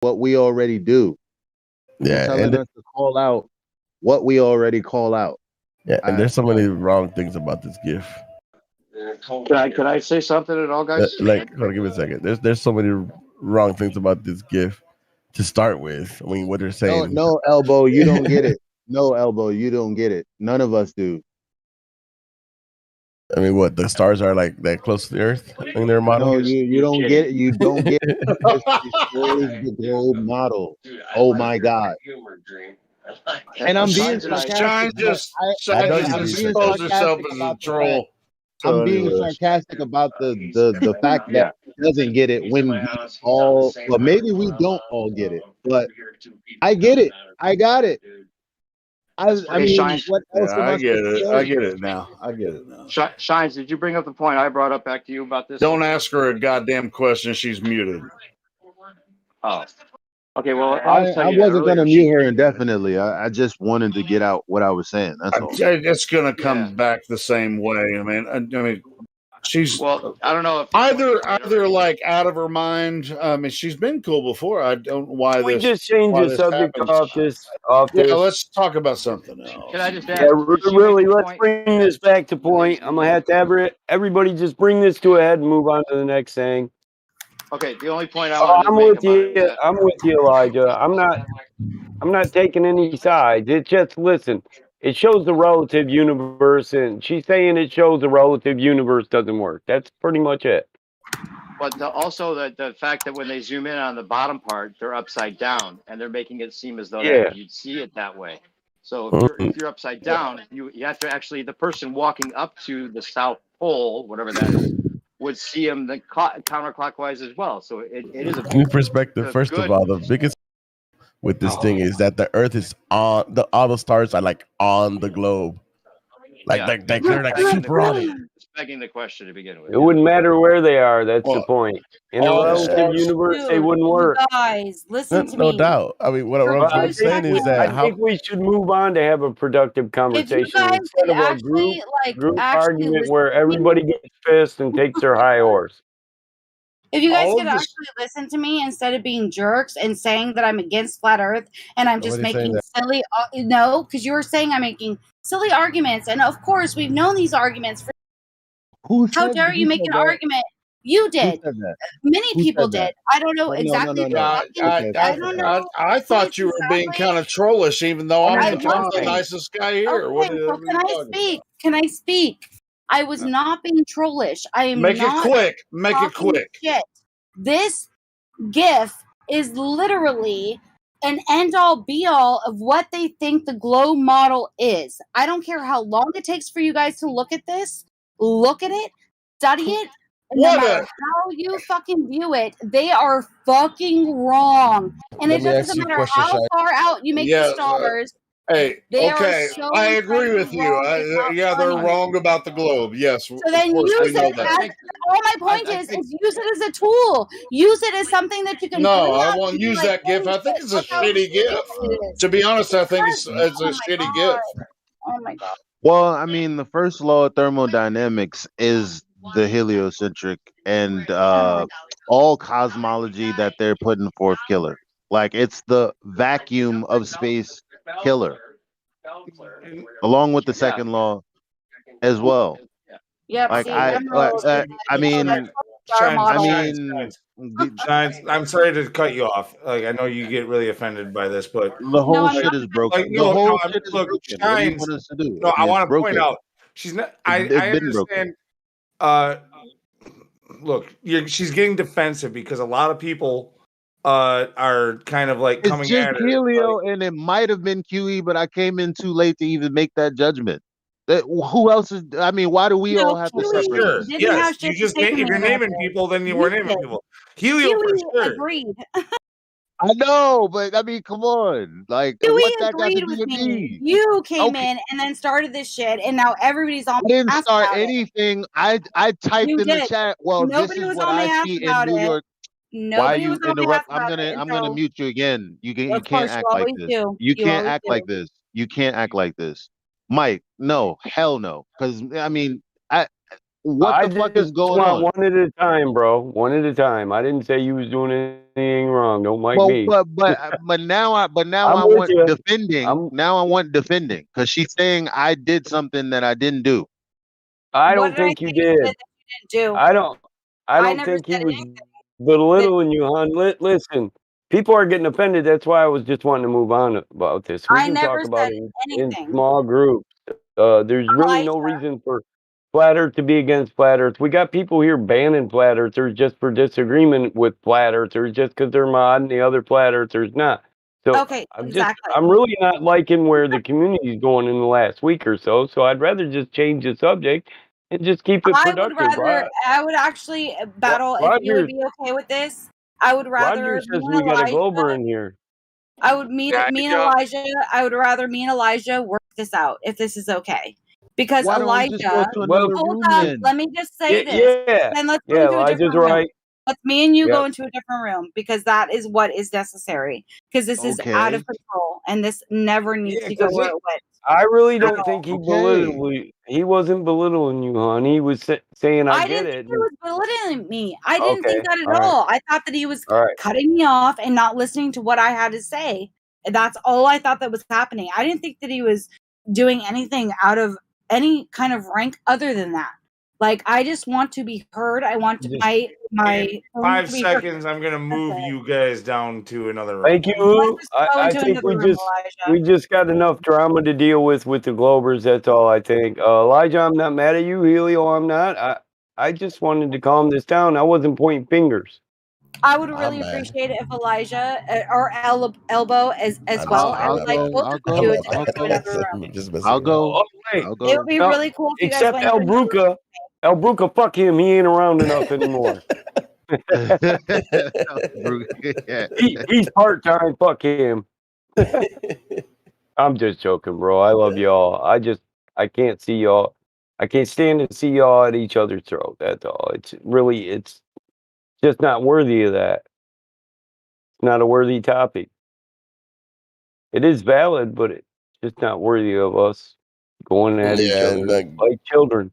what we already do. You're Yeah, telling us to call out what we already call out. yeah, and there's so many wrong things about this GIF. Can I say something at all, guys? Like, hold on, give me a second. There's so many wrong things about this GIF to start with. I mean, what they're saying. No, Elbow, you don't get it. No, Elbow, you don't get it. None of us do. I mean, what the stars are like that close to the Earth in their model? No, you don't get it. You don't get it. This destroys the globe model. Oh my God. And I'm being sarcastic. Shine just exposed herself as a troll. I'm being sarcastic about the fact that he doesn't get it when we all, well, maybe we don't all get it, but I get it. I got it. I mean, what else I get it. I get it now. Shines, did you bring up the point I brought up back to you about this? Don't ask her a goddamn question. She's muted. Oh. Okay, well, I wasn't going to mute her indefinitely. I just wanted to get out what I was saying. That's all. It's going to come back the same way. I mean, she's I don't know if either like out of her mind. I mean, she's been cool before. I don't know why we just change the subject off this. Yeah, let's talk about something else. Can I just ask? Yeah, really, let's bring this back to point. I'm gonna have to have everybody just bring this to a head and move on to the next thing. Okay, the only point I'm with you. I'm with you, Elijah. I'm not taking any sides. It's just listen. It shows the relative universe, and she's saying it shows the relative universe doesn't work. That's pretty much it. But also the fact that when they zoom in on the bottom part, they're upside down, and they're making it seem as though you'd see it that way. So if you're upside down, you have to actually, the person walking up to the South Pole, whatever that is, would see them counterclockwise as well. So it is a new perspective. First of all, the biggest with this thing is that the Earth is on all the stars are like on the globe, like they're like super on it. Begging the question to begin with. It wouldn't matter where they are. That's the point. In a relative universe, they wouldn't work. Guys, listen to me. No doubt. I mean, what I'm saying is that I think we should move on to have a productive conversation instead of a group argument where everybody gets pissed and takes their high horse. If you guys could actually listen to me instead of being jerks and saying that I'm against flat Earth and I'm just making silly, no, because you were saying I'm making silly arguments, and of course we've known these arguments for. How dare you make an argument? You did. Many people did. I don't know exactly. I don't know. I thought you were being kind of trollish, even though I'm the nicest guy here. Okay, can I speak? Can I speak? I was not being trollish. I am Make it quick. Make it quick. Shit. This GIF is literally an end-all, be-all of what they think the globe model is. I don't care how long it takes for you guys to look at this. Look at it, study it, and no matter how you fucking view it, they are fucking wrong. And it doesn't matter how far out you make the stars. Hey, okay, I agree with you. They're wrong about the globe. Yes. So then use it. All my point is use it as a tool. Use it as something that you can. No, I won't use that GIF. I think it's a shitty GIF. To be honest, I think it's a shitty GIF. Oh my God. Well, I mean, the first law of thermodynamics is the heliocentric and all cosmology that they're putting forth killer. Like it's the vacuum of space killer, along with the second law as well. Yeah, like I'm sorry to cut you off. Like I know you get really offended by this, but the whole shit is broken. I want to point out she's not. I understand. Look, she's getting defensive because a lot of people are kind of like coming it's just at her. Helio, and it might have been QE, but I came in too late to even make that judgment. Who else is? I mean, why do we all have to separate? Sure. Yes, you just if you're naming people, then you were naming people. Helio for sure. Agreed. I know, but I mean, come on, like what that got to do with me? You came in and then started this shit, and now everybody's on. I didn't start anything. I typed in the chat. Well, nobody this is what I see in New York. Why you interrupt? I'm gonna mute you again. You can't act like this. You can't act like this. You can't act like this. Mike, no, hell no. Because I mean, What I the fuck just is going want on? one at a time, bro. One at a time. I didn't say you was doing anything wrong. Don't like Well, me. but now I'm I with want you. defending. Now I want defending because she's saying I did something that I didn't do. I What don't did I think you say you did did. that you didn't do? I don't. I I don't never think he said was anything that belittling you, hon. Listen, people are getting offended. That's why I was just wanting to move on about this. We I can never talk about said it in anything. small groups. There's really no Elijah, reason for flat Earth to be against flat Earth. We got people here banning flat Earthers just for disagreement with flat Earthers, just because they're mod and the other flat Earthers not. So okay, exactly. I'm really not liking where the community's going in the last week or so. So I'd rather just change the subject and just keep it productive. I would actually battle if you would Roger be okay with this. I would rather Roger me says and we got a Elijah. Glober in here. I would me and Elijah. I would rather me and Elijah work this out if this is okay. Because Why don't we just go Elijah, to Well, another hold room up, then? let me just say this. yeah, Then let's go yeah, into a Elijah's different room. right. Let's me and you Yeah. go into a different room because that is what is necessary. Because this is out of Okay. control and this never needs Yeah, to go 'cause where it went. I really At don't all. think he Okay. he wasn't belittling you, hon. He was saying, "I I get didn't think it." he was belittling me. I didn't think Okay, that all at right, all. I thought that he was all right. cutting me off and not listening to what I had to say. And that's all I thought that was happening. I didn't think that he was doing anything out of any kind of rank other than that. Like I just want to be heard. I want Just my In thing five to be heard. seconds, I'm gonna That's move it. you guys down to another thank room. Let's you. just go I into think another room, Elijah. we just got enough drama to deal with the Globers. That's all I think. Elijah, I'm not mad at you. Helio, I'm not. I just wanted to calm this down. I wasn't pointing fingers. I would I'm really mad. appreciate it if Elijah or Elbow as I'm just well. fucking I I'll would around. like go. both I'll of you go. to I'll go to go. another room. I'm just messing I'll around. go. Oh, wait. I'll It would go. be No, really cool if you guys except went to another room. El Bruca, fuck him. He ain't around enough anymore. Yeah. He's part time. Fuck him. I'm just joking, bro. I love y'all. I can't see y'all. I can't stand to see y'all at each other's throat. That's all. It's just not worthy of that. It's not a worthy topic. It is valid, but it's just not worthy of us going at each Yeah, other like, like children.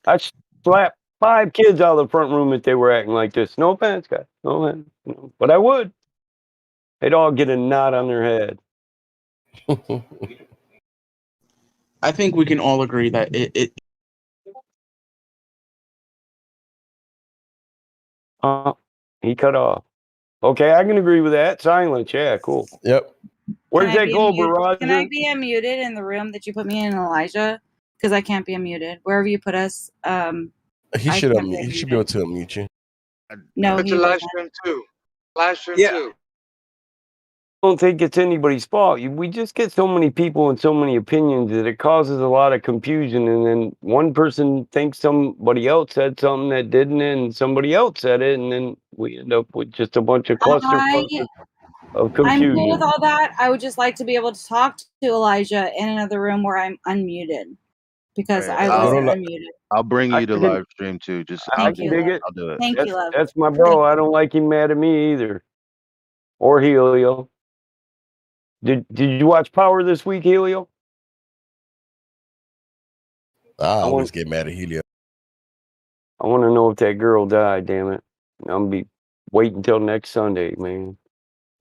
I slap 5 kids out of the front room if they were acting like this. No offense, guys. No offense. No. But I would. They'd all get a knot on their head. I think we can all agree that it He cut off. Okay, I can agree with that. Silence, yeah, cool. yep. Where's that Glober, Roger? Can I be unmuted in the room that you put me in, Elijah? Because I can't be unmuted. Wherever you put us, He I should can't be he should be unmuted. able to unmute you. No, Put he your live doesn't. stream too. Live stream Yeah. too. I don't think it's anybody's fault. We just get so many people and so many opinions that it causes a lot of confusion. And then one person thinks somebody else said something that didn't, and somebody else said it, and then we end up with just a bunch of clusterfuck of I'm cool confusion. with all that. I would just like to be able to talk to Elijah in another room where I'm unmuted because Right. I wasn't unmuted. I'll bring I you to can, live stream too. Just I I'll Thank can you, do it. dig love. it. I'll do it. Thank you, love. That's my bro. I don't like him mad at me either. Or Helio. Did you watch Power this week, Helio? I always get mad at Helio. I want to know if that girl died. Damn it! I'm gonna be waiting until next Sunday, man.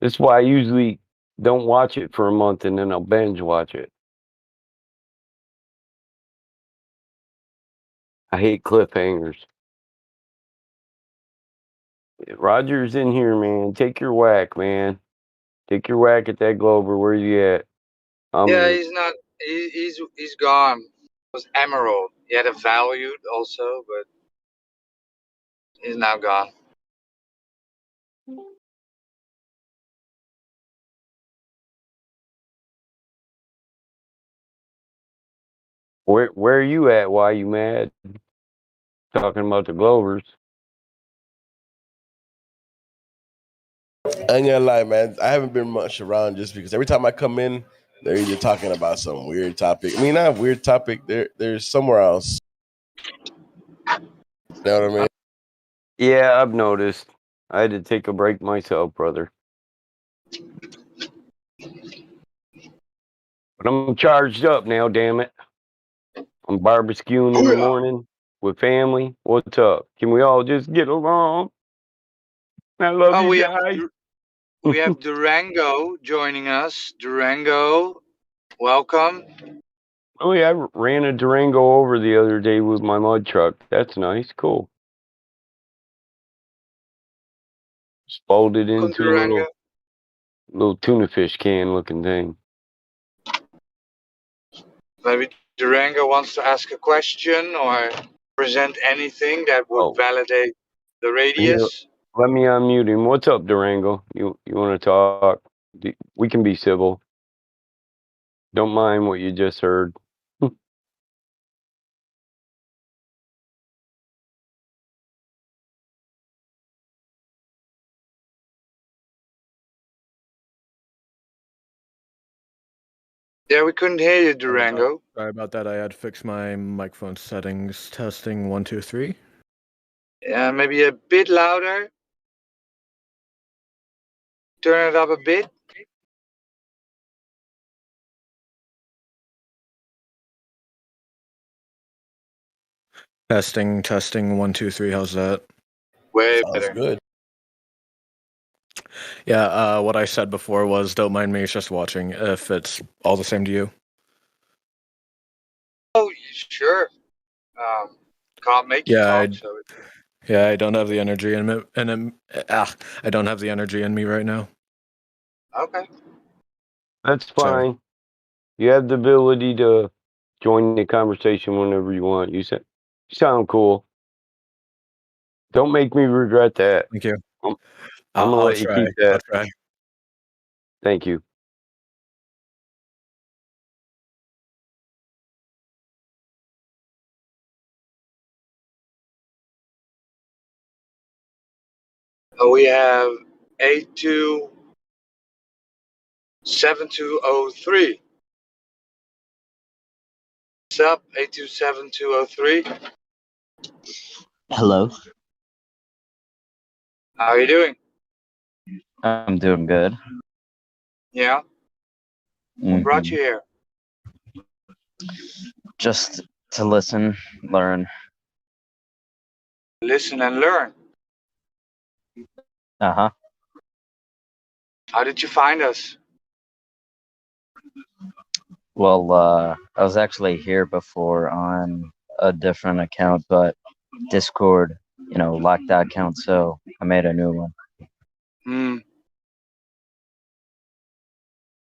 This is why I usually don't watch it for a month and then I'll binge watch it. I hate cliffhangers. Roger's in here, man. Take your whack, man. Take your whack at that Glober. Where's he at? Yeah, he's not. He's gone. It was Emerald. He had a value also, but he's now gone. Where are you at? Why you mad? Talking about the Glovers. I ain't gonna lie, man. I haven't been much around just because every time I come in, they're either talking about some weird topic. I mean, not weird topic. There's somewhere else. You know what I mean? Yeah, I've noticed. I had to take a break myself, brother. But I'm charged up now, damn it. I'm barbecuing in the morning with family. What's up? Can we all just get along? I love you guys. We have Durango joining us. Durango, welcome. Oh yeah, I ran a Durango over the other day with my mud truck. That's nice. Cool. Just folded Welcome, into a Durango. little tuna fish can looking thing. Maybe Durango wants to ask a question or present anything that would validate the radius. Let me unmute him. What's up, Durango? You want to talk? We can be civil. Don't mind what you just heard. Yeah, we couldn't hear you, Durango. Sorry about that. I had to fix my microphone settings. Testing 1, 2, 3. Yeah, maybe a bit louder. Turn it up a bit. Testing 1, 2, 3. How's that? Way Sounds better. good. Yeah, what I said before was don't mind me, it's just watching. If it's all the same to you. Oh, sure. Can't make you talk, so. Yeah, I don't have the energy in me, I don't have the energy in me right now. Okay. That's fine. You have the ability to join the conversation whenever you want. You sound cool. Don't make me regret that. Thank you. I'm gonna I'll let you try. keep that. I'll try. Thank you. We have 827203. What's up, 827203? Hello. How are you doing? I'm doing good. Yeah. What brought you here? Just to listen, learn. Listen and learn. Uh-huh. How did you find us? Well, I was actually here before on a different account, but Discord, locked that account, so I made a new one.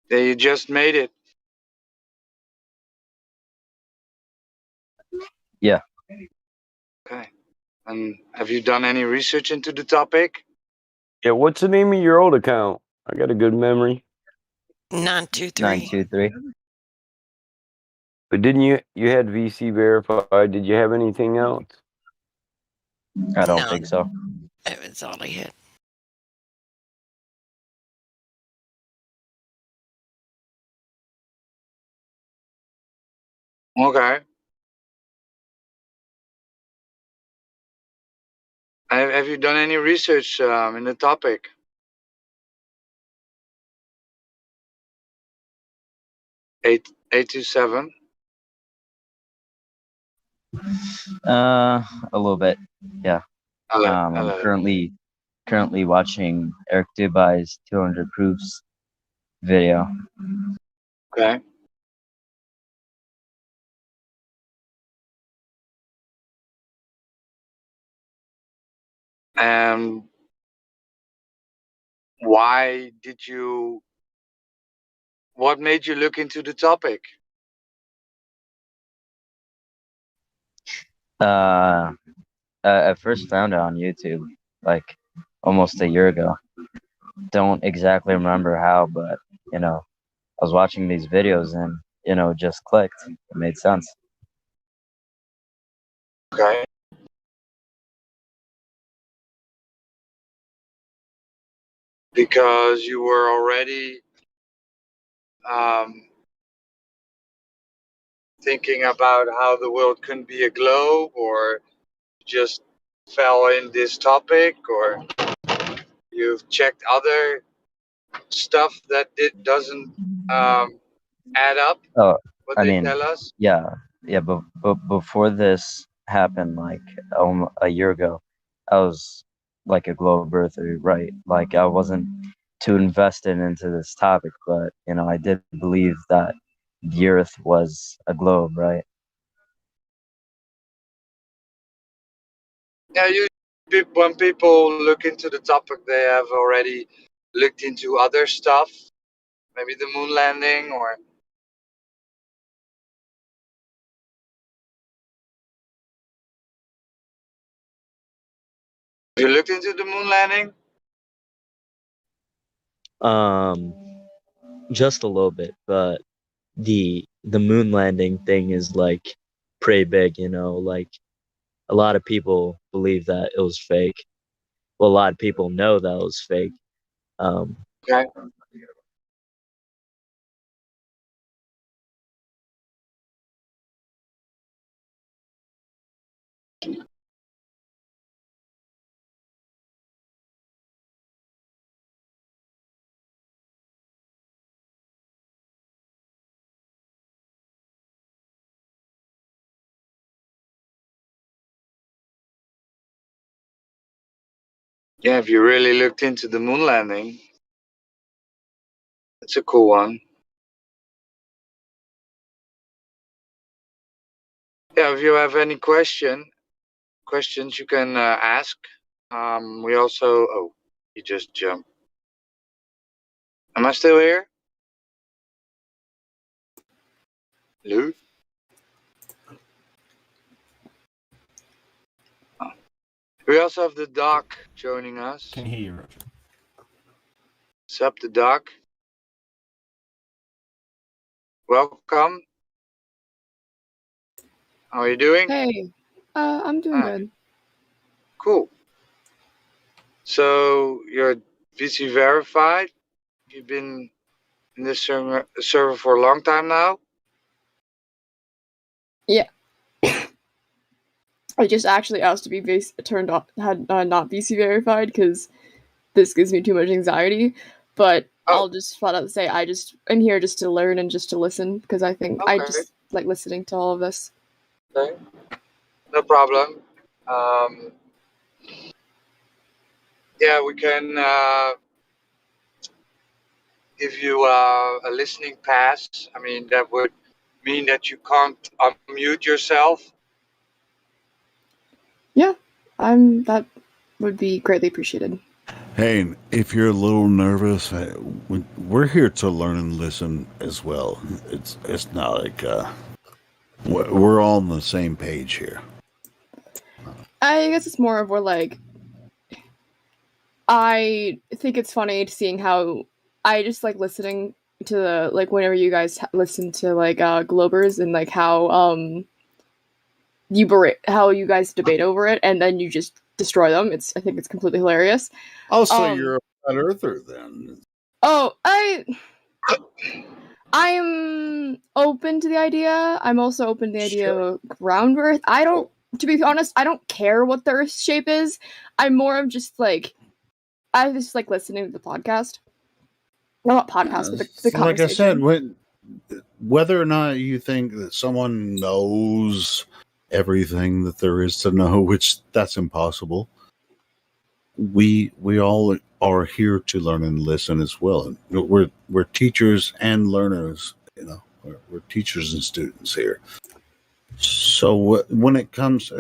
Yeah, you just made it. Yeah. Okay. And have you done any research into the topic? Yeah, what's the name of your old account? I got a good memory. 923. 923. But didn't you had VC verified? Did you have anything else? I don't think so. That was all he had. Okay. Have you done any research in the topic? 827. A little bit. Yeah. I'm hello. currently watching Eric Dubai's 200 Proofs video. Okay. And what made you look into the topic? I first found it on YouTube like almost a year ago. Don't exactly remember how, but I was watching these videos and just clicked. It made sense. Okay. Because you were already thinking about how the world couldn't be a globe, or just fell in this topic, or you've checked other stuff that doesn't add up. Oh, What I they mean, tell us. yeah, yeah, but before this happened, like a year ago, I was like a globe earther, right? Like I wasn't too invested into this topic, but I did believe that the Earth was a globe, right? Yeah, when people look into the topic, they have already looked into other stuff, maybe the moon landing or. You looked into the moon landing? Just a little bit, but the moon landing thing is like pretty big, like a lot of people believe that it was fake. Well, a lot of people know that it was fake. Okay. Yeah, if you really looked into the moon landing, it's a cool one. Yeah, if you have any questions you can ask. We also. Oh, you just jumped. Am I still here? Lou? Oh. We also have the doc joining us. Can hear you, Roger. What's up, the doc? Welcome. How are you doing? Hey, I'm doing good. Cool. So you're VC verified. You've been in this server for a long time now. Yeah. I just actually asked to be turned off, not VC verified because this gives me too much anxiety. But I'll just flat out say I'm here just to learn and just to listen because I think I just like listening to all of this. Okay. No problem. Yeah, we can give you a listening pass. I mean, that would mean that you can't unmute yourself. Yeah, that would be greatly appreciated. Hey, if you're a little nervous, we're here to learn and listen as well. It's not like we're all on the same page here. I guess it's more of where like I think it's funny seeing how I just like listening to the like whenever you guys listen to like Globers and like how how you guys debate over it and then you just destroy them. I think it's completely hilarious. Oh, so you're a flat earther then? Oh, I'm open to the idea. I'm also open to the idea of ground Earth. To be honest, I don't care what the Earth's shape is. I'm more of just like, I just like listening to the podcast. Well, not podcast, but the conversation. Like I said, whether or not you think that someone knows everything that there is to know, which that's impossible, we all are here to learn and listen as well. We're teachers and learners. We're teachers and students here. So when it comes,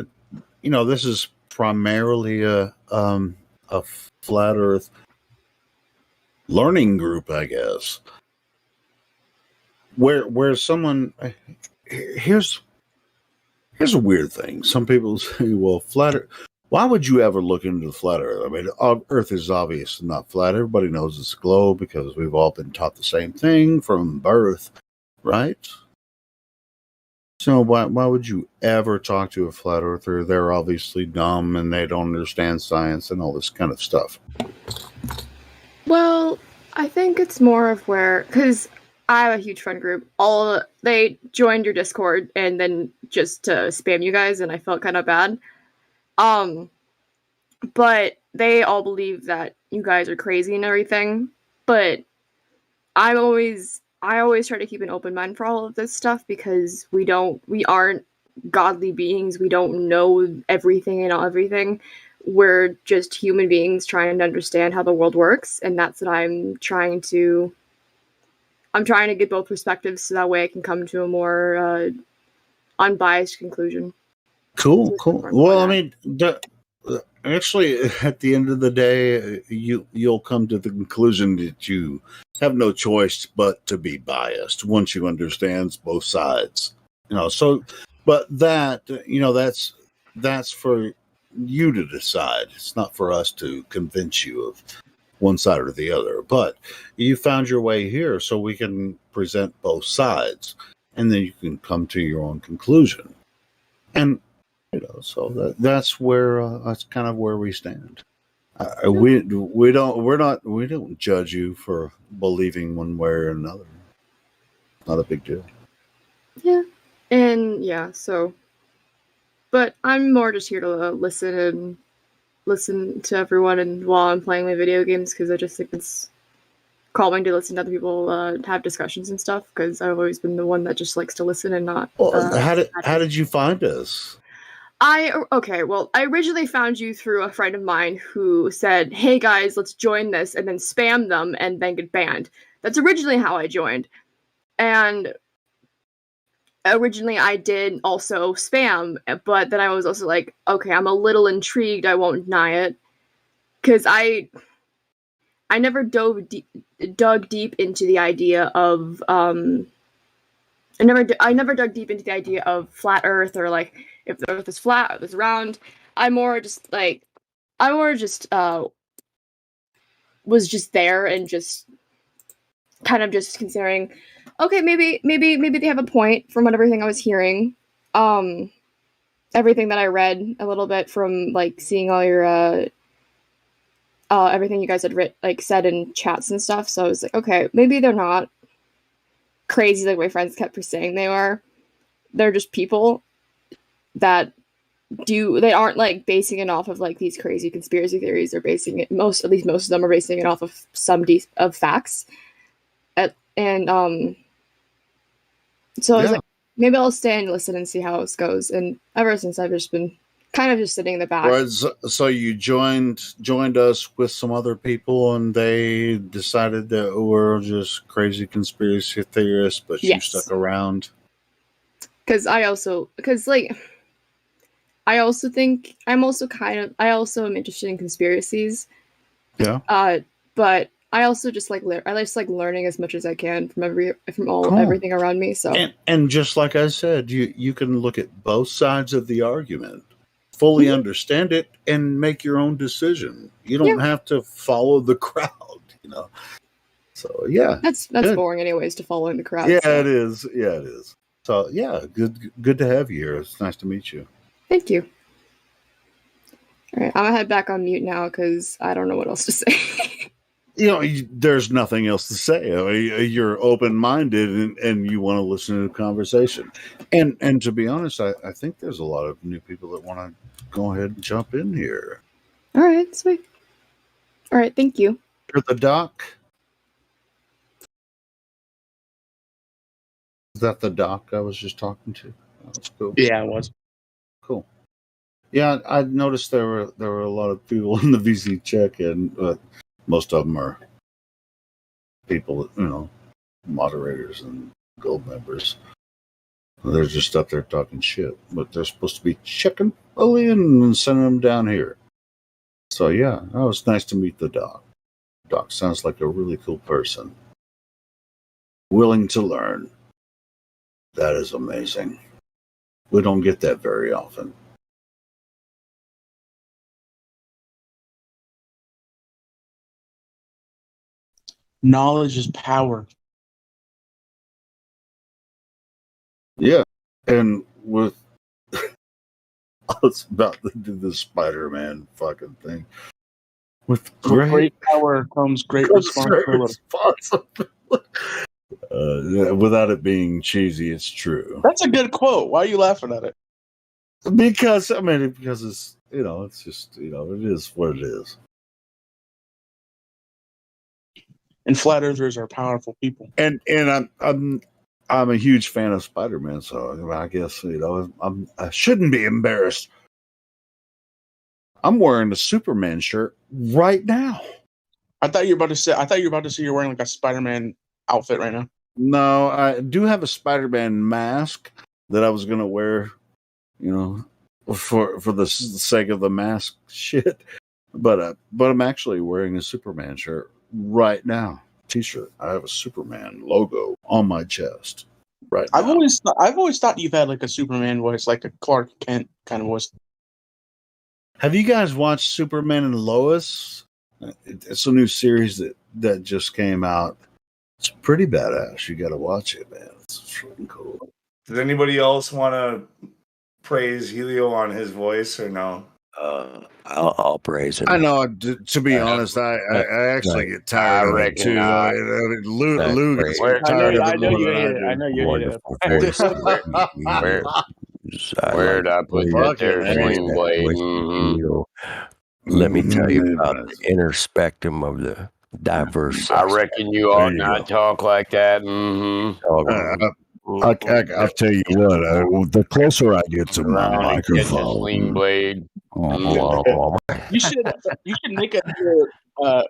this is primarily a flat Earth learning group, I guess. Where someone here's a weird thing. Some people say, "Well, flat Earth." Why would you ever look into the flat Earth? I mean, Earth is obviously not flat. Everybody knows it's a globe because we've all been taught the same thing from birth, right? So why would you ever talk to a flat earther? They're obviously dumb and they don't understand science and all this kind of stuff. Well, I think it's more of because I have a huge friend group. They joined your Discord and then just to spam you guys, and I felt kind of bad. But they all believe that you guys are crazy and everything. But I'm always I always try to keep an open mind for all of this stuff because we aren't godly beings. We don't know everything and everything. We're just human beings trying to understand how the world works, and that's what I'm trying to get both perspectives so that way I can come to a more unbiased conclusion. Cool. Well, I mean, actually, at the end of the day, you'll come to the conclusion that you have no choice but to be biased once you understand both sides. So, but that's for you to decide. It's not for us to convince you of one side or the other. But you found your way here, so we can present both sides, and then you can come to your own conclusion. And so that's kind of where we stand. We don't judge you for believing one way or another. Not a big deal. Yeah, and yeah, so, but I'm more just here to listen to everyone, and while I'm playing my video games, because I just think it's calming to listen to other people have discussions and stuff. Because I've always been the one that just likes to listen and not. Well, how did you find us? I originally found you through a friend of mine who said, "Hey guys, let's join this," and then spam them and then get banned. That's originally how I joined, and originally I did also spam, but then I was also like, okay, I'm a little intrigued. I won't deny it, because I never dug deep into the idea of I never dug deep into the idea of flat Earth, or like if the Earth is flat or if it's round. I more just was just there and just kind of just considering, okay, maybe they have a point from everything I was hearing. Everything that I read a little bit from like seeing all your everything you guys had said in chats and stuff. So I was like, okay, maybe they're not crazy like my friends kept saying they are. They're just people that they aren't like basing it off of like these crazy conspiracy theories. They're basing it most of them are basing it off of of facts. So I was like, maybe I'll stay and listen and see how this goes. And ever since, I've just been kind of just sitting in the back. Right, so you joined us with some other people, and they decided that we're just crazy conspiracy theorists, but you stuck around. Because I also think I also am interested in conspiracies. Yeah. But I also just like learning as much as I can from everything around me. So and just like I said, you can look at both sides of the argument, fully understand it, and make your own decision. You don't have to follow the crowd, So yeah, that's boring, anyways, to follow in the crowd. Yeah, so. It is. Yeah, it is. So yeah, good to have you here. It's nice to meet you. Thank you. All right, I'm gonna head back on mute now because I don't know what else to say. There's nothing else to say. You're open-minded and you want to listen to the conversation. And to be honest, I think there's a lot of new people that want to go ahead and jump in here. All right, sweet. All right, thank you. You're the doc. Is that the doc I was just talking to? That's cool. Yeah, it was. Cool. Yeah, I noticed there were a lot of people in the VC check-in, but most of them are people, moderators and gold members. They're just up there talking shit, but they're supposed to be checking in and sending them down here. So yeah, it was nice to meet the doc. Doc sounds like a really cool person. Willing to learn. That is amazing. We don't get that very often. Knowledge is power. Yeah, and with I was about to do the Spider-Man fucking thing. With great power comes great responsibility. Without it being cheesy, it's true. That's a good quote. Why are you laughing at it? Because it's it's just it is what it is. And flat earthers are powerful people. And I'm a huge fan of Spider-Man, so I guess I shouldn't be embarrassed. I'm wearing a Superman shirt right now. I thought you were about to say you're wearing like a Spider-Man outfit right now. No, I do have a Spider-Man mask that I was gonna wear, for the sake of the mask shit. But I'm actually wearing a Superman shirt right now. T-shirt. I have a Superman logo on my chest. Right. I've always thought you've had like a Superman voice, like a Clark Kent kind of voice. Have you guys watched Superman and Lois? It's a new series that just came out. It's pretty badass. You got to watch it, man. It's freaking cool. Does anybody else want to praise Helio on his voice or no? I'll praise him. I know. To be honest, I actually get tired of it too. Lou gets tired of it. I know you hate it. I know you hate it. Where'd I put that there swing blade? Let me tell you about the inner spectrum of the diverse. I reckon you ought not talk like that. I'll tell you what. The closer I get to my microphone, swing blade. You should make a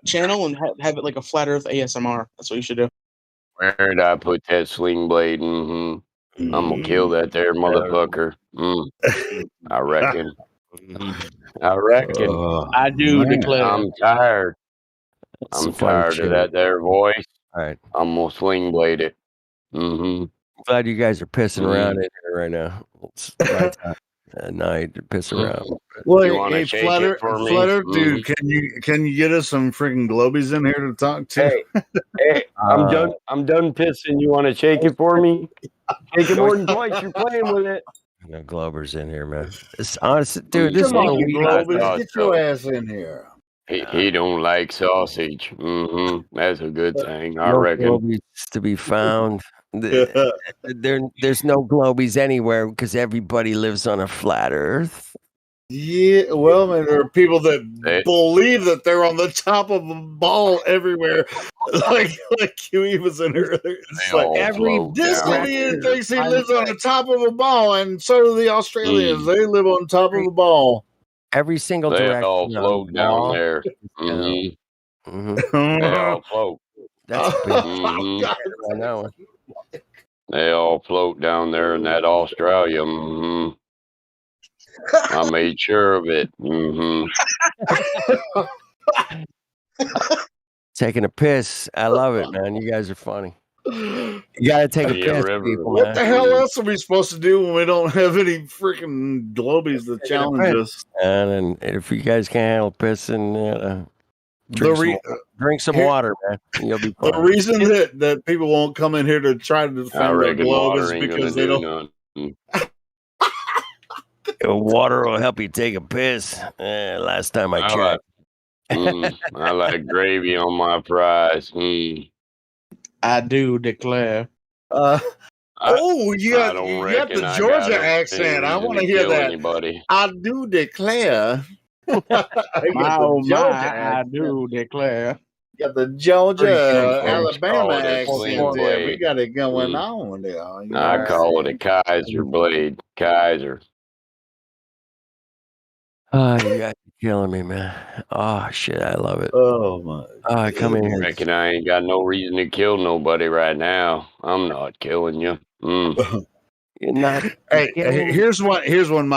channel and have it like a flat Earth ASMR. That's what you should do. Where'd I put that swing blade? I'm gonna kill that there motherfucker. I reckon. I do declare. I'm tired. I'm tired of that there voice. All right. I'm gonna swing blade it. I'm glad you guys are pissing around in here right now. It's my time at night to piss around. Well, hey, Flutter, dude, can you get us some freaking globies in here to talk to? Hey, I'm done pissing. You want to shake it for me? Shake it more than twice. You're playing with it. No Globers in here, man. It's honest, dude. This Come is on, Globers, get your ass in here. He don't like sausage. That's a good thing, I no reckon. Globies to be found. There's no Globies anywhere because everybody lives on a flat Earth. Yeah, well, man, there are people that believe that they're on the top of a ball everywhere, like Huey was in earlier. It's like this Indian thinks he lives on the top of a ball, and so do the Australians. They live on top of a ball. Every single They direction. all float down there. They all float. That's big. I know. They all float down there in that Australia. I made sure of it. Taking a piss. I love it, man. You guys are funny. You gotta take a piss, people. What the hell else are we supposed to do when we don't have any freaking globies to challenge us? And if you guys can't handle pissing, drink some water, man. You'll be fine. The reason that people won't come in here to try to defend the globe is because they don't. Water will help you take a piss. Last time I checked. I like gravy on my fries. I do declare. You got the Georgia accent. I want to hear that. Anybody. I do declare. I do declare. Got the Georgia, Alabama accent there. We got it going on there. I call it a Kaiser blade. Kaiser. Oh, you guys are killing me, man. Oh, shit, I love it. Oh, my. Oh, come in here. I reckon I ain't got no reason to kill nobody right now. I'm not killing you. You're not. Hey, here's one, Mike. Here's one,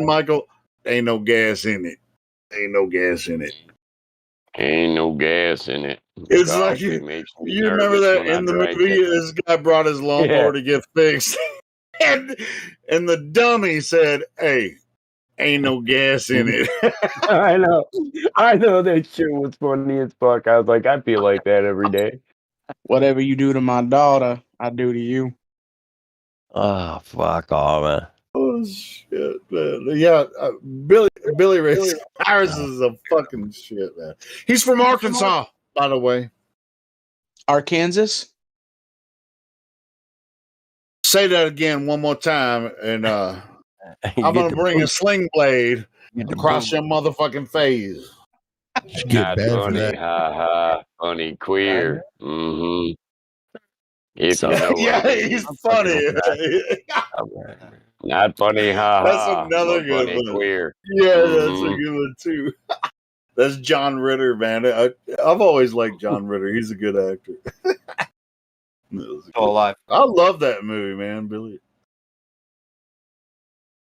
Michael. Ain't no gas in it. Ain't no gas in it. Ain't no gas in it. It's like you remember that in the movie, this guy brought his lawnmower to get fixed. And the dummy said, "Hey, ain't no gas in it." I know that shit was funny as fuck. I was like, I feel like that every day. Whatever you do to my daughter, I do to you. Oh, fuck off, man. Oh shit, man. Yeah, Billy Ray Cyrus is a fucking shit, man. He's from Arkansas, by the way. Arkansas. Say that again one more time, and I'm gonna bring a sling blade across your motherfucking face. Get Not bad for funny, that. ha ha. Funny queer. Mm-hmm. If you know what Yeah, I mean. he's funny. Not funny, ha That's ha. another But good funny one. queer. Yeah, that's a Mm-hmm. good one too. That's John Ritter, man. I've always liked John Ritter. He's a good actor. Still alive. I love that movie, man. Billy.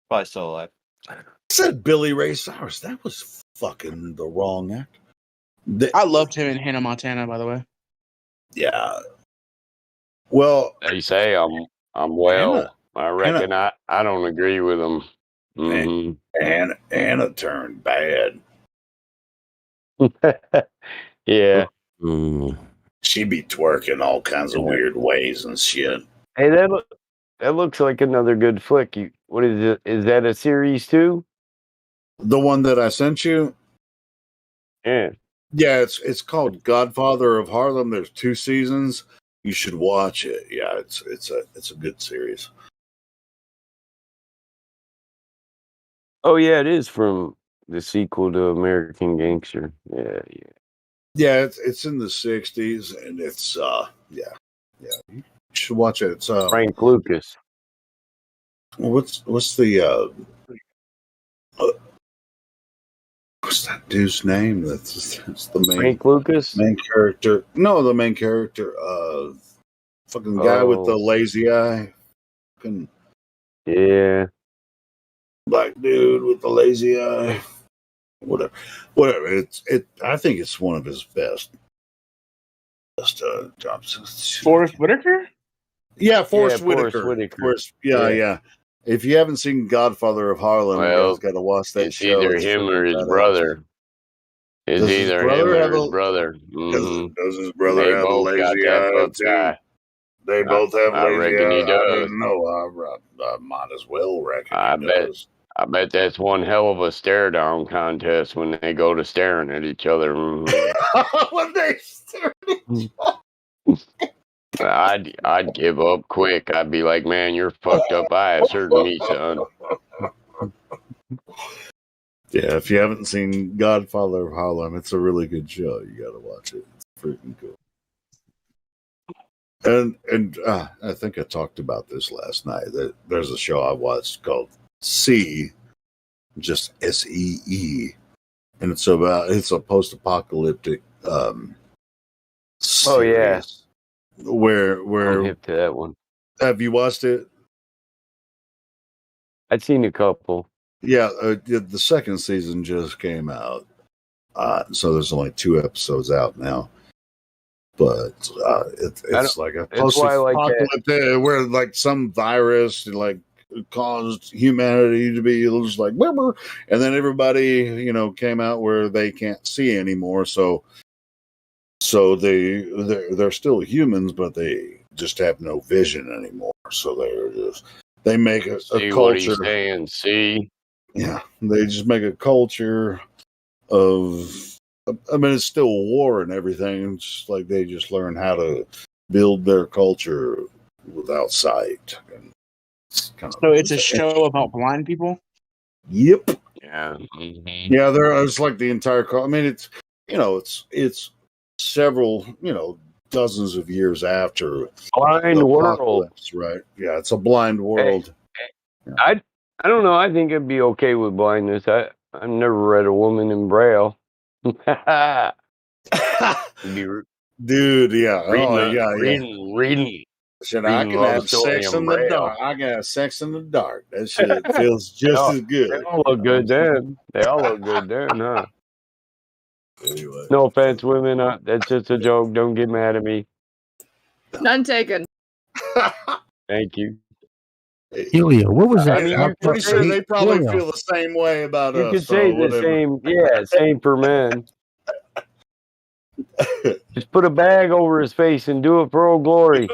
Probably still alive. I said Billy Ray Cyrus. That was fucking the wrong actor. I loved him in Hannah Montana, by the way. Yeah. Well, They say I'm well. I reckon I don't agree with them. Mm-hmm. Anna turned bad. Yeah. She be twerking all kinds of weird ways and shit. Hey, that looks like another good flick. What is it? Is that a series too? The one that I sent you? Yeah. Yeah, it's called Godfather of Harlem. There's 2 seasons. You should watch it. Yeah, it's a good series. Oh yeah, it is from the sequel to American Gangster. Yeah. Yeah, it's in the 60s and it's yeah. You should watch it. It's Frank Lucas. What's the what's that dude's name? That's the main Frank Lucas? Main character. No, the main character. Fucking guy with the lazy eye. Fucking yeah. Black dude with the lazy eye. Whatever. I think it's one of his best jobs. Forrest Whitaker? Yeah, Forrest Whitaker. Forrest, yeah. If you haven't seen Godfather of Harlem, you guys got to watch that it's show. either him or his brother. It's either him or his brother. Mm-hmm. Does his brother they have a both got lazy that eye buck too? eye. They both have I lazy reckon eye. he does. I don't know. I might as well reckon he does. I bet that's one hell of a stare down contest when they go to staring at each other. Mm-hmm. When they stare at each other. I'd give up quick. I'd be like, man, you're fucked up eyes hurting me, son. Yeah, if you haven't seen Godfather of Harlem, it's a really good show. You got to watch it. It's freaking cool. And I think I talked about this last night. There's a show I watched called See, just SEE, and it's a post-apocalyptic series. Oh yeah. Where I'm hip to that one. Have you watched it? I'd seen a couple. Yeah, the second season just came out, so there's only 2 episodes out now. But it's like a post-apocalyptic where like some virus like caused humanity to be just like whatever, and then everybody came out where they can't see anymore. So they're still humans, but they just have no vision anymore. So they make a culture. What he's saying, see? Yeah, they just make a culture of. I mean, it's still war and everything. It's just like they just learn how to build their culture without sight. And it's a show about blind people. Yep. Yeah. Mm-hmm. Yeah, it's like the entire. I mean, it's several dozens of years after blind world, right? Yeah, it's a blind world. I don't know. I think it'd be okay with blindness. I've never read a woman in Braille. Dude, yeah. Reading. Shit, I can have sex in the dark. I can have sex in the dark. That shit feels just as good. They all look good then. Huh? Anyway. No offense, women. That's just a joke. Don't get mad at me. None taken. Thank you. Ilya, what was that? I'm pretty sure they probably feel the same way about us. You could say the same. Yeah, same for men. Just put a bag over his face and do it for Old Glory.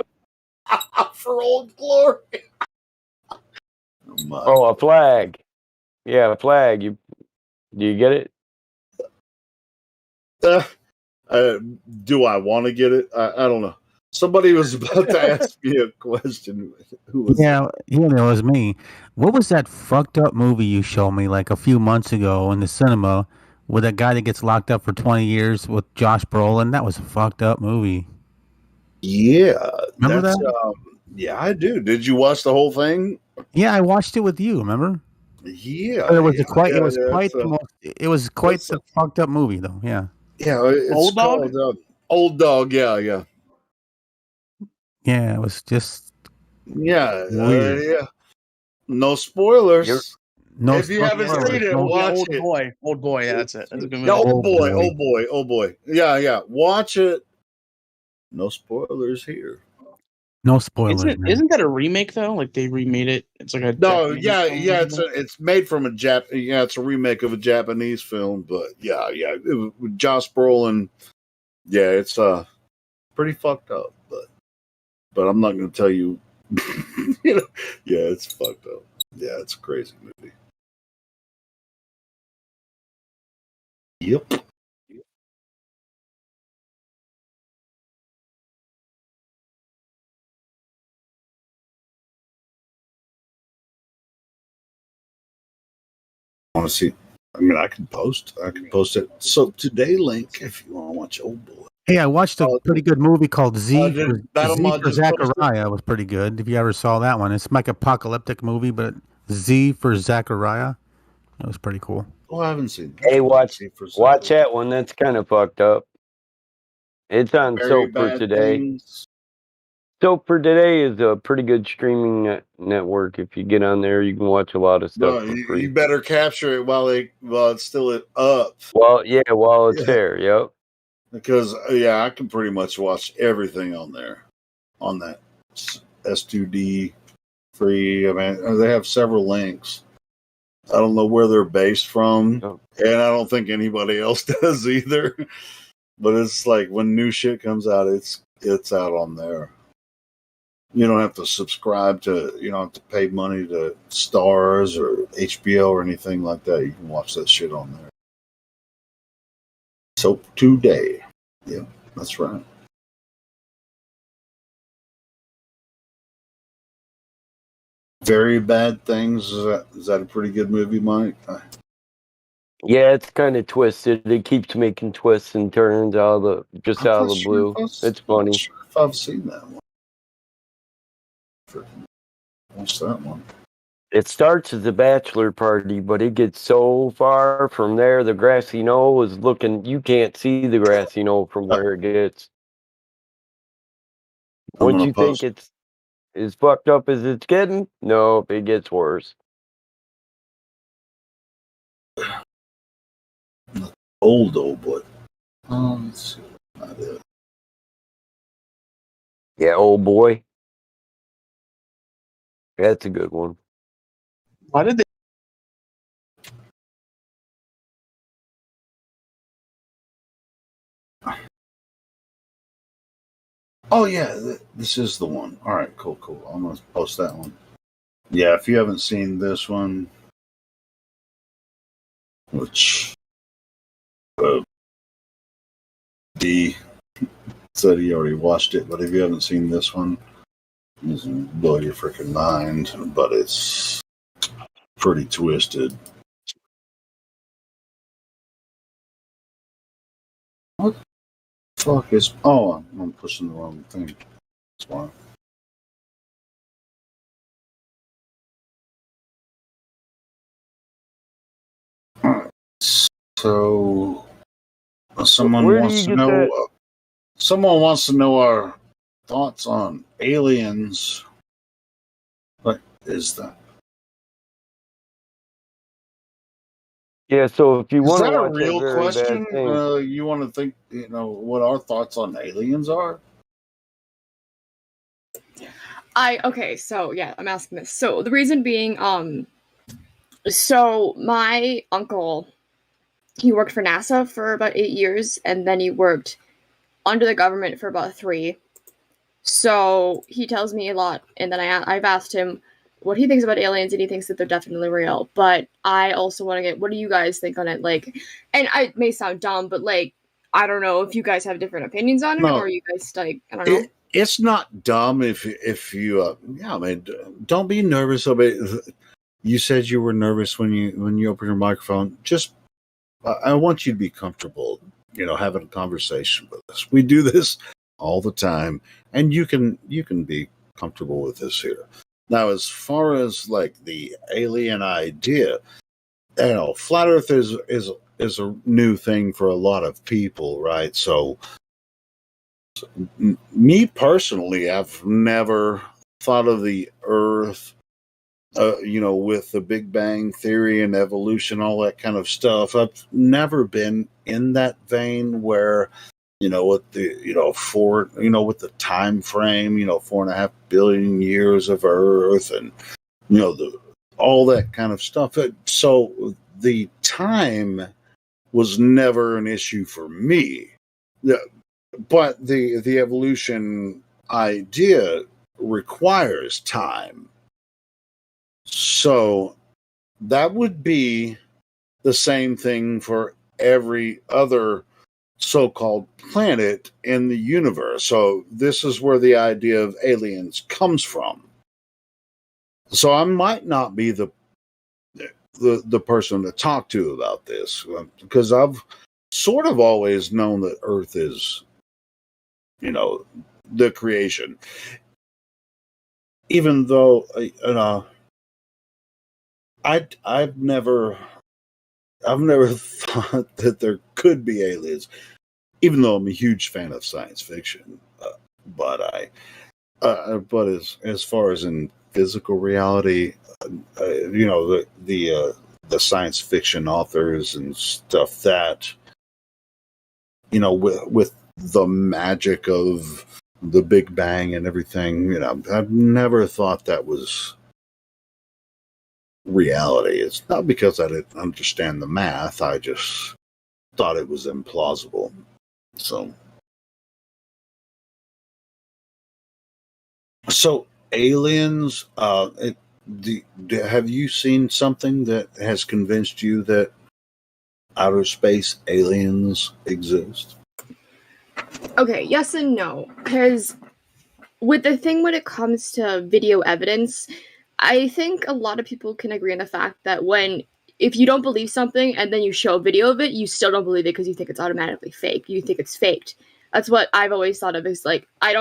For Old Glory. Oh, a flag. Yeah, a flag. Do you get it? Do I want to get it? I don't know. Somebody was about to ask me a question. Who was it was me. What was that fucked up movie you showed me like a few months ago in the cinema with that guy that gets locked up for 20 years with Josh Brolin. That was a fucked up movie. Yeah, Remember that's that? yeah, I do. Did you watch the whole thing? Yeah, I watched it with you. Remember? Yeah, It was yeah, quite. It yeah, was yeah. quite the most. It was quite It's the fucked up movie, though. Yeah. yeah, it's Old Dog? called Old Dog. Yeah, yeah, Yeah, it was just yeah, weird. yeah. No spoilers. No If you haven't spoilers. seen it, No, Yeah, watch Old it. Boy. Old Boy. Yeah, that's it. That's a good Yeah, movie. oh Oh boy, boy. oh boy, oh boy. Yeah, yeah. Watch it. No spoilers here. No spoilers, man. Isn't that a remake though? Like they remade it. It's like a No, Japanese yeah, film or yeah. something? It's made from a yeah. It's a remake of a Japanese film, but yeah, yeah. With Josh Brolin. Yeah, it's pretty fucked up, but I'm not going to tell you. You know, yeah, it's fucked up. Yeah, it's a crazy movie. Yep. I want to see. I mean, I can post. I can post it. So today, link if you want to watch Old Boy. Hey, I watched a pretty good movie called Z for just Zachariah. It was pretty good. If you ever saw that one, it's like apocalyptic movie, but Z for Zachariah. It was pretty cool. Oh, I haven't seen. Hey, watch that one. That's kind of fucked up. It's on Very Soap for bad Today. things. Soap for Today is a pretty good streaming network. If you get on there, you can watch a lot of stuff No, for free. you better capture it while it's still up. Well, yeah, while it's Yeah. there. Yep. Because yeah, I can pretty much watch everything on there, on that S2D free. I mean, they have several links. I don't know where they're based from, and I don't think anybody else does either. But it's like when new shit comes out, it's out on there. You don't have to subscribe to, you don't have to pay money to Stars or HBO or anything like that. You can watch that shit on there. Soap Today. Yeah, that's right. Very Bad Things. Is that a pretty good movie, Mike? Yeah, it's kind of twisted. It keeps making twists and turns out of the blue. It's funny. Sure if I've seen that one. What's that one? It starts as a bachelor party, but it gets so far from there. The grassy knoll is looking. You can't see the grassy knoll from where it gets. Once you think it's as fucked up as it's getting, nope, it gets worse. Old boy. Let's see. Not it. Yeah, Old Boy. That's a good one. Why did they? Oh yeah, this is the one. All right, cool. I'm gonna post that one. Yeah, if you haven't seen this one, which D said he already watched it, but if you haven't seen this one, it's gonna blow your freaking mind. But it's pretty twisted. What the fuck is? Oh, I'm pushing the wrong thing. That's why. So, someone wants to know. Someone wants to know our thoughts on aliens. What is that? Yeah, so if you Is want that to a watch real Very question? Bad Things, You want to think, what our thoughts on aliens are? Okay, so yeah, I'm asking this. So the reason being, so my uncle, he worked for NASA for about 8 years, and then he worked under the government for about 3. So he tells me a lot, and then I've asked him what he thinks about aliens, and he thinks that they're definitely real. But I also want to get, what do you guys think on it? Like, and it may sound dumb, but like, I don't know if you guys have different opinions on it, No. or you guys like, I don't know. It's not dumb if you yeah, I mean, don't be nervous about it. You said you were nervous when you opened your microphone. Just I want you to be comfortable, having a conversation with us. We do this all the time, and you can be comfortable with this here. Now, as far as like the alien idea, flat Earth is a new thing for a lot of people, right? So, me personally, I've never thought of the Earth, with the Big Bang Theory and evolution, all that kind of stuff. I've never been in that vein where, with the, with the time frame, 4.5 billion years of Earth and, all that kind of stuff. So the time was never an issue for me. But the evolution idea requires time. So that would be the same thing for every other so-called planet in the universe. So this is where the idea of aliens comes from. So I might not be the person to talk to about this, because I've sort of always known that Earth is, the creation. Even though, I've never thought that there could be aliens, even though I'm a huge fan of science fiction. But as far as in physical reality, the science fiction authors and stuff that, with the magic of the Big Bang and everything, I've never thought that was reality. It's not because I didn't understand the math. I just thought it was implausible. So aliens, have you seen something that has convinced you that outer space aliens exist? Okay, yes and no. Because with the thing when it comes to video evidence, I think a lot of people can agree on the fact that if you don't believe something and then you show a video of it, you still don't believe it because you think it's automatically fake. You think it's faked. That's what I've always thought of, is like, I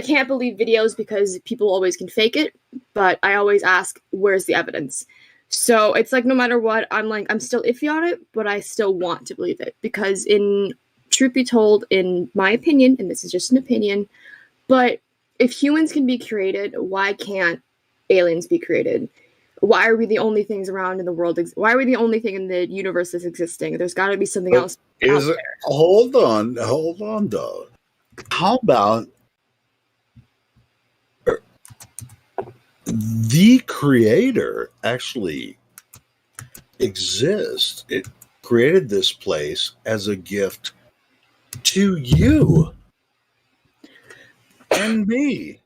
can't believe videos because people always can fake it, but I always ask, where's the evidence? So it's like, no matter what, I'm still iffy on it, but I still want to believe it, because truth be told, in my opinion, and this is just an opinion, but if humans can be created, why can't aliens be created? Why are we the only things around in the world? Why are we the only thing in the universe that's existing? There's got to be something else out there. Hold on, though. How about the creator actually exists? It created this place as a gift to you and me.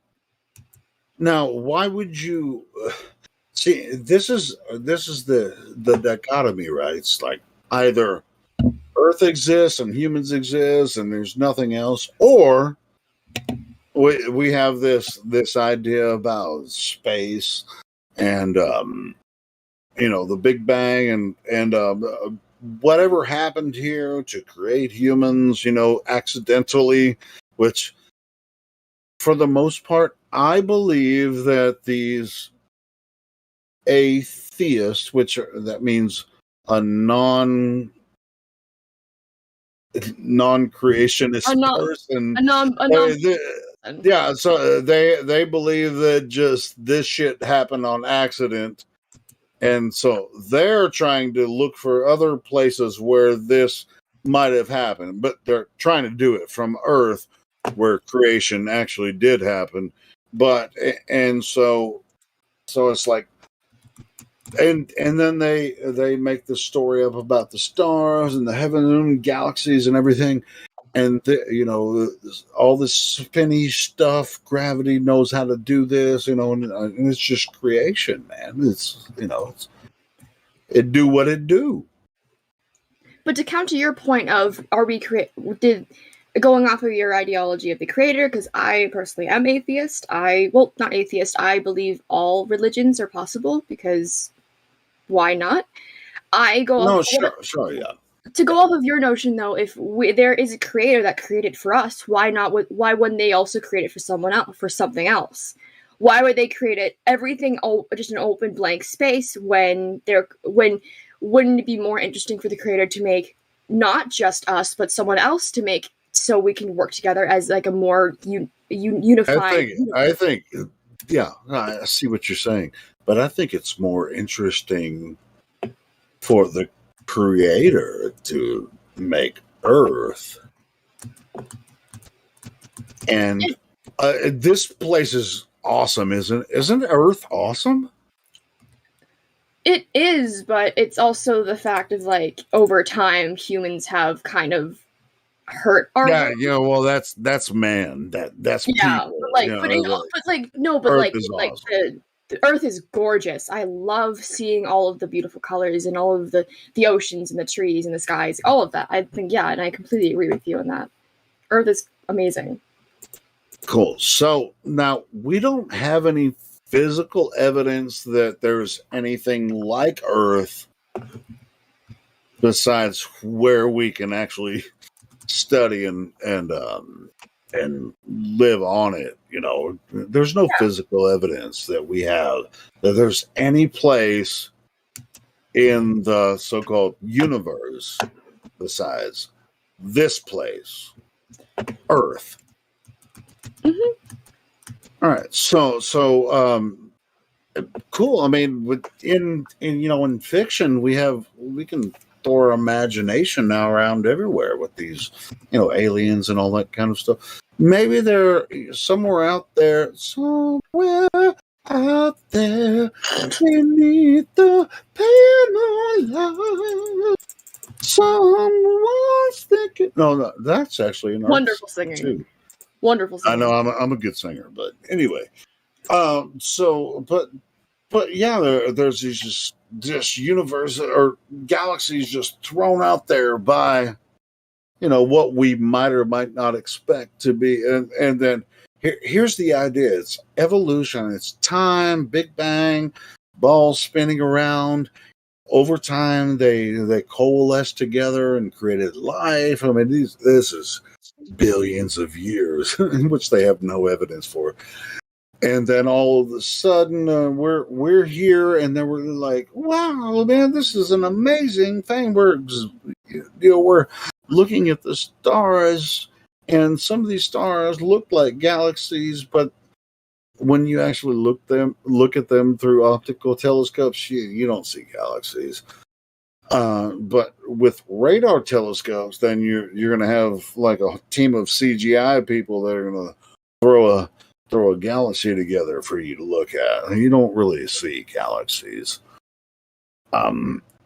Now, why would you see? This is the dichotomy, right? It's like either Earth exists and humans exist and there's nothing else, or we have this idea about space and the Big Bang and whatever happened here to create humans, accidentally, which for the most part, I believe that these atheists, that means a non-creationist person, so they believe that just this shit happened on accident, and so they're trying to look for other places where this might have happened, but they're trying to do it from Earth, where creation actually did happen. And so it's like, and then they make the story up about the stars and the heaven and galaxies and everything, and all this spinny stuff. Gravity knows how to do this, and it's just creation, man. It do what it do. But to counter your point of, going off of your ideology of the creator, because I personally am atheist. Not atheist. I believe all religions are possible, because why not? Sure, yeah. to go off of your notion, though, if there is a creator that created for us, why not? Why wouldn't they also create it for someone else, for something else? Why would they create it everything just an open blank space when wouldn't it be more interesting for the creator to make not just us but someone else to make so we can work together as like a more unified? I think, yeah, I see what you're saying, but I think it's more interesting for the creator to make Earth. And this place is awesome, isn't Earth awesome? It is, but it's also the fact of like over time humans have kind of hurt our Yeah, well that's man. That's yeah, people. but like, but Earth is like awesome. the Earth is gorgeous. I love seeing all of the beautiful colors and all of the oceans and the trees and the skies, all of that. I think, yeah, and I completely agree with you on that. Earth is amazing. Cool. So now we don't have any physical evidence that there's anything like Earth besides where we can actually study and live on it. There's no physical evidence that we have that there's any place in the so-called universe besides this place, Earth. Mm-hmm. All right, so cool. I mean, in fiction, we can throw our imagination now around everywhere with these, aliens and all that kind of stuff. Maybe they're somewhere out there, beneath the panel. Someone's thinking. No, that's actually an wonderful singing too. Wonderful singing. I know I'm a good singer, but anyway. But yeah, there's these just universe or galaxies just thrown out there by, what we might or might not expect to be, and then here's the idea: it's evolution, it's time, Big Bang, balls spinning around. Over time, they coalesced together and created life. I mean, this is billions of years, which they have no evidence for. And then all of a sudden, we're here, and then we're like, "Wow, man, this is an amazing thing." We're looking at the stars, and some of these stars look like galaxies, but when you actually look at them through optical telescopes, you don't see galaxies. But with radar telescopes, then you're going to have like a team of CGI people that are going to throw a galaxy together for you to look at. You don't really see galaxies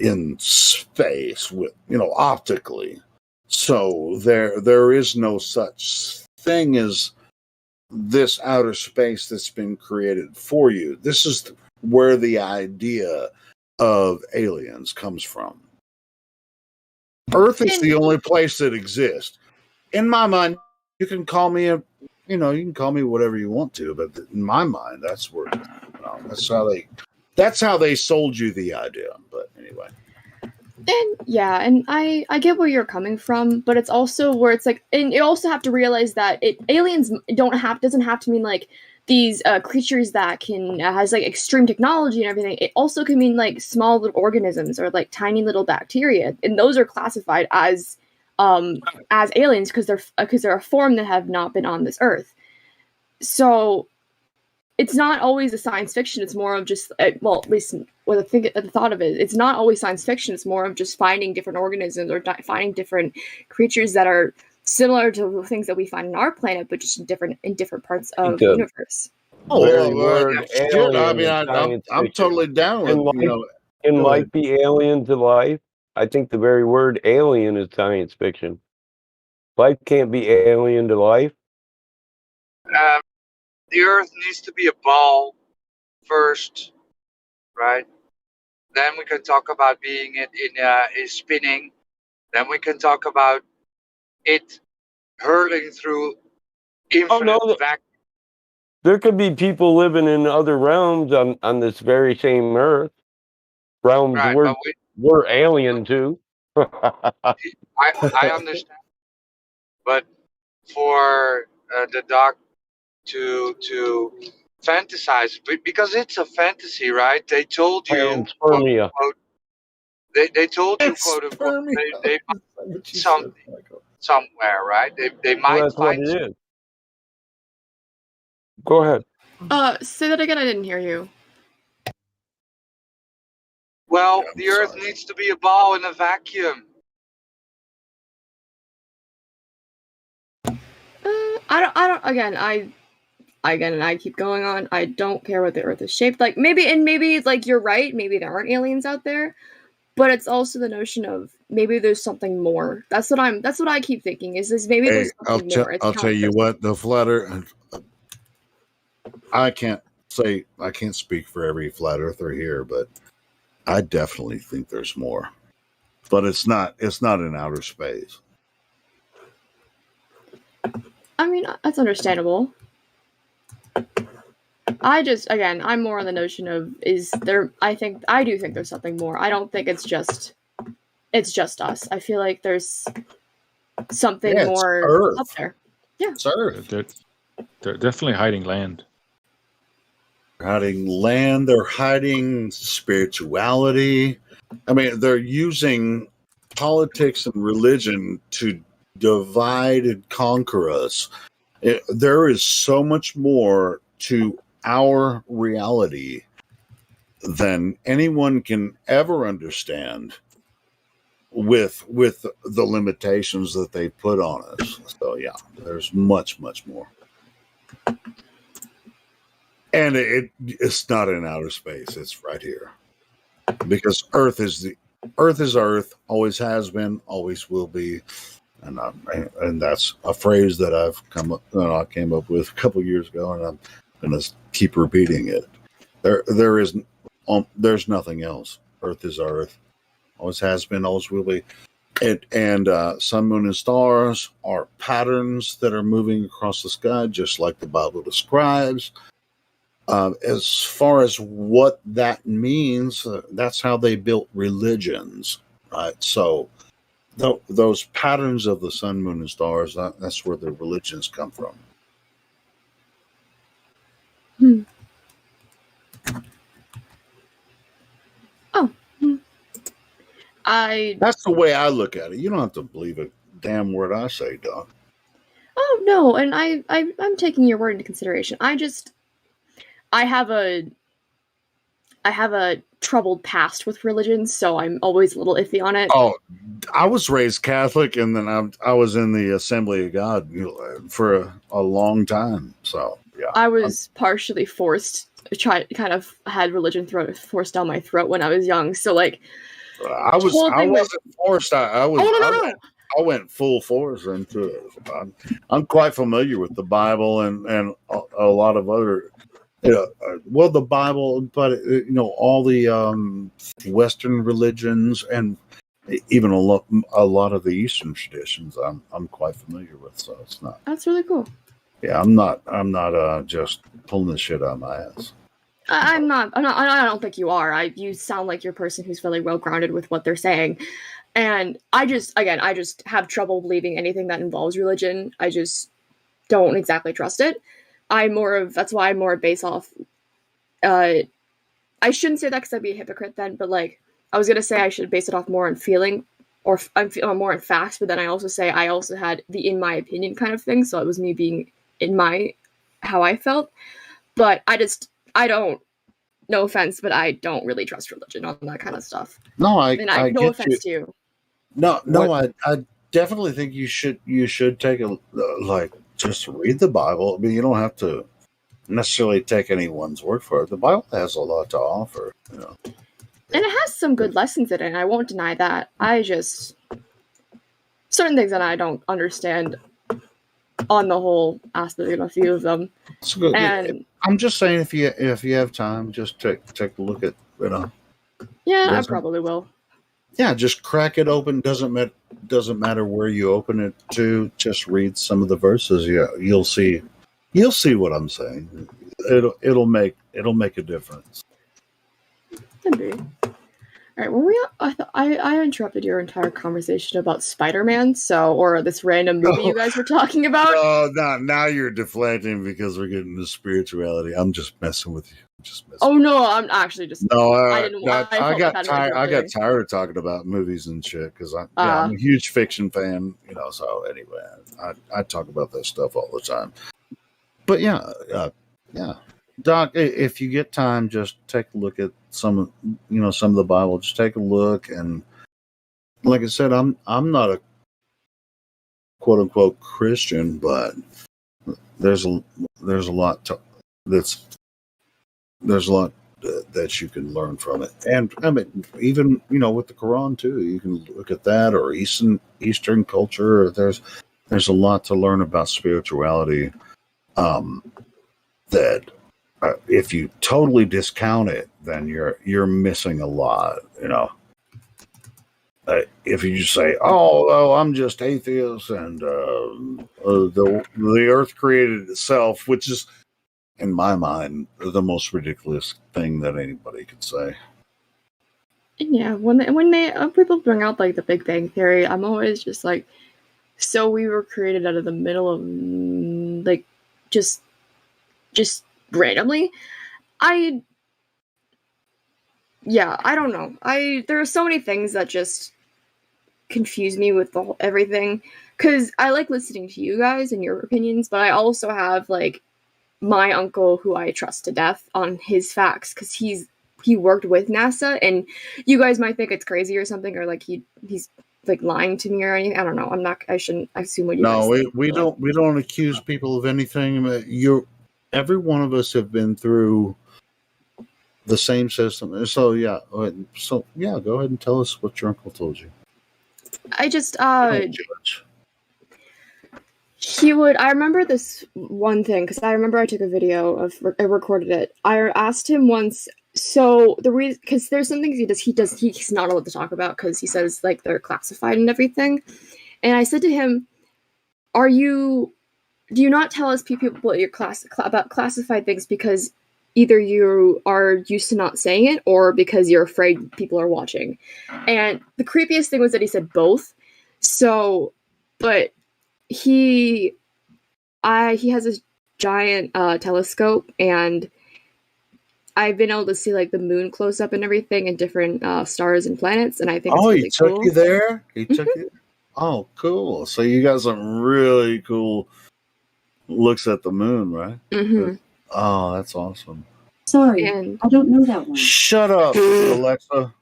in space with optically. So there is no such thing as this outer space that's been created for you. This is where the idea of aliens comes from. Earth is the only place that exists. In my mind, you can call me you can call me whatever you want to, but in my mind, that's where that's how they sold you the idea. But anyway. And yeah, and I get where you're coming from, but it's also where it's like, and you also have to realize that aliens doesn't have to mean like these creatures that can has like extreme technology and everything. It also can mean like small little organisms or like tiny little bacteria, and those are classified as aliens because they're a form that have not been on this earth. So it's not always a science fiction. It's more of just, well, at least what I think the thought of it, it's not always science fiction. It's more of just finding different organisms or finding different creatures that are similar to things that we find on our planet, but just in different parts of the universe. I'm totally down with Can life be alien to life? I think the very word alien is science fiction. Life can't be alien to life. The Earth needs to be a ball first, right? Then we can talk about being in spinning. Then we can talk about it hurling through infinite vacuum. There could be people living in other realms on this very same Earth. Realms we're alien to. I understand, but for the doc to fantasize, because it's a fantasy, right? They told you, quote Panspermia. unquote, they told you, quote unquote, they might find something somewhere, right? They Well, might that's what find. it is. Go ahead. Say that again. I didn't hear you. Well, the Earth needs to be a ball in a vacuum. I don't. Again, I keep going on. I don't care what the Earth is shaped like. Maybe like you're right. Maybe there aren't aliens out there, but it's also the notion of maybe there's something more. That's what I keep thinking. Is maybe Hey, there's something more. It's I'll tell you what, the flat Earth. I can't speak for every flat earther here, but I definitely think there's more. But it's not in outer space. I mean, that's understandable. I'm more on the notion of is there. I do think there's something more. I don't think it's just us. I feel like there's something more Earth. up there. Yeah, it's Earth. They're definitely hiding land. They're hiding land. They're hiding spirituality. I mean, they're using politics and religion to divide and conquer us. There is so much more to our reality than anyone can ever understand with the limitations that they put on us. So yeah, there's much more. And it's not in outer space, it's right here. Because Earth is Earth, always has been, always will be. And that's a phrase that I came up with a couple years ago, and I'm going to keep repeating it. There's nothing else. Earth is Earth, always has been, always will be. And sun, moon, and stars are patterns that are moving across the sky, just like the Bible describes. As far as what that means, that's how they built religions, right? So those patterns of the sun, moon, and stars, that's where the religions come from. That's the way I look at it. You don't have to believe a damn word I say, Doc. Oh no, and I'm taking your word into consideration. I have a troubled past with religion, so I'm always a little iffy on it. Oh, I was raised Catholic, and then I was in the Assembly of God for a long time. So yeah, I was partially forced. Kind of had religion forced down my throat when I was young. So like, I wasn't forced. I went full force into it. I'm quite familiar with the Bible and a lot of other. The Bible, but all the Western religions and even a lot of the Eastern traditions, I'm quite familiar with. So it's not. That's really cool. Yeah, I'm not just pulling this shit out of my ass. I'm not. I don't think you are. You sound like you're a person who's really well grounded with what they're saying, and I just have trouble believing anything that involves religion. I just don't exactly trust it. That's why I'm more based off. I shouldn't say that because I'd be a hypocrite then, but like I was gonna say I should base it off more on feeling, or more on facts. But then I also say I also had the in my opinion kind of thing, so it was me being in my how I felt. But I don't. No offense, but I don't really trust religion on that kind of stuff. No, I no get offense to you. No, I definitely think you should take just read the Bible. I mean, you don't have to necessarily take anyone's word for it. The Bible has a lot to offer, And it has some good lessons in it, and I won't deny that. Certain things that I don't understand on the whole aspect of a few of them. And I'm just saying, if you have time, just take a look at Yeah, I probably will. Yeah, just crack it open. Doesn't matter where you open it to. Just read some of the verses. Yeah, you'll see what I'm saying. It'll make a difference. Could be. All right, were we? I interrupted your entire conversation about Spider-Man, or this random movie you guys were talking about. Oh, now you're deflecting because we're getting into spirituality. I'm just messing with you. Oh no, I'm actually just. No, I didn't. I I felt got like tired. I got interrupting. tired of talking about movies and shit because I'm a huge fiction fan. So anyway, I talk about that stuff all the time. But yeah, Doc, if you get time, just take a look at some of the Bible. Just take a look, and like I said, I'm not a quote unquote Christian, but there's a lot there's a lot that you can learn from it, and I mean even with the Quran too, you can look at that, or Eastern culture. There's a lot to learn about spirituality. That if you totally discount it, then you're missing a lot. If you just say, "Oh, well, I'm just atheist," and the Earth created itself, which is, in my mind, the most ridiculous thing that anybody could say. Yeah, when people bring out like the Big Bang Theory, I'm always just like, so we were created out of the middle of like just randomly. I don't know. There are so many things that just confuse me with everything, because I like listening to you guys and your opinions, but I also have like my uncle who I trust to death on his facts, because he worked with NASA, and you guys might think it's crazy or something, or like he's like lying to me or anything. I don't know. I shouldn't assume what you guys think. we don't accuse people of anything. Every one of us have been through the same system. So yeah, go ahead and tell us what your uncle told you. I just I remember this one thing, because I remember I took a video I recorded it. I asked him once, so the reason, because there's some things he's not allowed to talk about, because he says like they're classified and everything. And I said to him, do you not tell us people about classified things because either you are used to not saying it, or because you're afraid people are watching? And the creepiest thing was that he said both. So, but he has this giant telescope, and I've been able to see like the moon close up and everything, and different stars and planets, and I think it's really he took cool. you there? He took you? Oh, cool. So you got some really cool looks at the moon, right? Mm-hmm. Oh, that's awesome. Sorry, I don't know that one. Shut up, Alexa.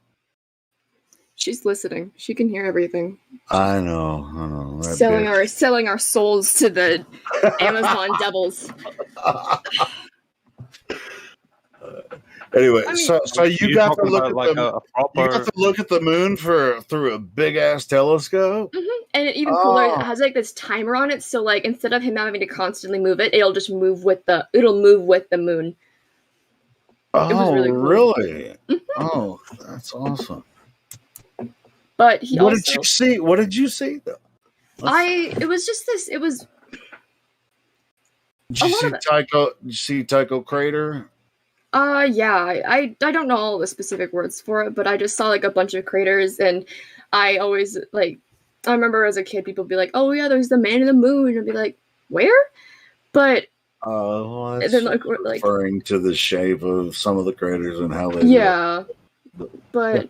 She's listening. She can hear everything. I know. Selling our souls to the Amazon devils. Anyway, I mean, so you got to look at you got to look at the moon through a big ass telescope. Mm-hmm. And even cooler, it has like this timer on it, so like instead of him having to constantly move it, it'll just move with the moon. Oh, it was really cool. Really? Mm-hmm. Oh, that's awesome. But what did you see? What did you see though? It was just this. It was. Did you see Tycho Crater? Yeah. I don't know all the specific words for it, but I just saw like a bunch of craters, and I always like. I remember as a kid, people would be like, "Oh yeah, there's the man in the moon," and I'd be like, "Where?" But well, that's then like referring to the shape of some of the craters and how they. Yeah, but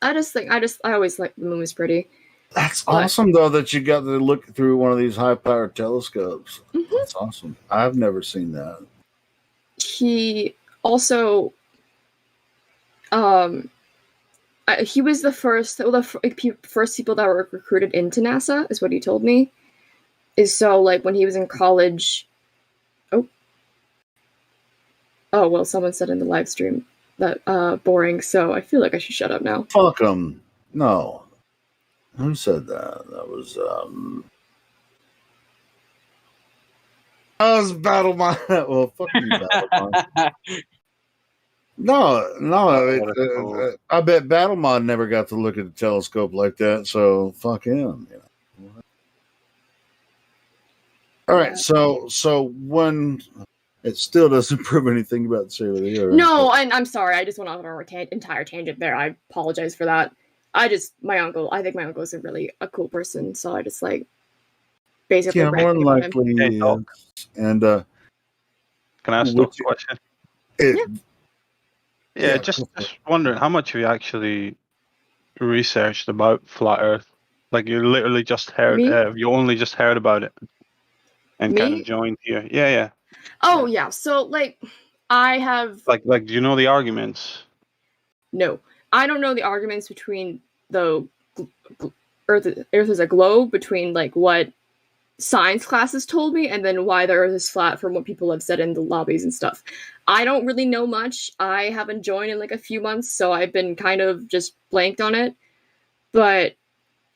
I always like the moon was pretty. That's awesome though that you got to look through one of these high-powered telescopes. Mm-hmm. That's awesome. I've never seen that. He also, he was the first people that were recruited into NASA, is what he told me. Is so like when he was in college. Oh well, someone said in the live stream that boring. So I feel like I should shut up now. Fuck him. No. Who said that? That was Battlemind. Well, fuck you, Battlemind. No. I bet Battlemon never got to look at the telescope like that, so fuck him. All right, so when It still doesn't prove anything about the shape of the Earth. No, and I'm sorry. I just went off on an entire tangent there. I apologize for that. I think my uncle is a really a cool person, so I just like basically Yeah, more than ranting about him. likely. And Can I ask a question? Yeah, just wondering how much have you actually researched about flat Earth? Like you literally just heard, you only just heard about it, and kind Me? of joined here. Yeah. Oh yeah. So like, I have Like, do you know the arguments? no. I don't know the arguments between the Earth is a globe, between like what science classes told me and then why the Earth is flat from what people have said in the lobbies and stuff. I don't really know much. I haven't joined in like a few months, so I've been kind of just blanked on it. But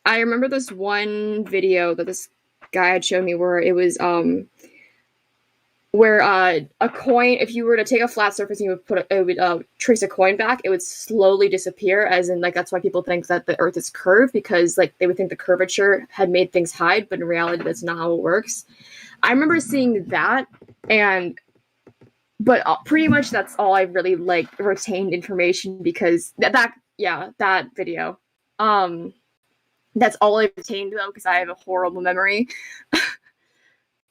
I remember this one video that this guy had shown me where it was where a coin, if you were to take a flat surface and you would trace a coin back, it would slowly disappear, as in like that's why people think that the Earth is curved, because like they would think the curvature had made things hide, but in reality that's not how it works. I remember seeing that, but pretty much that's all I really like retained information, because that video, that's all I retained though, because I have a horrible memory.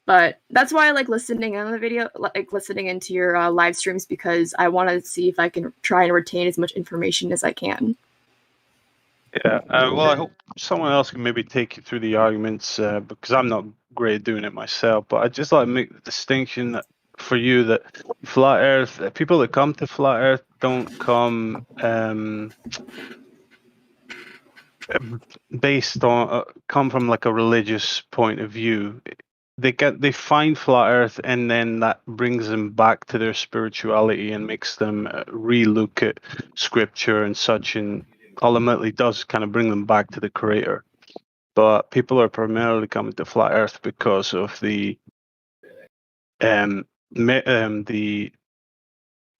But that's why I like listening on the video, like listening into your live streams, because I want to see if I can try and retain as much information as I can. Yeah. Well, I hope someone else can maybe take you through the arguments, because I'm not great at doing it myself. But I just like to make the distinction that for you that flat Earth, people that come to flat Earth don't come based on come from like a religious point of view. They find flat Earth, and then that brings them back to their spirituality and makes them relook at scripture and such, and ultimately does kind of bring them back to the Creator. But people are primarily coming to flat Earth because of the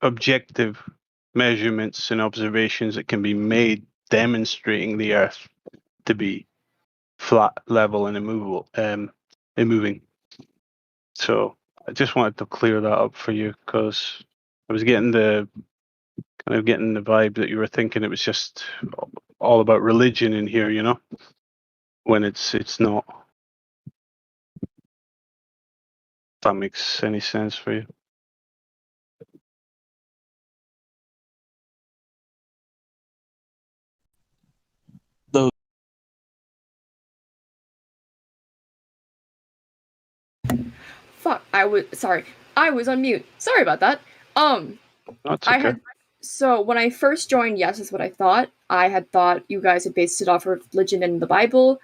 objective measurements and observations that can be made demonstrating the Earth to be flat, level, and immovable, and moving. So I just wanted to clear that up for you, because I was getting the vibe that you were thinking it was just all about religion in here, when it's not. If that makes any sense for you. Fuck, I was on mute. Sorry about that. That's okay. So when I first joined, yes, is what I thought. I had thought you guys had based it off of religion and the Bible.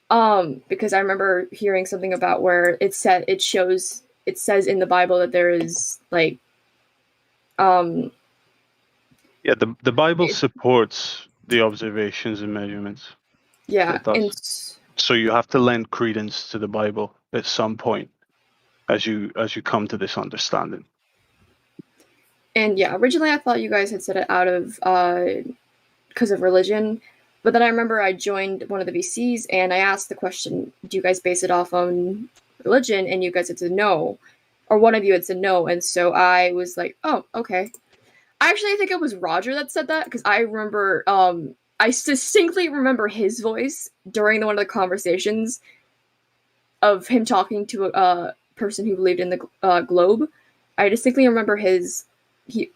Because I remember hearing something about where it says in the Bible that there is like yeah, the Bible supports the observations and measurements. Yeah, and so you have to lend credence to the Bible at some point as you come to this understanding. And yeah, originally I thought you guys had said it out of because of religion, but then I remember I joined one of the VCs and I asked the question, "Do you guys base it off on religion?" And you guys had said no, or one of you had said no, and so I was like, "Oh, okay." Actually, I think it was Roger that said that, because I remember, I distinctly remember his voice during one of the conversations of him talking to a person who believed in the globe. I distinctly remember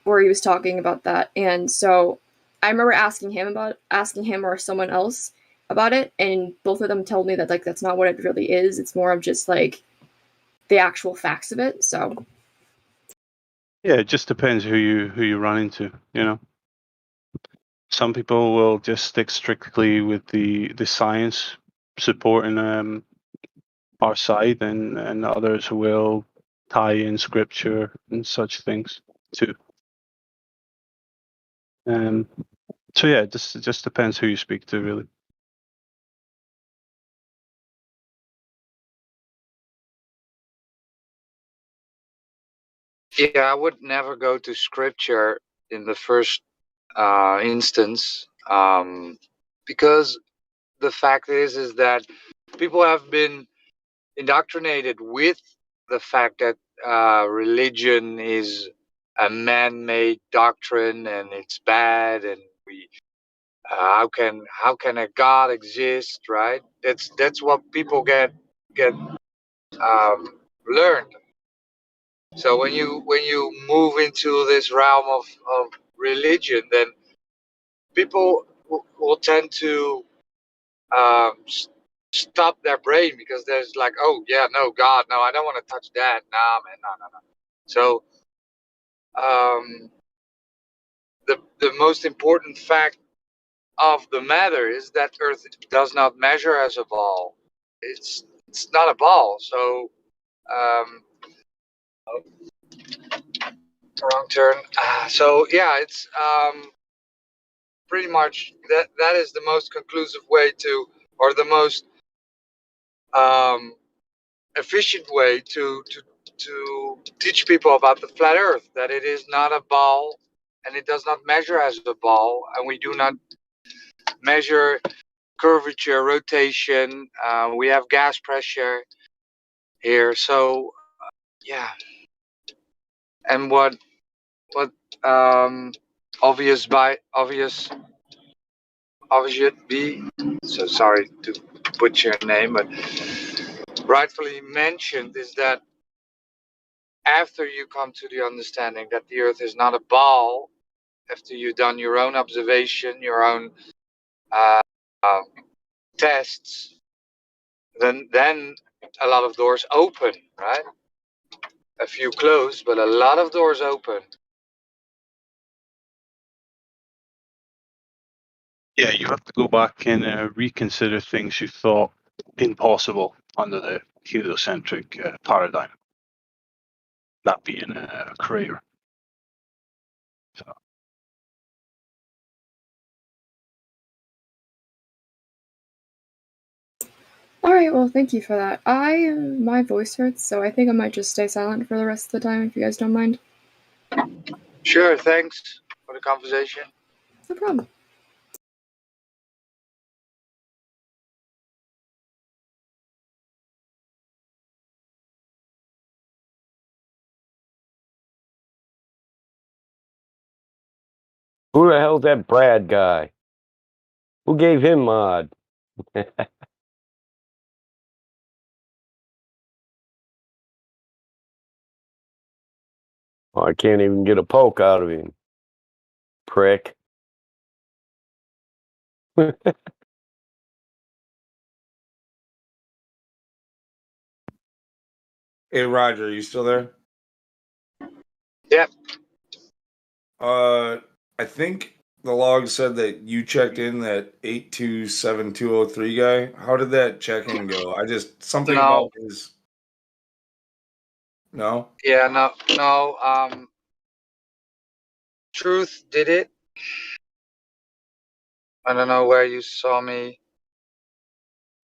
where he was talking about that, and so I remember asking him or someone else about it, and both of them told me that like that's not what it really is. It's more of just like the actual facts of it. So yeah, it just depends who you run into. Some people will just stick strictly with the science supporting our side, and others will tie in scripture and such things too. So yeah, it just depends who you speak to, really. Yeah, I would never go to scripture in the first instance, because the fact is that people have been indoctrinated with the fact that religion is a man-made doctrine and it's bad, and we how can a God exist, right? That's what people get learned. So when you move into this realm of religion, then people will tend to stop their brain, because there's like, oh yeah, no God, no, I don't want to touch that. Nah, man, no. So the most important fact of the matter is that Earth does not measure as a ball. It's not a ball. So wrong turn. So yeah, it's pretty much that is the most conclusive way to, or the most efficient way to teach people about the flat Earth, that it is not a ball and it does not measure as a ball, and we do not measure curvature, rotation. We have gas pressure here, so yeah. And what obvious be, so sorry to butcher your name, but rightfully mentioned is that after you come to the understanding that the Earth is not a ball, after you've done your own observation, your own uh, uh, tests, then a lot of doors open, right? A few close, but a lot of doors open. Yeah, you have to go back and reconsider things you thought impossible under the heliocentric paradigm. That being a crater. So. All right, well, thank you for that. My voice hurts, so I think I might just stay silent for the rest of the time, if you guys don't mind. Sure, thanks for the conversation. No problem. Who the hell's that Brad guy? Who gave him mod? Oh, I can't even get a poke out of him. Prick. Hey, Roger, are you still there? Yep. I think the log said that you checked in that 827203 guy. How did that check-in go? I just something No. about his. No. Yeah, no. Truth did it. I don't know where you saw me.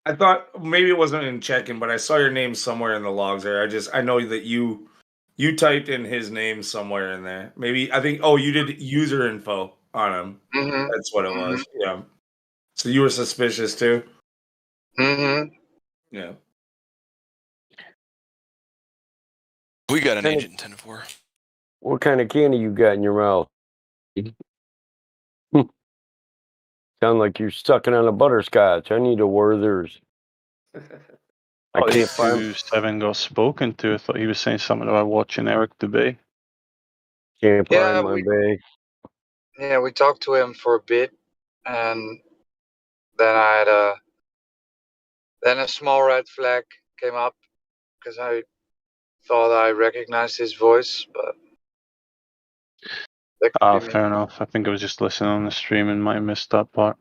I thought maybe it wasn't in check-in, but I saw your name somewhere in the logs there. I know that you typed in his name somewhere in there. Maybe I think you did user info on him. Mm-hmm. That's what it was. Yeah. So you were suspicious too? Mm-hmm. Yeah. We got an Kinda- agent 10-4. What kind of candy you got in your mouth? Sound like you're sucking on a butterscotch. I need a Werther's. I can't find. 82-7 got spoken to. I thought he was saying something about watching Eric Dubay. Can't Yeah, find my bag. Yeah, we talked to him for a bit, and then I had then a small red flag came up because I thought I recognized his voice, but that could be me. Fair enough. I think I was just listening on the stream and might have missed that part.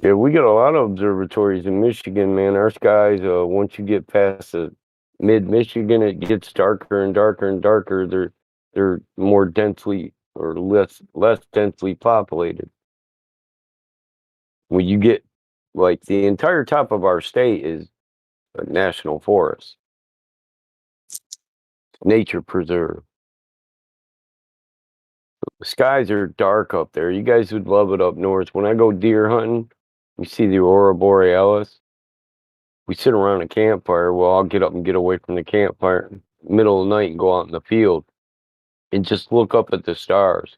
Yeah, we got a lot of observatories in Michigan, man. Our skies, once you get past the mid-Michigan, it gets darker and darker and darker. They're more densely or less densely populated. When you get like the entire top of our state is a national forest. nature preserve. The skies are dark up there. You guys would love it up north. When I go deer hunting, we see the aurora borealis. We sit around a campfire. Well, I'll get up and get away from the campfire in the middle of the night and go out in the field and just look up at the stars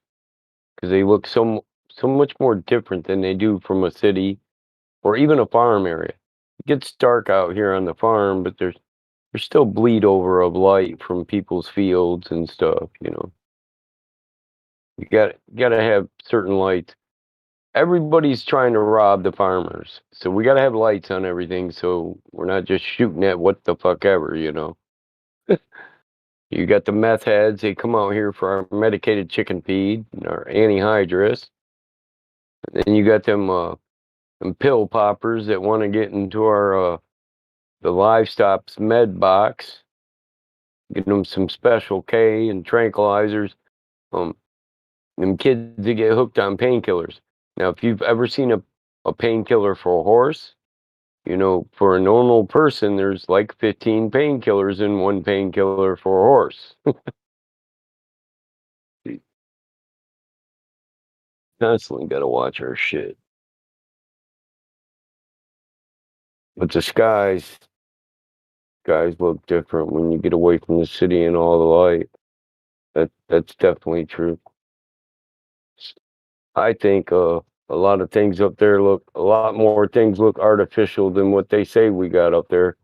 because they look so much more different than they do from a city or even a farm area. It gets dark out here on the farm, but there's still bleed over of light from people's fields and stuff, you know. You gotta have certain lights. Everybody's trying to rob the farmers, so we gotta have lights on everything, so we're not just shooting at what the fuck ever, you know. You got the meth heads; they come out here for our medicated chicken feed and our anhydrous. And then you got them pill poppers that want to get into our the livestock's med box, get them some special K and tranquilizers. Them kids that get hooked on painkillers. Now, if you've ever seen a painkiller for a horse, you know, for a normal person, there's like 15 painkillers in one painkiller for a horse. Constantly got to watch our shit. But the skies look different when you get away from the city and all the light. That's definitely true. I think a lot of things up there a lot more things look artificial than what they say we got up there.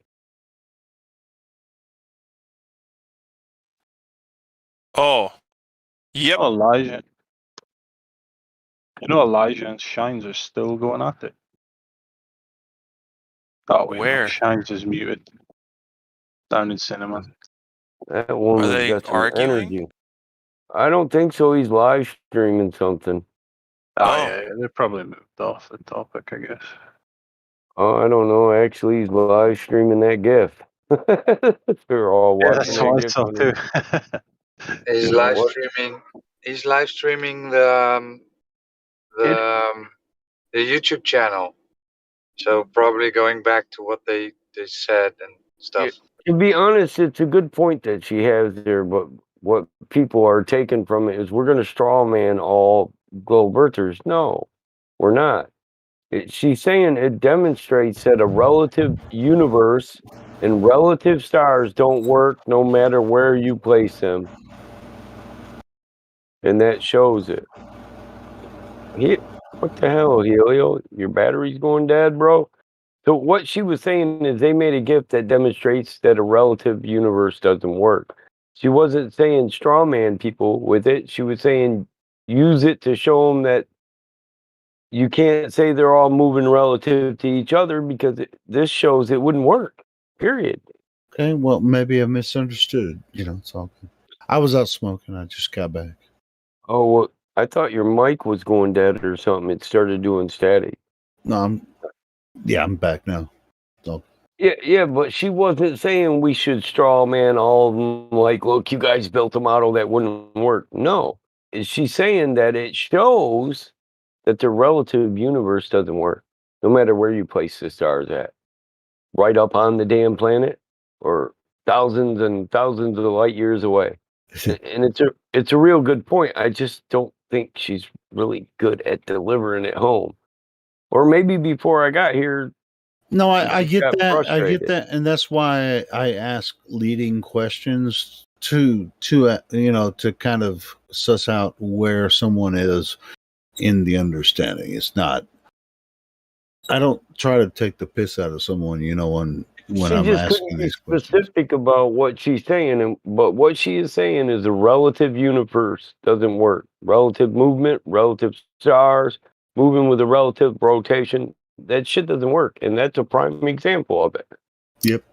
Oh, yep. Oh, Elijah. You know, Elijah and Shines are still going at it. Oh, wait, Where? no, Shines is muted. Down in cinema. That woman's they got some arguing? energy. I don't think so. He's live streaming something. Oh, yeah, they probably moved off the topic, I guess. Oh, I don't know. Actually, he's live streaming that GIF. They're all Yeah, watching that's that what I GIF. thought too. He's live streaming. He's live streaming the YouTube channel. So probably going back to what they said and stuff. To be honest, it's a good point that she has there, but what people are taking from it is we're going to straw man all glow birthers. No, we're not. She's saying it demonstrates that a relative universe and relative stars don't work no matter where you place them. And that shows it. What the hell, Helio? Your battery's going dead, bro? So what she was saying is they made a gift that demonstrates that a relative universe doesn't work. She wasn't saying straw man people with it. She was saying use it to show them that you can't say they're all moving relative to each other because this shows it wouldn't work. Period. Okay, well, maybe I misunderstood. You know, it's all good. I was out smoking. I just got back. Oh, well, I thought your mic was going dead or something. It started doing static. No, I'm back now. So. Yeah, but she wasn't saying we should straw man all of them. Like, look, you guys built a model that wouldn't work. No, she's saying that it shows that the relative universe doesn't work, no matter where you place the stars at, right up on the damn planet, or thousands and thousands of light years away. And it's a real good point. I just don't think she's really good at delivering it home. Or maybe before I got here. No, I get that. I frustrated. get that, and that's why I ask leading questions to to kind of suss out where someone is in the understanding. It's not. I don't try to take the piss out of someone, when I'm asking these questions. Specific about what she's saying, but what she is saying is a relative universe doesn't work. Relative movement, relative stars, moving with a relative rotation. That shit doesn't work, and that's a prime example of it. Yep.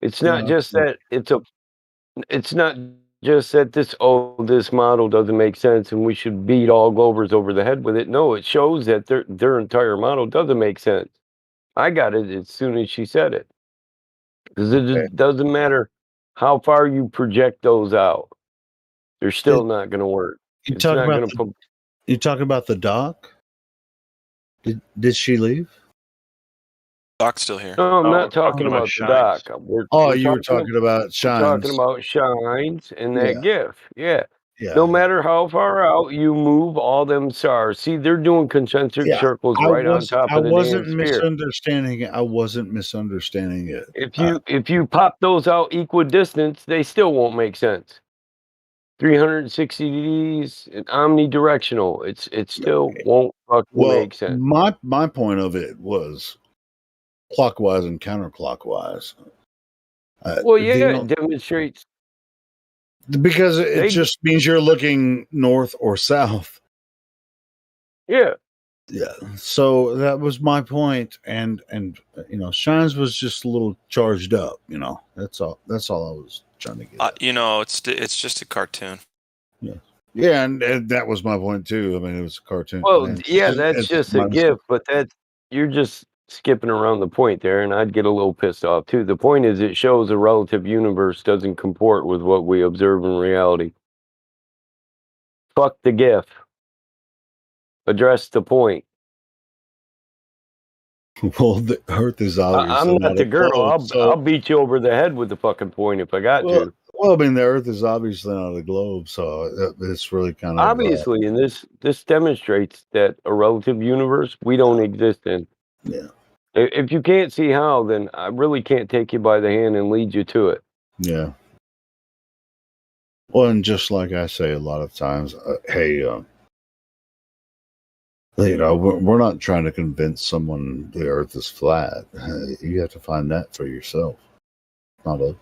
It's not just that it's not just that this model doesn't make sense and we should beat all Glovers over the head with it. No, it shows that their entire model doesn't make sense. I got it as soon as she said it. Because it doesn't matter how far you project those out. They're still not going to work. You talking about the doc? Did she leave? Doc's still here. No, I'm Oh, not we're talking talking about about the doc. shines. We're you were talking talking about we're shines. talking about shines and Yeah. that GIF. Yeah. Yeah. No matter how far out you move, all them stars. See, they're doing concentric Yeah. circles right on top I of the damn wasn't sphere. misunderstanding it. I wasn't misunderstanding it. If you pop those out equidistant, they still won't make sense. 360 degrees and omnidirectional. It still won't fucking Well, make sense. my point of it was clockwise and counterclockwise. Well, yeah, it demonstrates because it just means you're looking north or south. Yeah. Yeah. So that was my point, and Shines was just a little charged up. That's all. That's all I was trying to get. It's just a cartoon. Yeah, and that was my point too. I mean, it was a cartoon. Well, and yeah, that's it's just my a mistake. gift, but you're just skipping around the point there, and I'd get a little pissed off too. The point is, it shows a relative universe doesn't comport with what we observe in reality. Fuck the GIF. Address the point. Well, the Earth is obviously I'm not the a girl. globe, I'll beat you over the head with the fucking point if I got to. Well, I mean, the Earth is obviously not a globe, so it's really kind of Obviously, and this demonstrates that a relative universe we don't exist in. Yeah. If you can't see how, then I really can't take you by the hand and lead you to it. Yeah. Well, and just like I say a lot of times, hey, we're not trying to convince someone the Earth is flat. You have to find that for yourself, not us.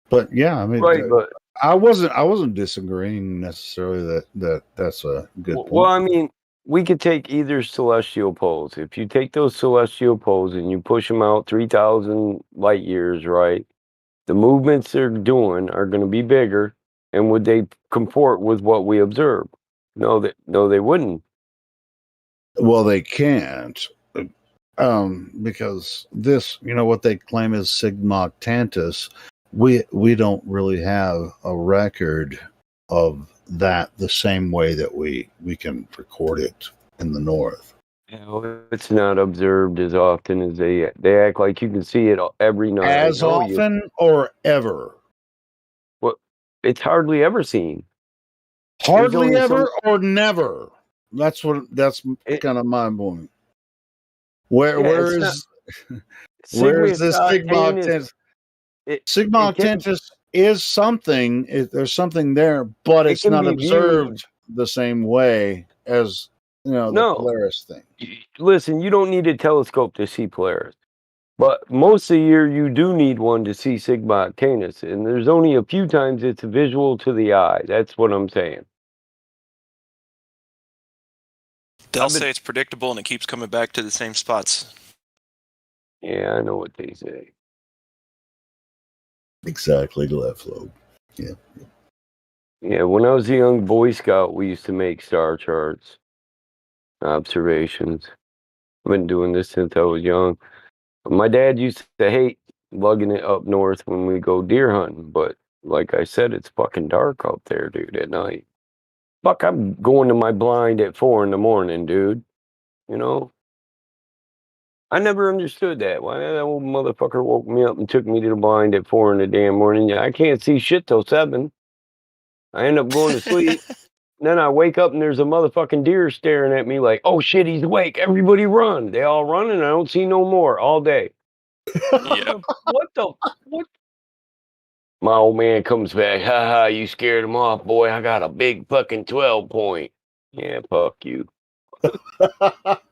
But yeah, I mean, Right, but I wasn't disagreeing necessarily that that's a good point. Well, I mean, we could take either celestial poles. If you take those celestial poles and you push them out 3,000 light years, right? The movements they're doing are going to be bigger, and would they comport with what we observe? No, they wouldn't. Well, they can't, because this, what they claim is Sigma Octantis. We don't really have a record of that the same way that we can record it in the north. It's not observed as often as they act like you can see it every night. As often or ever? Well, it's hardly ever seen. Hardly ever or never. That's kind of my point. Where is this Sigma Octantis? Sigma Octantis is something. There's something there, but it's not observed the same way as the Polaris thing. Listen, you don't need a telescope to see Polaris, but most of the year you do need one to see Sigma Octantis, and there's only a few times it's visual to the eye. That's what I'm saying. They'll say it's predictable and it keeps coming back to the same spots. Yeah, I know what they say. Exactly, left lobe. Yeah. Yeah, when I was a young Boy Scout, we used to make star charts, observations. I've been doing this since I was young. My dad used to hate lugging it up north when we go deer hunting, but like I said, it's fucking dark up there, dude, at night. Fuck, I'm going to my blind at 4 a.m, dude. I never understood that. Why that old motherfucker woke me up and took me to the blind at 4 in the damn morning? I can't see shit till 7. I end up going to sleep. Then I wake up and there's a motherfucking deer staring at me like, oh shit, he's awake. Everybody run. They all run and I don't see no more all day. What? My old man comes back. Ha ha, you scared him off, boy. I got a big fucking 12 point. Yeah, fuck you.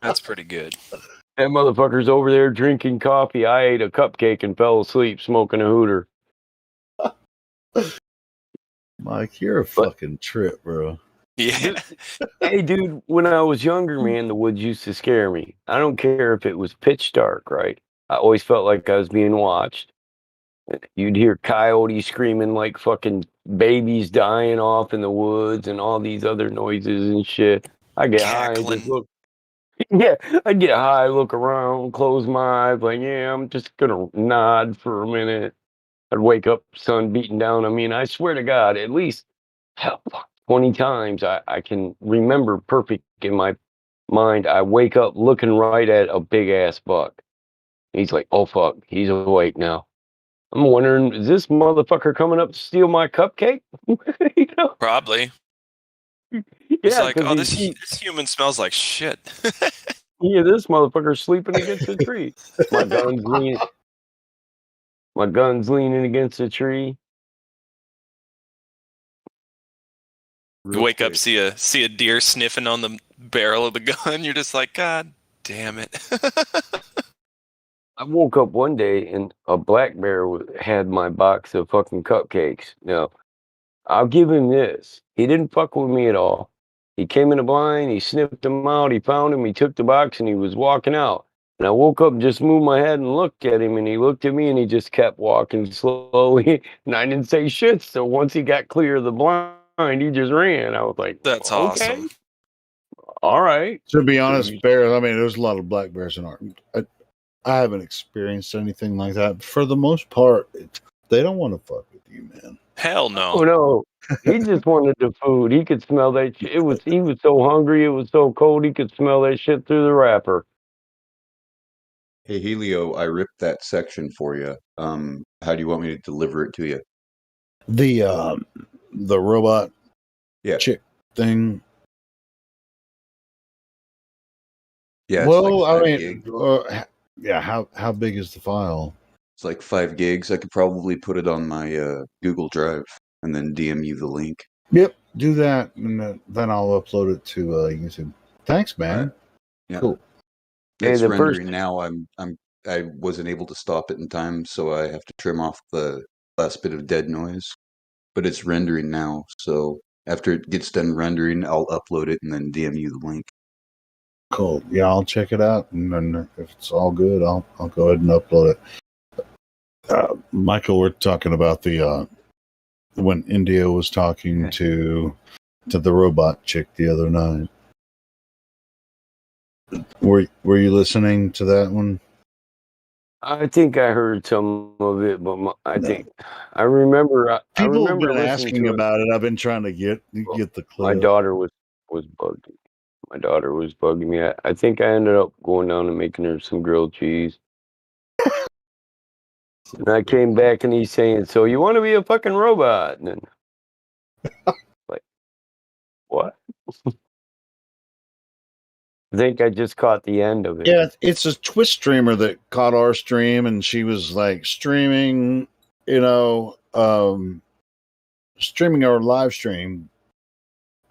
That's pretty good. That motherfucker's over there drinking coffee. I ate a cupcake and fell asleep smoking a hooter. Mike, you're a fucking trip, bro. Yeah. Hey, dude, when I was younger, man, the woods used to scare me. I don't care if it was pitch dark, right? I always felt like I was being watched. You'd hear coyotes screaming like fucking babies dying off in the woods and all these other noises and shit. I get high and just look. Yeah, I get high, look around, close my eyes, like, yeah, I'm just gonna nod for a minute. I'd wake up, sun beating down. I mean, I swear to God, at least 20 times I can remember perfect in my mind. I wake up looking right at a big ass buck. He's like, oh fuck, he's awake now. I'm wondering, is this motherfucker coming up to steal my cupcake? You know? Probably. He's Yeah, like, because oh, this human smells like shit. yeah, this motherfucker's sleeping against a tree. My gun's leaning against a tree. You wake up, see a deer sniffing on the barrel of the gun. You're just like, God damn it. I woke up one day and a black bear had my box of fucking cupcakes. Now, I'll give him this. He didn't fuck with me at all. He came in the blind, he sniffed them out, he found him, he took the box, and he was walking out. And I woke up and just moved my head and looked at him, and he looked at me, and he just kept walking slowly. And I didn't say shit. So once he got clear of the blind, he just ran. I was like, That's okay. awesome. All right. To be honest, bears, I mean, there's a lot of black bears in our. I haven't experienced anything like that. For the most part, they don't want to fuck with you, man. Hell no. Oh no. He just wanted the food. He could smell that shit. He was so hungry, it was so cold, he could smell that shit through the wrapper. Hey Helio, I ripped that section for you. How do you want me to deliver it to you? The robot chick thing. Yeah. Well, like I 5 mean, gig. yeah. How big is the file? It's like 5 gigs. I could probably put it on my Google Drive and then DM you the link. Yep, do that, and then I'll upload it to YouTube. Thanks, man. Right. Yeah. Cool. It's the rendering now. I wasn't able to stop it in time, so I have to trim off the last bit of dead noise. But it's rendering now, so after it gets done rendering, I'll upload it and then DM you the link. Cool. Yeah, I'll check it out, and then if it's all good, I'll go ahead and upload it. Michael, we're talking about the when India was talking to the robot chick the other night. Were you listening to that one? I think I heard some of it, but I remember. People I have remember been listening asking to about it. I've been trying to get the clip. My daughter was bugging. My daughter was bugging me. I think I ended up going down and making her some grilled cheese. And I came back and he's saying, "So you want to be a fucking robot?" And then, like, what? I think I just caught the end of it. Yeah, it's a Twitch streamer that caught our stream, and she was like streaming, streaming our live stream,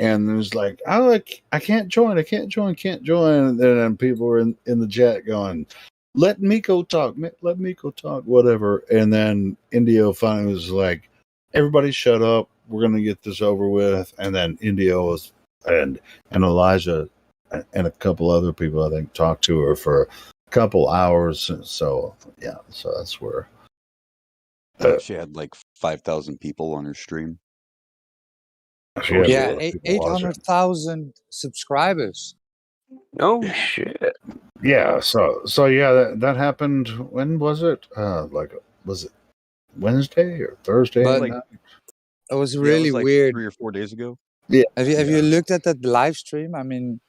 and it was like, "Oh, I can't join, and then people were in the chat going, let Miko talk, whatever. And then Indio finally was like, everybody shut up, we're gonna get this over with. And then Indio was and Elijah and a couple other people, I think, talked to her for a couple hours. So yeah, so that's where she had like 5,000 people on her stream. Yeah, 800,000 subscribers. Oh shit! Yeah, so yeah, that happened. When was it? Was it Wednesday or Thursday? But it was really weird. 3 or 4 days ago. Yeah. Have you looked at that live stream? I mean,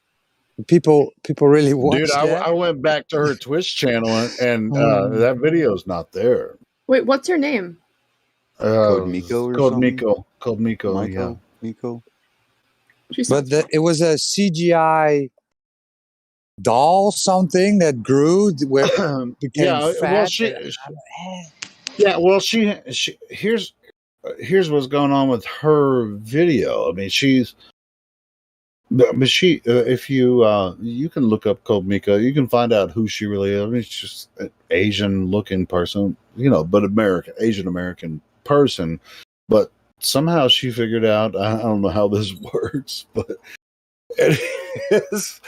people really watched Dude, that. I went back to her Twitch channel and that video's not there. Wait, what's your name? Code Miko or Code something? Miko. Michael, Yeah. Miko. But it was a CGI doll, something that grew, where became fat. Well, she here's what's going on with her video. I mean, but she if you can look up Code Miko, you can find out who she really is. I mean, she's just an Asian looking person, but Asian American person. But somehow she figured out, I don't know how this works, but it is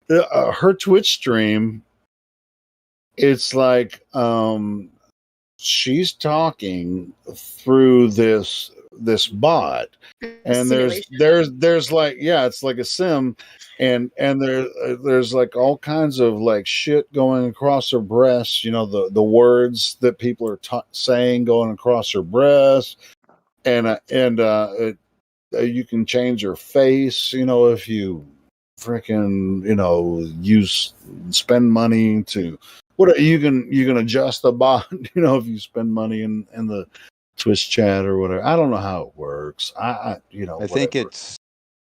her Twitch stream. It's like she's talking through this bot, and there's like, yeah, it's like a sim, and there's like all kinds of like shit going across her breasts, the words that people are saying going across her breasts, and you can change her face, if you freaking spend money to What you can adjust the bot, if you spend money in the Twitch chat or whatever. I don't know how it works. I think it's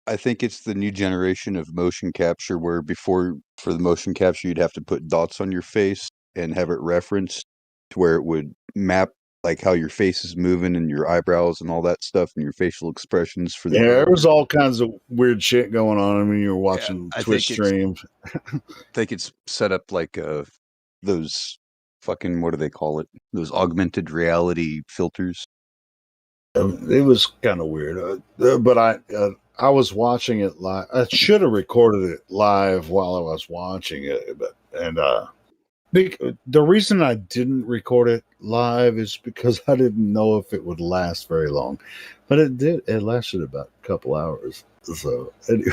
the new generation of motion capture where before for the motion capture you'd have to put dots on your face and have it referenced to where it would map like how your face is moving and your eyebrows and all that stuff and your facial expressions for the there was all kinds of weird shit going on. I mean, you're watching I Twitch think it's streams. I think it's set up like those fucking what do they call it? Those augmented reality filters. It was kind of weird, but I was watching it live. I should have recorded it live while I was watching it, the reason I didn't record it live is because I didn't know if it would last very long, but it did. It lasted about a couple hours. So anyway,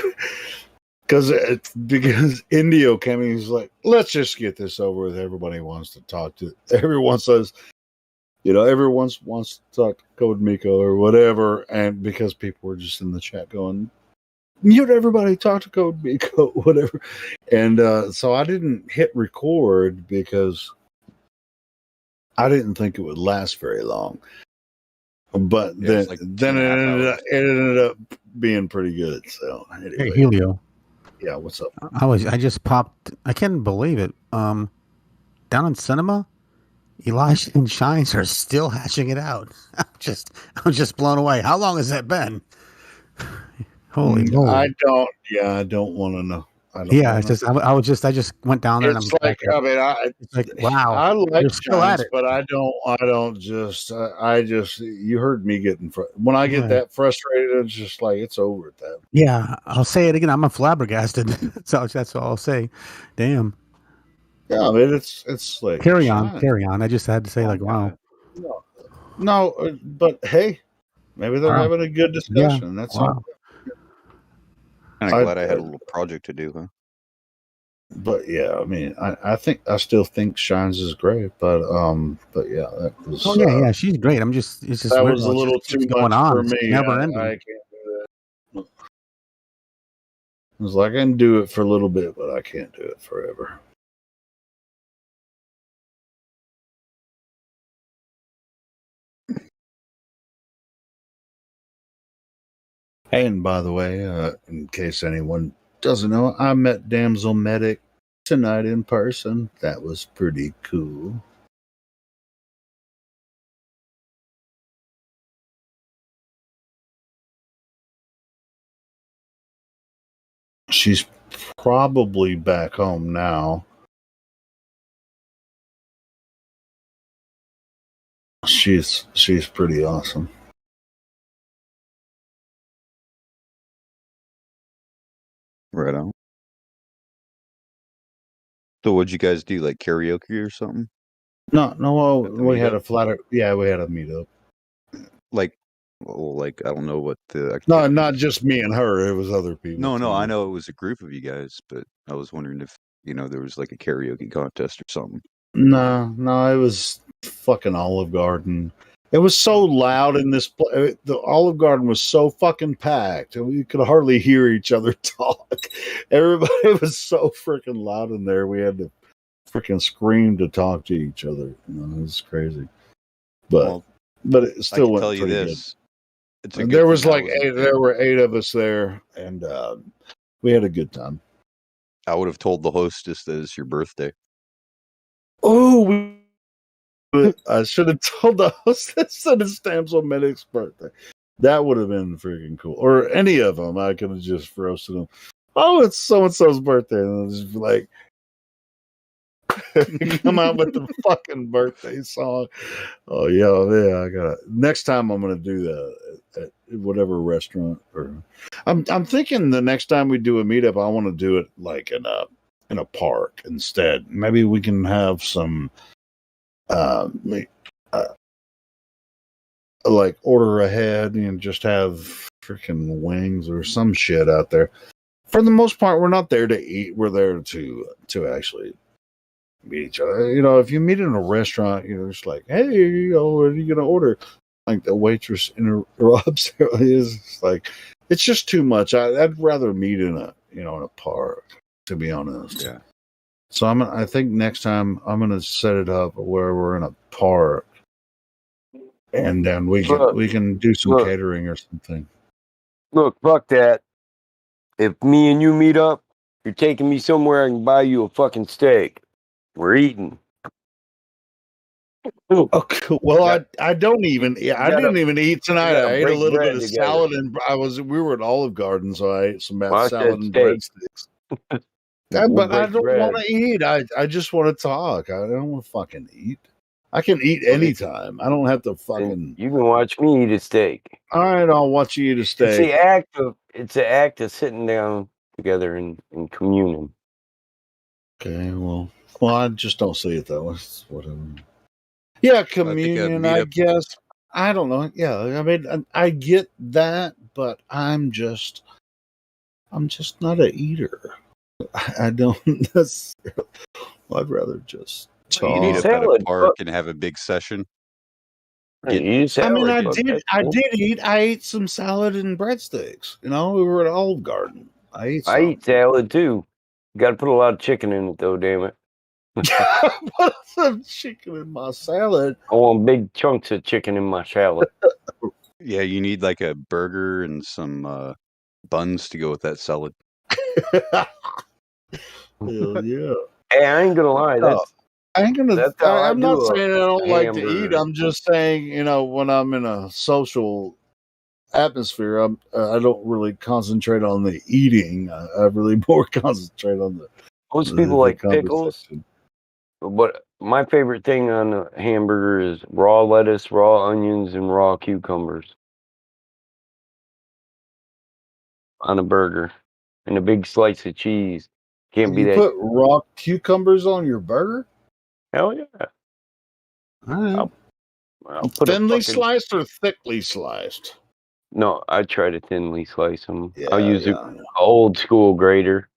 because Indio came in, he's like, "Let's just get this over with." Everybody wants to talk to. Everyone says. Everyone wants to talk to Code Miko or whatever, and because people were just in the chat going, mute everybody, talk to Code Miko, whatever. And so I didn't hit record because I didn't think it would last very long. But then it ended up being pretty good. So anyway. Hey, Helio. Yeah, what's up? I just popped. I can't believe it. Down in cinema. Elijah and Shines are still hashing it out. I'm just blown away. How long has that been? Holy moly! I don't want to know. I just went down there. It's and like, it's like, wow. I like still at Shines, it. but I just, you heard me getting when I get that frustrated, it's just like, it's over at that. Yeah, I'll say it again. I'm a flabbergasted. That's all I'll say. Damn. Yeah, I mean, it's like carry on. I just had to say, wow. No, but hey, maybe they're having a good discussion. That's all. Kind of glad I had a little project to do, huh? But yeah, I mean, I still think Shines is great, but yeah, that was. Oh yeah, she's great. it's just that weird was a little too going much on for it's me. never ending. I can't do that. It was like I can do it for a little bit, but I can't do it forever. And by the way, in case anyone doesn't know, I met Damsel Medic tonight in person. That was pretty cool. She's probably back home now. She's pretty awesome. Right on. So what'd you guys do, like karaoke or something? No, we had a we had a meetup. Like I don't know what the... No, not just me and her. It was other people. No, I know it was a group of you guys, but I was wondering if, there was like a karaoke contest or something. No, it was fucking Olive Garden. It was so loud in this place. The Olive Garden was so fucking packed, and we could hardly hear each other talk. Everybody was so freaking loud in there. We had to freaking scream to talk to each other. It was crazy. But it still went pretty good. There was like there were 8 of us there, and we had a good time. I would have told the hostess that it's your birthday. Oh, I should have told the hostess that it's Damsel Medic's birthday. That would have been freaking cool. Or any of them. I could have just roasted them. Oh, it's so-and-so's birthday. And I'll just be like, come out with the fucking birthday song. Oh, yeah, I got it. Next time I'm going to do that at whatever restaurant. Or I'm thinking the next time we do a meetup, I want to do it like in a park instead. Maybe we can have some like order ahead and just have freaking wings or some shit out there. For the most part, we're not there to eat. We're there to actually meet each other. If you meet in a restaurant, it's like, hey, what are you gonna order? Like the waitress interrupts. It's like, it's just too much. I'd rather meet in a in a park, to be honest. Yeah. So I think next time I'm gonna set it up where we're in a park, and then we can do some catering or something. Look, fuck that. If me and you meet up, you're taking me somewhere I can buy you a fucking steak. We're eating. Okay, well, I don't even I didn't even eat tonight. I ate a little bit of salad, and we were at Olive Garden, so I ate some salad and breadsticks. But I don't want to eat. I just want to talk. I don't want to fucking eat. I can eat anytime. I don't have to fucking. You can watch me eat a steak. All right, I'll watch you eat a steak. It's the act of sitting down together and communing. Okay, well, I just don't see it though. It's whatever. Yeah, communion. I guess. I don't know. Yeah, I mean, I get that, but I'm just not a eater. I don't. I'd rather just talk. You meet up at a park and have a big session. I did eat. I ate some salad and breadsticks. You know, we were at Olive Garden. I eat salad too. You got to put a lot of chicken in it, though. Damn it. Put some chicken in my salad. I want big chunks of chicken in my salad. Yeah, you need like a burger and some buns to go with that salad. Hell yeah. Hey, I ain't gonna lie. I'm not saying I don't like to eat. I'm just saying, you know, when I'm in a social atmosphere, I don't really concentrate on the eating. I really more concentrate on the. Most people like pickles, but my favorite thing on a hamburger is raw lettuce, raw onions, and raw cucumbers on a burger, and a big slice of cheese. Can't be you that. Put raw cucumbers on your burger? Hell yeah! All right. I'll put thinly sliced or thickly sliced? No, I try to thinly slice them. I'll use an old school grater.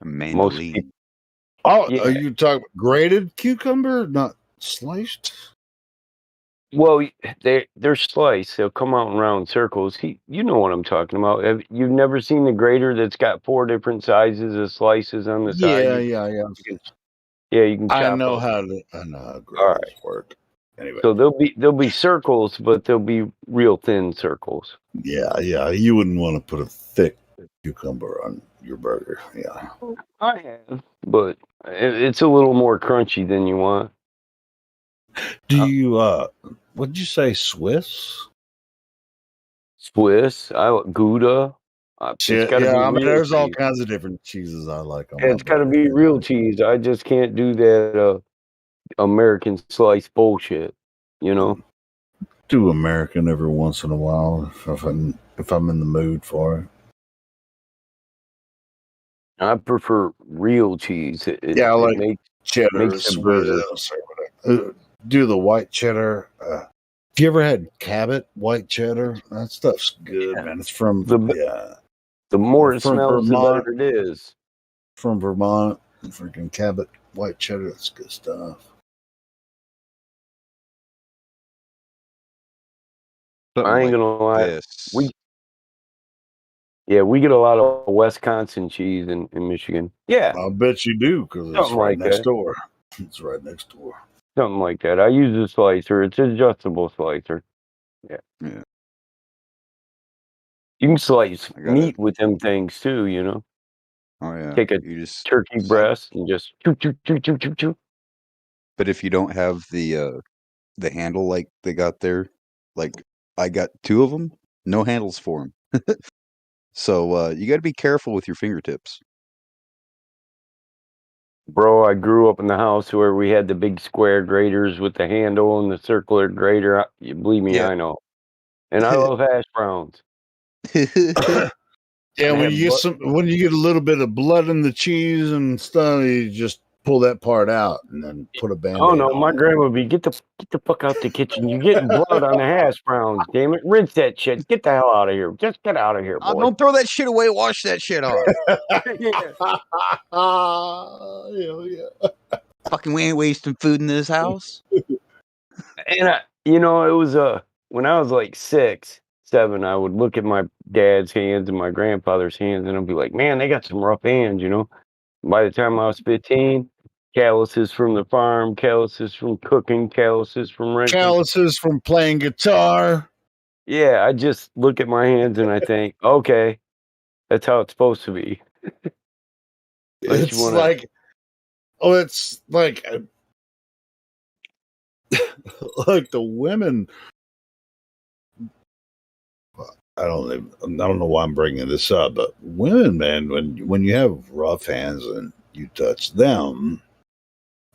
A mandolin. Are you talking grated cucumber, not sliced? Well, they're sliced. They'll come out in round circles. You know what I'm talking about. You've never seen the grater that's got 4 different sizes of slices on the side? Yeah. You can chop I know them. how graters work. Anyway. So they'll be circles, but they'll be real thin circles. Yeah. You wouldn't want to put a thick cucumber on your burger. Yeah. I have, but it's a little more crunchy than you want. Do you what did you say, Swiss? I like Gouda. It's gotta be I mean, there's all cheese. kinds of different cheeses I like on It's got to be real cheese. I just can't do that American slice bullshit. You know. Do American every once in a while if I'm in the mood for it. I prefer real cheese. I like cheddar. Makes the burger. Do the white cheddar. Have you ever had Cabot white cheddar? That stuff's good, man. It's from The more it smells, the better it is. From Vermont, freaking Cabot white cheddar. That's good stuff. I ain't gonna lie. We get a lot of Wisconsin cheese in Michigan. Yeah, I bet you do because it's right next door. It's right next door. Something like that. I use a slicer. It's an adjustable slicer. Yeah. You can slice meat with them things too. You know. Oh yeah. Take a turkey breast and just chew. But if you don't have the handle like they got there, like I got 2 of them, no handles for them. So you got to be careful with your fingertips. Bro, I grew up in the house where we had the big square graters with the handle and the circular grater. You believe me, I know. And I love hash browns. Yeah, when you get a little bit of blood in the cheese and stuff, you just pull that part out and then put a band-aid Oh no, on my it. grandma would be get the fuck out the kitchen. You're getting blood on the hash browns, damn it. Rinse that shit. Get the hell out of here. Just get out of here, boy. Don't throw that shit away. Wash that shit off. Fucking we ain't wasting food in this house. And it was when I was like 6, 7, I would look at my dad's hands and my grandfather's hands, and I'd be like, man, they got some rough hands, you know. By the time I was 15, calluses from the farm, calluses from cooking, calluses from renting. Calluses from playing guitar. Yeah, I just look at my hands and I think, okay, that's how it's supposed to be. It's like, it's like, like the women. I don't know why I'm bringing this up, but women, man, when you have rough hands and you touch them,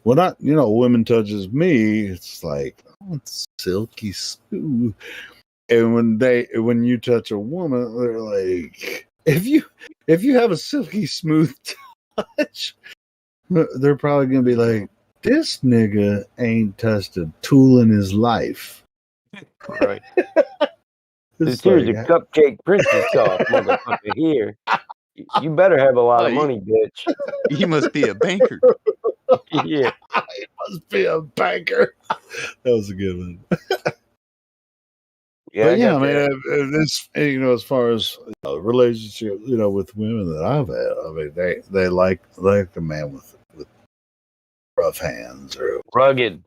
when women touches me, it's like, oh, it's silky smooth. And when you touch a woman, they're like, if you have a silky smooth touch, they're probably gonna be like, this nigga ain't touched a tool in his life. Right. This here's a cupcake princess sauce, motherfucker. Here, you better have a lot of money, bitch. You must be a banker. Yeah, he must be a banker. That was a good one. Yeah, But yeah, I mean, it's as far as relationship, with women that I've had, I mean, they like a man with rough hands or rugged,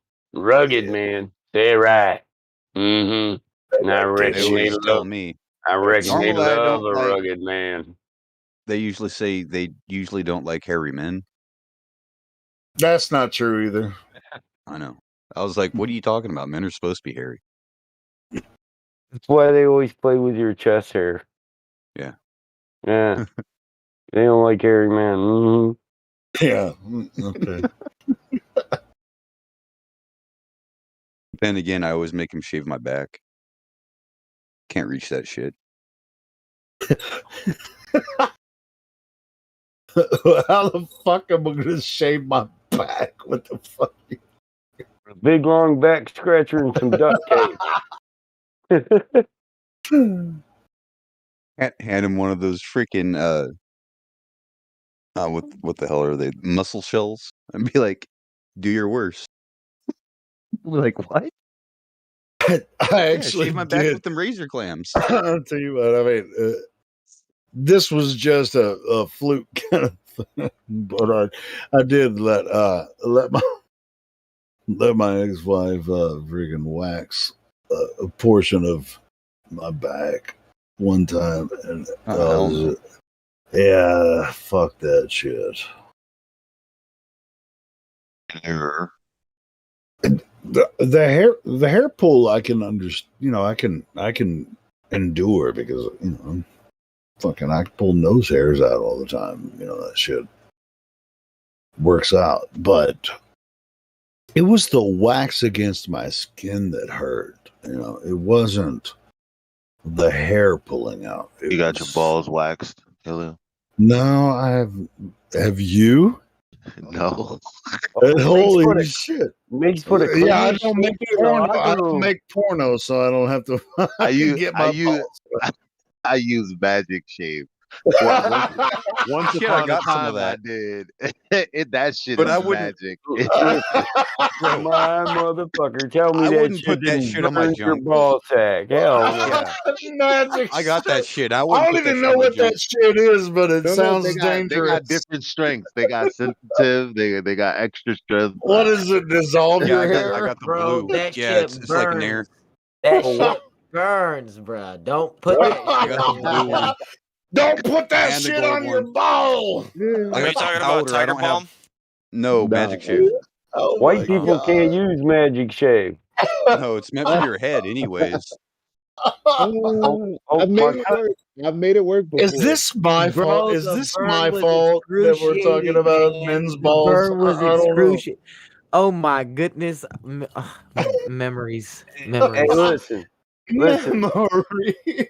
man. Say it right. Mm-hmm. I reckon they love me. I reckon they Normally, I love don't a like. rugged man. They usually say they usually don't like hairy men. That's not true either. I know. I was like, what are you talking about? Men are supposed to be hairy. That's why they always play with your chest hair. Yeah. Yeah. They don't like hairy men. Mm-hmm. Yeah. Okay. Then again, I always make him shave my back. Can't reach that shit. How the fuck am I gonna shave my back? What the fuck? Big long back scratcher and some duct tape. Hand him one of those freaking what the hell are they? Muscle shells? And be like, do your worst. Like what? I actually shave my back did. with them razor clams. I'll tell you what. I mean, this was just a fluke kind of thing, but I did let my ex-wife freaking wax a portion of my back one time, and yeah, fuck that shit. The hair pull I can understand. I can endure because fucking I can pull nose hairs out all the time. That shit works out, but it was the wax against my skin that hurt. It wasn't the hair pulling out. You got your balls waxed, Helio? No, I have. Have you? No. Holy shit! Makes for the yeah, I don't make porno. I don't make porno, so I don't have to. I use get my balls. I use Magic Shave. Once Shit, upon I got a some of time, I that. did. That shit But is I wouldn't- magic. Bro, my motherfucker, tell me I that wouldn't shit put that didn't shit on my burn your junk. ball sack. Hell no. Yeah. Magic. I got that shit. I I wouldn't don't put that even shit know on my what junk. that shit is, but it No, sounds they dangerous. got different strengths. They got sensitive. They got extra strength. What is it? Dissolve Yeah, your I hair? got the Bro, blue. that Yeah, shit it's like an air. burns. That Oh, shit burns, bro. Don't put What? that I shit got on the your blue one. junk. Don't put that And the shit gold on your one. ball. Are you I got talking the about powder. I Tiger don't have Balm? no Magic Shave. Oh White my people God. can't use Magic Shave. No, it's meant for your head, anyways. Oh, I made it work. I've made it work before. Is this my Bro, fault? Is the this burn my was fault that we're talking excruciating, about man. men's The balls? burn was I don't know. excruciating. Oh my goodness. Memories. Hey, Memories. listen. Memory.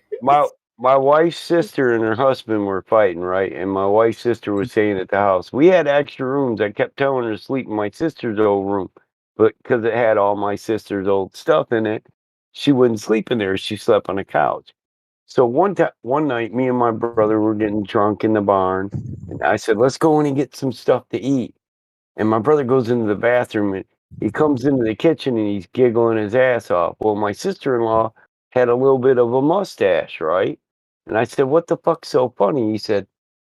My wife's sister and her husband were fighting, right? And my wife's sister was staying at the house. We had extra rooms. I kept telling her to sleep in my sister's old room, but because it had all my sister's old stuff in it, she wouldn't sleep in there. She slept on a couch. So one night, me and my brother were getting drunk in the barn, and I said, "Let's go in and get some stuff to eat." And my brother goes into the bathroom and he comes into the kitchen and he's giggling his ass off. Well, my sister-in-law had a little bit of a mustache, right? And I said, "What the fuck's so funny?" He said,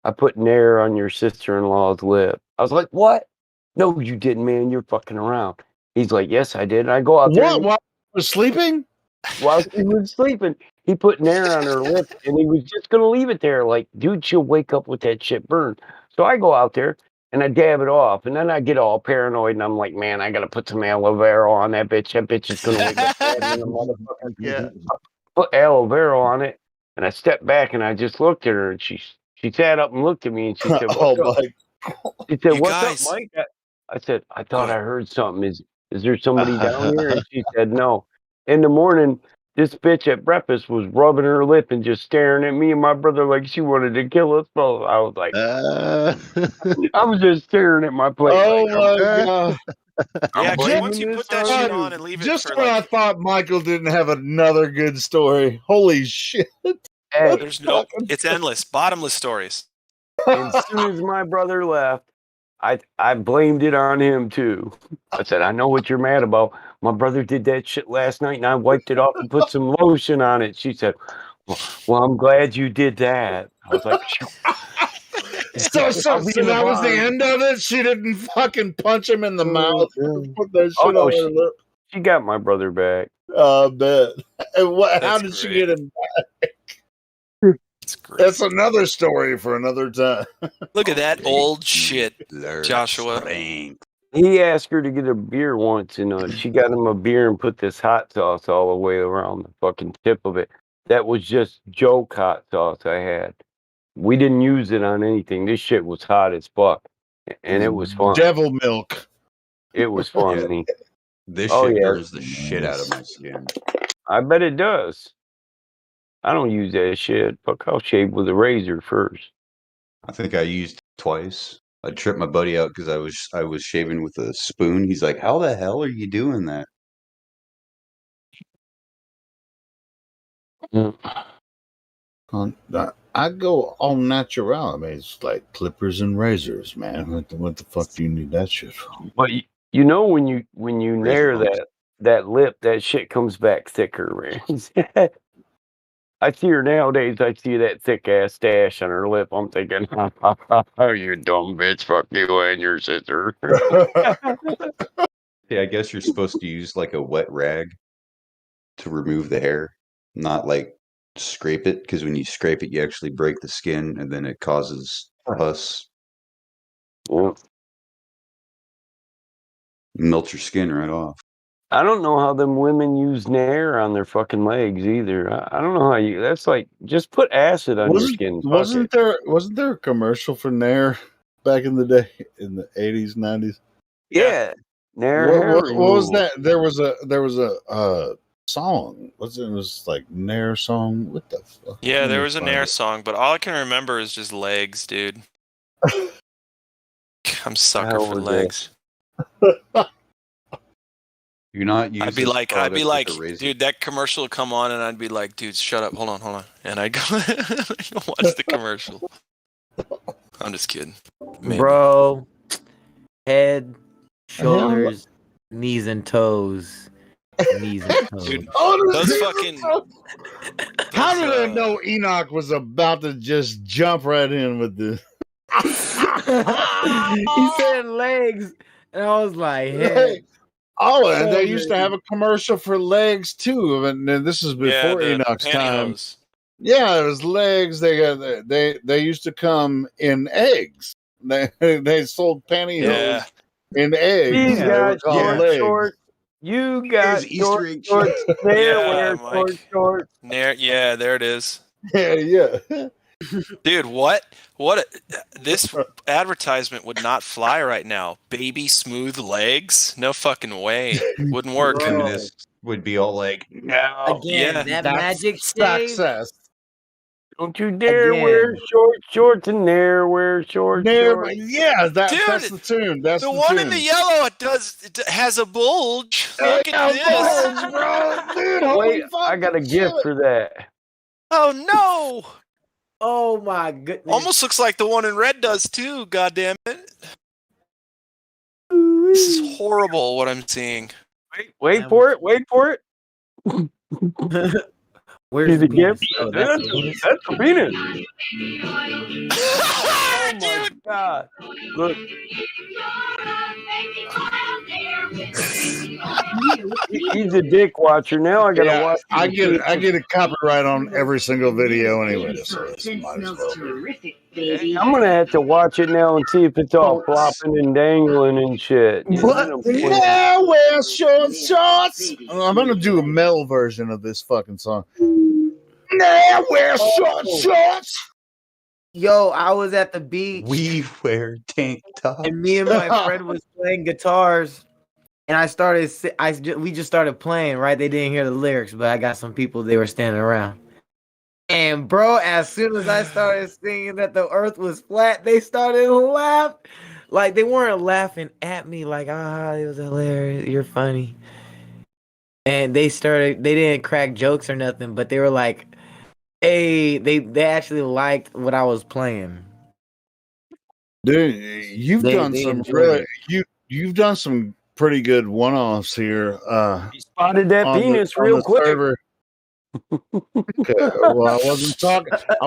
I put Nair on your sister-in-law's lip. I was like, what? No, you didn't, man. You're fucking around. He's like, yes, I did. And I go out there. What? While I was sleeping? While he was sleeping, he put Nair on her lip, and he was just gonna leave it there. Like, dude, she'll wake up with that shit burned. So I go out there and I dab it off, and then I get all paranoid, and I'm like, man, I gotta put some aloe vera on that bitch. That bitch is gonna wake up dead in a motherfucker. Yeah. Put aloe vera on it, and I stepped back and I just looked at her, and she sat up and looked at me, and she said, Oh "What's up?" my! She said, You "What's guys. up, Mike?" I said, "I Go thought I ahead. heard something. Is there somebody down here?" And she said, "No." In the morning, this bitch at breakfast was rubbing her lip and just staring at me and my brother like she wanted to kill us both. I was like, I was just staring at my plate. Oh Like, my god! Yeah, because once blaming you this put that on shit you. on and leave it Just for when I like, thought Michael didn't have another good story. Holy shit! Hey, there's no, it's endless, bottomless stories. as soon as my brother left, I blamed it on him too. I said, I know what you're mad about. My brother did that shit last night, and I wiped it off and put some lotion on it. She said, well, I'm glad you did that. I was like, So I'll be in the that was the barn. end of it. She didn't fucking punch him in the mouth. Put that Oh shit no, on her lip. she got my brother back. I bet. And what? How That's did she great. get him back? That's great. That's another story for another time. Look at that old shit, Joshua. He asked her to get a beer once, and she got him a beer and put this hot sauce all the way around the fucking tip of it. That was just joke hot sauce I had. We didn't use it on anything. This shit was hot as fuck, and it was fun. Devil milk. It was funny. This Oh, shit yeah. burns the shit out of my skin. I bet it does. I don't use that shit. Fuck, I'll shave with a razor first. I think I used it twice. I tripped my buddy out because I was shaving with a spoon. He's like, "How the hell are you doing that?" I go all natural. I mean, it's like clippers and razors, man. What the fuck do you need that shit for? But you know when you nair that lip, that shit comes back thicker, man. I see her nowadays. I see that thick ass stash on her lip. I'm thinking, "Oh, you dumb bitch! Fuck you and your sister." Yeah, I guess you're supposed to use like a wet rag to remove the hair, not like scrape it, because when you scrape it, you actually break the skin, and then it causes pus. Yeah. Melt your skin right off. I don't know how them women use Nair on their fucking legs either. I don't know how you. That's like just put acid on your skin. Wasn't there a commercial for Nair back in the day in the 80s, 90s? Yeah, Nair hair What was removal. that? There was a song. It was like Nair song. What the fuck? Yeah, Let there me was a find Nair it. song, but all I can remember is just legs, dude. I'm sucker How for was legs. You're not using. I'd be like, a razor. dude, that commercial would come on, and I'd be like, dude, shut up, hold on, and I'd go watch the commercial. I'm just kidding, maybe. Bro. Head, shoulders, knees and toes. Knees and toes. Dude, Oh, those fucking. How did I know Enoch was about to just jump right in with this? He said legs, and I was like, head. Oh, and they used to have a commercial for legs too, and this is before the Enoch's time. pantyhose. Yeah, it was legs. They used to come in eggs. They sold pantyhose in eggs. You They were got called legs. short. You got Here's Easter egg short. Nair Yeah, wear Mike. short. Yeah, there it is. Yeah. Dude, what? This advertisement would not fly right now. Baby smooth legs? No fucking way. Wouldn't work. Feminists would be all like, "No." Again, Yeah. that magic shave. Success. Don't you dare wear shorts and Nair wear shorts. Yeah, that's Dude, the tune. That's the the one tune. in the yellow it has a bulge. Look at this. Bro. Dude, Wait, I got a gift for that. Oh no. Oh my goodness. Almost looks like the one in red does too, god damn it. This is horrible what I'm seeing. Wait for it. Where's the penis? gift? Oh, that's the penis. That's the penis. Oh my god! Look, he's a dick watcher. Now I gotta watch. I get a copyright on every single video anyway, so it's might as well. I'm gonna have to watch it now and see if it's all flopping and dangling and shit. What? Now wear shorts. I'm gonna do a metal version of this fucking song. Now wear shorts. Yo, I was at the beach. We wear tank tops. And me and my friend was playing guitars, and we just started playing. Right, they didn't hear the lyrics, but I got some people. They were standing around, and bro, as soon as I started singing that the Earth was flat, they started laughing. Like they weren't laughing at me, like it was hilarious. You're funny. And they didn't crack jokes or nothing, but they were like, hey, they actually liked what I was playing. Dude, you've done some pretty good one-offs here. Spotted that penis real quick. Server. Okay, well, I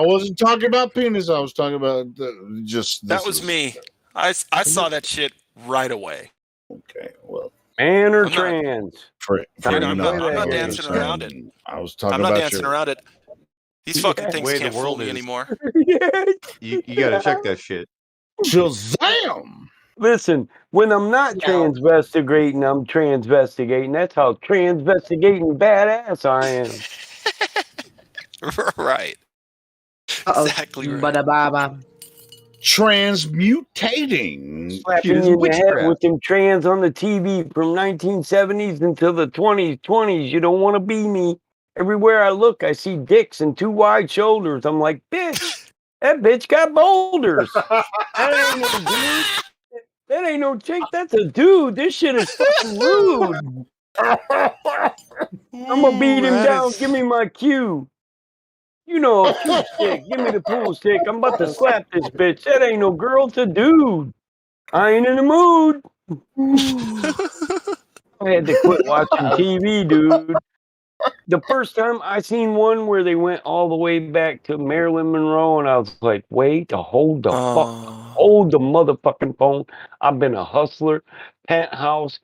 wasn't talking about penis. I was talking about that was me. I saw that shit right away. Okay, well, man or trans? I'm not dancing around it. I was talking I'm not about dancing around it. These fucking things can't fool me anymore. You gotta check that shit. Shazam! Listen, when I'm not transvestigating, I'm transvestigating. That's how transvestigating badass I am. Right. Exactly right. Bada-baba. Transmutating. Slapping you in the head with them trans on the TV from 1970s until the 2020s. You don't want to be me. Everywhere I look, I see dicks and two wide shoulders. I'm like, bitch, that bitch got boulders. That ain't no dude. That ain't no chick. That's a dude. This shit is fucking rude. I'm gonna beat him down. Give me my cue. You know, a cue stick. Give me the pool stick. I'm about to slap this bitch. That ain't no girl. It's a dude. I ain't in the mood. I had to quit watching TV, dude. The first time I seen one where they went all the way back to Marilyn Monroe, and I was like, wait, hold the motherfucking phone. I've been a hustler, penthouse,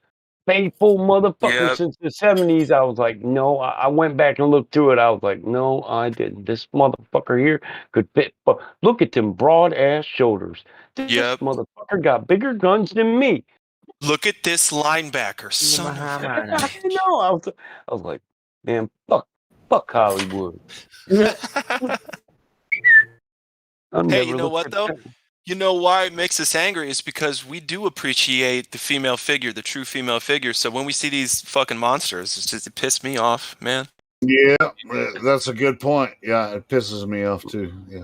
faithful motherfucker since the 70s. I was like, no, I went back and looked through it. I was like, no, I didn't. This motherfucker here could fit. Look at them broad ass shoulders. This motherfucker got bigger guns than me. Look at this linebacker, son. I know. I was like, man, fuck Hollywood. Hey, you know what though? You know why it makes us angry is because we do appreciate the female figure, the true female figure. So when we see these fucking monsters, it pisses me off, man. Yeah, that's a good point. Yeah, it pisses me off too. Yeah.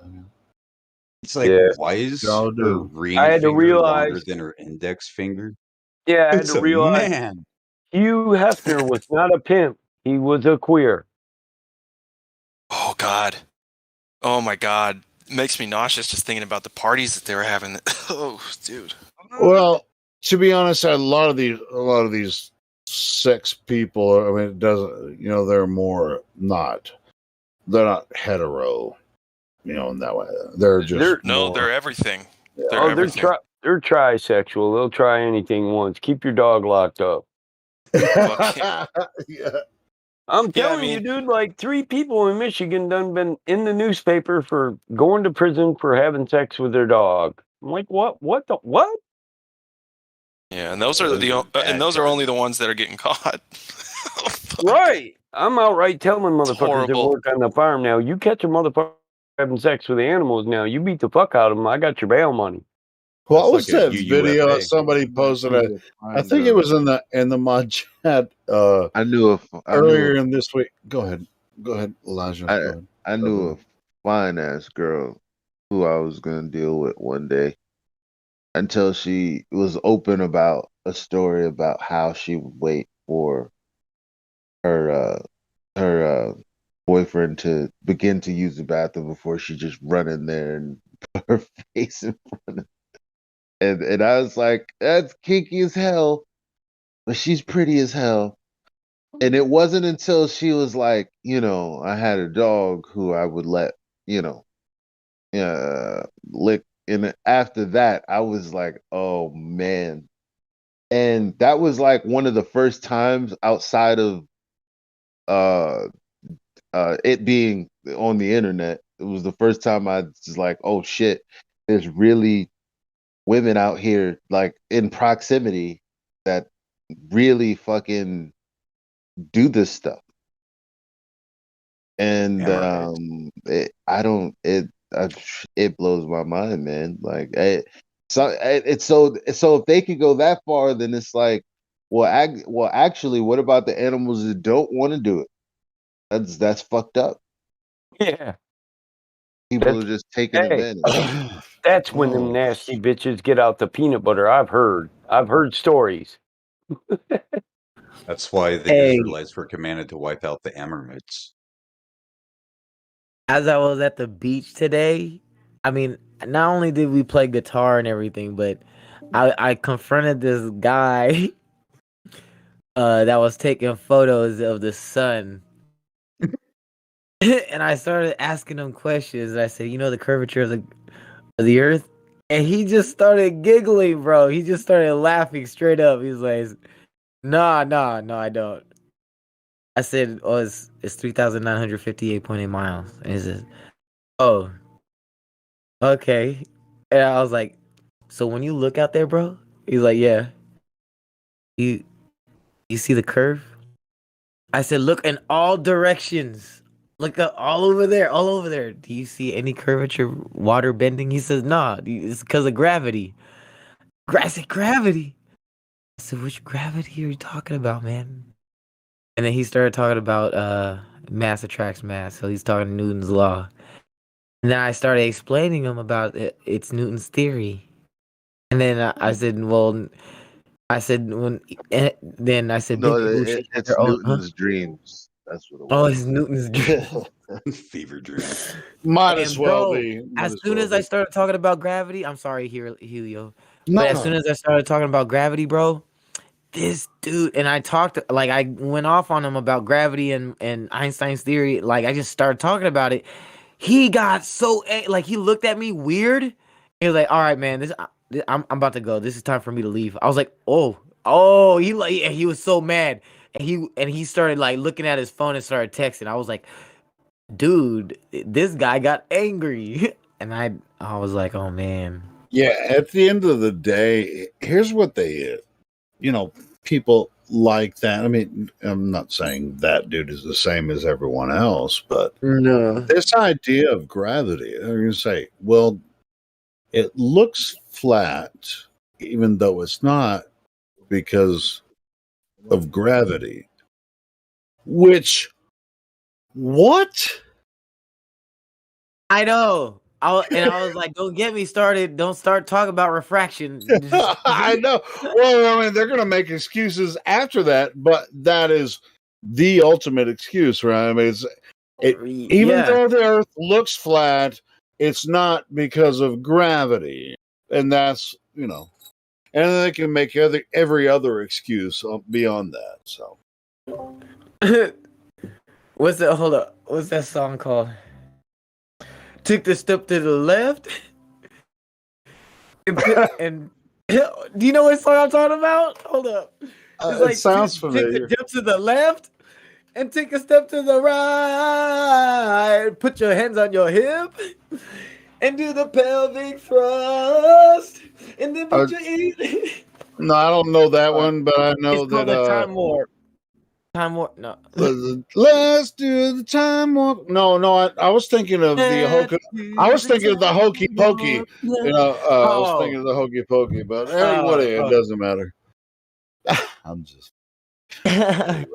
It's like, why is her ring I had to finger realize longer than her index finger? Yeah, I had It's to a realize man. Hugh Hefner was not a pimp. He was a queer. Oh God. Oh my God. It makes me nauseous just thinking about the parties that they were having. Oh, dude. Well, to be honest, a lot of these sex people, I mean, it doesn't, they're not hetero, in that way. They're just they're everything. They're they're trisexual. They'll try anything once. Keep your dog locked up. Yeah. I'm telling you, dude, like 3 people in Michigan done been in the newspaper for going to prison for having sex with their dog. I'm like, what? What? Yeah, and those are only the ones that are getting caught. Right. I'm outright telling motherfuckers that work on the farm now, you catch a motherfucker having sex with the animals now, you beat the fuck out of them. I got your bail money. What was that video that somebody posted? I think it was in the mod chat. I knew earlier in this week. Go ahead, Elijah. I knew a fine ass girl who I was gonna deal with one day, until she was open about a story about how she would wait for her boyfriend to begin to use the bathroom before she just run in there and put her face in front of. And I was like, that's kinky as hell, but she's pretty as hell. And it wasn't until she was like, I had a dog who I would let, lick. And after that, I was like, oh man. And that was like one of the first times outside of uh it being on the internet. It was the first time I was like, oh shit, there's really women out here like in proximity that really fucking do this stuff. And it blows my mind, man. Like it's so if they could go that far, then it's like, well, actually, what about the animals that don't want to do it? That's fucked up. Yeah. People are just taking Hey, advantage. that's when them nasty bitches get out the peanut butter. I've heard stories. That's why the Hey. Israelites were commanded to wipe out the Amorites. As I was at the beach today, I mean, not only did we play guitar and everything, but I confronted this guy that was taking photos of the sun. And I started asking him questions. I said, the curvature of the earth? And he just started giggling, bro. He just started laughing straight up. He's like, no, I don't. I said, oh, it's 3,958.8 miles. And he says, oh, okay. And I was like, so when you look out there, bro, he's like, yeah. You see the curve? I said, look in all directions. Look up all over there, all over there. Do you see any curvature, water bending? He says, nah, it's because of gravity. I said, gravity? I said, which gravity are you talking about, man? And then he started talking about mass attracts mass. So he's talking Newton's law. And then I started explaining him about it's Newton's theory. And then I said, well, then I said, No, big people should have it's their own. Newton's dreams. That's what it Oh, was. it's Newton's dream. Fever dream. Might as And well bro, be. as soon as I started talking about gravity, I'm sorry, Helio. No, But as soon as I started talking about gravity, bro, this dude, and I went off on him about gravity and Einstein's theory. Like, I just started talking about it. He got so, like, he looked at me weird. He was like, all right, man, I'm about to go. This is time for me to leave. I was like, oh, he was so mad. And he started like looking at his phone and started texting. I was like, dude, this guy got angry. And I was like, oh man. Yeah, at the end of the day, here's what people like that. I mean, I'm not saying that dude is the same as everyone else, but no. This idea of gravity, I'm going to say, well, it looks flat, even though it's not, because of gravity. What? I know. I was like, don't get me started. Don't start talking about refraction. I know. Well, I mean, they're going to make excuses after that, but that is the ultimate excuse, right? I mean, even though the Earth looks flat, it's not because of gravity, and that's and then they can make every other excuse beyond that. So, Hold up. What's that song called? Took the step to the left, and do you know what song I'm talking about? Hold up. It's it sounds familiar. Take a step to the left and take a step to the right. Put your hands on your hip and do the pelvic thrust, and then put your No, I don't know that one, but I know it's called that the time warp. Time warp. No. Let's do the time warp. No, I was thinking of the hokey pokey. I was thinking of the hokey pokey, but anyway, it doesn't matter. I'm just anyway.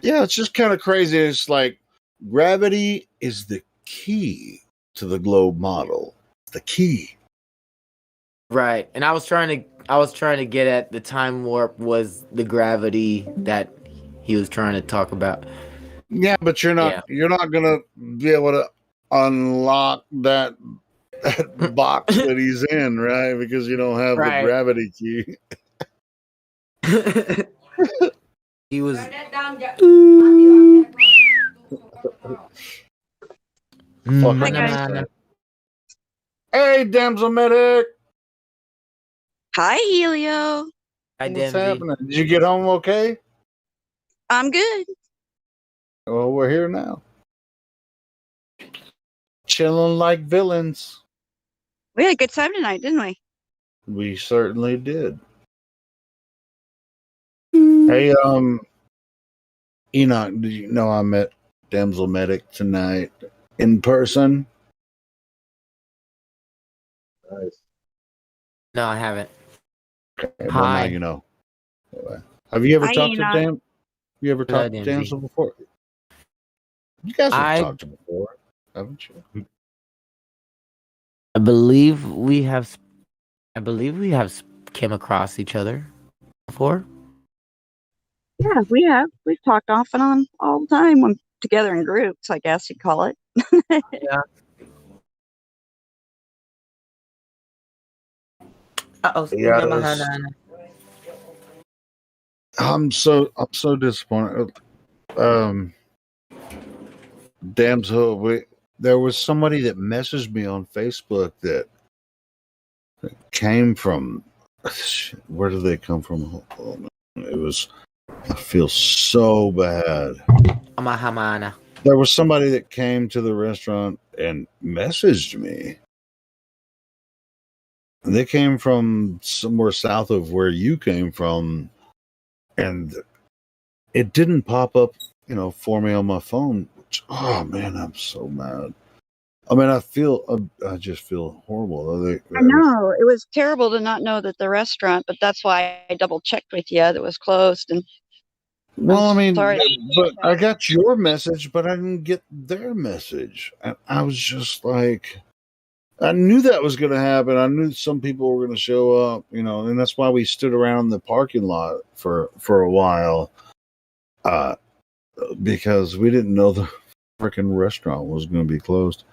Yeah, it's just kind of crazy. It's like gravity is the key to the globe model. The key. Right. And I was trying to get at the time warp was the gravity that he was trying to talk about. Yeah, but you're not gonna be able to unlock that box that he's in, right? Because you don't have the gravity key. He was. Fucking Mana. Hey, damsel medic. Hi, Helio. Hi, What's Demsy. happening? Did you get home okay? I'm good. Well, we're here now. Chilling like villains. We had a good time tonight, didn't we? We certainly did. Hey, Enoch, did you know I met Damsel Medic tonight in person? Nice. No, I haven't. Okay, well, now Hi. you know. Have you ever Hi, talked to Enoch. You ever Hello, talked to Demsy. Damsel before? You guys have I talked to before, haven't you? believe we have. Came across each other before. Yeah, we have. We've talked off and on all the time when together in groups, I guess you'd call it. Yeah. Yeah, I'm so disappointed. Damsel, there was somebody that messaged me on Facebook that came from. Where did they come from? It was. I feel so bad. Amahamana. There was somebody that came to the restaurant and messaged me. And they came from somewhere south of where you came from, and it didn't pop up, for me on my phone. Which, oh man, I'm so mad. I mean, I just feel horrible. I know. It was terrible to not know that the restaurant, but that's why I double checked with you that it was closed. And Well, I mean, sorry. but I got your message, but I didn't get their message. And I was just like, I knew that was going to happen. I knew some people were going to show up, and that's why we stood around the parking lot for a while, because we didn't know the freaking restaurant was going to be closed.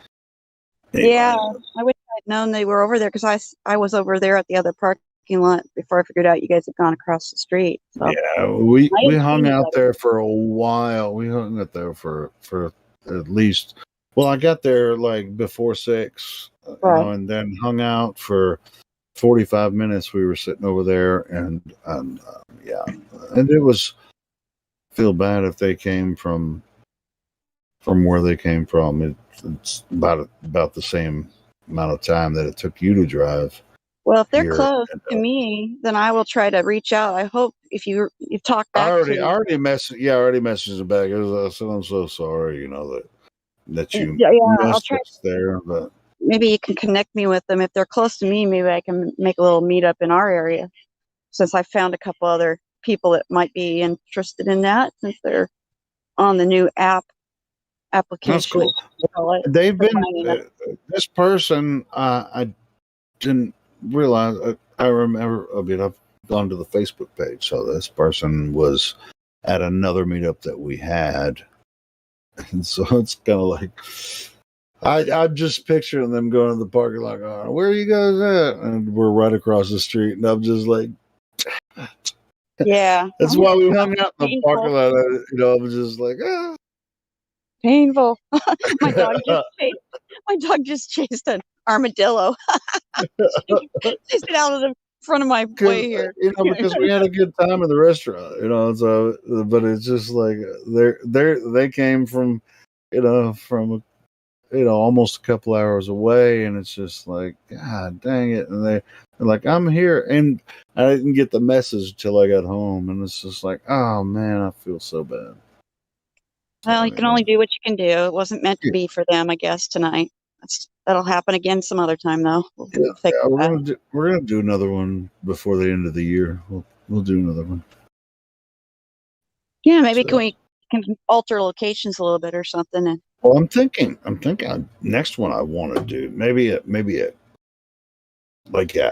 Anyway. Yeah, I wish I'd known they were over there because I was over there at the other parking lot before I figured out you guys had gone across the street. So. Yeah, we hung out there for a while. We hung out there for at least. Well, I got there like before 6, and then hung out for 45 minutes. We were sitting over there, and yeah, and it was. Feel bad if they came from where they came from. It's about the same amount of time that it took you to drive. Well, if they're here. close to me, then I will try to reach out. I hope if you've talked back I already to messaged them back. I said I'm so sorry, that you I'll missed try. us there, but Maybe you can connect me with them if they're close to me. Maybe I can make a little meetup in our area, since I found a couple other people that might be interested in that, since they're on the new application. that's cool. They've been this person. I didn't realize. I remember. I mean, I've gone to the Facebook page, so this person was at another meetup that we had, and so it's kind of like I'm just picturing them going to the parking lot. Going, where are you guys at? And we're right across the street, and I'm just like, yeah. That's why we hung out in the parking lot. I was just like, painful. My dog just chased an armadillo. Chased it out of the front of my way here. Because we had a good time in the restaurant, so, but it's just like they came from, from, almost a couple hours away, and it's just like, God dang it. And they're like, I'm here. And I didn't get the message till I got home. And it's just like, oh man, I feel so bad. Well, you can only do what you can do. It wasn't meant to be for them, I guess, tonight. That'll happen again some other time, though. We're gonna do another one before the end of the year. We'll do another one. Yeah, maybe we can alter locations a little bit or something. And well, I'm thinking next one I want to do maybe a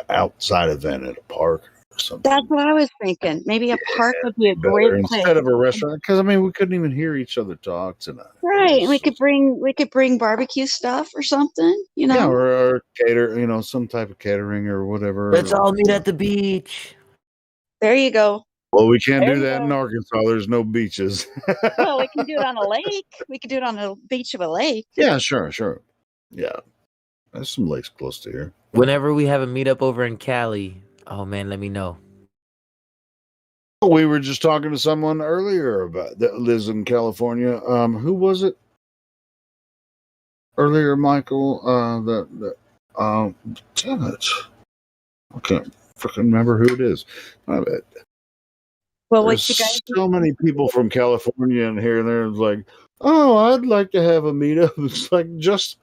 outside event at a park or something. That's what I was thinking. Maybe a park would be a great place instead of a restaurant, because we couldn't even hear each other talk tonight. Right, we could bring barbecue stuff or something, Yeah, or cater, some type of catering or whatever. Let's all meet at the beach. There you go. Well, we can't do There you that in go. Arkansas. There's no beaches. Well, we can do it on a lake. We could do it on the beach of a lake. Yeah, sure. Yeah, there's some lakes close to here. Whenever we have a meetup over in Cali, oh man, let me know. We were just talking to someone earlier about that lives in California. Who was it? Earlier, Michael. Damn it, I can't freaking remember who it is. My bad. Well, There's what you guys? so many people from California in here, and they're like, "Oh, I'd like to have a meetup." It's like just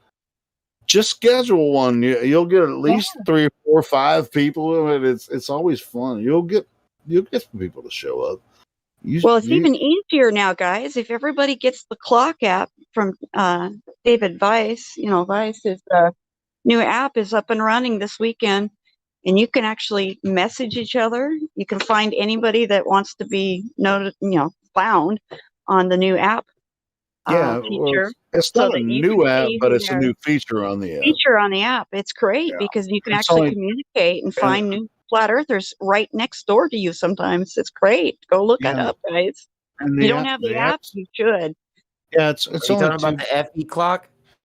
schedule one. You'll get at least 3 or 4 or 5 people. I mean, it's always fun. You'll get some people to show up. Well, it's even easier now, guys. If everybody gets the clock app from David Weiss, Weiss's new app is up and running this weekend, and you can actually message each other. You can find anybody that wants to be found on the new app feature. It's so not a that you new can app, see but who it's a they're- new feature on the app. feature on the app. It's great Yeah. because you can It's actually only- communicate and find new flat earthers right next door to you sometimes. It's great. Go look it Yeah. up, guys. And You the don't app- have the the app, app's- you should. Yeah, it's Are you only talking about the FE clock?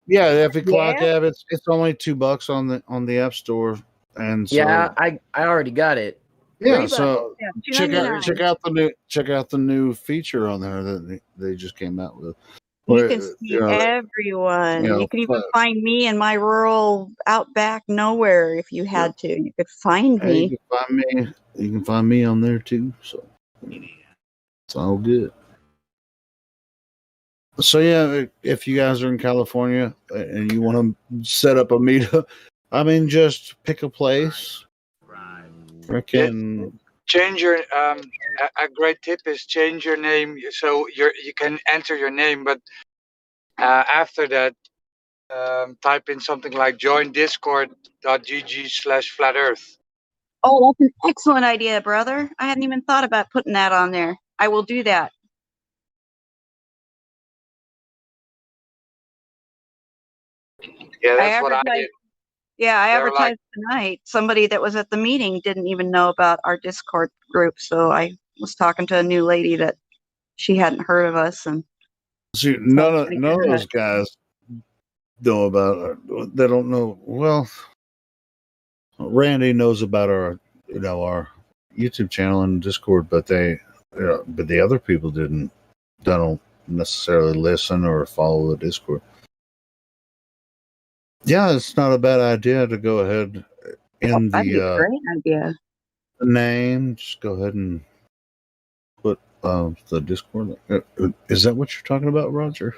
Yeah, the FE Clock Yeah. app. It's only $2 on the App Store, and so Yeah, I already got it. yeah. $3. So Yeah, check $2.99. out the new feature on there that they just came out with. You Where, can see everyone. you know, You can even find me in my rural outback nowhere if you had to. You could find hey, me. you can find me on there too. So it's all good. So yeah, if you guys are in California and you want to set up a meetup, I mean, just pick a place. Freaking Change your a great tip is change your name so you can enter your name, but after that type in something like join discord.gg/flat earth. Oh, that's an excellent idea, brother. I hadn't even thought about putting that on there. I will do that. Yeah, that's what I advertised- did. Yeah, I They're advertised tonight. Somebody that was at the meeting didn't even know about our Discord group, so I was talking to a new lady that she hadn't heard of us, and see, none of those guys know about. They don't know. Well, Randy knows about our YouTube channel and Discord, but but the other people didn't. They don't necessarily listen or follow the Discord. Yeah, it's not a bad idea to go ahead in that'd be a the great idea. name. Just go ahead and put the Discord. Is that what you're talking about, Roger?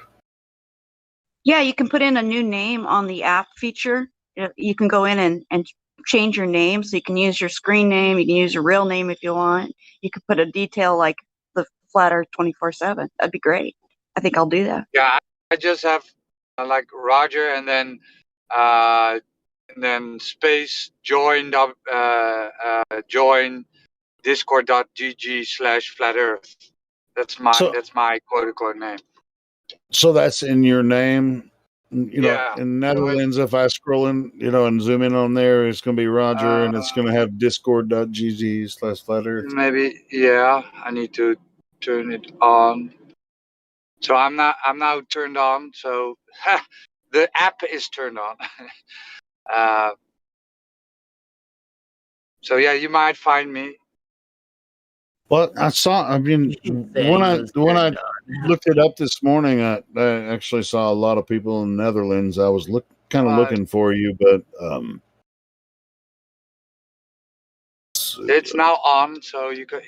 Yeah, you can put in a new name on the app feature. You can go in and change your name, so you can use your screen name. You can use your real name if you want. You could put a detail like the Flat Earth 24/7. That'd be great. I think I'll do that. Yeah, I just have like Roger and then space join join discord.gg/flat earth. That's my quote unquote name. So that's in your name. Yeah. In Netherlands, if I scroll in, and zoom in on there, it's going to be Roger, and it's going to have discord.gg/flat earth. Maybe, yeah. I need to turn it on. So I'm now turned on. So the app is turned on. So yeah, you might find me. Well, I mean, when I looked it up this morning, I actually saw a lot of people in the Netherlands. I was kind of looking for you, but it's now on, so you could.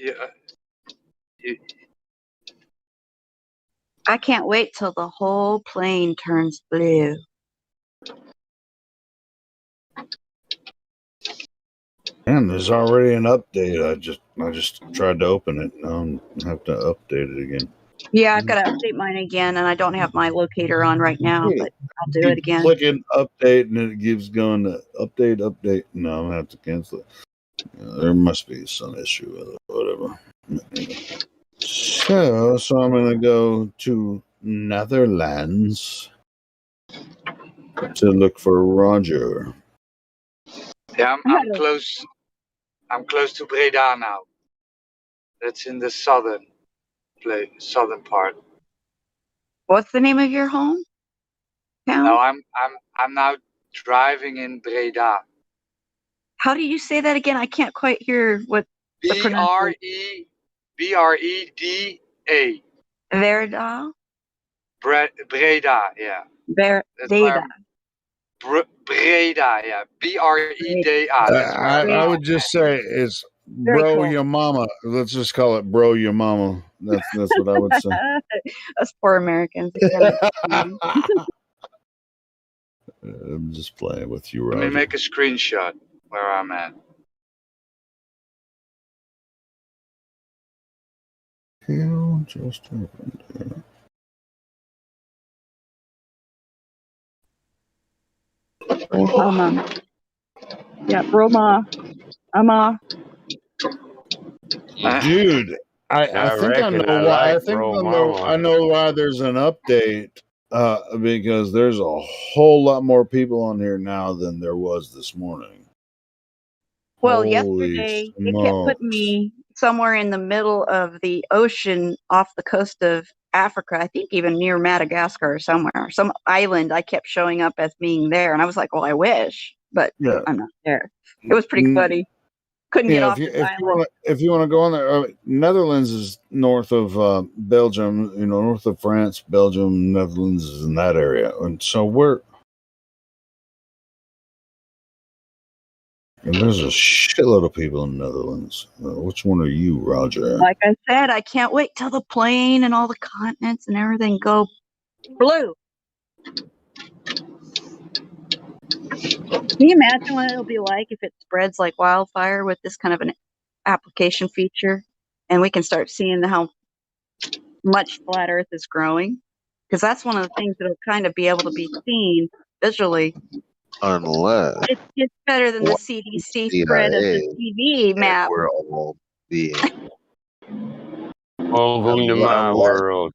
I can't wait till the whole plane turns blue. and there's already an update. I just tried to open it. Now I have to update it again. Yeah, I've got to update mine again, and I don't have my locator on right now, but I'll do it again. Clicking update, and it keeps going to update. No, I'm gonna have to cancel it. There must be some issue with it, whatever. So I'm gonna go to Netherlands to look for Roger. Yeah, I'm close. I'm close to Breda now. That's in the southern part. What's the name of your home? Town? No, I'm now driving in Breda. How do you say that again? I can't quite hear what the pronunciation. Breda. Verda? Breda, yeah. Breda. Breda, yeah. Breda. That's where I'm I would just say it's Very bro cool. your mama. Let's just call it bro your mama. That's what I would say. Us poor Americans. It kinda, I'm just playing with you, Let me Roger. make a screenshot where I'm at. Hell just happened. yeah, Roma. Dude, I think I know why. I know why there's an update. Because there's a whole lot more people on here now than there was this morning. Well, Holy yesterday it kept smokes. putting me somewhere in the middle of the ocean off the coast of Africa. I think even near Madagascar or somewhere. Some island I kept showing up as being there. And I was like, well, I wish, but Yeah. I'm not there. It was pretty funny. Couldn't get Yeah, off this island. if you want to go on there, Netherlands is north of Belgium. North of France, Belgium, Netherlands is in that area, and so and there's a shitload of people in the Netherlands. Which one are you, Roger? Like I said, I can't wait till the plane and all the continents and everything go blue. Can you imagine what it'll be like if it spreads like wildfire with this kind of an application feature, and we can start seeing how much flat Earth is growing? Because that's one of the things that'll kind of be able to be seen visually. Unless It's better than the CDC spread of the TV map. we're all being welcome to my world.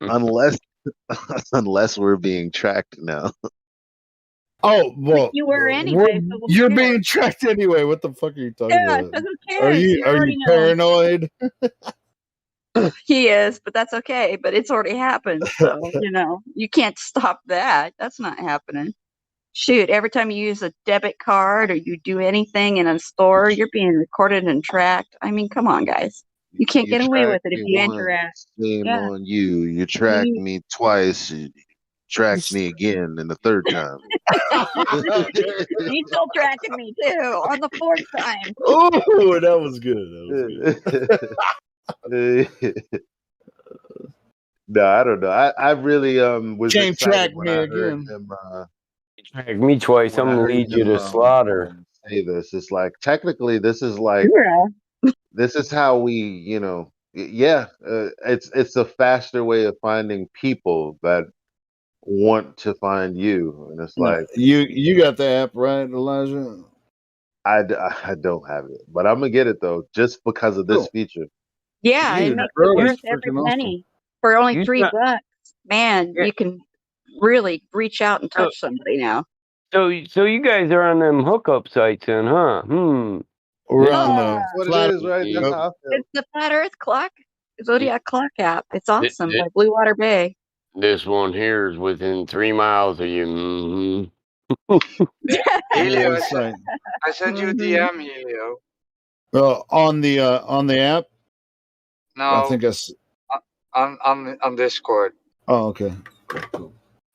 unless we're being tracked now. Oh well, you were anyway. So you're being tracked anyway. What the fuck are you talking about? So who cares? Are you already know. paranoid? He is, but that's okay. But it's already happened, so you can't stop that. That's not happening. Shoot, every time you use a debit card or you do anything in a store, you're being recorded and tracked. I mean, come on, guys. You can't get away with it if you interact. Shame on you. You tracked me twice. You tracked me again in the third time. He's still tracking me too on the fourth time. Oh, that was good. No, I don't know. I really was Can't excited track when me I heard again. him. Track me twice. I'm gonna lead you to slaughter. Say this. It's like technically this is like this is how we, it's a faster way of finding people that want to find you, and it's like you got the app right, Elijah? I don't have it, but I'm gonna get it though, just because of this feature. Yeah, it makes it worth every penny. For only $3, man, you can really reach out and touch somebody now. So you guys are on them hookup sites then, huh? We're on the what it is, right? That's how I feel. It's the Flat Earth Clock, Zodiac Clock app. It's awesome by Blue Water Bay. This one here is within 3 miles of you. Helio, I sent you a DM, Helio. On the app. No, I think on Discord. Oh, okay.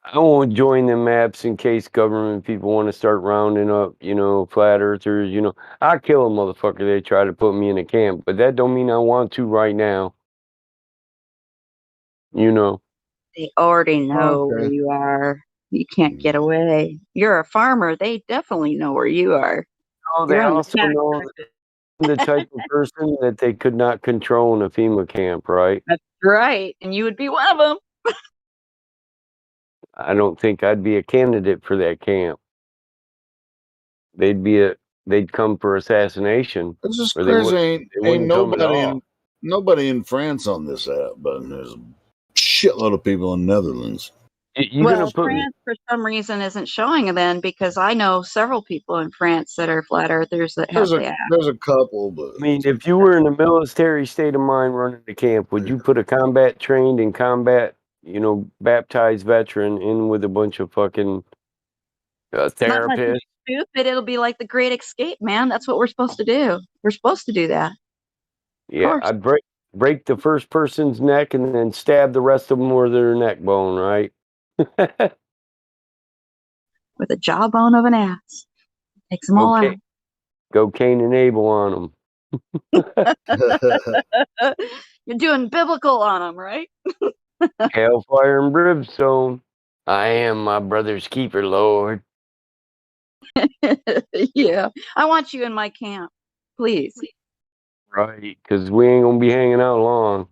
I won't join them apps in case government people want to start rounding up, flat earthers. I'll kill a motherfucker they try to put me in a camp, but that don't mean I want to right now. They already know where you are. You can't get away. You're a farmer. They definitely know where you are. Oh, they also know the type of person that they could not control in a FEMA camp, right? That's right. And you would be one of them. I don't think I'd be a candidate for that camp. They'd come for assassination. It's just crazy. Ain't nobody in France on this app, but there's a shitload of people in Netherlands. You're Well, gonna put me. France for some reason isn't showing it then because I know several people in France that are flat earthers that have the app. There's a couple, but I mean, if you were in a military state of mind running the camp, would you put a combat trained and combat, baptized veteran in with a bunch of fucking Not unless therapists? you're stupid. It'll be like the Great Escape, man. That's what we're supposed to do. We're supposed to do that. Yeah, I'd break the first person's neck and then stab the rest of them with their neck bone, right? With a jawbone of an ass. Takes them all out. Go Cain and Abel on them. You're doing biblical on them, right? Hellfire and brimstone. I am my brother's keeper, Lord. Yeah. I want you in my camp. Please. Right, because we ain't gonna be hanging out long.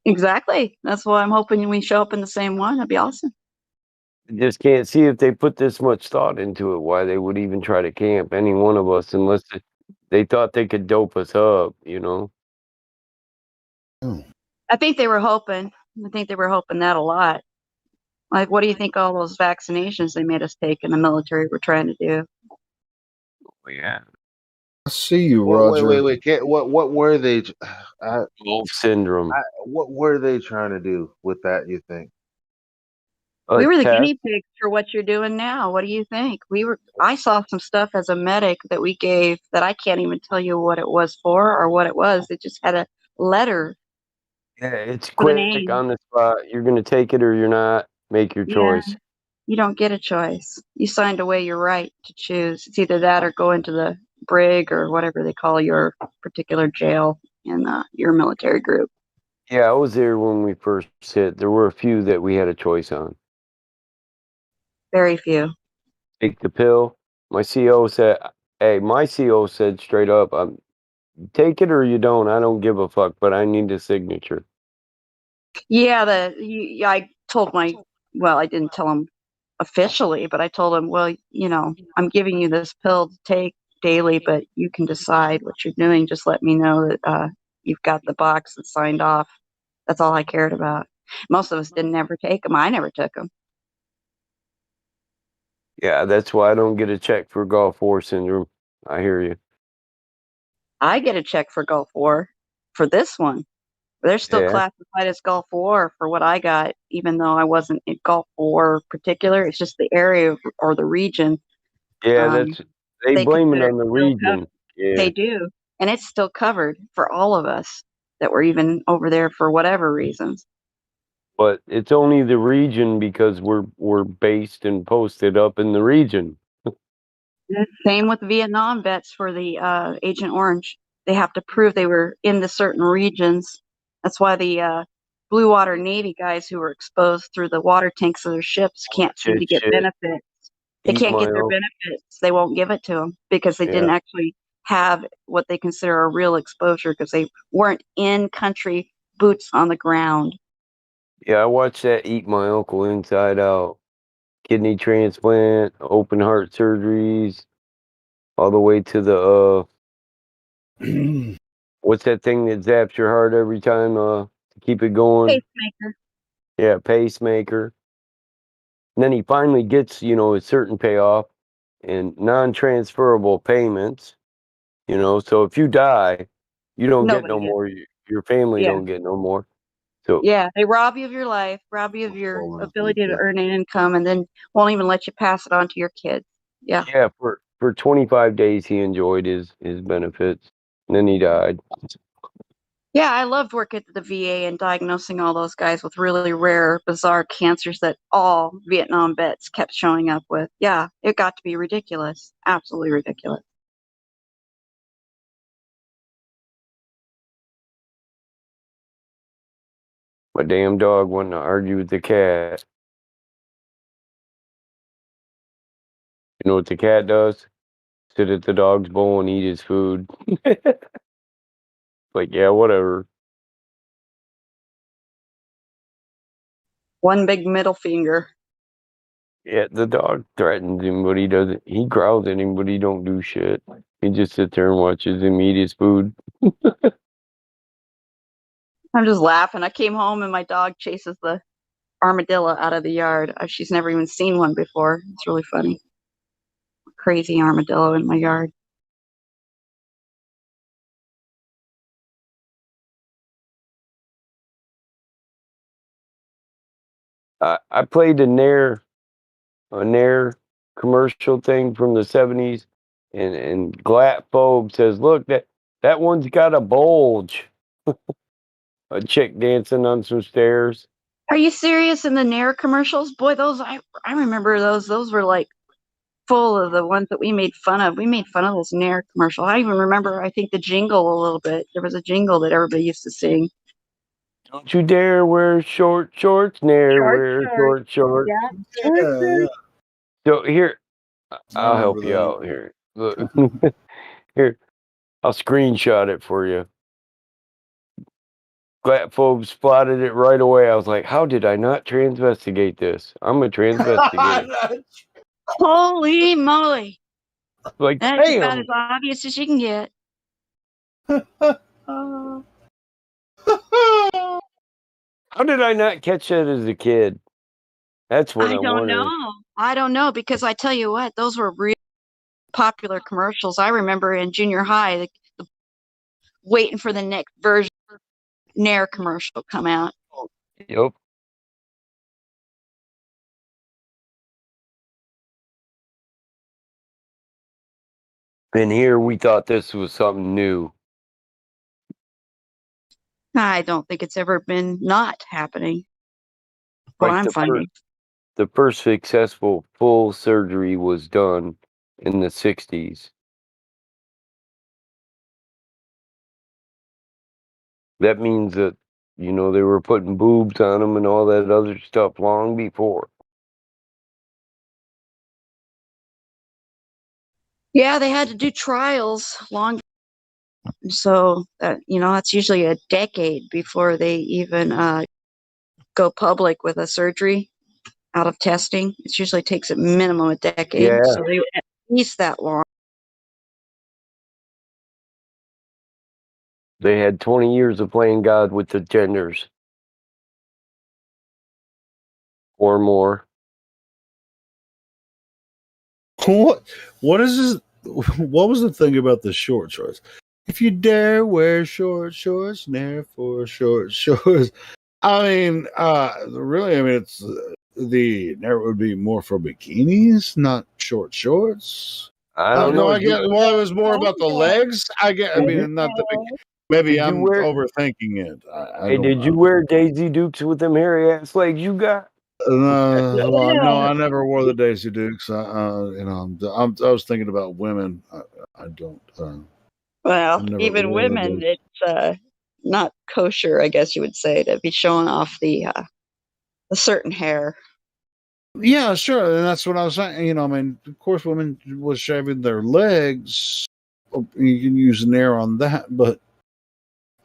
Exactly. That's why I'm hoping we show up in the same one. That'd be awesome. Just can't see if they put this much thought into it, why they would even try to camp any one of us unless they thought they could dope us up, I think they were hoping. I think they were hoping that a lot. Like, what do you think all those vaccinations they made us take in the military were trying to do? Yeah. I see you, Roger. Wait. What were they? Wolf syndrome. What were they trying to do with that? You think? We were the guinea pigs for what you're doing now. What do you think? I saw some stuff as a medic that we gave that I can't even tell you what it was for or what it was. It just had a letter. Yeah, it's for the quick name. on the spot. You're gonna take it or you're not. Make your choice. You don't get a choice. You signed away your right to choose. It's either that or go into the brig or whatever they call your particular jail in your military group. Yeah, I was there when we first hit. There were a few that we had a choice on. Very few. Take the pill. My CO said, straight up, take it or you don't. I don't give a fuck, but I need a signature. Yeah, I told I didn't tell him officially, but I told him, well, I'm giving you this pill to take daily, but you can decide what you're doing. Just let me know that you've got the box that's signed off. That's all I cared about. Most of us didn't ever take them. I never took them. Yeah, that's why I don't get a check for Gulf War syndrome. I hear you. I get a check for Gulf War for this one. They're still classified as Gulf War for what I got, even though I wasn't in Gulf War particular. It's just the area or the region. Yeah, they blame it on the region. Yeah. They do. And it's still covered for all of us that were even over there for whatever reasons. But it's only the region because we're based and posted up in the region. Same with Vietnam vets for the Agent Orange. They have to prove they were in the certain regions. That's why the Blue Water Navy guys who were exposed through the water tanks of their ships can't seem to get benefits. They can't get their benefits. They won't give it to them because they didn't actually have what they consider a real exposure because they weren't in country, boots on the ground. Yeah, I watched that Eat My Uncle Inside Out. Kidney transplant, open heart surgeries, all the way to the what's that thing that zaps your heart every time to keep it going? Pacemaker. Yeah, pacemaker. And then he finally gets, a certain payoff and non-transferable payments. So if you die, you don't get no more. Your family don't get no more. So yeah, they rob you of your life, rob you of your ability to earn an income, and then won't even let you pass it on to your kids. Yeah. Yeah, for 25 days he enjoyed his benefits, and then he died. Yeah, I loved working at the VA and diagnosing all those guys with really rare, bizarre cancers that all Vietnam vets kept showing up with. Yeah, it got to be ridiculous. Absolutely ridiculous. My damn dog wanted to argue with the cat. You know what the cat does? Sit at the dog's bowl and eat his food. Like, yeah, whatever. One big middle finger. Yeah, the dog threatens him, but he doesn't. He growls at him, but he don't do shit. He just sits there and watches him eat his food. I'm just laughing. I came home and my dog chases the armadillo out of the yard. She's never even seen one before. It's really funny. Crazy armadillo in my yard. I played a Nair commercial thing from the 70s, and Glatphobe says, "Look, that one's got a bulge." A chick dancing on some stairs. Are you serious? In the Nair commercials? Boy, those I remember those. Those were like full of the ones that we made fun of. We made fun of those Nair commercials. I even remember, I think, the jingle a little bit. There was a jingle that everybody used to sing. Don't you dare wear short shorts, Nair, wear short shorts. Yeah. So here, I'll help you out here. Look, here, I'll screenshot it for you. Glatphobe spotted it right away. I was like, how did I not transvestigate this? I'm a transvestigator. Holy moly. Like, That's about bam! as obvious as you can get. How did I not catch that as a kid? That's what I I'm don't wondering. know. I don't know, because I tell you what, those were real popular commercials. I remember in junior high, waiting for the next version Nair commercial come out. Yep. And here we thought this was something new. I don't think it's ever been not happening. What Like I'm finding. the first successful full surgery was done in the 60s. That means that, they were putting boobs on them and all that other stuff long before. Yeah, they had to do trials long. So that, that's usually a decade before they even go public with a surgery out of testing. It usually takes a minimum a decade. Yeah. So they at least that long. They had 20 years of playing God with the genders. Or more. What is this? What was the thing about the short shorts? If you dare wear short shorts, Nair for short shorts. I mean, really, it's the Nair would be more for bikinis, not short shorts. I don't No, know. I get. Well, it was more about the legs. I mean, not the. Maybe I'm overthinking it. I Hey, don't did you wear Daisy Dukes with them hairy ass legs you got? no, I never wore the Daisy Dukes. I was thinking about women. I don't. Well, never even wore women, those. it's not kosher, I guess you would say, to be showing off the certain hair. Yeah, sure, and that's what I was saying. Of course, women was shaving their legs. You can use Nair on that, but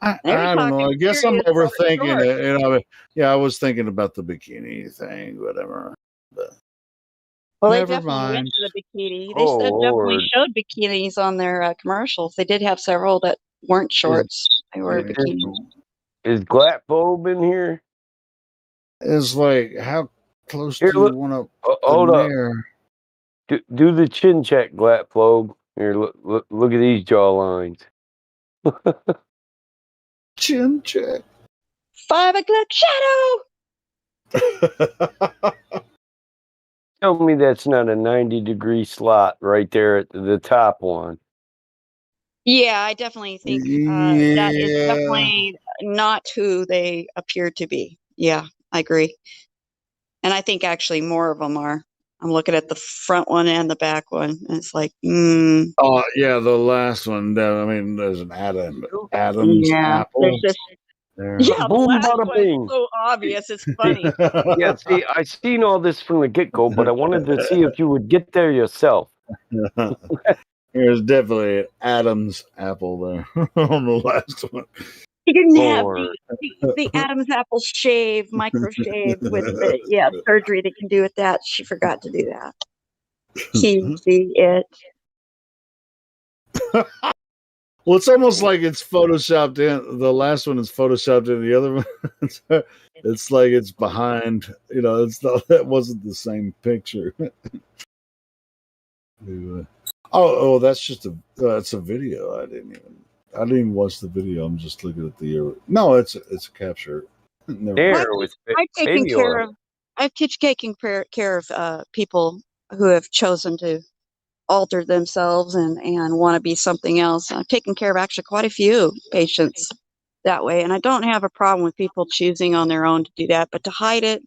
I don't know. I guess I'm overthinking it. Yeah, I was thinking about the bikini thing, whatever. But Well, they never definitely went mind. for the bikini. Oh, They definitely Lord. showed bikinis on their commercials. They did have several that weren't shorts. They were bikinis. Is Glatphobe in here? It's like, how close Here, do you look. want to Hold up. Nair? Do the chin check, Glatphobe. Here, look at these jaw lines. Chin check. 5 o'clock shadow. Tell me that's not a 90-degree slot right there at the top one. Yeah, I definitely think that is definitely not who they appear to be. Yeah, I agree. And I think actually more of them are. I'm looking at the front one and the back one, and it's like, Oh yeah, the last one. There's an Adam's yeah, apple. there's this. There. Yeah, the Boom, last bada one is bing. so obvious. It's funny. Yeah, see, I seen all this from the get-go, but I wanted to see if you would get there yourself. There's definitely an Adam's apple there on the last one. He didn't have the Adam's apple micro shave with the surgery they can do with that. She forgot to do that. He see it. Well, it's almost like it's photoshopped in. The last one is photoshopped in. The other one, it's like it's behind. It's not, that wasn't the same picture. Oh, that's just it's a video. I didn't even watch the video. I'm just looking at the. No, it's a capture. There was I've taken care of. I've taken care of people who have chosen to alter themselves and want to be something else. I've taken care of actually quite a few patients that way, and I don't have a problem with people choosing on their own to do that. But to hide it,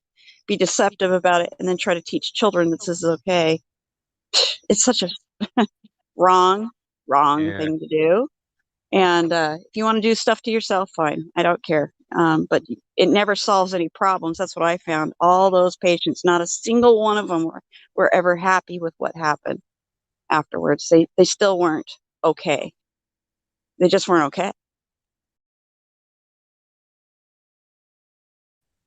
be deceptive about it, and then try to teach children that this is okay, it's such a wrong thing to do. And if you want to do stuff to yourself, fine. I don't care. But it never solves any problems. That's what I found. All those patients, not a single one of them were ever happy with what happened afterwards. They still weren't okay. They just weren't okay.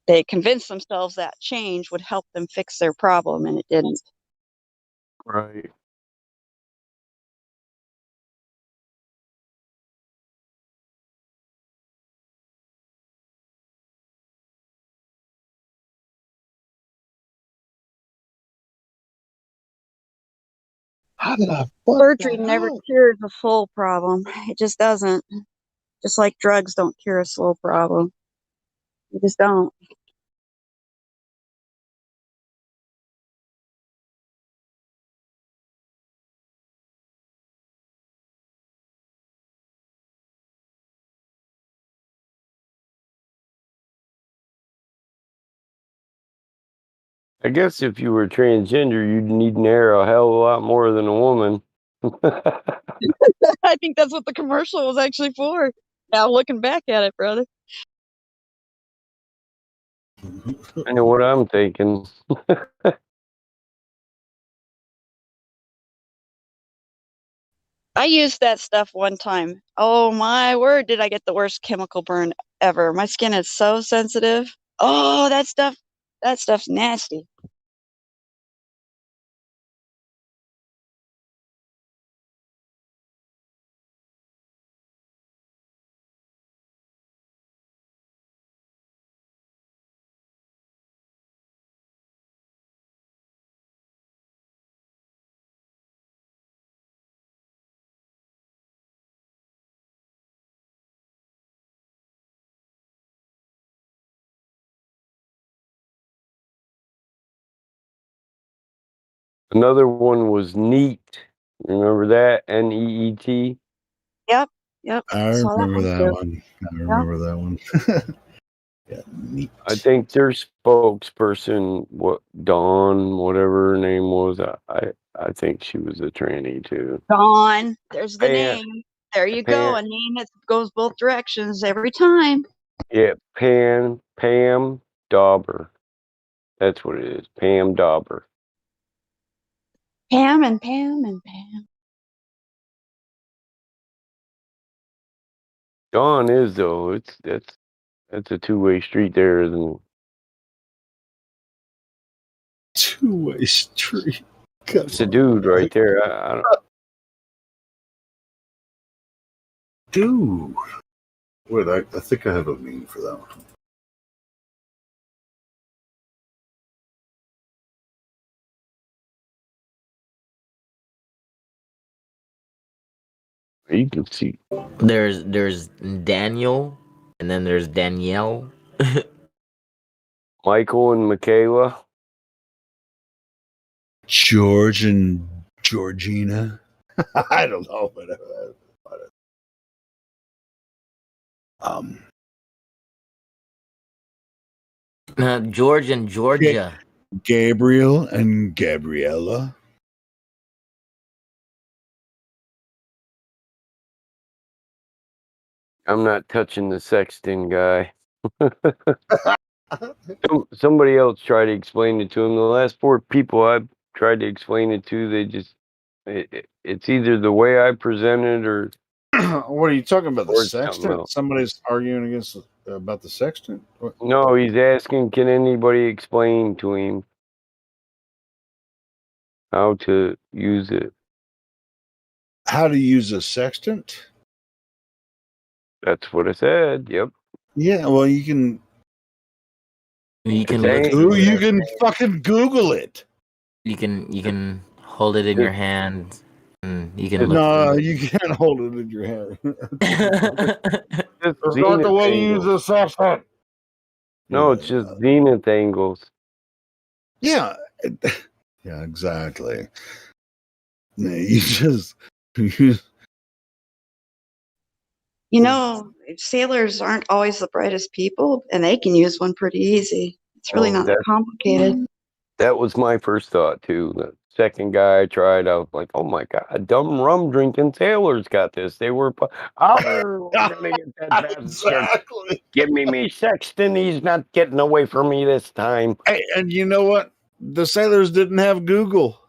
They convinced themselves that change would help them fix their problem, and it didn't. Right. How did I? Surgery never cures a full problem. It just doesn't. Just like drugs don't cure a slow problem. They just don't. I guess if you were transgender, you'd need an hair a hell of a lot more than a woman. I think that's what the commercial was actually for. Now looking back at it, brother. I know what I'm thinking. I used that stuff one time. Oh my word, did I get the worst chemical burn ever. My skin is so sensitive. Oh, that stuff's nasty. Another one was Neat. Remember that? NEET? Yep. I Saw remember that too. one. I remember that one. Yeah, neat. I think their spokesperson, what Dawn, whatever her name was, I think she was a tranny too. Dawn. There's the Pam, name. There you go. Pam, A name that goes both directions every time. yeah, Pam Dauber. That's what it is. Pam Dauber. Pam and Pam and Pam. Dawn is though. That's a two-way street there, isn't it? Two-way street. It's a dude right there. I don't. Dude. Wait, I think I have a meme for that one. You can see. There's Daniel, and then there's Danielle. Michael and Michaela. George and Georgina. I don't know, but George and Georgia. Gabriel and Gabriella. I'm not touching the sexting guy. Somebody else tried to explain it to him. The last 4 people I've tried to explain it to, they just it's either the way I present it or What are you talking about? The or something sextant? else. Somebody's arguing against about the sextant? What? No, he's asking, can anybody explain to him how to use it? How to use a sextant? That's what I said. Yep. Yeah, well, you can You can Dang. you can fucking Google it. You can hold it in your hand, and you can look. No, you can't hold it in your hand. Just That's not the zenith way you use angles. a software. No, it's just zenith angles. Yeah, yeah, exactly. Yeah, you just You know, sailors aren't always the brightest people, and they can use one pretty easy. It's really not that complicated. That was my first thought too. The second guy I tried, I was like, "Oh my god, dumb rum drinking sailors got this." They were, we're gonna get that bastard. Exactly. Give me Sexton. He's not getting away from me this time. Hey, and you know what? The sailors didn't have Google,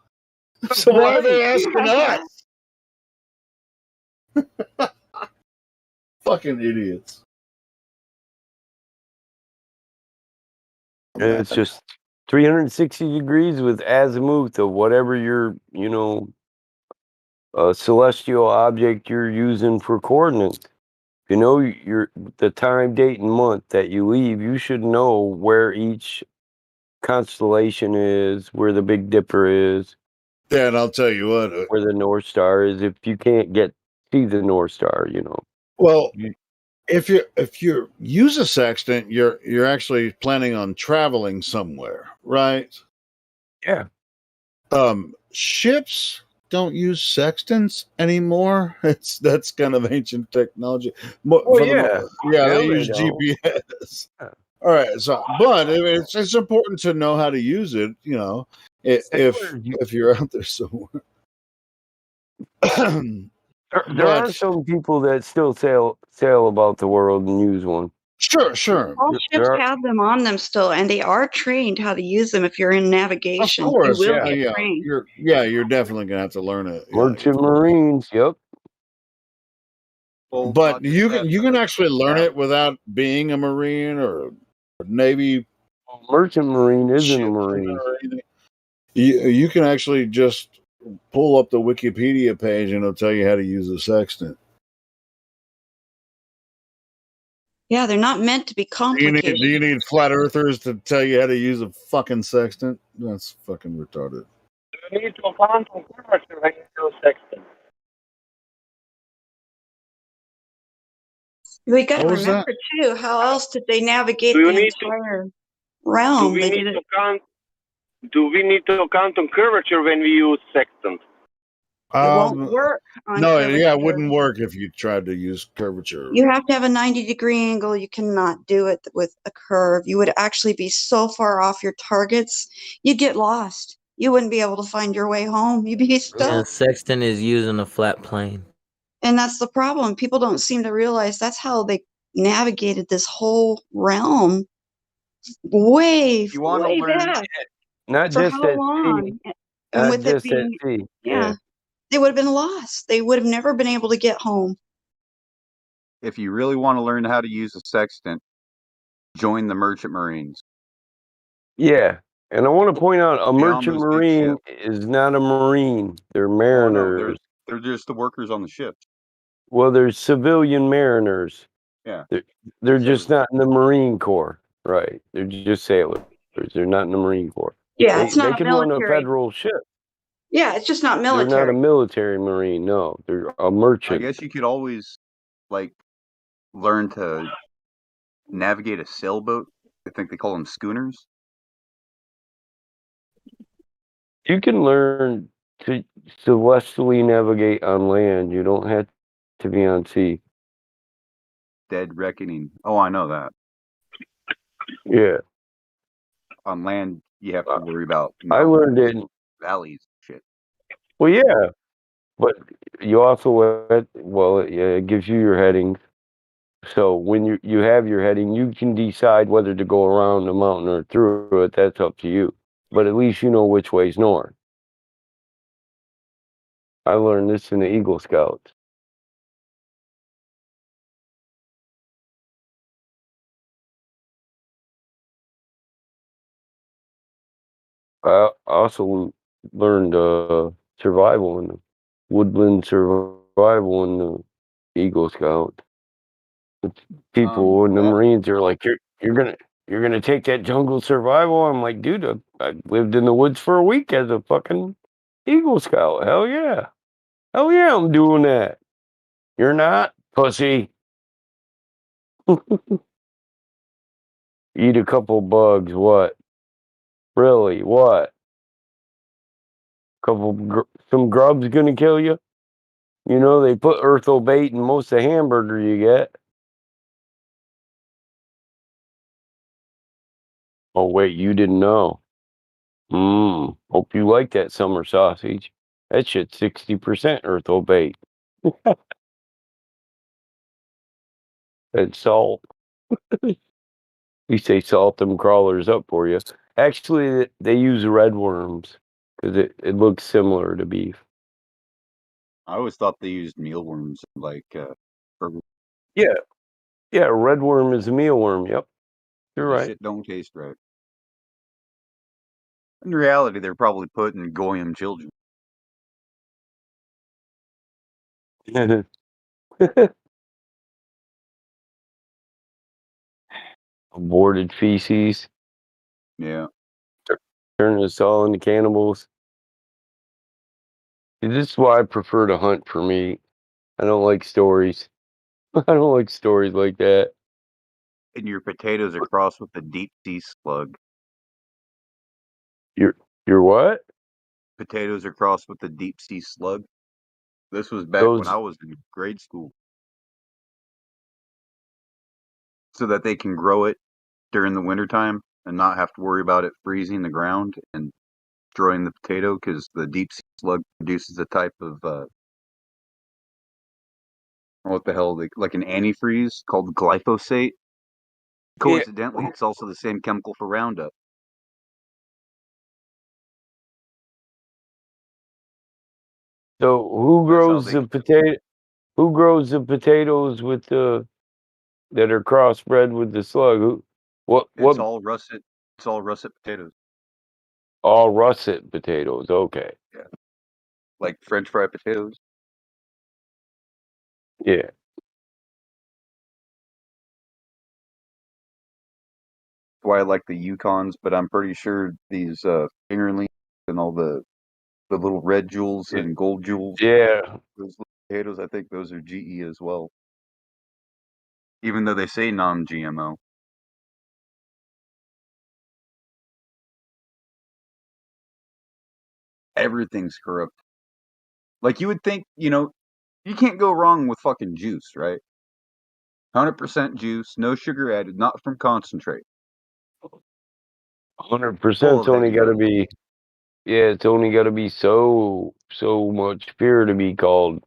so why are they asking us? Fucking idiots. It's just 360 degrees with azimuth of whatever your, celestial object you're using for coordinates. You know the time, date, and month that you leave. You should know where each constellation is, where the Big Dipper is. Yeah, and I'll tell you what. Where the North Star is. If you can't see the North Star, Well, if you use a sextant, you're actually planning on traveling somewhere, right? Yeah. Ships don't use sextants anymore. That's kind of ancient technology. They use GPS. All right, so but I mean, it's important to know how to use it. If you're out there somewhere. There are some people that still sail about the world and use one. Sure. All ships have them on them still, and they are trained how to use them. If you're in navigation, Of course, you will get trained. You're definitely gonna have to learn it. Merchant Marines, yep. But you can actually learn it without being a Marine or a Navy. Merchant Marine isn't a Marine. You can actually just pull up the Wikipedia page and it'll tell you how to use a sextant. Yeah, they're not meant to be complicated. Do you need flat earthers to tell you how to use a fucking sextant? That's fucking retarded. You need to account on curvature when you use sextant. We got to What was that? remember too. How else did they navigate Do you the need entire realm? Do we need to account on curvature when we use sextant? It won't work on curvature. It wouldn't work if you tried to use curvature. You have to have a 90-degree angle. You cannot do it with a curve. You would actually be so far off your targets, you'd get lost. You wouldn't be able to find your way home. You'd be stuck. And sextant is using a flat plane. And that's the problem. People don't seem to realize that's how they navigated this whole realm way back. Not For just how at long? sea. And Not with it just at being, sea. yeah, they would have been lost. They would have never been able to get home. If you really want to learn how to use a sextant, join the Merchant Marines. Yeah. And I want to point out a Be on merchant those big marine is not a marine. They're mariners. They're just the workers on the ship. Well, there's civilian mariners. Yeah. They're just not in the Marine Corps. Right. They're just sailors. They're not in the Marine Corps. Yeah, it's not they can run a military. federal ship. Yeah, it's just not They're not a military. military Marine. No, they're a merchant. I guess you could always learn to navigate a sailboat. I think they call them schooners. You can learn to celestially navigate on land. You don't have to be on sea. Dead Reckoning. Oh, I know that. Yeah. On land, you have to worry about I learned it. Valleys. Shit. Well, yeah. But you also, it gives you your headings. So when you have your heading, you can decide whether to go around the mountain or through it. That's up to you. But at least you know which way's north. I learned this in the Eagle Scouts. I also learned survival in the woodland survival in the Eagle Scout. People in the Marines are like, you're gonna take that jungle survival. I'm like, dude, I lived in the woods for a week as a fucking Eagle Scout. Hell yeah, I'm doing that. You're not, pussy. Eat a couple bugs. What? Really? What? Some grub's gonna kill you. You know they put earthal bait in most of the hamburger you get. Oh wait, you didn't know. Hope you like that summer sausage. That shit's 60% earthal bait. And salt. We say salt them crawlers up for you. Actually, they use red worms because it looks similar to beef. I always thought they used mealworms like burger. Yeah, red worm is a mealworm. Yep, you're That right. shit don't taste right. In reality, they're probably putting goyim children. Aborted feces. Yeah. Turning us all into cannibals. This is why I prefer to hunt for meat. I don't like stories. I don't like stories like that. And your potatoes are crossed with the deep sea slug. Your what? Potatoes are crossed with the deep sea slug. This was back when I was in grade school. So that they can grow it during the wintertime and not have to worry about it freezing the ground and destroying the potato, because the deep sea slug produces a type of what the hell, like an antifreeze called glyphosate. Coincidentally, it's also the same chemical for Roundup. So who grows the potato? Who grows the potatoes with the that are crossbred with the slug? What? It's all russet. It's all russet potatoes. All russet potatoes. Okay. Yeah. Like French fry potatoes. Yeah. That's why I like the Yukons, but I'm pretty sure these fingerlings and all the little red jewels and gold jewels. Yeah. Those little potatoes, I think those are GE as well. Even though they say non-GMO. Everything's corrupt. Like you would think, you can't go wrong with fucking juice, right? 100% juice, no sugar added, not from concentrate. 100%. It's only got to be. Yeah, it's only got to be so much pure to be called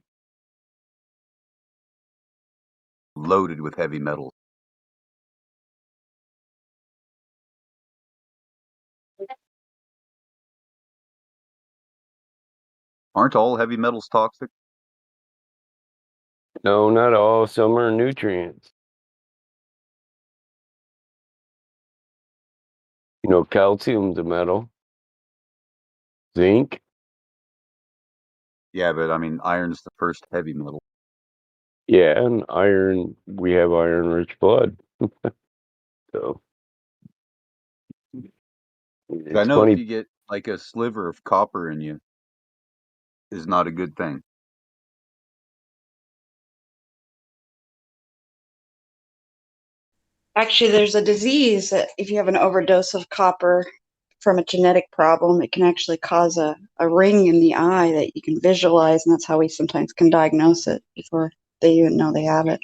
loaded with heavy metals. Aren't all heavy metals toxic? No, not all. Some are nutrients. Calcium's a metal. Zinc. Yeah, but I mean, iron's the first heavy metal. Yeah, and iron. We have iron-rich blood. So. I know if you get like a sliver of copper in you, is not a good thing. Actually, there's a disease that if you have an overdose of copper from a genetic problem, it can actually cause a ring in the eye that you can visualize, and that's how we sometimes can diagnose it before they even know they have it.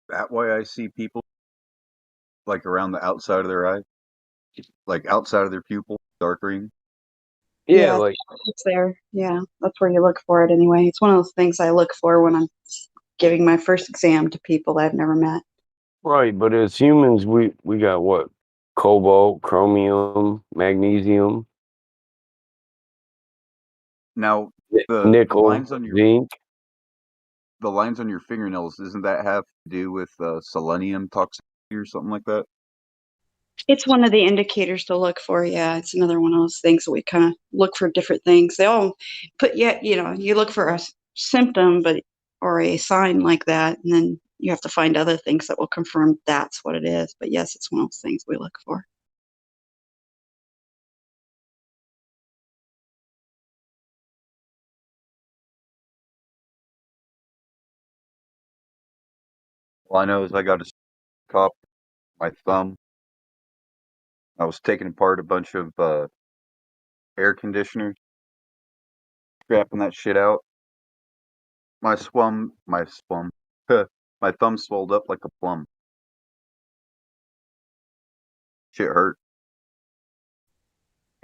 That way I see people like around the outside of their eye, like outside of their pupil, dark ring. Yeah, like it's there. Yeah, that's where you look for it anyway. It's one of those things I look for when I'm giving my first exam to people I've never met. Right, but as humans, we got what? Cobalt, chromium, magnesium. Now, nickel, the lines on your zinc. The lines on your fingernails, doesn't that have to do with selenium toxicity or something like that? It's one of the indicators to look for. Yeah, it's another one of those things that we kind of look for different things. They all put, you look for a symptom, but or a sign like that, and then you have to find other things that will confirm that's what it is. But yes, it's one of those things we look for. All I know is I got a cop my thumb. I was taking apart a bunch of air conditioners, scrapping that shit out. My thumb, my thumb swelled up like a plum. Shit hurt.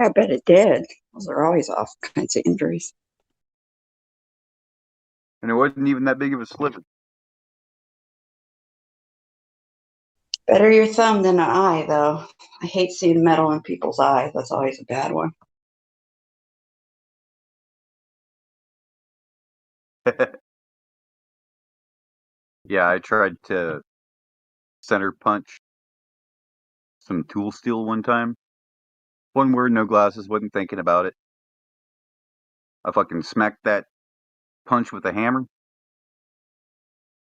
I bet it did. Those are always all kinds of injuries. And it wasn't even that big of a sliver. Better your thumb than an eye, though. I hate seeing metal in people's eyes. That's always a bad one. Yeah, I tried to center punch some tool steel one time. One word, no glasses, wasn't thinking about it. I fucking smacked that punch with a hammer.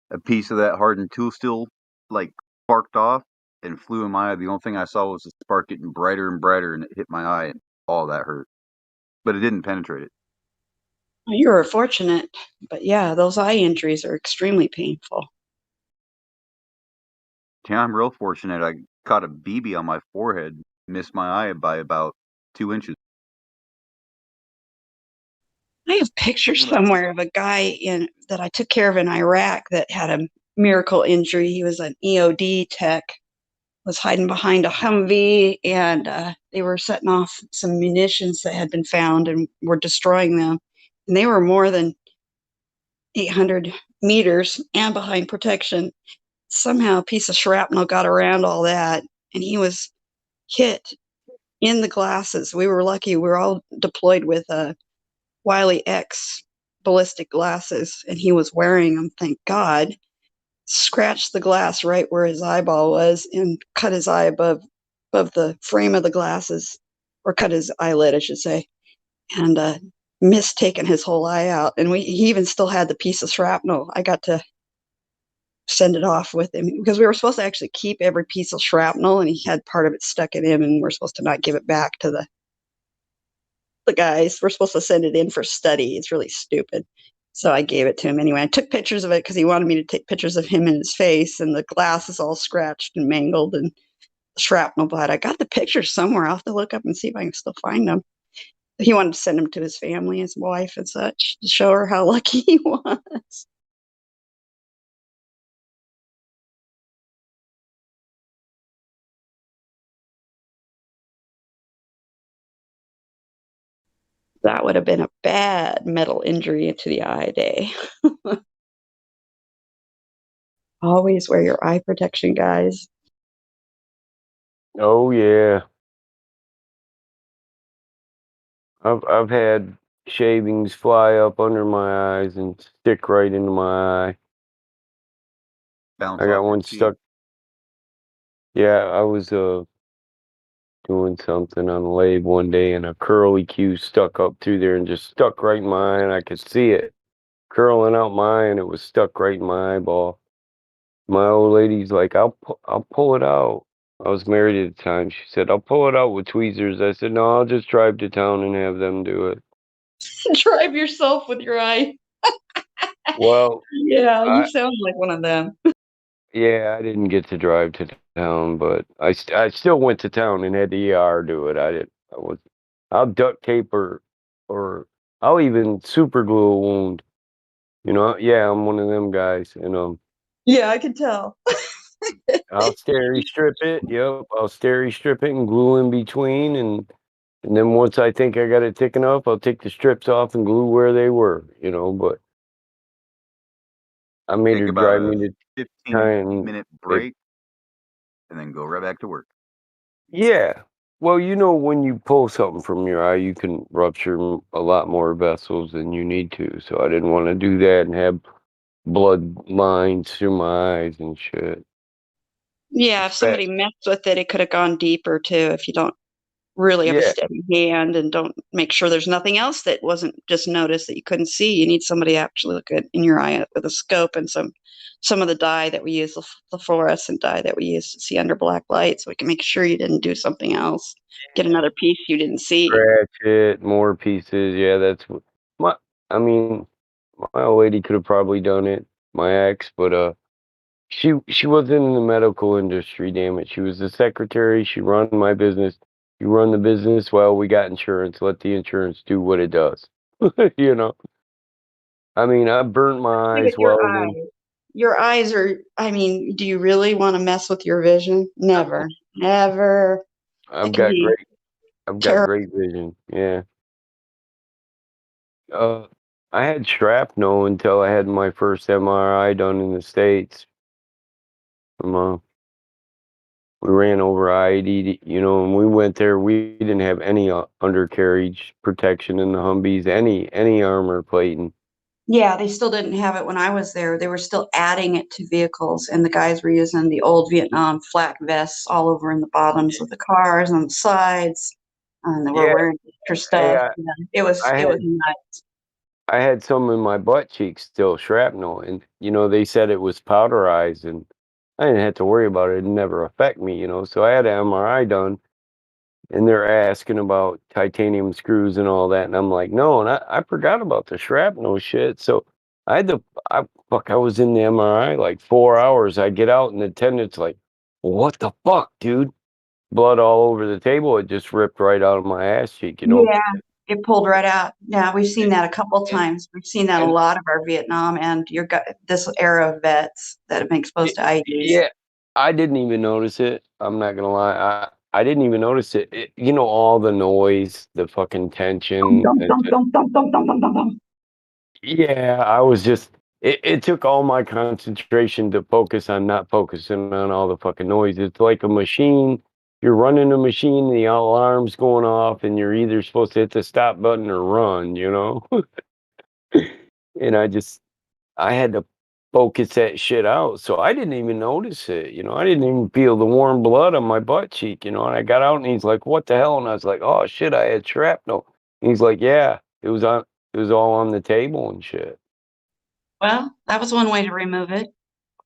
A piece of that hardened tool steel, like, sparked off and flew in my eye. The only thing I saw was the spark getting brighter and brighter, and it hit my eye, and all that hurt. But it didn't penetrate it. You were fortunate, but yeah, those eye injuries are extremely painful. Yeah, I'm real fortunate. I caught a BB on my forehead, missed my eye by about 2 inches. I have pictures somewhere of a guy that I took care of in Iraq that had a miracle injury. He was an EOD tech, was hiding behind a Humvee, and they were setting off some munitions that had been found and were destroying them. And they were more than 800 meters and behind protection. Somehow a piece of shrapnel got around all that, and he was hit in the glasses. We were lucky. We were all deployed with Wiley X ballistic glasses, and he was wearing them, thank God. Scratched the glass right where his eyeball was and cut his eye above the frame of the glasses, or cut his eyelid, I should say, and missed taking his whole eye out. And he even still had the piece of shrapnel. I got to send it off with him because we were supposed to actually keep every piece of shrapnel, and he had part of it stuck in him, and we're supposed to not give it back to the guys. We're supposed to send it in for study. It's really stupid. So I gave it to him anyway. I took pictures of it because he wanted me to take pictures of him and his face, and the glass is all scratched and mangled and shrapnel. But I got the pictures somewhere. I'll have to look up and see if I can still find them. He wanted to send them to his family, his wife and such, to show her how lucky he was. That would have been a bad metal injury to the eye day. Always wear your eye protection, guys. Oh yeah. I've had shavings fly up under my eyes and stick right into my eye. Bounce I got off your one teeth. stuck. Yeah, I was doing something on the lathe one day, and a curly Q stuck up through there and just stuck right in my eye, and I could see it curling out my eye, and it was stuck right in my eyeball. My old lady's like, I'll pull it out. I was married at the time. She said, I'll pull it out with tweezers. I said, no, I'll just drive to town and have them do it. Drive yourself with your eye. Well, Yeah, you sound like one of them. yeah, I didn't get to drive to town, but I still went to town and had the ER do it. I'll duct tape or I'll even super glue a wound. You know, yeah, I'm one of them guys, Yeah, I can tell. I'll steri strip it. Yep, I'll steri strip it and glue in between, and then once I think I got it thick enough, I'll take the strips off and glue where they were. But I made Take her about drive me a to town. 15-minute break and then go right back to work. Yeah. Well, when you pull something from your eye, you can rupture a lot more vessels than you need to. So I didn't want to do that and have blood lines through my eyes and shit. Yeah, if somebody messed with it, it could have gone deeper too if you don't really have a Yeah. steady hand and don't make sure there's nothing else that wasn't just noticed that you couldn't see. You need somebody to actually look at in your eye with a scope and some of the dye that we use, the fluorescent dye that we use to see under black light, so we can make sure you didn't do something else, get another piece you didn't see. Scratch it, more pieces. Yeah, that's what my. I mean, my old lady could have probably done it, my ex, but she wasn't in the medical industry. Damn it, she was the secretary. She run my business. You run the business well. We got insurance. Let the insurance do what it does. You know. I mean, I burnt my Look eyes at your welding. eyes. Your eyes are, I mean, do you really want to mess with your vision? Never. Never. It I've can got be great. I've got terrible. great vision. Yeah. Uh, I had shrapnel until I had my first MRI done in the States. From we ran over I-80, you know, and we went there. We didn't have any undercarriage protection in the Humvees, any armor plating. Yeah, they still didn't have it when I was there. They were still adding it to vehicles, and the guys were using the old Vietnam flat vests all over in the bottoms of the cars, on the sides, and they were Yeah, wearing extra hey, stuff. Yeah, it was I nuts. had some in my butt cheeks still shrapnel, and you know they said it was powderized, and I didn't have to worry about it. It never affect me, you know. So I had an MRI done, and they're asking about titanium screws and all that, and I'm like, no, and I forgot about the shrapnel shit. So I had to, I was in the MRI like 4 hours. I get out, and the attendant's like, what the fuck, dude? Blood all over the table. It just ripped right out of my ass cheek, you know. Yeah, it pulled right out. Yeah, we've seen that a couple times. We've seen that a And lot of our Vietnam and this era of vets that have been exposed to IEDs. yeah, I didn't even notice it. I'm not gonna lie. I didn't even notice it. You know, all the noise, the fucking tension. Dum, dum, dum, dum, dum, dum, dum, dum, dum. Yeah, I was just it took all my concentration to focus on not focusing on all the fucking noise. It's like a machine. You're running a machine, the alarm's going off, and you're either supposed to hit the stop button or run, you know? And I had to focus that shit out. So I didn't even notice it, you know. I didn't even feel the warm blood on my butt cheek, you know. And I got out and he's like, "What the hell?" And I was like, "Oh shit, I had shrapnel." And he's like, "Yeah, it was all on the table and shit." Well, that was one way to remove it.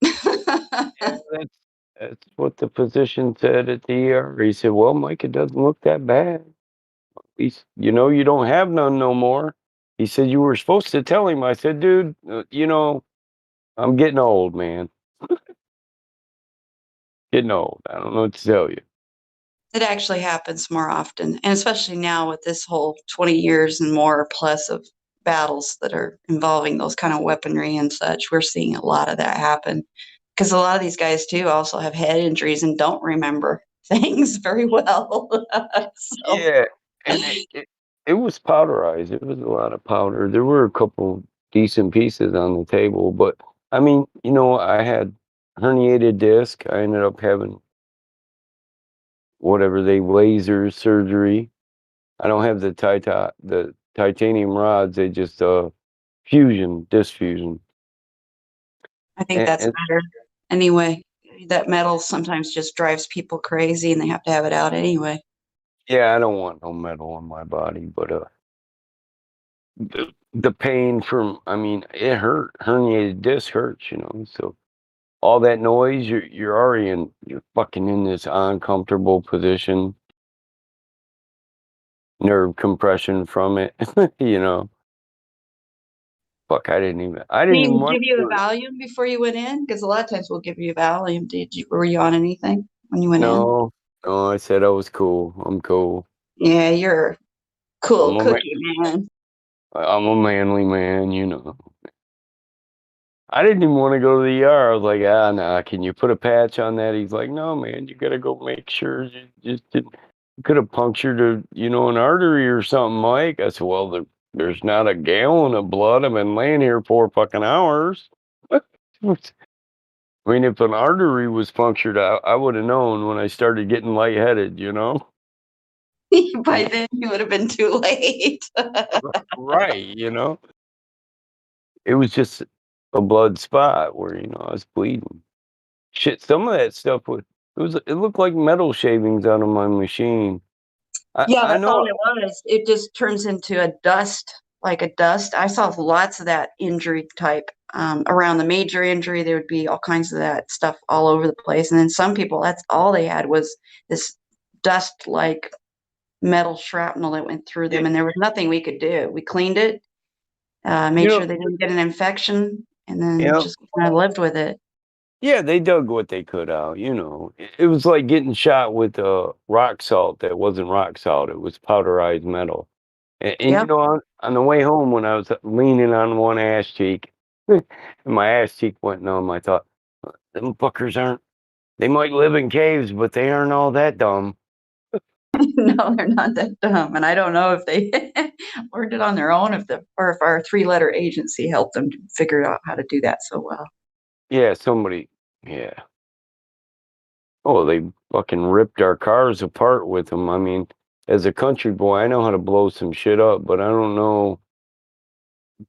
Yeah, that's what the physician said at the ER. He said, "Well, Mike, it doesn't look that bad. You know, you don't have none no more." He said, "You were supposed to tell him." I said, "Dude, you know, I'm getting old, man. Getting old. I don't know what to tell you." It actually happens more often, and especially now with this whole 20 years and more plus of battles that are involving those kind of weaponry and such. We're seeing a lot of that happen because a lot of these guys too also have head injuries and don't remember things very well. So Yeah, and it was powderized. It was a lot of powder. There were a couple decent pieces on the table, but I mean, you know, I had herniated disc. I ended up having whatever they laser surgery. I don't have the titanium rods. They just fusion, disc fusion. I think that's And better anyway. That metal sometimes just drives people crazy and they have to have it out anyway. yeah, I don't want no metal on my body, but the pain from, I mean, it hurt. Herniated disc hurts, you know. So all that noise, you're already you're fucking in this uncomfortable position. Nerve compression from it, you know. Fuck, I Did didn't even you want give you to a do it. Valium before you went in? Because a lot of times we'll give you a Valium. Were you on anything when you went in? No, no, I said I was cool. I'm cool. Yeah, you're a I'm cool a cookie, man. I'm a manly man, you know. I didn't even want to go to the ER. I was like, ah, nah, can you put a patch on that? He's like, no, man, you got to go make sure. You just didn't, you could have punctured you know, an artery or something, Mike. I said, well, there's not a gallon of blood. I've been laying here 4 fucking hours. I mean, if an artery was punctured, I would have known when I started getting lightheaded, you know? By then, you would have been too late. Right, you know? It was just a blood spot where, you know, I was bleeding. Shit, some of that stuff it looked like metal shavings out of my machine. Yeah, I that's all know. it was. It just turns into a dust, like a dust. I saw lots of that injury type. Around the major injury, there would be all kinds of that stuff all over the place. And then some people, that's all they had was this dust like metal shrapnel that went through them. And there was nothing we could do. We cleaned it, made sure they didn't get an infection, and then just kind of lived with it. Yeah, they dug what they could out, you know. It was like getting shot with rock salt that wasn't rock salt. It was powderized metal. And you know, on the way home when I was leaning on one ass cheek, and my ass cheek went numb, I thought, them fuckers aren't, they might live in caves, but they aren't all that dumb. No, they're not that dumb. And I don't know if they learned it on their own, or if our 3-letter agency helped them to figure out how to do that so well. Yeah, somebody, yeah. Oh, they fucking ripped our cars apart with them. I mean, as a country boy, I know how to blow some shit up, but I don't know,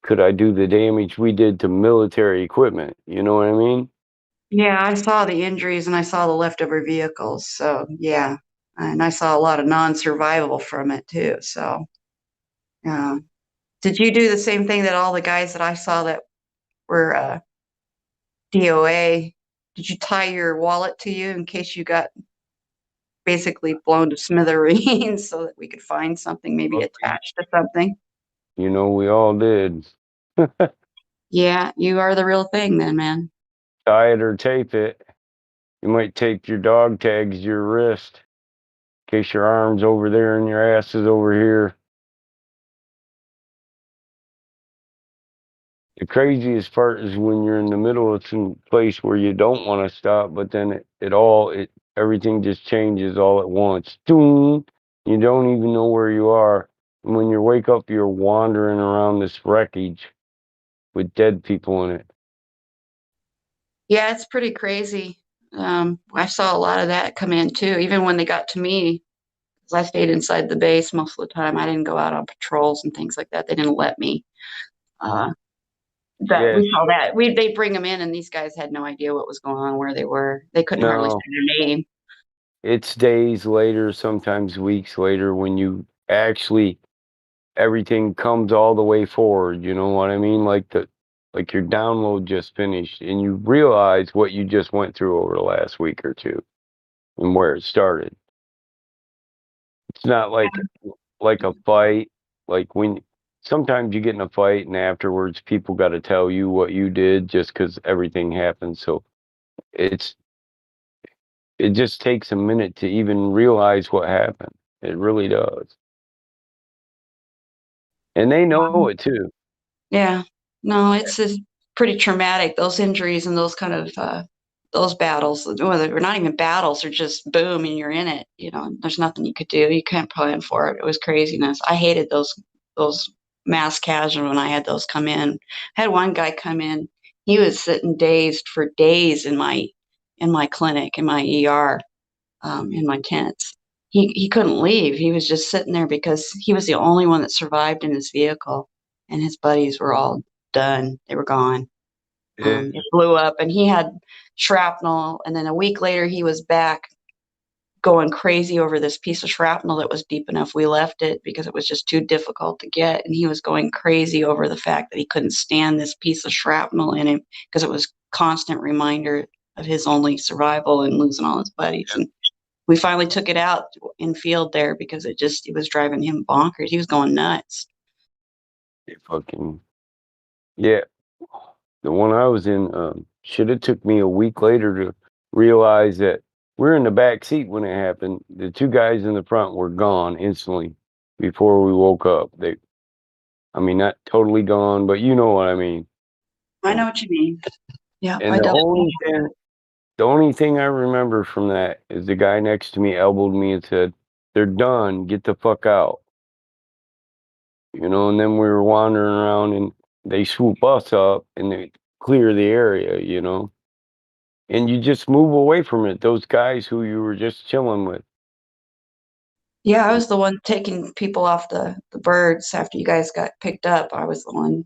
could I do the damage we did to military equipment? You know what I mean? Yeah, I saw the injuries and I saw the leftover vehicles. So, yeah. And I saw a lot of non-survival from it too. So, did you do the same thing that all the guys that I saw that were DOA? Did you tie your wallet to you in case you got basically blown to smithereens so that we could find something maybe attached to something? You know, we all did. Yeah, you are the real thing then, man. Tie it or tape it. You might tape your dog tags to your wrist in case your arm's over there and your ass is over here. The craziest part is when you're in the middle of some place where you don't want to stop, but then everything just changes all at once. Doom! You don't even know where you are. And when you wake up, you're wandering around this wreckage with dead people in it. Yeah, it's pretty crazy. I saw a lot of that come in too, even when they got to me, because I stayed inside the base most of the time. I didn't go out on patrols and things like that. They didn't let me. But Yes. we saw that. They bring them in, and these guys had no idea what was going on, where they were. They couldn't hardly No. say their name. It's days later, sometimes weeks later, when you actually everything comes all the way forward. You know what I mean? Like your download just finished, and you realize what you just went through over the last week or two, and where it started. It's not like a fight. Like when sometimes you get in a fight, and afterwards people got to tell you what you did just because everything happened. So it just takes a minute to even realize what happened. It really does. And they know it too. Yeah. No, it's just pretty traumatic. Those injuries and those kind of those battles, well, they're not even battles, they're just boom and you're in it. You know, there's nothing you could do. You can't plan for it. It was craziness. I hated those mass casualties when I had those come in. I had one guy come in. He was sitting dazed for days in my clinic, in my ER, in my tents. He couldn't leave. He was just sitting there because he was the only one that survived in his vehicle, and his buddies were all done. They were gone. It blew up, and he had shrapnel. And then a week later, he was back going crazy over this piece of shrapnel that was deep enough. We left it because it was just too difficult to get. And he was going crazy over the fact that he couldn't stand this piece of shrapnel in him because it was constant reminder of his only survival and losing all his buddies. And we finally took it out in field there because it was driving him bonkers. He was going nuts. Yeah. The one I was in, should have took me a week later to realize that we're in the back seat when it happened. The two guys in the front were gone instantly before we woke up. I mean, not totally gone, but you know what I mean. I know what you mean. Yeah, And the only thing I remember from that is the guy next to me elbowed me and said, "They're done. Get the fuck out." You know, and then we were wandering around and they swoop us up and they clear the area, you know. And you just move away from it. Those guys who you were just chilling with. Yeah, I was the one taking people off the birds after you guys got picked up. I was the one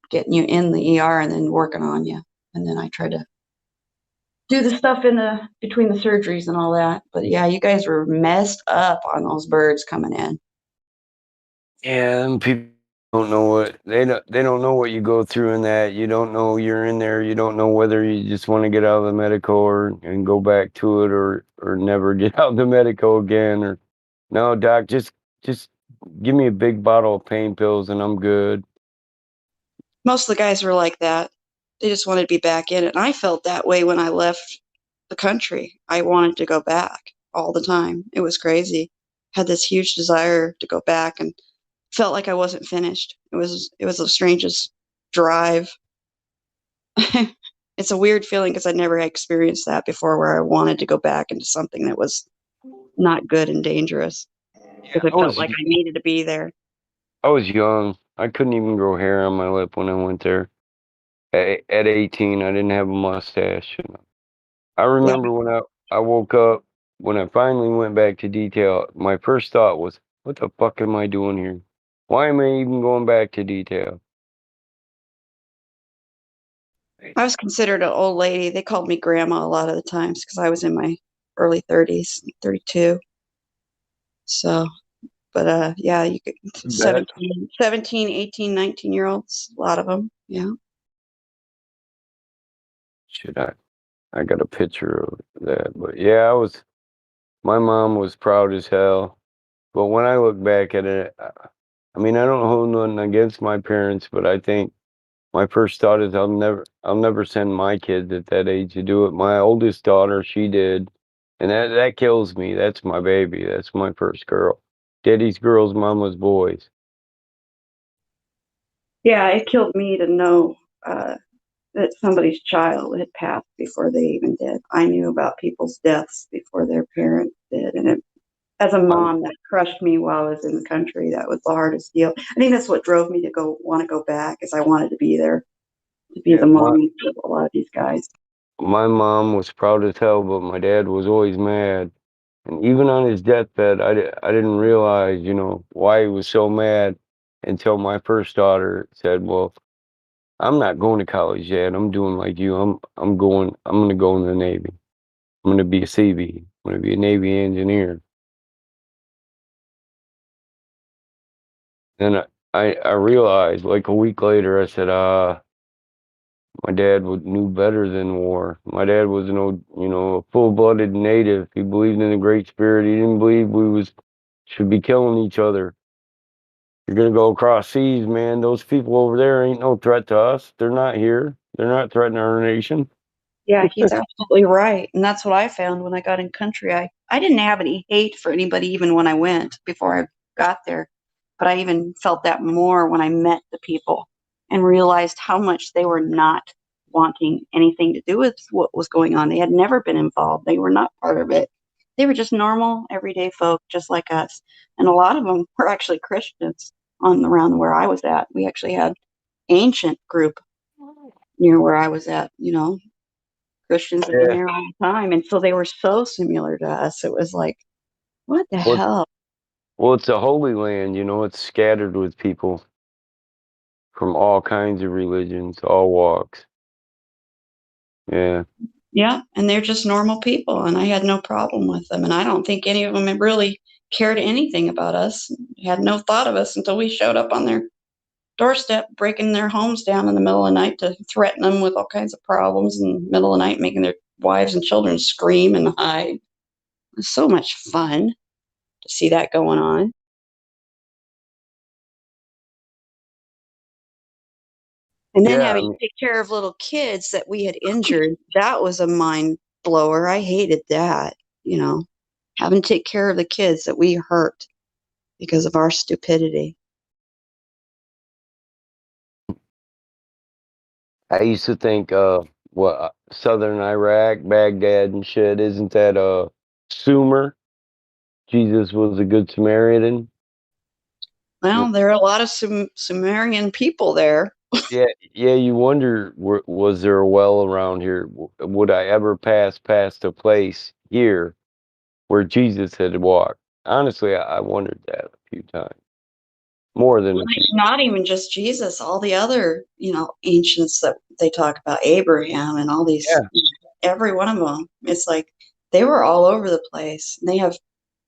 getting you in the ER and then working on you. And then I tried to do the stuff in the between the surgeries and all that. But yeah, you guys were messed up on those birds coming in. Yeah, and people don't know what they don't know what you go through in that. You don't know you're in there. You don't know whether you just want to get out of the medical and go back to it or never get out of the medical again. Or no, doc, just give me a big bottle of pain pills and I'm good. Most of the guys were like that. They just wanted to be back in it. And I felt that way when I left the country. I wanted to go back all the time. It was crazy. Had this huge desire to go back and felt like I wasn't finished. It was the strangest drive. It's a weird feeling because I never experienced that before where I wanted to go back into something that was not good and dangerous because I felt like I needed to be there. I was young. I couldn't even grow hair on my lip when I went there. At 18, I didn't have a mustache. I remember when I woke up, when I finally went back to detail, my first thought was, what the fuck am I doing here? Why am I even going back to detail? I was considered an old lady. They called me grandma a lot of the times because I was in my early 30s, 32. So, but yeah, you could 17, 18, 19-year-olds, a lot of them. Yeah. Should I got a picture of that. But yeah, my mom was proud as hell. But when I look back at it, I mean, I don't hold nothing against my parents, but I think my first thought is I'll never send my kids at that age to do it. My oldest daughter, she did, and that kills me. That's my baby. That's my first girl. Daddy's girls, mama's boys. Yeah, it killed me to know that somebody's child had passed before they even did. I knew about people's deaths before their parents did, and as a mom, that crushed me while I was in the country. That was the hardest deal. I think that's what drove me to want to go back, is I wanted to be there, to be the mom of a lot of these guys. My mom was proud as hell, but my dad was always mad. And even on his deathbed, I didn't realize, why he was so mad until my first daughter said, well, I'm not going to college yet. I'm doing like you. I'm going to go in the Navy. I'm going to be a CB. I'm going to be a Navy engineer. Then I realized, like a week later, I said, my dad knew better than war. My dad was a full-blooded native. He believed in the Great Spirit. He didn't believe we should be killing each other. You're gonna go across seas, man. Those people over there ain't no threat to us. They're not here. They're not threatening our nation. Yeah, he's absolutely right. And that's what I found when I got in country. I didn't have any hate for anybody even when I went, before I got there. But I even felt that more when I met the people and realized how much they were not wanting anything to do with what was going on. They had never been involved. They were not part of it. They were just normal, everyday folk, just like us. And a lot of them were actually Christians around where I was at. We actually had ancient group near where I was at, Christians have been there all the time. And so they were so similar to us. It was like, what the hell? Well, it's a holy land, it's scattered with people from all kinds of religions, all walks. Yeah. Yeah. And they're just normal people. And I had no problem with them. And I don't think any of them had really cared anything about us, had no thought of us until we showed up on their doorstep, breaking their homes down in the middle of the night to threaten them with all kinds of problems in the middle of the night, making their wives and children scream and hide. It was so much fun to see that going on. And then having to take care of little kids that we had injured, that was a mind blower. I hated that, having to take care of the kids that we hurt because of our stupidity. I used to think, southern Iraq, Baghdad and shit, isn't that Sumer? Jesus was a good Samaritan. Well, there are a lot of Sumerian people there. Yeah, you wonder, was there a well around here? Would I ever pass past a place here where Jesus had walked? Honestly, I wondered that a few times. More than a few. Not even just Jesus, all the other, ancients that they talk about, Abraham and all these every one of them. It's like they were all over the place. They have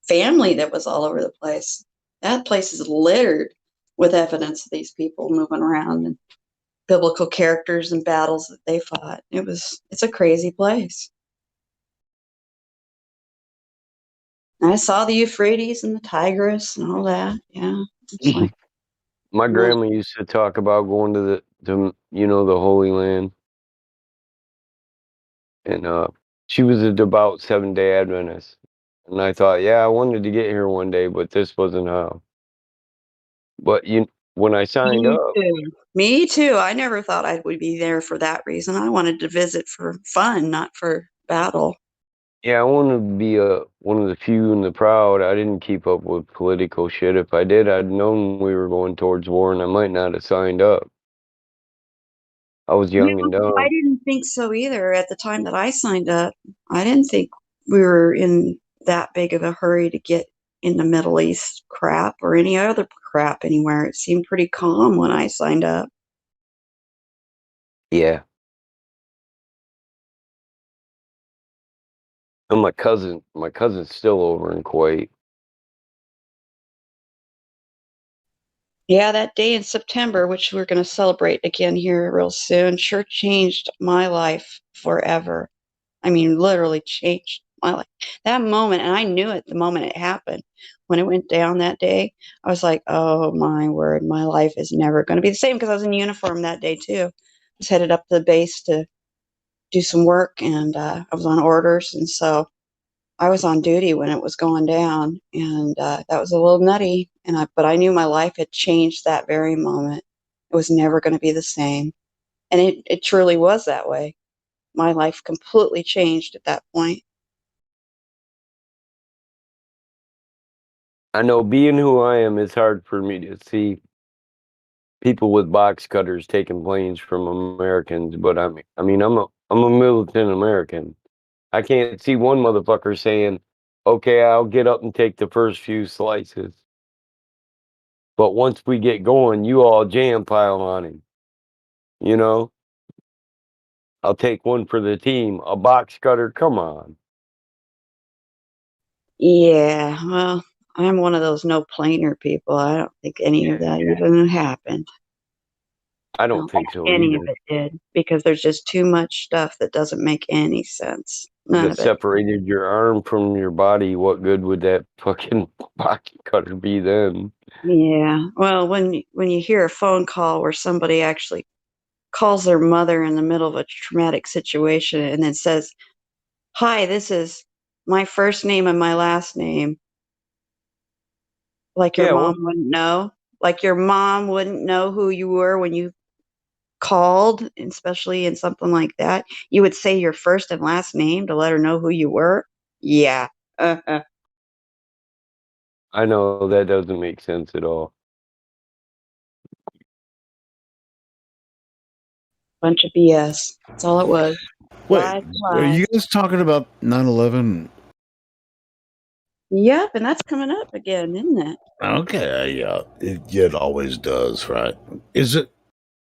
family that was all over the place. That place is littered with evidence of these people moving around and biblical characters and battles that they fought. It's a crazy place. And I saw the Euphrates and the Tigris and all that. Yeah. It's like, My grandma used to talk about going to the Holy Land. And she was a devout 7-day Adventist. And I thought, yeah, I wanted to get here one day, but this wasn't how. But when I signed me up, too. Me too. I never thought I would be there for that reason. I wanted to visit for fun, not for battle. yeah, I wanted to be one of the few and the proud. I didn't keep up with political shit. If I did, I'd known we were going towards war, and I might not have signed up. I was young and I dumb. didn't think so either at the time that I signed up. I didn't think we were in that big of a hurry to get in the Middle East crap or any other crap anywhere. It seemed pretty calm when I signed up. Yeah. And my cousin's still over in Kuwait. Yeah, that day in September, which we're going to celebrate again here real soon, sure changed my life forever. I mean, literally changed my life. That moment, and I knew it the moment it happened. When it went down that day, I was like, oh my word, my life is never going to be the same because I was in uniform that day too. I was headed up to the base to do some work and I was on orders. And so I was on duty when it was going down and that was a little nutty. But I knew my life had changed that very moment. It was never going to be the same. And it truly was that way. My life completely changed at that point. I know, being who I am, it's hard for me to see people with box cutters taking planes from Americans, but I'm a militant American. I can't see one motherfucker saying, okay, I'll get up and take the first few slices. But once we get going, you all jam pile on him. You know? I'll take one for the team. A box cutter, come on. Yeah, well, I'm one of those no planer people. I don't think any of that even happened. I don't think so Any of either. it did because there's just too much stuff that doesn't make any sense. None That of it. separated your arm from your body. What good would that fucking box cutter be then? Yeah. Well, when you hear a phone call where somebody actually calls their mother in the middle of a traumatic situation and then says, "Hi, this is my first name and my last name," like your mom wouldn't know. Like your mom wouldn't know who you were when you called, especially in something like that. You would say your first and last name to let her know who you were. Yeah. I know that doesn't make sense at all. Bunch of BS. That's all it was. Wait, Lies, are lies. you guys talking about 9/11? Yep, and that's coming up again, isn't it? Okay, yeah, it always does, right? Is it?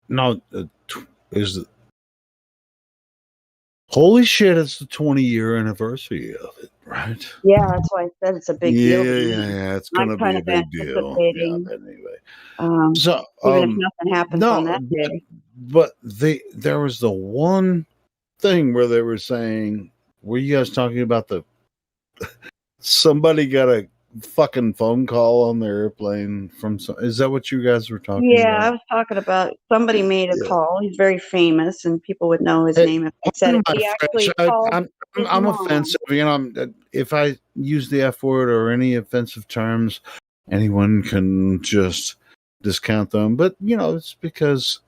No, is it? Holy shit! It's the 20-year anniversary of it, right? Yeah, that's why I said it's a big deal. Yeah. It's I'm gonna kind be a of big deal. Yeah, anticipating. anyway. So, Even if nothing happens on that day. but there was the one thing where they were saying, were you guys talking about somebody got a fucking phone call on their airplane from is that what you guys were talking Yeah, I about? was talking about somebody made a call. He's very famous, and people would know his Hey, name if they said it. my He actually called his I'm mom. offensive. If I use the F word or any offensive terms, anyone can just discount them. But it's because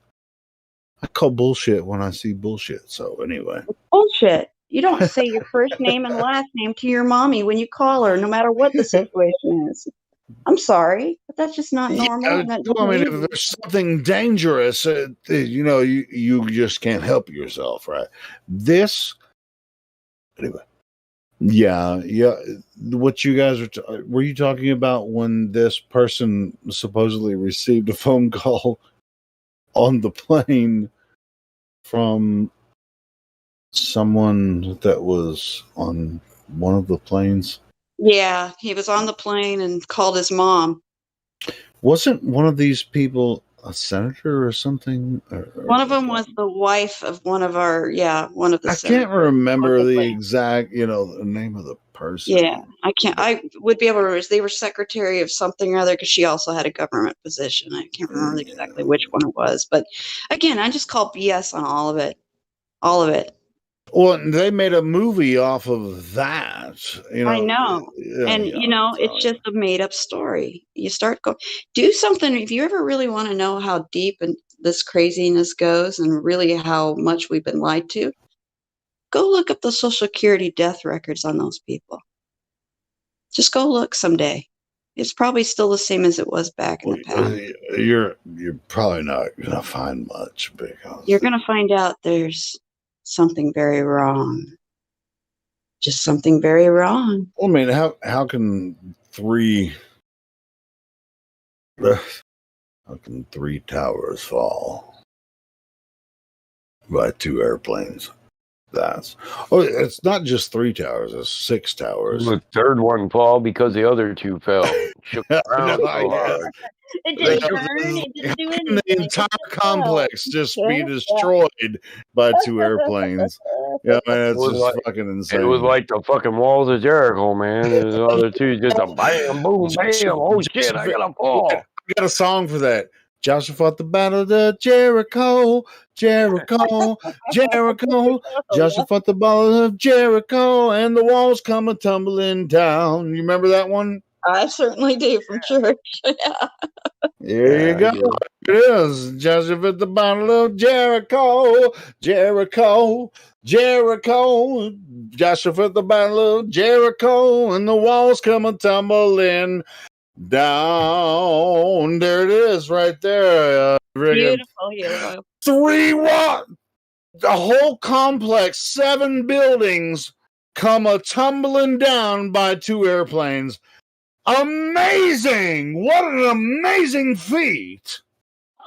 I call bullshit when I see bullshit. So anyway, Bullshit. You don't say your first name and last name to your mommy when you call her, no matter what the situation is. I'm sorry, but that's just not normal. if there's something dangerous, you just can't help yourself, right? This, anyway. Yeah. What you guys were you talking about when this person supposedly received a phone call on the plane from someone that was on one of the planes? Yeah, he was on the plane and called his mom. Wasn't one of these people a senator or something? One of them was the wife of one of our, one of the I can't senators, remember the supposedly. exact, the name of the person. Yeah, I can't. I would be able to remember. They were secretary of something or other because she also had a government position. I can't remember exactly which one it was, but again, I just call BS on all of it. All of it. Well, they made a movie off of that. I know. And it's just a made up story. You start do something. If you ever really want to know how deep and this craziness goes and really how much we've been lied to, go look up the Social Security death records on those people. Just go look someday. It's probably still the same as it was back in the past. You're probably not gonna find much because You're gonna find out there's something very wrong. Just something very wrong. I mean, how can three towers fall by two airplanes? It's not just 3 towers, it's 6 towers. The third one fall because the other two fell. Shook around so hard. It didn't turn. It didn't do anything. The entire complex just be destroyed by 2 airplanes. Yeah, man, it's just fucking insane. It was like the fucking walls of Jericho, man. And the other two just a bam, boom, bam. Oh shit, I gotta fall. I got a song for that. Joshua fought the battle of Jericho, Jericho, Jericho. Joshua fought the battle of Jericho, and the walls come tumbling down. You remember that one? I certainly do from church. Yeah. There you go. It is. Joshua fought the battle of Jericho, Jericho, Jericho. Joshua fought the battle of Jericho, and the walls come tumbling down. There it is, right there. Beautiful. 3 what? The whole complex, 7 buildings come tumbling down by 2 airplanes. Amazing! What an amazing feat!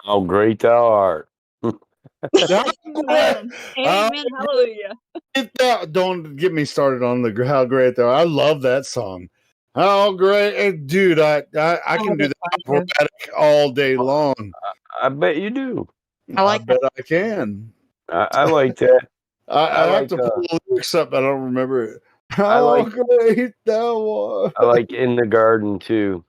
How great thou art. Amen. Hallelujah. Don't get me started on the how great thou art. I love that song. How great, dude! I can do that operatic all day long. I bet you do. I bet I can. I like that. I have to pull the lyrics up. I don't remember it. How great thou art! I like In the Garden too.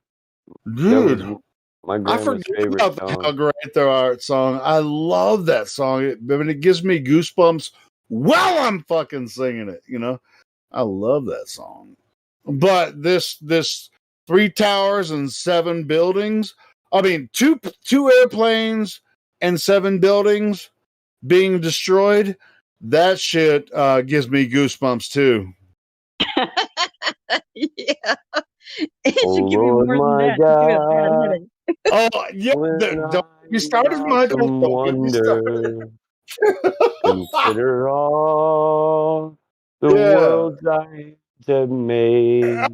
Dude, that was my I grandma's forget favorite about the song. How Great Thou Art song. I love that song. It gives me goosebumps while I'm fucking singing it. I love that song. But this 3 towers and 7 buildings. I mean, two airplanes and 7 buildings being destroyed. That shit gives me goosebumps too. Yeah. It Oh should give you Lord, more my than that. God. Oh yeah, don't get me started, Michael. Don't get me started. Consider all the world's eyes have made. Oh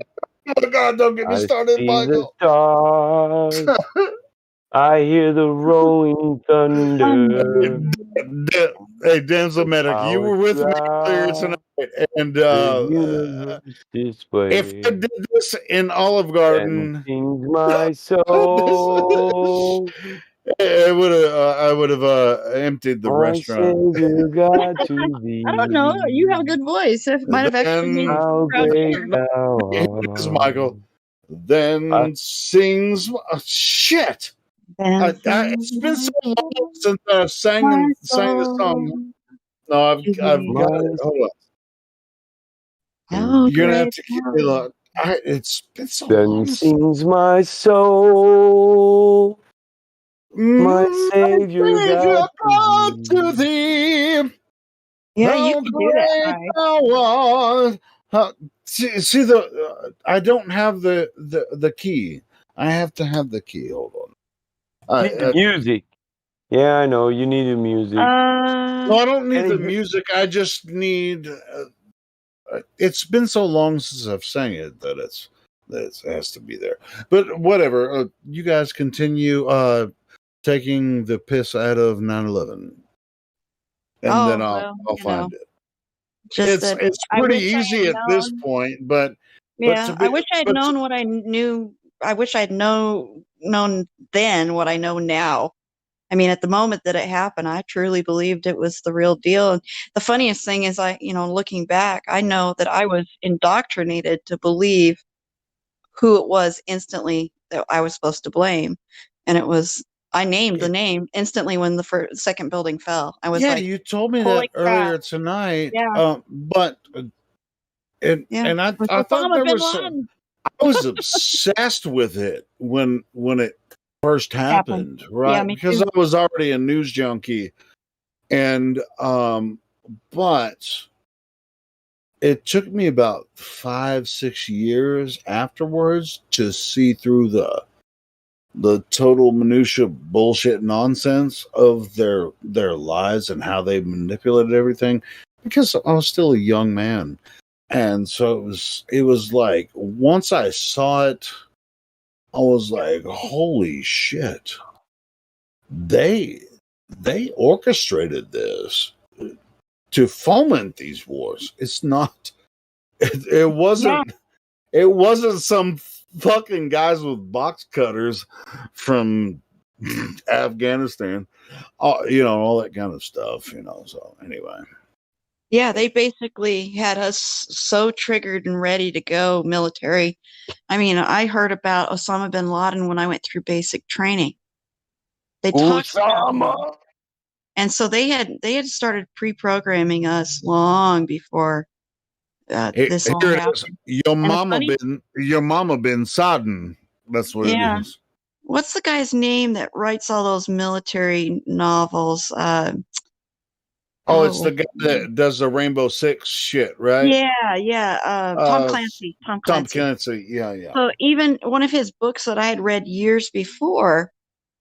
my God, don't get me started, I see Michael. the stars. I hear the rolling thunder. Hey, Denzel Medic, you were with me earlier tonight, and if I did this in Olive Garden, sings my soul. I would have emptied the restaurant. Savior God to thee. I don't know. You have a good voice. It might have actually made How great thou Here's Michael. Then sings shit. It's been so long since I've sang the song. No, I've got it. Hold on. You're gonna have to keep it on. It's been so long. Then sings my soul, my Savior God to thee. Yeah, you can do that. See I don't have the key. I have to have the key. Hold on. Music. Yeah, I know. You need the music. No, I don't need the music. I just need. It's been so long since I've sang it that it has to be there. But whatever. You guys continue taking the piss out of 9/11, and then I'll find it. Just that it's I pretty wish I easy had at this known. point, but Yeah, to I be wish I'd but known what I knew. I wish I'd known then what I know now. I mean, at the moment that it happened, I truly believed it was the real deal. And the funniest thing is, looking back, I know that I was indoctrinated to believe who it was instantly that I was supposed to blame, and I named the name instantly when the second building fell. I was yeah, like, you told me that "Holy crap!" earlier tonight. Yeah, But and yeah. and It was I thought Osama there bin was Laden. I was obsessed with it when it first Happened. happened, Yeah, right? me Because too. I was already a news junkie, and but it took me about 5-6 years afterwards to see through the total minutia bullshit nonsense of their lies and how they manipulated everything, because I was still a young man. And so it was like, once I saw it, I was like, holy shit. They orchestrated this to foment these wars. It's not it wasn't some fucking guys with box cutters from Afghanistan. All that kind of stuff, so anyway. Yeah, they basically had us so triggered and ready to go military. I mean, I heard about Osama bin Laden when I went through basic training. They talked about him. Osama. And so they had started pre-programming us long before this all Here it is. happened. And the funny, Your mama bin Sodden. That's what it yeah, is. what's the guy's name that writes all those military novels? It's the guy that does the Rainbow Six shit, right? yeah. Tom Clancy. Tom Tom Clancy. Clancy. Yeah. So even one of his books that I had read years before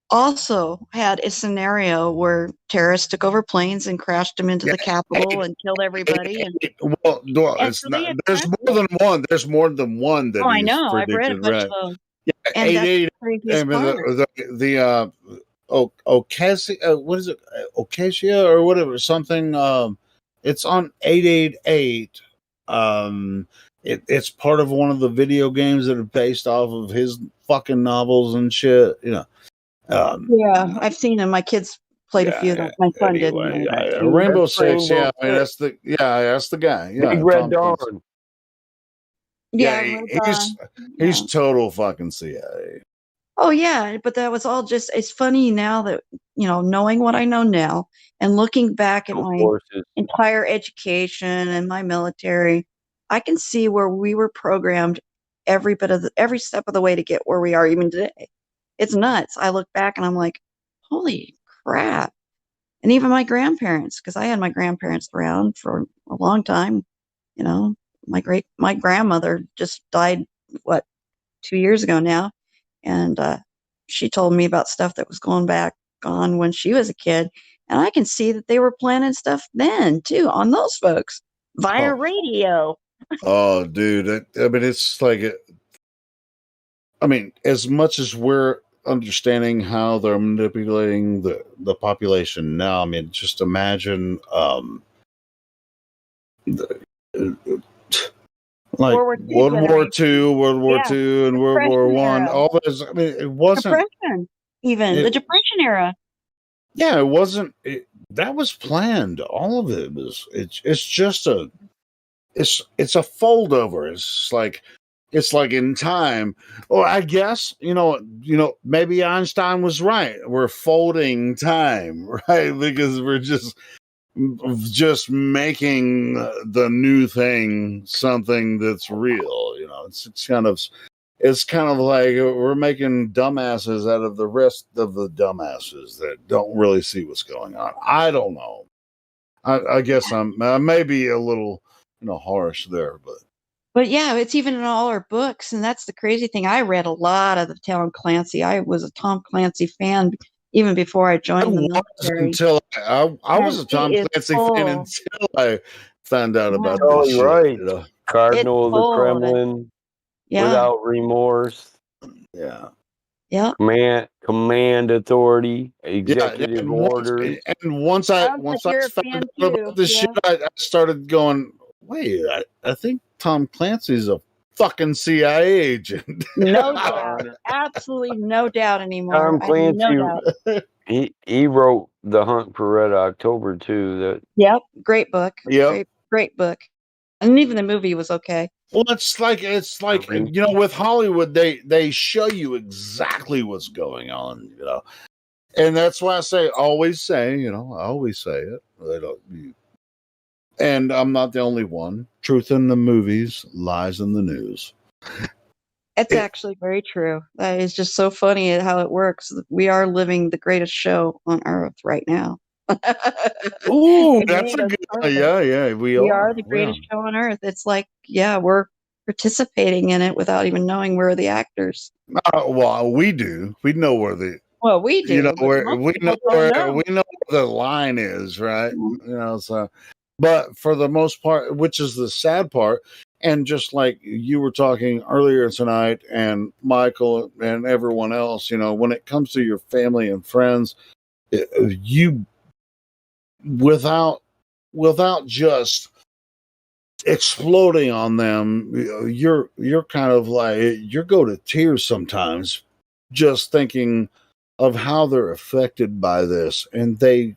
also had a scenario where terrorists took over planes and crashed them into the Capitol and killed everybody. And It's so they not. had There's more than one. There's more than one that Oh, I he's know. I've read a predicted, bunch of right? those. Yeah, And that's the 88. I craziest mean, part. what is it? Ocasia or whatever, something. It's on 888. It's part of one of the video games that are based off of his fucking novels and shit. Yeah, I've seen them. My kids played a few of them. My son didn't. Anyway, Anyway. Rainbow That's Six. Rainbow Yeah, I mean, Six. that's the guy. Yeah, Big Red Tom Clancy. Dawn. Yeah, He's total fucking CIA. Oh yeah, but that was all just. It's funny now that knowing what I know now and looking back at my entire education and my military, I can see where we were programmed every step of the way to get where we are even today. It's nuts. I look back and I'm like, holy crap. And even my grandparents, because I had my grandparents around for a long time. My grandmother just died, 2 years ago now, and she told me about stuff that was on when she was a kid, and I can see that they were planning stuff then too on those folks via radio. Oh, dude! I mean, it's like, as much as we're understanding how they're manipulating the population now, I mean, just imagine, like World War II, and World War I. All this. I mean, it wasn't Depression, even the Depression era. Yeah, it wasn't. That was planned. All of it was. It's just a. It's a foldover. It's like in time. Or I guess maybe Einstein was right. We're folding time, right? Because we're just making the new thing something that's real. It's kind of like we're making dumbasses out of the rest of the dumbasses that don't really see what's going on. I don't know. I guess I may be a little harsh there, but yeah, it's even in all our books, and that's the crazy thing. I read a lot of the Tom Clancy. I was a Tom Clancy fan even before I joined the military. Until I was a Tom Clancy fan until I found out about this Totally shit. right. Cardinal of the Kremlin. Yeah. Without remorse. Yeah. Yeah. Command authority, executive orders. And once I found out about this shit, I started going, wait, I think Tom Clancy's a fucking CIA agent. No doubt. Absolutely no doubt anymore. Tom I have no Clancy, doubt. he wrote The Hunt for Red October too. That Yep. Great book. Yep. Great book. And even the movie was okay. Well, it's like with Hollywood, they show you exactly what's going on, and that's why I always say it. They don't, and I'm not the only one. Truth in the movies, lies in the news. It's actually very true. That is just so funny at how it works. We are living the greatest show on earth right now. Ooh, And that's made a us good. part of it. Yeah, We are the greatest show on earth. It's like, yeah, we're participating in it without even knowing we're the actors. Well, we do. We know where the Well, we do, but where most we people know don't where know. the line is, right? Mhm. So, but for the most part, which is the sad part, and just like you were talking earlier tonight, and Michael and everyone else, when it comes to your family and friends, you without just exploding on them, you're kind of like you go to tears sometimes just thinking of how they're affected by this, and they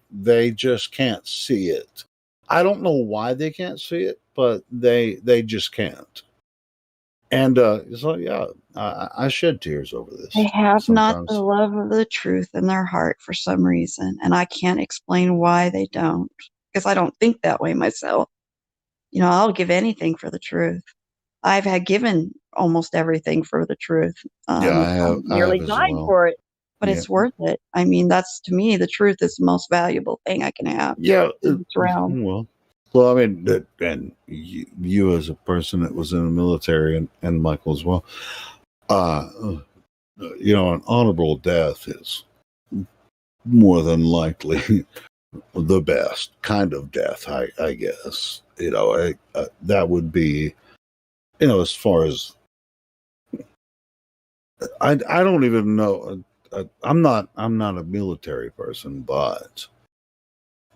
just can't see it. I don't know why they can't see it, but they just can't. And so yeah, I shed tears over this They have not sometimes. the love of the truth in their heart for some reason, and I can't explain why they don't, because I don't think that way myself. I'll give anything for the truth. I've had given almost everything for the truth. Yeah, I have Nearly as died well. for it, but Yeah. it's worth it. I mean, that's to me, the truth is the most valuable thing I can have. Yeah. In this realm. Well, I mean, and you as a person that was in the military, and Michael as well, an honorable death is more than likely the best kind of death, I guess. That would be, as far as I don't even know. I'm not a military person, but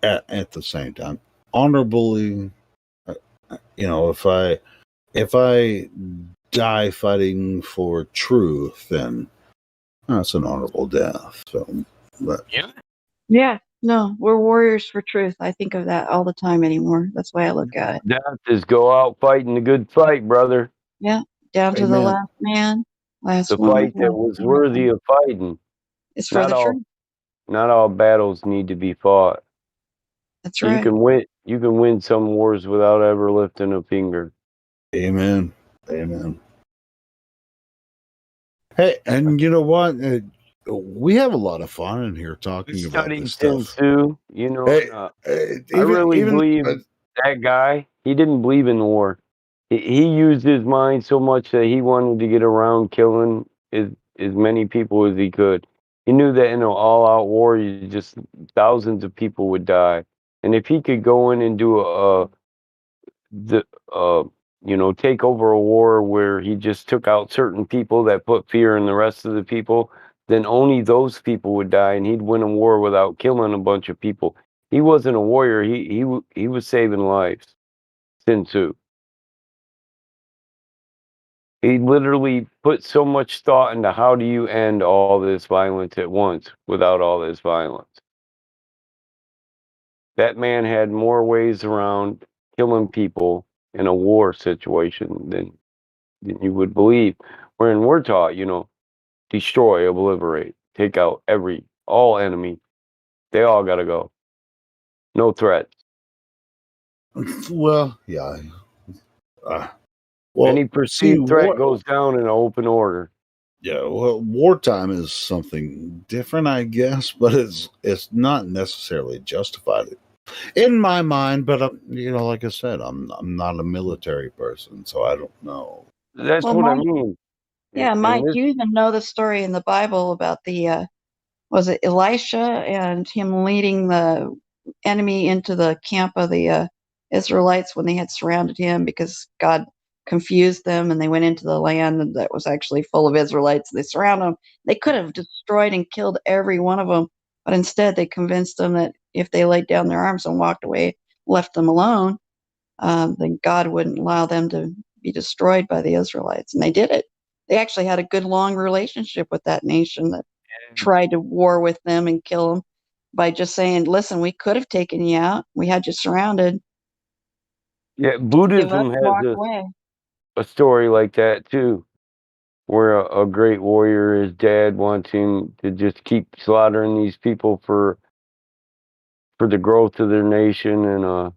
at the same time, honorably, if I die fighting for truth, then that's an honorable death. So, but Yeah, no, we're warriors for truth. I think of that all the time anymore. That's the way I look at it. death is go out fighting the good fight, brother. Yeah, down to the Amen. last man, last The woman. fight that was worthy of fighting. It's for the truth. Not all battles need to be fought. That's You right. can win some wars without ever lifting a finger. Amen. Hey, and you know what? We have a lot of fun in here talking about Studied this stuff. Sun Tzu, Hey, I really believe that guy. He didn't believe in war. He used his mind so much that he wanted to get around killing as many people as he could. He knew that in an all-out war, thousands of people would die, and if he could go in and do take over a war where he just took out certain people that put fear in the rest of the people, then only those people would die, and he'd win a war without killing a bunch of people. He wasn't a warrior. He was saving lives. Sun Tzu. He literally put so much thought into how do you end all this violence at once without all this violence. That man had more ways around killing people in a war situation than you would believe. Wherein we're taught, destroy, obliterate, take out all enemy. They all got to go. No threats. Well, yeah. Any perceived threat goes down in open order. Yeah, well, wartime is something different, I guess, but it's not necessarily justified in my mind. But like I said, I'm not a military person, so I don't know. That's what I mean. Yeah, Mike, do you even know the story in the Bible about was it Elisha and him leading the enemy into the camp of the Israelites when they had surrounded him because God confused them and they went into the land that was actually full of Israelites. They surrounded them. They could have destroyed and killed every one of them, but instead they convinced them that if they laid down their arms and walked away, left them alone, then God wouldn't allow them to be destroyed by the Israelites. And they did it. They actually had a good long relationship with that nation that tried to war with them and kill them by just saying, listen, we could have taken you out. We had you surrounded. Yeah, Give up, Buddhism has walk away. a story like that too, where a great warrior, his dad wants him to just keep slaughtering these people for the growth of their nation, and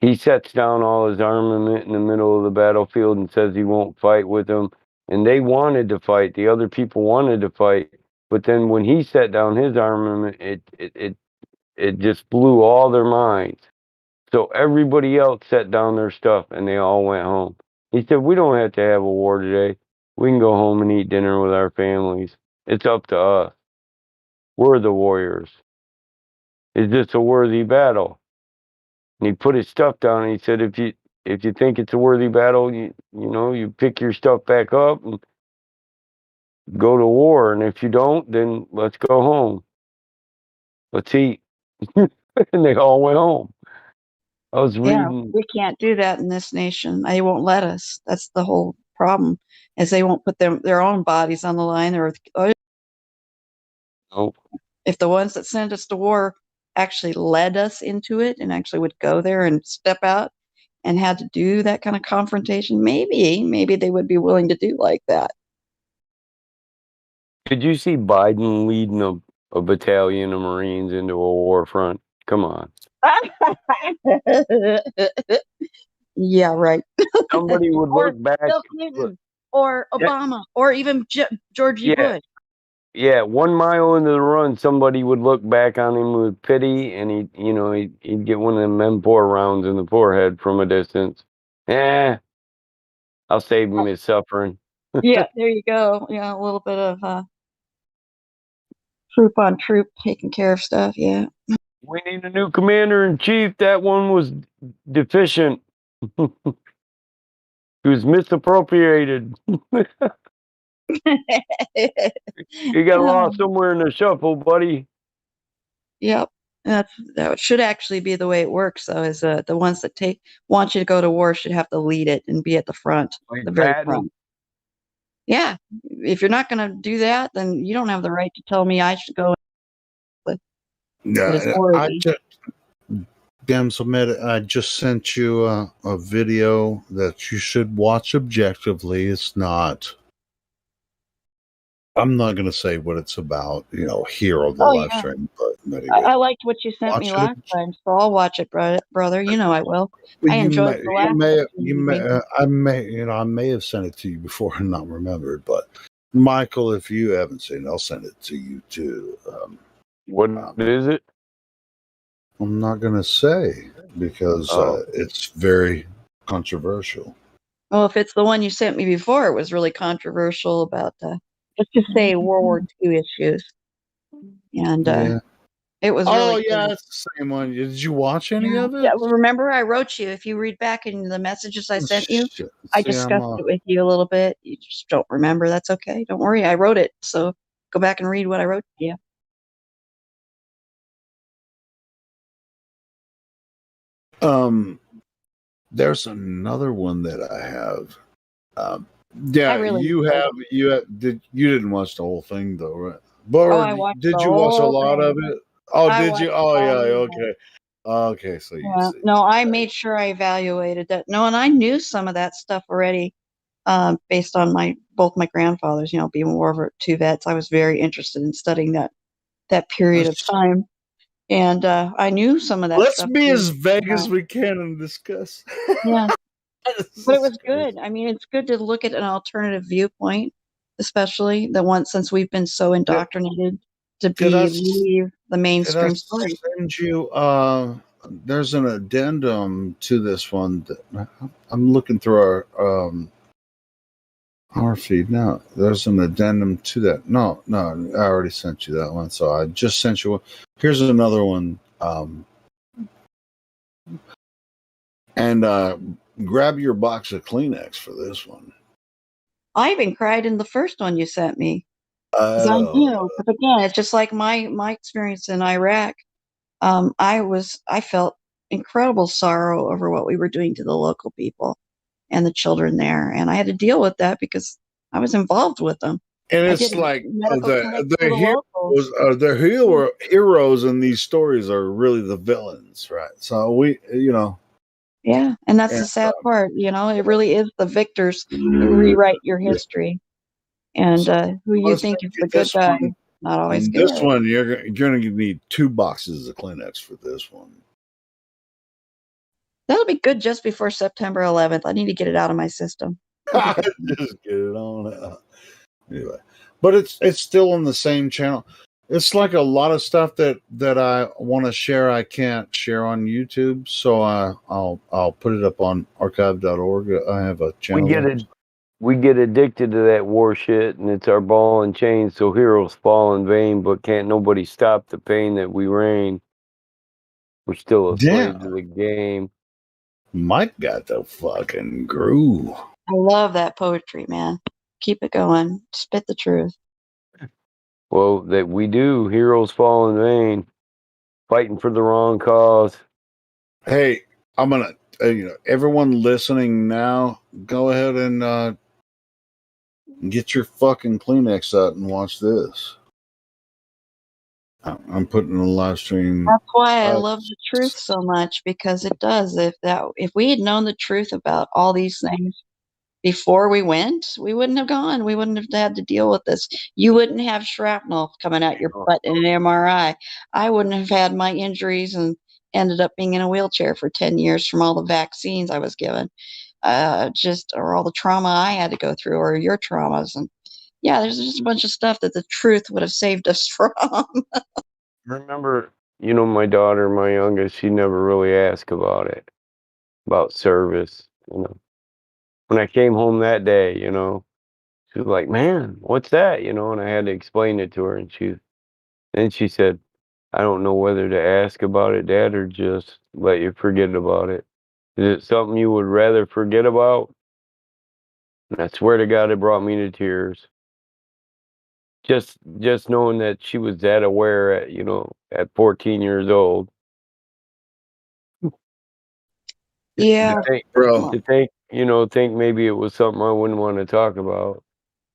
he sets down all his armament in the middle of the battlefield and says he won't fight with them. And they wanted to fight. The other people wanted to fight. But then when he set down his armament, it just blew all their minds. So everybody else set down their stuff and they all went home. He said, we don't have to have a war today. We can go home and eat dinner with our families. It's up to us. We're the warriors. Is this a worthy battle? And he put his stuff down and he said, if you think it's a worthy battle, you pick your stuff back up and go to war. And if you don't, then let's go home. Let's eat. And they all went home. I was Yeah, reading. we can't do that in this nation. They won't let us. That's the whole problem, is they won't put their own bodies on the line. Or Nope. if the ones that sent us to war actually led us into it and actually would go there and step out and had to do that kind of confrontation, maybe they would be willing to do like that. Did you see Biden leading a battalion of Marines into a war front? Come on. Yeah, right. Somebody would Or look back. Bill Clinton, or Obama, or even George Yeah. Bush. Yeah, 1 mile into the run, somebody would look back on him with pity, and he'd get one of them M4 rounds in the forehead from a distance. I'll save him his suffering. Yeah, there you go. Yeah, a little bit of troop on troop taking care of stuff. Yeah. We need a new commander in chief. That one was deficient. He was misappropriated. You got lost somewhere in the shuffle, buddy. Yep. That should actually be the way it works, though, is the ones that want you to go to war should have to lead it and be at the front, Like the very Patton. front. Yeah. If you're not going to do that, then you don't have the right to tell me I should go. But it's Yeah, worthy. I just sent you a video that you should watch objectively. It's not. I'm not going to say what it's about, here on the live Yeah. stream. But anyway, I liked what you sent me watch last time, so I'll watch it, brother. You know I will. I enjoyed the last one. I may have sent it to you before and not remembered. But Michael, if you haven't seen it, I'll send it to you too. What is it? I'm not going to say because it's very controversial. Well, if it's the one you sent me before, it was really controversial about, let's just say, World War II issues. And it was really yeah, good. it's the same one. Did you watch any of it? Yeah, well, remember I wrote you. If you read back in the messages I sent you, I discussed it with you a little bit. You just don't remember. That's okay. Don't worry. I wrote it. So go back and read what I wrote to you. There's another one that I have. You didn't watch the whole thing though, right? But I watched did the you watch a whole lot of thing. it? Oh, I did you? watched Oh, all yeah. of it. Okay. Okay. So you Yeah. see. No, I made sure I evaluated that. No, and I knew some of that stuff already, based on both my grandfathers, being World War II vets. I was very interested in studying that period of time. And I knew some of that Let's stuff. be as vague as we can and discuss. Yeah. But it was good. I mean, it's good to look at an alternative viewpoint, especially the one since we've been so indoctrinated to believe the mainstream story. Send you there's an addendum to this one that I'm looking through our feed now. There's an addendum to that. No, I already sent you that one. So I just sent you one. Here's another one. And grab your box of Kleenex for this one. I even cried in the first one you sent me. Because again, it's just like my experience in Iraq. I felt incredible sorrow over what we were doing to the local people and the children there. And I had to deal with that because I was involved with them. And I it's did like medical clinics for the the locals. heroes in these stories are really the villains, right? So Yeah, and that's and, the sad part. It really is the victors who rewrite your yeah. history, and who you Let's think make is it the good this guy, one. not always On good. this one, you're going to need 2 boxes of Kleenex for this one. That'll be good just before September 11th. I need to get it out of my system. Just get it on out. Anyway, but it's still on the same channel. It's like a lot of stuff that I want to share I can't share on YouTube, so I'll put it up on archive.org. I have a channel. We get addicted to that war shit, and it's our ball and chain. So heroes fall in vain, but can't nobody stop the pain that we reign. We're still a slave to the game. Mike got the fucking groove. I love that poetry, man. Keep it going. Spit the truth. Well, that we do. Heroes fall in vain, fighting for the wrong cause. Hey, I'm gonna everyone listening now, go ahead and get your fucking Kleenex out and watch this. I'm putting in a live stream. That's why I love the truth so much, because it does. If we had known the truth about all these things before we went, we wouldn't have gone. We wouldn't have had to deal with this. You wouldn't have shrapnel coming out your butt in an MRI. I wouldn't have had my injuries and ended up being in a wheelchair for 10 years from all the vaccines I was given. Or all the trauma I had to go through, or your traumas. And yeah, there's just a bunch of stuff that the truth would have saved us from. Remember, my daughter, my youngest, she never really asked about it, about service. When I came home that day, she was like, "Man, what's that?" And I had to explain it to her, and she said, "I don't know whether to ask about it, Dad, or just let you forget about it. Is it something you would rather forget about?" And I swear to God, it brought me to tears. Just knowing that she was that aware at 14 years old. Yeah, To think maybe it was something I wouldn't want to talk about.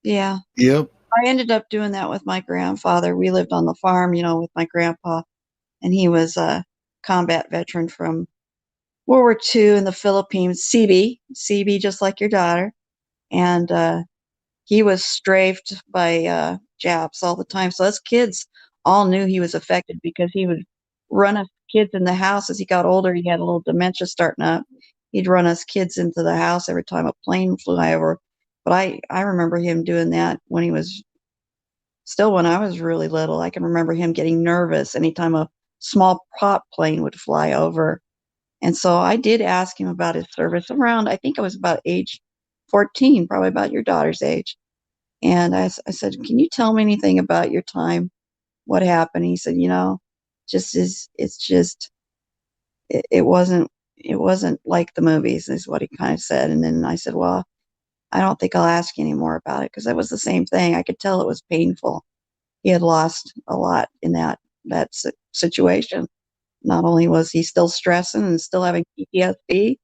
Yeah. Yep. I ended up doing that with my grandfather. We lived on the farm, with my grandpa, and he was a combat veteran from World War II in the Philippines, CB, just like your daughter. And he was strafed by Japs all the time. So us kids all knew he was affected, because he would run us kids in the house. As he got older, he had a little dementia starting up. He'd run us kids into the house every time a plane flew over. But I remember him doing that when I was really little. I can remember him getting nervous anytime a small prop plane would fly over. And so I did ask him about his service around, I think I was about age 14, probably about your daughter's age. And I said, "Can you tell me anything about your time? What happened?" He said, it wasn't like the movies," is what he kind of said. And then I said, "Well, I don't think I'll ask you any more about it," because that was the same thing. I could tell it was painful. He had lost a lot in that situation. Not only was he still stressing and still having PTSD,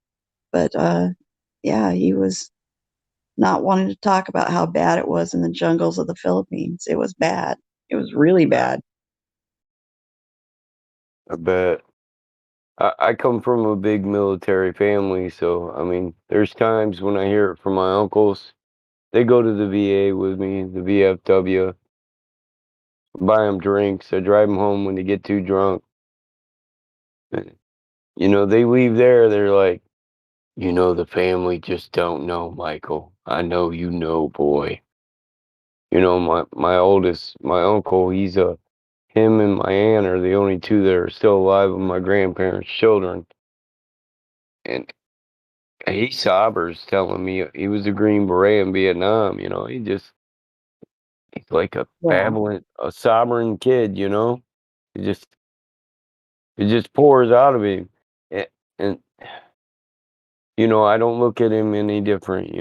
but yeah, he was not wanting to talk about how bad it was in the jungles of the Philippines. It was bad. It was really bad. I bet. I come from a big military family, so there's times when I hear it from my uncles. They go to the VA with me, the VFW. Buy them drinks. I drive them home when they get too drunk. They leave there. They're like, the family just don't know, Michael. I know you know, boy. My uncle, him and my aunt are the only two that are still alive of my grandparents' children. And he sobbers telling me he was a Green Beret in Vietnam, he's like a sobbering kid, It just pours out of him. And I don't look at him any different,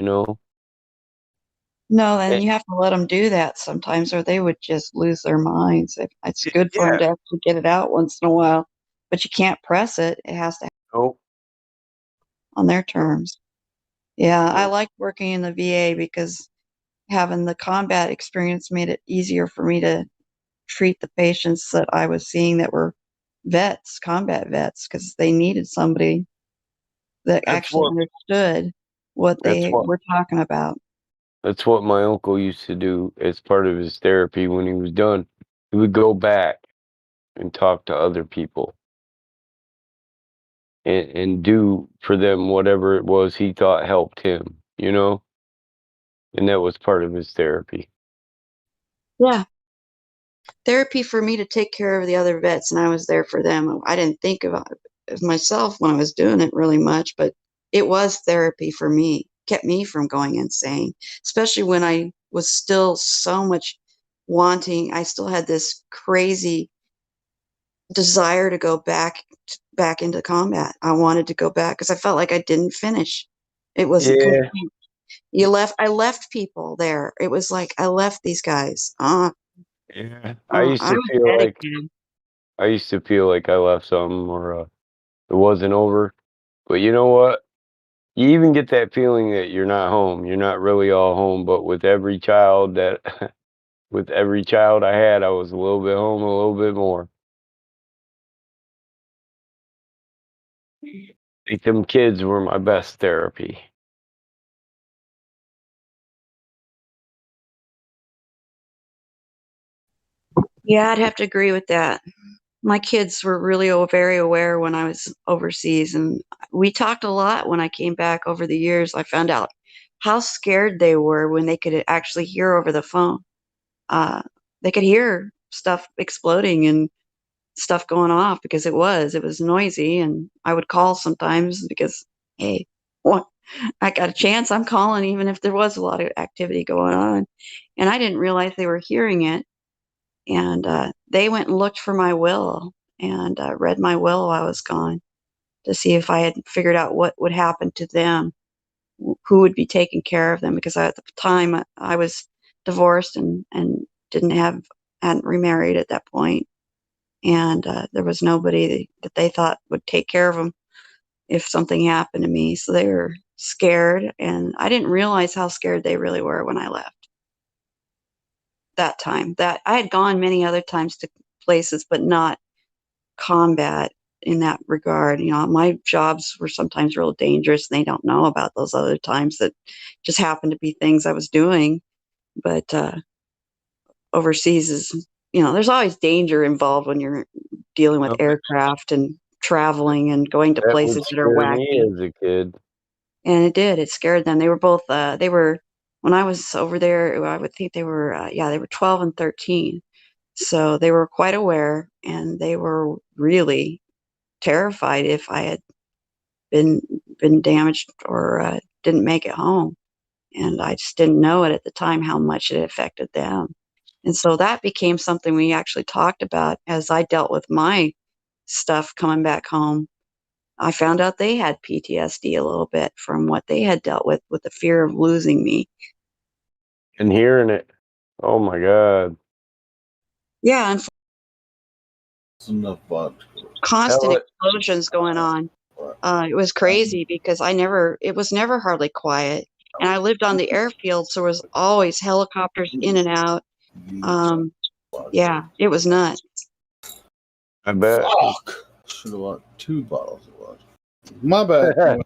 No, then you have to let them do that sometimes, or they would just lose their minds. It's good for them to actually get it out once in a while, but you can't press it. It has to Nope. On their terms. Yeah, I liked working in the VA because having the combat experience made it easier for me to treat the patients that I was seeing that were vets, combat vets, because they needed somebody that That's actually what. understood what That's they what. were talking about. That's what my uncle used to do as part of his therapy when he was done. He would go back and talk to other people and do for them whatever it was he thought helped him, you know? And that was part of his therapy. Yeah. Therapy for me to take care of the other vets, and I was there for them. I didn't think about it as myself when I was doing it really much, but it was therapy for me. Kept me from going insane, especially when I was still so much wanting. I still had this crazy desire to go back into combat. I wanted to go back because I felt like I didn't finish. It was a Yeah. complete. I left people there. It was like I left these guys. Yeah. I used I to was feel like dedicated. I left something or it wasn't over. But you know what? You even get that feeling that you're not home. You're not really all home, but with every child that with every child I had, I was a little bit home, a little bit more. Like them kids were my best therapy. Yeah, I'd have to agree with that. My kids were really very aware when I was overseas, and we talked a lot when I came back over the years. I found out how scared they were when they could actually hear over the phone. Uh, they could hear stuff exploding and stuff going off because it was noisy, and I would call sometimes because, hey, what? I got a chance. I'm calling even if there was a lot of activity going on, and I didn't realize they were hearing it. And they went and looked for my will and read my will while I was gone to see if I had figured out what would happen to them, who would be taking care of them. Because at the time I was divorced and didn't have hadn't remarried at that point, and there was nobody that they thought would take care of them if something happened to me. So they were scared, and I didn't realize how scared they really were when I left. That time, that I had gone many other times to places, but not combat in that regard. My jobs were sometimes real dangerous, and they don't know about those other times that just happened to be things I was doing. But overseas is, there's always danger involved when you're dealing with No, aircraft and traveling and going to that would places that are scare me wacky. as a kid. And it scared them. They were both, when I was over there, I would think they were, they were 12 and 13. So they were quite aware, and they were really terrified if I had been damaged or didn't make it home. And I just didn't know it at the time how much it affected them. And so that became something we actually talked about as I dealt with my stuff coming back home. I found out they had PTSD a little bit from what they had dealt with the fear of losing me. And hearing it, oh my God. Yeah, and enough fun. constant Hell, explosions going on. It was crazy because it was never hardly quiet. And I lived on the airfield, so there was always helicopters in and out. Yeah, it was nuts. I bet. Fuck! Should have bought 2 bottles of water. My bad.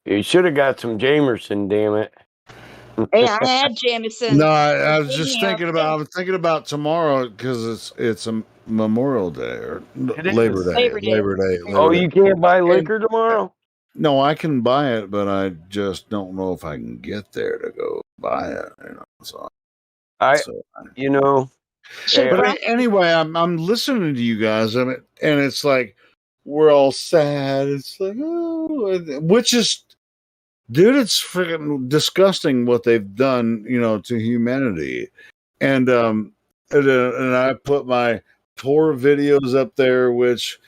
You should have got some Jamerson, damn it. Hey, I had Jameson. No, I was just thinking about. I was thinking about tomorrow because it's a Memorial Day or Labor Day. Labor Day. Oh, you can't buy liquor tomorrow? No, I can buy it, but I just don't know if I can get there to go buy it. So, But anyway, I'm listening to you guys, and it's like we're all sad. It's like, oh, which is, dude, it's freaking disgusting what they've done, to humanity. And I put my tour videos up there, which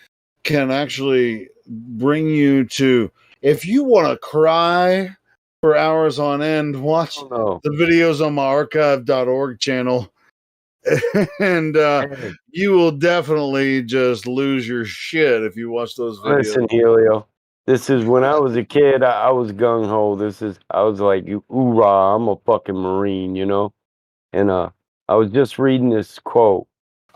can actually bring you to, if you want to cry for hours on end, watch the videos on my archive.org channel. And you will definitely just lose your shit if you watch those videos. Listen, Helio. This is when I was a kid. I was gung ho. I was like, "Oorah! I'm a fucking Marine," you know. And I was just reading this quote.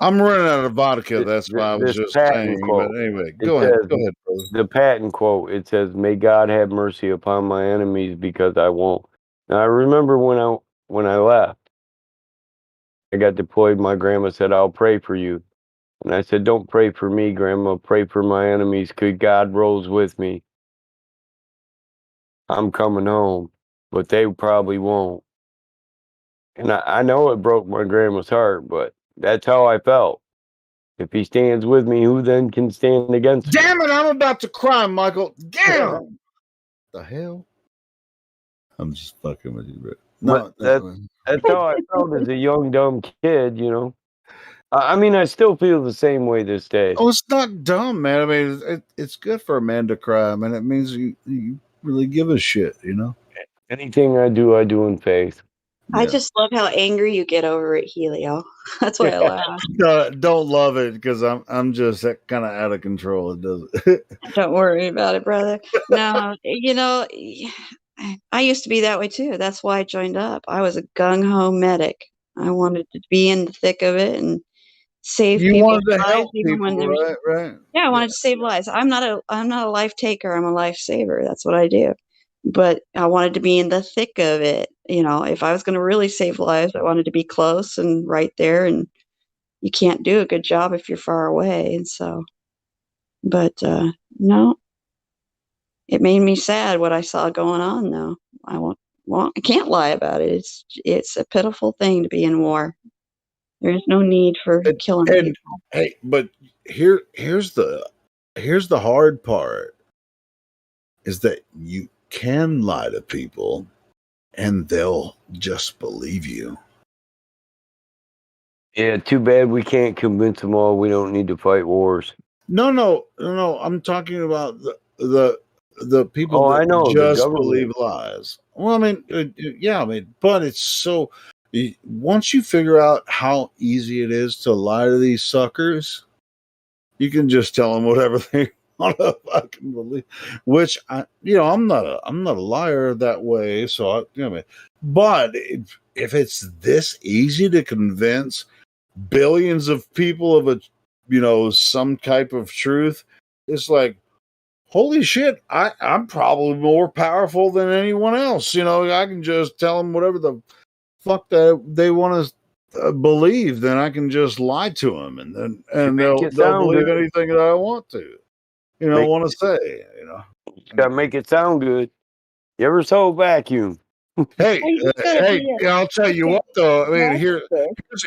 I'm running out of vodka. That's why I was This just Patton saying. quote. But anyway, It go ahead. says- Go ahead, brother. The Patton quote. It says, "May God have mercy upon my enemies, because I won't." Now I remember when I left, I got deployed. My grandma said, "I'll pray for you," and I said, "Don't pray for me, Grandma. Pray for my enemies. Could God rolls with me. I'm coming home, but they probably won't." And I know it broke my grandma's heart, but that's how I felt. If he stands with me, who then can stand against me? Damn it! I'm about to cry, Michael. Damn. The hell? I'm just fucking with you, bro. No, But that's how I felt as a young, dumb kid, you know. I mean, I still feel the same way this day. Oh, it's not dumb, man. I mean, it's good for a man to cry, man. It means you really give a shit, you know. Anything I do in faith. I just love how angry you get over it, Helio. That's why I laugh. No, don't love it because I'm just kind of out of control. It doesn't. Don't worry about it, brother. No, I used to be that way too. That's why I joined up. I was a gung ho medic. I wanted to be in the thick of it and save You people's wanted to lives, help even people, when there's right? Yeah, I wanted to save lives. I'm not a life taker. I'm a life saver. That's what I do. But I wanted to be in the thick of it. If I was going to really save lives, I wanted to be close and right there. And you can't do a good job if you're far away. And so, but no, it made me sad what I saw going on. Though I can't lie about it. It's a pitiful thing to be in war. There's no need for killing people. Hey, but here's the hard part is that you can lie to people and they'll just believe you. Yeah, too bad we can't convince them all we don't need to fight wars. No. I'm talking about the people that I know, the just government. believe lies. Well, I mean, yeah, I mean, but it's so. Once you figure out how easy it is to lie to these suckers, you can just tell them whatever they want to fucking believe. Which I'm not a liar that way. So but if it's this easy to convince billions of people of some type of truth, it's like, holy shit, I'm probably more powerful than anyone else. I can just tell them whatever the fuck that they want to believe, then I can just lie to them, and they'll believe anything that I want to, want to say, Gotta make it sound good. You ever saw a vacuum? Hey, I'll tell you what though. I mean,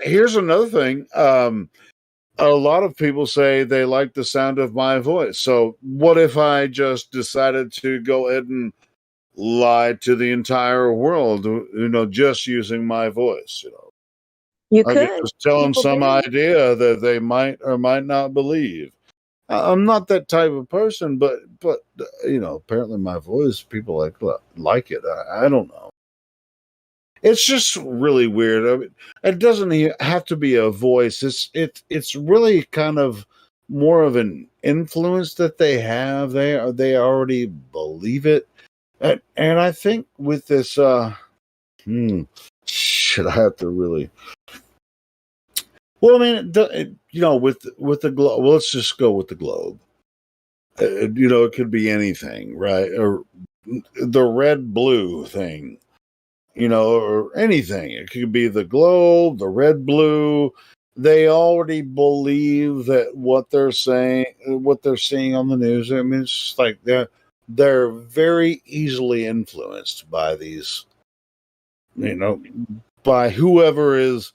here's another thing. A lot of people say they like the sound of my voice. So what if I just decided to go ahead and lie to the entire world, just using my voice, You I could could just tell them some idea that they might or might not believe. I'm not that type of person, but apparently my voice, people like it. I don't know. It's just really weird. I mean, it doesn't have to be a voice. It's really kind of more of an influence that they have. They already believe it, and I think with this, should I have to really? Well, I mean, with the globe. Well, let's just go with the globe. It could be anything, right? Or the red blue thing. Or anything. It could be the globe, the red, blue. They already believe that what they're saying, what they're seeing on the news. I mean, it's just like they're very easily influenced by these, by whoever is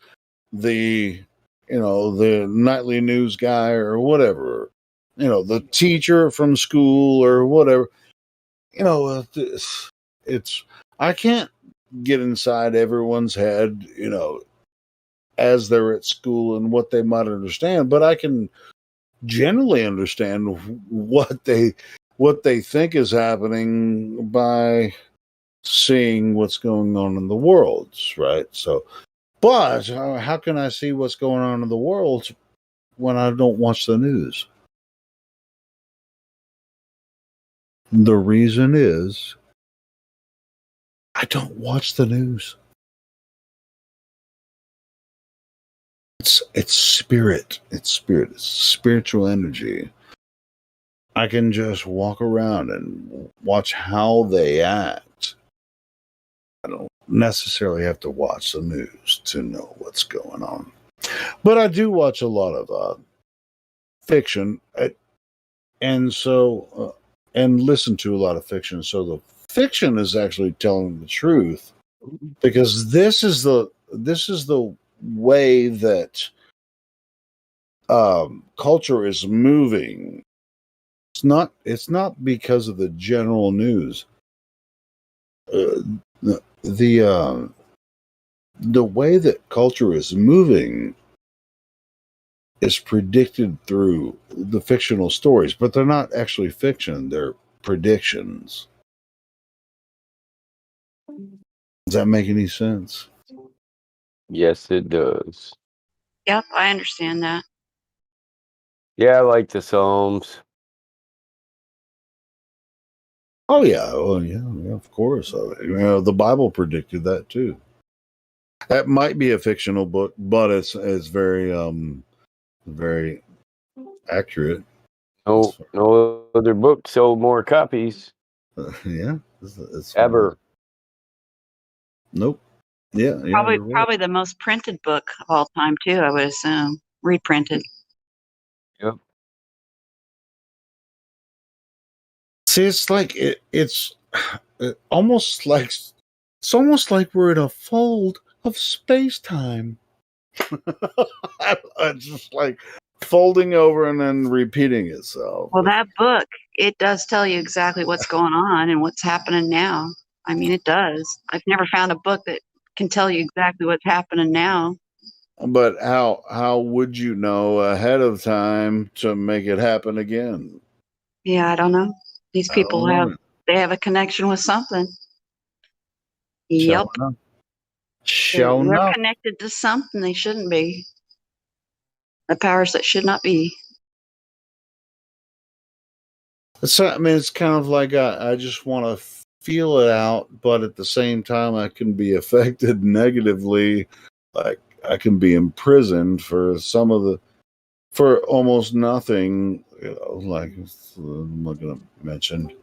the, the nightly news guy or whatever, the teacher from school or whatever. It's I can't get inside everyone's head, as they're at school and what they might understand, but I can generally understand what they think is happening by seeing what's going on in the world, right? So But how can I see what's going on in the world when I don't watch the news? The reason is I don't watch the news. It's spirit. It's spirit. It's spiritual energy. I can just walk around and watch how they act. I don't necessarily have to watch the news to know what's going on. But I do watch a lot of fiction, and listen to a lot of fiction. So the fiction is actually telling the truth, because this is the way that culture is moving. It's not because of the general news. The way that culture is moving is predicted through the fictional stories, but they're not actually fiction, they're predictions. Does that make any sense? Yes, it does. Yep, I understand that. Yeah, I like the Psalms. Oh yeah, of course. The Bible predicted that too. That might be a fictional book, but it's very very accurate. No other book sold more copies. Yeah, it's ever. Nope. Yeah, Probably, you're right. probably the most printed book of all time too. I would assume reprinted. Yep. See, it's like it's almost like we're in a fold of space time. It's just like folding over and then repeating itself. Well, that book, it does tell you exactly what's going on and what's happening now. I mean, it does. I've never found a book that can tell you exactly what's happening now. But how would you know ahead of time to make it happen again? Yeah, I don't know. These I don't people know. they have a connection with something. Yep. Show They're enough. connected to something they shouldn't be. The powers that should not be. I mean, it's kind of like I just want to feel it out, but at the same time, I can be affected negatively. Like I can be imprisoned for for almost nothing. Like I'm not going to mention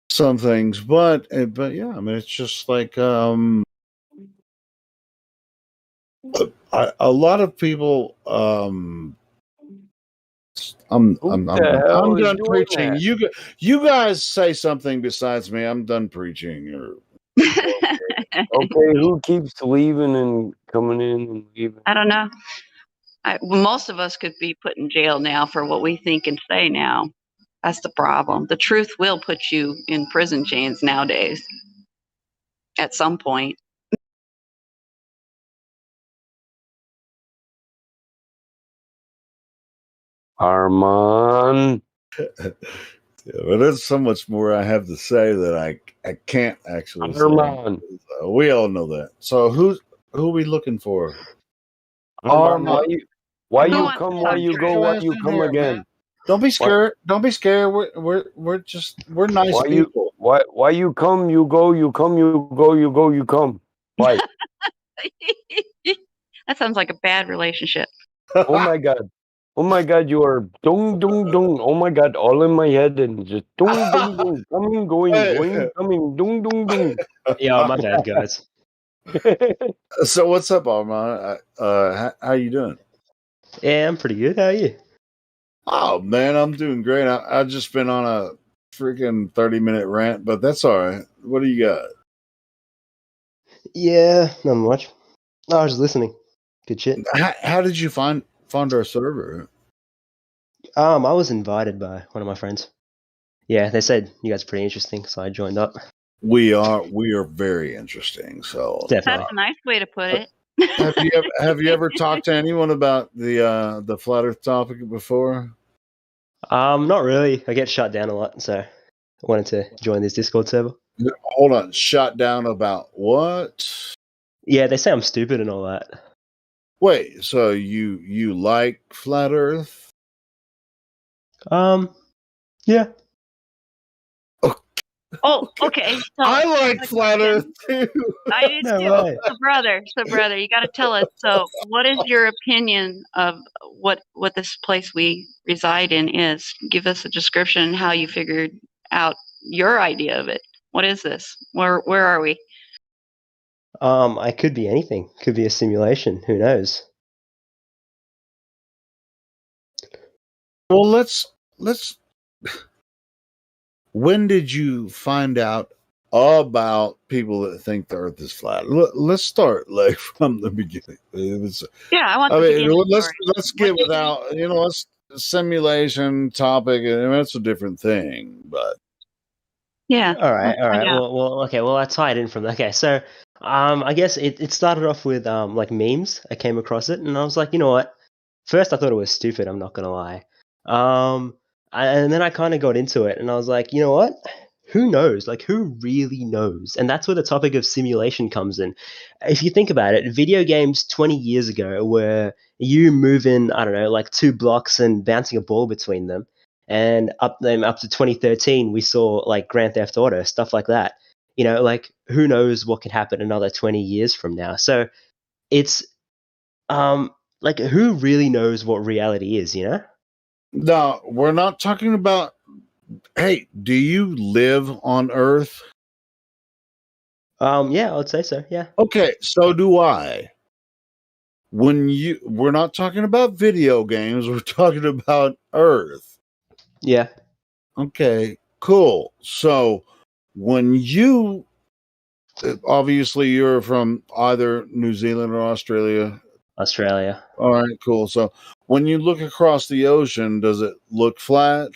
some things, but yeah, I mean, it's just like a lot of people. I'm done preaching. That? You guys say something besides me. I'm done preaching. Okay, who keeps leaving and coming in and leaving? I don't know. Most of us could be put in jail now for what we think and say now. That's the problem. The truth will put you in prison chains nowadays. At some point. Armand. Yeah, but there's so much more I have to say that I can't actually say. Armand. We all know that. So who are we looking for? Armand. Why you come? Why Get you go? your Why ass you in come here, again? man. Don't be scared. Don't be scared. We're nice Why people. Why you come? You go. You come. You go. You go. You come. Why? That sounds like a bad relationship. Oh my god. Oh my god, you are dung dung dung. Oh my god, all in my head and just dung dung dung. Coming, going, coming, dung dung dung. Yeah, my bad, guys. So what's up, Armand? How you doing? Yeah, I'm pretty good. How are you? Oh man, I'm doing great. I've just been on a freaking 30-minute rant, but that's all right. What do you got? Yeah, not much. I was just listening. Good shit. How did you find our server? I was invited by one of my friends. Yeah, they said you guys are pretty interesting, so I joined up. We are very interesting. So Definitely. That's a nice way to put it. have you ever talked to anyone about the flat Earth topic before? Not really. I get shut down a lot, so I wanted to join this Discord server. Hold on, shut down about what? Yeah, they say I'm stupid and all that. Wait, so you like flat Earth? Yeah. Oh, okay. So I like flat Earth too. I do No too. way. So brother, you got to tell us. So, what is your opinion of what this place we reside in is? Give us a description and how you figured out your idea of it. What is this? Where are we? I could be anything. Could be a simulation. Who knows? Well, let's. When did you find out about people that think the Earth is flat? Let's start like from the beginning. Yeah, I want I the mean, beginning let's story. get without let's simulation topic, and that's a different thing. But yeah, All right. let's find out. Well, okay. Well, I tied in from that. Okay, so I guess it started off with like memes. I came across it, and I was like, you know what? First, I thought it was stupid. I'm not gonna lie. And then I kind of got into it, and I was like, you know what? Who knows? Like, who really knows? And that's where the topic of simulation comes in. If you think about it, video games 20 years ago were you moving, I don't know, like 2 blocks and bouncing a ball between them. And up to 2013, we saw like Grand Theft Auto, stuff like that. You know, like who knows what could happen another 20 years from now. So it's like who really knows what reality is, you know? no, we're not talking about. Hey, do you live on Earth? Yeah, I would say so. Yeah. Okay, so do I. We're not talking about video games, we're talking about Earth. Yeah. Okay, cool. So when you obviously you're from either New Zealand or Australia. Australia. All right, cool. So when you look across the ocean, does it look flat?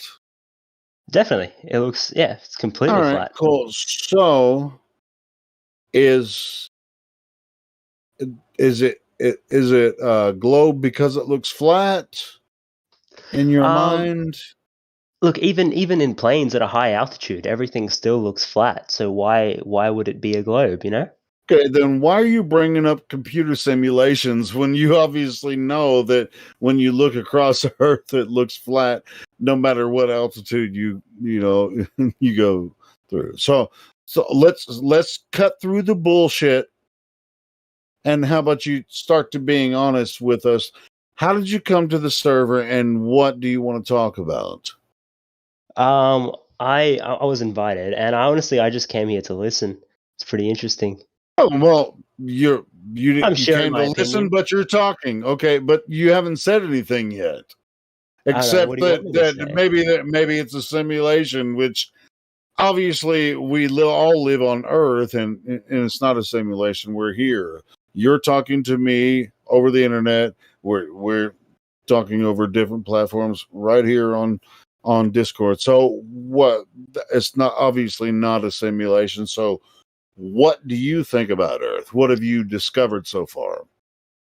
Definitely. It looks, yeah, it's completely All right, flat. cool. So is it a globe because it looks flat in your mind? Look, even in planes at a high altitude, everything still looks flat. So why would it be a globe, you know? Okay, then why are you bringing up computer simulations when you obviously know that when you look across the Earth, it looks flat no matter what altitude you you go through. So let's cut through the bullshit. And how about you start to being honest with us? How did you come to the server, and what do you want to talk about? I was invited, and I just came here to listen. It's pretty interesting. Oh well, you I'm sharing came my to listen, opinion. but you're talking. Okay, but you haven't said anything yet, I don't know. What except do you want me to say? that maybe it's a simulation, which obviously we all live on Earth, and it's not a simulation. We're here. You're talking to me over the internet. We're talking over different platforms right here on Discord. So what? It's not obviously not a simulation. So what do you think about Earth? What have you discovered so far?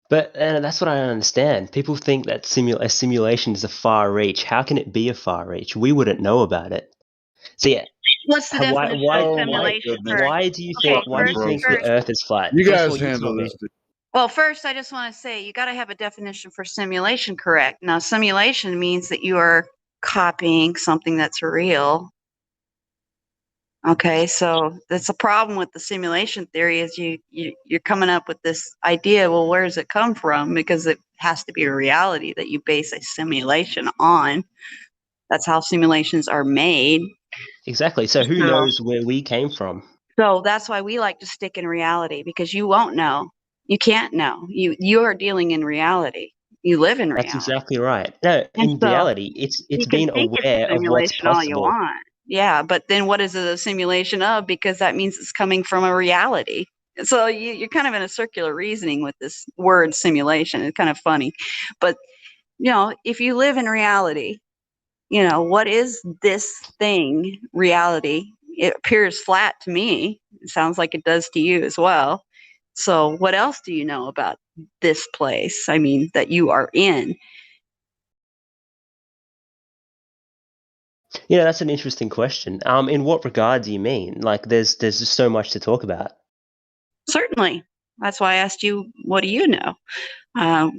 But that's what I don't understand. People think that a simulation is a far reach. How can it be a far reach? We wouldn't know about it. So yeah. What's the definition of simulation first? Why do you think the Earth is flat? You First of guys all, you handle tell me. this. Well, first, I just want to say you got to have a definition for simulation correct. Now, simulation means that you are copying something that's real. Okay, so that's a problem with the simulation theory is you're coming up with this idea. Well, where does it come from? Because it has to be a reality that you base a simulation on. That's how simulations are made. Exactly. So who knows where we came from? So that's why we like to stick in reality, because you won't know. You can't know. You are dealing in reality. You live in reality. That's exactly right. No, And in so reality, it's you can being think it's a aware of what's simulation all you possible. want. Yeah, but then what is it a simulation of? Because that means it's coming from a reality. So you're kind of in a circular reasoning with this word simulation. It's kind of funny. But, if you live in reality, what is this thing, reality? It appears flat to me. It sounds like it does to you as well. So what else do you know about this place? I mean, that you are in? Yeah, that's an interesting question. In what regard do you mean? Like, there's just so much to talk about. Certainly. That's why I asked you, what do you know?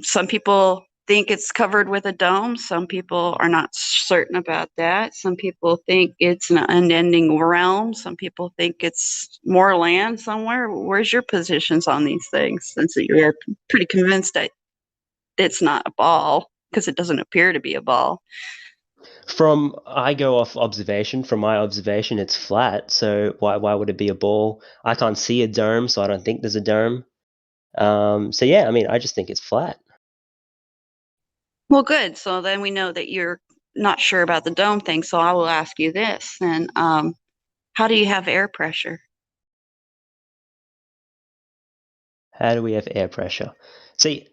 Some people think it's covered with a dome. Some people are not certain about that. Some people think it's an unending realm. Some people think it's more land somewhere. Where's your positions on these things? Since you're pretty convinced that it's not a ball, because it doesn't appear to be a ball. I go off observation. From my observation, it's flat. So why would it be a ball? I can't see a dome, so I don't think there's a dome. So yeah, I mean, I just think it's flat. Well, good. So then we know that you're not sure about the dome thing. So I will ask you this then. How do you have air pressure? How do we have air pressure? See,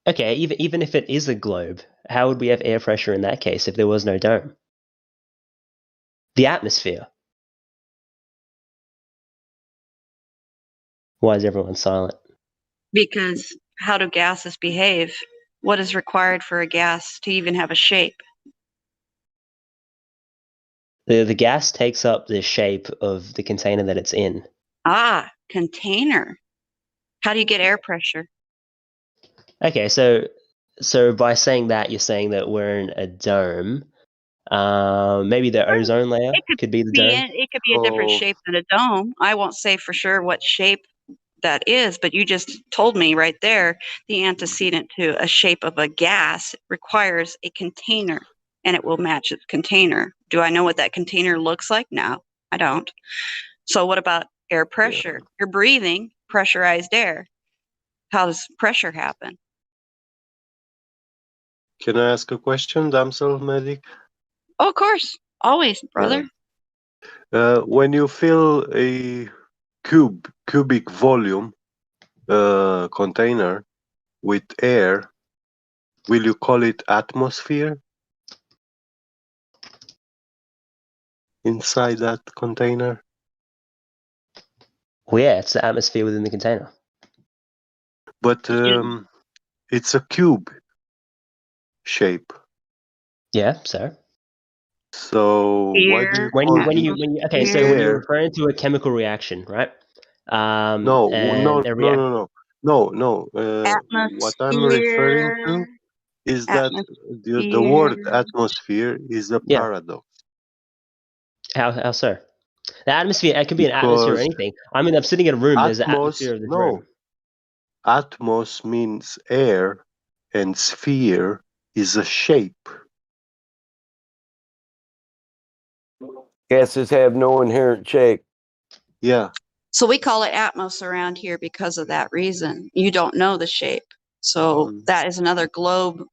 okay, even if it is a globe, how would we have air pressure in that case if there was no dome? The atmosphere. Why is everyone silent? Because how do gases behave? What is required for a gas to even have a shape? The gas takes up the shape of the container that it's in. Ah, container. How do you get air pressure? Okay, so by saying that, you're saying that we're in a dome. Maybe the ozone layer could be the dome. It could be a different shape than a dome. I won't say for sure what shape that is, but you just told me right there the antecedent to a shape of a gas requires a container, and it will match its container. Do I know what that container looks like? No, I don't. So what about air pressure? You're breathing pressurized air. How does pressure happen? Can I ask a question, Damsel Medic? Oh, of course. Always, brother. When you fill a cubic volume container with air, will you call it atmosphere inside that container? Well, yeah, it's the atmosphere within the container. But it's a cube shape. Yeah, so. So why do you when call you okay, so when you're referring to a chemical reaction, right? No. What I'm referring to is that the word atmosphere is a paradox. How so? The atmosphere, it can be an atmosphere or Because anything. I mean, I'm sitting in a room, there's an atmosphere of this room. Atmos means air and sphere is a shape. Gases have no inherent shape. Yeah. So we call it atmos around here because of that reason. You don't know the shape. So that is another globe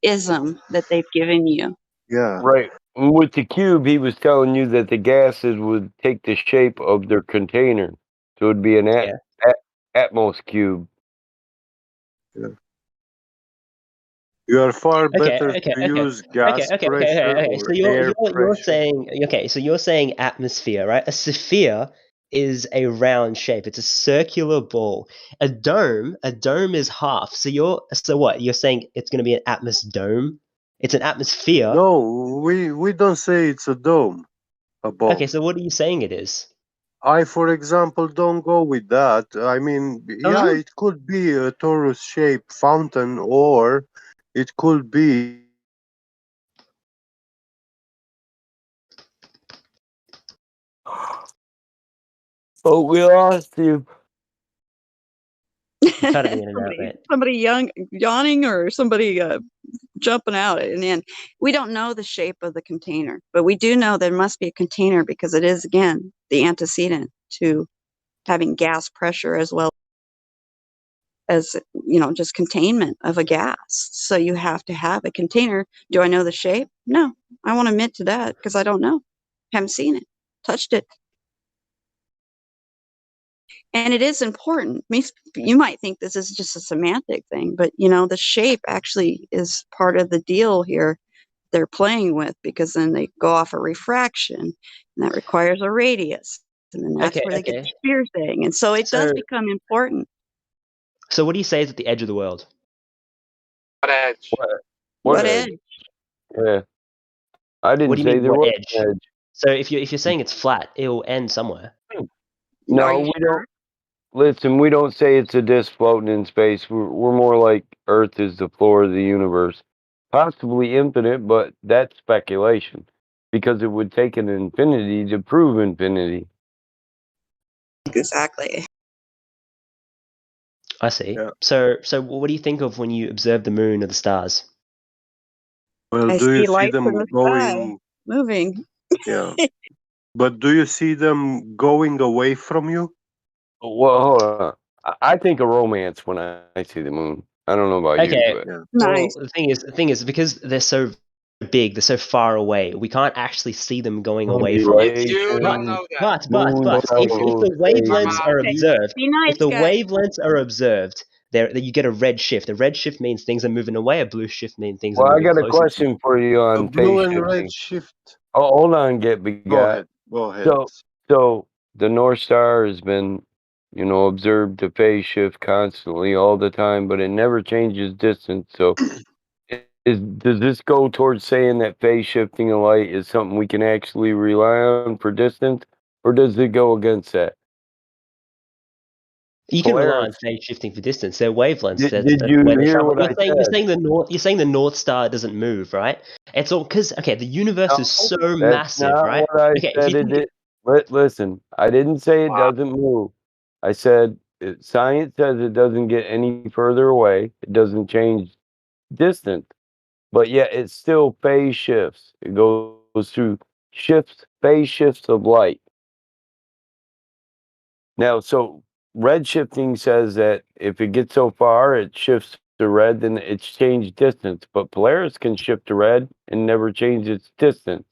ism that they've given you. Yeah. Right. With the cube, he was telling you that the gases would take the shape of their container. So it'd be an Atmos cube. Yeah. You are far better to use gas pressure or So air you're pressure. saying, so you're saying atmosphere, right? A sphere is a round shape. It's a circular ball. A dome is half. So what? You're saying it's going to be an dome? It's an atmosphere. No, we don't say it's a dome. A ball. Okay, so what are you saying it is? I, for example, don't go with that. I mean, yeah, it could be a torus-shaped fountain, or it could be. Oh, we lost you. Cut me in and out, mate. Somebody yawning or somebody jumping out. And then we don't know the shape of the container, but we do know there must be a container because it is, again, the antecedent to having gas pressure as well as, just containment of a gas. So you have to have a container. Do I know the shape? No, I won't admit to that because I don't know. Haven't seen it, touched it. And it is important. You might think this is just a semantic thing, but the shape actually is part of the deal here they're playing with, because then they go off a refraction, and that requires a radius. And then that's where they get the sphere thing. And so it does become important. So what do you say is at the edge of the world? What edge? What edge? Yeah. I didn't What do you say mean, there what was edge? an edge. So if you're saying it's flat, it will end somewhere. No, we don't. listen, we don't say it's a disc floating in space. We're more like Earth is the floor of the universe. Possibly infinite, but that's speculation. Because it would take an infinity to prove infinity. Exactly. I see. Yeah. So what do you think of when you observe the moon or the stars? Well, I do you see see lights in them the sky going? moving. Yeah. But do you see them going away from you? Well, hold on. I think of romance when I see the moon. I don't know about you, Okay. but Yeah. Well, the thing is, because they're so big, they're so far away, we can't actually see them going away from us. You don't Radiation, know that. moon If cycles, the wavelengths are Okay, observed, be nice, if the guys. wavelengths are observed, there you get a red shift. A red shift means things are moving away. A blue shift means things are Well, I moving got a closer to you. question for you A on blue phase and red shifting. shift. Oh, hold on, get Go begot. ahead. Go ahead. So the North Star has been, observed to phase shift constantly all the time, but it never changes distance. So does this go towards saying that phase shifting of light is something we can actually rely on for distance, or does it go against that? You can rely on Polaris, phase shifting for distance. They're wavelengths. did That's you where they hear travel. what I You're said? saying the North Star doesn't move, right? It's all because the universe is so That's massive, not right? what I Okay, if said. you It think did. Listen, I didn't say it doesn't move. I said science says it doesn't get any further away. It doesn't change distance, but yet it still phase shifts. It goes through phase shifts of light. Now, so red shifting says that if it gets so far, it shifts to red, then it's changed distance. But Polaris can shift to red and never change its distance.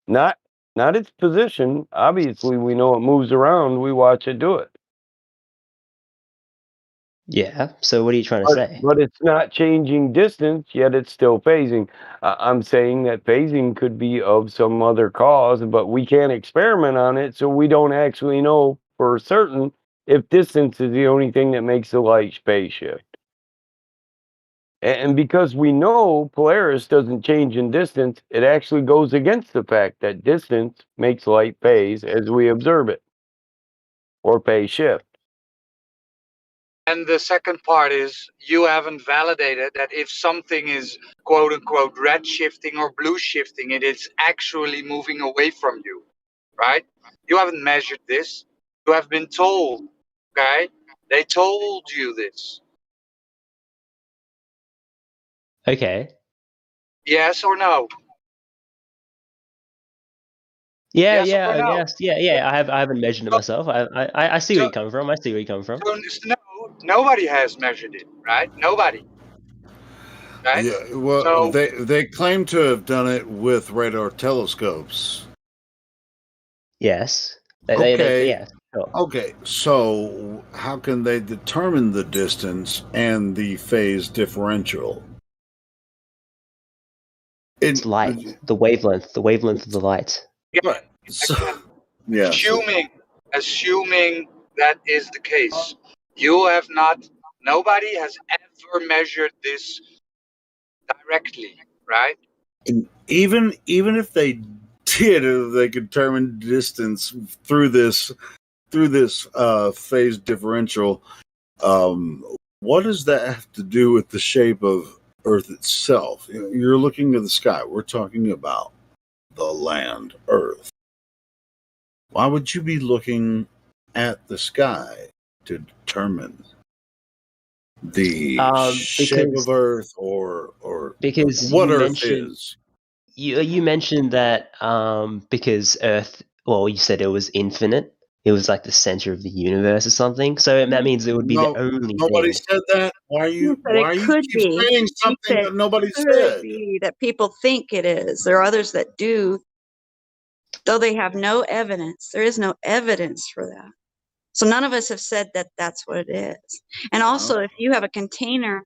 Not not its position. Obviously, we know it moves around. We watch it do it. yeah. So what are you trying to say? But it's not changing distance, yet it's still phasing. I'm saying that phasing could be of some other cause, but we can't experiment on it, so we don't actually know for certain if distance is the only thing that makes the light phase shift. And because we know Polaris doesn't change in distance, it actually goes against the fact that distance makes light phase as we observe it, or phase shift. And the second part is you haven't validated that if something is quote unquote red shifting or blue shifting, it is actually moving away from you, right? You haven't measured this. You have been told, okay? They told you this. Okay. Yes or no? Yeah, Yes yeah, or I no? guess. Yeah. I haven't measured it myself. I see where you come from. I see where you come from. So no, nobody has measured it, right? Nobody. Right? Yeah, well, So they claim to have done it with radar telescopes. Yes. Okay. Yeah. Sure. Okay, so how can they determine the distance and the phase differential? It's light. The wavelength of the light. Right. So, yeah. assuming that is the case, you have not. Nobody has ever measured this directly, right? Even if they did, if they could determine distance through this phase differential, what does that have to do with the shape of Earth itself? You're looking at the sky. We're talking about the land, Earth. Why would you be looking at the sky to determine the shape of Earth or because what you Earth mentioned is? you mentioned that because Earth, well, you said it was infinite. It was like the center of the universe or something. So that means it would be the No, only nobody thing. said that. Why are He said it you could keep be. saying He something said that nobody could said? be that people think it is. There are others that do, though they have no evidence. There is no evidence for that. So none of us have said that that's what it is. And also, if you have a container,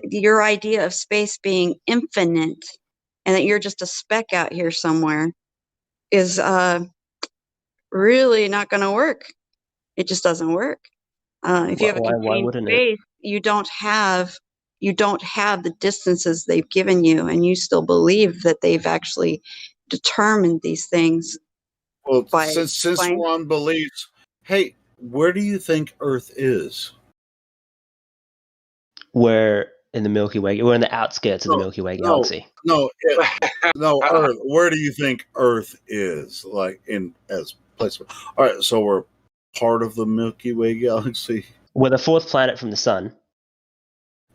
your idea of space being infinite and that you're just a speck out here somewhere is really not going to work. It just doesn't work. If you have a Why contained wouldn't it? space, you don't have the distances they've given you, and you still believe that they've actually determined these things. Well, since we're on beliefs, hey, where do you think Earth is? We're in the Milky Way. We're in the outskirts of the Milky Way galaxy. No, Earth. Where do you think Earth is? Like as placement. All right, so we're part of the Milky Way galaxy. We're the fourth planet from the sun.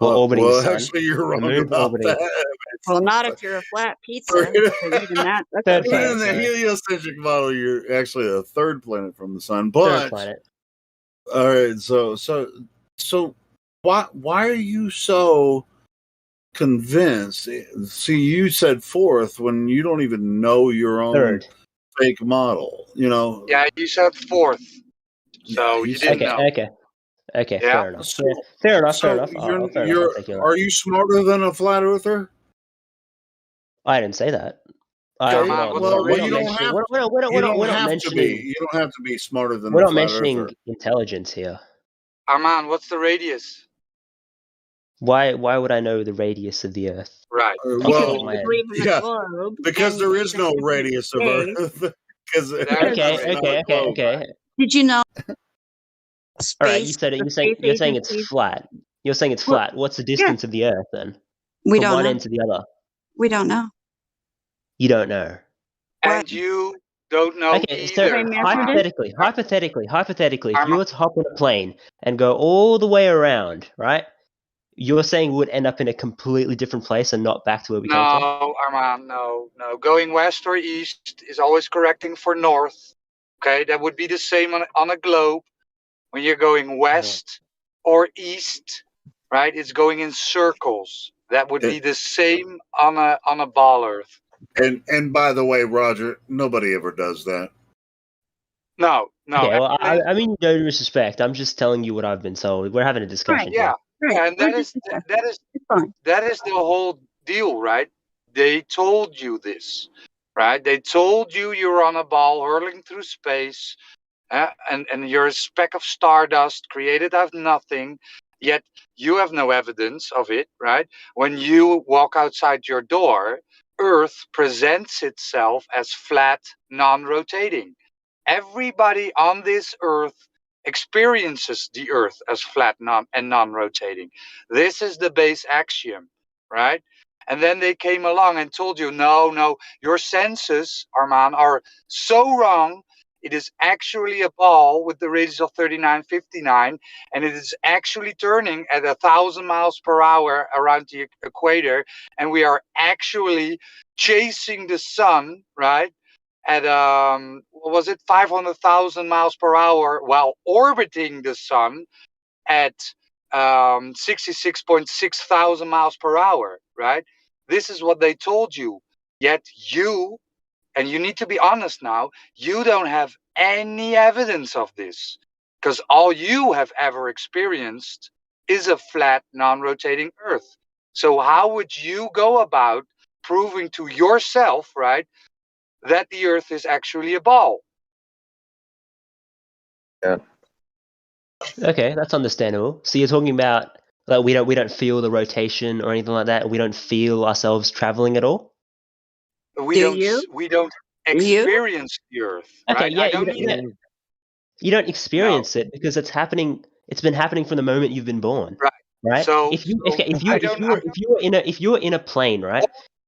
We're orbiting the sun. Actually, you're The wrong moon's about orbiting. that. Well, not if you're a flat pizza. Even that. Third Even planet, in the sorry. heliocentric model, you're actually a third planet from the sun. Third But planet. all right, so why are you so convinced? See, you said fourth when you don't even know your own Third. fake model. You know. Yeah, you said fourth, so he you said- didn't know. Okay. Yeah. Fair enough. Fair enough. So Fair enough. I'll take you on are you smarter than a flat earther? I didn't say that. Okay, Armand, what's the well, radius? you don't have to be. You don't have to be smarter than We're a not flat mentioning earther. intelligence here. Armand, what's the radius? Why would I know the radius of the Earth? Right. Off the top of my head? Because there is no radius of Earth. Because Okay. Did you know? All right, you Space. said it. the You're space saying it's agency- flat. You're saying it's Well, flat. What's the distance of the Earth then? We From don't one know. end to the other. We don't know. You don't know. And you don't know Okay, so either. hypothetically, if you Armand. were to hop on a plane and go all the way around, right? You're saying we would end up in a completely different place and not back to where we came from? No, Armand, no. Going west or east is always correcting for north. Okay, that would be the same on a globe. When you're going west or east, right? It's going in circles. That would be the same on a ball Earth. And by the way, Roger, nobody ever does that. No. Okay, well, I mean no disrespect. I'm just telling you what I've been told. We're having a discussion Yeah, here. and that is the whole deal, right? They told you this, right? They told you you're on a ball hurling through space, and you're a speck of stardust created out of nothing. Yet you have no evidence of it, right? When you walk outside your door, Earth presents itself as flat, non-rotating. Everybody on this Earth experiences the Earth as flat and non-rotating. This is the base axiom, right? And then they came along and told you, no, your senses, Armand, are so wrong. It is actually a ball with the radius of 3959, and it is actually turning at 1,000 miles per hour around the equator, and we are actually chasing the sun, right? At what was it, 500,000 miles per hour while orbiting the sun at 66.6 thousand miles per hour, right? This is what they told you. Yet you, and you need to be honest now, you don't have any evidence of this, because all you have ever experienced is a flat, non-rotating Earth. So how would you go about proving to yourself, right, that the Earth is actually a ball? Yeah. Okay, that's understandable. So you're talking about like we don't feel the rotation or anything like that. We don't feel ourselves traveling at all. We don't experience the Earth, Okay, right? yeah, I don't need you don't experience it because it's happening. It's been happening from the moment you've been born, right? So if you're in a plane, right,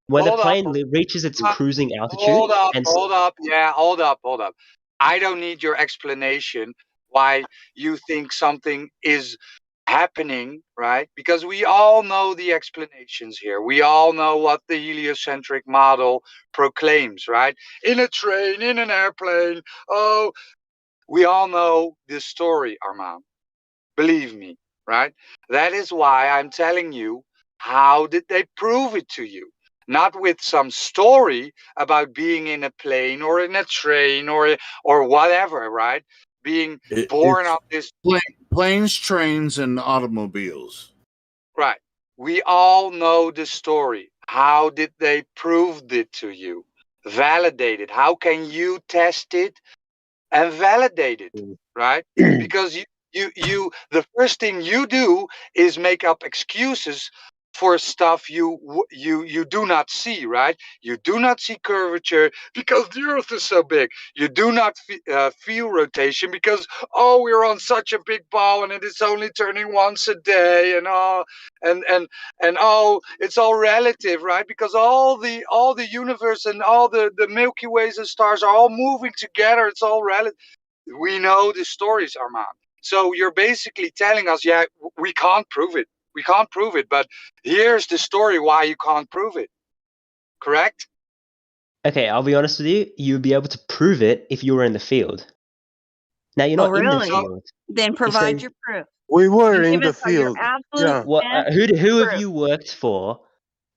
when the Hold up. plane reaches its cruising altitude, Hold up. I don't need your explanation why you think something is happening, right? Because we all know the explanations here. We all know what the heliocentric model proclaims, right? In a train, in an airplane. Oh, we all know this story, Armand. Believe me, right? That is why I'm telling you, how did they prove it to you? Not with some story about being in a plane or in a train or whatever, right? Being born on this. Planes, trains, and automobiles. Right. We all know the story. How did they prove it to you? Validate it. How can you test it and validate it, right? Because you the first thing you do is make up excuses for stuff you do not see, right? You do not see curvature because the Earth is so big. You do not feel rotation because we're on such a big ball and it is only turning once a day, and it's all relative, right? Because all the universe and all the Milky Ways and stars are all moving together. It's all relative. We know the stories, Armand. So you're basically telling us, yeah, we can't prove it. We can't prove it, but here's the story why you can't prove it. Correct? Okay, I'll be honest with you. You'd be able to prove it if you were in the field. Now you're Oh, not in the really? field. Then provide your proof. We were You in give the us your field. absolute Yeah. What? best Who have proof. you worked for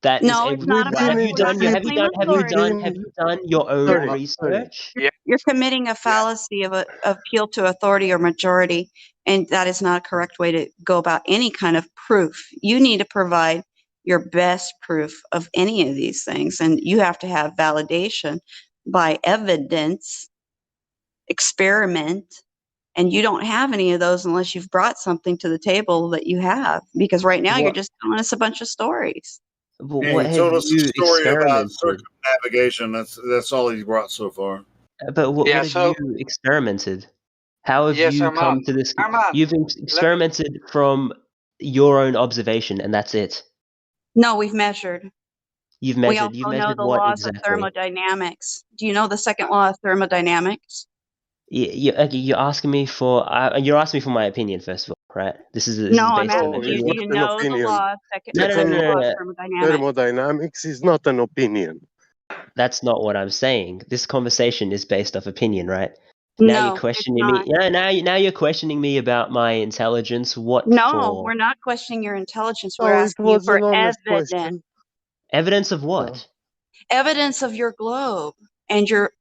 that is No, it's able? We've not What, about. have been you in the We're not done? going to Have field. you claim done? Have you We've done? authority. Have been. you done your own Sorry, sorry. research? Yeah. You're committing a fallacy of appeal to authority or majority, and that is not a correct way to go about any kind of proof. You need to provide your best proof of any of these things, and you have to have validation by evidence, experiment, and you don't have any of those unless you've brought something to the table that you have. Because right now you're What? just telling us a bunch of stories. Yeah, What he have told us a you story about experimented? circumnavigation. That's all he's brought so far. But what Yeah. have you So experimented? How have yes, you come Armand. to this? Armand, You've let me. experimented from your own observation, and that's it. No, we've measured. You've We measured. You've also know measured the what laws of exactly? thermodynamics. Do you know the second law of thermodynamics? Okay, you're asking me for my opinion first of all, right? This No, is I'm based on No, asking you, it's do measuring. not you an know the opinion. law, second, No, no, no, second no, law no, of no. thermodynamics? Thermodynamics is not an opinion. That's not what I'm saying. This conversation is based off opinion, right? Now you're No, it's questioning me. not. Yeah, now you're questioning me about my intelligence. What No, for? we're not questioning your intelligence. We're No, it asking you was for an honest evidence. question. Evidence of Yeah. what? Evidence of your globe and your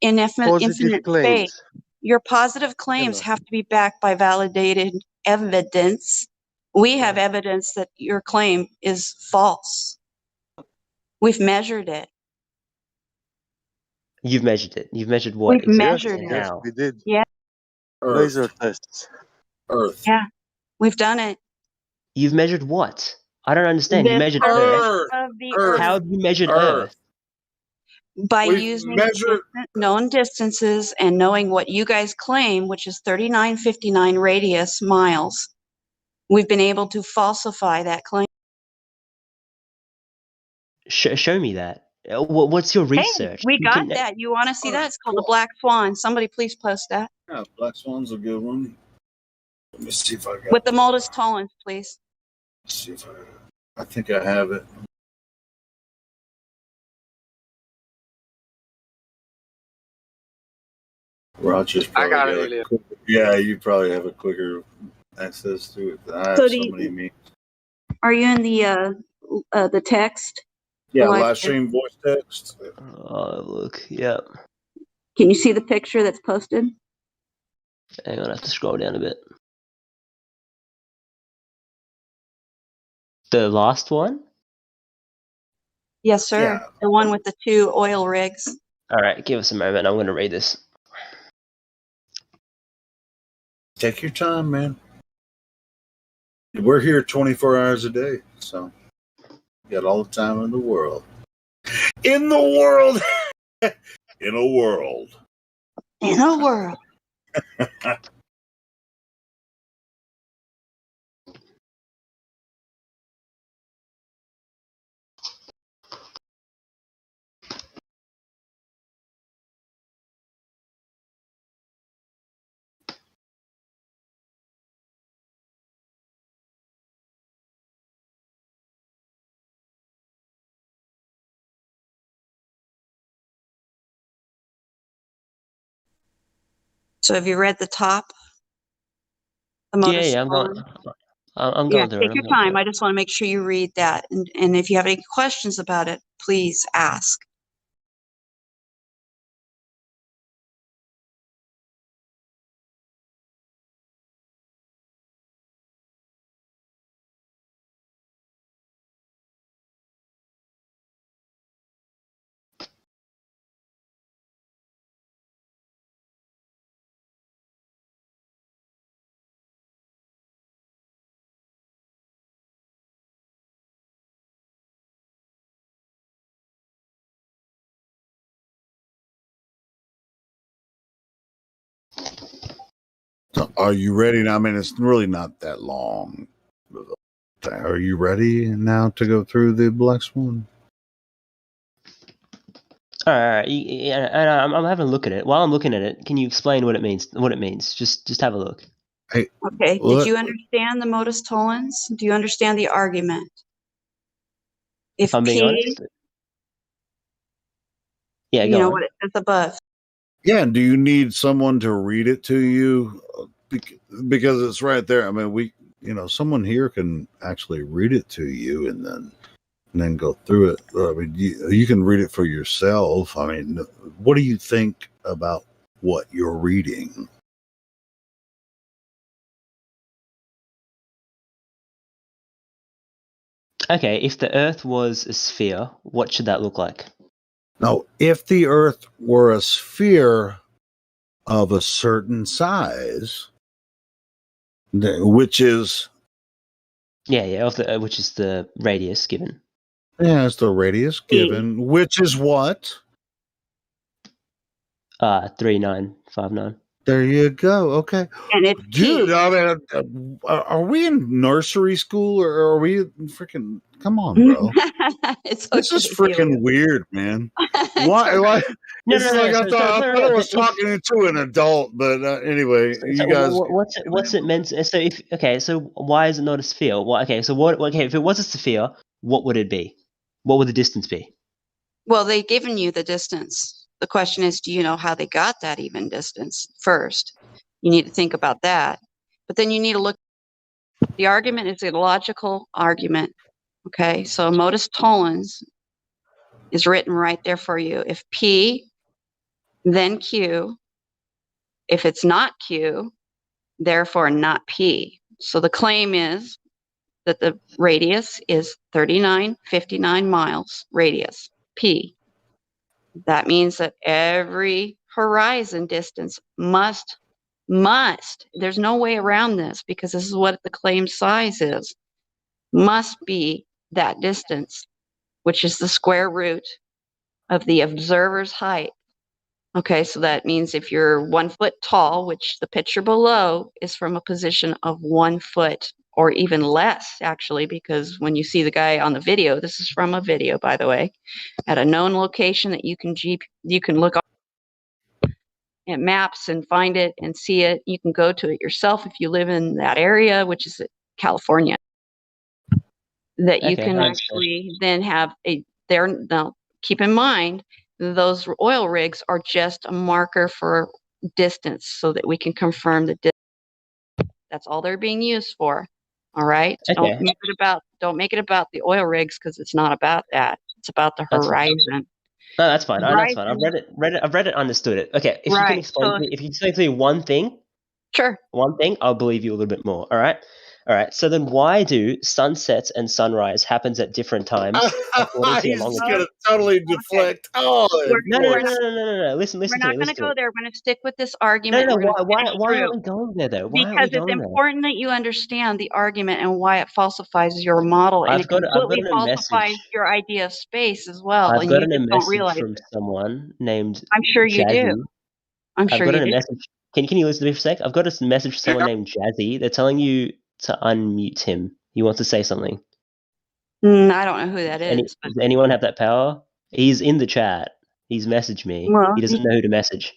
Positive infinite space. claims. Your positive claims Yeah. have to be backed by validated evidence. We have Yeah. evidence that your claim is false. We've measured it. You've measured it. You've measured what We've exactly measured and it. Yes, how? we did. Yeah, Laser Earth, tests. Earth, yeah, we've done it. You've measured what? I don't understand. You The measured surface Earth. Earth, of the How Earth, earth have you measured Earth. Earth? by We've using measured. known distances and knowing what you guys claim, which is 3959 radius miles. We've been able to falsify that claim. Show me that. What's your Hey, research? we You got can. that. You want to see Oh, that? It's called the cool. Black Swan. Somebody please post that. Yeah, Black Swan's a good one. Let me see if I got. With the modus tollens, please. Let's see if I think I have it. Roger's I probably got it, got a Ilya. yeah, you probably have a quicker access to it than I So have. So many memes. are you in the text? Yeah, Live live text? stream voice text. Oh, look. Yep. Can you see the picture that's posted? Hang on, I have to scroll down a bit. The last one? Yes, sir. Yeah. The one with the two oil rigs. All right, give us a moment. I'm going to read this. Take your time, man. We're here 24 hours a day, so you got all the time in the world. In the world. In a world. In a world. So have you read the top? The modus Yeah, I'm going. tollens? I'm Yeah, going through it. take I'm your going through time. it. I just want to make sure you read that. And if you have any questions about it, please ask. Are you ready now? I mean, it's really not that long. Are you ready now to go through the Black Swan? All right, I'm having a look at it. While I'm looking at it, can you explain what it means? What it means? Just have a look. Hey, Okay. Did you understand the modus tollens? Do you understand the argument? If I'm being P, honest. Yeah, you go know on. what it says above. Yeah, and do you need someone to read it to you? Because it's right there. I mean, someone here can actually read it to you and then go through it. I mean, you can read it for yourself. I mean, what do you think about what you're reading? Okay, if the Earth was a sphere, what should that look like? Now, if the Earth were a sphere of a certain size, which is Yeah, of the which is the radius given. yeah, it's the radius given, which is what? 3959. There you go. Okay. And it's Dude, P. I mean, are we in nursery school or are we freaking? Come on, bro. It's This is okay, freaking Helio. weird, man. It's Why? okay. No, This is like I thought I was but if, talking to an adult, but anyway, you guys. what's it meant? So why is it not a sphere? Okay, so what? Okay, if it was a sphere, what would it be? What would the distance be? Well, they've given you the distance. The question is, do you know how they got that even distance first? You need to think about that. But then you need to look. The argument is a logical argument. Okay, so modus tollens is written right there for you. If P, then Q. If it's not Q, therefore not P. So the claim is that the radius is 3959 miles radius, P. That means that every horizon distance must, there's no way around this because this is what the claim size is, must be that distance, which is the square root of the observer's height. Okay, so that means if you're 1 foot tall, which the picture below is from a position of 1 foot or even less, actually, because when you see the guy on the video, this is from a video, by the way, at a known location that you can look at maps and find it and see it. You can go to it yourself if you live in that area, which is California. That you Okay, can I understand. actually then have now keep in mind those oil rigs are just a marker for distance so that we can confirm the distance. That's all they're being used for. All right. Okay. Don't make it about the oil rigs because it's not about that. It's about the That's fine. horizon. No, that's fine. That's fine. I've Horizon. read it, understood it. Okay, if you can Right. explain So to me, if you can explain to me one thing, sure. one thing, I'll believe you a little bit more. All right. So then, why do sunsets and sunrise happens at different times according to the He's just longitude? gonna totally deflect. Oh, No. Listen We're to not me. going to Listen to go me. there. We're going to stick with this No, argument. no. We're going to Why finish aren't through. we going there though? Why aren't Because we it's going there? important that you understand the argument and why it falsifies your model, and I've it got completely a falsifies message. your idea of space as well, I've and you gotten a just don't message realize from it. someone named I'm sure you do. Jazzy. I'm I've sure gotten you a do. message. Can you listen to me for a sec? I've got a message from someone named Jazzy. They're telling you to unmute him. He wants to say something. I don't know who that is. But Does anyone have that power? He's in the chat. He's messaged me. well, He doesn't know who to message.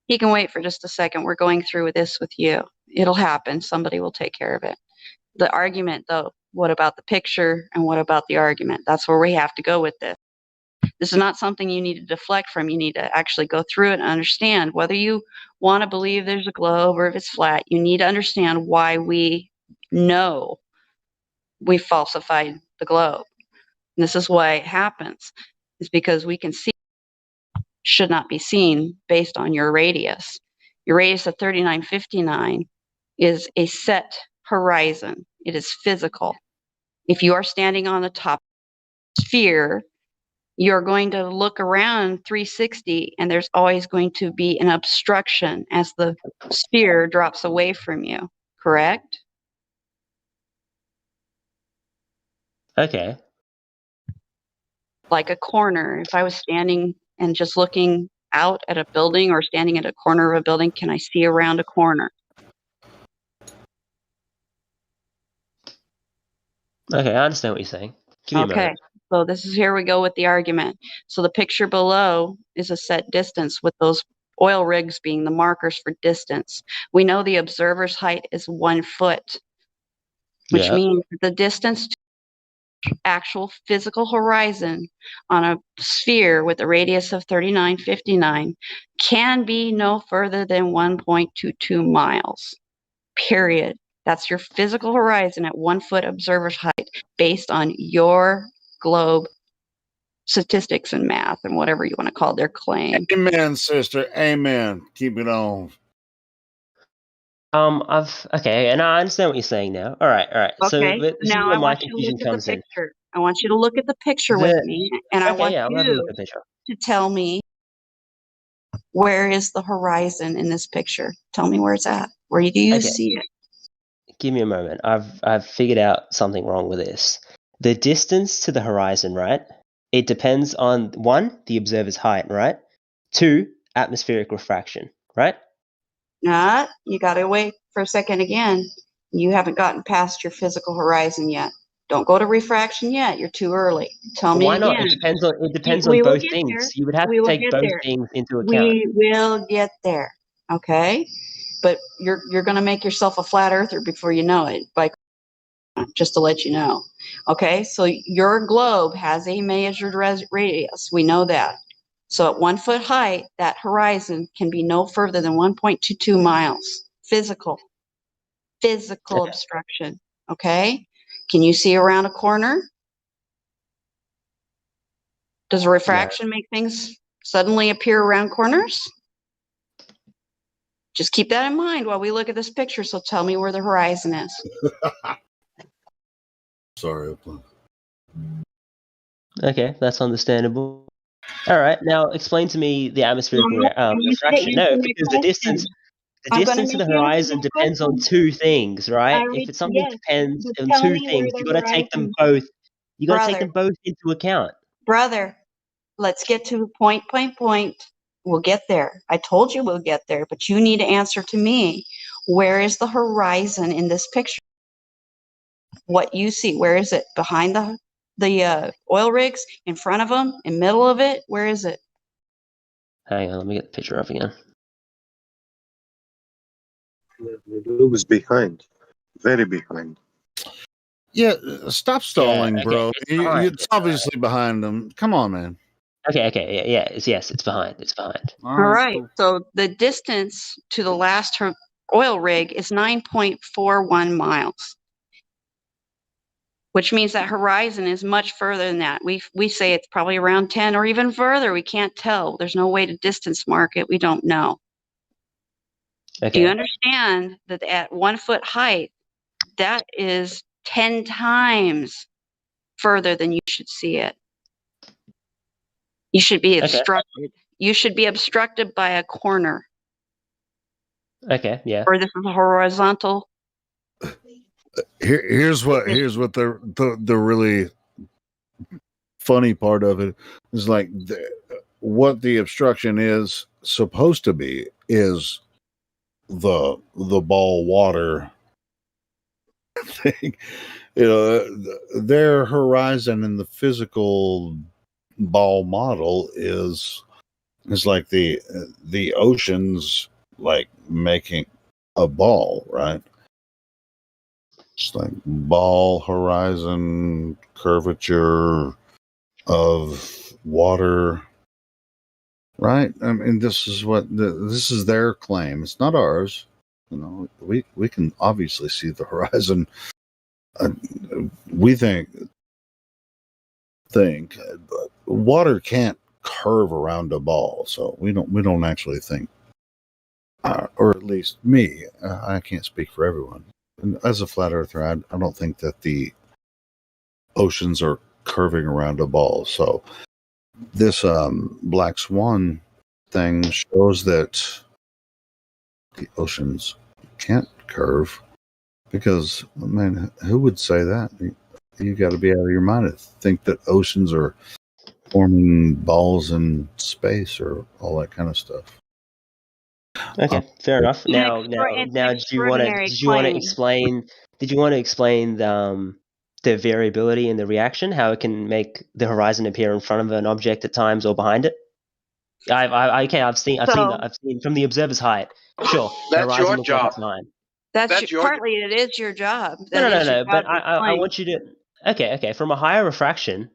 he can wait for just a second. We're going through this with you. It'll happen. Somebody will take care of it. The argument, though, what about the picture and what about the argument? That's where we have to go with this. This is not something you need to deflect from. You need to actually go through it and understand whether you want to believe there's a globe or if it's flat. You need to understand why we know we falsified the globe. And this is why it happens. Is because we can see should not be seen based on your radius. Your radius of 3959 is a set horizon. It is physical. If you are standing on the top sphere, you're going to look around 360 and there's always going to be an obstruction as the sphere drops away from you, correct? Okay. Like a corner. If I was standing and just looking out at a building or standing at a corner of a building, can I see around a corner? Okay, I understand what you're saying. Give me a Okay, moment. so this is here we go with the argument. So the picture below is a set distance with those oil rigs being the markers for distance. We know the observer's height is 1 foot, which Yeah. means the distance to actual physical horizon on a sphere with a radius of 3959 can be no further than 1.22 miles, period. That's your physical horizon at 1 foot observer's height based on your globe statistics and math and whatever you want to call their claim. Amen, sister. Amen. Keep it on. Okay, and I understand what you're saying now. All right. So Okay, this is now where I my want you to confusion look at the comes in. picture. I want you to look at the picture with me, and I Okay, want yeah, I'm having a look you at the picture. to tell me where is the horizon in this picture. Tell me where it's at. Where do you Okay, see it? give me a moment. I've figured out something wrong with this. The distance to the horizon, right? It depends on 1, the observer's height, right? 2, atmospheric refraction, right? Not. You got to wait for a second again. You haven't gotten past your physical horizon yet. Don't go to refraction yet. You're too early. Tell me Why not? again. It depends on We will both get there. things. You would have We to will take get both there. things into account. We will get there. Okay? But you're going to make yourself a flat earther before you know it, by just to let you know. Okay? So your globe has a measured radius. We know that. So at 1 foot height, that horizon can be no further than 1.22 miles. Physical obstruction. Okay? Can you see around a corner? Does refraction make things suddenly appear around corners? Just keep that in mind while we look at this picture. So tell me where the horizon is. Sorry, Upland. Okay, that's understandable. All right, now explain to me the atmospheric refraction. No, because the distance to the horizon depends on 2 things, right? If it's something depends on 2 things, you got to take them both. You got to take them both into account. Brother, let's get to point. We'll get there. I told you we'll get there, but you need to answer to me. Where is the horizon in this picture? What you see, where is it? Behind the oil rigs? In front of them? In middle of it? Where is it? Hang on, let me get the picture up again. The globe is behind, very behind. Yeah, stop stalling, okay, bro. it's behind, It's obviously behind them. Come on, man. Okay, yeah, it's behind. It's behind. All right. So the distance to the last oil rig is 9.41 miles, which means that horizon is much further than that. We say it's probably around 10 or even further. We can't tell. There's no way to distance mark it. We don't know. Okay. Do you understand that at 1 foot height, that is 10 times further than you should see it? You should be obstructed. You should be obstructed by a corner. Okay, yeah. Or this is a horizontal. Here's what the really funny part of it is, like, what the obstruction is supposed to be is the ball water thing. You know, their horizon in the physical ball model is like the oceans, like making a ball, right? It's like ball, horizon, curvature of water, right? I mean, this is this is their claim. It's not ours. You know, we can obviously see the horizon. We think water can't curve around a ball, so we don't actually think, or at least me. I can't speak for everyone. And as a flat earther, I don't think that the oceans are curving around a ball. So this black swan thing shows that the oceans can't curve, because, man, who would say that? You got to be out of your mind to think that oceans are forming balls in space or all that kind of stuff. Okay, fair enough. Now, did you want to explain the variability in the reaction, how it can make the horizon appear in front of an object at times or behind it? I've seen from the observer's height. Sure, the That's horizon your looks like job. it's fine. That's your partly it is your job. No, That no, is your no. But job to I explain. want you to. Okay. From a higher refraction,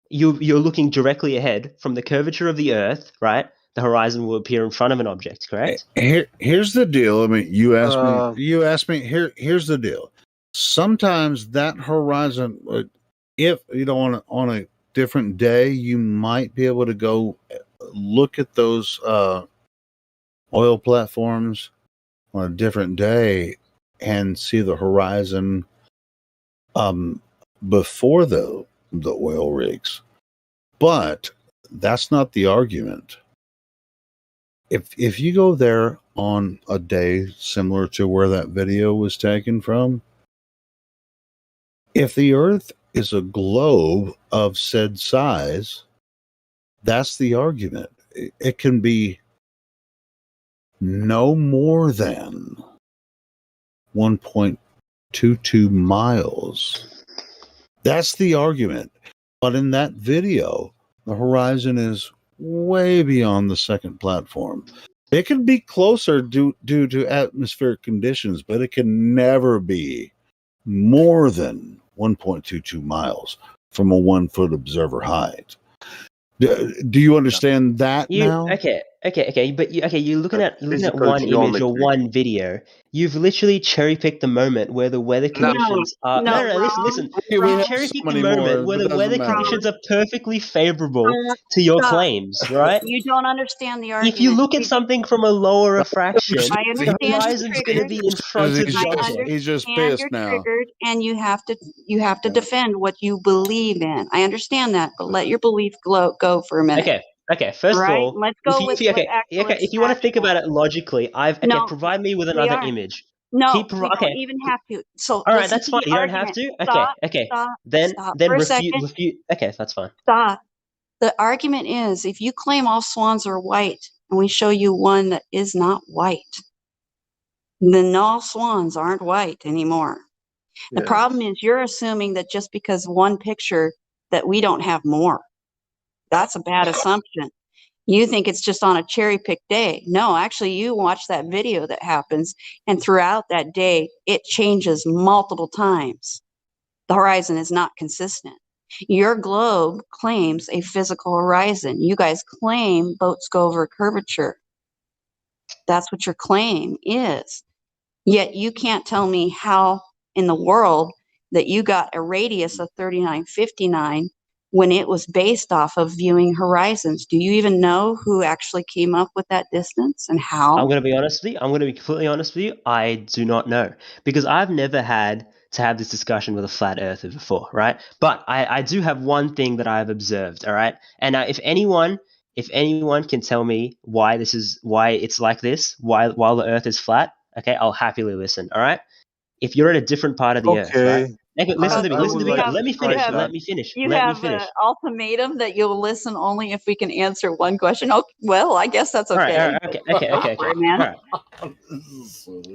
you're looking directly ahead from the curvature of the Earth, right? The horizon will appear in front of an object, correct? Here's the deal. I mean, you asked me. Here's the deal. Sometimes that horizon, if you know, on a different day, you might be able to go look at those oil platforms on a different day and see the horizon before the oil rigs. But that's not the argument. If you go there on a day similar to where that video was taken from, if the Earth is a globe of said size, that's the argument. It can be no more than 1.22 miles. That's the argument. But in that video, the horizon is way beyond the second platform. It can be closer due to atmospheric conditions, but it can never be more than 1.22 miles from a 1 foot observer height. Do you understand that now? Okay. But you're looking at Physical one image or geometry. one video. You've literally cherry picked the moment where the weather conditions are. No, listen. We You have cherry so picked the many moment more, where but the doesn't weather matter. conditions are perfectly favorable to your Stop. claims, right? You don't understand the argument. If you look at something from a lower refraction, I the understand you're horizon's going to triggered. be in front of He's the I object. just understand pissed you're now. triggered, and you have to defend what you believe in. I understand that, but let your belief go for a minute. Okay. First of Right? all, Let's go with what if you want to think about it logically, No, provide me with we another aren't. image. No, we don't even have to. So All right, listen that's to fine. the You don't have argument. to. Stop. Then Stop then for a refute. second. Okay, that's fine. Stop. The argument is if you claim all swans are white and we show you one that is not white, then all swans aren't white anymore. The problem is you're assuming that just because one picture that we don't have more. That's a bad assumption. You think it's just on a cherry picked day. No, actually you watch that video that happens and throughout that day it changes multiple times. The horizon is not consistent. Your globe claims a physical horizon. You guys claim boats go over curvature. That's what your claim is. Yet you can't tell me how in the world that you got a radius of 3959 when it was based off of viewing horizons. Do you even know who actually came up with that distance and how? I'm going to be honest with you. I'm going to be completely honest with you. I do not know because I've never had to have this discussion with a flat earther before, right? But I do have one thing that I've observed, all right? And if anyone can tell me why it's like this, while the earth is flat, okay, I'll happily listen, all right? If you're in a different part of the earth, right? Listen to me. Let me finish. You have an ultimatum that you'll listen only if we can answer one question. Oh, well, I guess that's okay. All right, okay. Man. All right.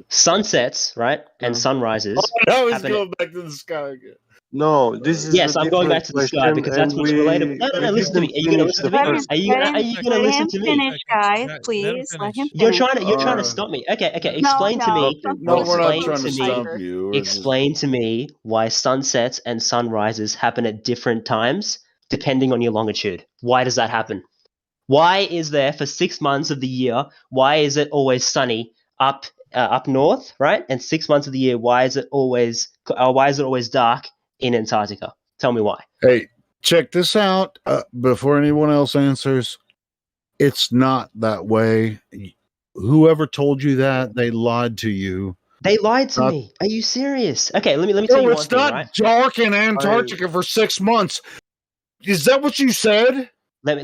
Sunsets, right, and sunrises. Now he's going back to the sky again. No, this is yes, I'm going back to the sky because that's what's related. No, listen to me. Are you going to listen to me? Are you going to listen to me? Finish, guys, please. Let him finish. You're trying to stop me. Okay. Explain to me. No, we're not trying to stop you. Explain to me why sunsets and sunrises happen at different times depending on your longitude. Why does that happen? Why is there for 6 months of the year? Why is it always sunny up north, right? And 6 months of the year, why is it always dark in Antarctica? Tell me why. Hey, check this out before anyone else answers. It's not that way. Whoever told you that, they lied to you. They lied to me. Are you serious? Okay, let me tell you one thing. It's not dark in Antarctica for 6 months. Is that what you said? Let me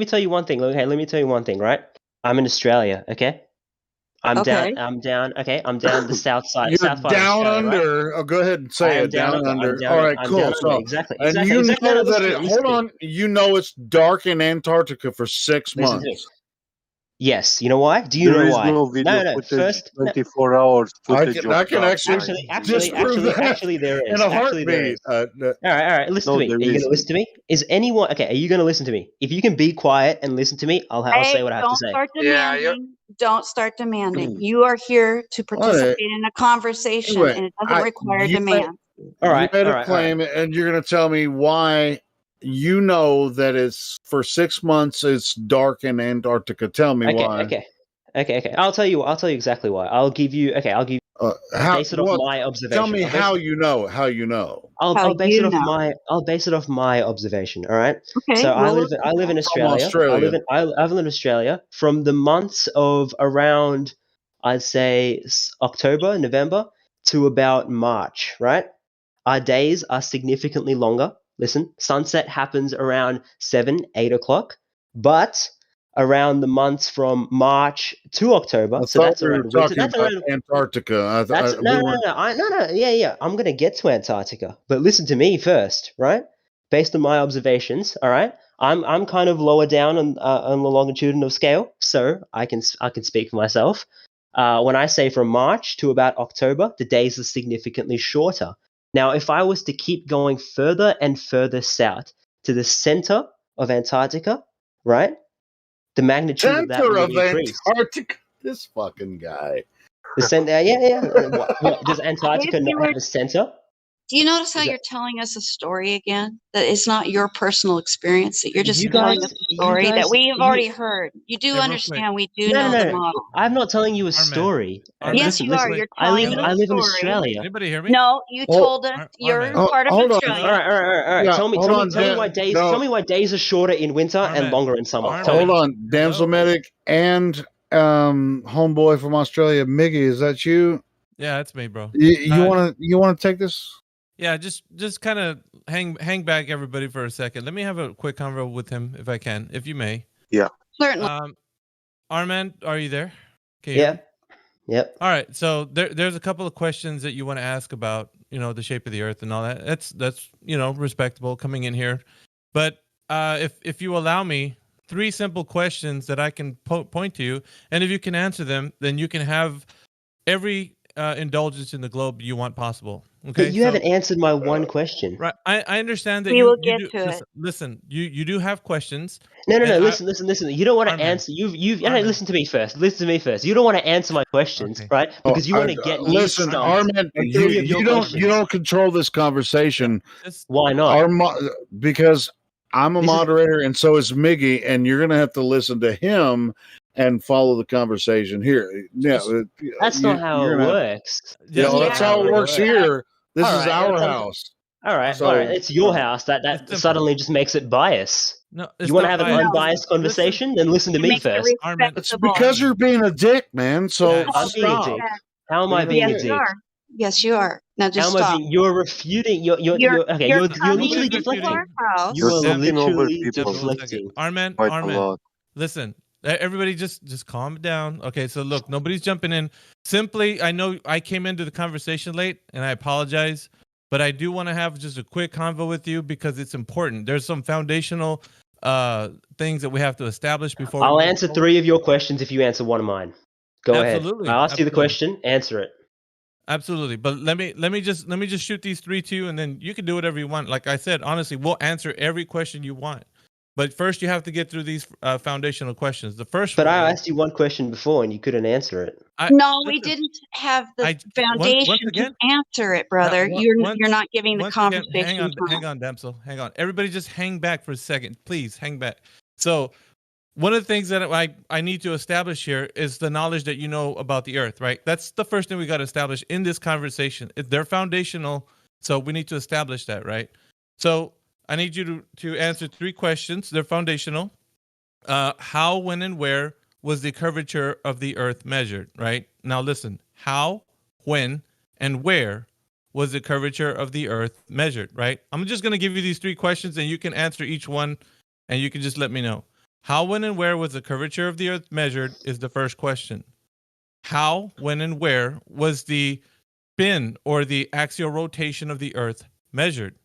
tell you one thing. Okay, let me tell you one thing, right? I'm in Australia, okay? I'm down the south side. You're south down under. Right? Oh, go ahead and say it. Down under. All right, cool. So, exactly. And you know that hold on. You know it's dark in Antarctica for 6 months. Yes. You know why? Do you There know is why? no video No. footage, First, no. 24 hours footage I of can dark actually night. Actually, there in is. a Actually, there heartbeat. is. All right. Listen No, to me. there Are you going to isn't. listen to me? Is anyone okay? Are you going to listen to me? If you can be quiet and listen to me, I'll say Hey, what I have to don't say. start Yeah, you're. demanding. Don't start demanding. You are here to participate in a conversation, Anyway, and it doesn't require you demand. made a claim, and you're going to tell me why you know that it's for 6 months. It's dark in Antarctica. Tell me why. Okay. I'll tell you exactly why. I'll give you. I'll base it off my observation. Tell me how you know. How you know? I'll base it off my observation. All right. Okay. So I live in Australia. I live in Australia from the months of around, I'd say October, November to about March. Right. Our days are significantly longer. Listen, sunset happens around 7, 8 o'clock, but around the months from March to October, I so thought that's we were around winter. talking That's about around Antarctica. that's yeah. I'm gonna get to Antarctica, but listen to me first, right? Based on my observations, all right. I'm kind of lower down on the longitudinal scale, so I can speak for myself. When I say from March to about October, the days are significantly shorter. Now, if I was to keep going further and further south to the center of Antarctica, right, the magnitude of that Center will of increase. Antarctica. This fucking guy. The center, yeah. What does Antarctica If you not were, have a center? do you notice how Is you're that telling us a story again? That it's not your personal experience, that you're just you telling us a story that we have already heard. You do understand we do know the No. model. I'm not telling you a story. Yes, you are. You're telling us I a live in story. Australia. Anybody hear me? No, you told us you're part of hold on. Australia. All right. Yeah, Tell me why days. No, Tell me why days are shorter in winter and longer in summer. Tell hold me. on, Damsel Medic and homeboy from Australia, Miggy. Is that you? Yeah, that's me, bro. You want to take this? Yeah, just kind of hang back, everybody, for a second. Let me have a quick convo with him, if I can, if you may. Yeah. Certainly. Armand, are you there? Can you hear me? Yep. All right. So there's a couple of questions that you want to ask about, the shape of the Earth and all that. That's respectable coming in here, but if you allow me, 3 simple questions that I can point to you, and if you can answer them, then you can have every indulgence in the globe you want possible. Okay. But you haven't answered my one question. Right. I understand that We you will you get do to it. listen. You do have questions. No. and Listen. You don't want to Armand, answer. You no, Armand. listen to me first. Listen to me first. You don't want to answer my questions, right? Because you want to get me listen, stumped. Armand. on 3 of your questions. You don't control this conversation. Why not? Because I'm a This is- moderator, and so is Miggy, and you're going to have to listen to him and follow the conversation here. Yeah, That's not how it works. Yeah, that's how it works here. This All is right, our that's- house. All right. So, It's your house. That suddenly just makes it bias. No, you want to have an unbiased conversation? Then listen to me first. It's because you're being a dick, man. So I'm being a stop. dick. How am I being a Yes, you dick? are. Yes, you are. Now just How am I stop. being? You're refuting. You're You're coming literally into deflecting. our house. You are talking over literally people. deflecting. Armand, Quite a lot. listen. Everybody just calm down. Okay, so look, nobody's jumping in. Simply, I know I came into the conversation late, and I apologize, but I do want to have just a quick convo with you because it's important. There's some foundational things that we have to establish before. I'll answer 3 of your questions if you answer 1 of mine. Go Absolutely. ahead. I asked you the question. Answer it. Absolutely. But let me just shoot these 3 to you, and then you can do whatever you want. Like I said, honestly, we'll answer every question you want. But first, you have to get through these foundational questions. The first But one. I asked you one question before, and you couldn't answer it. No, we didn't have the foundation again, to answer it, brother. You're not giving the once again, conversation time. hang on, Damsel. Hang on. Everybody just hang back for a second. Please hang back. So one of the things that I need to establish here is the knowledge that you know about the Earth, right? That's the first thing we got to establish in this conversation. They're foundational, so we need to establish that, right? So I need you to answer 3 questions. They're foundational. How, when, and where was the curvature of the Earth measured, right? Now listen, how, when, and where was the curvature of the Earth measured, right? I'm just going to give you these 3 questions, and you can answer each one, and you can just let me know. How, when, and where was the curvature of the Earth measured is the first question. How, when, and where was the spin or the axial rotation of the Earth measured?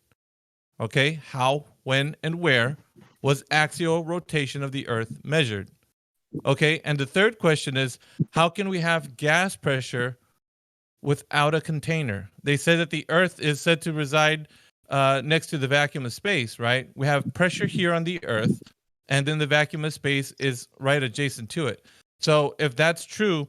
Okay, how, when, and where was axial rotation of the Earth measured? Okay. And the third question is, how can we have gas pressure without a container? They said that the Earth is said to reside next to the vacuum of space, right? We have pressure here on the Earth, and then the vacuum of space is right adjacent to it. So if that's true,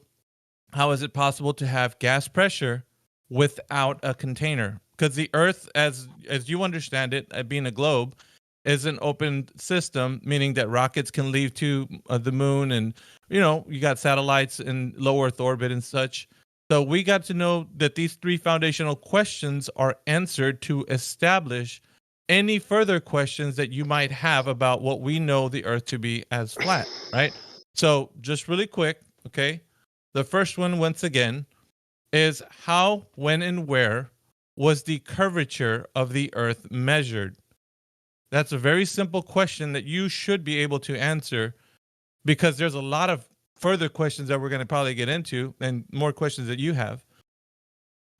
how is it possible to have gas pressure without a container? Because the Earth, as you understand it, being a globe, is an open system, meaning that rockets can leave to the moon, and you got satellites in low Earth orbit and such. So we got to know that these three foundational questions are answered to establish any further questions that you might have about what we know the Earth to be as flat, right? So just really quick, okay? The first one, once again, is how, when, and where was the curvature of the Earth measured? That's a very simple question that you should be able to answer, because there's a lot of further questions that we're going to probably get into and more questions that you have.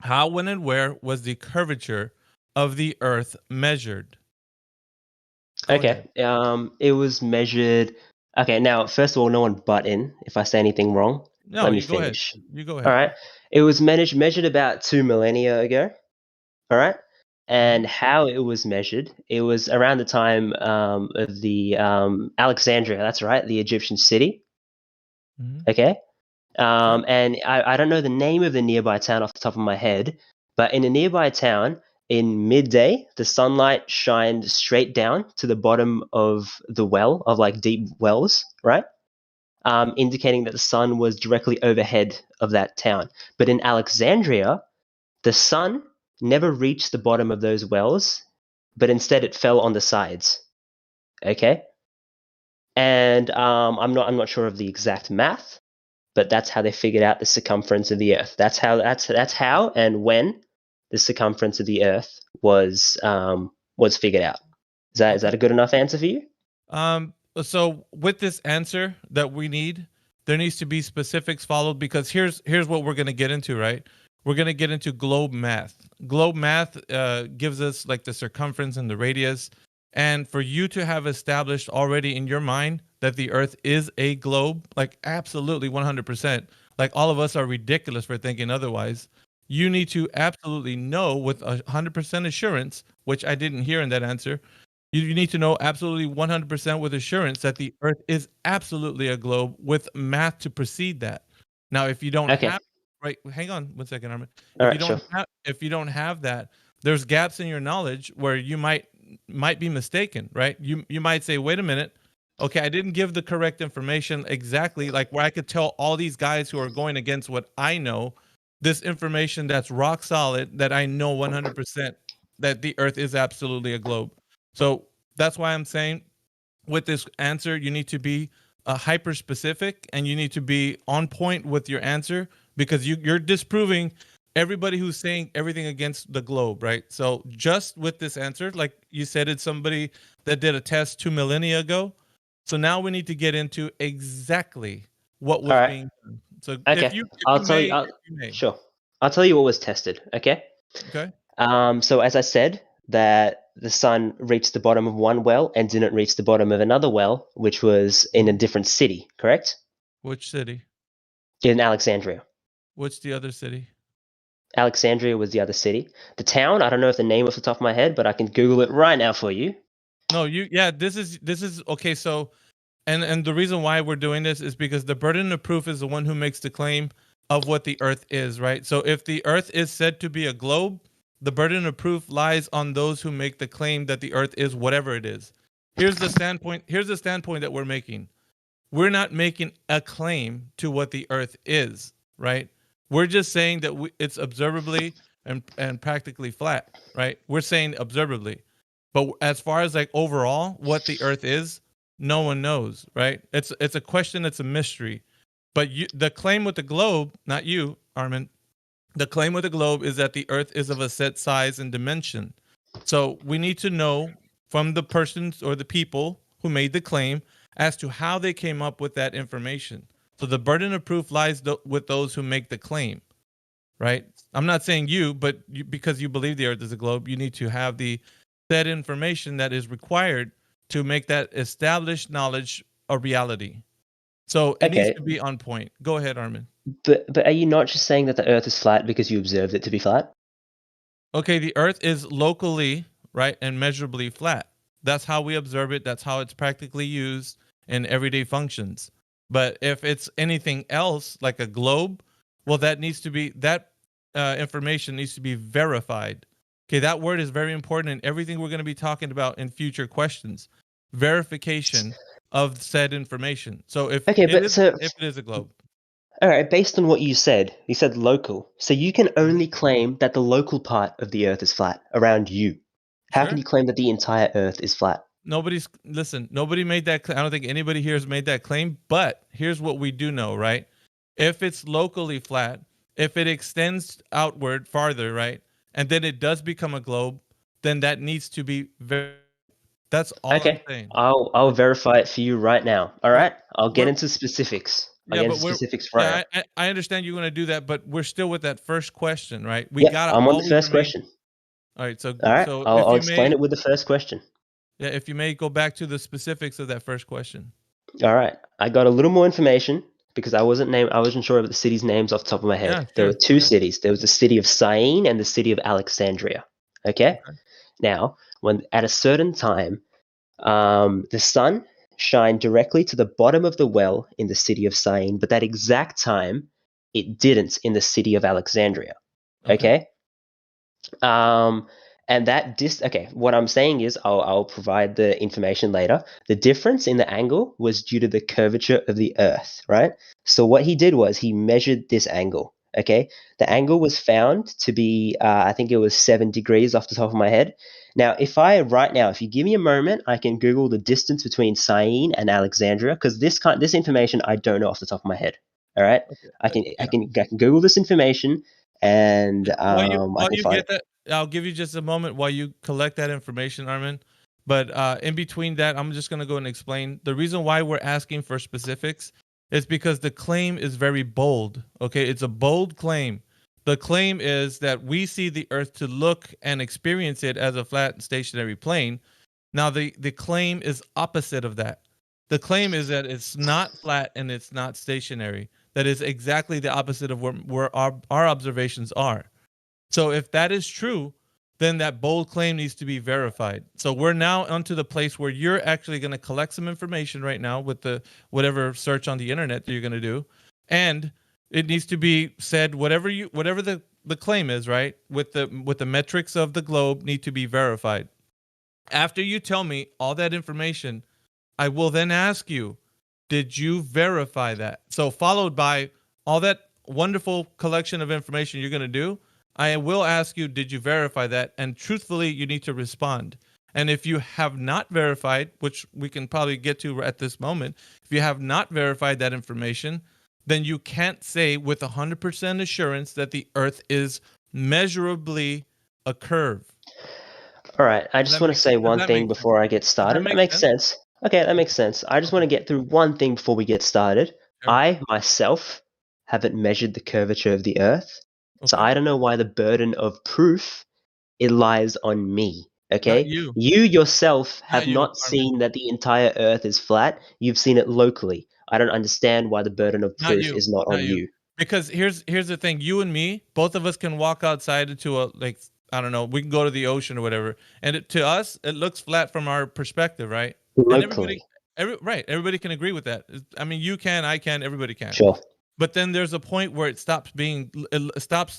How, when, and where was the curvature of the Earth measured? Okay. It was measured. Okay. Now, first of all, no one butt in if I say anything wrong. No, Let me you go ahead. finish. You go All ahead. right. It was measured about 2 millennia ago. All right. And how it was measured, it was around the time of the Alexandria. That's right, the Egyptian city. Okay. And I don't know the name of the nearby town off the top of my head, but in a nearby town, in midday, the sunlight shined straight down to the bottom of the well, of like deep wells, right? Indicating that the sun was directly overhead of that town. But in Alexandria, the sun never reached the bottom of those wells, but instead it fell on the sides. Okay? And I'm not sure of the exact math, but that's how they figured out the circumference of the Earth. That's how and when the circumference of the Earth was figured out. Is that a good enough answer for you? So with this answer that we need, there needs to be specifics followed, because here's what we're going to get into, right? We're going to get into globe math. Globe math gives us like the circumference and the radius. And for you to have established already in your mind that the Earth is a globe, like absolutely 100%, like all of us are ridiculous for thinking otherwise. You need to absolutely know with 100% assurance, which I didn't hear in that answer. You need to know absolutely 100% with assurance that the Earth is absolutely a globe with math to precede that. Now, if you don't have, right, hang on 1 second, Armin. If you don't have that, there's gaps in your knowledge where you might be mistaken, right? You might say, wait a minute, okay, I didn't give the correct information exactly, like where I could tell all these guys who are going against what I know, this information that's rock solid, that I know 100% that the Earth is absolutely a globe. So that's why I'm saying with this answer, you need to be hyper specific, and you need to be on point with your answer, because you're disproving everybody who's saying everything against the globe, right? So just with this answer, like you said, it's somebody that did a test 2 millennia ago. So now we need to get into exactly what was being done. So Okay. I'll tell you. Sure. I'll tell you what was tested. Okay. Okay. So as I said, that the sun reached the bottom of one well and didn't reach the bottom of another well, which was in a different city, correct? Which city? In Alexandria. What's the other city? Alexandria was the other city. The town, I don't know if the name off the top of my head, but I can Google it right now for you. No, this is okay. So, and the reason why we're doing this is because the burden of proof is the one who makes the claim of what the Earth is, right? So if the Earth is said to be a globe, the burden of proof lies on those who make the claim that the Earth is whatever it is. Here's the standpoint that we're making. We're not making a claim to what the Earth is, right? We're just saying that it's observably and practically flat, right? We're saying observably. But as far as like overall what the Earth is, no one knows, right? It's a question, it's a mystery. But the claim with the globe, not you, Armin, the claim with the globe is that the Earth is of a set size and dimension. So we need to know from the persons or the people who made the claim as to how they came up with that information. So the burden of proof lies with those who make the claim, right? I'm not saying you, but because you believe the Earth is a globe, you need to have the said information that is required to make that established knowledge a reality. So it needs Okay. to be on point. Go ahead, Armin. But are you not just saying that the Earth is flat because you observed it to be flat? Okay, the Earth is locally, right, and measurably flat. That's how we observe it. That's how it's practically used in everyday functions. But if it's anything else, like a globe, well, that needs to be that information needs to be verified. Okay, that word is very important in everything we're going to be talking about in future questions. Verification of said information. So if Okay, it but is so if it is a globe, all right, based on what you said local. So you can only claim that the local part of the Earth is flat around you. How can sure. you claim that the entire Earth is flat? Nobody made that I don't think anybody here has made that claim, but here's what we do know, right? If it's locally flat, if it extends outward farther, right, and then it does become a globe, then that needs to be that's all I'm Okay, saying. I'll verify it for you right now. All But right, I'll get we're into specifics. I'll yeah, get but into we're specifics right now. yeah, I understand you're going to do that, but we're still with that first question, right? We Yep, got to I'm on the always first remain. question. All right, so All right, I'll, if I'll you explain may it with the first question. yeah, if you may go back to the specifics of that first question. All right, I got a little more information because I wasn't sure of the cities' names off the top of my head. Yeah, There sure. were two cities. There was the city of Syene and the city of Alexandria. Okay. Now, when at a certain time, the sun shined directly to the bottom of the well in the city of Syene, but that exact time, it didn't in the city of Alexandria. Okay. And okay, what I'm saying is I'll provide the information later. The difference in the angle was due to the curvature of the Earth, right? So what he did was he measured this angle. Okay, the angle was found to be I think it was 7 degrees off the top of my head. Now, if you give me a moment, I can Google the distance between Syene and Alexandria because this information I don't know off the top of my head. All right, I can Google this information and I While can you find get it. that, I'll give you just a moment while you collect that information, Armin. But in between that, I'm just going to go and explain the reason why we're asking for specifics is because the claim is very bold. Okay, it's a bold claim. The claim is that we see the Earth to look and experience it as a flat stationary plane. Now, the claim is opposite of that. The claim is that it's not flat and it's not stationary. That is exactly the opposite of where our observations are. So if that is true, then that bold claim needs to be verified. So we're now onto the place where you're actually going to collect some information right now with the whatever search on the internet that you're going to do, and it needs to be said whatever the claim is, right? With the metrics of the globe need to be verified. After you tell me all that information, I will then ask you, did you verify that? So followed by all that wonderful collection of information you're going to do, I will ask you, did you verify that? And truthfully, you need to respond. And if you have not verified, which we can probably get to at this moment, if you have not verified that information, then you can't say with 100% assurance that the Earth is measurably a curve. All right, I Does just that want to make say does one that thing make sense? before I get Does that started. That make makes sense? sense. Okay, that makes sense. I just want to get through one thing before we get started. Sure. I myself haven't measured the curvature of the Earth, so Okay. I don't know why the burden of proof it lies on me. Not Okay, you. you yourself have Not you, not Armin. seen that the entire Earth is flat. You've seen it locally. I don't understand why the burden of Not proof you. is not Not on you. you. Because here's the thing. You and me, both of us can walk outside into a like I don't know. We can go to the ocean or whatever, and to us, it looks flat from our perspective, right? And Locally, everybody can agree with that. I mean, you can, I can, everybody can. sure. But then there's a point where it stops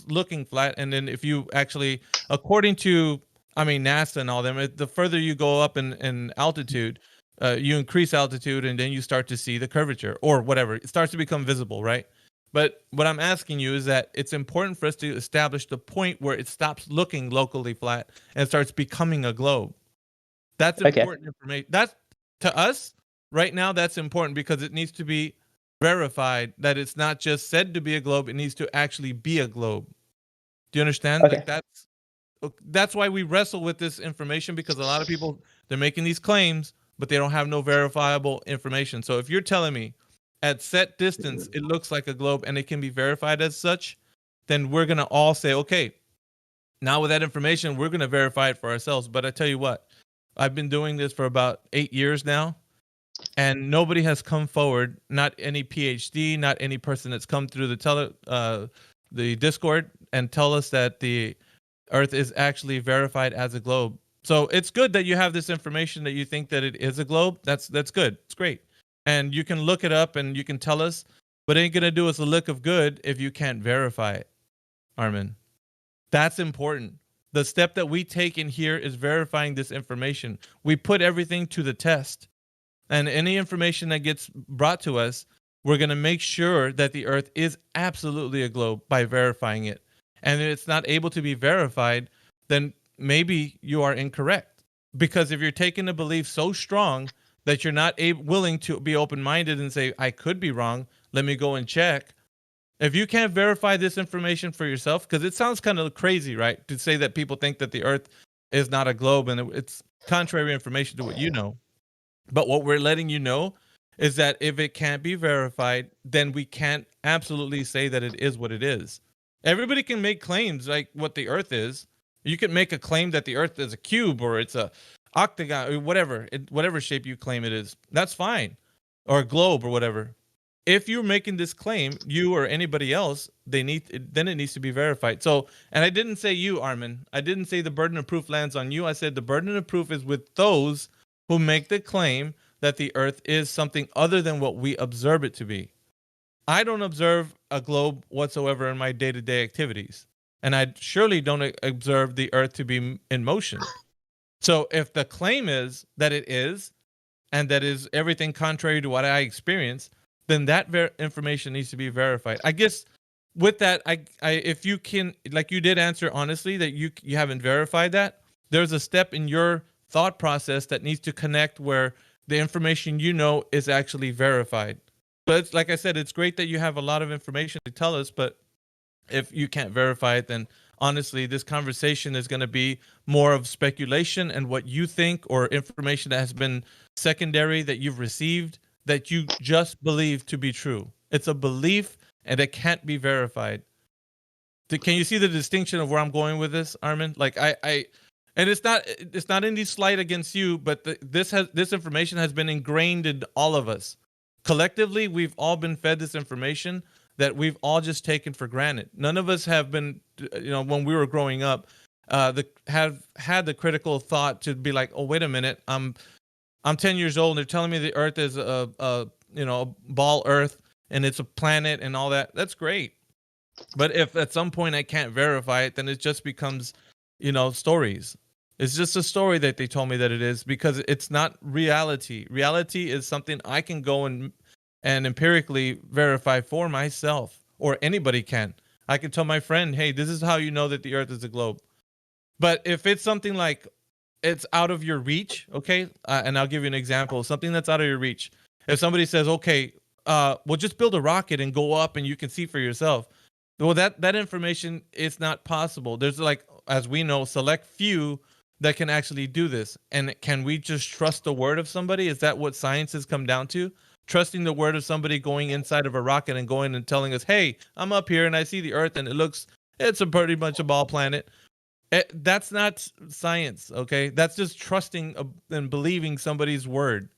looking flat, and then if you actually, according to, I mean, NASA and all them, the further you go up in altitude, you increase altitude, and then you start to see the curvature or whatever. It starts to become visible, right? But what I'm asking you is that it's important for us to establish the point where it stops looking locally flat and starts becoming a globe. That's Okay. important information. That's to us right now. That's important because it needs to be verified that it's not just said to be a globe. It needs to actually be a globe. Do you understand? Okay. Like that's why we wrestle with this information because a lot of people they're making these claims, but they don't have no verifiable information. So if you're telling me at set distance it looks like a globe and it can be verified as such, then we're gonna all say, okay, now with that information, we're gonna verify it for ourselves. But I tell you what, I've been doing this for about 8 years now, and nobody has come forward, not any PhD, not any person that's come through the Discord and tell us that the Earth is actually verified as a globe. So it's good that you have this information that you think that it is a globe. That's good. It's great. And you can look it up and you can tell us, but it ain't gonna do us a lick of good if you can't verify it, Armin. That's important. The step that we take in here is verifying this information. We put everything to the test. And any information that gets brought to us, we're going to make sure that the Earth is absolutely a globe by verifying it. And if it's not able to be verified, then maybe you are incorrect. Because if you're taking a belief so strong that you're not willing to be open-minded and say, I could be wrong, let me go and check. If you can't verify this information for yourself, because it sounds kind of crazy, right? To say that people think that the Earth is not a globe, and it's contrary information to what you know. But what we're letting you know is that if it can't be verified, then we can't absolutely say that it is what it is. Everybody can make claims like what the Earth is. You can make a claim that the Earth is a cube or it's a octagon or whatever, whatever shape you claim it is. That's fine. Or a globe or whatever. If you're making this claim, you or anybody else, then it needs to be verified. So, and I didn't say you, Armin. I didn't say the burden of proof lands on you. I said the burden of proof is with those who make the claim that the Earth is something other than what we observe it to be. I don't observe a globe whatsoever in my day-to-day activities, and I surely don't observe the Earth to be in motion. So if the claim is that it is, and that is everything contrary to what I experience, then that information needs to be verified. I guess with that, I if you can, like you did answer honestly that you haven't verified that, there's a step in your thought process that needs to connect where the information you know is actually verified. But it's, like I said, it's great that you have a lot of information to tell us, but if you can't verify it, then honestly, this conversation is going to be more of speculation and what you think or information that has been secondary that you've received that you just believe to be true. It's a belief and it can't be verified. Can you see the distinction of where I'm going with this, Armin? Like and it's not any slight against you, but this information has been ingrained in all of us. Collectively, we've all been fed this information that we've all just taken for granted. None of us have been, when we were growing up, have had the critical thought to be like, oh, wait a minute, I'm 10 years old and they're telling me the Earth is a ball Earth and it's a planet and all that. That's great. But if at some point I can't verify it, then it just becomes, stories. It's just a story that they told me that it is, because it's not reality. Reality is something I can go and empirically verify for myself, or anybody can. I can tell my friend, hey, this is how you know that the Earth is a globe. But if it's something like it's out of your reach, okay, and I'll give you an example, something that's out of your reach. If somebody says, okay, well, just build a rocket and go up and you can see for yourself. Well, that information is not possible. There's, like, as we know, select few that can actually do this. And can we just trust the word of somebody? Is that what science has come down to? Trusting the word of somebody going inside of a rocket and going and telling us, hey, I'm up here and I see the Earth and it's a pretty much a ball planet. That's not science, okay? That's just trusting and believing somebody's word.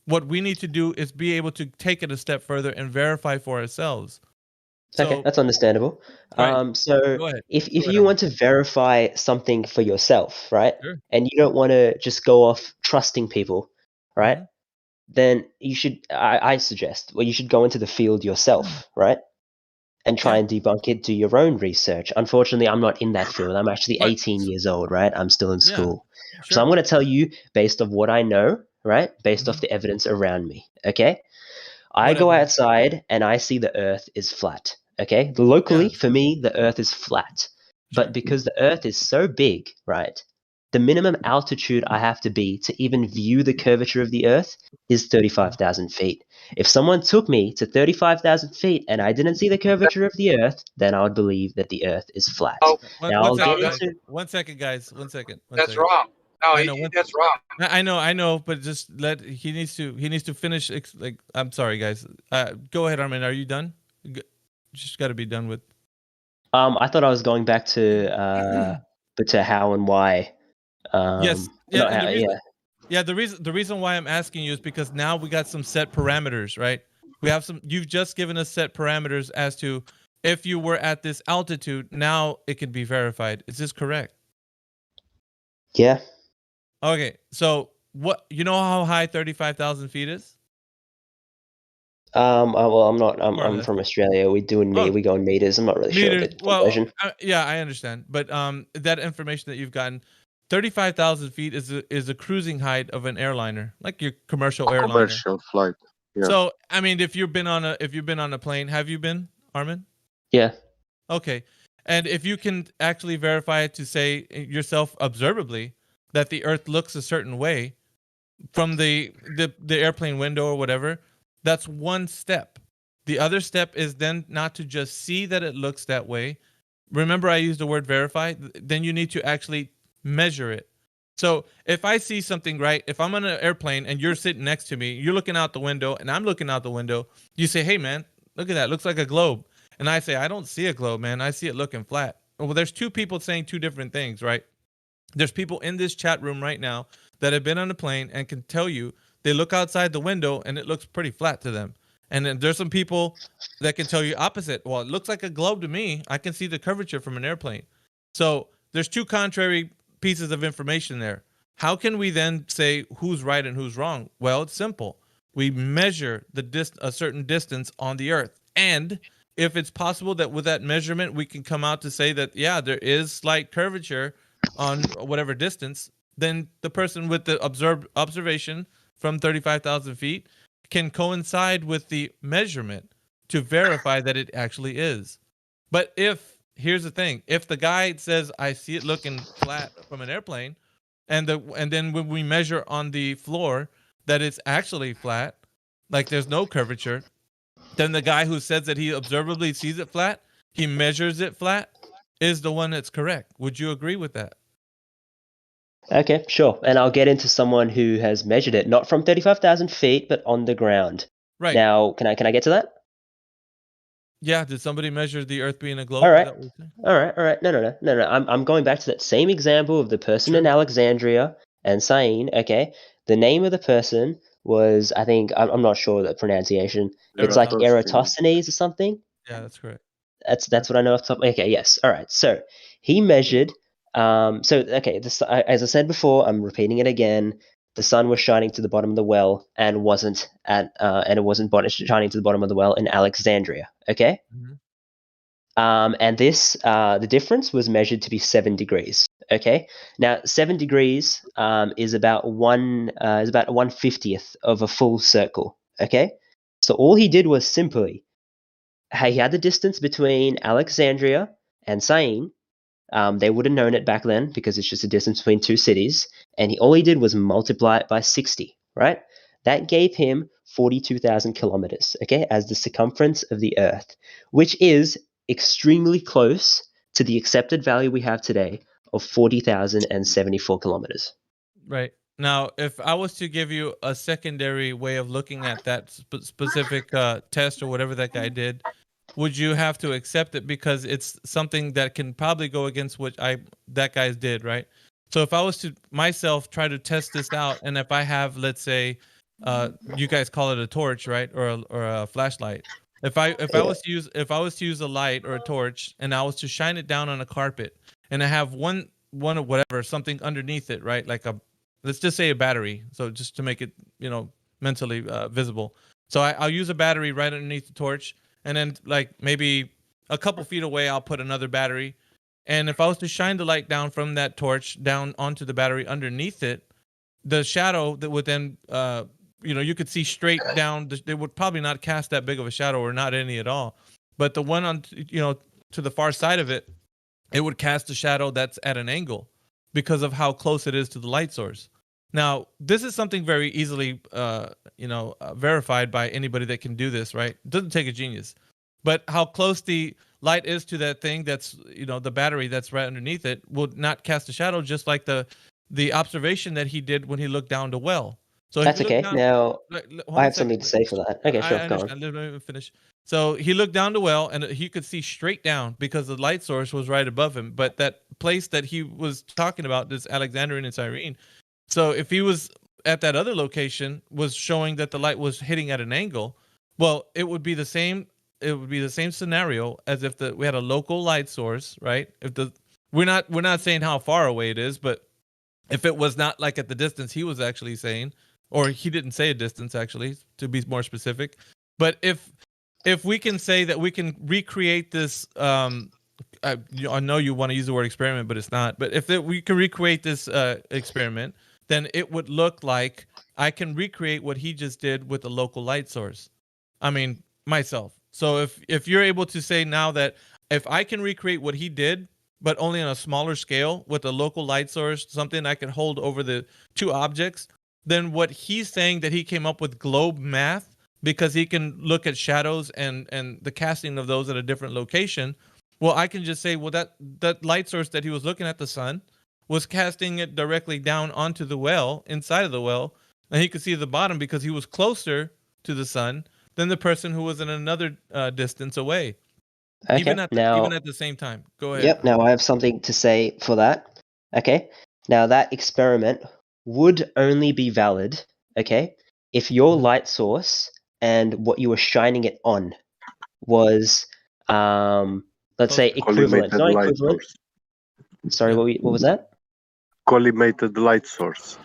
What we need to do is be able to take it a step further and verify for ourselves. Okay, that's understandable. Right. So Go ahead. if you want to verify something for yourself, right, Sure. and you don't want to just go off trusting people, right, then you should, I suggest, you should go into the field yourself, right, and try and debunk it, do your own research. Unfortunately, I'm not in that field. I'm actually 18 years old, right? I'm still in school. So I'm going to tell you based off what I know, right, based off the evidence around me, okay? I go outside and I see the Earth is flat. Okay, locally for me, the Earth is flat, but because the Earth is so big, right? The minimum altitude I have to be to even view the curvature of the Earth is 35,000 feet. If someone took me to 35,000 feet and I didn't see the curvature of the Earth, then I would believe that the Earth is flat. One second, guys. One second. That's wrong. No, I know, that's wrong. I know, but just he needs to finish. I'm sorry, guys. Go ahead, Armin. Are you done? Just got to be done with. I thought I was going back to how and why. Yes. Yeah. Yeah, the reason why I'm asking you is because now we got some set parameters, right? We have some. You've just given us set parameters as to if you were at this altitude. Now it can be verified. Is this correct? Yeah. Okay, so what you know how high 35,000 feet is? Well, I'm not. More or I'm less. from Australia. We do in Oh, we go in meters. I'm not really sure meters. the Well, conversion. yeah, I understand, but that information that you've gotten, 35,000 feet is a cruising height of an airliner, like your commercial airliner. Commercial flight. Yeah. So, I mean, if you've been on a plane, have you been, Armin? Yeah. Okay. And if you can actually verify it to say yourself observably that the Earth looks a certain way from the airplane window or whatever, that's one step. The other step is then not to just see that it looks that way. Remember, I used the word verify. Then you need to actually measure it. So if I see something, right, if I'm on an airplane and you're sitting next to me, you're looking out the window and I'm looking out the window, you say, hey, man, look at that. It looks like a globe. And I say, I don't see a globe, man. I see it looking flat. Well, there's two people saying two different things, right? There's people in this chat room right now that have been on a plane and can tell you they look outside the window and it looks pretty flat to them. And then there's some people that can tell you opposite. Well, it looks like a globe to me. I can see the curvature from an airplane. So there's two contrary pieces of information there. How can we then say who's right and who's wrong? Well, it's simple. We measure a certain distance on the Earth. And if it's possible that with that measurement, we can come out to say that, yeah, there is slight curvature on whatever distance, then the person with the observation from 35,000 feet can coincide with the measurement to verify that it actually is. But here's the thing, if the guy says, I see it looking flat from an airplane, and then when we measure on the floor that it's actually flat, like there's no curvature, then the guy who says that he observably sees it flat, he measures it flat, is the one that's correct. Would you agree with that? Okay, sure. And I'll get into someone who has measured it, not from 35,000 feet, but on the ground. Right. Now, can I get to that? Yeah. Did somebody measure the Earth being a globe? All right. Is that what you're saying? All right. No. I'm going back to that same example of the person in Alexandria and saying, okay, the name of the person was, I think, I'm not sure the pronunciation. It's like Eratosthenes or something. Yeah, that's correct. That's what I know off the top. Okay, yes. All right. So he measured. As I said before, I'm repeating it again. The sun was shining to the bottom of the well and it wasn't shining to the bottom of the well in Alexandria. Okay. Mm-hmm. And this the difference was measured to be 7 degrees. Okay. Now 7 degrees is about 1/50th of a full circle. Okay. So all he did was simply he had the distance between Alexandria and Syene. They would have known it back then because it's just a distance between two cities. And all he did was multiply it by 60, right? That gave him 42,000 kilometers, okay, as the circumference of the Earth, which is extremely close to the accepted value we have today of 40,074 kilometers. Right. Now, if I was to give you a secondary way of looking at that specific test or whatever that guy did, would you have to accept it because it's something that can probably go against what that guy did, right? So if I was to myself try to test this out, and if I have, let's say, you guys call it a torch, right, or a flashlight. If I was to use a light or a torch, and I was to shine it down on a carpet, and I have one of whatever something underneath it, right, like let's just say a battery, so just to make it mentally visible. So I'll use a battery right underneath the torch. And then, like, maybe a couple feet away, I'll put another battery. And if I was to shine the light down from that torch down onto the battery underneath it, the shadow that would then, you could see straight down. They would probably not cast that big of a shadow or not any at all. But the one on, to the far side of it, it would cast a shadow that's at an angle because of how close it is to the light source. Now, this is something very easily, verified by anybody that can do this, right? It doesn't take a genius. But how close the light is to that thing that's, the battery that's right underneath it will not cast a shadow, just like the observation that he did when he looked down the well. So that's okay. Now, I have something to say for that. Okay, sure, go on. Let me finish. So he looked down the well, and he could see straight down because the light source was right above him. But that place that he was talking about, this Alexandrian and Cyrene, so if he was at that other location was showing that the light was hitting at an angle, well, it would be the same. It would be the same scenario as if we had a local light source, right? If we're not saying how far away it is, but if it was not like at the distance he was actually saying, or he didn't say a distance actually, to be more specific, but if we can say that we can recreate this, I know you want to use the word experiment, but it's not. But if we can recreate this experiment, then it would look like I can recreate what he just did with a local light source. I mean, myself. So if you're able to say now that if I can recreate what he did, but only on a smaller scale with a local light source, something I can hold over the two objects, then what he's saying that he came up with globe math because he can look at shadows and the casting of those at a different location. Well, I can just say, well, that light source that he was looking at, the sun, was casting it directly down onto the well, inside of the well, and he could see the bottom because he was closer to the sun than the person who was in another distance away. Okay, even at the same time. Go ahead. Yep, now I have something to say for that. Okay, now that experiment would only be valid, okay, if your light source and what you were shining it on was, let's say, equivalent. Not equivalent. Sorry, what was that? Collimated light source.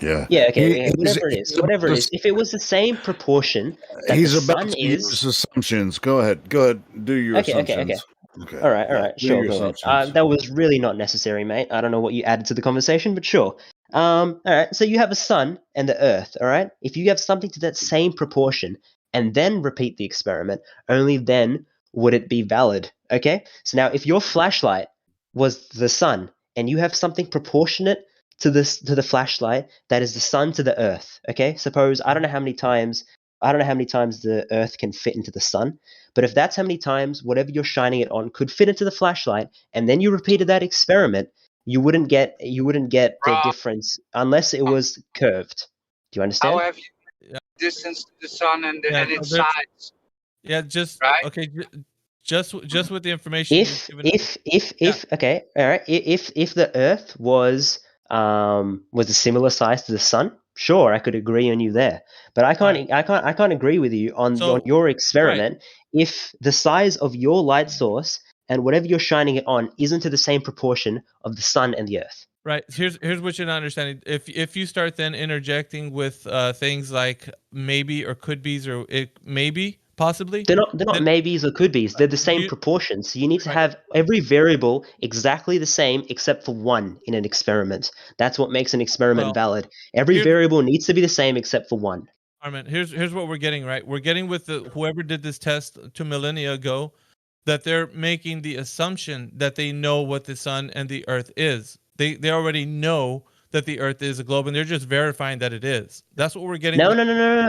Yeah, okay, whatever it is. Whatever it is. If it was the same proportion that He's the about sun to is... use assumptions. Go ahead. Do your assumptions. Okay. All right. Do Sure, your go ahead. assumptions. That was really not necessary, mate. I don't know what you added to the conversation, but sure. All right, so you have a sun and the earth, all right? If you have something to that same proportion and then repeat the experiment, only then would it be valid, okay? So now if your flashlight was the sun and you have something proportionate to the flashlight that is the sun to the earth, okay? Suppose I don't know how many times the earth can fit into the sun, but if that's how many times whatever you're shining it on could fit into the flashlight, and then you repeated that experiment, you wouldn't get the difference unless it was curved. Do you understand? How have you distance to the sun and its that's- size? Yeah, just right? okay. Just with the information. If okay, all right. If the Earth was a similar size to the Sun, sure, I could agree on you there. But I can't agree with you on your experiment if the size of your light source and whatever you're shining it on isn't to the same proportion of the Sun and the Earth. Right. Here's what you're not understanding. If you start then interjecting with things like maybe or could be's or maybe possibly, they're not maybes or could be's. They're the same proportions. So you need to have every variable exactly the same except for one in an experiment. That's what makes an experiment valid. Every variable needs to be the same except for one. Armin, here's what we're getting, right? We're getting with whoever did this test 2 millennia ago, that they're making the assumption that they know what the sun and the earth is. They already know that the earth is a globe, and they're just verifying that it is. That's what we're getting. No.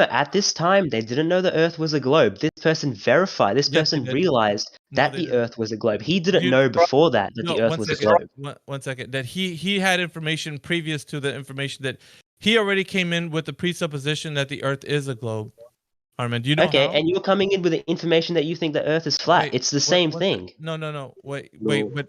At this time, they didn't know the earth was a globe. This person verified. This person realized that the earth was a globe. He didn't know before that the earth was a globe. One second. That he had information previous to the information that he already came in with the presupposition that the earth is a globe. Armin, do you know Okay, how? and you're coming in with the information that you think the earth is flat. It's the same thing. No. Wait.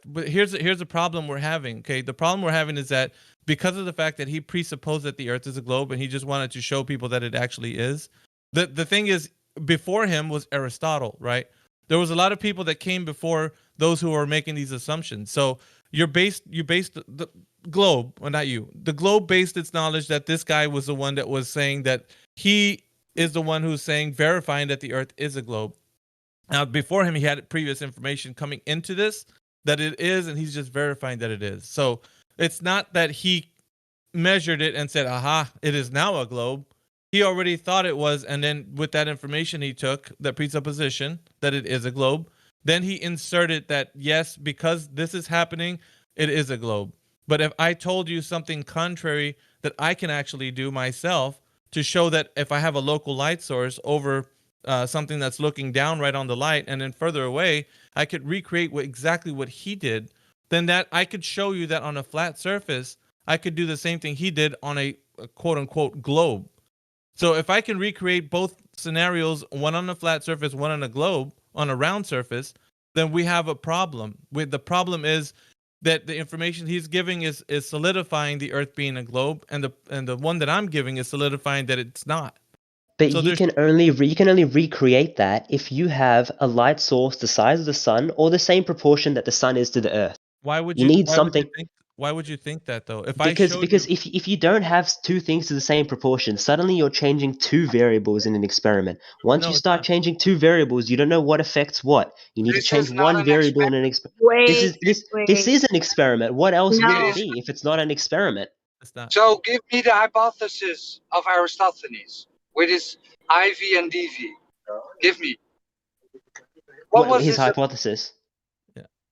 But here's the problem we're having. Okay, the problem we're having is that because of the fact that he presupposed that the earth is a globe and he just wanted to show people that it actually is. The thing is, before him was Aristotle, right? There was a lot of people that came before those who were making these assumptions. So you based the globe, well, not you. The globe based its knowledge that this guy was the one that was saying that he is the one who's verifying that the earth is a globe. Now, before him, he had previous information coming into this that it is, and he's just verifying that it is. So it's not that he measured it and said, aha, it is now a globe. He already thought it was, and then with that information he took, that presupposition that it is a globe, then he inserted that, yes, because this is happening, it is a globe. But if I told you something contrary that I can actually do myself, to show that if I have a local light source over something that's looking down right on the light and then further away, I could recreate exactly what he did. Then that I could show you that on a flat surface, I could do the same thing he did on a quote unquote globe. So if I can recreate both scenarios, one on a flat surface, one on a globe, on a round surface, then we have a problem. The problem is that the information he's giving is solidifying the Earth being a globe, and the one that I'm giving is solidifying that it's not. But So you can only recreate that if you have a light source the size of the sun or the same proportion that the sun is to the Earth. Why would You you? need something. Why would you think that though? If Because I showed because you, if you don't have two things to the same proportion, suddenly you're changing two variables in an experiment. Once No, you it's start changing two variables, you don't know what affects what. You need to This change is not one an variable in an experiment. experiment. This Wait. is an experiment. What else would It it is. be if it's not an experiment? it's not. So give me the hypothesis of Aristophanes with his IV and DV. Give me. What was His his? hypothesis?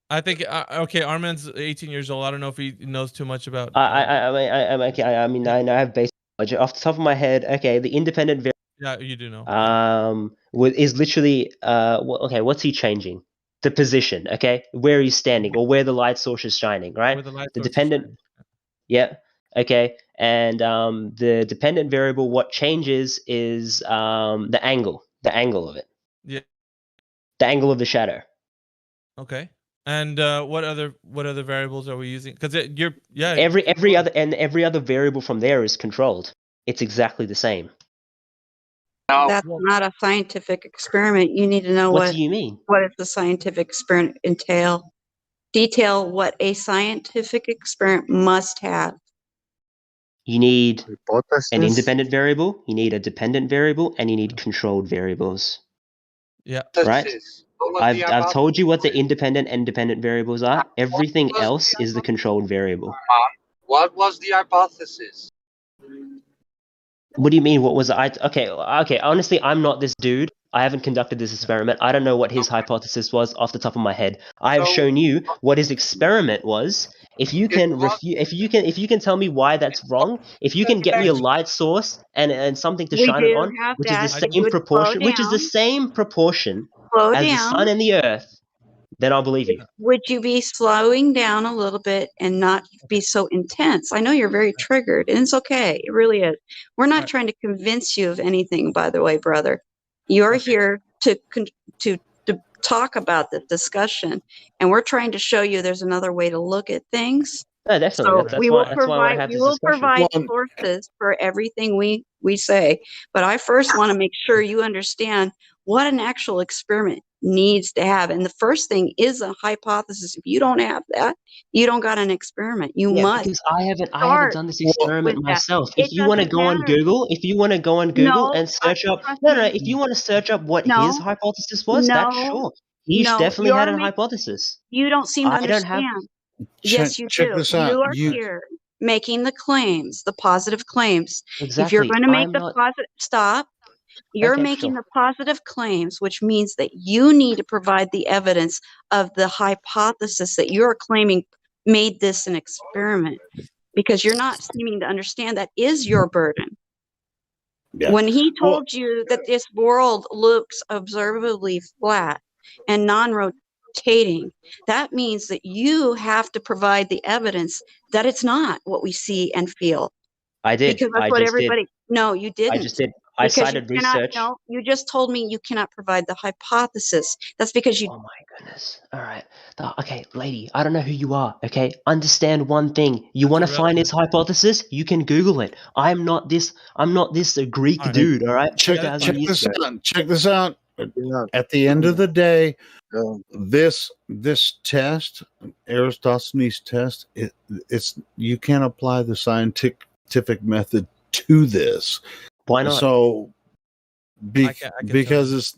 I think okay. Armin's 18 years old. I don't know if he knows too much about. I mean, I have basic knowledge off the top of my head. Okay, the independent variable. Yeah, you do know. Is literally okay. What's he changing? The position. Okay, where he's standing or where the light source is shining. Right. Where the light The source is dependent. Yeah. Okay. And the dependent variable, what changes is the angle of it. Yeah. The angle of the shadow. Okay. And what other variables are we using? Because Every other variable from there is controlled. It's exactly the same. That's not a scientific experiment. You need to know What do you mean? What does the scientific experiment entail? Detail what a scientific experiment must have. You need Hypothesis. an independent variable, you need a dependent variable, and you need controlled variables. Yeah. Right? I've told you what the independent and dependent variables are. Everything else is the controlled variable. What was the hypothesis? What do you mean? What was okay? Honestly, I'm not this dude. I haven't conducted this experiment. I don't know what his hypothesis was off the top of my head. I have shown you what his experiment was. If you can if you can tell me why that's wrong, if you can get me a light source and something to shine it on, which is the same proportion, as the sun and the earth, then I'll believe you. Would you be slowing down a little bit and not be so intense? I know you're very triggered, and it's okay. It really is. We're not trying to convince you of anything, by the way, brother. You're here to talk about the discussion, and we're trying to show you there's another way to look at things. No, definitely. So we will provide sources for everything we say, but I first want to make sure you understand what an actual experiment needs to have. And the first thing is a hypothesis. If you don't have that, you don't got an experiment. You must. Because I haven't done this experiment myself. If you want to go on Google, and search up, if you want to search up what his hypothesis was, that's sure. He definitely had a hypothesis. You don't seem to understand. Yes, you do. This out. You are here making the claims, the positive claims. Exactly. If you're going to make positive, stop. You're making the positive claims, which means that you need to provide the evidence of the hypothesis that you're claiming made this an experiment, because you're not seeming to understand that is your burden. Yeah. When he told you that this world looks observably flat and non-rotating, that means that you have to provide the evidence that it's not what we see and feel. I did. Because that's what everybody. No, you didn't. I just did. I cited research. No, you just told me you cannot provide the hypothesis. That's because you. Oh my goodness! All right. Okay, lady. I don't know who you are. Okay, understand one thing. You want to find his hypothesis? You can Google it. I'm not this Greek dude. All right. Check this out. Check this out. At the end of the day, this test, Aristophanes test, it's you can't apply the scientific method to this. Why not? So, because it's.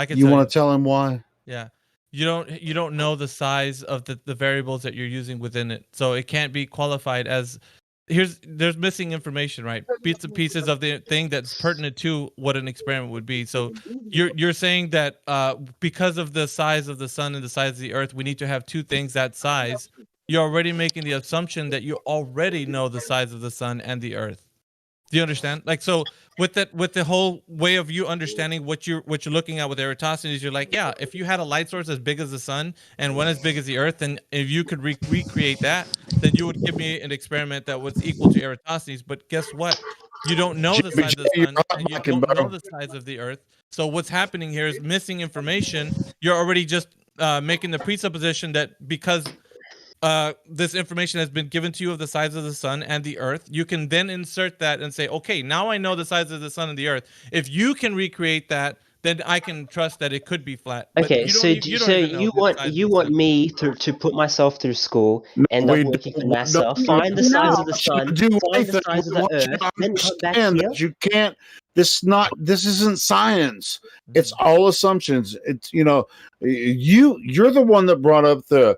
You want to tell him why? Yeah, you don't know the size of the variables that you're using within it, so it can't be qualified as. There's missing information, right? Bits and pieces of the thing that's pertinent to what an experiment would be. So you're saying that because of the size of the sun and the size of the earth, we need to have two things that size. You're already making the assumption that you already know the size of the sun and the earth. Do you understand? Like, so with the whole way of you understanding what you're looking at with Eratosthenes, you're like, yeah, if you had a light source as big as the sun and one as big as the earth, then if you could recreate that, then you would give me an experiment that was equal to Eratosthenes. But guess what? You don't know the size of the sun and you don't know the size of the earth. So what's happening here is missing information. You're already just making the presupposition that because this information has been given to you of the size of the sun and the earth, you can then insert that and say, okay, now I know the size of the sun and the earth. If you can recreate that, then I can trust that it could be flat. But Okay, you so don't, you don't even know you the want size of you the want sun. me to put myself through school, end up we working for don't, NASA, we find the size of the want you to sun, do find the anything. size of We the want you Earth, to then come back understand here. that you can't. This isn't science. It's all assumptions. It's you're the one that brought up the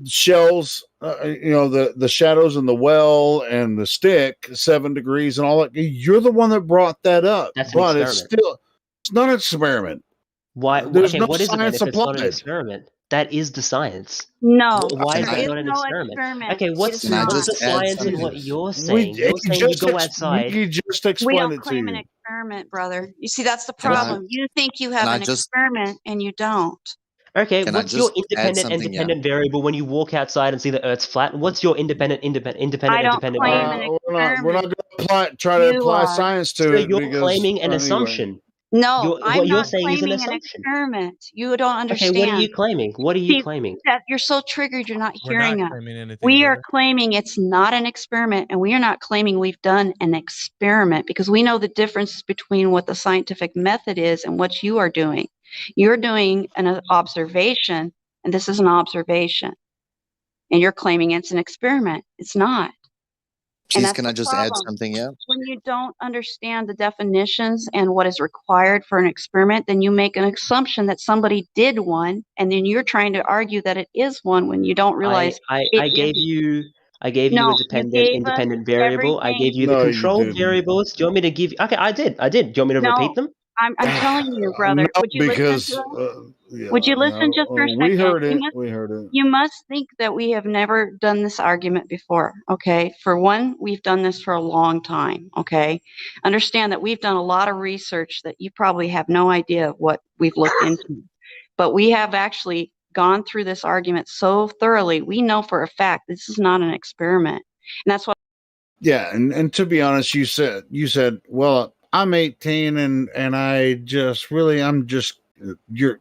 shells, the shadows in the well and the stick, 7 degrees and all that. You're the one that brought that up, That's an but it's experiment. not an experiment. Why? There's Okay, no what is it then science if it's not an applied. experiment? That is the science. No, Why there is it is not an no experiment? experiment. Okay, It what's is not. the science in what you're saying? You're saying you go outside. He just We explained don't it to claim an you. experiment, brother. You see, that's the Can I problem. You think you have can I an just experiment and you don't. Okay, can I what's your just add independent and something here? dependent variable when you walk outside and see the Earth's flat? What's your independent and dependent claim an variable? We're not going to try to You apply are. science So to it you're because claiming an anyway. assumption. No, What I'm you're not saying is an claiming an assumption. experiment. You don't Okay, what are understand. you claiming? What are you See, claiming? that you're so triggered, you're not We're not hearing us. claiming anything, We are brother. claiming it's not an experiment, and we are not claiming we've done an experiment because we know the difference between what the scientific method is and what you are doing. You're doing an observation, and this is an observation, and you're claiming it's an experiment. It's not. And Please, that's can the I just add problem. something here? When you don't understand the definitions and what is required for an experiment, then you make an assumption that somebody did one, and then you're trying to argue that it is one when you don't realize it I gave isn't. you a No, you dependent, gave us independent variable. I everything. gave you the No, you controlled didn't. variables. Do you want me to give? Okay, I did. Do you want me to repeat No, them? I'm telling you, brother. No, Would you listen because to us? Would you listen just for a we second? heard it. We heard it. You must think that we have never done this argument before, okay? For one, we've done this for a long time, okay? Understand that we've done a lot of research that you probably have no idea of what we've looked into. But we have actually gone through this argument so thoroughly, we know for a fact this is not an experiment. And that's why. Yeah, and to be honest, you said, well, I'm 18 and I'm just you're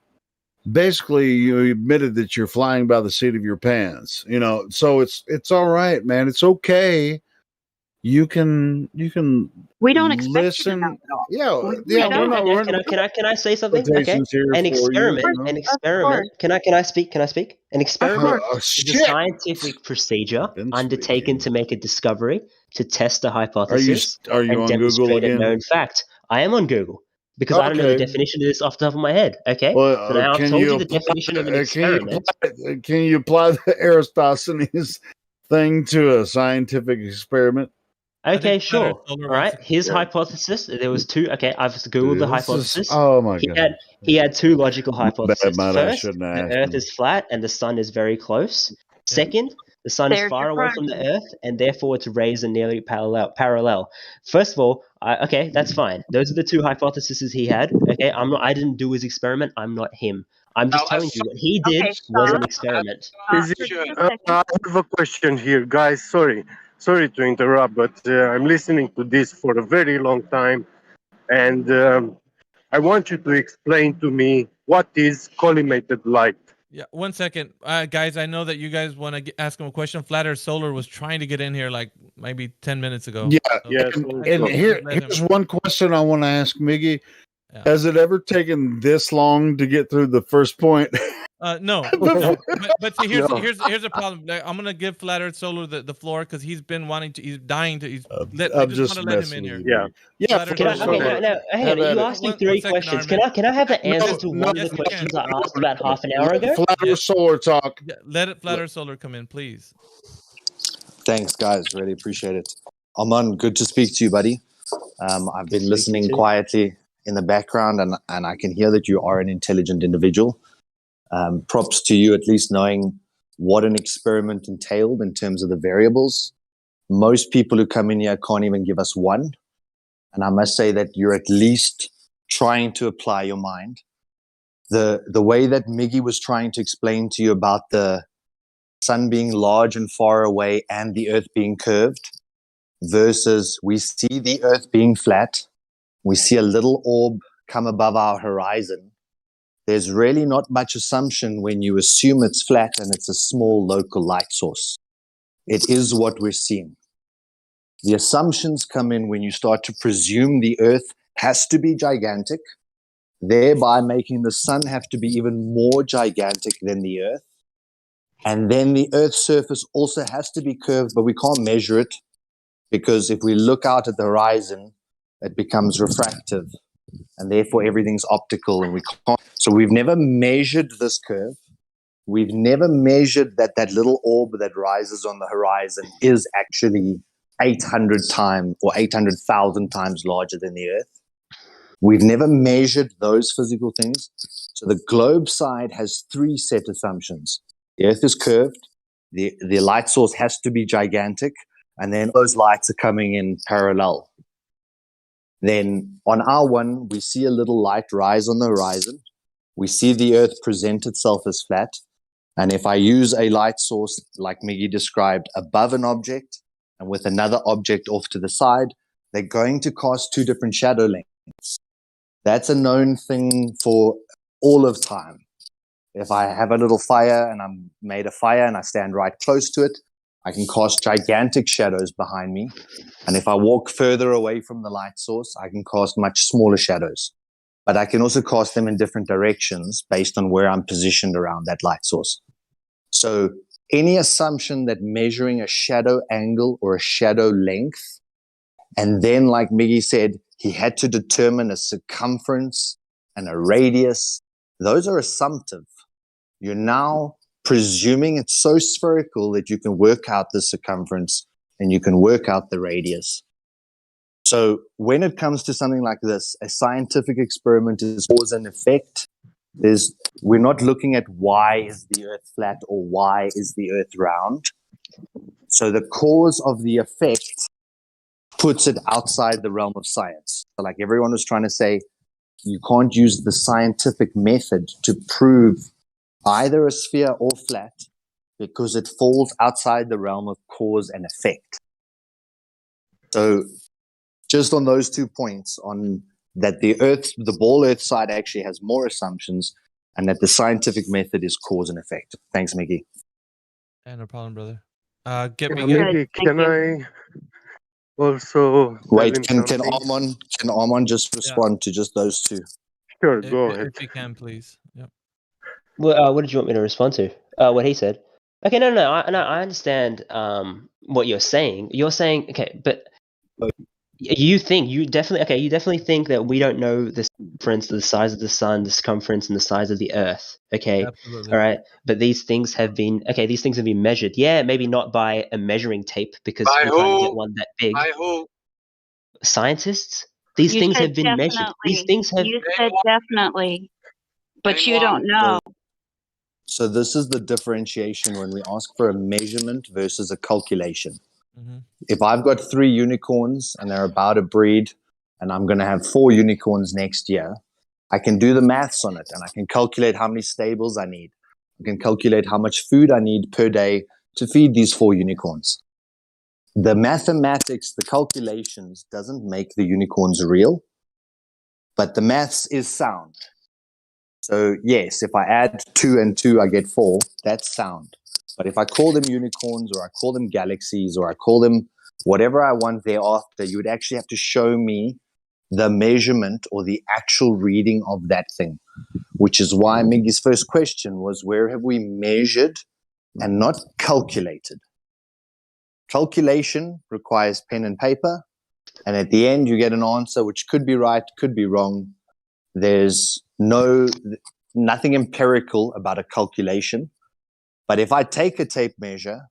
basically you admitted that you're flying by the seat of your pants, so it's all right, man. It's okay. You can We don't expect you to listen. know it all. Yeah, We we're don't. not. Can I say something? Okay, Expectations here an for you. experiment. An experiment. Can I speak? Can I speak? An experiment is a Shit. scientific procedure undertaken to make a discovery, to test a hypothesis, Are you and on Google demonstrate a again? known fact. I am on Google because I don't know the Okay. definition of this off the top of my head. Okay, Well, so now I've can told you you the apply definition of an the- experiment. can you apply the Aristophanes thing to a scientific experiment? Okay, sure. All right. His hypothesis. There was two. Okay, I've googled the This is- hypothesis. oh my God. He had two logical hypotheses. I First, shouldn't have the asked Earth him. is flat and the sun is very close. Second, the sun is There's far your away from the question. Earth and therefore it's raised and nearly parallel. First of all, okay, that's fine. Those are the two hypotheses he had. Okay, I didn't do his experiment. I'm not him. I'm just telling you what he did Okay, was stop. an experiment. Is it, I have a question here, guys. Sorry to interrupt, but I'm listening to this for a very long time, and I want you to explain to me what is collimated light. Yeah, 1 second, guys. I know that you guys want to ask him a question. Flat Earth Solar was trying to get in here like maybe 10 minutes ago. Yeah, and here's one question I want to ask Miggy. Has it ever taken this long to get through the first point? No. But see, here's a problem. Like, I'm gonna give Flat Earth Solar the floor because he's been wanting to. He's dying to. I just want to let him in here. Yeah. Flat Earth Can I, Solar. okay, now, hang on. You asked me three questions. Can I have the answer to one of the questions I asked about half an hour ago? Flat Earth Solar talk. Yeah, let Flat Earth Solar come in, please. Thanks, guys. Really appreciate it. Aman, good to speak to you, buddy. I've been listening quietly in the background, and I can hear that you are an intelligent individual. Props to you, at least knowing what an experiment entailed in terms of the variables. Most people who come in here can't even give us one. And I must say that you're at least trying to apply your mind. The way that Miggy was trying to explain to you about the sun being large and far away and the earth being curved versus we see the earth being flat, we see a little orb come above our horizon, there's really not much assumption when you assume it's flat and it's a small local light source. It is what we're seeing. The assumptions come in when you start to presume the Earth has to be gigantic, thereby making the sun have to be even more gigantic than the Earth. And then the Earth's surface also has to be curved, but we can't measure it because if we look out at the horizon, it becomes refractive and therefore everything's optical and we can't. So we've never measured this curve. We've never measured that that little orb that rises on the horizon is actually 800 times or 800,000 times larger than the Earth. We've never measured those physical things. So the globe side has three set assumptions. The Earth is curved, the light source has to be gigantic, and then those lights are coming in parallel. Then on our one, we see a little light rise on the horizon. We see the Earth present itself as flat. And if I use a light source, like Miggy described, above an object and with another object off to the side, they're going to cast two different shadow lengths. That's a known thing for all of time. If I have a little fire and I'm made a fire and I stand right close to it, I can cast gigantic shadows behind me. And if I walk further away from the light source, I can cast much smaller shadows. But I can also cast them in different directions based on where I'm positioned around that light source. So any assumption that measuring a shadow angle or a shadow length, and then like Miggy said, he had to determine a circumference and a radius, those are assumptive. You're now presuming it's so spherical that you can work out the circumference and you can work out the radius. So when it comes to something like this, a scientific experiment is cause and effect. We're not looking at why is the Earth flat or why is the Earth round. So the cause of the effect puts it outside the realm of science. So like everyone was trying to say, you can't use the scientific method to prove either a sphere or flat because it falls outside the realm of cause and effect. So just on those 2 points, on that the ball Earth side actually has more assumptions and that the scientific method is cause and effect. Thanks, Mickey. Yeah, no problem, brother. Get me. Maybe can I also wait? Can Armand just respond to just those two? Sure, go ahead. If you can, please. Yep. Well, what did you want me to respond to? What he said. Okay, no, I understand what you're saying. You're saying, okay, but you definitely think that we don't know the circumference, the size of the sun, the circumference, and the size of the Earth. Okay, Absolutely. all right, but these things have been measured. Yeah, maybe not by a measuring tape because By we can't who? get one that big. By who? Scientists. These You things said have been measured. These definitely. things have. You said definitely, but you don't know. So this is the differentiation when we ask for a measurement versus a calculation. Mm-hmm. If I've got 3 unicorns and they're about to breed and I'm going to have 4 unicorns next year, I can do the maths on it and I can calculate how many stables I need. I can calculate how much food I need per day to feed these 4 unicorns. The mathematics, the calculations doesn't make the unicorns real, but the maths is sound. So yes, if I add 2 and 2, I get 4. That's sound. But if I call them unicorns or I call them galaxies or I call them whatever I want thereafter, you would actually have to show me the measurement or the actual reading of that thing, which is why Miggy's first question was, where have we measured and not calculated? Calculation requires pen and paper. And at the end, you get an answer which could be right, could be wrong. There's nothing empirical about a calculation. But if I take a tape measure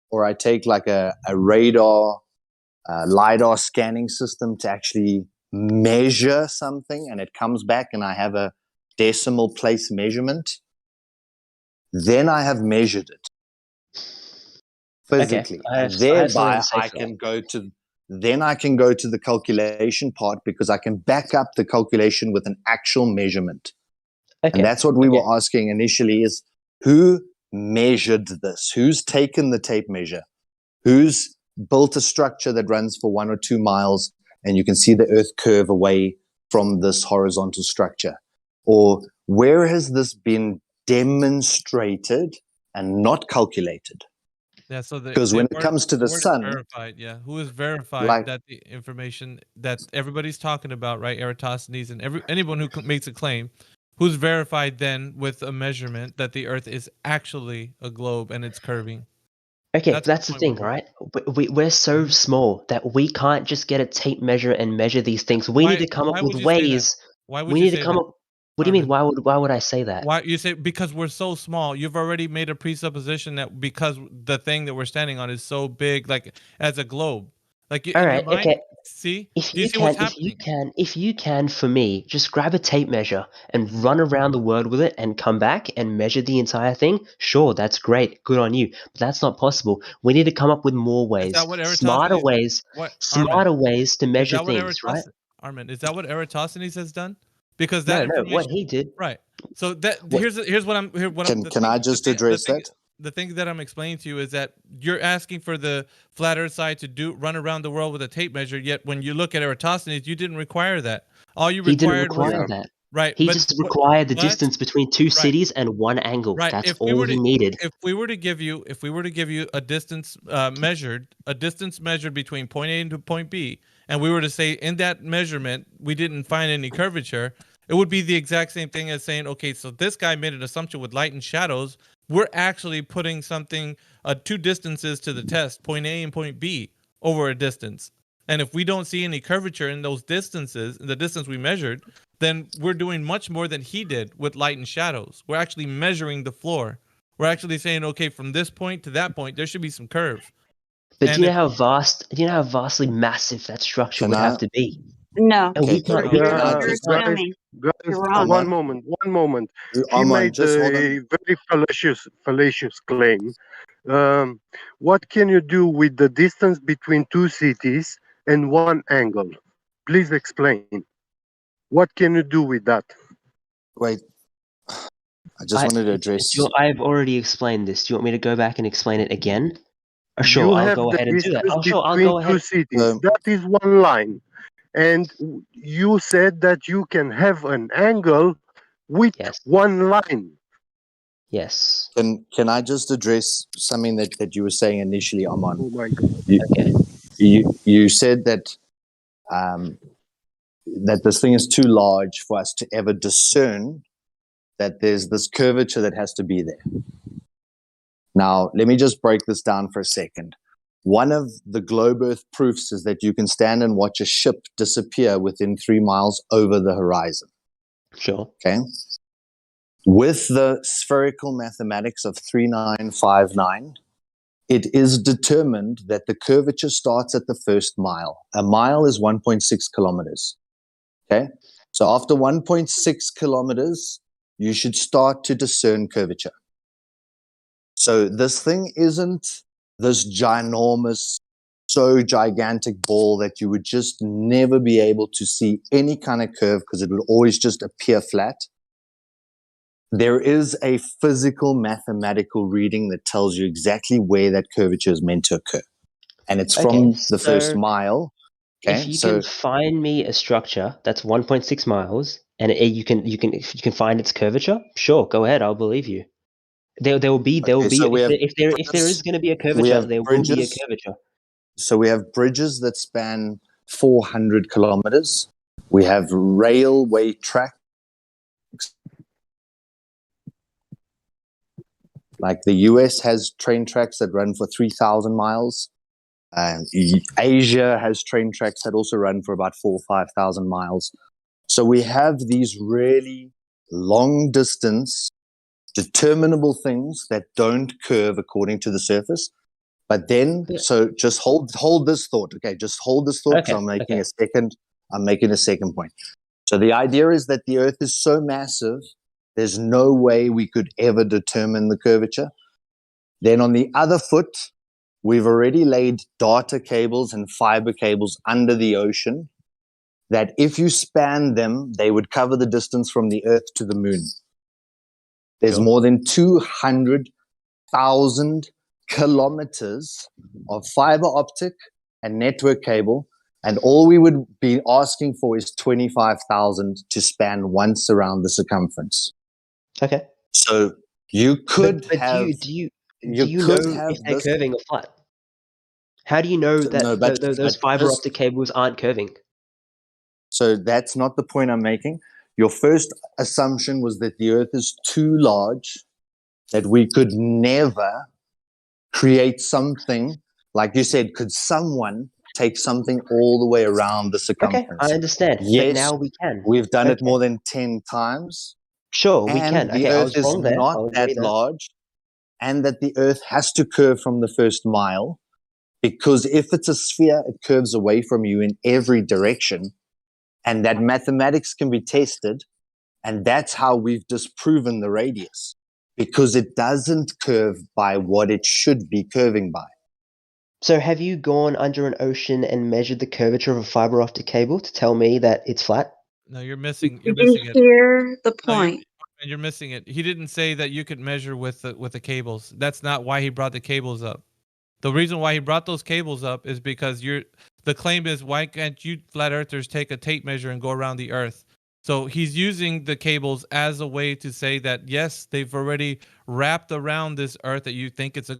or I take like a radar, LiDAR scanning system to actually measure something and it comes back and I have a decimal place measurement, then I have measured it physically. Okay. And thereby I can go to the calculation part because I can back up the calculation with an actual measurement. Okay. And that's what we were asking initially is, who measured this? Who's taken the tape measure? Who's built a structure that runs for 1 or 2 miles and you can see the Earth curve away from this horizontal structure? or where has this been demonstrated and not calculated? Yeah, so Because when it comes to the word is sun, verified, yeah. Who is verified like that the information that everybody's talking about, right? Eratosthenes and anyone who makes a claim, who's verified then with a measurement that the Earth is actually a globe and it's curving. Okay, that's the point thing, we're right? We're so small that we can't just get a tape measure and measure these things. We need to come up why with would you say that? ways. Why would We you need to say come that, up. What do you mean? Armin? Why would I say that? Why you say because we're so small? You've already made a presupposition that because the thing that we're standing on is so big, like as a globe, like All in your right, mind. okay. See, If do you you see what's can, happening? if you can, for me, just grab a tape measure and run around the world with it and come back and measure the entire thing. Sure, that's great. Good on you. But that's not possible. We need to come up with more Is that ways, what smarter Eratosthenes? ways, What Armin? smarter ways to Is measure that what things, right? Armin? Is that what Eratosthenes has done? Because that No, no. What information, he did. right? So that What here's what I'm here. What I'm can I just address that? the thing that I'm explaining to you is that you're asking for the flat Earth side to run around the world with a tape measure. Yet when you look at Eratosthenes, you didn't require that. All you He didn't required was require that. right. He But just required the but distance between two right. cities and one angle. Right. That's all he needed. If we were to give you a distance measured between point A and point B, and we were to say in that measurement we didn't find any curvature, it would be the exact same thing as saying, okay, so this guy made an assumption with light and shadows. We're actually putting something two distances to the test, point A and point B, over a distance. And if we don't see any curvature in those distances, in the distance we measured, then we're doing much more than he did with light and shadows. We're actually measuring the floor. We're actually saying, okay, from this point to that point, there should be some curve. But And do you if know how vastly massive that structure would have to be? No, And we can't. We can't Guys, just like. You're wrong. one moment. He Armand, made just hold on. a very fallacious claim. What can you do with the distance between two cities and one angle? Please explain. What can you do with that? Wait, I just wanted to address. I've already explained this. Do you want me to go back and explain it again? Or sure, You I'll have go the ahead and do that. distance Oh, sure, I'll between go two ahead. cities. That is one line. And you said that you can have an angle with one line. Yes. Can I just address something that you were saying initially, Armand? Oh my God. You said that that this thing is too large for us to ever discern that there's this curvature that has to be there. Now, let me just break this down for a second. One of the globe Earth proofs is that you can stand and watch a ship disappear within 3 miles over the horizon. Sure. Okay. With the spherical mathematics of 3959, it is determined that the curvature starts at the first mile. A mile is 1.6 kilometers. Okay. So after 1.6 kilometers, you should start to discern curvature. So this thing isn't this ginormous, so gigantic ball that you would just never be able to see any kind of curve because it would always just appear flat. There is a physical mathematical reading that tells you exactly where that curvature is meant to occur. And it's from the first mile. Okay, If you can find me a structure that's 1.6 miles and you can find its curvature, sure, go ahead, I'll believe you. There will be if there is going to be a curvature, there will be a curvature. So we have bridges that span 400 kilometers. We have railway tracks. Like the US has train tracks that run for 3,000 miles. Asia has train tracks that also run for about 4,000 or 5,000 miles. So we have these really long distance determinable things that don't curve according to the surface. But then, so just hold this thought. Okay, just hold this thought because I'm making a second point. So the idea is that the Earth is so massive, there's no way we could ever determine the curvature. Then on the other foot, we've already laid data cables and fiber cables under the ocean that if you span them, they would cover the distance from the Earth to the moon. There's more than 200,000 kilometers of fiber optic and network cable And all we would be asking for is 25,000 to span once around the circumference. Okay. So you could But have do you could know have if they're this. curving or flat? How do you know that No, but those fiber this, optic cables aren't curving? so that's not the point I'm making. Your first assumption was that the Earth is too large, that we could never create something, like you said, could someone take something all the way around the Okay, circumference? I understand. But Yes, now we can. we've done it Okay. more than 10 times. Sure, we And can. the Okay, I Earth was is wrong there. not I'll that agree that. large, and that the Earth has to curve from the first mile, because if it's a sphere, it curves away from you in every direction, and that mathematics can be tested, and that's how we've disproven the radius, because it doesn't curve by what it should be curving by. So have you gone under an ocean and measured the curvature of a fiber optic cable to tell me that it's flat? No, you're missing. You're Did you missing it. hear the No, point? you're missing it. He didn't say that you could measure with the cables. That's not why he brought the cables up. The reason why he brought those cables up is because the claim is, why can't you flat earthers take a tape measure and go around the earth? So he's using the cables as a way to say that, yes, they've already wrapped around this earth that you think it's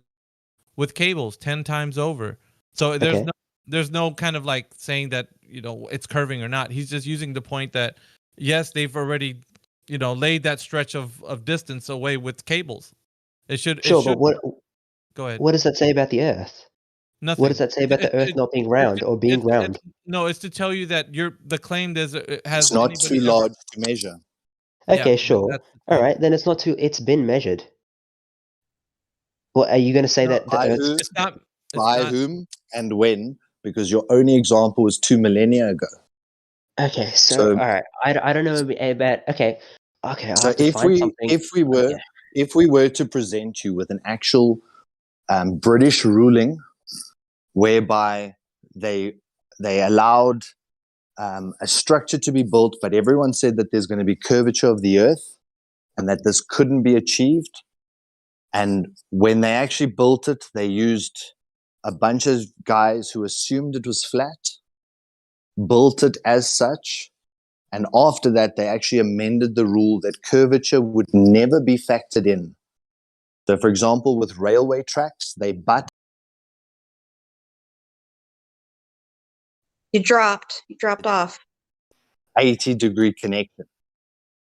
with cables 10 times over. So Okay. there's no kind of like saying that, it's curving or not. He's just using the point that, yes, they've already, laid that stretch of distance away with cables. Sure, but Go ahead. what does that say about the Earth? Nothing. What does that say about the Earth not being round or being round? No, it's to tell you that the claim has It's not too anybody large to measure. Okay, Yeah, sure. that's the All claim. right, then it's been measured. Well, are you going to say No, that the By Earth's who? It's not. By whom and when? Because your only example was 2 millennia ago. Okay, so So- all right, I don't know about okay, I'll So have to if find we something. if we were to present you with an actual British ruling whereby they allowed a structure to be built, but everyone said that there's going to be curvature of the Earth and that this couldn't be achieved. And when they actually built it, they used a bunch of guys who assumed it was flat, built it as such, and after that, they actually amended the rule that curvature would never be factored in. So, for example, with railway tracks, they butt. You dropped off. 80-degree connection.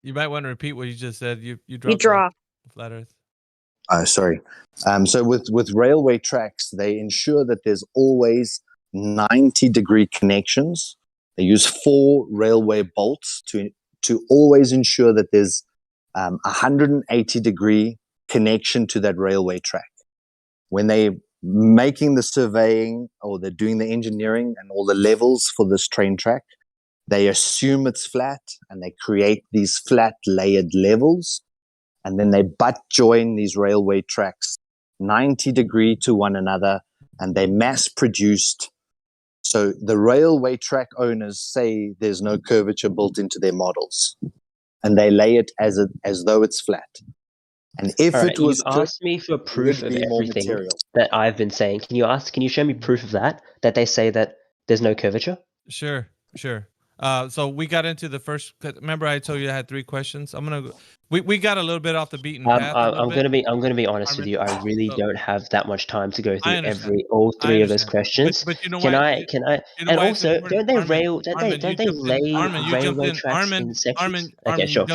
You might want to repeat what you just said. You You dropped dropped. off flat Earth. Sorry. So with railway tracks, they ensure that there's always 90-degree connections. They use 4 railway bolts to always ensure that there's 180-degree connection to that railway track. When they're making the surveying or they're doing the engineering and all the levels for this train track, they assume it's flat and they create these flat layered levels. And then they butt join these railway tracks 90-degree to one another, and they mass produced. So the railway track owners say there's no curvature built into their models, and they lay it as though it's flat. And if All right, it was, you've asked me for proof of be more everything material. that I've been saying. Can you show me proof of that they say that there's no curvature? Sure. So we got into the first. Remember, I told you I had 3 questions. We got a little bit off the beaten path. I'm gonna be honest with you. I really don't have that much time to go through all 3 of those questions. But you know Can why? I? And why it's also, important? don't they lay railway tracks in sections? Okay, sure.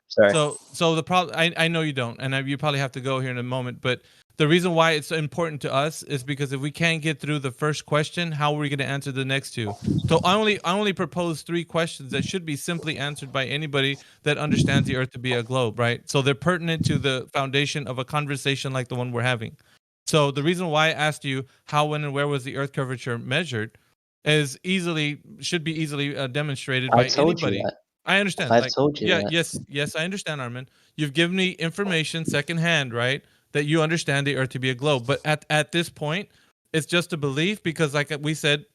Sorry. So the problem, I know you don't, and you probably have to go here in a moment, but the reason why it's important to us is because if we can't get through the first question, how are we going to answer the next 2? So I only propose 3 questions that should be simply answered by anybody that understands the Earth to be a globe, right? So they're pertinent to the foundation of a conversation like the one we're having. So the reason why I asked you how, when, and where was the Earth curvature measured should be easily demonstrated by anybody. You that. I understand. I've told you that. Yes, I understand, Armin. You've given me information secondhand, right? That you understand the Earth to be a globe. But at this point, it's just a belief because, like we said,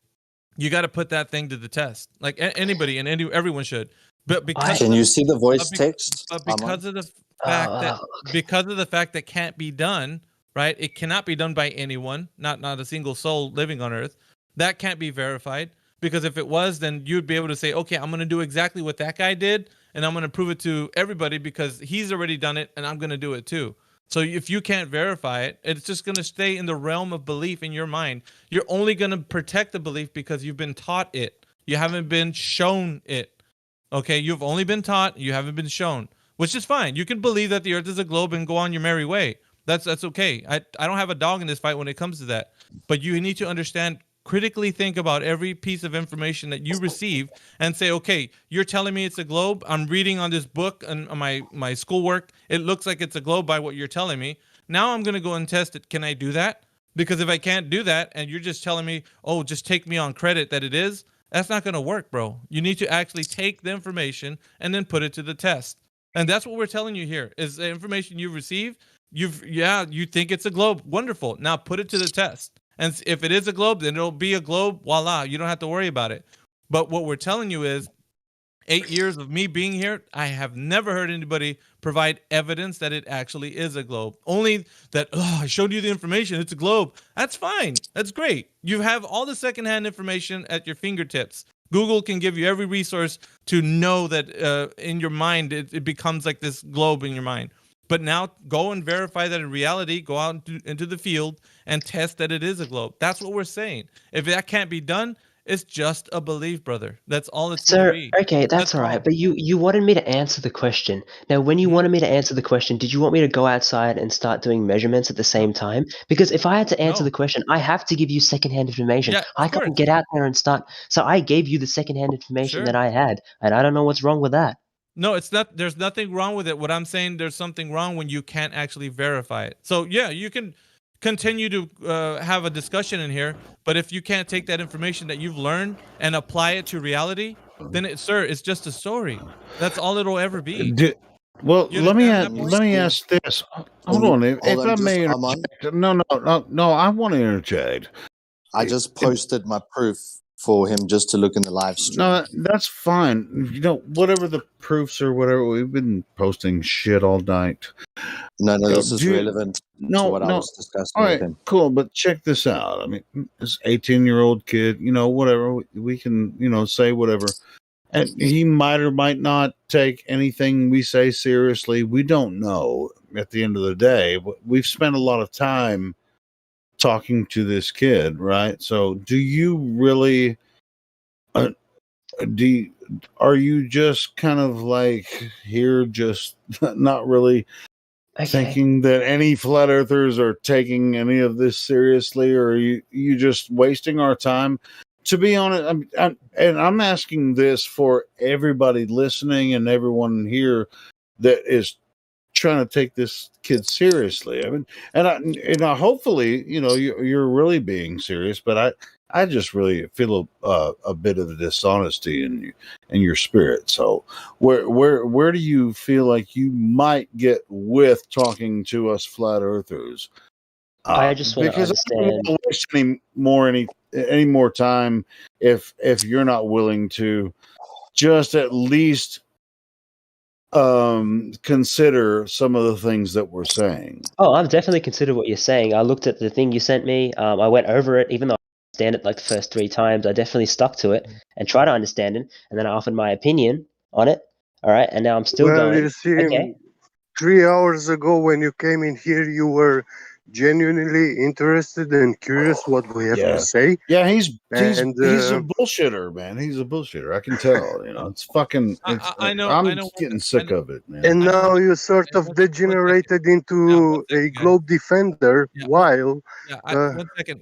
you got to put that thing to the test. Like anybody and everyone should. But because Can you see the voice text? But because of the fact that can't be done, right? It cannot be done by anyone, not a single soul living on Earth. That can't be verified. because if it was, then you'd be able to say, okay, I'm going to do exactly what that guy did, and I'm going to prove it to everybody because he's already done it, and I'm going to do it too. So if you can't verify it, it's just going to stay in the realm of belief in your mind. You're only going to protect the belief because you've been taught it. You haven't been shown it. Okay, you've only been taught, you haven't been shown, which is fine. You can believe that the earth is a globe and go on your merry way. That's okay. I don't have a dog in this fight when it comes to that. But you need to understand, critically think about every piece of information that you receive and say, okay, you're telling me it's a globe. I'm reading on this book and on my schoolwork. It looks like it's a globe by what you're telling me. Now I'm going to go and test it. Can I do that? Because if I can't do that and you're just telling me, oh, just take me on credit that it is, that's not going to work, bro. You need to actually take the information and then put it to the test. And that's what we're telling you here is the information you receive. You think it's a globe. Wonderful. Now put it to the test. And if it is a globe, then it'll be a globe. Voila. You don't have to worry about it. But what we're telling you is 8 years of me being here, I have never heard anybody provide evidence that it actually is a globe. Only that, oh, I showed you the information. It's a globe. That's fine. That's great. You have all the secondhand information at your fingertips. Google can give you every resource to know that in your mind, it becomes like this globe in your mind. But now go and verify that in reality, go out into the field and test that it is a globe. That's what we're saying. If that can't be done, it's just a belief, brother. That's all it's going to be. Okay, that's all right. But you wanted me to answer the question. Now, when you wanted me to answer the question, did you want me to go outside and start doing measurements at the same time? Because if I had to answer the question, I have to give you secondhand information. Yeah, I can't get out there and start. So I gave you the secondhand information that I had, and I don't know what's wrong with that. No, it's not. There's nothing wrong with it. What I'm saying, there's something wrong when you can't actually verify it. So yeah, you can continue to have a discussion in here, but if you can't take that information that you've learned and apply it to reality, then it's just a story. That's all it'll ever be. Well, You let me understand ask this. Hold on, if I may Armand? interject. No, I want to interject. I just posted my proof for him just to look in the live stream. No, that's fine. You know, whatever the proofs or whatever, we've been posting shit all night. No, this is relevant to what I was discussing all right, with him. cool, but check this out. I mean, this 18-year-old kid, whatever, we can, say whatever. And he might or might not take anything we say seriously. We don't know at the end of the day. We've spent a lot of time talking to this kid, right? So do you really are you just kind of like here just not really thinking that any flat earthers are taking any of this seriously, or are you just wasting our time? To be honest, I'm asking this for everybody listening and everyone here that is trying to take this kid seriously. I mean, and I hopefully, you're really being serious, but I just really feel a bit of dishonesty in your spirit. So where do you feel like you might get with talking to us flat earthers? I just want to understand. I don't want to waste any more time if you're not willing to just at least consider some of the things that we're saying. Oh, I've definitely considered what you're saying. I looked at the thing you sent me. I went over it, even though I understand it like the first 3 times. I definitely stuck to it and tried to understand it, and then I offered my opinion on it. All right, and now I'm still going. You see, Okay. 3 hours ago when you came in here, you were genuinely interested and curious what we have to say. Yeah, he's a bullshitter, man. He's a bullshitter. I can tell. It's fucking. I know. I'm getting sick of it, man. And now you sort of degenerated into a globe defender. While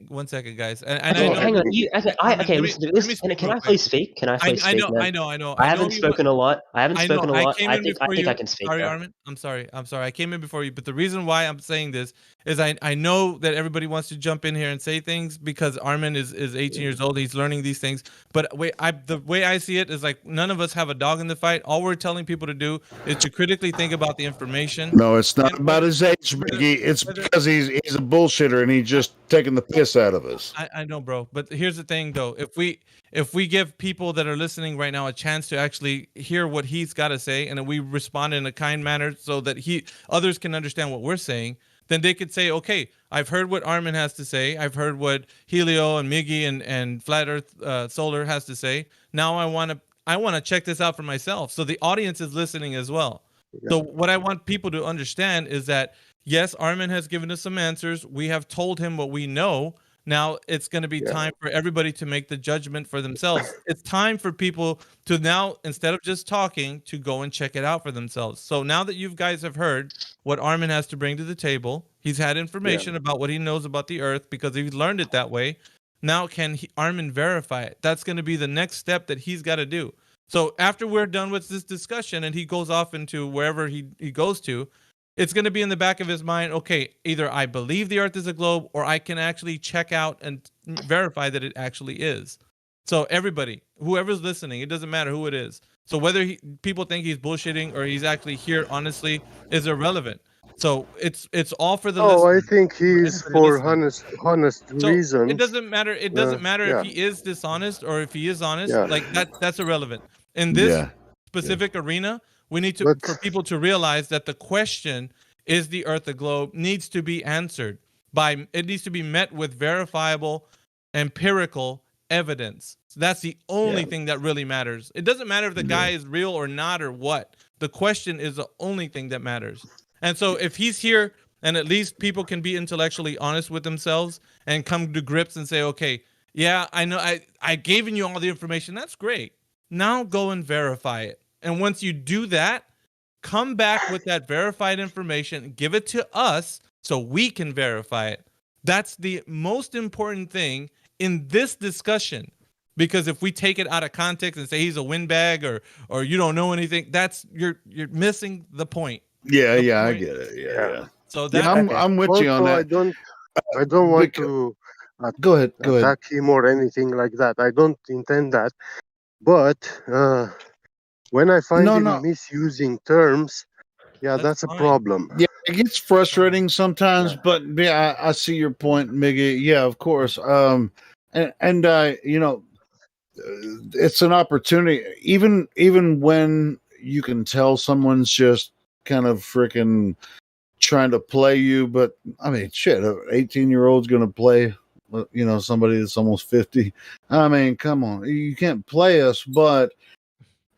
one second, guys. Okay, hang on. Listen to this. Can I please speak? Can I please speak? I know. I haven't spoken a lot. I think I can speak. Sorry, Armin. I'm sorry. I came in before you, but the reason why I'm saying this is I know that everybody wants to jump in here and say things because Armin is 18 years old. He's learning these things. But the way I see it is like none of us have a dog in the fight. All we're telling people to do is to critically think about the information. No, it's not about his age, Ricky. It's because he's a bullshitter and he's just taking the piss out of us. I know, bro. But here's the thing, though. If we give people that are listening right now a chance to actually hear what he's got to say, and then we respond in a kind manner so that others can understand what we're saying, then they could say, okay, I've heard what Armin has to say. I've heard what Helio and Miggy and Flat Earth Solar has to say. Now I want to check this out for myself. So the audience is listening as well. So what I want people to understand is that, yes, Armin has given us some answers. We have told him what we know. Now it's going to be time for everybody to make the judgment for themselves. It's time for people to now, instead of just talking, to go and check it out for themselves. So now that you guys have heard what Armin has to bring to the table, he's had information about what he knows about the Earth because he's learned it that way. Now can Armin verify it? That's going to be the next step that he's got to do. So after we're done with this discussion and he goes off into wherever he goes to, it's going to be in the back of his mind, okay, either I believe the Earth is a globe or I can actually check out and verify that it actually is. So everybody, whoever's listening, it doesn't matter who it is. So whether people think he's bullshitting or he's actually here honestly is irrelevant. So it's all for the I listener. think he's for honest So reasons. it doesn't matter. It doesn't matter if he is dishonest or if he is honest. Like that's irrelevant. In this specific arena, we need to for people to realize that the question, is the Earth a globe, needs to be answered by, it needs to be met with verifiable empirical evidence. So that's the only thing that really matters. It doesn't matter if the guy is real or not or what. The question is the only thing that matters. And so if he's here and at least people can be intellectually honest with themselves and come to grips and say, okay, yeah, I know I gave you all the information. That's great. Now go and verify it. And once you do that, come back with that verified information, give it to us so we can verify it. That's the most important thing in this discussion. Because if we take it out of context and say he's a windbag or you don't know anything, that's you're missing the point. Yeah, I get it. Yeah. So that I'm with you on that. I don't want to go ahead. attack him or anything like that. I don't intend that. But when I find him misusing terms, that's a problem. Yeah, it gets frustrating sometimes, but yeah, I see your point, Miggy. Yeah, of course. And you know, it's an opportunity. Even when you can tell someone's just kind of freaking trying to play you, but I mean, shit, an 18-year-old's gonna play, you know, somebody that's almost 50. I mean, come on, you can't play us, but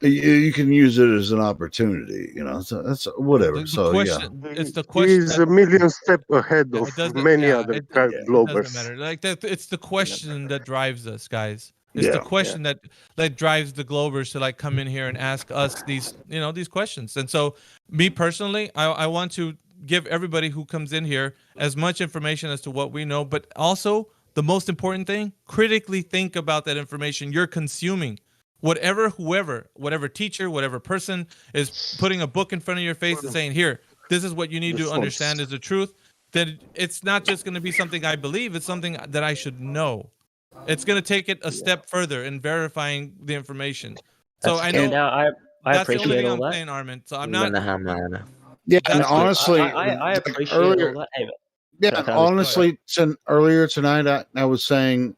you can use it as an opportunity, you know. So that's whatever. It's the question. He's a million step ahead of many other globers. It doesn't matter. Like that, it's the question that drives us, guys. It's the question that drives the globers to like come in here and ask us these questions. And so, me personally, I want to give everybody who comes in here as much information as to what we know, but also the most important thing, critically think about that information you're consuming. Whatever teacher, whatever person is putting a book in front of your face and saying, here, this is what you need to understand is the truth, then it's not just going to be something I believe, it's something that I should know. It's going to take it a step further in verifying the information. So I know I that's the only appreciate thing all I'm that. saying, Armin. So I'm not. Yeah, and honestly, I appreciate earlier, all that. Hey, yeah, honestly, earlier tonight, I was saying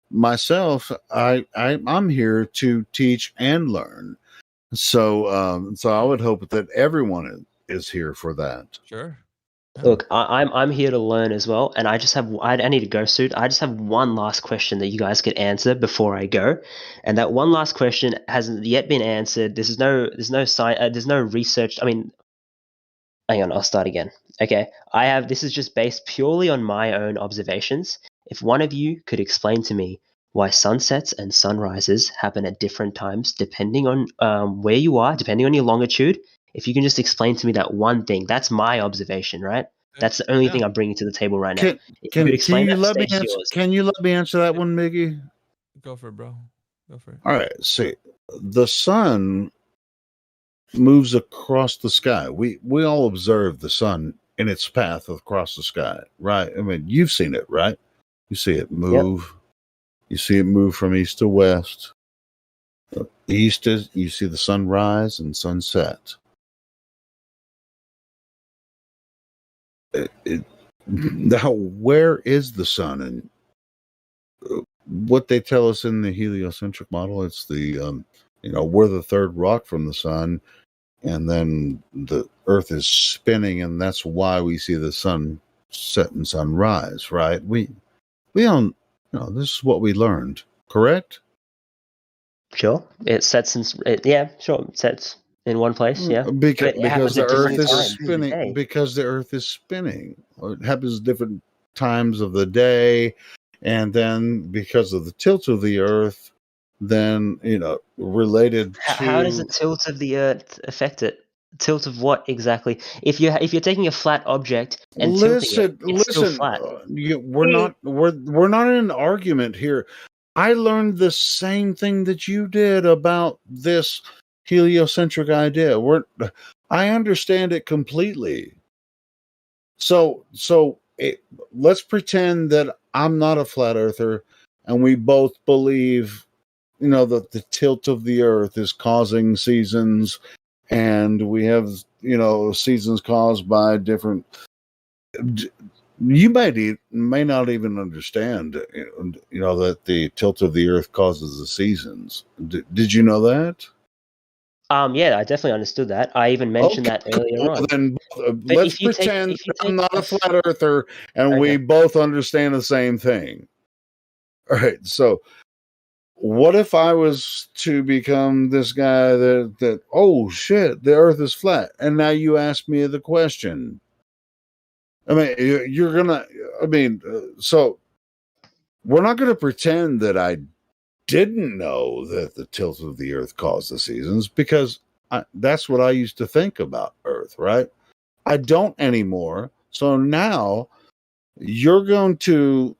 myself, I'm here to teach and learn. So, so I would hope that everyone is here for that. Sure. Look, I'm here to learn as well, and I need to go soon. I just have one last question that you guys could answer before I go, and that one last question hasn't yet been answered. There's no research. I mean, hang on, I'll start again. Okay, this is just based purely on my own observations. If one of you could explain to me why sunsets and sunrises happen at different times depending on where you are, depending on your longitude. If you can just explain to me that one thing, that's my observation, right? That's the only thing I'm bringing to the table right now. Can you let me answer that one, Miggy? Go for it, bro. Go for it. All right. See, the sun moves across the sky. We all observe the sun in its path across the sky, right? I mean, you've seen it, right? You see it move. Yep. You see it move from east to west. East is, you see the sun rise and sunset. Now, where is the sun? And what they tell us in the heliocentric model, it's the we're the third rock from the sun, and then the Earth is spinning, and that's why we see the sun set and sunrise, right? We don't, this is what we learned, correct? Sure. It sets in. Yeah, sure. It sets in one place. Yeah, Because but it happens the at Earth different is times of the spinning. day. Because the Earth is spinning. It happens at different times of the day, and then because of the tilt of the Earth, then related How does the to. tilt of the Earth affect it? Tilt of what exactly? If you're taking a flat object and tilting it, it's still Listen. flat. We're not in an argument here. I learned the same thing that you did about this heliocentric idea. I understand it completely. So let's pretend that I'm not a flat earther, and we both believe, that the tilt of the Earth is causing seasons, and we have, seasons caused by different. You may not even understand, that the tilt of the Earth causes the seasons. Did you know that? Yeah, I definitely understood that. I even mentioned that earlier Well, on. then But let's pretend if you I'm take not a flat earther and we Okay. both understand the same thing. All right. So what if I was to become this guy that oh shit, the earth is flat, and now you ask me the question. I mean, you're gonna. So we're not going to pretend that I didn't know that the tilt of the Earth caused the seasons, because that's what I used to think about Earth. Right? I don't anymore. So now you're going to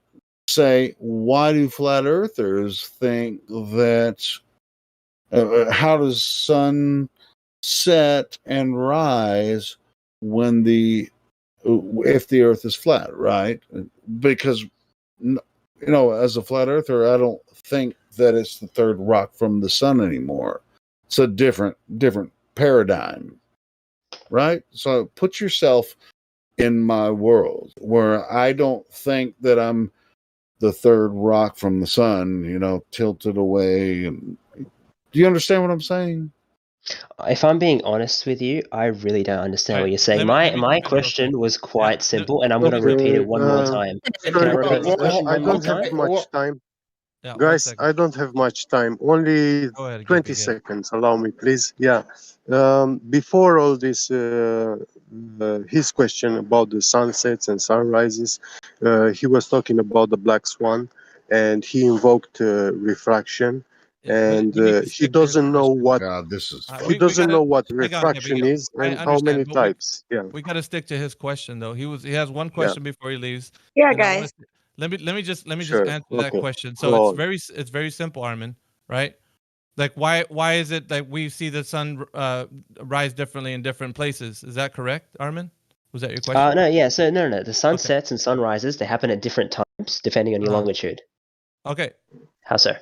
say, why do flat earthers think that? How does sun set and rise when if the Earth is flat, right? Because as a flat earther, I don't think that it's the third rock from the sun anymore. It's a different paradigm, right? So put yourself in my world where I don't think that I'm the third rock from the sun, tilted away. And do you understand what I'm saying? If I'm being honest with you, I really don't understand what you're saying. My question was quite simple, and I'm going to repeat it one more time. Can I Sorry, repeat guys. my question I one more don't have time? much time. Yeah, Guys, I don't have much time. Only Go ahead, 20 seconds. Allow me, please. Yeah. Before all this, his question about the sunsets and sunrises, he was talking about the black swan, and he invoked refraction. And he doesn't know what God, this is he doesn't know what Hang on, refraction is I and how many understand, but types. Yeah. we got to stick to his question though. He has one Yeah. question before he leaves. Yeah, and I want guys. to let me just Sure. answer that Okay. question. So Go on. it's very simple, Armin, right? Like why is it that we see the sun rise differently in different places? Is that correct, Armin? Was that your question? No, yeah. So no. The Okay. sunsets and sunrises, they happen at different times depending on your longitude. Okay. How so?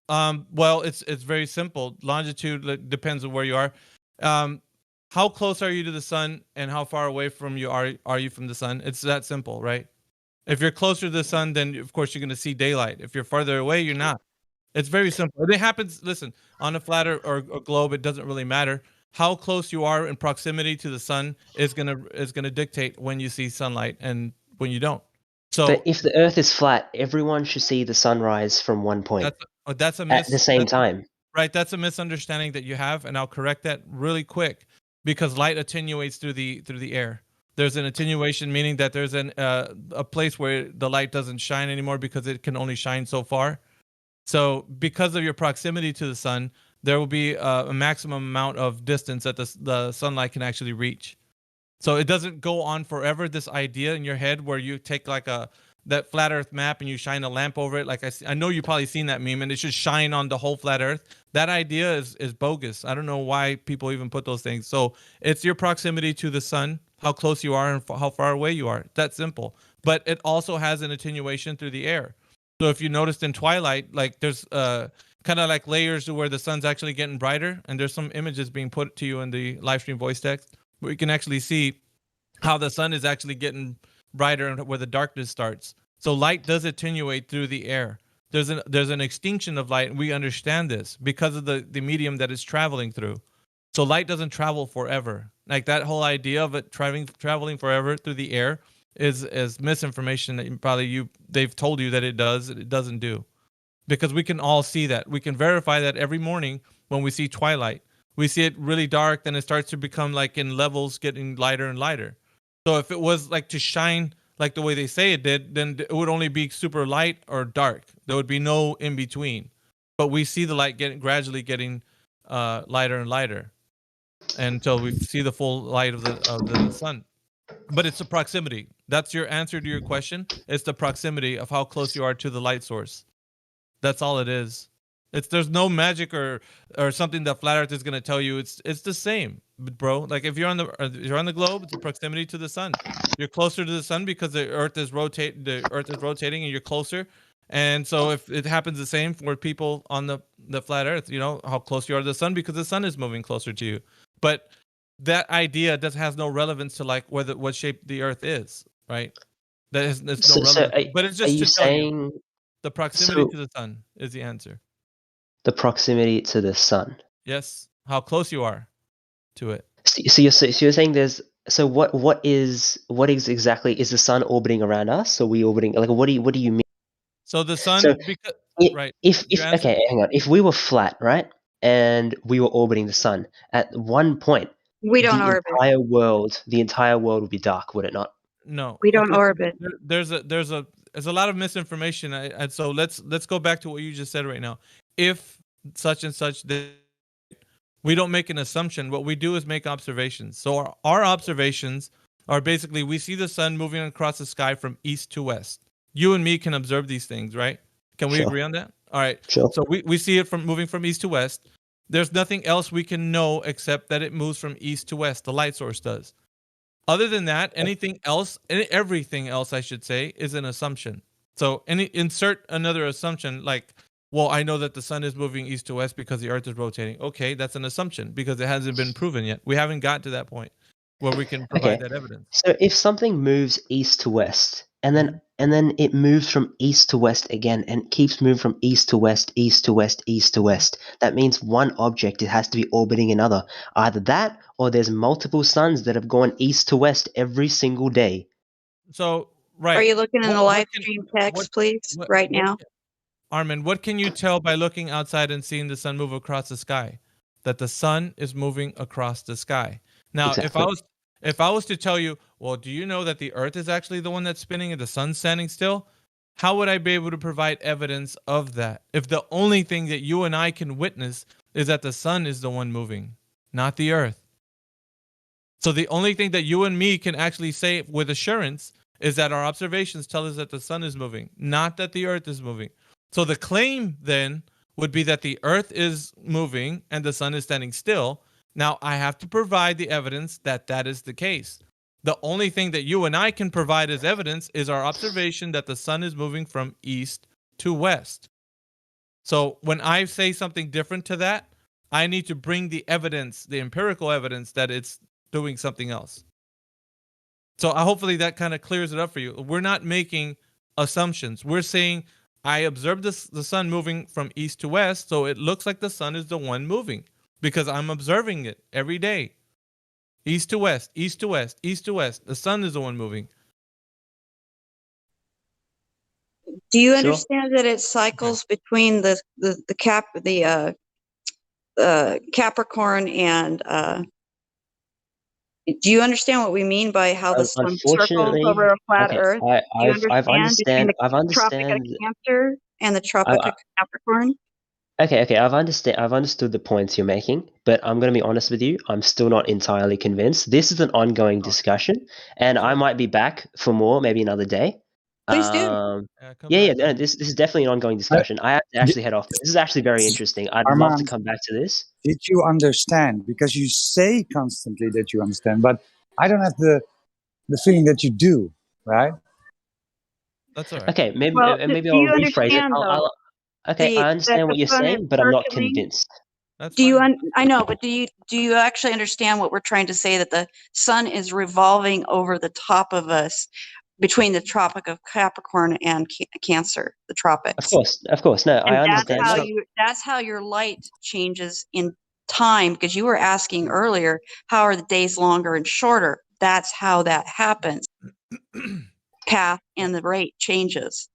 Well, it's very simple. Longitude depends on where you are. How close are you to the sun, and how far away from you are you from the sun? It's that simple, right? If you're closer to the sun, then of course you're going to see daylight. If you're farther away, you're not. It's very simple. It happens. Listen, on a flat or globe, it doesn't really matter. How close you are in proximity to the sun is gonna dictate when you see sunlight and when you don't. So But if the Earth is flat, everyone should see the sunrise from one point that's at the same time. right. That's a misunderstanding that you have, and I'll correct that really quick because light attenuates through the air. There's an attenuation, meaning that there's a place where the light doesn't shine anymore because it can only shine so far. So because of your proximity to the sun, there will be a maximum amount of distance that the sunlight can actually reach. So it doesn't go on forever. This idea in your head where you take like that flat Earth map and you shine a lamp over it. Like I know you've probably seen that meme, and it should shine on the whole flat Earth. That idea is bogus. I don't know why people even put those things. So it's your proximity to the sun, how close you are, and how far away you are. That's simple. But it also has an attenuation through the air. So if you noticed in twilight, like there's kind of like layers to where the sun's actually getting brighter, and there's some images being put to you in the live stream voice text where you can actually see how the sun is actually getting brighter and where the darkness starts. So light does attenuate through the air. There's an extinction of light, and we understand this because of the medium that it's traveling through. So light doesn't travel forever. Like that whole idea of it traveling forever through the air is misinformation that they've told you that it doesn't do. Because we can all see that. We can verify that every morning when we see twilight. We see it really dark, then it starts to become like in levels getting lighter and lighter. So if it was like to shine like the way they say it did, then it would only be super light or dark. There would be no in between. But we see the light gradually getting lighter and lighter until we see the full light of the sun. But it's the proximity. That's your answer to your question. It's the proximity of how close you are to the light source. That's all it is. There's no magic or something that flat Earth is gonna tell you. It's the same, bro. Like if you're on the globe, it's the proximity to the sun. You're closer to the sun because the Earth is rotating, and you're closer. And so if it happens the same for people on the flat Earth, you know how close you are to the sun because the sun is moving closer to you. But that idea has no relevance to like what shape the Earth is, right? There's no relevance. But it's just to tell you the proximity to the sun is the answer. The proximity to the sun. Yes, how close you are to it. So you're saying what is exactly, is the sun orbiting around us? Or are we orbiting, like what do you mean? So the sun, So right? If okay, hang on. If we were flat, right, and we were orbiting the sun, at one point, We don't orbit. The entire world would be dark, would it not? No, we don't orbit. There's a lot of misinformation, and so let's go back to what you just said right now. If such and such, we don't make an assumption. What we do is make observations. So our observations are basically we see the sun moving across the sky from east to west. You and me can observe these things, right? Can we agree on that? All right. Sure. So we see it from moving from east to west. There's nothing else we can know except that it moves from east to west. The light source does. Other than that, everything else, I should say, is an assumption. So insert another assumption like, well, I know that the sun is moving east to west because the earth is rotating. Okay, that's an assumption because it hasn't been proven yet. We haven't got to that point where we can provide that evidence. So if something moves east to west and then it moves from east to west again and keeps moving from east to west, east to west, east to west, that means one object, it has to be orbiting another. Either that or there's multiple suns that have gone east to west every single day. So, right. Are you looking in the live stream text, please, right now? Armin, what can you tell by looking outside and seeing the sun move across the sky? That the sun is moving across the sky. Now, Exactly. if I was to tell you, well, do you know that the earth is actually the one that's spinning and the sun's standing still? How would I be able to provide evidence of that if the only thing that you and I can witness is that the sun is the one moving, not the earth? So the only thing that you and me can actually say with assurance is that our observations tell us that the sun is moving, not that the earth is moving. So the claim then would be that the earth is moving and the sun is standing still. Now I have to provide the evidence that that is the case. The only thing that you and I can provide as evidence is our observation that the sun is moving from east to west. So when I say something different to that, I need to bring the evidence, the empirical evidence that it's doing something else. So hopefully that kind of clears it up for you. We're not making assumptions. We're saying I observed the sun moving from east to west, so it looks like the sun is the one moving because I'm observing it every day. East to west, east to west, east to west. The sun is the one moving. Do you understand that it cycles between the Capricorn and do you understand what we mean by how the sun circles over a flat Earth? Do you understand between the Tropic of Cancer and the Tropic of Capricorn? Okay. I've understood the points you're making, but I'm going to be honest with you. I'm still not entirely convinced. This is an ongoing discussion, and I might be back for more, maybe another day. Please do. No, this is definitely an ongoing discussion. I have to actually head off. This is actually very interesting. I'd love to Armand, come back to this. Did you understand? Because you say constantly that you understand, but I don't have the feeling that you do, right? That's all right. Okay, maybe Well, maybe do I'll you rephrase it. understand, Okay, I understand what you're saying, but I'm not circling? convinced. I know, but do you actually understand what we're trying to say, that the sun is revolving over the top of us between the Tropic of Capricorn and Cancer, the tropics? Of course. No, And I understand. that's how your light changes in time, because you were asking earlier, how are the days longer and shorter? That's how that happens. path and the rate changes.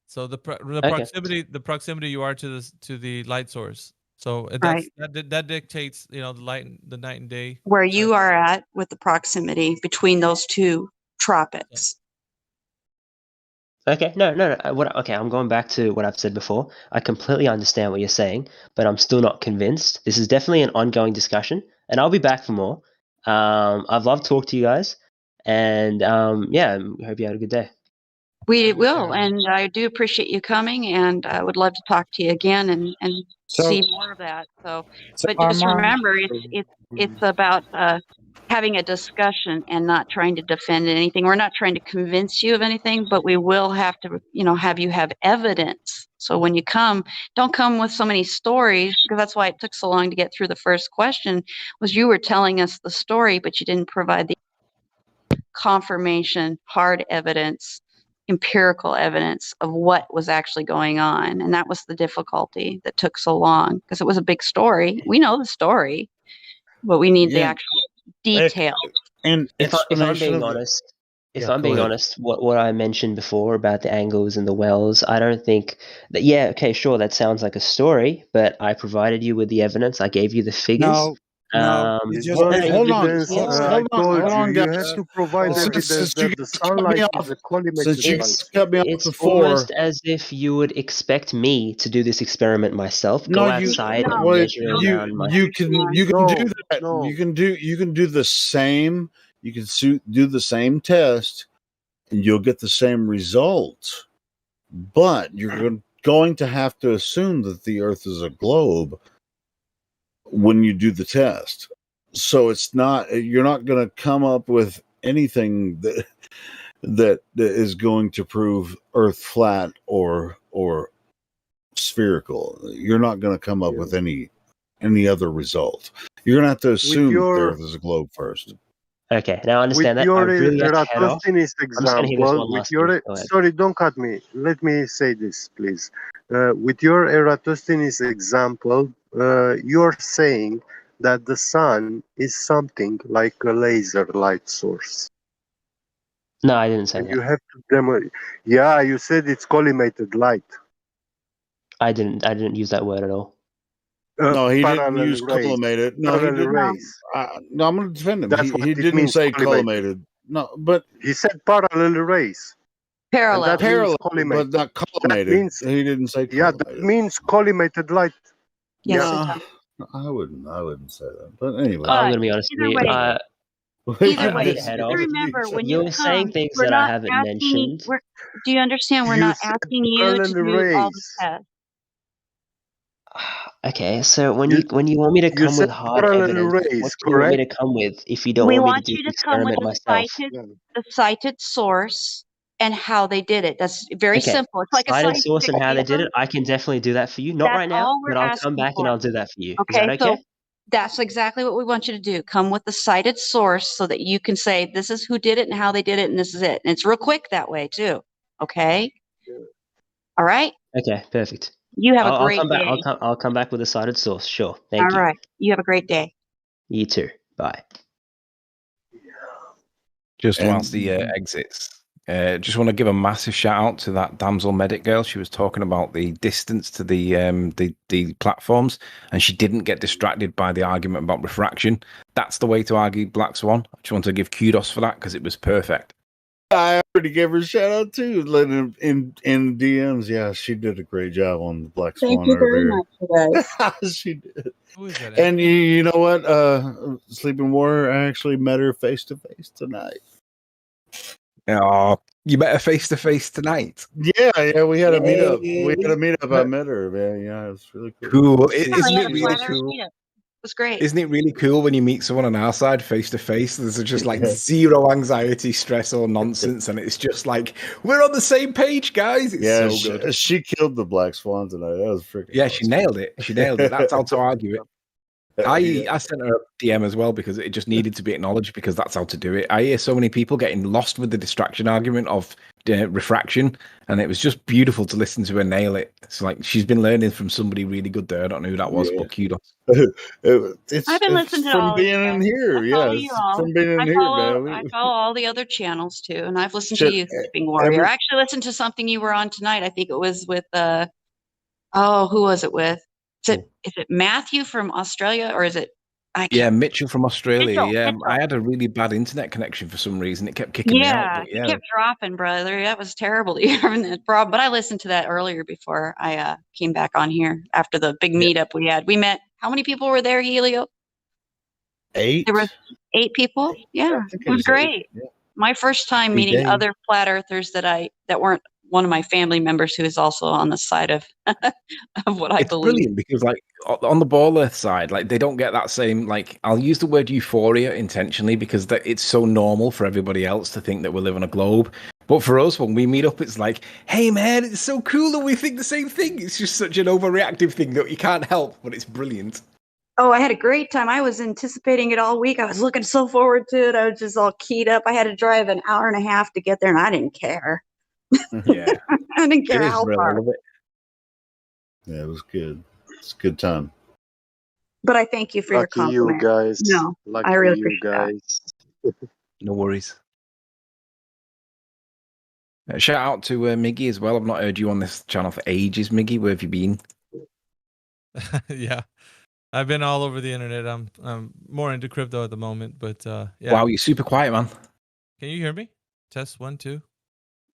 So the Okay. proximity you are to the light source. So Right. that dictates, the night and day. Where you are at with the proximity between those two tropics. Okay, no. Okay, I'm going back to what I've said before. I completely understand what you're saying, but I'm still not convinced. This is definitely an ongoing discussion, and I'll be back for more. I've loved talking to you guys, and yeah, I hope you had a good day. We will, and I do appreciate you coming, and I would love to talk to you again and see more of that. So but just Armand, remember, it's about having a discussion and not trying to defend anything. We're not trying to convince you of anything, but we will have to, have you have evidence. So when you come, don't come with so many stories, because that's why it took so long to get through the first question, was you were telling us the story, but you didn't provide the confirmation, hard evidence, empirical evidence of what was actually going on. And that was the difficulty that took so long, because it was a big story. We know the story, but we need the actual detail. And If I'm explanation being of the- honest, if Yeah, I'm go being ahead. honest, what I mentioned before about the angles and the wells, I don't think that. Yeah, okay, sure, that sounds like a story, but I provided you with the evidence. I gave you the figures. No, you It just was Hold on, evidence. hold I told you, on, you guys. have to provide Since evidence you that the guys cut me sunlight off, is a collimated since you light. guys cut me off It's before, almost as if you would expect me to do this experiment myself, no, go outside and well, measure around my. you can do that. You can do the same. You can do the same test, and you'll get the same result. But you're going to have to assume that the Earth is a globe when you do the test. So you're not going to come up with anything that is going to prove Earth flat or spherical. You're not going to come up with any other result. You're going to have to assume that the Earth is a globe first. Okay, now I With understand that. I your really have to head off. Eratosthenes I'm just going to hear this example, one last thing. Go ahead. sorry, don't cut me. Let me say this, please. With your Eratosthenes example, you're saying that the sun is something like a laser light source. No, I didn't say And that. you have to demo. Yeah, you said it's collimated light. I didn't use that word at all. No, he didn't Parallel use rays. collimated. No, he Parallel didn't. rays. No, I'm going to defend him. That's He what it didn't means, say collimated. collimated. No, but he said parallel rays. Parallel. And that means parallel, but collimated. not That collimated. means, He didn't say yeah, collimated. that means collimated light. Yes, No, it does. I wouldn't say that. But anyway, I'm going to be honest either with you. way, I way, need to head off. remember when You're you saying come, things we're that I not haven't asking you. mentioned. Do you understand? We're You not said asking you parallel to do all the rays. tests. Okay, so when you want me to You come with said hard parallel evidence, what rays, do you want me correct? to come with if you don't We want me to want do you the to come with experiment myself? the cited source and how they did it. That's very Okay, simple. It's like a cited source scientific and how they did paper. it, I can definitely do that for you. Not That's right now, all we're but I'll come asking back and for. I'll do that for you. Is Okay, that so okay? that's exactly what we want you to do. Come with the cited source so that you can say this is who did it and how they did it, and this is it. And it's real quick that way too. Okay. All right. Okay, perfect. You have a I'll great come back. day. I'll come back with a cited source. Sure. Thank All you. right. You have a great day. You too. Bye. Just And- whilst the exits, just want to give a massive shout out to that damsel medic girl. She was talking about the distance to the platforms, and she didn't get distracted by the argument about refraction. That's the way to argue Black Swan. I just want to give kudos for that because it was perfect. I already gave her a shout out too, in DMs. Yeah, she did a great job on the Black Swan. Thank you very earlier. much, guys. She did. Who is that? And you know what? Sleeping Warrior, I actually met her face to face tonight. Oh, you met her face to face tonight. Yeah, we had a meetup. I met her, man. Yeah, it was really cool. Cool. Yeah, Isn't we had it a really flat earth cool? meetup. It was great. Isn't it really cool when you meet someone on our side face to face? There's just like zero anxiety, stress, or nonsense, and it's just like we're on the same page, guys. It's Yeah, so good. she killed the Black Swan tonight. That was freaking. Yeah, awesome. she nailed it. She nailed it. That's how to argue it. I sent her a DM as well because it just needed to be acknowledged because that's how to do it. I hear so many people getting lost with the distraction argument of refraction, and it was just beautiful to listen to her nail it. It's like she's been learning from somebody really good there. I don't know who that was, but kudos. I've been listening to from all of you being in guys. here. I Yeah, follow you it's all. from being in I here, follow. man. I follow all the other channels too, and I've listened to Shit, you, Sleeping Warrior. I actually listened to something you were on tonight. I think it was with who was it with? Is it Matthew from Australia, or is it? Yeah, Mitchell from Australia. Mitchell, Yeah, Mitchell. I had a really bad internet connection for some reason. It kept kicking me out. Yeah, But you yeah, kept dropping, brother. That was terrible that you're having that problem. But I listened to that earlier before I came back on here after the big meetup we had. We met. How many people were there, Helio? 8. There were 8 people. Yeah, I think it was 8. great. Yeah. My first time 3 meeting days. other flat earthers that weren't one of my family members who is also on the side of of what I it's believe. brilliant because, like, on the ball earth side, like, they don't get that same, like, I'll use the word euphoria intentionally because it's so normal for everybody else to think that we live on a globe. But for us, when we meet up, it's like, hey man, it's so cool that we think the same thing. It's just such an overreactive thing that you can't help, but it's brilliant. Oh, I had a great time. I was anticipating it all week. I was looking so forward to it. I was just all keyed up. I had to drive an hour and a half to get there, and I didn't care. Yeah, I didn't care it is how real. I far. love it. Yeah, it was good. It's a good time. But I thank you for your Lucky you compliment. guys. No, Lucky I really you appreciate that. guys. No worries. Shout out to Miggy as well. I've not heard you on this channel for ages, Miggy. Where have you been? Yeah, I've been all over the internet. I'm more into crypto at the moment, but yeah. Wow, you're super quiet, man. Can you hear me? Test 1 2.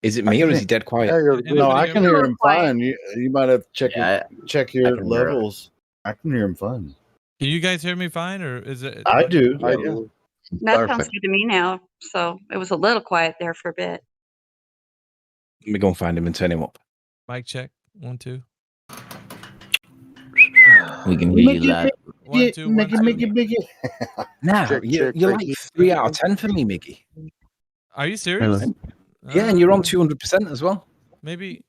Is it me or is he dead quiet? No, I can hear him fine. You might have to check your can hear him. levels. I can hear him fine. Can you guys hear me fine, or is it? I do. I Yeah. do. That sounds good to me now. So it was a little quiet there for a bit. Let me go and find him and turn him up. Mic check 1 2. We can hear you loud. 1 2 1 2. Mickey. Now, Check, you're check, like 3 out of 10 for me, Miggy. Are you serious? Yeah, and you're on 200% as well. Maybe.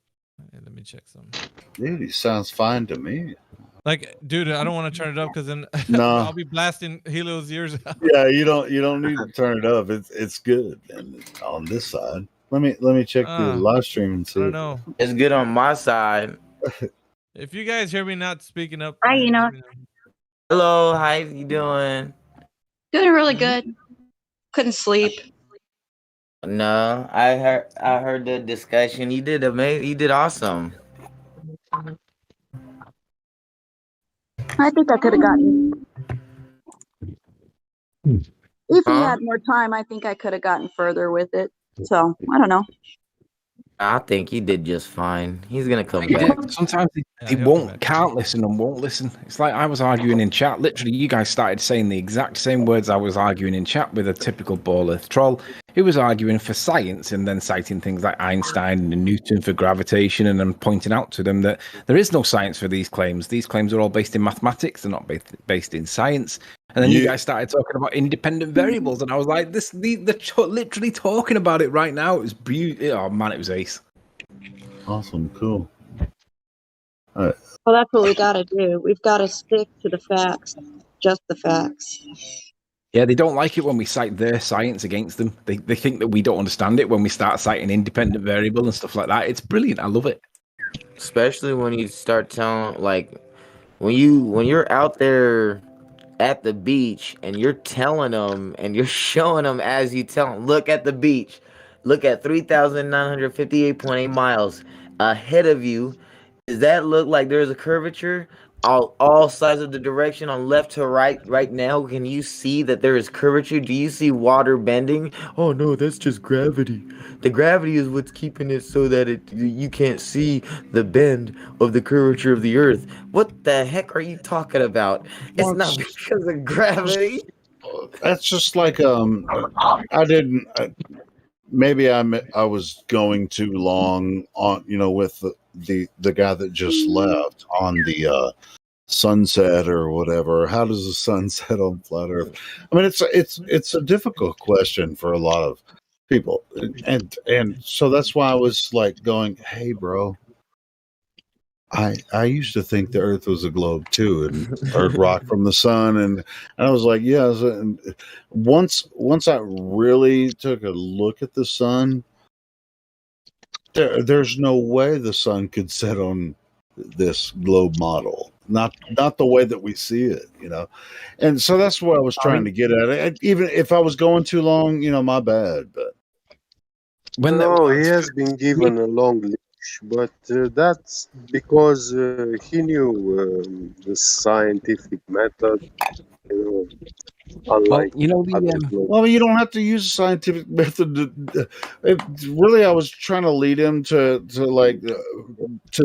Let me check some. Dude, he sounds fine to me. Like, dude, I don't want to turn it up because then No. I'll be blasting Helio's ears out. Yeah, you don't need to turn it up. It's good. And on this side, let me check the live stream and see. I don't know. It's good on my side. If you guys hear me not speaking up, Hi, Enoch. Hello, how you doing? Doing really good. Couldn't sleep. No, I heard the discussion. You did amazing. You did awesome. I think I could have gotten. If he had more time, I think I could have gotten further with it. So I don't know. I think he did just fine. He's gonna come back. Sometimes they can't listen and won't listen. It's like I was arguing in chat. Literally, you guys started saying the exact same words I was arguing in chat with a typical ball earth troll who was arguing for science and then citing things like Einstein and Newton for gravitation, and then pointing out to them that there is no science for these claims. These claims are all based in mathematics. They're not based in science. And then you guys started talking about independent variables, and I was like, they're literally talking about it right now. It was beautiful. Oh man, it was ace. Awesome, cool. All right. Well, that's what we got to do. We've got to stick to the facts, just the facts. Yeah, they don't like it when we cite their science against them. They think that we don't understand it when we start citing independent variable and stuff like that. It's brilliant. I love it. Especially when you start telling, like, when you're out there at the beach and you're telling them and you're showing them as you tell them, look at the beach, look at 3,958.8 miles ahead of you. Does that look like there's a curvature all sides of the direction on left to right now? Can you see that there is curvature? Do you see water bending? Oh no, that's just gravity. The gravity is what's keeping it so that you can't see the bend of the curvature of the earth. What the heck are you talking about? It's not because of gravity. That's just like I didn't. Maybe I was going too long on with the guy that just left on the sunset or whatever. How does the sun set on flat Earth? I mean, it's a difficult question for a lot of people, and so that's why I was like going, hey, bro. I used to think the Earth was a globe too, and or rock from the sun, and I was like, yeah. And once I really took a look at the sun, There's no way the sun could set on this globe model. Not the way that we see it, And so that's what I was trying to get at. Even if I was going too long, my bad. But no, he has been given a long leash, but that's because he knew the scientific method, unlike other well, you don't have to use a scientific method. Really, I was trying to lead him to the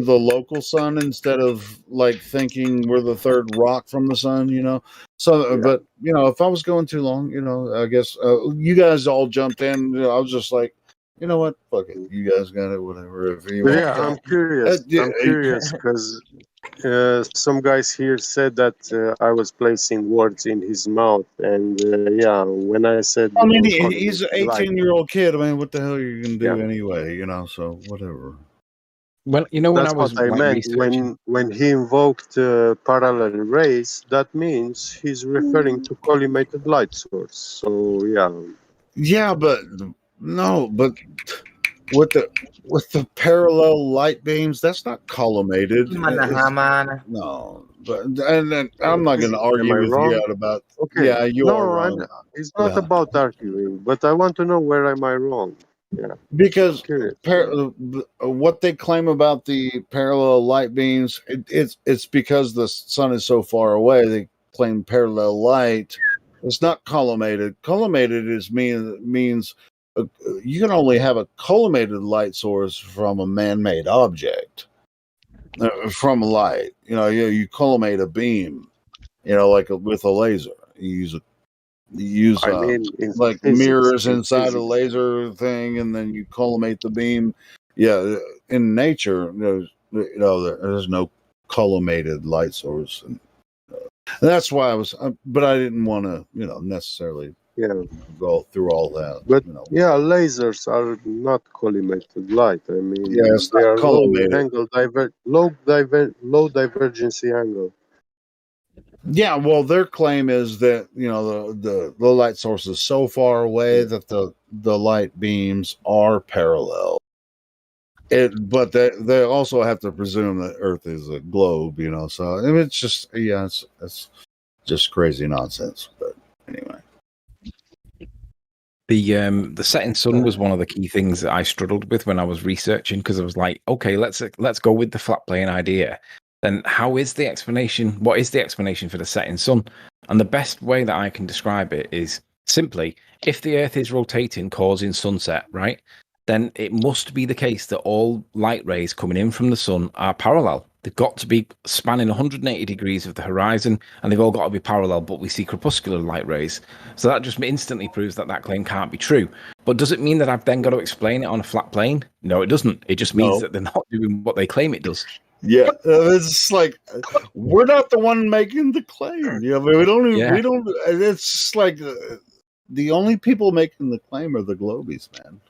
local sun instead of like thinking we're the third rock from the sun. So, but if I was going too long, I guess you guys all jumped in. I was just like, you know what? Fuck it. You guys got it. Whatever. If you want. Yeah, I'm curious. I'm curious because some guys here said that I was placing words in his mouth, and when I said, I mean, he's an 18-year-old kid. I mean, what the hell are you gonna do anyway? So whatever. Well, when that's I was what I meant when he invoked parallel rays. That means he's referring to collimated light source. So yeah, but no, but with the parallel light beams, that's not collimated. No, but and I'm not going to argue with you out about. Okay. Yeah, you are wrong. It's not about arguing, but I want to know where am I wrong. Yeah, because what they claim about the parallel light beams, it's because the sun is so far away. They claim parallel light. It's not collimated. Collimated means you can only have a collimated light source from a man-made object, from light. You collimate a beam, like with a laser. You use like mirrors inside a laser thing, and then you collimate the beam. Yeah, in nature, there's no collimated light source, and that's why I was. But I didn't want to, necessarily go through all that. But lasers are not collimated light. I mean, it's they not are collimated. Low divergency angle. Yeah, well, their claim is that the light source is so far away that the light beams are parallel. But they also have to presume that Earth is a globe, So it's just it's just crazy nonsense. But anyway, the setting sun was one of the key things that I struggled with when I was researching, because I was like, okay, let's go with the flat plane idea. Then how is the explanation? What is the explanation for the setting sun? And the best way that I can describe it is simply, if the Earth is rotating, causing sunset, right? Then it must be the case that all light rays coming in from the sun are parallel. They've got to be spanning 180 degrees of the horizon, and they've all got to be parallel, but we see crepuscular light rays. So that just instantly proves that claim can't be true. But does it mean that I've then got to explain it on a flat plane? No, it doesn't. It just means that they're not doing what they claim it does. Yeah, it's like we're not the one making the claim. We don't. We don't. It's just like the only people making the claim are the globies, man.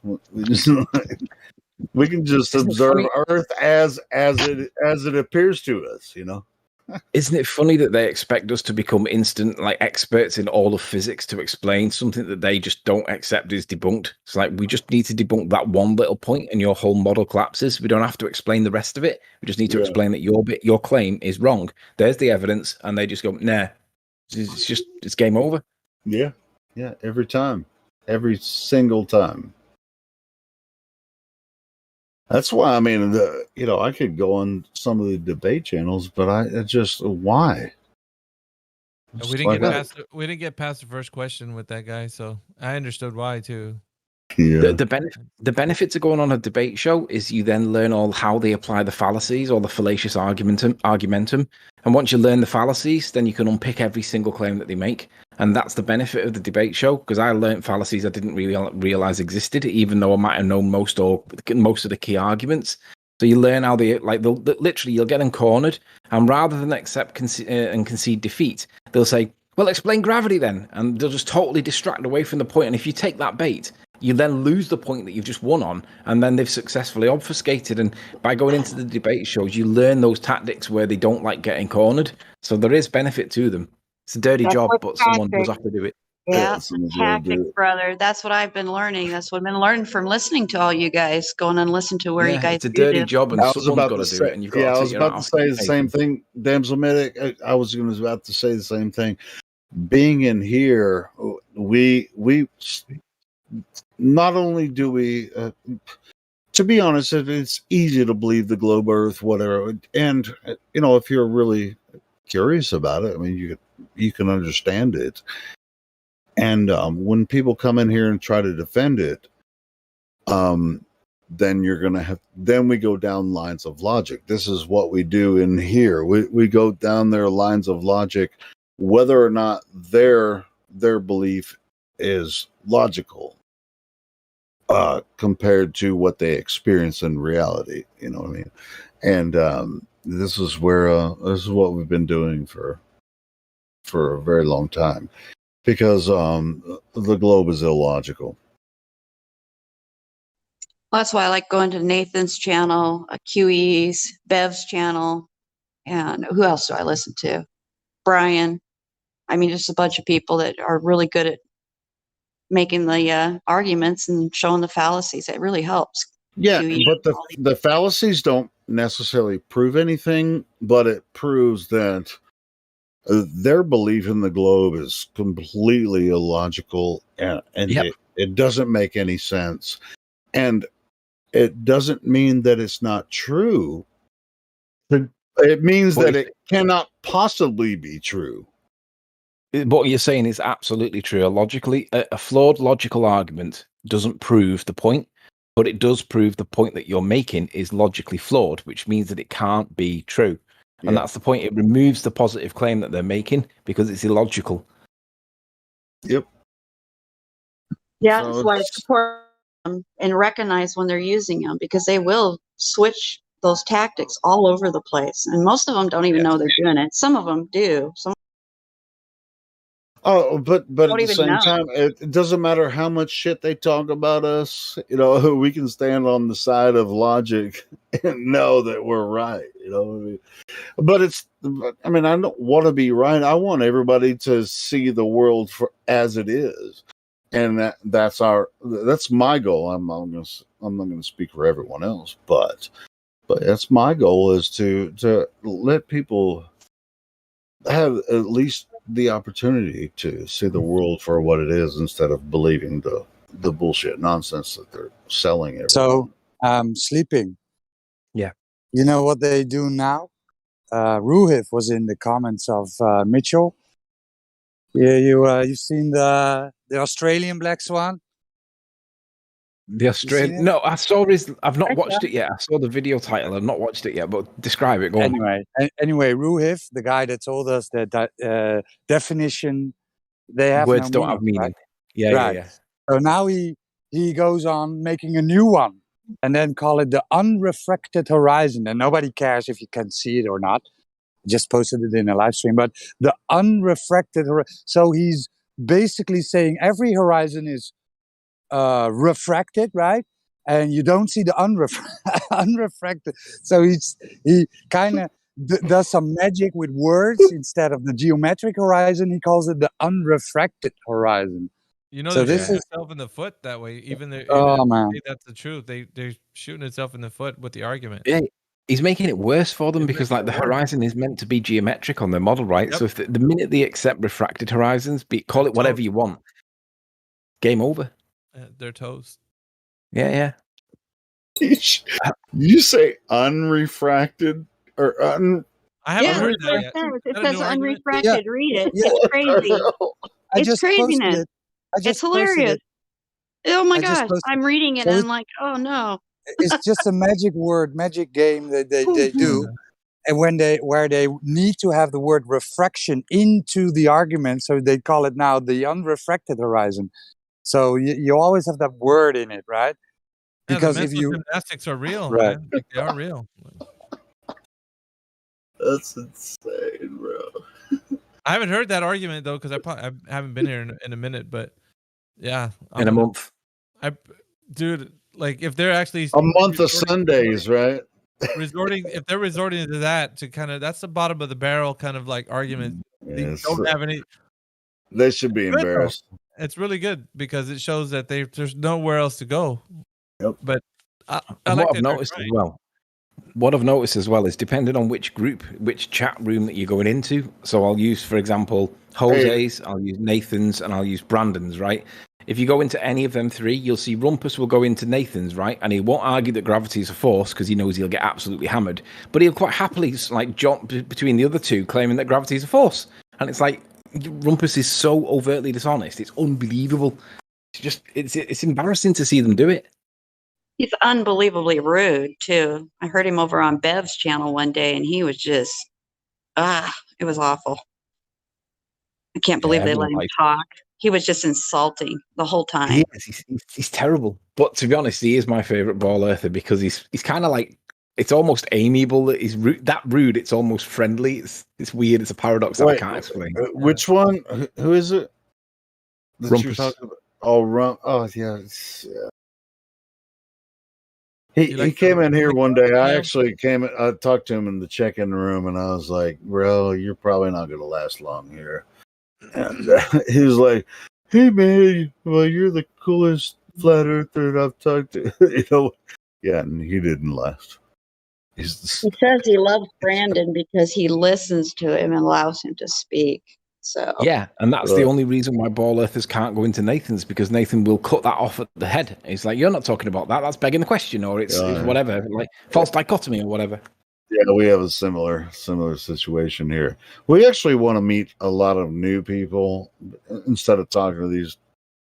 We can just observe Earth as it appears to us, Isn't it funny that they expect us to become instant experts in all of physics to explain something that they just don't accept is debunked? It's like, we just need to debunk that one little point and your whole model collapses. We don't have to explain the rest of it. We just need to explain that your claim is wrong. There's the evidence, and they just go, nah, it's game over. Yeah, every time, every single time. That's why, I mean, I could go on some of the debate channels, but I just, why? We didn't get past the first question with that guy, so I understood why too. Yeah. The benefit to going on a debate show is you then learn how they apply the fallacies or the fallacious argumentum. And once you learn the fallacies, then you can unpick every single claim that they make. And that's the benefit of the debate show, because I learned fallacies I didn't really realize existed, even though I might have known most of the key arguments. So you learn how literally you'll get them cornered, and rather than accept and concede defeat, they'll say, well, explain gravity then. And they'll just totally distract away from the point. And if you take that bait, you then lose the point that you've just won on, and then they've successfully obfuscated. And by going into the debate shows, you learn those tactics where they don't like getting cornered. So there is benefit to them. It's a dirty job, but someone does have to do it. Yeah, That's the way to tactics, do it. brother. That's what I've been learning. That's what I've been learning from listening to all you guys, going and listen to where you Yeah, guys it's a do dirty job, and I was someone's about got to to do say, it, and you've yeah, got I to was take your about hat to off to say the the same people. thing, Damsel Medic. I was about to say the same thing. Being in here, we not only do we, to be honest, it's easy to believe the globe Earth, whatever, and if you're really curious about it, I mean, you can understand it. And when people come in here and try to defend it, then you're gonna have. Then we go down lines of logic. This is what we do in here. We go down their lines of logic, whether or not their belief is logical compared to what they experience in reality. You know what I mean? And this is what we've been doing for a very long time, because the globe is illogical. Well, that's why I like going to Nathan's channel, QE's, Bev's channel, and who else do I listen to? Brian. I mean, just a bunch of people that are really good at making the arguments and showing the fallacies. It really helps. Yeah, QE. but the fallacies don't necessarily prove anything, but it proves that their belief in the globe is completely illogical, and Yep. it doesn't make any sense. And it doesn't mean that it's not true. It means But that it cannot possibly be true. what you're saying is absolutely true. Logically, a flawed logical argument doesn't prove the point, but it does prove the point that you're making is logically flawed, which means that it can't be true. And Yeah. that's the point. It removes the positive claim that they're making because it's illogical. Yep. Yeah, So that's why I support them and recognize when they're using them, because they will switch those tactics all over the place. And most of them don't even know they're doing it. Some of them do. Some Oh, but at don't the even same know. time, it doesn't matter how much shit they talk about us. We can stand on the side of logic and know that we're right. What I mean? But I mean, I don't want to be right. I want everybody to see the world as it is, and that's my goal. I'm not going to speak for everyone else, but that's my goal, is to let people have at least the opportunity to see the world for what it is, instead of believing the bullshit nonsense that they're selling everyone. So, sleeping. Yeah. You know what they do now? Ruhif was in the comments of Mitchell. Yeah, you've seen the Australian black swan? The Australian. it? No, I saw his. I've not Okay. watched it yet. I saw the video title. I've not watched it yet, but describe it. Go on. Anyway, Ruhif, the guy that told us that definition, they have Words no don't have meaning. right? Yeah, Right. yeah. So now he goes on making a new one, and then call it the unrefracted horizon. And nobody cares if you can see it or not. I just posted it in a live stream. But the unrefracted horizon. So he's basically saying every horizon is refracted, right? And you don't see the unrefracted. So he kind of does some magic with words. Instead of the geometric horizon, he calls it the unrefracted horizon. You know, So they're this shooting is themselves in the foot that way. Even if man. they say that's the truth, they're shooting itself in the foot with the argument. Yeah, he's making it worse for them He's because, making like, the it worse. horizon is meant to be geometric on their model, right? Yep. So if the minute they accept refracted horizons, call it whatever you want, game over. They're toast. Yeah. You say unrefracted or I haven't Yeah, heard that's what that it yet. says. Is It that a says new argument? unrefracted. Read it. Yeah. It's crazy. I It's just posted craziness. it. I just It's posted hilarious. it. Oh my I just gosh. posted. I'm reading it So and I'm like, oh no. it's just a magic word, magic game that they do. And where they need to have the word refraction into the argument, so they call it now the unrefracted horizon. So you always have that word in it, right? Yeah, Because the if mental you gymnastics are real, right. man. Like, they are real. That's insane, bro. I haven't heard that argument though, because I haven't been here in a minute. But yeah, In a month. Dude, like if they're actually A month of Sundays, right? If they're resorting to that to kind of, that's the bottom of the barrel kind of like argument. They Yes. don't have any. They should be Good, though. embarrassed. It's really good because it shows that there's nowhere else to go. Yep. But I And like what I've that they're noticed as trying. well, what I've noticed as well is depending on which group, which chat room that you're going into. So I'll use, for example, Jose's, I'll use Nathan's, and I'll use Brandon's, right? If you go into any of them three, you'll see Rumpus will go into Nathan's, right? And he won't argue that gravity is a force because he knows he'll get absolutely hammered. But he'll quite happily like jump between the other two, claiming that gravity is a force. And it's like, Rumpus is so overtly dishonest. It's unbelievable. It's embarrassing to see them do it. He's unbelievably rude too. I heard him over on Bev's channel one day, and he was just it was awful. I can't believe they let him talk. He was just insulting the whole time. Yes, he's terrible. But to be honest, he is my favorite ball earther because he's kind of like, it's almost amiable. That he's that rude. It's almost friendly. It's weird. It's a paradox that I can't explain. Which one? Who is it that you're Rumpus. talking about? Oh, yeah. He came in here one day. I actually I talked to him in the check-in room, and I was like, "Bro, you're probably not going to last long here." And he was like, "Hey, man, well, you're the coolest flat earther I've talked to." Yeah, and he didn't last. He says he loves Brandon because he listens to him and allows him to speak. So Yeah, and that's the only reason why ball earthers can't go into Nathan's, because Nathan will cut that off at the head. He's like, "You're not talking about that. That's begging the question," or it's whatever, like false dichotomy or whatever. Yeah, we have a similar situation here. We actually want to meet a lot of new people instead of talking to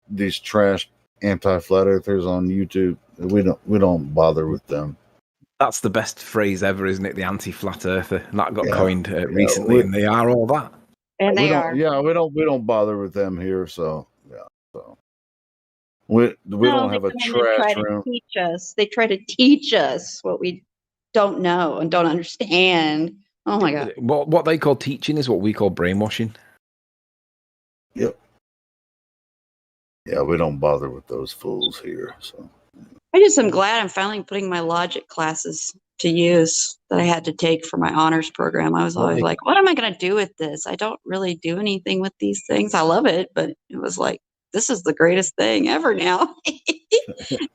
these trash anti-flat earthers on YouTube. We don't bother with them. That's the best phrase ever, isn't it? The anti-flat earther that got coined recently, and they are all that. And we don't bother with them here. So we don't have a trash room. They try to teach us what we don't know and don't understand. Oh my God. What they call teaching is what we call brainwashing. Yep. Yeah, we don't bother with those fools here. So I just am glad I'm finally putting my logic classes to use that I had to take for my honors program. I was always like, what am I going to do with this? I don't really do anything with these things. I love it, but it was like, this is the greatest thing ever now.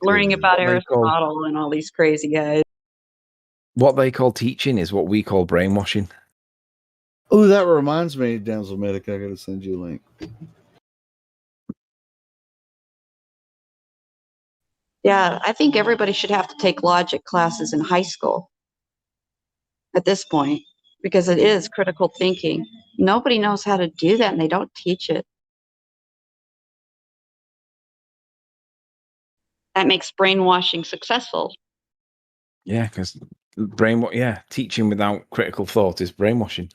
Learning about Aristotle and all these crazy guys. What they call teaching is what we call brainwashing. Oh, that reminds me, Damsel Medic, I got to send you a link. Yeah, I think everybody should have to take logic classes in high school at this point, because it is critical thinking. Nobody knows how to do that, and they don't teach it. That makes brainwashing successful. Yeah, because teaching without critical thought is brainwashing.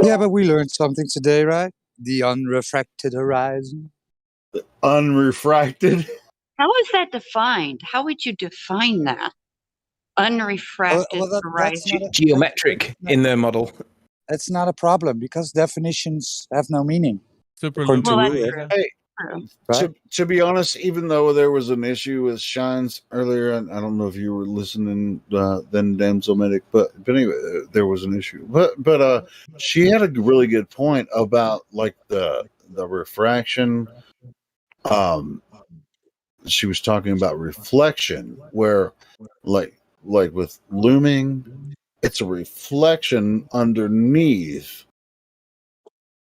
Yeah, but we learned something today, right? The unrefracted horizon. Unrefracted? How is that defined? How would you define that? Unrefracted horizon. Geometric in their model. That's not a problem because definitions have no meaning. Super according to Luke. Lewis. Hey, Right? to be honest, even though there was an issue with Shines earlier, and I don't know if you were listening then, Damsel Medic, but anyway, there was an issue. But she had a really good point about like the refraction. She was talking about reflection, where like with looming, it's a reflection underneath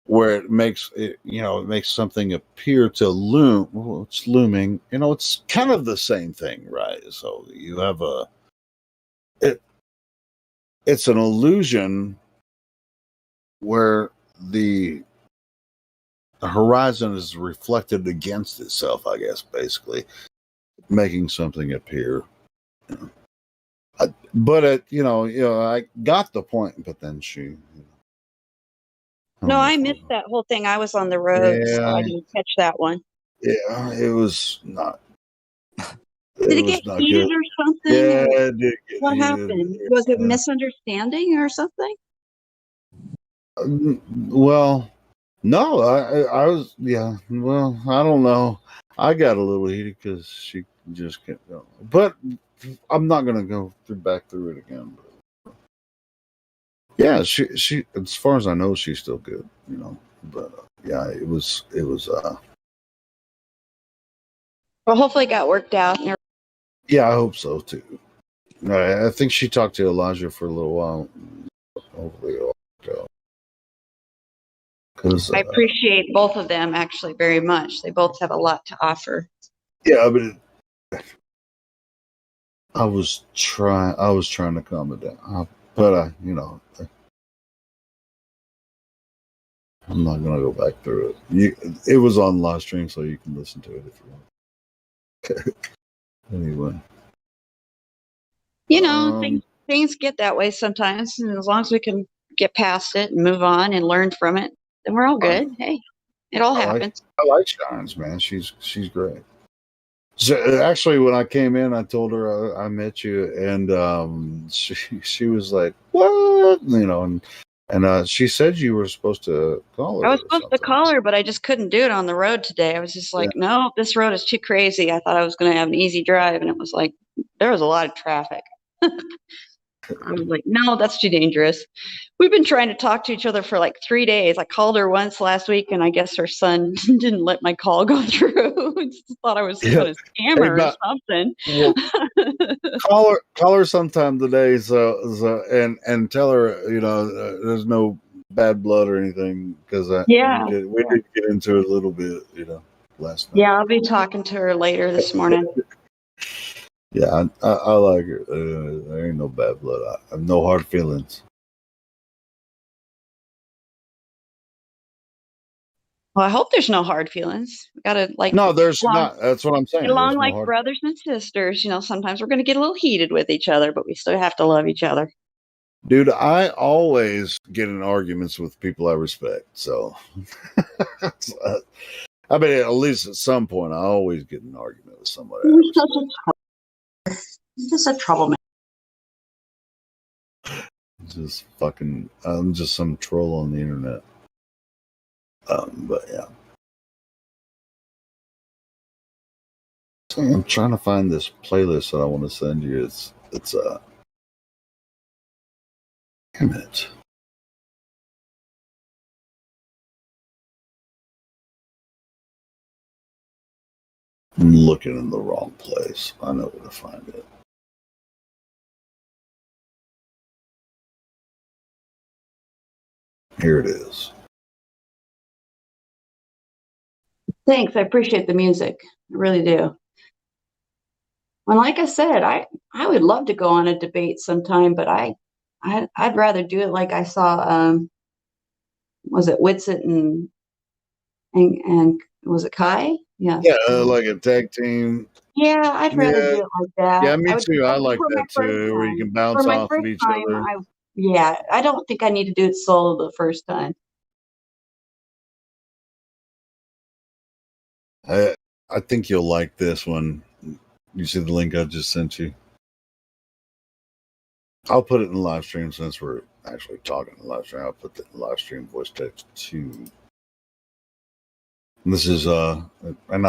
where it makes it, it makes something appear to loom. Well, it's looming, it's kind of the same thing, right? So you have it's an illusion where the horizon is reflected against itself, I guess, basically making something appear. But I got the point, but then she. No, I missed that whole thing. I was on the road, so I didn't catch that one. Yeah, it was not. Did it get heated or something? Yeah, it did get what heated. happened? Was it misunderstanding or something? Well, no, I was, yeah. Well, I don't know. I got a little heated because she just kept going, but I'm not gonna go back through it again. But yeah, she, as far as I know, she's still good, you know. But yeah, it was. Well, hopefully it got worked out. Yeah, I hope so too. I think she talked to Elijah for a little while. Hopefully it'll work out. Because I appreciate both of them actually very much. They both have a lot to offer. yeah, but I was trying to calm it down, but I'm not gonna go back through it. It was on live stream, so you can listen to it if you want. Anyway, You know, things get that way sometimes, and as long as we can get past it and move on and learn from it, then we're all good. Hey, it all happens. I like Shines, man. She's great. So, actually, when I came in, I told her I met you, and she was like, "What?" You know, and she said you were supposed to call her. I was supposed to call her, but I just couldn't do it on the road today. I was just like, no, this road is too crazy. I thought I was going to have an easy drive, and it was like there was a lot of traffic. I was like, no, that's too dangerous. We've been trying to talk to each other for like 3 days. I called her once last week, and I guess her son didn't let my call go through. Just thought I was going to scam her or something. Well, call her sometime today, and tell her there's no bad blood or anything because we did get into it a little bit last night. Yeah, I'll be talking to her later this morning. Yeah, I like her. There ain't no bad blood. I have no hard feelings. Well, I hope there's no hard feelings. We gotta No, there's not. That's what I'm saying. Get along no like brothers and sisters. You know, sometimes we're gonna get a little heated with each other, but we still have to love each other. Dude, I always get in arguments with people I respect. So, I mean, at least at some point, I always get in an argument with somebody. He's just a troublemaker. I'm just some troll on the internet. But yeah. So I'm trying to find this playlist that I want to send you. It's damn it. I'm looking in the wrong place. I know where to find it. Here it is. Thanks. I appreciate the music. I really do. And like I said, I would love to go on a debate sometime, but I'd rather do it like I saw was it Witsit and was it Kai? Yeah. Yeah, like a tag team. Yeah, I'd rather do it like that. Yeah, me too. I like that too, where you can bounce off of each other. I don't think I need to do it solo the first time. I think you'll like this one. You see the link I just sent you? I'll put it in the live stream since we're actually talking in the live stream. I'll put the live stream voice text too. And this is and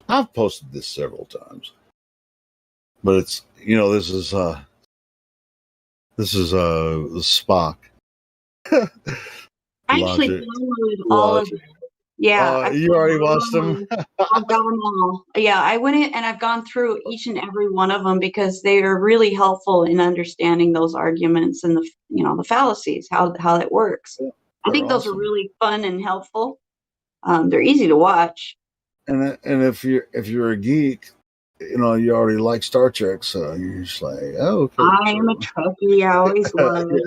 I've posted this several times. But it's this is Spock. I actually downloaded all of them. Yeah. You already watched them? I've got them all. Yeah, I went in and I've gone through each and every one of them because they are really helpful in understanding those arguments and the fallacies, how that works. Yeah, I think those are really fun and helpful. They're easy to watch. And if you're a geek, you already like Star Trek, so you're just like, oh, okay. I am a Trekkie. I always was.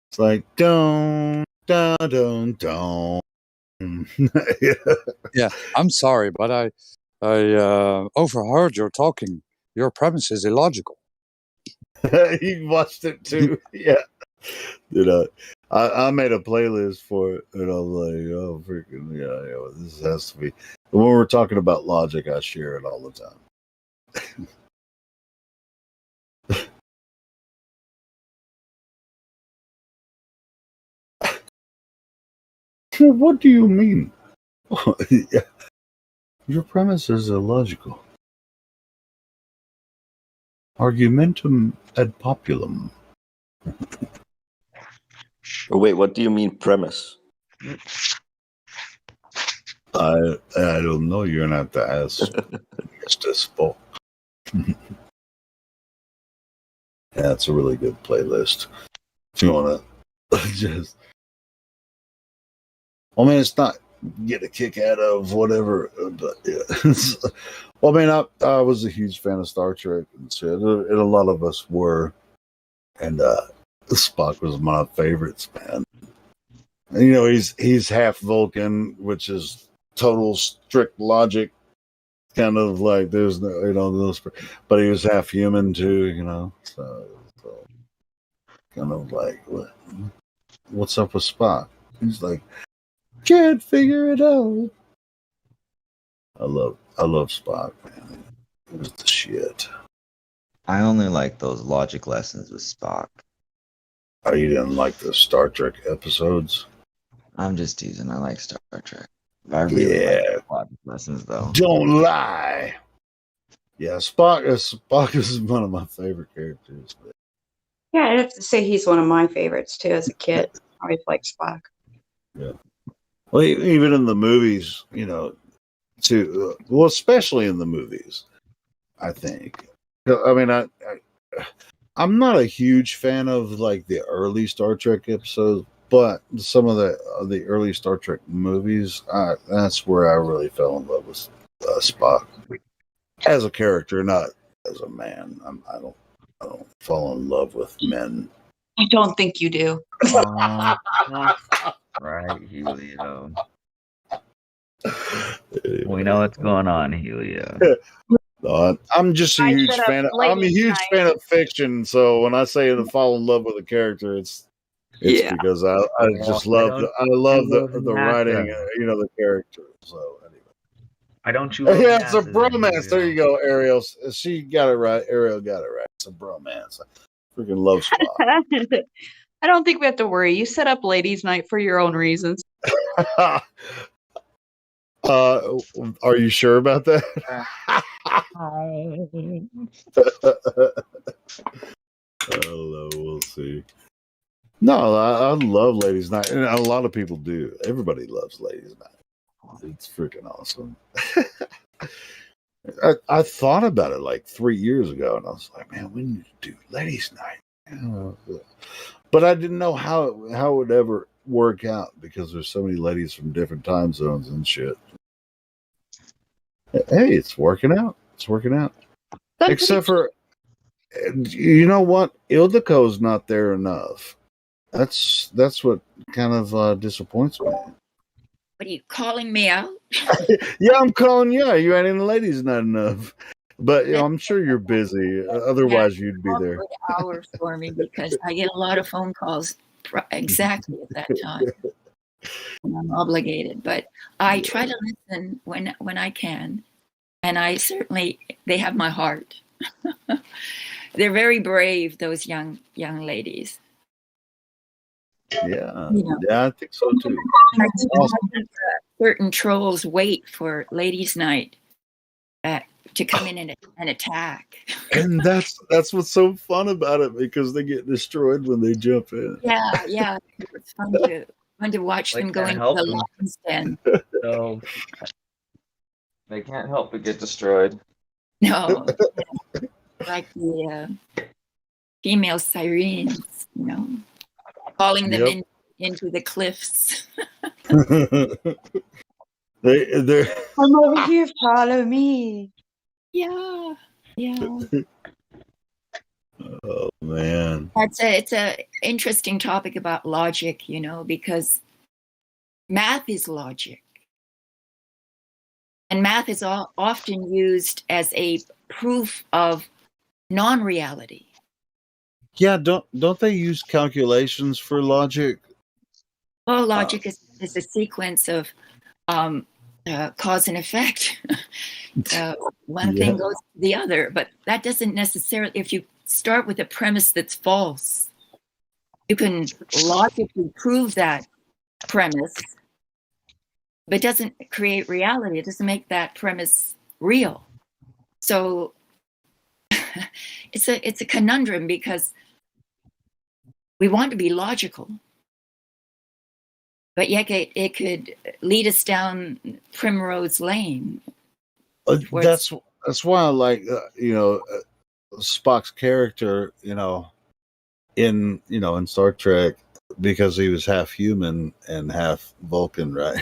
It's like, don't. Yeah, I'm sorry, but I overheard your talking. Your premise is illogical. You watched it too, yeah. I made a playlist for it, and I was like, oh, freaking yeah, this has to be. When we're talking about logic, I share it all the time. What do you mean? Your premise is illogical. Argumentum ad populum. Oh, wait, what do you mean premise? I don't know. You're gonna have to ask Mr. Spock. That's a really good playlist. If you want to just, I mean, it's not get a kick out of whatever, but yeah. Well, I mean, I was a huge fan of Star Trek and shit, and a lot of us were, and Spock was my favorites, man. And, you know, he's half Vulcan, which is total strict logic, kind of like there's no, you know, those, but he was half human too, you know, so kind of like what's up with Spock? He's like, can't figure it out. I love Spock, man. It was the shit. I only like those logic lessons with Spock. Oh, you didn't like the Star Trek episodes? I'm just teasing. I like Star Trek. I really like the logic lessons, though. Don't lie. Yeah, Spock is one of my favorite characters. Yeah, I'd have to say he's one of my favorites too as a kid. I always liked Spock. Yeah. Well, even in the movies, you know, too. Well, especially in the movies, I think. I mean, I'm not a huge fan of like the early Star Trek episodes, but some of the early Star Trek movies, that's where I really fell in love with Spock as a character, not as a man. I don't fall in love with men. I don't think you do. Right, Helio. We know what's going on, Helio. I'm just a huge fan. I'm a huge fan of fiction. So when I say to fall in love with a character, it's because I just love the writing, you know, the character. So anyway, Why don't you? Yeah, it's a bromance. There you go, Ariel. She got it right. Ariel got it right. It's a bromance. I freaking love Spock. I don't think we have to worry. You set up ladies' night for your own reasons. Are you sure about that? Hello, we'll see. No, I love Ladies' Night, and a lot of people do. Everybody loves Ladies' Night. It's freaking awesome. I thought about it like 3 years ago, and I was like, man, we need to do Ladies' Night. But I didn't know how it would ever work out because there's so many ladies from different time zones and shit. Hey, it's working out. It's working out. Except for, you know what? Ildeco's not there enough. That's what kind of disappoints me. What are you calling me out? Yeah, I'm calling you out. You ain't in the ladies not enough. But you know, I'm sure you're busy. Otherwise, you'd be there. Hours for me because I get a lot of phone calls exactly at that time. And I'm obligated, but I try to listen when I can, and they have my heart. They're very brave, those young ladies. Yeah, You know. yeah, I think so too. Awesome. Certain trolls wait for ladies' night to come in and attack. And that's what's so fun about it because they get destroyed when they jump in. Yeah, it's fun to watch them go into the lion's den. So they can't help but get destroyed. No, like the female sirens, you know, calling them into the cliffs. They're Come over here, follow me. Yeah. Oh man, It's a interesting topic about logic, you know, because math is logic, and math is often used as a proof of non-reality. yeah. Don't they use calculations for logic? Well, logic is a sequence of cause and effect. One thing goes to the other, but that doesn't necessarily, if you start with a premise that's false, you can logically prove that premise but doesn't create reality. It doesn't make that premise real. So it's a conundrum because we want to be logical, but yet it could lead us down Primrose Lane. That's why I like Spock's character, in Star Trek, because he was half human and half Vulcan, right?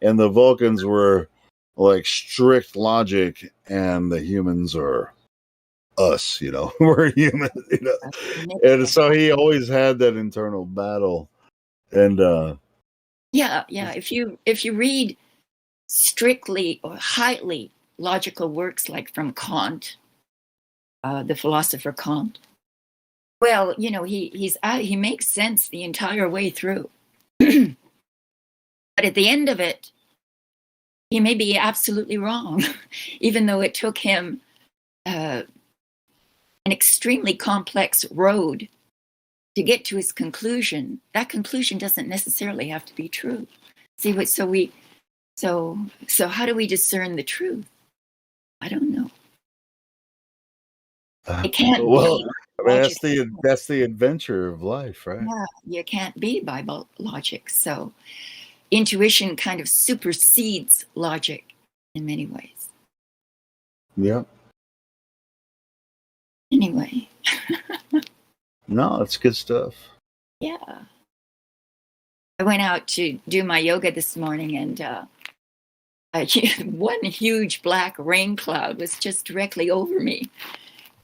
And the Vulcans were like strict logic, and the humans are us, we're human, and so he always had that internal battle. And yeah, if you read strictly or highly logical works like from Kant, the philosopher Kant, well, he makes sense the entire way through. But at the end of it, he may be absolutely wrong, even though it took him an extremely complex road to get to his conclusion. That conclusion doesn't necessarily have to be true. See what? So how do we discern the truth? I don't know. It can't be. I mean, that's the adventure of life, right? Yeah, you can't be by logic. So intuition kind of supersedes logic in many ways. Yeah. Anyway. No, it's good stuff. Yeah. I went out to do my yoga this morning, and one huge black rain cloud was just directly over me.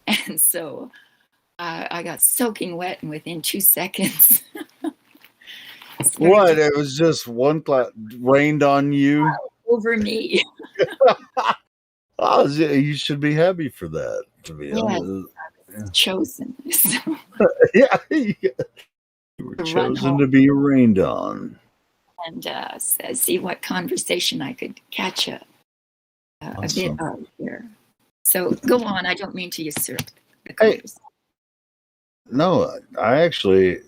And so I got soaking wet within 2 seconds. What? It was just one cloud rained on you? Over me. Oh, you should be happy for that, to be honest. Yeah. Chosen. So. Yeah, you were chosen to be rained on. And see what conversation I could catch a bit of here. So go on. I don't mean to usurp the conversation. No, I actually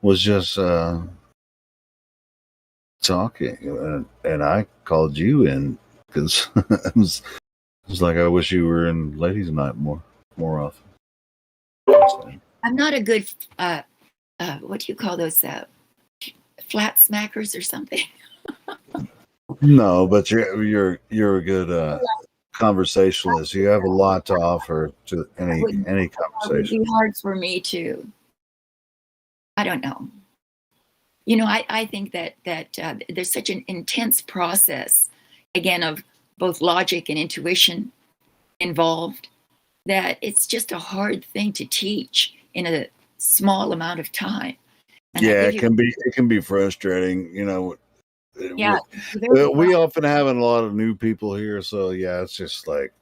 was just talking, and I called you in because it was like, I wish you were in ladies' night more often. I'm not a good what do you call those flat smackers or something? No, but you're a good conversationalist. You have a lot to offer to any conversation. It would be hard for me to. I don't know. I think that there's such an intense process, again, of both logic and intuition involved, that it's just a hard thing to teach in a small amount of time. And it can be frustrating, Yeah, we often have a lot of new people here, so yeah, it's just like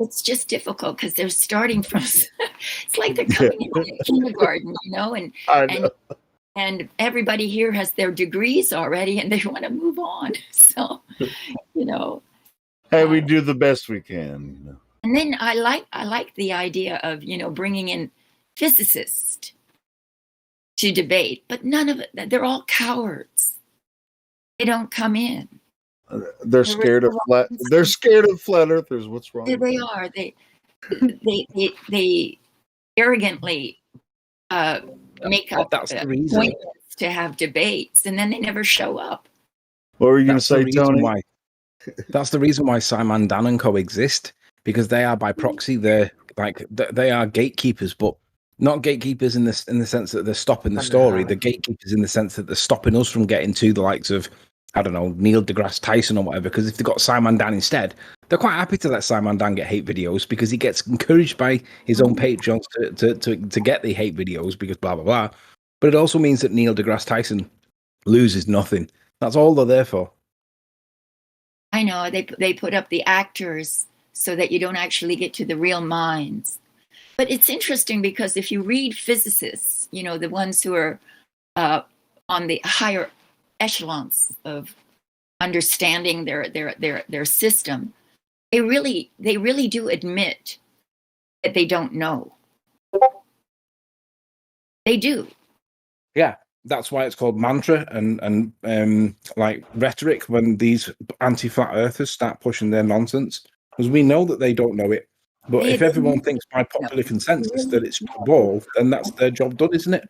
it's just difficult because they're starting from. It's like they're coming into kindergarten, and everybody here has their degrees already, and they want to move on. So, hey, we do the best we can. And then I like the idea of bringing in physicists to debate, but none of it. They're all cowards. They don't come in. They're scared of flat. They're scared of flat earthers. What's wrong? They are. They arrogantly make up appointments to have debates, and then they never show up. What were you going to say, Tony? That's the reason why Simon Dan and Co exist, because they are by proxy. They are gatekeepers, but not gatekeepers in the sense that they're stopping the story. The gatekeepers in the sense that they're stopping us from getting to the likes of, I don't know, Neil deGrasse Tyson or whatever. Because if they've got Simon Dan instead, they're quite happy to let Simon Dan get hate videos because he gets encouraged by his own Patreons to get the hate videos because blah blah blah. But it also means that Neil deGrasse Tyson loses nothing. That's all they're there for. I know they put up the actors so that you don't actually get to the real minds. But it's interesting because if you read physicists, the ones who are on the higher echelons of understanding their system, they really do admit that they don't know. They do. Yeah. that's why it's called mantra and like rhetoric when these anti-flat earthers start pushing their nonsense, because we know that they don't know it. But if everyone thinks by popular consensus that it's ball, then that's their job done, isn't it?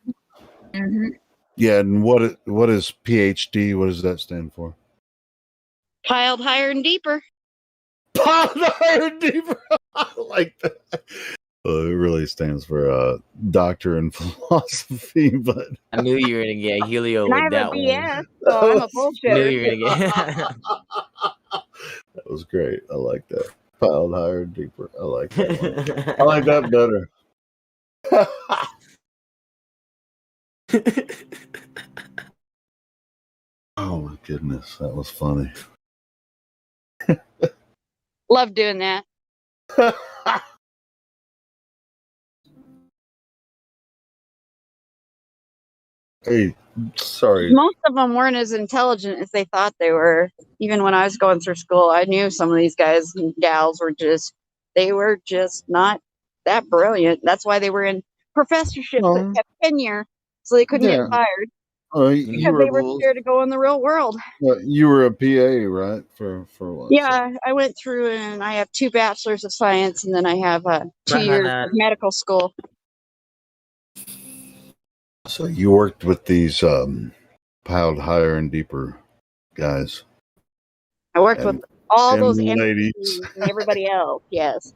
Mm-hmm. Yeah, and what is PhD? What does that stand for? Piled higher and deeper. Piled higher and deeper. I like that. Well, it really stands for doctor in philosophy, but I knew you were gonna get Helio And I with have a that BS, one. so I'm a I knew bullshitter. you were gonna get. that was great. I like that. Piled higher and deeper. I like that one. I like that better. Oh my goodness, that was funny. Love doing that. Hey, sorry. Most of them weren't as intelligent as they thought they were. Even when I was going through school, I knew some of these guys and gals they were just not that brilliant. That's why they were in professorships that kept tenure, so they couldn't get Yeah. fired You because they were scared to go in the real world. you were a PA, right? For what? Yeah, I went through and I have 2 bachelors of science, and then I have 2 years of medical school. So you worked with these piled higher and deeper guys. I worked with all and those ladies. MPs and everybody else. Yes.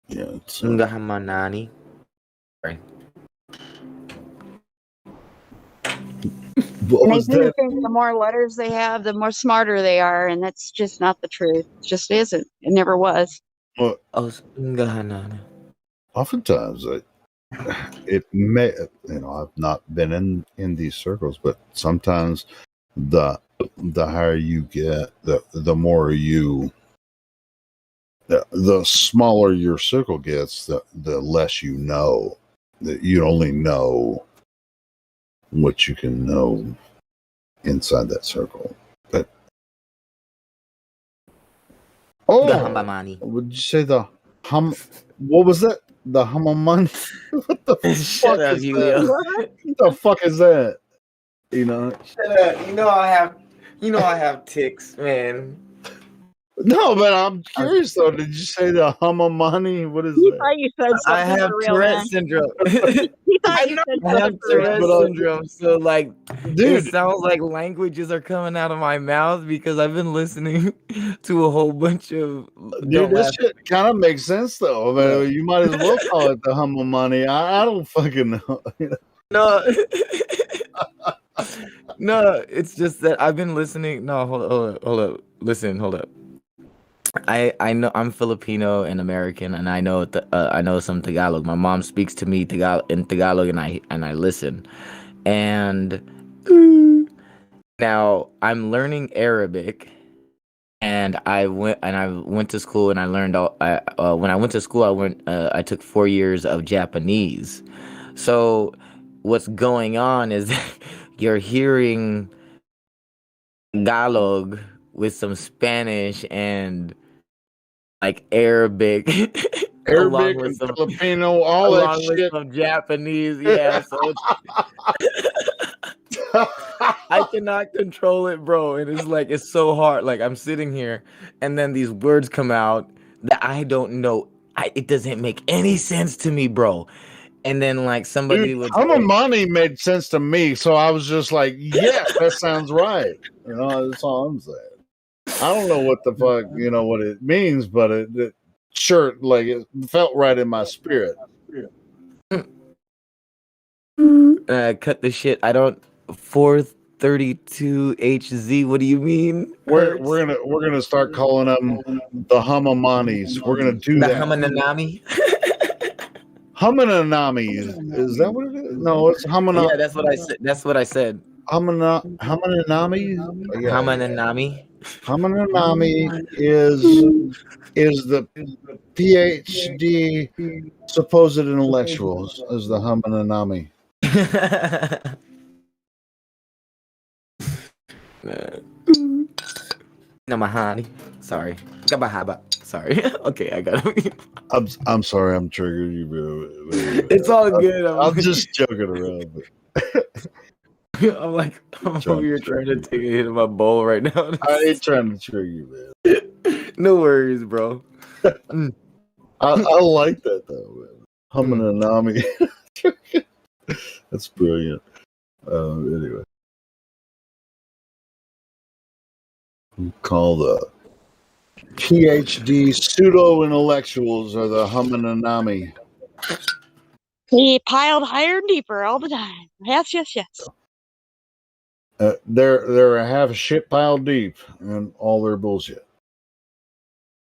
Yeah. It's, Ngahamanani. Sorry. What And was they do that? think the more letters they have, the more smarter they are, and that's just not the truth. It just isn't. It never was. Well, oftentimes it may, I've not been in these circles, but sometimes the higher you get, the more you, the smaller your circle gets, the less you know. That you only know what you can know inside that circle. But would you say the hum? What was that? The humaman? What the fuck up, is Julio. that? What the fuck is that? Shut up. You know I have ticks, man. No, but I'm curious though. Did you say the humamani? What is He that? thought you said I something have for real, Tourette man. syndrome. He thought you said I have something for real. Tourette syndrome, so like Dude. it sounds like languages are coming out of my mouth because I've been listening to a whole bunch of. Dude, Don't this laugh. shit kind of makes sense though. I mean, you might as well call it the humamani. I don't fucking know. No, no, it's just that I've been listening. No, hold up. Listen, hold up. I know I'm Filipino and American, and I know some Tagalog. My mom speaks to me in Tagalog, and I listen. And now I'm learning Arabic, and I went to school and I learned when I went to school I took 4 years of Japanese. So what's going on is that you're hearing Tagalog with some Spanish and like Arabic, Arabic and Filipino, all that along with shit. some Japanese. Yeah, so I cannot control it, bro. And it's so hard. Like I'm sitting here, and then these words come out that I don't know. It doesn't make any sense to me, bro. And then like somebody Dude, would say, humamani made sense to me, so I was just like, yes, that sounds right. That's all I'm saying. I don't know what the fuck, what it means, but it sure, like, it felt right in my spirit. cut the shit. I don't 432 HZ. What do you mean? We're gonna start calling them the humamanis. We're gonna do The that. Hamananami? Hamananami is that what it is? No, it's hamana. Yeah, that's what I said. That's what I said. Hamananami. Yeah, Hamananami. Hamananami is the PhD supposed intellectuals as the Hamananami. Namahani. Sorry. Kabahaba. Sorry. Okay, I got him. I'm sorry, I'm triggering you, bro. It's all good. I'm just joking around. I'm over here trying to take a hit of my bowl right now. I ain't trying to trigger you, man. No worries, bro. I like that though, man. Humananami. That's brilliant. Anyway, we call the PhD pseudo intellectuals are the Humananami. He piled higher and deeper all the time. Yes, yes, yes. They're a half shit pile deep in all their bullshit.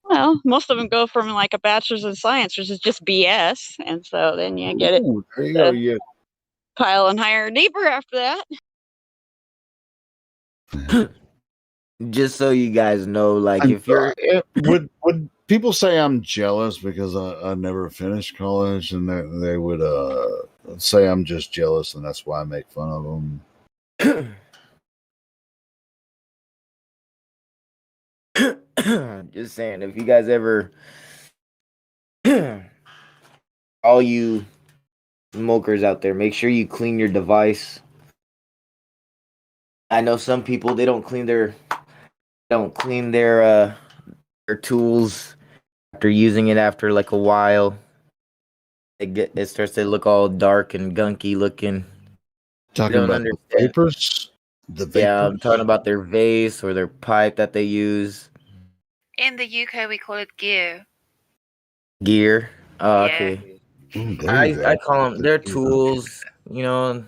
Well, most of them go from like a bachelor's in science, which is just BS, and so then you get it. Ooh, there you go. Yeah. Piling higher and deeper after that. Just so you guys know, like I'm if you're would people say I'm jealous because I never finished college, and they would say I'm just jealous, and that's why I make fun of them. Just saying, if you guys ever, all you smokers out there, make sure you clean your device. I know some people they don't clean their tools after using it after like a while. It starts to look all dark and gunky looking. Talking about the vapors? Yeah, I'm talking about their vase or their pipe that they use. In the UK, we call it gear. Gear. Oh, Yeah. okay. Ooh, there you I go. call them. They're tools, you know.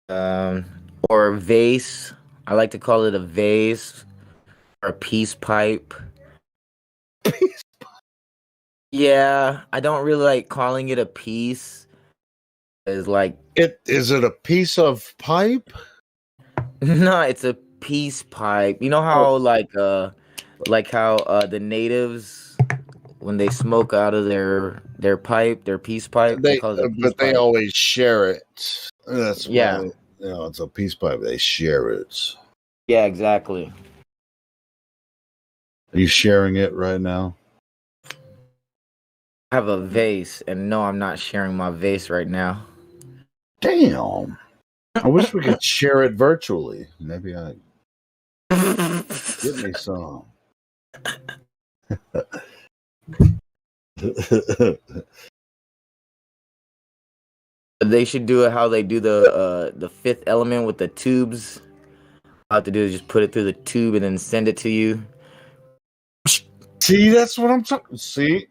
Or a vase. I like to call it a vase or a peace pipe. Yeah, I don't really like calling it a piece. It's like is it a piece of pipe? No, it's a peace pipe. You know how like how the natives when they smoke out of their pipe, their peace pipe, they call it a peace But they pipe. always share it. That's Yeah. why it's a peace pipe. They share it. Yeah, exactly. Are you sharing it right now? I have a vase, and no, I'm not sharing my vase right now. Damn. I wish we could share it virtually. Maybe I get me some. They should do it how they do the Fifth Element with the tubes. All I have to do is just put it through the tube and then send it to you. See, that's what I'm talking. See,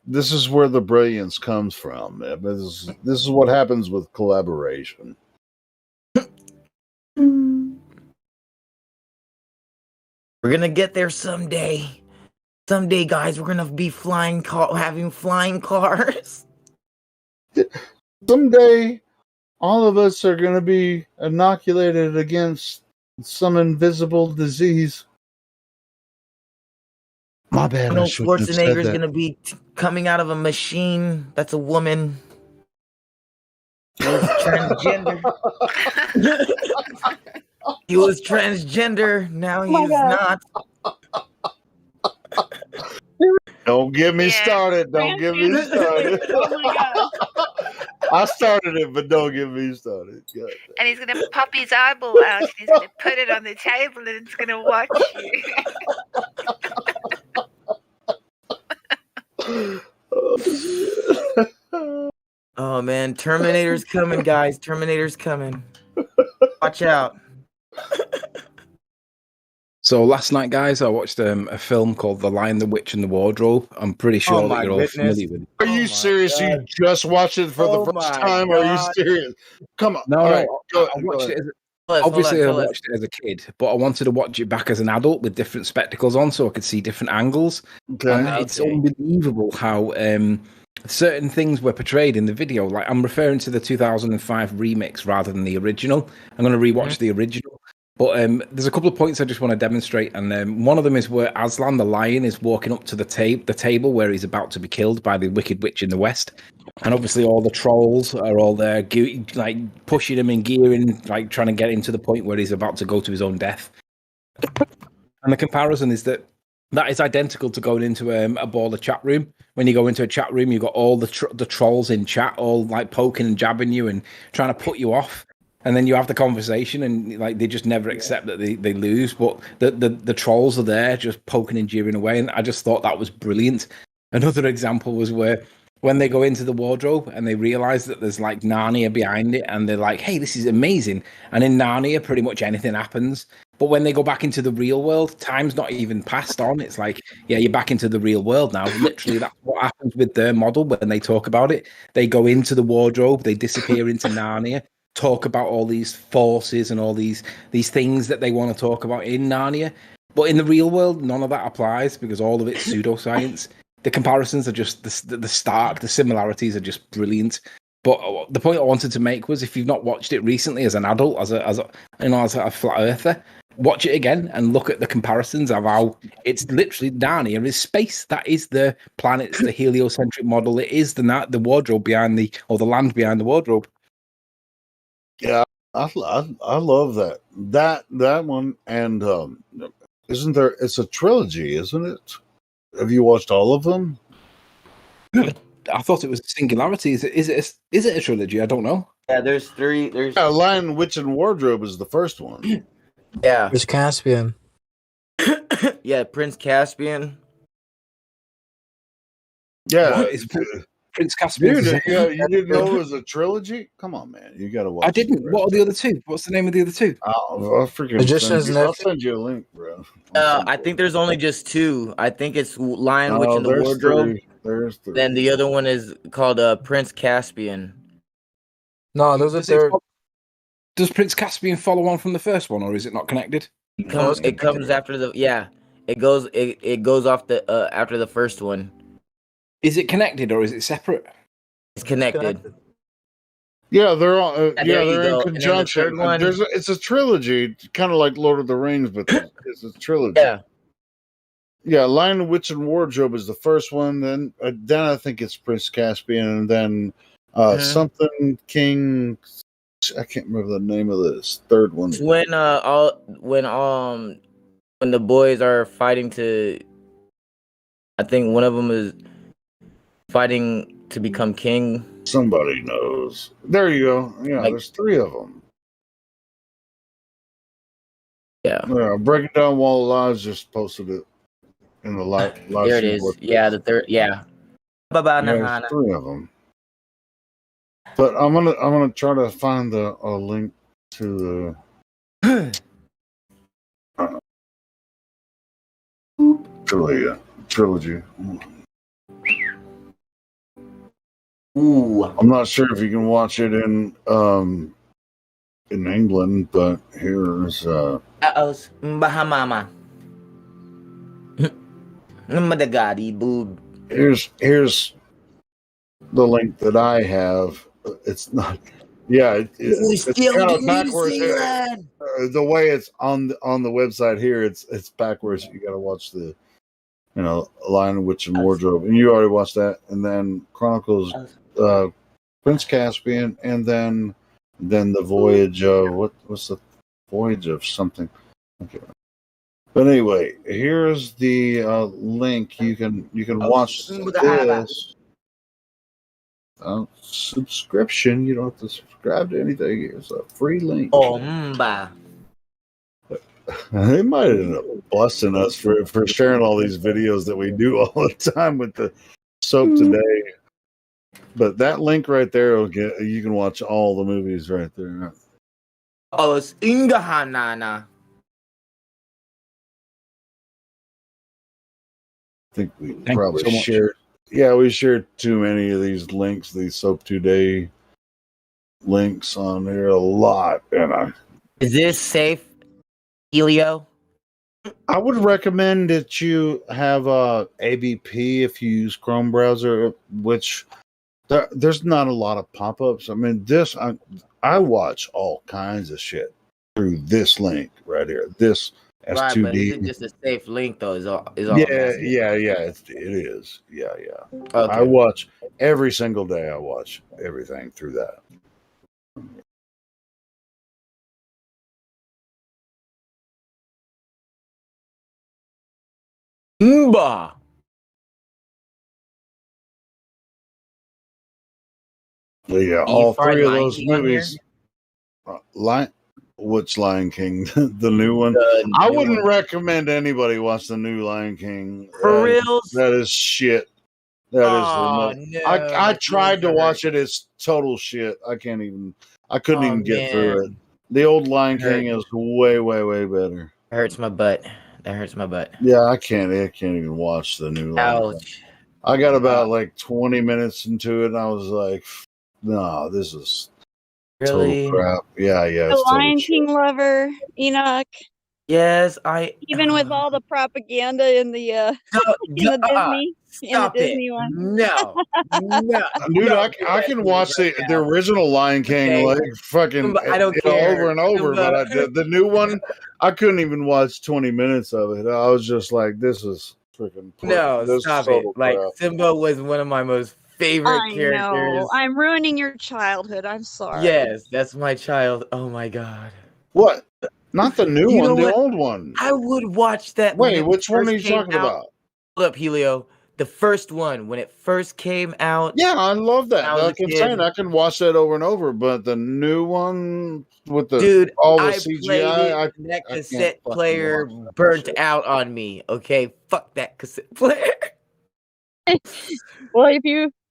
this is where the brilliance comes from. This is what happens with collaboration. We're gonna get there someday. Someday, guys, we're gonna be having flying cars. Someday, all of us are going to be inoculated against some invisible disease. My bad. I Arnold shouldn't have said Schwarzenegger's that. gonna be coming out of a machine that's a woman. He was transgender. He was transgender. Now he's not. Don't get me started. Don't get me started. Oh my god. I started it, but don't get me started. God. And he's going to pop his eyeball out and he's going to put it on the table and it's going to watch you. Oh man, Terminator's coming, guys. Terminator's coming. Watch out. So last night, guys, I watched a film called The Lion, the Witch, and the Wardrobe. I'm pretty sure that you're all familiar with it. Are you serious? God. You just watched it for the first time? Are you serious? Come on. No, All no, right, go I watched ahead. it. Obviously, I watched it as a kid, but I wanted to watch it back as an adult with different spectacles on, so I could see different angles. Okay. And it's unbelievable how certain things were portrayed in the video. Like I'm referring to the 2005 remix rather than the original. I'm going to rewatch the original. But there's a couple of points I just want to demonstrate, and one of them is where Aslan, the lion, is walking up to the table where he's about to be killed by the Wicked Witch in the West, and obviously all the trolls are all there, like pushing him in gear and like trying to get him to the point where he's about to go to his own death. And the comparison is that That is identical to going into a baller chat room. When you go into a chat room, you've got all the trolls in chat, all like poking and jabbing you and trying to put you off. And then you have the conversation, and like they just never accept that they lose. But the trolls are there, just poking and jeering away. And I just thought that was brilliant. Another example was where when they go into the wardrobe and they realize that there's like Narnia behind it, and they're like, "Hey, this is amazing." And in Narnia, pretty much anything happens. But when they go back into the real world, time's not even passed on. It's like, yeah, you're back into the real world now. Literally, that's what happens with their model when they talk about it. They go into the wardrobe, they disappear into Narnia, talk about all these forces and all these things that they want to talk about in Narnia. But in the real world, none of that applies because all of it's pseudoscience. The comparisons are just the stark, the similarities are just brilliant. But the point I wanted to make was, if you've not watched it recently as an adult, as a flat earther, watch it again and look at the comparisons of how it's literally Narnia is space. That is the planet. It's the heliocentric model. It is the wardrobe behind the land behind the wardrobe. Yeah, I love that one. And isn't there? It's a trilogy, isn't it? Have you watched all of them? I thought it was Singularity. Is it a trilogy? I don't know. Yeah, there's 3. There's Lion, Witch, and Wardrobe is the first one. Yeah. There's Caspian. Yeah, Prince Caspian. Yeah, What is Prince Caspian? Dude, you didn't know it was a trilogy? Come on, man, you got to watch. I didn't. What are the other two? What's the name of the other two? I'll send you a link, bro. I think there's only just 2. I think it's Lion, Witch, and the Wardrobe. 3. There's 3. Then the other one is called Prince Caspian. No, those are third. Does Prince Caspian follow on from the first one, or is it not connected? It comes after the It goes off the after the first one. Is it connected or is it separate? It's connected. Yeah, they're all they're in go. conjunction. It's a trilogy, kind of like Lord of the Rings, but it's a trilogy. Yeah, Lion, Witch, and Wardrobe is the first one. Then I think it's Prince Caspian, and then something King. I can't remember the name of this third one. It's when the boys are fighting to. I think one of them is fighting to become king. Somebody knows. There you go. Yeah, there's 3 of them. Yeah. Breaking Down Wall of Lies just posted it in the live. There it is. Yeah, the third. Yeah. There's 3 of them. But I'm gonna try to find a link to the trilogy. Ooh. I'm not sure if you can watch it in England, but here's Bahamama. here's the link that I have. It's not. Yeah, it's kind of backwards. The way it's on the website here, it's backwards. You got to watch the, Lion, Witch, and Wardrobe, and you already watched that, and then Chronicles, Prince Caspian, and then the Voyage of what's the Voyage of something. Okay. But anyway, here's the link. You can watch this. Subscription. You don't have to subscribe to anything. It's a free link. They might end up busting us for sharing all these videos that we do all the time with the soap today. But that link right there you can watch all the movies right there. Oh, it's Ingahanana. I think we probably shared. Yeah, we shared too many of these links, these Soap Today links on there a lot. And is this safe, Helio? I would recommend that you have ABP if you use Chrome browser, which there's not a lot of pop-ups. I mean, I watch all kinds of shit through this link right here. This S2D. Right, but is it just a safe link though? Is all yeah. It is. Yeah. Okay. I watch every single day. I watch everything through that. Mba. Yeah, Can you all find three of Lion those King on here? movies. Which Lion King? The new one. The I new wouldn't one. recommend anybody watch the new Lion King. For reals? That is shit. That is the Oh most. no, I my tried feelings to are hurt. watch it. It's total shit. I can't even. I couldn't Oh even get through it. man, The old Lion that hurt. King is way, way, way better. That hurts my butt. That hurts my butt. Yeah, I can't even watch the new Lion King. Ouch. I got about like 20 minutes into it, and I was like, "No, this is total Really? crap." Yeah, The it's total Lion shit. King lover, Enoch. Yes, Even with all the propaganda in the Stop it. Disney one. No. No. Dude, Don't do I that can to me watch right the now. original Lion King Okay. like fucking Simba, I don't over care. and over, Simba. but the new one, I couldn't even watch 20 minutes of it. I was just like, this is freaking No, this is stop it. total Like crap. Simba was one of my most favorite I characters. know. I'm ruining your childhood. I'm sorry. Yes, that's my child. Oh my god. What? Not the new You one, know the what? old one. I would watch that when Wait, it which one are first you came talking out. about? Hold up, Helio. The first one, when it first came out. Yeah, I love that. I was a Like I'm kid. saying, I can watch that over and over, but the new one with Dude, all the I played it, CGI, and that I can't cassette fucking player watch that burnt shit. out on me. Okay, fuck that cassette player. Well,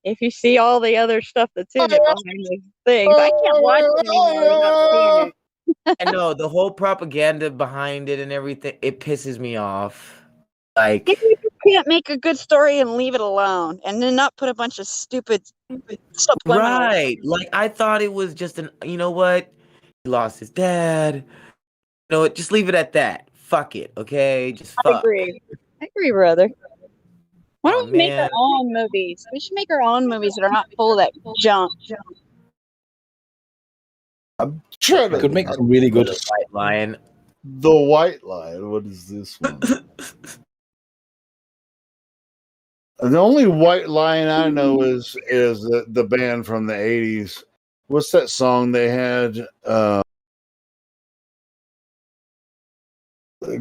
if you see all the other stuff that's in it behind the things, I can't watch it anymore without seeing it. I know the whole propaganda behind it and everything. It pisses me off. Like, You can't make a good story and leave it alone, and then not put a bunch of stupid subliminal. right? Like, I thought it was just an. You know what? He lost his dad. You know what? Just leave it at that. Fuck it. Okay, just I fuck. agree. I agree, brother. Why Oh don't we make our man. own movies? We should make our own movies that are not full of that junk. I'm trying to. Could make some really good. White Lion. The White Lion. What is this one? The only White Lion I know is the band from the 80s. What's that song they had? The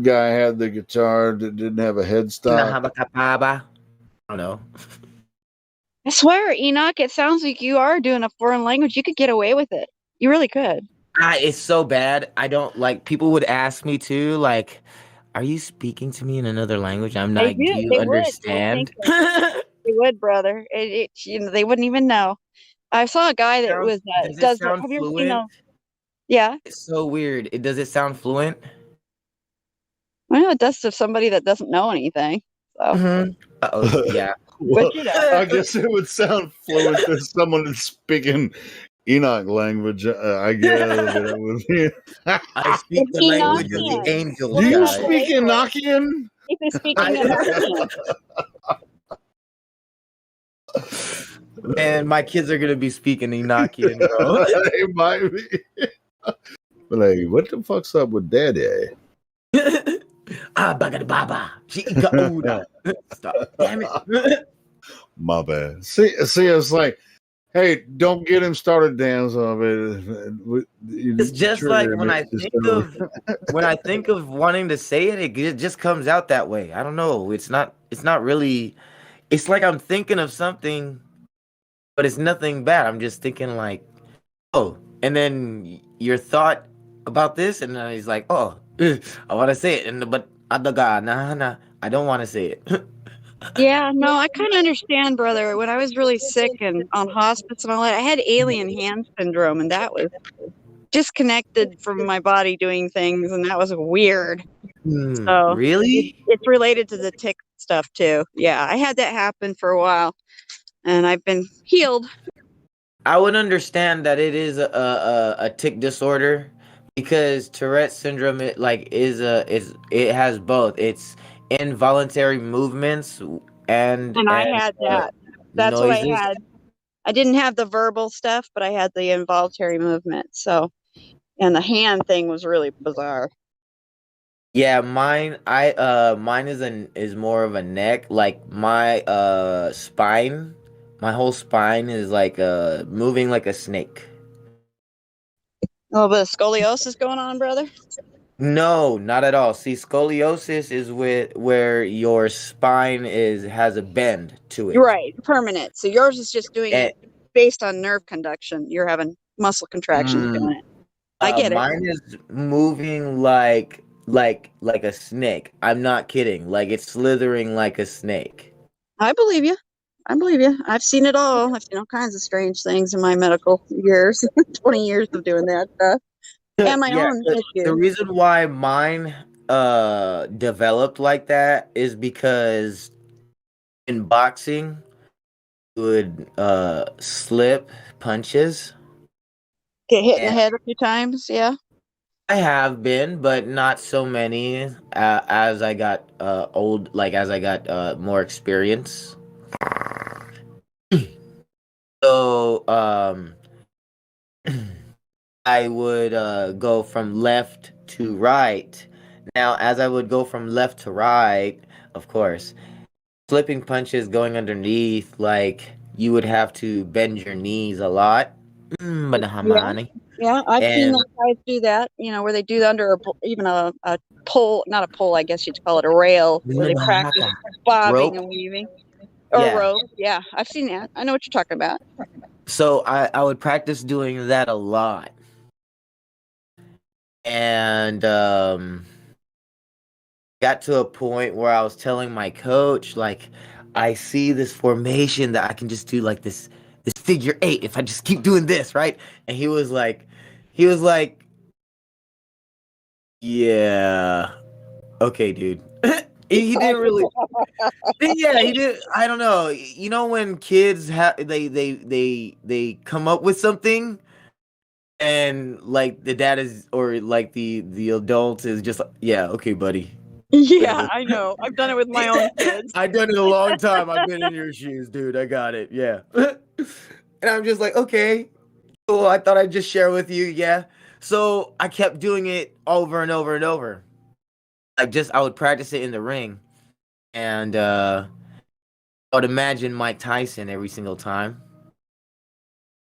guy had the guitar that didn't have a headstock. I don't know. I swear, Enoch, it sounds like you are doing a foreign language. You could get away with it. You really could. It's so bad. I don't like. People would ask me too, like, "Are you speaking to me in another language?" I'm They like, do. "Do you They would. I think understand?" they would, brother. They wouldn't even know. I saw a guy that was Does it does. sound Have you ever seen fluent? Yeah. It's so weird. Does it sound fluent? Well, it does to somebody that doesn't know anything. So. Uh-oh, yeah. Well, But you know. I guess it would sound fluent to someone that's speaking Enoch language. I guess. But it would be... I speak the language of the Enochian. angels, Do you guys. speak Enochian? If you're speaking Enochian. Man, my kids are gonna be speaking Enochian, bro. They might be. But like, what the fuck's up with Daddy? Bagada baba. Chiika oda. Stop. Damn it. My bad. See, it's like, hey, don't get him started, dance of it. It's just like when I think of wanting to say it, it just comes out that way. I don't know. It's not really. It's like I'm thinking of something, but it's nothing bad. I'm just thinking like, oh, and then your thought about this, and then he's like, oh, I want to say it, but nah, I don't want to say it. Yeah, no, I kind of understand, brother. When I was really sick and on hospice and all that, I had alien hand syndrome, and that was disconnected from my body doing things, and that was weird. So really? it's related to the tick stuff too. Yeah, I had that happen for a while, and I've been healed. I would understand that it is a tic disorder because Tourette syndrome it has both. It's involuntary movements and I had that. That's what I noises. had. I didn't have the verbal stuff, but I had the involuntary movement. So, and the hand thing was really bizarre. Yeah, mine is more of a neck. Like my spine, my whole spine is like moving like a snake. A little bit of scoliosis going on, brother. No, not at all. See, scoliosis is where your spine has a bend to You're it. right, permanent. So yours is just doing And it based on nerve conduction. You're having muscle contractions doing it. I get it. mine is moving like a snake. I'm not kidding. Like it's slithering like a snake. I believe you. I believe you. I've seen it all. I've seen all kinds of strange things in my medical years, 20 years of doing that stuff, and my Yeah, own the issues. reason why mine developed like that is because in boxing you would slip punches. Get hit in the And head a few times. Yeah. I have been, but not so many as I got old, like as I got more experience. So I would go from left to right. Now, as I would go from left to right, of course, flipping punches going underneath, like you would have to bend your knees a lot. Yeah. Yeah. I've seen And those guys do that, where they do under even a pole, not a pole, I guess you'd call it a rail, where they practice bobbing rope. and weaving. Or Yeah. rope. Yeah. I've seen that. I know what you're talking about. So I would practice doing that a lot. And got to a point where I was telling my coach, like, I see this formation that I can just do like this figure eight if I just keep doing this, right? And he was like, yeah, okay, dude. he didn't really, yeah, he did. I don't know. You know when kids have they come up with something and like the dad is or like the adult is just like, yeah, okay, buddy. Yeah, I know. I've done it with my own kids. I've done it a long time. I've been in your shoes, dude. I got it. Yeah. And I'm just like, okay, cool. I thought I'd just share with you. Yeah. So I kept doing it over and over and over. I would practice it in the ring. And I would imagine Mike Tyson every single time.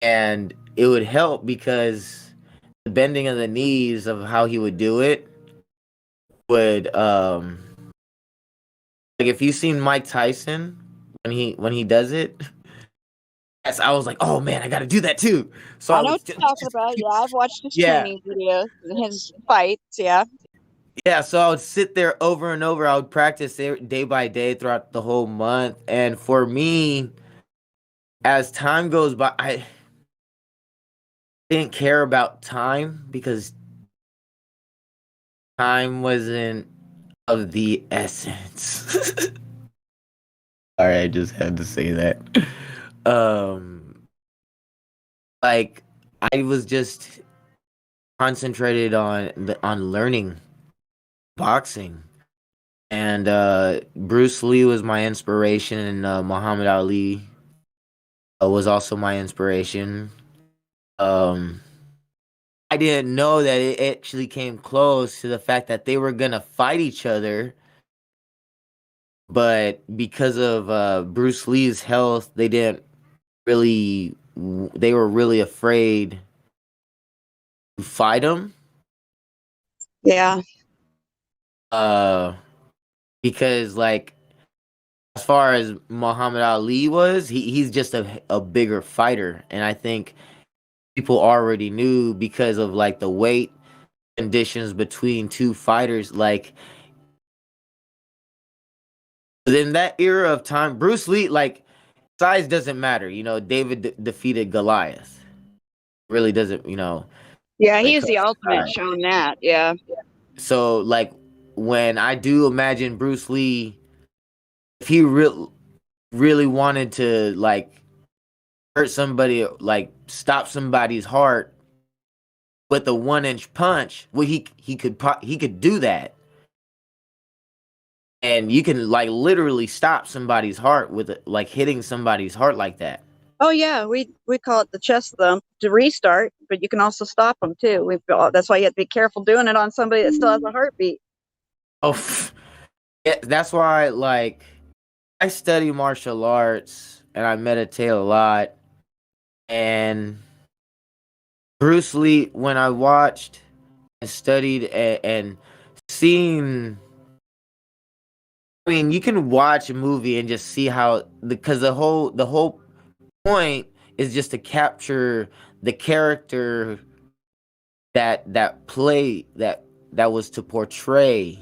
And it would help because the bending of the knees of how he would do it would like if you've seen Mike Tyson when he does it, yes, I was like, oh man, I gotta do that too. So I I know would what you're talking about. Yeah, I've watched his yeah. training videos and his fights. Yeah. Yeah, so I would sit there over and over. I would practice day by day throughout the whole month. And for me, as time goes by, I didn't care about time because time wasn't of the essence. Sorry, I just had to say that. Like I was just concentrated on learning boxing. And Bruce Lee was my inspiration, and Muhammad Ali was also my inspiration. I didn't know that it actually came close to the fact that they were gonna fight each other, but because of Bruce Lee's health, they didn't really. They were really afraid to fight him. Yeah. Because like as far as Muhammad Ali was, he's just a bigger fighter, and I think people already knew because of like the weight conditions between two fighters. Like in that era of time, Bruce Lee, like size doesn't matter. You know, David defeated Goliath. Really doesn't. You know, Yeah, like he is the ultimate showing that. Yeah. so like when I do imagine Bruce Lee, if he really wanted to like hurt somebody, like stop somebody's heart with a 1-inch punch, well, he could do that, and you can like literally stop somebody's heart with like hitting somebody's heart like that. Oh yeah, we call it the chest thump to restart, but you can also stop them too. That's why you have to be careful doing it on somebody that still has a heartbeat. Oh, yeah, that's why like I study martial arts and I meditate a lot, and Bruce Lee when I watched studied and seen. I mean, you can watch a movie and just see how, because the whole point is just to capture the character that was to portray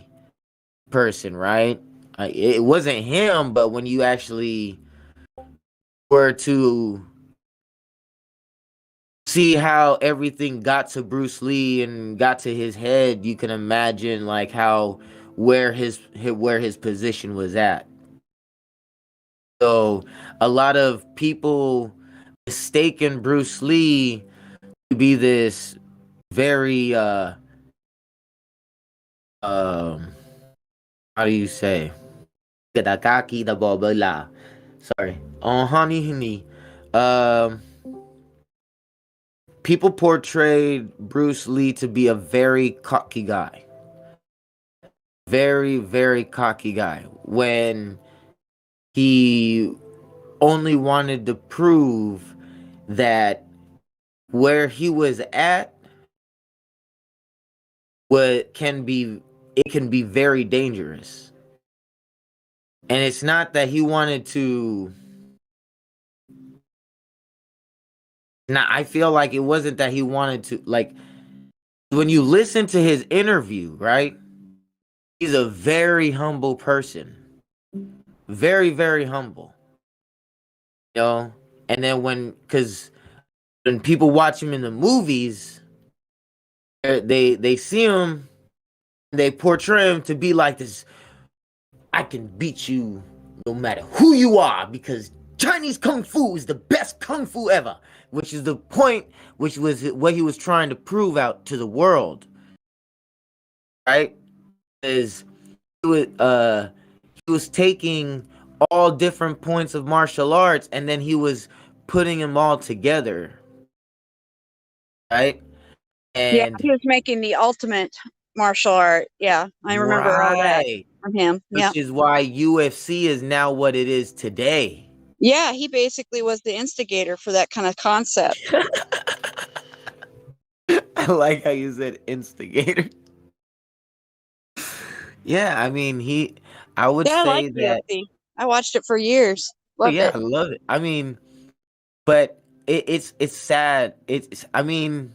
person, right? It wasn't him, but when you actually were to see how everything got to Bruce Lee and got to his head, you can imagine like how where his position was at. So a lot of people mistaken Bruce Lee to be this very how do you say, Kadakaki da bobala. Sorry. On honey. Um People portrayed Bruce Lee to be a very cocky guy. Very, very cocky guy. When he only wanted to prove that where he was at can be very dangerous. And it's not that he wanted to. Now, I feel like it wasn't that he wanted to, like, when you listen to his interview, right? He's a very humble person. Very, very humble. You know? And then because when people watch him in the movies, they see him, they portray him to be like this, I can beat you no matter who you are, because Chinese Kung Fu is the best Kung Fu ever. Which is the point, which was what he was trying to prove out to the world. Right? Is he was taking all different points of martial arts and then he was putting them all together. Right? Yeah, And he was making the ultimate martial art. Yeah, I remember all that right. from him. Yeah. Which is why UFC is now what it is today. Yeah, he basically was the instigator for that kind of concept. I like how you said instigator. Yeah, I mean, I would Yeah, I say like that. UFC. I watched it for years. Oh Loved yeah, it. I love it. I mean, but it's sad. I mean,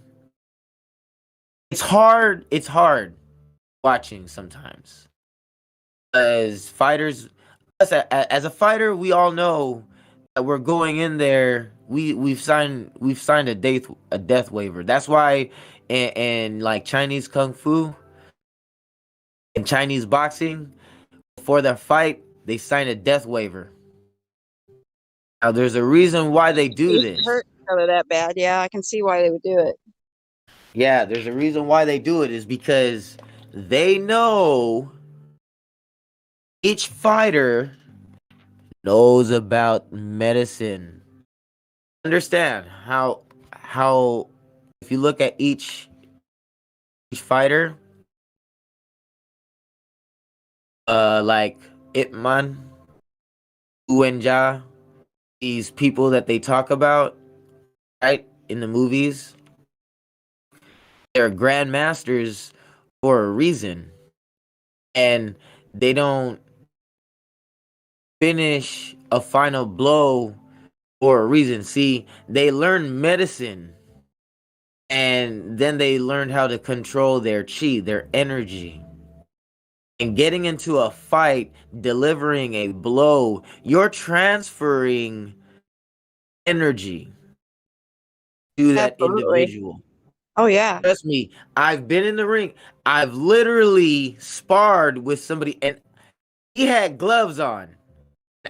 it's hard. It's hard watching sometimes. As fighters, as a fighter, we all know that we're going in there. We've signed a death waiver. That's why in like Chinese kung fu and Chinese boxing, before their fight, they sign a death waiver. Now, there's a reason why they do It this. hurt each other that bad. Yeah, I can see why they would do it. Yeah, there's a reason why they do it, is because they know each fighter knows about medicine. Understand how if you look at each fighter, like Ip Man, Uenja, these people that they talk about, right, in the movies, they're grandmasters for a reason. And they don't finish a final blow for a reason. See, they learn medicine and then they learned how to control their chi, their energy. And getting into a fight, delivering a blow, you're transferring energy to that Absolutely. individual. Oh yeah. Trust me, I've been in the ring. I've literally sparred with somebody and he had gloves on.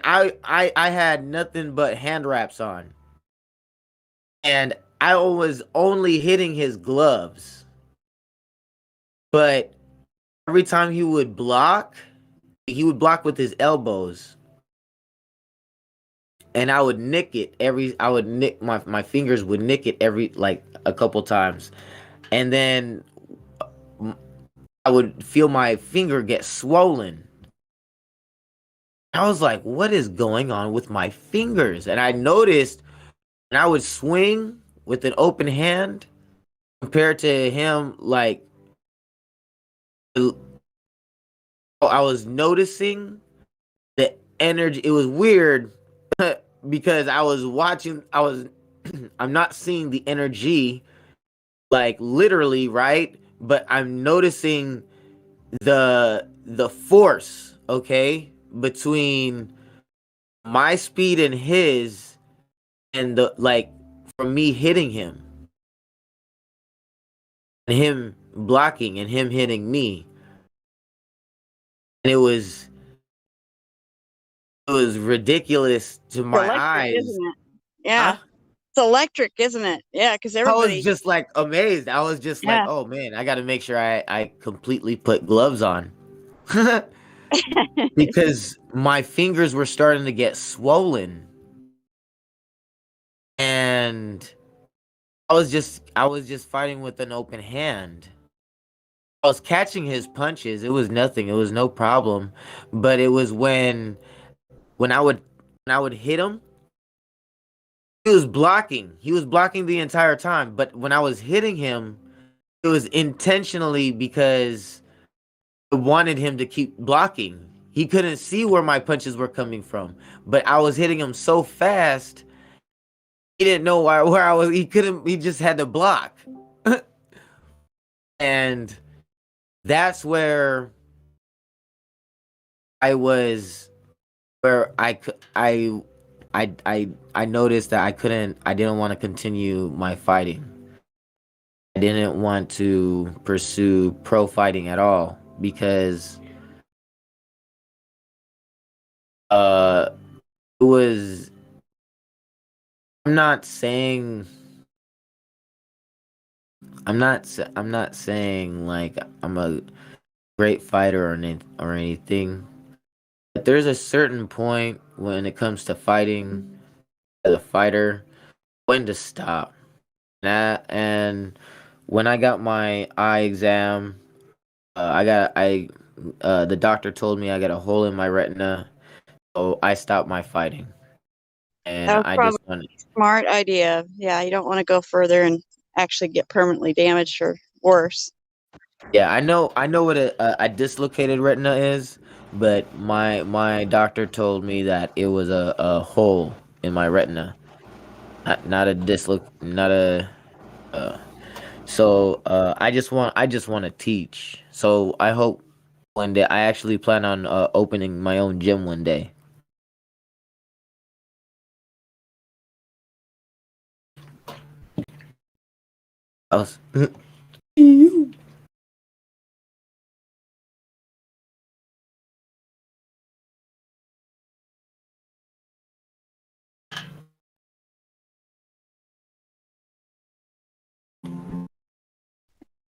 I had nothing but hand wraps on. And I was only hitting his gloves. But every time he would block with his elbows. And I would nick it my fingers would nick it every like a couple times. And then I would feel my finger get swollen. I was like, what is going on with my fingers? And I noticed when I would swing with an open hand compared to him like I was noticing the energy. It was weird because I was watching. I'm not seeing the energy like literally, right? But I'm noticing the force, okay, between my speed and his, and the like from me hitting him and him blocking and him hitting me. And it was ridiculous to It's my electric, eyes. isn't it? Yeah. It's electric, isn't it? Yeah, because I was everybody. just like amazed. I was just like, Yeah. oh man, I got to make sure I completely put gloves on. Because my fingers were starting to get swollen. And I was just fighting with an open hand. I was catching his punches. It was nothing. It was no problem. But it was when I would hit him, he was blocking. He was blocking the entire time. But when I was hitting him, it was intentionally because I wanted him to keep blocking. He couldn't see where my punches were coming from. But I was hitting him so fast, he didn't know where I was. He just had to block. And that's where I was, where I noticed that I didn't want to continue my fighting. I didn't want to pursue pro fighting at all because it was, I'm not saying like I'm a great fighter or anything. But there's a certain point when it comes to fighting as a fighter when to stop. And when I got my eye exam, the doctor told me I got a hole in my retina, so I stopped my fighting. And That was I probably just wanted, a smart idea. Yeah, you don't want to go further and actually get permanently damaged or worse. yeah, I know what a dislocated retina is, but my doctor told me that it was a hole in my retina, not a not a. I just want to teach. So I hope one day I actually plan on opening my own gym one day. I was,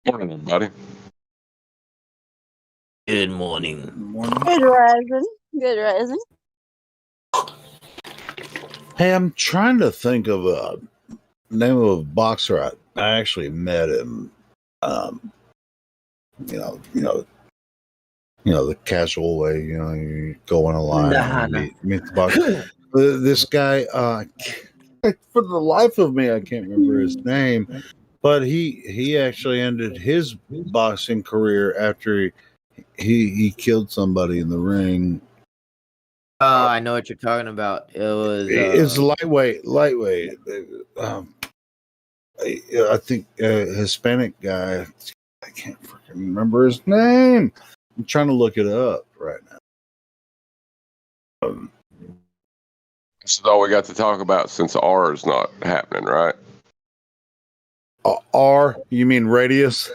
Morning, everybody. Good morning. Good rising. Good rising. Hey, I'm trying to think of a name of a boxer. I actually met him. You know, the casual way. You know, you go on a line and meet the boxer. This guy, for the life of me, I can't remember his name, but he actually ended his boxing career after he killed somebody in the ring. Oh, I know what you're talking about. It was It's lightweight. I think Hispanic guy. I can't freaking remember his name. I'm trying to look it up right now. This is all we got to talk about since R is not happening, right? R? You mean radius?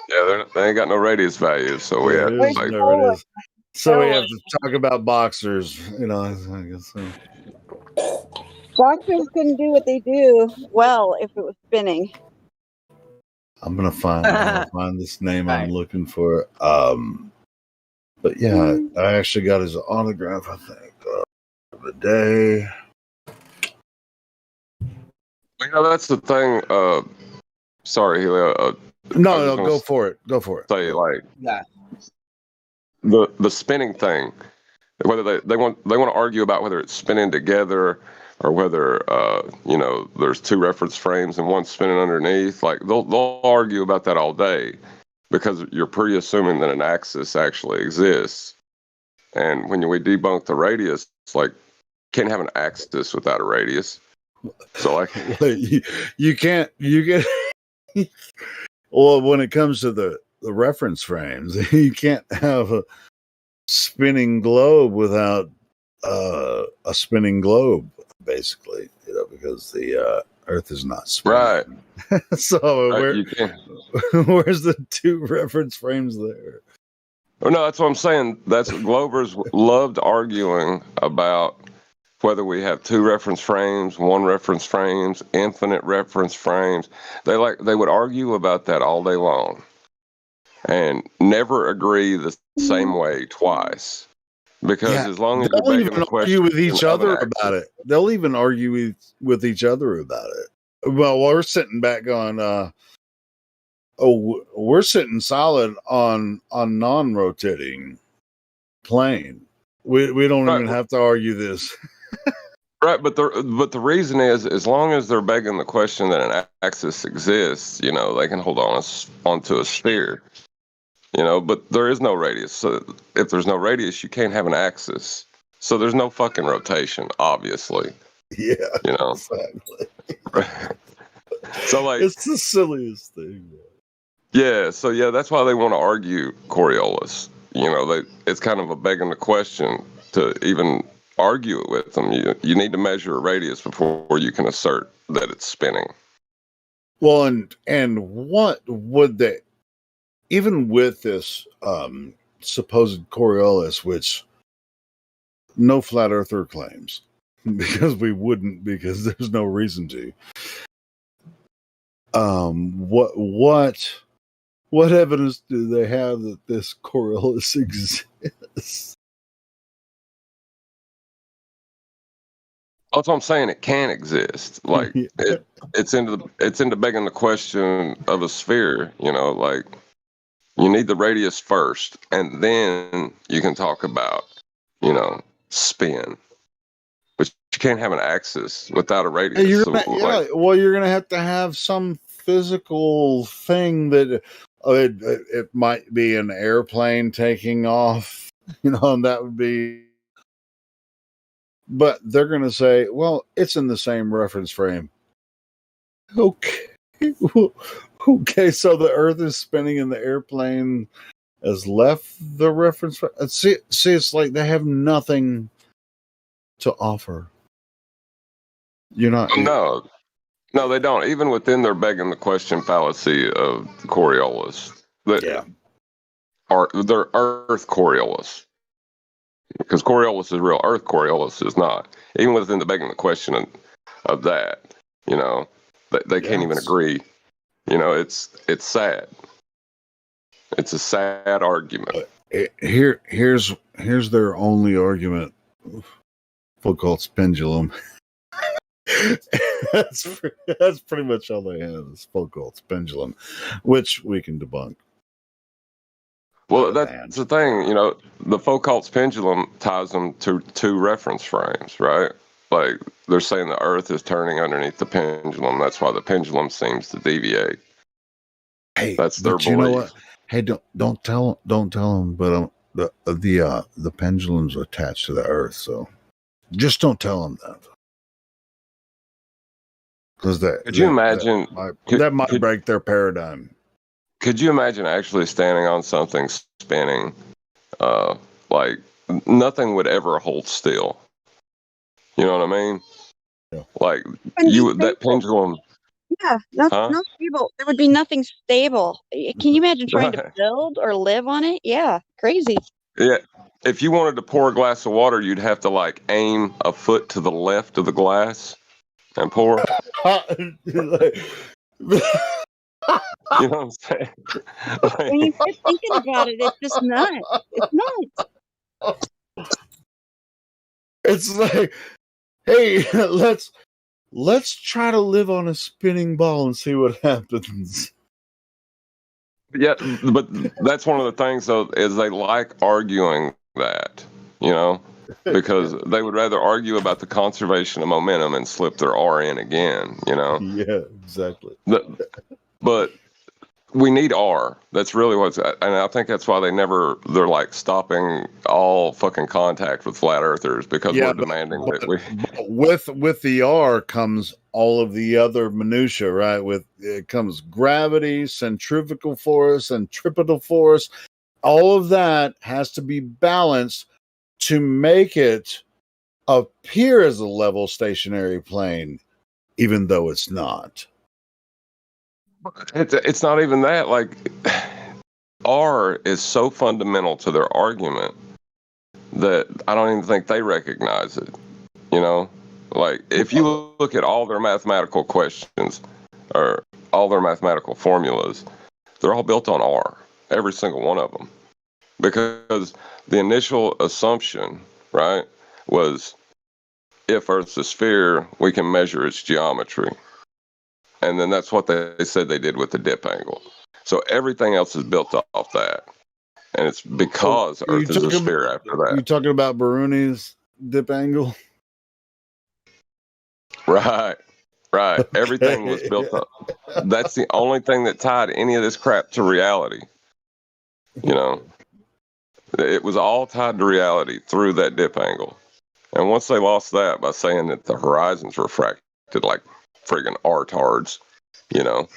Yeah, they ain't got no radius values, so we have to There's like. no radius. So we have to talk about boxers. You know, I guess so. Boxers couldn't do what they do well if it was spinning. I'm gonna find this name I'm looking for. But yeah, I actually got his autograph. I think the day. You know, that's the thing. Sorry, Helio. No, go for it. Go for it. Say like yeah. The spinning thing. Whether they want to argue about whether it's spinning together or whether you know, there's two reference frames and one's spinning underneath. Like they'll argue about that all day. because you're pre-assuming that an axis actually exists. And when we debunk the radius, it's like, can't have an axis without a radius. So like, you can't, you get, well, when it comes to the reference frames, you can't have a spinning globe without a spinning globe, basically, because the Earth is not spinning. right. So Right, you can't. where's the two reference frames there? Oh, no, that's what I'm saying. That's Glovers loved arguing about whether we have two reference frames, one reference frames, infinite reference frames. They would argue about that all day long and never agree the same way twice. Because as long as you're they'll begging even the question argue with each of an other axis, about it. They'll even argue with each other about it. Well, we're sitting back going, we're sitting solid on non-rotating plane. We don't even have to argue this. right? But the reason is, as long as they're begging the question that an axis exists, they can hold onto a sphere. But there is no radius. So if there's no radius, you can't have an axis. So there's no fucking rotation, obviously. Yeah. Exactly. So like, it's the silliest thing. Yeah. So yeah, that's why they want to argue Coriolis. It's kind of a begging the question to even argue it with them. You need to measure a radius before you can assert that it's spinning. Well, and what would they, even with this supposed Coriolis, which no flat earther claims, because we wouldn't, because there's no reason to. What evidence do they have that this Coriolis exists? That's what I'm saying. It can exist. Like it's into begging the question of a sphere. Like you need the radius first, and then you can talk about spin. But you can't have an axis without a radius. You're gonna have to have some physical thing that it might be an airplane taking off, and that would be. But they're gonna say, well, it's in the same reference frame. Okay, okay. So the Earth is spinning, and the airplane has left the reference frame. See, it's like they have nothing to offer. You're not. No, they don't. Even within their begging the question fallacy of Coriolis, they're Earth Coriolis, because Coriolis is real. Earth Coriolis is not. Even within the begging the question of that, they can't even agree. It's sad. It's a sad argument. Here's their only argument. Foucault's pendulum. that's pretty much all they have is Foucault's pendulum, which we can debunk. Well, that's the thing, the Foucault's pendulum ties them to two reference frames, right? Like they're saying the Earth is turning underneath the pendulum. That's why the pendulum seems to deviate. Hey, that's their belief. You know what? Hey, don't tell them. But the pendulum's attached to the Earth, so just don't tell them that. Because could you imagine that might break their paradigm? Could you imagine actually standing on something spinning? Like nothing would ever hold still. You know what I mean? Yeah. Like that pendulum. Yeah, not stable. There would be nothing stable. Can you imagine trying to build or live on it? Yeah, crazy. Yeah. If you wanted to pour a glass of water, you'd have to aim a foot to the left of the glass and pour. You know what I'm saying? When you start thinking about it, it's just nuts. It's nuts. It's like, hey, let's try to live on a spinning ball and see what happens. Yeah, but that's one of the things, though, is they like arguing that, because they would rather argue about the conservation of momentum and slip their R in again, Yeah, exactly. But we need R. That's really what's, and I think that's why they're like stopping all fucking contact with flat earthers, because Yeah, we're demanding that we. But with the R comes all of the other minutia, right? With it comes gravity, centrifugal force, centripetal force. All of that has to be balanced to make it appear as a level stationary plane, even though it's not. It's not even that. Like, R is so fundamental to their argument that I don't even think they recognize it. You know, like if you look at all their mathematical questions or all their mathematical formulas, they're all built on R, every single one of them, because the initial assumption, right, was if Earth's a sphere, we can measure its geometry. And then that's what they said they did with the dip angle. So everything else is built off that. And it's because Earth is a sphere after that. You talking about Biruni's dip angle? Right. Right. Okay. Everything was built up. That's the only thing that tied any of this crap to reality. You know, it was all tied to reality through that dip angle. And once they lost that by saying that the horizon's refracted like friggin' artards, you know.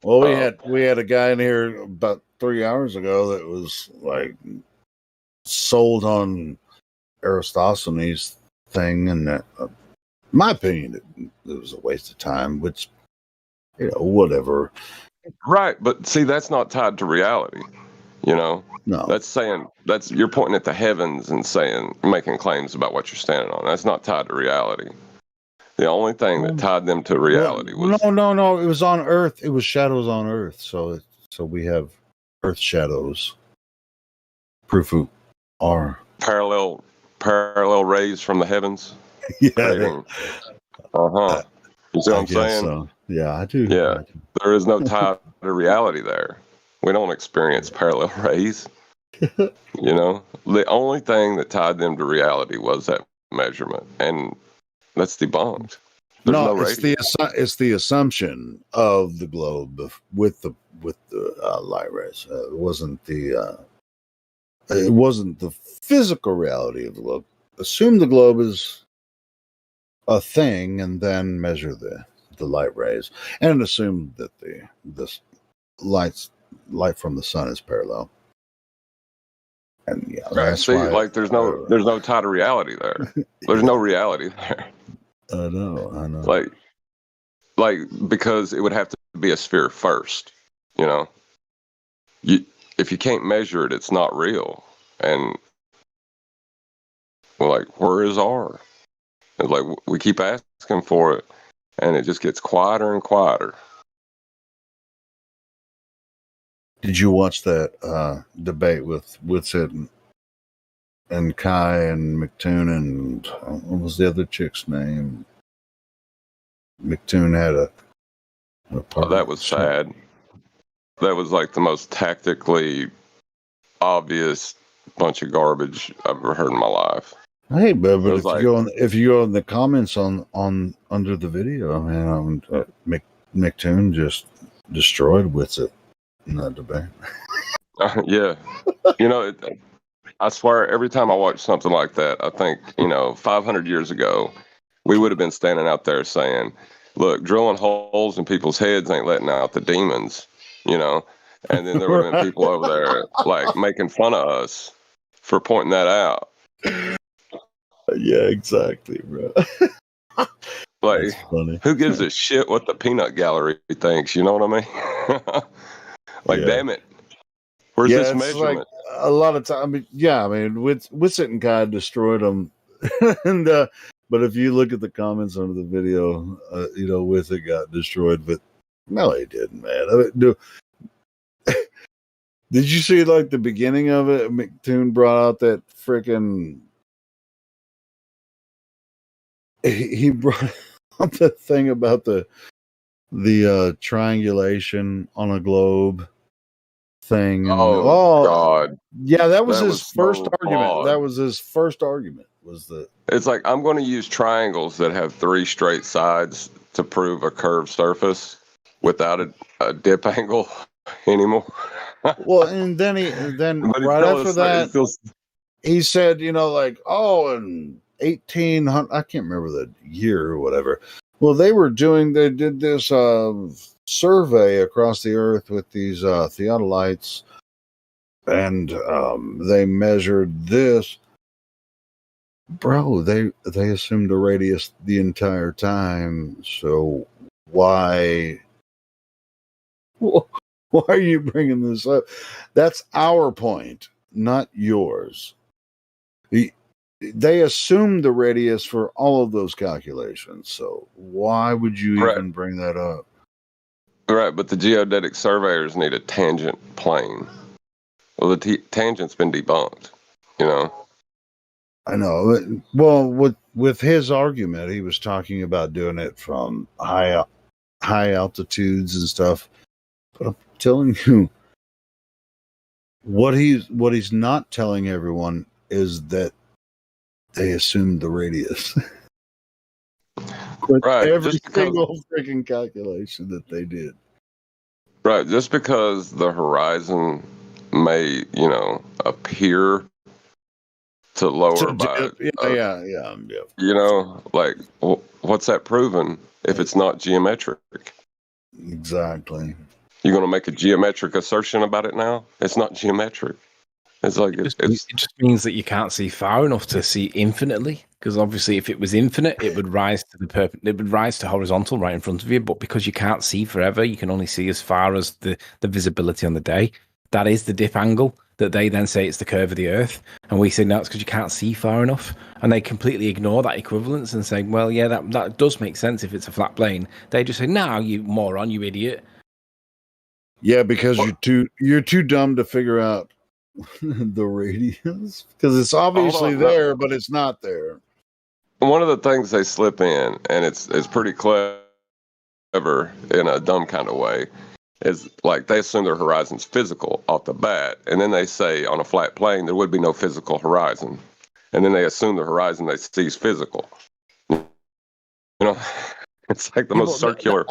Well, we had a guy in here about 3 hours ago that was like sold on Aristophanes thing, and that, my opinion, it was a waste of time. Which, you know, whatever. Right, but see, that's not tied to reality. You know, no, you're pointing at the heavens and making claims about what you're standing on. That's not tied to reality. The only thing that tied them to reality was no. It was on Earth. It was shadows on Earth. So we have Earth shadows. Proof of R. Parallel rays from the heavens. Yeah. Uh-huh. You see what I'm saying? So. Yeah, I do. Yeah. There is no tie to reality there. We don't experience parallel rays. You know, the only thing that tied them to reality was that measurement, and that's debunked. There's no it's the assumption of the globe with the light rays. It wasn't the physical reality of the globe. Assume the globe is a thing, and then measure the light rays, and assume that the light from the sun is parallel. And yeah, right. that's See, why, like there's no tie to reality there. There's no reality there. I know. Like because it would have to be a sphere first. You know, if you can't measure it, it's not real. And we're like, where is R? It's like we keep asking for it, and it just gets quieter and quieter. Did you watch that debate with Whitsitt and Kai and McToon and what was the other chick's name? McToon had a that was sad. That was like the most tactically obvious bunch of garbage I've ever heard in my life. Hey, but if you go in the comments on under the video, I mean, McToon just destroyed Whitsitt in that debate. Yeah, you know, I swear every time I watch something like that, I think 500 years ago, we would have been standing out there saying, "Look, drilling holes in people's heads ain't letting out the demons," you know, and then there would have been people over there like making fun of us for pointing that out. Yeah, exactly, bro. Like, who gives a shit what the peanut gallery thinks? You know what I mean? Damn it. Where's this measurement? Like a lot of time. I mean, Whitsitt and Kai destroyed them, and but if you look at the comments under the video, Whitsitt got destroyed, but no, he didn't, man. I mean, did you see like the beginning of it? McToon brought out that freaking. He brought up the thing about the triangulation on a globe thing. And, God. Yeah, that was his first so argument. flawed. That was his first argument. It's like, I'm going to use triangles that have 3 straight sides to prove a curved surface without a dip angle. anymore. Well, and then But right after that, it's still he said, like, oh, in 1800, I can't remember the year or whatever. Well, they did this survey across the earth with these theodolites, and they measured this. Bro, they assumed a radius the entire time. So why are you bringing this up? That's our point, not yours. They assumed the radius for all of those calculations. So why would you right. even bring that up? Right, but the geodetic surveyors need a tangent plane. Well, the tangent's been debunked, I know. Well, with his argument, he was talking about doing it from high altitudes and stuff. But I'm telling you, what he's not telling everyone is that they assumed the radius. With right. every single freaking calculation that they did. Right, just because the horizon may, appear to lower by, like, what's that proven if it's not geometric? Exactly. You're going to make a geometric assertion about it now? It's not geometric. It's like it just means that you can't see far enough to see infinitely. Because obviously, if it was infinite, it would rise to it would rise to horizontal right in front of you. But because you can't see forever, you can only see as far as the visibility on the day. That is the dip angle that they then say it's the curve of the Earth, and we say no, it's because you can't see far enough. And they completely ignore that equivalence and say, well, yeah, that does make sense if it's a flat plane. They just say, no, you moron, you idiot. Yeah, because you're too dumb to figure out the radius, because it's obviously there, but it's not there. One of the things they slip in, and it's pretty clever in a dumb kind of way, is like they assume their horizon's physical off the bat, and then they say on a flat plane there would be no physical horizon, and then they assume the horizon they see is physical. It's like the most circular.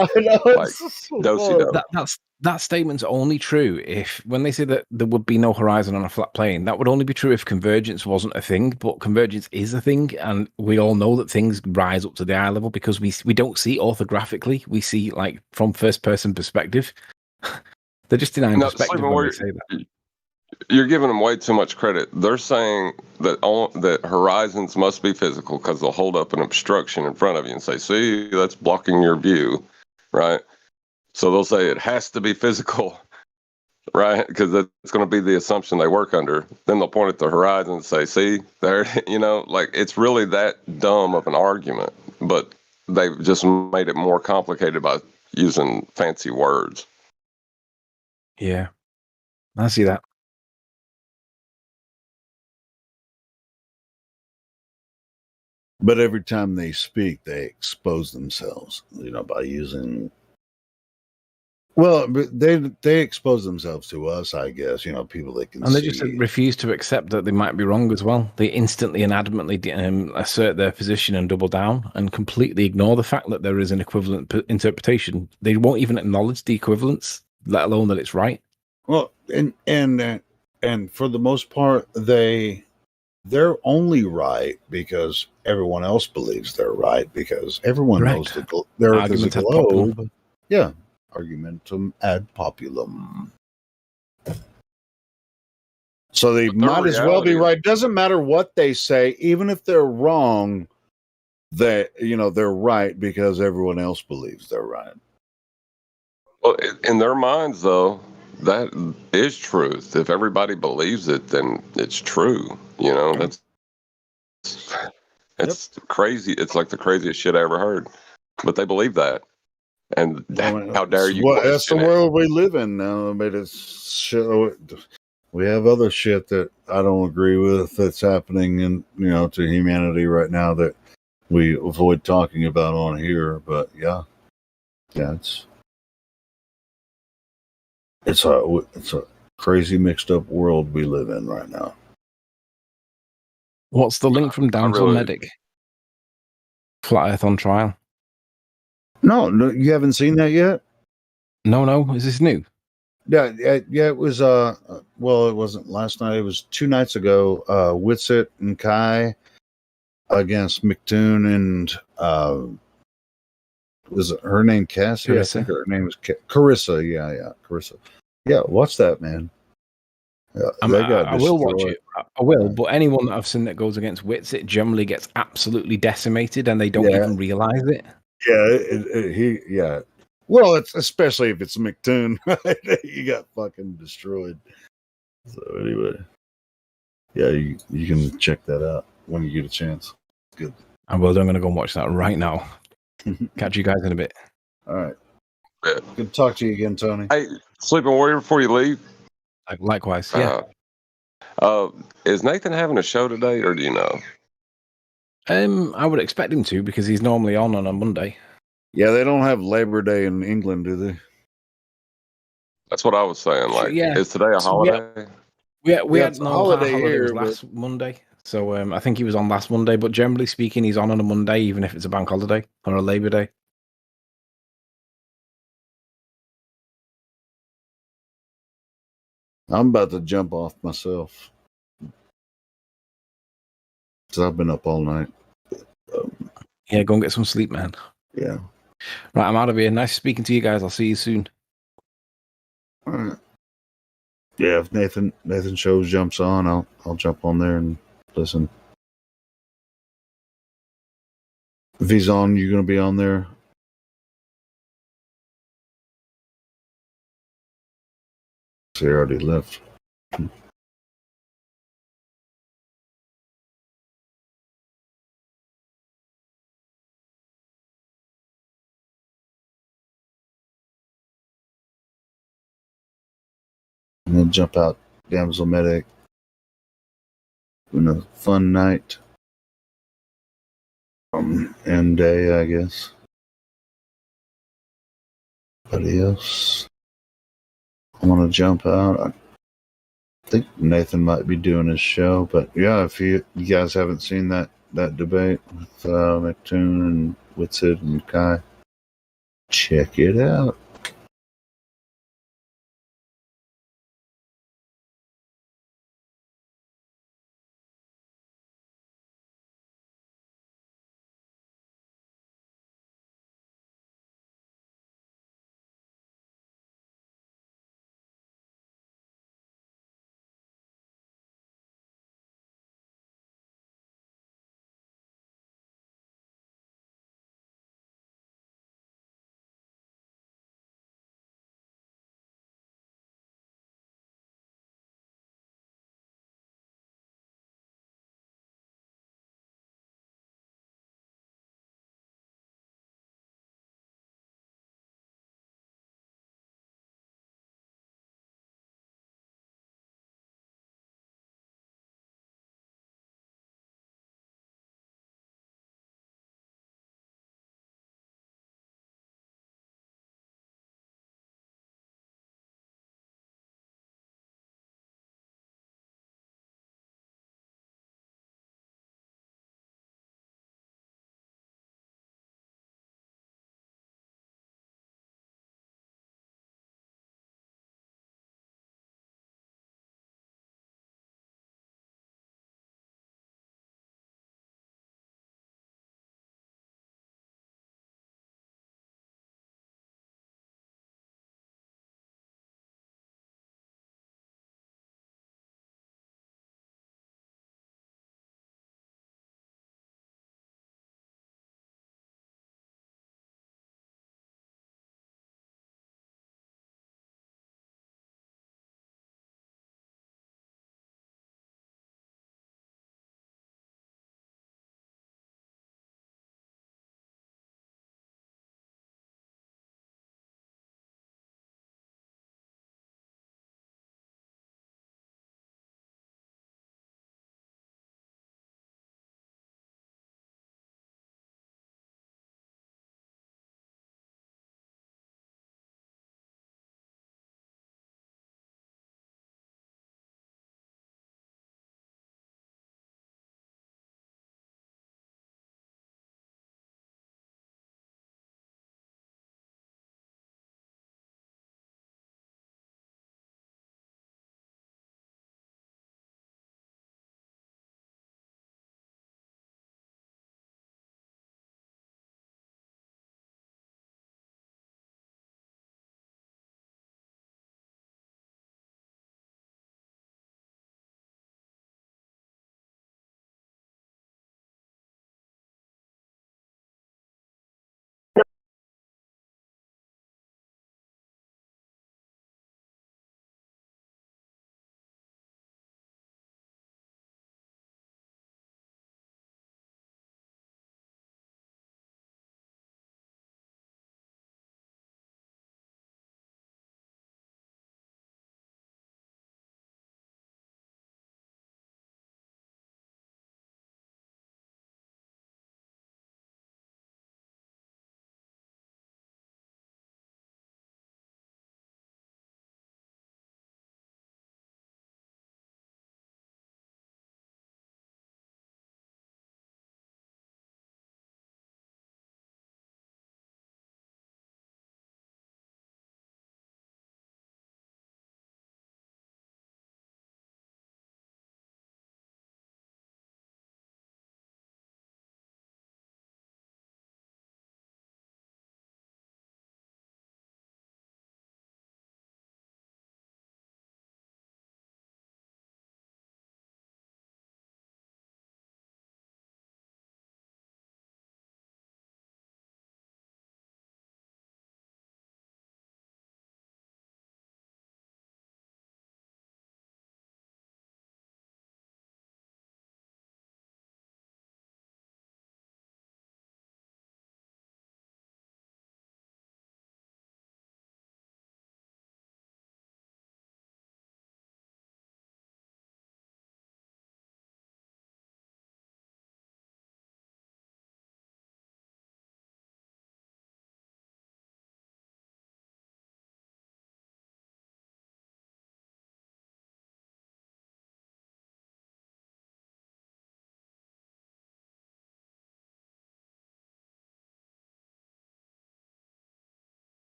That statement's only true if, when they say that there would be no horizon on a flat plane, that would only be true if convergence wasn't a thing. But convergence is a thing, and we all know that things rise up to the eye level because we don't see orthographically. We see like from first person perspective. They're just denying perspective when they say that. You're giving them way too much credit. They're saying that horizons must be physical because they'll hold up an obstruction in front of you and say, see, that's blocking your view, right? So they'll say it has to be physical, right? Because that's going to be the assumption they work under. Then they'll point at the horizon and say, see, there, like it's really that dumb of an argument, but they've just made it more complicated by using fancy words. Yeah, I see that. But every time they speak, they expose themselves, by using. Well, but they expose themselves to us, I guess. People they can. And they see. just refuse to accept that they might be wrong as well. They instantly and adamantly assert their position and double down, and completely ignore the fact that there is an equivalent interpretation. They won't even acknowledge the equivalence, let alone that it's right. Well, and for the most part, they're only right because everyone else believes they're right, because everyone knows the Earth is a globe. Yeah, argumentum ad populum. So they might as well be right. Doesn't matter what they say, even if they're wrong. They're right because everyone else believes they're right. Well, in their minds, though, that is truth. If everybody believes it, then it's true. It's crazy. It's like the craziest shit I ever heard. But they believe that. And how dare you? That's the world we live in now. I mean, it's shit. We have other shit that I don't agree with that's happening to humanity right now that we avoid talking about on here. But yeah, it's a crazy mixed up world we live in right now. What's the link from Damsel Medic? Flat Earth on trial. No, you haven't seen that yet? No. Is this new? Yeah. It was. Well, it wasn't last night. It was 2 nights ago. Witsit and Kai against McToon and was her name Cassie? I think Carissa. her name was Carissa. Yeah, Carissa. Yeah, watch that, man. Yeah, they got I will watch destroyed. it. I will, but anyone that I've seen that goes against Witsit generally gets absolutely decimated, and they don't Yeah. even realize it. Yeah. Well, it's especially if it's McToon. He got fucking destroyed. So anyway, yeah, you can check that out when you get a chance. It's good. I will. I'm going to go and watch that right now. Catch you guys in a bit. All right. Good to talk to you again, Tony. Hey, Sleeping Warrior, before you leave. Likewise, yeah. Is Nathan having a show today, or do you know? I would expect him to, because he's normally on a Monday. Yeah, they don't have Labor Day in England, do they? That's what I was saying. Like, Yeah. is today a holiday? We Yeah, had it's a no holiday holiday was here, last Monday, so I think he was on last Monday. But generally speaking, he's on a Monday, even if it's a bank holiday or a Labor Day. I'm about to jump off myself. So I've been up all night. Yeah, go and get some sleep, man. Yeah. Right, I'm out of here. Nice speaking to you guys. I'll see you soon. All right. Yeah, if Nathan shows jumps on, I'll jump on there and listen. If he's on, you're gonna be on there. So he already left. And then jump out, Damsel Medic. Been a fun night. And day, I guess. Anybody else? I want to jump out. I think Nathan might be doing his show, but yeah, if you guys haven't seen that debate with McToon and Witsit and Kai, check it out.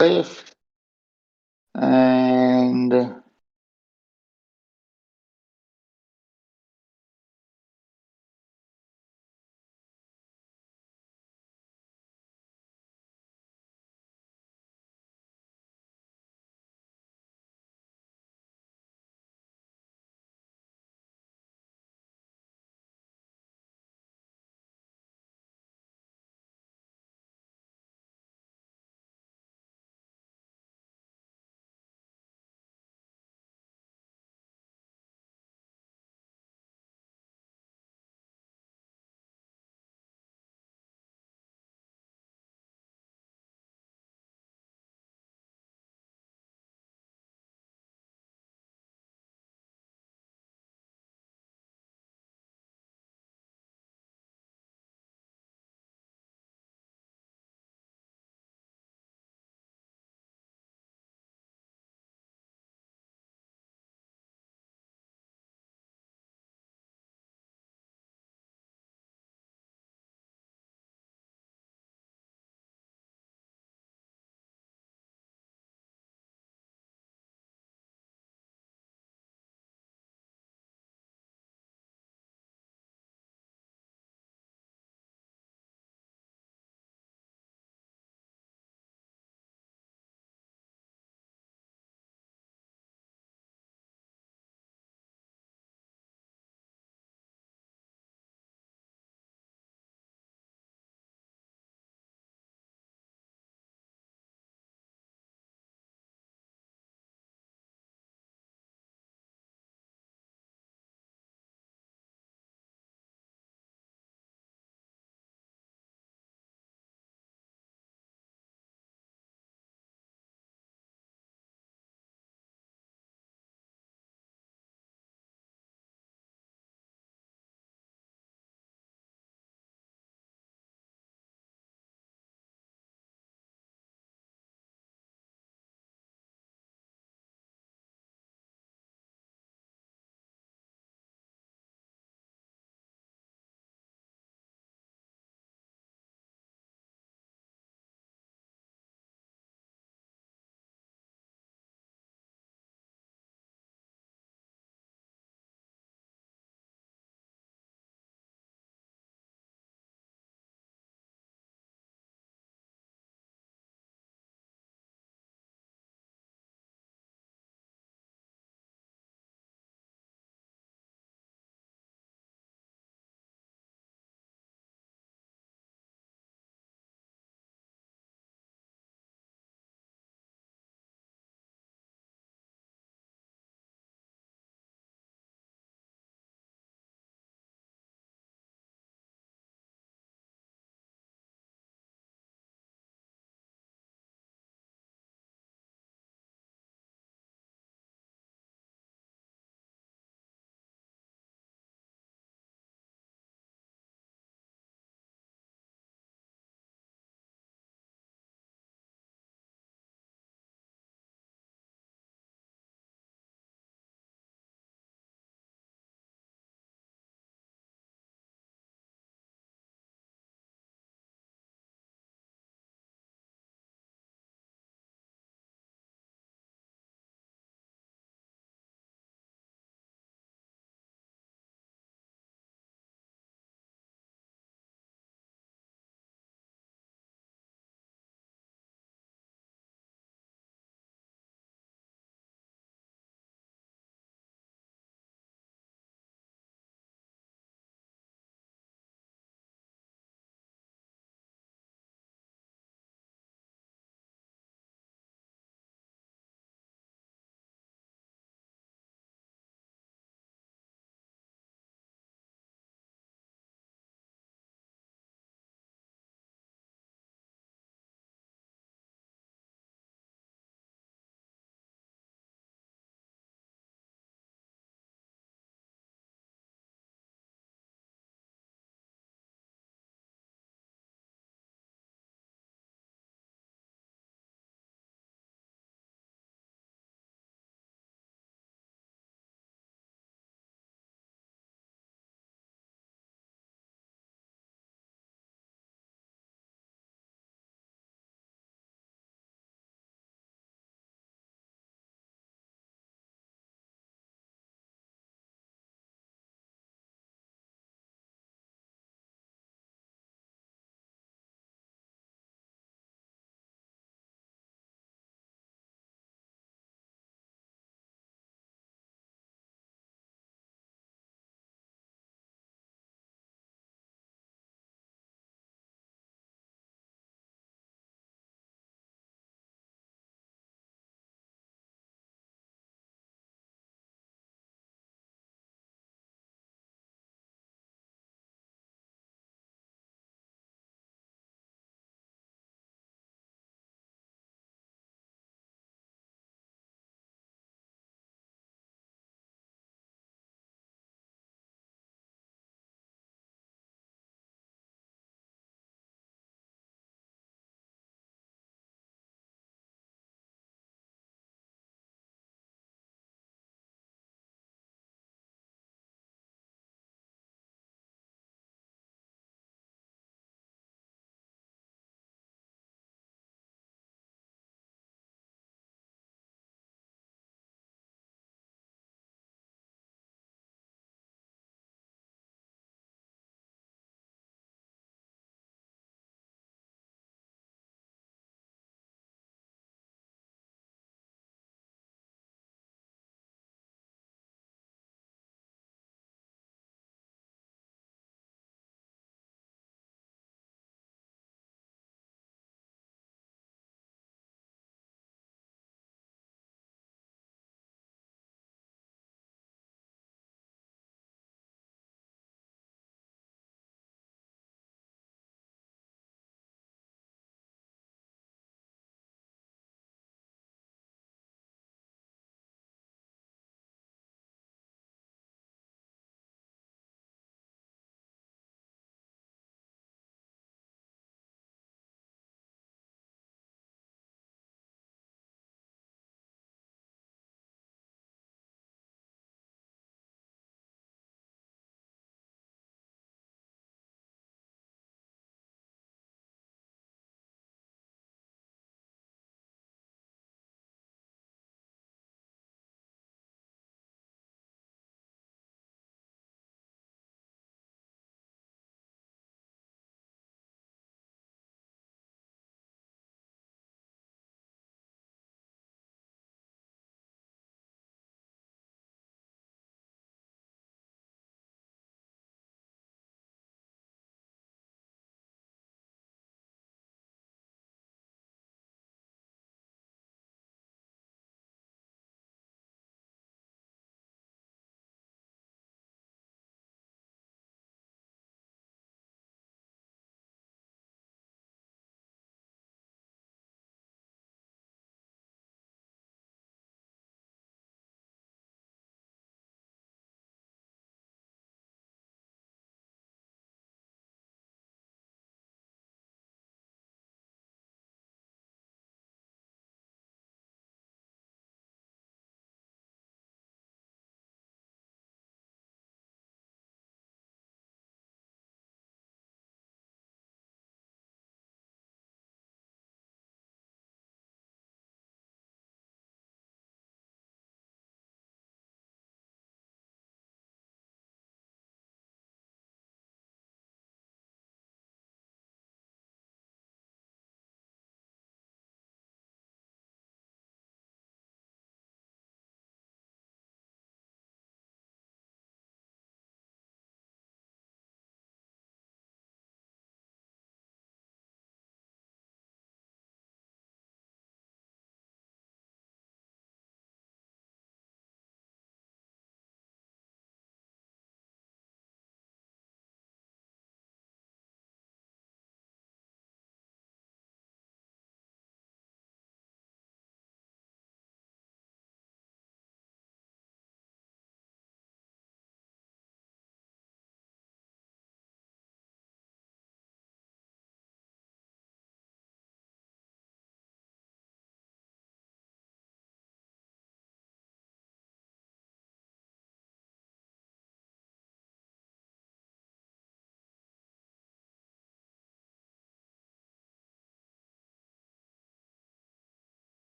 Fifth. And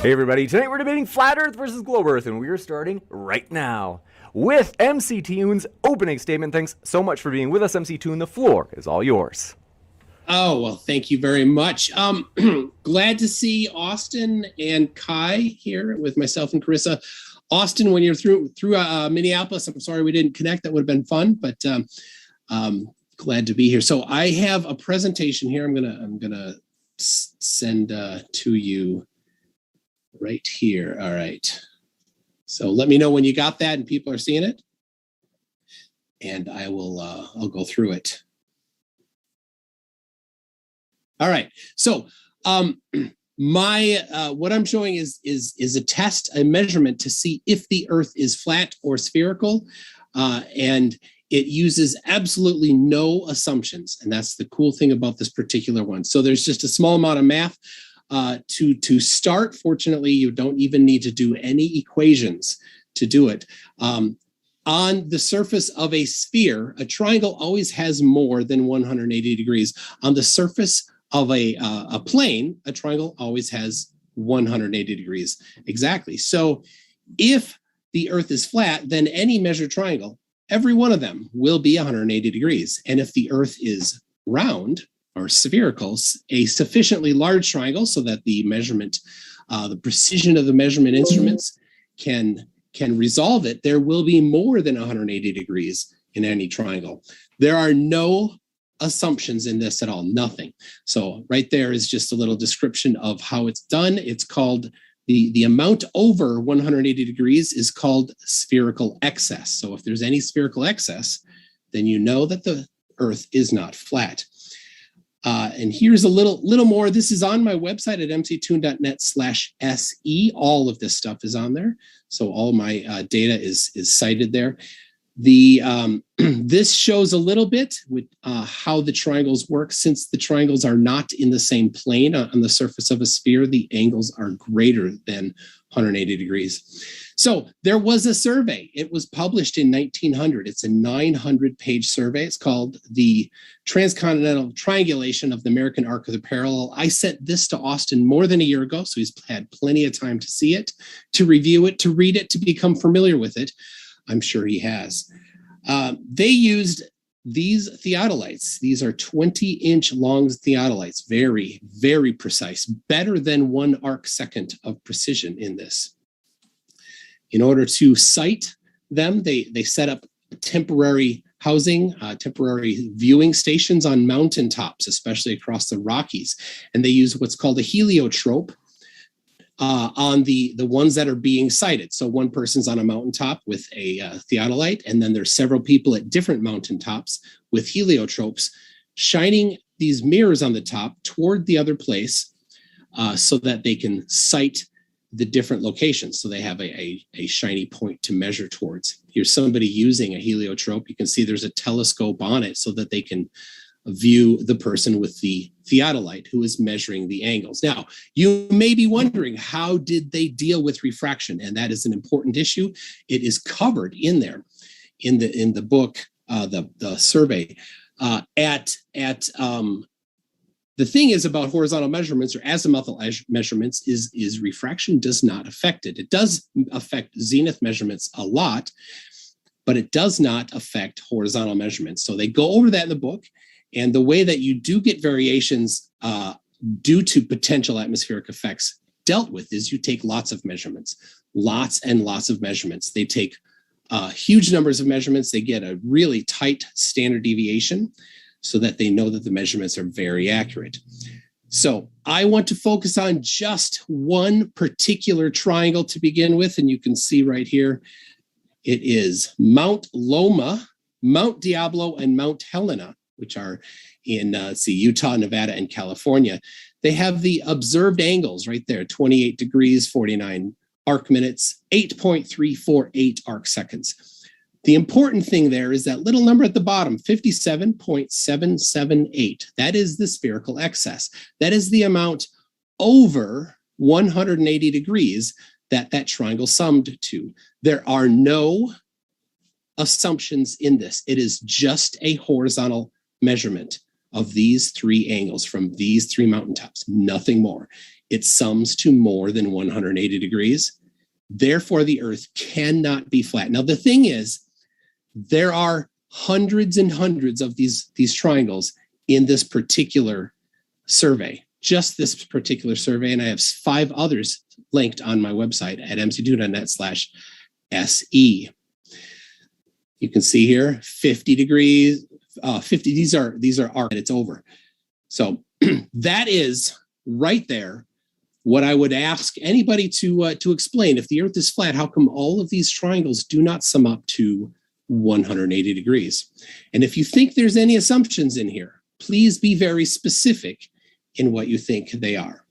Hey everybody, tonight we're debating Flat Earth versus Globe Earth, and we are starting right now with MC Toon's opening statement. Thanks so much for being with us, MC Toon. The floor is all yours. Oh, well, thank you very much. Glad to see Austin and Kai here with myself and Carissa. Austin, when you're through Minneapolis, I'm sorry we didn't connect. That would have been fun, but glad to be here. So I have a presentation here. I'm gonna send to you right here. All right. So let me know when you got that and people are seeing it, and I will. I'll go through it. All right. So what I'm showing is a test, a measurement to see if the Earth is flat or spherical, and it uses absolutely no assumptions, and that's the cool thing about this particular one. So there's just a small amount of math to start. Fortunately, you don't even need to do any equations to do it. On the surface of a sphere, a triangle always has more than 180 degrees. On the surface of a plane, a triangle always has 180 degrees exactly. So if the Earth is flat, then any measured triangle, every one of them will be 180 degrees. And if the Earth is round or spherical, a sufficiently large triangle so that the measurement, the precision of the measurement instruments can resolve it, there will be more than 180 degrees in any triangle. There are no assumptions in this at all, nothing. So right there is just a little description of how it's done. It's called, the amount over 180 degrees is called spherical excess. So if there's any spherical excess, then you know that the Earth is not flat. And here's a little more. This is on my website at mctoon.net/SE. All of this stuff is on there. So all my data is cited there. This shows a little bit with how the triangles work. Since the triangles are not in the same plane on the surface of a sphere, the angles are greater than 180 degrees. So there was a survey. It was published in 1900. It's a 900-page survey. It's called the Transcontinental Triangulation of the American Arc of the Parallel. I sent this to Austin more than a year ago, so he's had plenty of time to see it, to review it, to read it, to become familiar with it. I'm sure he has. They used these theodolites. These are 20-inch long theodolites, very, very precise, better than 1 arc second of precision in this. In order to site them, they set up temporary housing, temporary viewing stations on mountaintops, especially across the Rockies. And they use what's called a heliotrope on the ones that are being sighted. So one person's on a mountaintop with a theodolite, and then there's several people at different mountaintops with heliotropes shining these mirrors on the top toward the other place so that they can sight the different locations. So they have a shiny point to measure towards. Here's somebody using a heliotrope. You can see there's a telescope on it so that they can view the person with the theodolite who is measuring the angles. Now, you may be wondering, how did they deal with refraction? And that is an important issue. It is covered in there in the book, the survey. The thing is about horizontal measurements or azimuthal measurements is refraction does not affect it. It does affect zenith measurements a lot, but it does not affect horizontal measurements. So they go over that in the book. And the way that you do get variations due to potential atmospheric effects dealt with is you take lots of measurements, lots and lots of measurements. They take huge numbers of measurements. They get a really tight standard deviation so that they know that the measurements are very accurate. So I want to focus on just one particular triangle to begin with. And you can see right here, it is Mount Loma, Mount Diablo, and Mount Helena, which are in Utah, Nevada, and California. They have the observed angles right there, 28 degrees, 49 arc minutes, 8.348 arc seconds. The important thing there is that little number at the bottom, 57.778. That is the spherical excess. That is the amount over 180 degrees that triangle summed to. There are no assumptions in this. It is just a horizontal measurement of these three angles from these three mountaintops, nothing more. it sums to more than 180 degrees. Therefore, the Earth cannot be flat. Now, the thing is, there are hundreds and hundreds of these triangles in this particular survey, just this particular survey, and I have 5 others linked on my website at mc2.net/SE. You can see here 50 degrees, 50. These are and it's over. So that is right there what I would ask anybody to explain. If the Earth is flat, how come all of these triangles do not sum up to 180 degrees? And if you think there's any assumptions in here, please be very specific in what you think they are.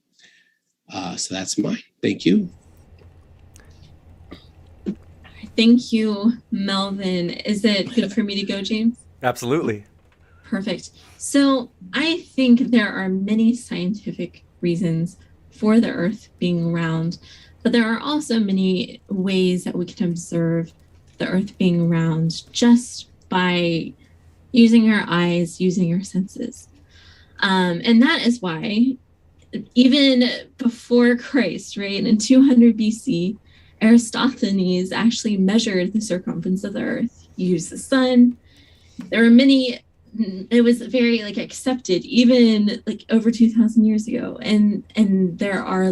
So that's mine. Thank you. Thank you, Melvin. Is it good for me to go, James? Absolutely. Perfect. So I think there are many scientific reasons for the Earth being round, but there are also many ways that we can observe the Earth being round just by using our eyes, using our senses. And that is why even before Christ, right, in 200 BC, Aristophanes actually measured the circumference of the Earth. He used the sun. There were many, it was very like accepted even like over 2,000 years ago. And there are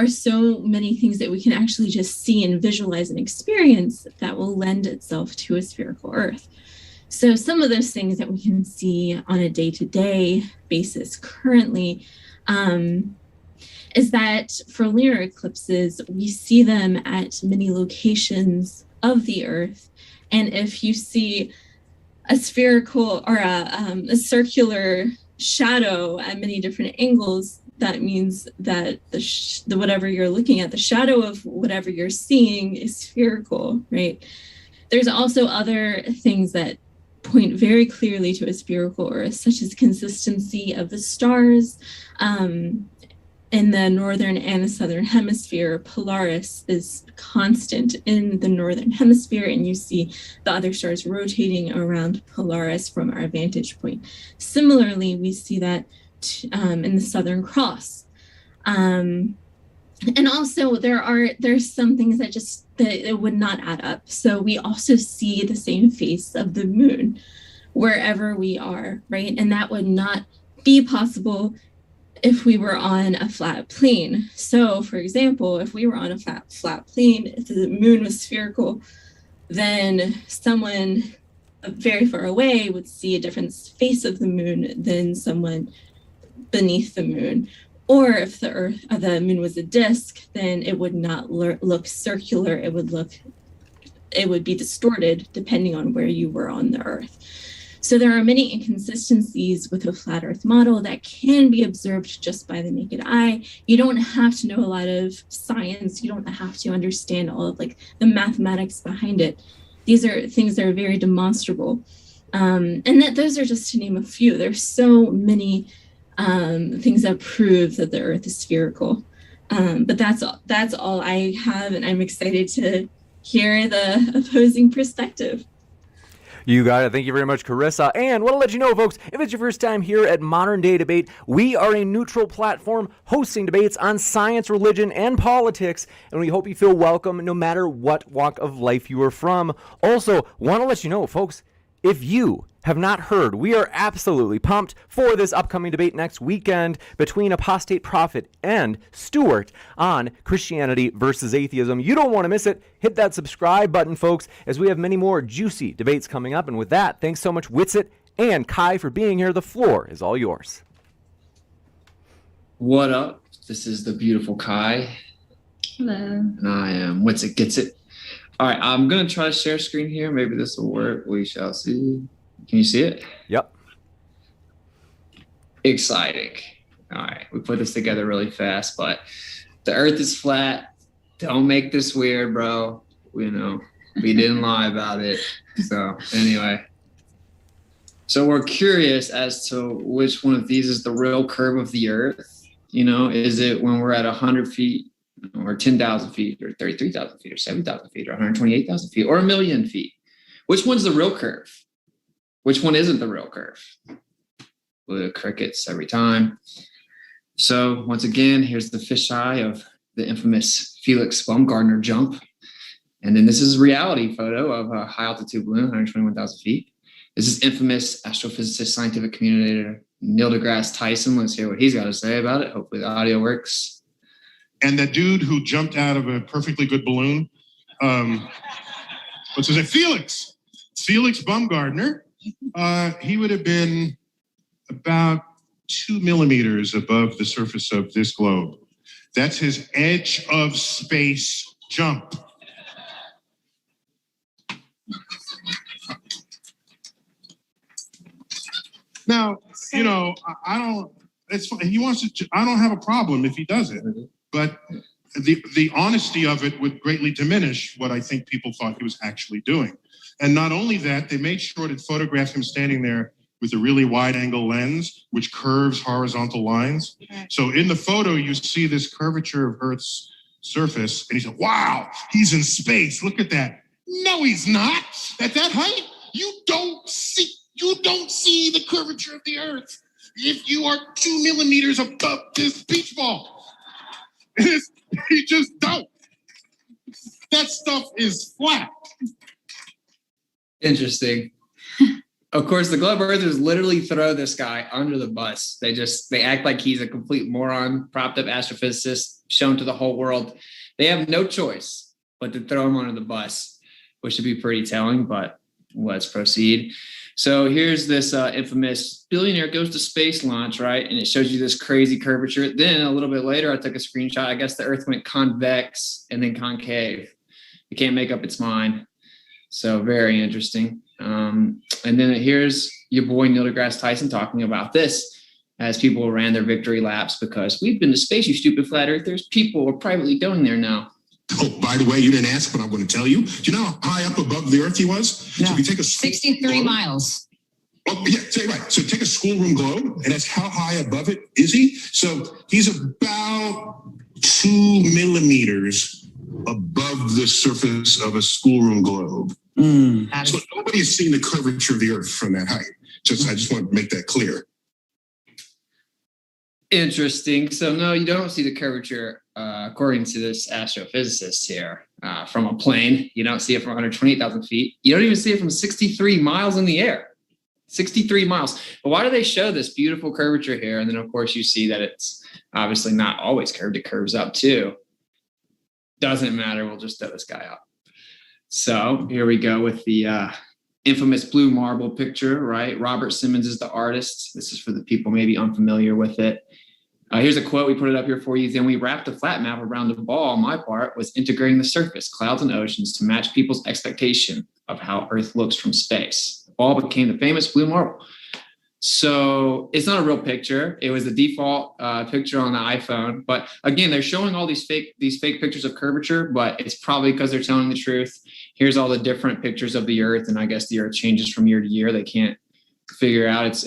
so many things that we can actually just see and visualize and experience that will lend itself to a spherical Earth. So some of those things that we can see on a day-to-day basis currently is that for lunar eclipses, we see them at many locations of the Earth. And if you see a spherical or a circular shadow at many different angles, that means that the whatever you're looking at, the shadow of whatever you're seeing is spherical, right? There's also other things that point very clearly to a spherical Earth, such as consistency of the stars. In the northern and the southern hemisphere, Polaris is constant in the northern hemisphere, and you see the other stars rotating around Polaris from our vantage point. Similarly, we see that in the Southern Cross. And also there's some things that it would not add up. So we also see the same face of the moon wherever we are, right? And that would not be possible if we were on a flat plane. So for example, if we were on a flat plane, if the moon was spherical, then someone very far away would see a different face of the moon than someone beneath the moon. Or if the moon was a disk, then it would not look circular. It would be distorted depending on where you were on the Earth. So there are many inconsistencies with a flat Earth model that can be observed just by the naked eye. You don't have to know a lot of science. You don't have to understand all of like the mathematics behind it. These are things that are very demonstrable. And those are just to name a few. There's so many things that prove that the Earth is spherical. But that's all I have, and I'm excited to hear the opposing perspective. You got it. Thank you very much, Carissa. And want to let you know, folks, if it's your first time here at Modern Day Debate, we are a neutral platform hosting debates on science, religion, and politics, and we hope you feel welcome no matter what walk of life you are from. Also, want to let you know, folks, if you have not heard, we are absolutely pumped for this upcoming debate next weekend between Apostate Prophet and Stewart on Christianity versus atheism. You don't want to miss it. Hit that subscribe button, folks, as we have many more juicy debates coming up. And with that, thanks so much, Witsit and Kai, for being here. The floor is all yours. What up? This is the beautiful Kai. Hello. And I am Witsit Gets It. All right, I'm going to try to share screen here. Maybe this will work. We shall see. Can you see it? Yep. Exciting. All right, we put this together really fast, but the Earth is flat. Don't make this weird, bro. We didn't lie about it. So anyway. So we're curious as to which one of these is the real curve of the Earth. Is it when we're at 100 feet or 10,000 feet or 33,000 feet or 7,000 feet or 128,000 feet or 1,000,000 feet? Which one's the real curve? Which one isn't the real curve? Blue crickets every time. So once again, here's the fisheye of the infamous Felix Baumgartner jump. And then this is a reality photo of a high altitude balloon, 121,000 feet. This is infamous astrophysicist, scientific communicator Neil deGrasse Tyson. Let's hear what he's got to say about it. Hopefully the audio works. And the dude who jumped out of a perfectly good balloon, what's his name? Felix Baumgartner. He would have been about 2 millimeters above the surface of this globe. That's his edge of space jump. Now, you know, I don't, it's he wants to, I don't have a problem if he does it, but the honesty of it would greatly diminish what I think people thought he was actually doing. And not only that, they made sure to photograph him standing there with a really wide angle lens, which curves horizontal lines. So in the photo, you see this curvature of Earth's surface, and he said, wow, he's in space, look at that. No, he's not. At that height, you don't see the curvature of the Earth if you are 2 millimeters above this beach ball. You just don't. That stuff is flat. Interesting. Of course, the globe earthers literally throw this guy under the bus. They act like he's a complete moron, propped up astrophysicist, shown to the whole world. They have no choice but to throw him under the bus, which should be pretty telling, but let's proceed. So here's this infamous billionaire goes to space launch, right? And it shows you this crazy curvature. Then a little bit later, I took a screenshot. I guess the Earth went convex and then concave. It can't make up its mind. So very interesting. And then here's your boy Neil deGrasse Tyson talking about this as people ran their victory laps because we've been to space, you stupid flat earthers. People are privately going there now. Oh, by the way, you didn't ask, but I'm going to tell you. Do you know how high up above the Earth he was? No. So if you take a 63 miles. Oh, yeah, right. So take a schoolroom globe, and that's how high above it is he? So he's about 2 millimeters above the surface of a schoolroom globe. So nobody's seen the curvature of the Earth from that height. I just want to make that clear. Interesting. So no, you don't see the curvature, according to this astrophysicist here, from a plane. You don't see it from 128,000 feet. You don't even see it from 63 miles in the air. 63 miles. But why do they show this beautiful curvature here? And then, of course, you see that it's obviously not always curved. It curves up too. Doesn't matter. We'll just throw this guy up. So here we go with the infamous blue marble picture, right? Robert Simmons is the artist. This is for the people maybe unfamiliar with it. Here's a quote. We put it up here for you. Then we wrapped a flat map around the ball. My part was integrating the surface, clouds and oceans to match people's expectation of how Earth looks from space. The ball became the famous blue marble. So it's not a real picture. It was the default picture on the iPhone. But again, they're showing all these fake pictures of curvature, but it's probably because they're telling the truth. Here's all the different pictures of the Earth, and I guess the Earth changes from year to year. They can't figure out it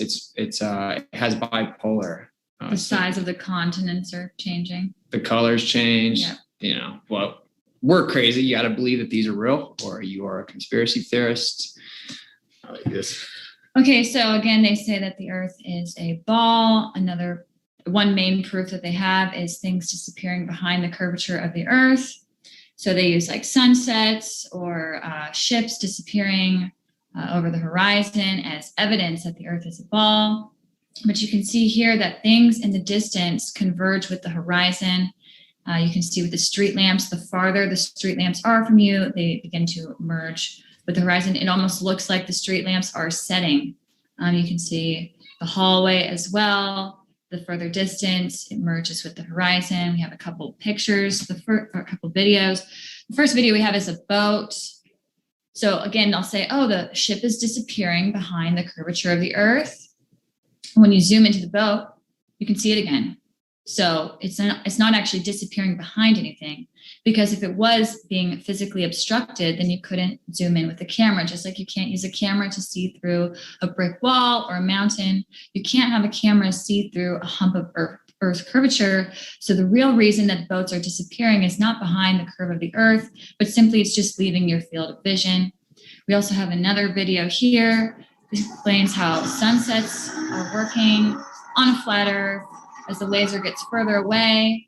has bipolar. The size of the continents are changing. The colors change. Yep. You know, well, we're crazy. You got to believe that these are real, or you are a conspiracy theorist. I like this. Okay, so again, they say that the Earth is a ball. One main proof that they have is things disappearing behind the curvature of the Earth. So they use like sunsets or ships disappearing over the horizon as evidence that the Earth is a ball. But you can see here that things in the distance converge with the horizon. You can see with the street lamps, the farther the street lamps are from you, they begin to merge with the horizon. It almost looks like the street lamps are setting. You can see the hallway as well. The further distance, it merges with the horizon. We have a couple pictures, a couple videos. The first video we have is a boat. So again, they'll say, oh, the ship is disappearing behind the curvature of the Earth. When you zoom into the boat, you can see it again. So it's not actually disappearing behind anything, because if it was being physically obstructed, then you couldn't zoom in with the camera. Just like you can't use a camera to see through a brick wall or a mountain, you can't have a camera see through a hump of Earth curvature. So the real reason that boats are disappearing is not behind the curve of the Earth, but simply it's just leaving your field of vision. We also have another video here. This explains how sunsets are working on a flat Earth, as the laser gets further away,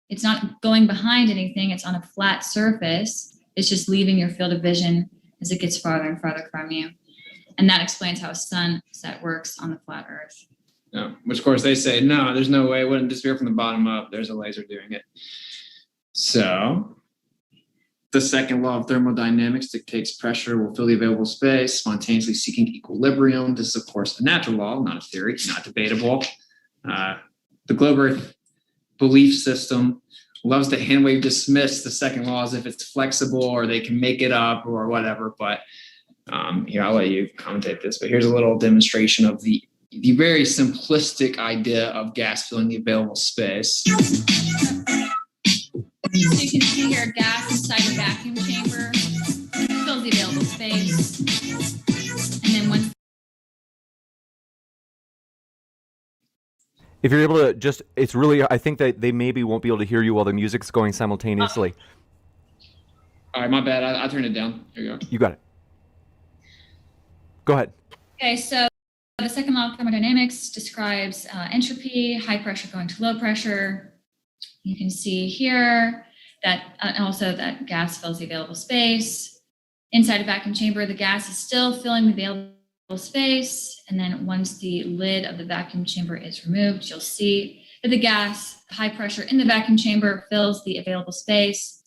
it's not going behind anything. It's on a flat surface. It's just leaving your field of vision as it gets farther and farther from you. And that explains how a sunset works on the flat Earth. No, which of course they say, no, there's no way it wouldn't disappear from the bottom up. There's a laser doing it. So the second law of thermodynamics dictates pressure will fill the available space, spontaneously seeking equilibrium. This is, of course, a natural law, not a theory, not debatable. The globe Earth belief system loves to handwave dismiss the second law as if it's flexible or they can make it up or whatever. But here, I'll let you commentate this. But here's a little demonstration of the very simplistic idea of gas filling the available space. So you can see here gas inside a vacuum chamber fills the available space. And then once If you're able to just, it's really, I think that they maybe won't be able to hear you while the music's going simultaneously. All right, my bad. I turned it down. Here you go. You got it. Go ahead. Okay, so the second law of thermodynamics describes entropy, high pressure going to low pressure. You can see here that also that gas fills the available space. Inside a vacuum chamber, the gas is still filling the available space. And then once the lid of the vacuum chamber is removed, you'll see that the gas, high pressure in the vacuum chamber fills the available space,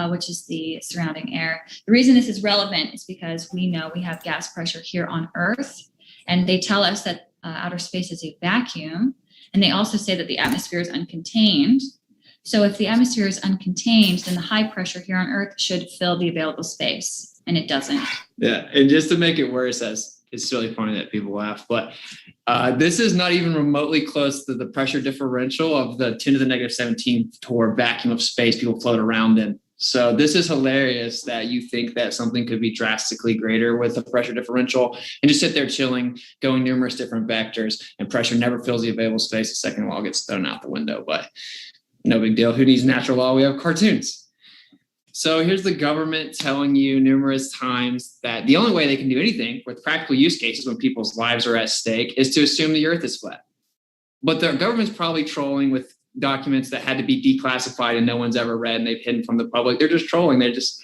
which is the surrounding air. The reason this is relevant is because we know we have gas pressure here on Earth, and they tell us that outer space is a vacuum, and they also say that the atmosphere is uncontained. So if the atmosphere is uncontained, then the high pressure here on Earth should fill the available space, and it doesn't. Yeah, and just to make it worse, as it's really funny that people laugh, but this is not even remotely close to the pressure differential of the 10 to the negative 17 torr vacuum of space people float around in. So this is hilarious that you think that something could be drastically greater with a pressure differential and just sit there chilling, going numerous different vectors, and pressure never fills the available space. The second law gets thrown out the window, but no big deal. Who needs natural law? We have cartoons. So here's the government telling you numerous times that the only way they can do anything with practical use cases when people's lives are at stake is to assume the Earth is flat. But the government's probably trolling with documents that had to be declassified and no one's ever read and they've hidden from the public. They're just trolling. They're just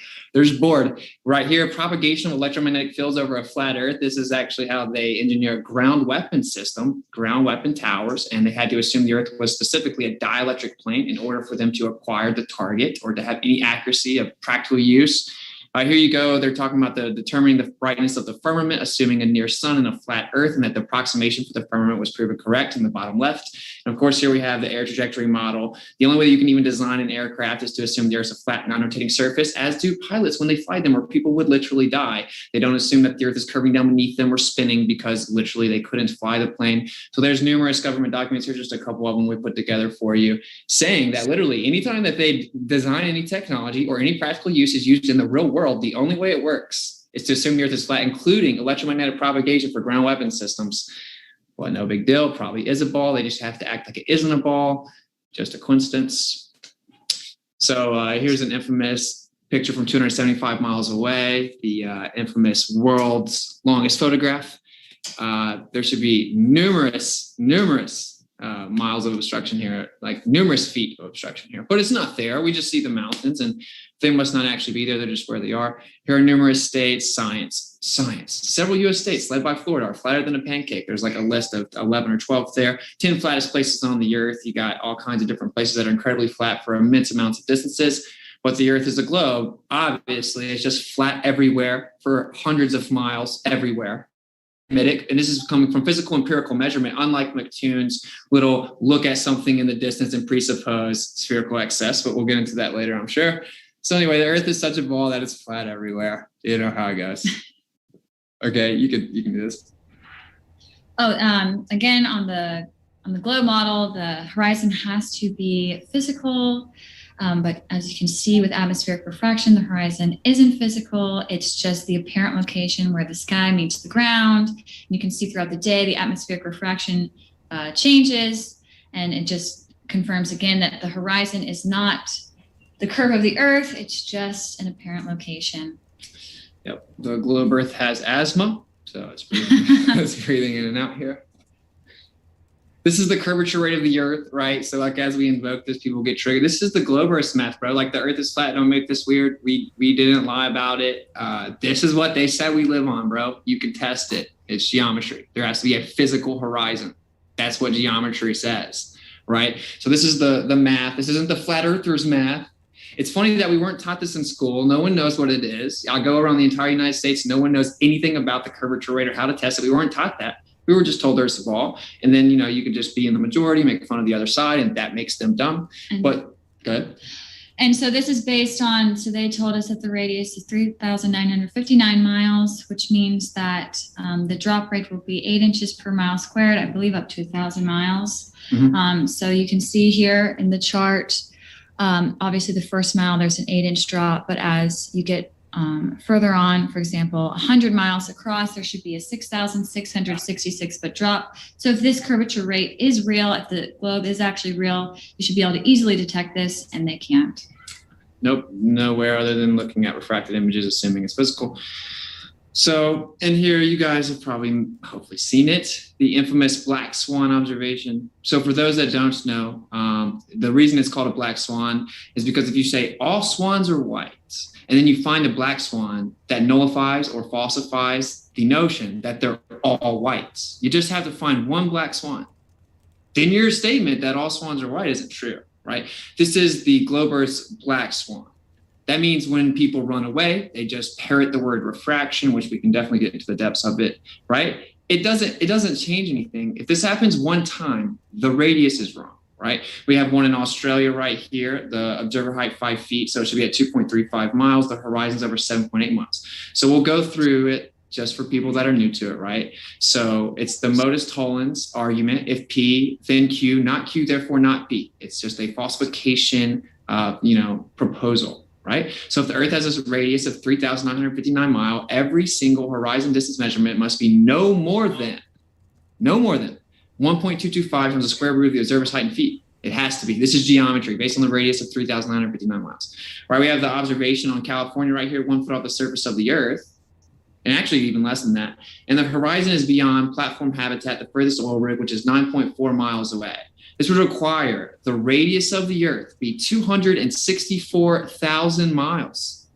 bored. Right here, propagation of electromagnetic fields over a flat Earth. This is actually how they engineer a ground weapon system, ground weapon towers, and they had to assume the Earth was specifically a dielectric plane in order for them to acquire the target or to have any accuracy of practical use. Here you go. They're talking about determining the brightness of the firmament, assuming a near sun and a flat Earth, and that the approximation for the firmament was proven correct in the bottom left. And of course, here we have the air trajectory model. The only way you can even design an aircraft is to assume the Earth's a flat, non-rotating surface, as do pilots when they fly them, or people would literally die. They don't assume that the Earth is curving down beneath them or spinning because literally they couldn't fly the plane. So there's numerous government documents. Here's just a couple of them we put together for you, saying that literally anytime that they design any technology or any practical use is used in the real world, the only way it works is to assume the Earth is flat, including electromagnetic propagation for ground weapon systems. Well, no big deal. Probably is a ball. They just have to act like it isn't a ball. Just a coincidence. So here's an infamous picture from 275 miles away, the infamous world's longest photograph. There should be numerous miles of obstruction here, like numerous feet of obstruction here, but it's not there. We just see the mountains and they must not actually be there. They're just where they are. Here are numerous states, science. Several U.S. states led by Florida are flatter than a pancake. There's like a list of 11 or 12 there. 10 flattest places on the Earth. You got all kinds of different places that are incredibly flat for immense amounts of distances. But the Earth is a globe. Obviously, it's just flat everywhere for hundreds of miles everywhere. And this is coming from physical empirical measurement, unlike McTune's little look at something in the distance and presuppose spherical excess, but we'll get into that later, I'm sure. So anyway, the Earth is such a ball that it's flat everywhere. You know how it goes. Okay, you can do this. Again, on the globe model, the horizon has to be physical. But as you can see with atmospheric refraction, the horizon isn't physical. It's just the apparent location where the sky meets the ground. And you can see throughout the day, the atmospheric refraction changes. And it just confirms again that the horizon is not the curve of the Earth. It's just an apparent location. Yep. The globe Earth has asthma, so it's breathing in and out here. This is the curvature rate of the Earth, right? So like as we invoke this, people get triggered. This is the globe Earth math, bro. Like the Earth is flat. Don't make this weird. We didn't lie about it. This is what they said we live on, bro. You can test it. It's geometry. There has to be a physical horizon. That's what geometry says, right? So this is the math. This isn't the flat earthers math. It's funny that we weren't taught this in school. No one knows what it is. I'll go around the entire United States. No one knows anything about the curvature rate or how to test it. We weren't taught that. We were just told there's a ball. And then, you can just be in the majority, make fun of the other side, and that makes them dumb. But good. And so this is based on, so they told us that the radius is 3,959 miles, which means that the drop rate will be 8 inches per mile squared, I believe up to 1,000 miles. So you can see here in the chart, obviously the first mile, there's an 8-inch drop, but as you get further on, for example, 100 miles across, there should be a 6,666 foot drop. So if this curvature rate is real, if the globe is actually real, you should be able to easily detect this, and they can't. Nope, nowhere other than looking at refracted images, assuming it's physical. So, and here you guys have probably, hopefully seen it, the infamous black swan observation. So for those that don't know, the reason it's called a black swan is because if you say all swans are white, and then you find a black swan, that nullifies or falsifies the notion that they're all whites. You just have to find one black swan. Then your statement that all swans are white isn't true, right? This is the globe Earth's black swan. That means when people run away, they just parrot the word refraction, which we can definitely get into the depths of it, right? It doesn't change anything. If this happens one time, the radius is wrong, right? We have one in Australia right here, the observer height 5 feet, so it should be at 2.35 miles. The horizon's over 7.8 miles. So we'll go through it just for people that are new to it, right? So it's the Modus-Tollens argument. If P, then Q, not Q, therefore not P. It's just a falsification, proposal. Right? So if the Earth has a radius of 3,959 miles, every single horizon distance measurement must be no more than 1.225 times the square root of the observer's height in feet. It has to be. This is geometry based on the radius of 3,959 miles. Right? We have the observation on California right here, 1 foot off the surface of the Earth, and actually even less than that. And the horizon is beyond platform habitat, the furthest oil rig, which is 9.4 miles away. This would require the radius of the Earth be 264,000 miles.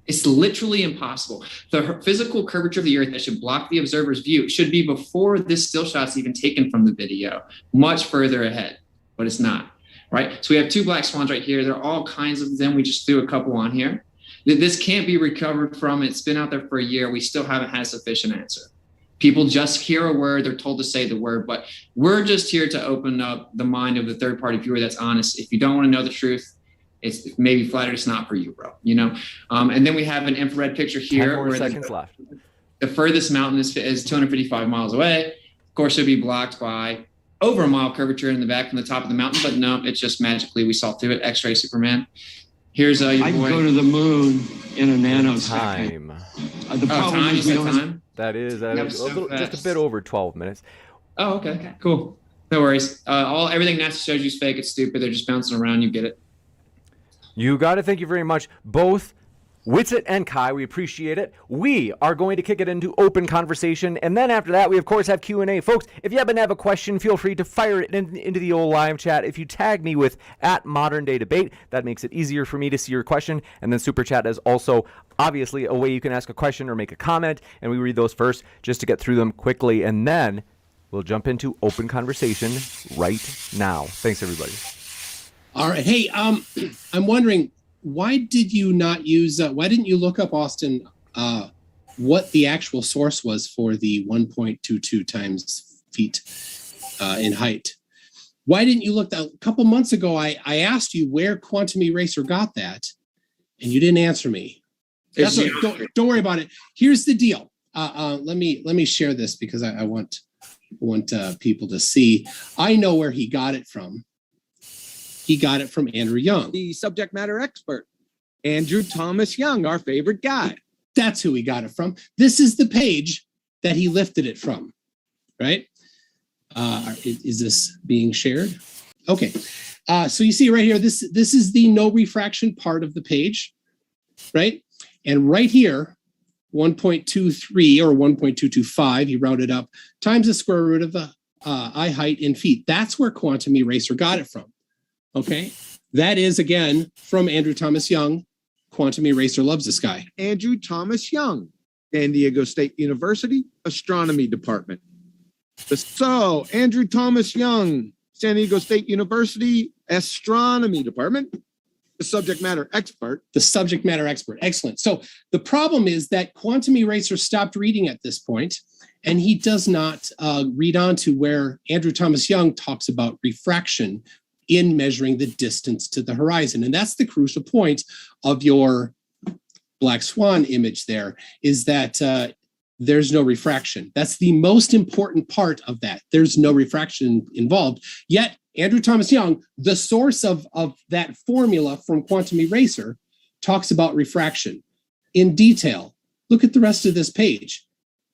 It's literally impossible. The physical curvature of the Earth that should block the observer's view should be before this still shot's even taken from the video, much further ahead, but it's not, right? So we have two black swans right here. There are all kinds of them. We just threw a couple on here. This can't be recovered from. It's been out there for a year. We still haven't had a sufficient answer. People just hear a word, they're told to say the word, but we're just here to open up the mind of the third-party viewer that's honest. If you don't want to know the truth, it's maybe flat Earth's not for you, bro. And then we have an infrared picture here. 10 more seconds left. The furthest mountain is 255 miles away. Of course, it'll be blocked by over a mile curvature in the back from the top of the mountain, but no, it's just magically we saw through it. X-ray Superman. Here's your boy. I can go to the moon in a nanosecond. The problem is we don't have That is just a bit over 12 minutes. Oh, okay. Cool. No worries. Everything NASA shows you is fake. It's stupid. They're just bouncing around. You get it. You got it. Thank you very much, both Witsit and Kai. We appreciate it. We are going to kick it into open conversation, and then after that, we of course have Q&A. Folks, if you happen to have a question, feel free to fire it into the old live chat. If you tag me with @ModernDayDebate, that makes it easier for me to see your question. And then Super Chat is also obviously a way you can ask a question or make a comment, and we read those first just to get through them quickly, and then we'll jump into open conversation right now. Thanks, everybody. All right. Hey, I'm wondering, why didn't you look up, Austin, what the actual source was for the 1.22 times feet in height? Why didn't you look that? A couple months ago, I asked you where Quantum Eraser got that, and you didn't answer me. Don't worry about it. Here's the deal. Let me share this because I want people to see. I know where he got it from. He got it from Andrew Young, the subject matter expert. Andrew Thomas Young, our favorite guy. That's who he got it from. This is the page that he lifted it from, right? Is this being shared? Okay. So you see right here, this is the no refraction part of the page, right? And right here, 1.23 or 1.225, he rounded up, times the square root of eye height in feet. That's where quantum eraser got it from. Okay. That is, again, from Andrew Thomas Young. Quantum eraser loves the sky. Andrew Thomas Young, San Diego State University, Astronomy Department. So, Andrew Thomas Young, San Diego State University, Astronomy Department, the subject matter expert. The subject matter expert. Excellent. So the problem is that quantum eraser stopped reading at this point, and he does not read on to where Andrew Thomas Young talks about refraction in measuring the distance to the horizon. And that's the crucial point of your black swan image there, is that there's no refraction. That's the most important part of that. There's no refraction involved. Yet Andrew Thomas Young, the source of that formula from quantum eraser, talks about refraction in detail. Look at the rest of this page.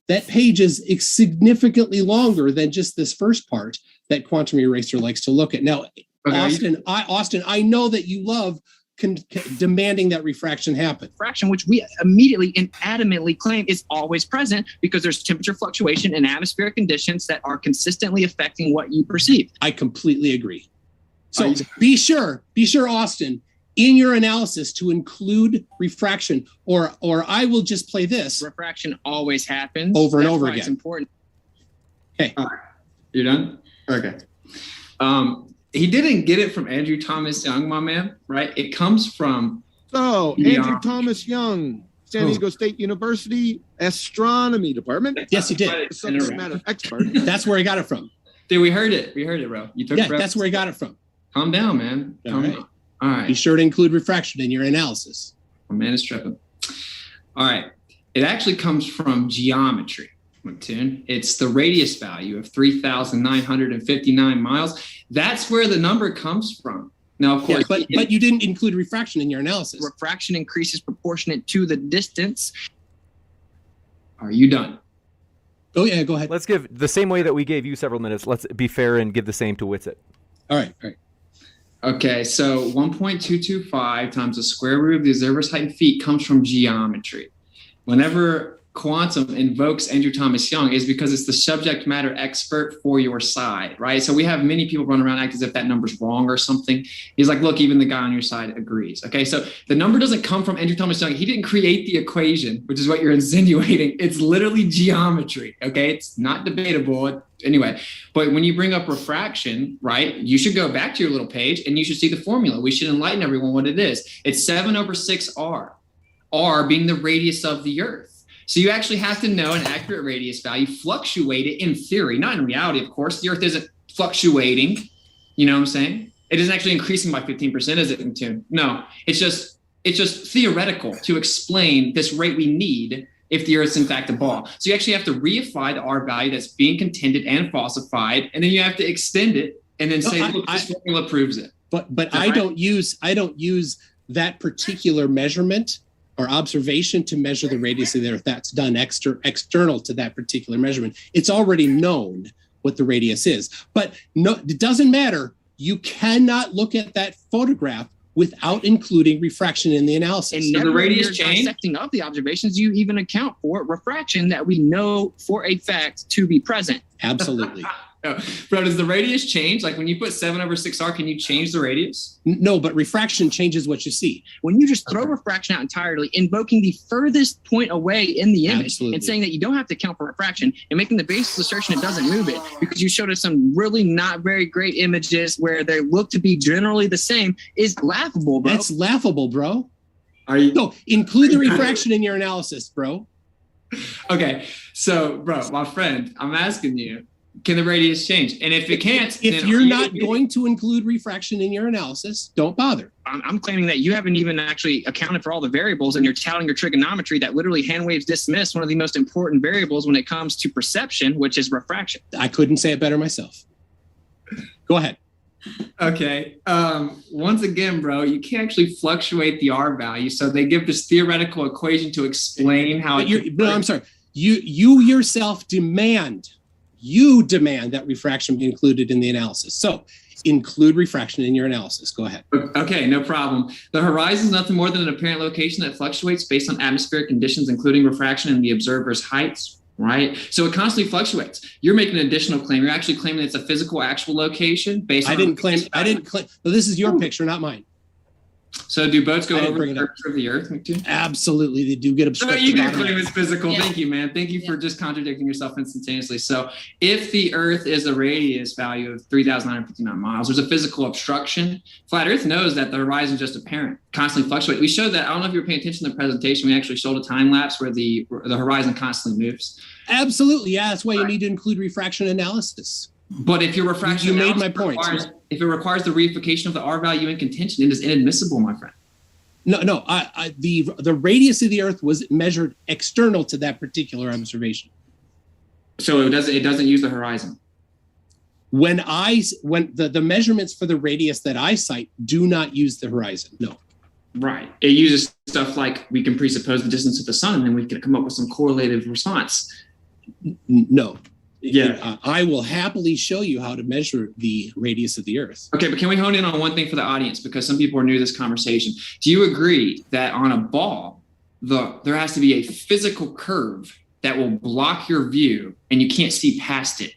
That page is significantly longer than just this first part that quantum eraser likes to look at. Now, okay. Austin, I know that you love demanding that refraction happen. Refraction, which we immediately and adamantly claim is always present because there's temperature fluctuation and atmospheric conditions that are consistently affecting what you perceive. I completely agree. So be sure, Austin, in your analysis to include refraction, or I will just play this. Refraction always happens over and over again. It's important. Okay. All right. You're done? Okay. He didn't get it from Andrew Thomas Young, my man, right? It comes from... So, Andrew Thomas Young, San Diego State University, Astronomy Department. Yes, he did. Subject matter expert. That's where he got it from. Dude, we heard it, bro. You took that's where he got it from. Calm down, man. Calm down. All right. Be sure to include refraction in your analysis. My man is tripping. All right. It actually comes from geometry. It's the radius value of 3,959 miles. That's where the number comes from. Now, of course, but you didn't include refraction in your analysis. Refraction increases proportionate to the distance. Are you done? Oh yeah, go ahead. Let's give the same way that we gave you several minutes. Let's be fair and give the same to Witsit. All right. Okay, so 1.225 times the square root of the observer's height in feet comes from geometry. Whenever quantum invokes Andrew Thomas Young is because it's the subject matter expert for your side, right? So we have many people run around act as if that number's wrong or something. He's like, look, even the guy on your side agrees. Okay, so the number doesn't come from Andrew Thomas Young. He didn't create the equation, which is what you're insinuating. It's literally geometry, okay? It's not debatable. Anyway, but when you bring up refraction, right, you should go back to your little page and you should see the formula. We should enlighten everyone what it is. It's 7/6R, R being the radius of the Earth. So you actually have to know an accurate radius value, fluctuate it in theory, not in reality, of course. The Earth isn't fluctuating. You know what I'm saying? It isn't actually increasing by 15%, is it, in tune? No, it's just theoretical to explain this rate we need if the Earth's in fact a ball. So you actually have to reify the R value that's being contended and falsified, and then you have to extend it and then say, look, this formula proves it. But I don't use that particular measurement or observation to measure the radius of the Earth. That's done external to that particular measurement. It's already known what the radius is. But no, it doesn't matter. You cannot look at that photograph without including refraction in the analysis. And the radius dissecting of the observations, you even account for refraction that we know for a fact to be present. Absolutely. No. Bro, does the radius change? Like when you put 7/6R, can you change the radius? No, but refraction changes what you see. When you just throw refraction out entirely, invoking the furthest point away in the image and saying that you don't have to account for refraction and making the basis assertion it doesn't move it because you showed us some really not very great images where they look to be generally the same is laughable, bro. That's laughable, bro. Are you? No, include the refraction in your analysis, bro. Okay, so, bro, my friend, I'm asking you, can the radius change? And if it can't, if you're not going to include refraction in your analysis, don't bother. I'm claiming that you haven't even actually accounted for all the variables and you're touting your trigonometry that literally hand waves dismiss one of the most important variables when it comes to perception, which is refraction. I couldn't say it better myself. Go ahead. Okay. Once again, bro, you can't actually fluctuate the R value. So they give this theoretical equation to explain how I'm sorry. You yourself demand that refraction be included in the analysis. So include refraction in your analysis. Go ahead. Okay, no problem. The horizon is nothing more than an apparent location that fluctuates based on atmospheric conditions, including refraction and the observer's heights. right? So it constantly fluctuates. You're making an additional claim. You're actually claiming it's a physical, actual location based on. I didn't claim. Well, this is your picture, not mine. So do boats go over the curvature of the Earth, McToon? Absolutely, they do get obstructed. So you do claim it's physical. Yeah. Thank you, man. Thank you for just contradicting yourself instantaneously. So if the Earth is a radius value of 3,959 miles, there's a physical obstruction. Flat Earth knows that the horizon is just apparent, constantly fluctuates. We showed that. I don't know if you were paying attention to the presentation. We actually showed a time lapse where the horizon constantly moves. Absolutely, yeah. That's why you need to include refraction analysis. But if your refraction, you made my point. If it requires the reification of the R value in contention, it is inadmissible, my friend. No. The radius of the Earth was measured external to that particular observation. So it doesn't use the horizon. When the measurements for the radius that I cite do not use the horizon. No. Right. It uses stuff like we can presuppose the distance of the sun, and then we can come up with some correlative response. No. Yeah. I will happily show you how to measure the radius of the Earth. Okay, but can we hone in on one thing for the audience, because some people are new to this conversation. Do you agree that on a ball, there has to be a physical curve that will block your view and you can't see past it?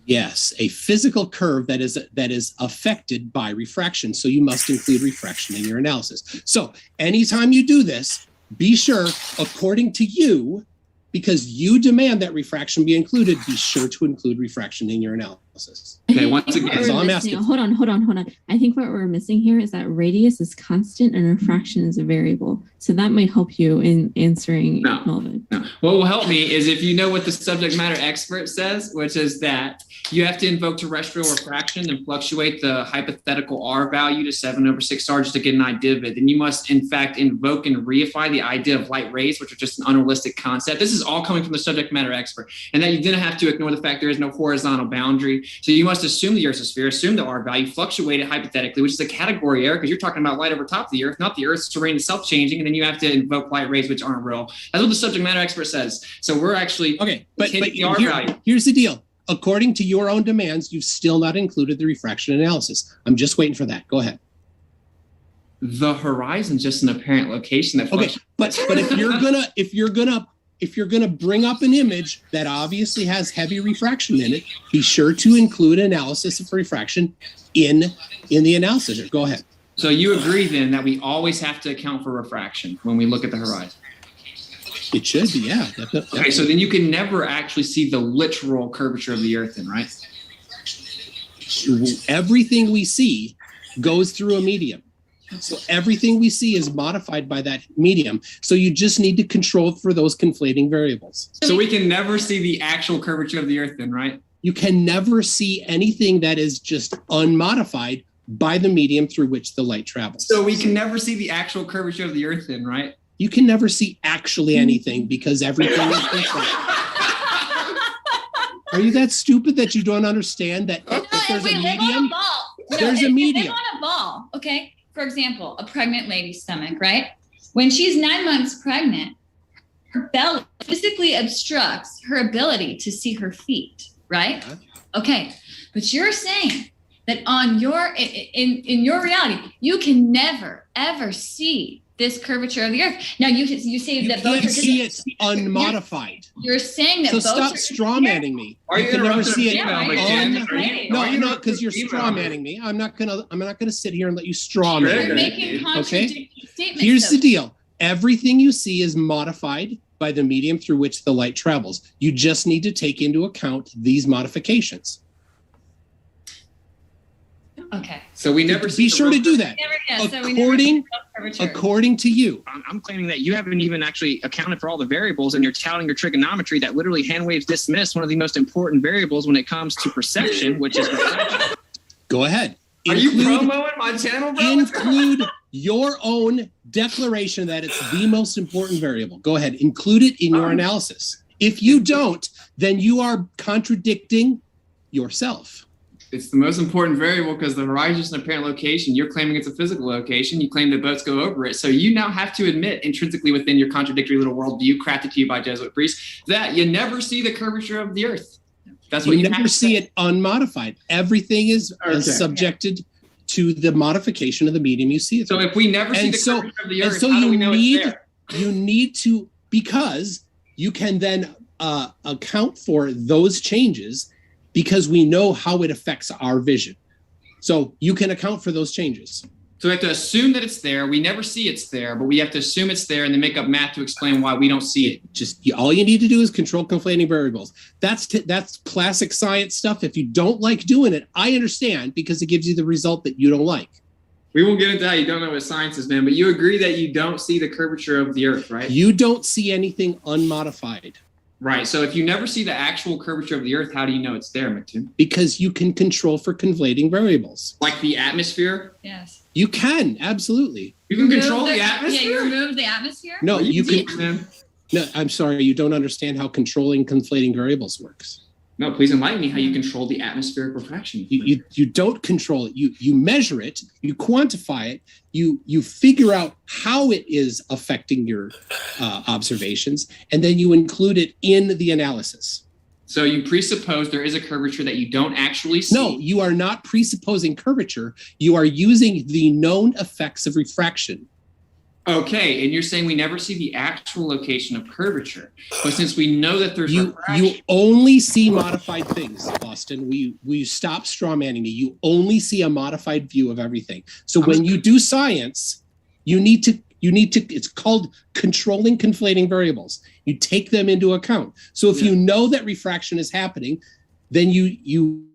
Yes, a physical curve that is affected by refraction. So you must include refraction in your analysis. So anytime you do this, be sure, according to you, because you demand that refraction be included, be sure to include refraction in your analysis. Okay, once again, that's all I'm asking. Hold on. I think what we're missing here is that radius is constant and refraction is a variable. So that might help you in answering Melvin. No. What will help me is if you know what the subject matter expert says, which is that you have to invoke terrestrial refraction and fluctuate the hypothetical R value to 7/6 stars just to get an idea of it. Then you must, in fact, invoke and reify the idea of light rays, which are just an unrealistic concept. This is all coming from the subject matter expert. And that you didn't have to ignore the fact there is no horizontal boundary. So you must assume the Earth's a sphere, assume the R value, fluctuate it hypothetically, which is a category error because you're talking about light over top of the Earth, not the Earth's terrain itself changing. And then you have to invoke light rays, which aren't real. That's what the subject matter expert says. So we're actually the R value. Here's the deal. According to your own demands, you've still not included the refraction analysis. I'm just waiting for that. Go ahead. The horizon's just an apparent location that. Okay, but if you're gonna bring up an image that obviously has heavy refraction in it, be sure to include analysis of refraction in the analysis. Go ahead. So you agree then that we always have to account for refraction when we look at the horizon? It should be, yeah. Definitely. Okay, so then you can never actually see the literal curvature of the Earth then, right? Everything we see goes through a medium. So everything we see is modified by that medium. So you just need to control for those conflating variables. So we can never see the actual curvature of the Earth then, right? You can never see anything that is just unmodified by the medium through which the light travels. So we can never see the actual curvature of the Earth then, right? You can never see actually anything because everything is controlled. Are you that stupid that you don't understand that if there's a medium? There's a medium. Live on a ball, okay? For example, a pregnant lady's stomach, right? When she's 9 months pregnant, her belly physically obstructs her ability to see her feet, right? Okay, but you're saying that on your in your reality, you can never ever see this curvature of the Earth. Now you say that boats are see it unmodified. You're saying that so boats stop are strawmanning me. Are you can never see it. No, because you're strawmanning me. I'm not gonna sit here and let you strawman me. You're making contradictory statements. Here's the deal. Everything you see is modified by the medium through which the light travels. You just need to take into account these modifications. Okay. So we never be sure to do that. According to you. I'm claiming that you haven't even actually accounted for all the variables, and you're touting your trigonometry that literally hand waves dismiss one of the most important variables when it comes to perception, which is refraction. Go ahead. Are you promoting my channel, bro? Include your own declaration that it's the most important variable. Go ahead. Include it in your analysis. If you don't, then you are contradicting yourself. It's the most important variable because the horizon is an apparent location. You're claiming it's a physical location. You claim that boats go over it. So you now have to admit intrinsically within your contradictory little worldview crafted to you by Jesuit priests that you never see the curvature of the Earth. That's what you never see it unmodified. Everything is subjected to the modification of the medium you see it through. So if we never see the curvature of the Earth, how do we know it's there? You need to, because you can then account for those changes because we know how it affects our vision. So you can account for those changes. So we have to assume that it's there. We never see it's there, but we have to assume it's there and then make up math to explain why we don't see it. Just all you need to do is control conflating variables. That's classic science stuff. If you don't like doing it, I understand, because it gives you the result that you don't like. We won't get into that. You don't know what science is, man, but you agree that you don't see the curvature of the Earth, right? You don't see anything unmodified. Right. So if you never see the actual curvature of the Earth, how do you know it's there, Mattoon? Because you can control for conflating variables. Like the atmosphere? Yes. You can, absolutely. You can control the atmosphere? Yeah, you remove the atmosphere? No, you can. Man. No, I'm sorry, you don't understand how controlling conflating variables works. No, please enlighten me how you control the atmospheric refraction. You don't control it. You measure it, you quantify it, you figure out how it is affecting your observations, and then you include it in the analysis. So you presuppose there is a curvature that you don't actually see. No, you are not presupposing curvature. You are using the known effects of refraction. Okay, and you're saying we never see the actual location of curvature, but since we know that there's you refraction, only see modified things, Austin. We stop straw manning me. You only see a modified view of everything. So when you do science, you need to. It's called controlling conflating variables. You take them into account. So if you know that refraction is happening, then you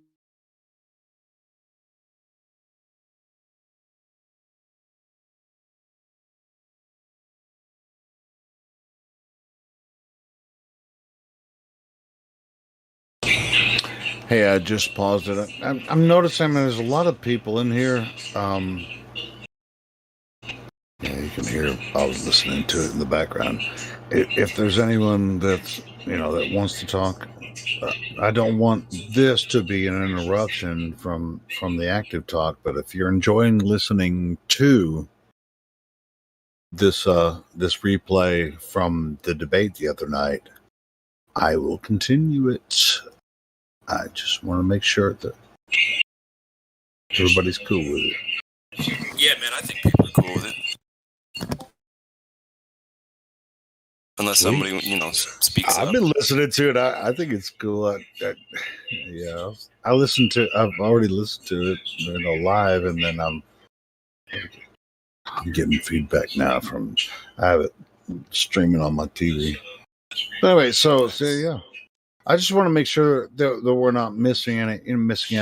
Hey, I just paused it. I'm noticing there's a lot of people in here. Yeah, you can hear I was listening to it in the background. If there's anyone that's, that wants to talk, I don't want this to be an interruption from the active talk, but if you're enjoying listening to this replay from the debate the other night, I will continue it. I just want to make sure that everybody's cool with it. Yeah, man, I think people are cool with it. Unless somebody, speaks I've up. been listening to it. I think it's cool. I've already listened to it, live, and then I'm getting feedback now I have it streaming on my TV. But anyway, so yeah. I just want to make sure that we're not missing out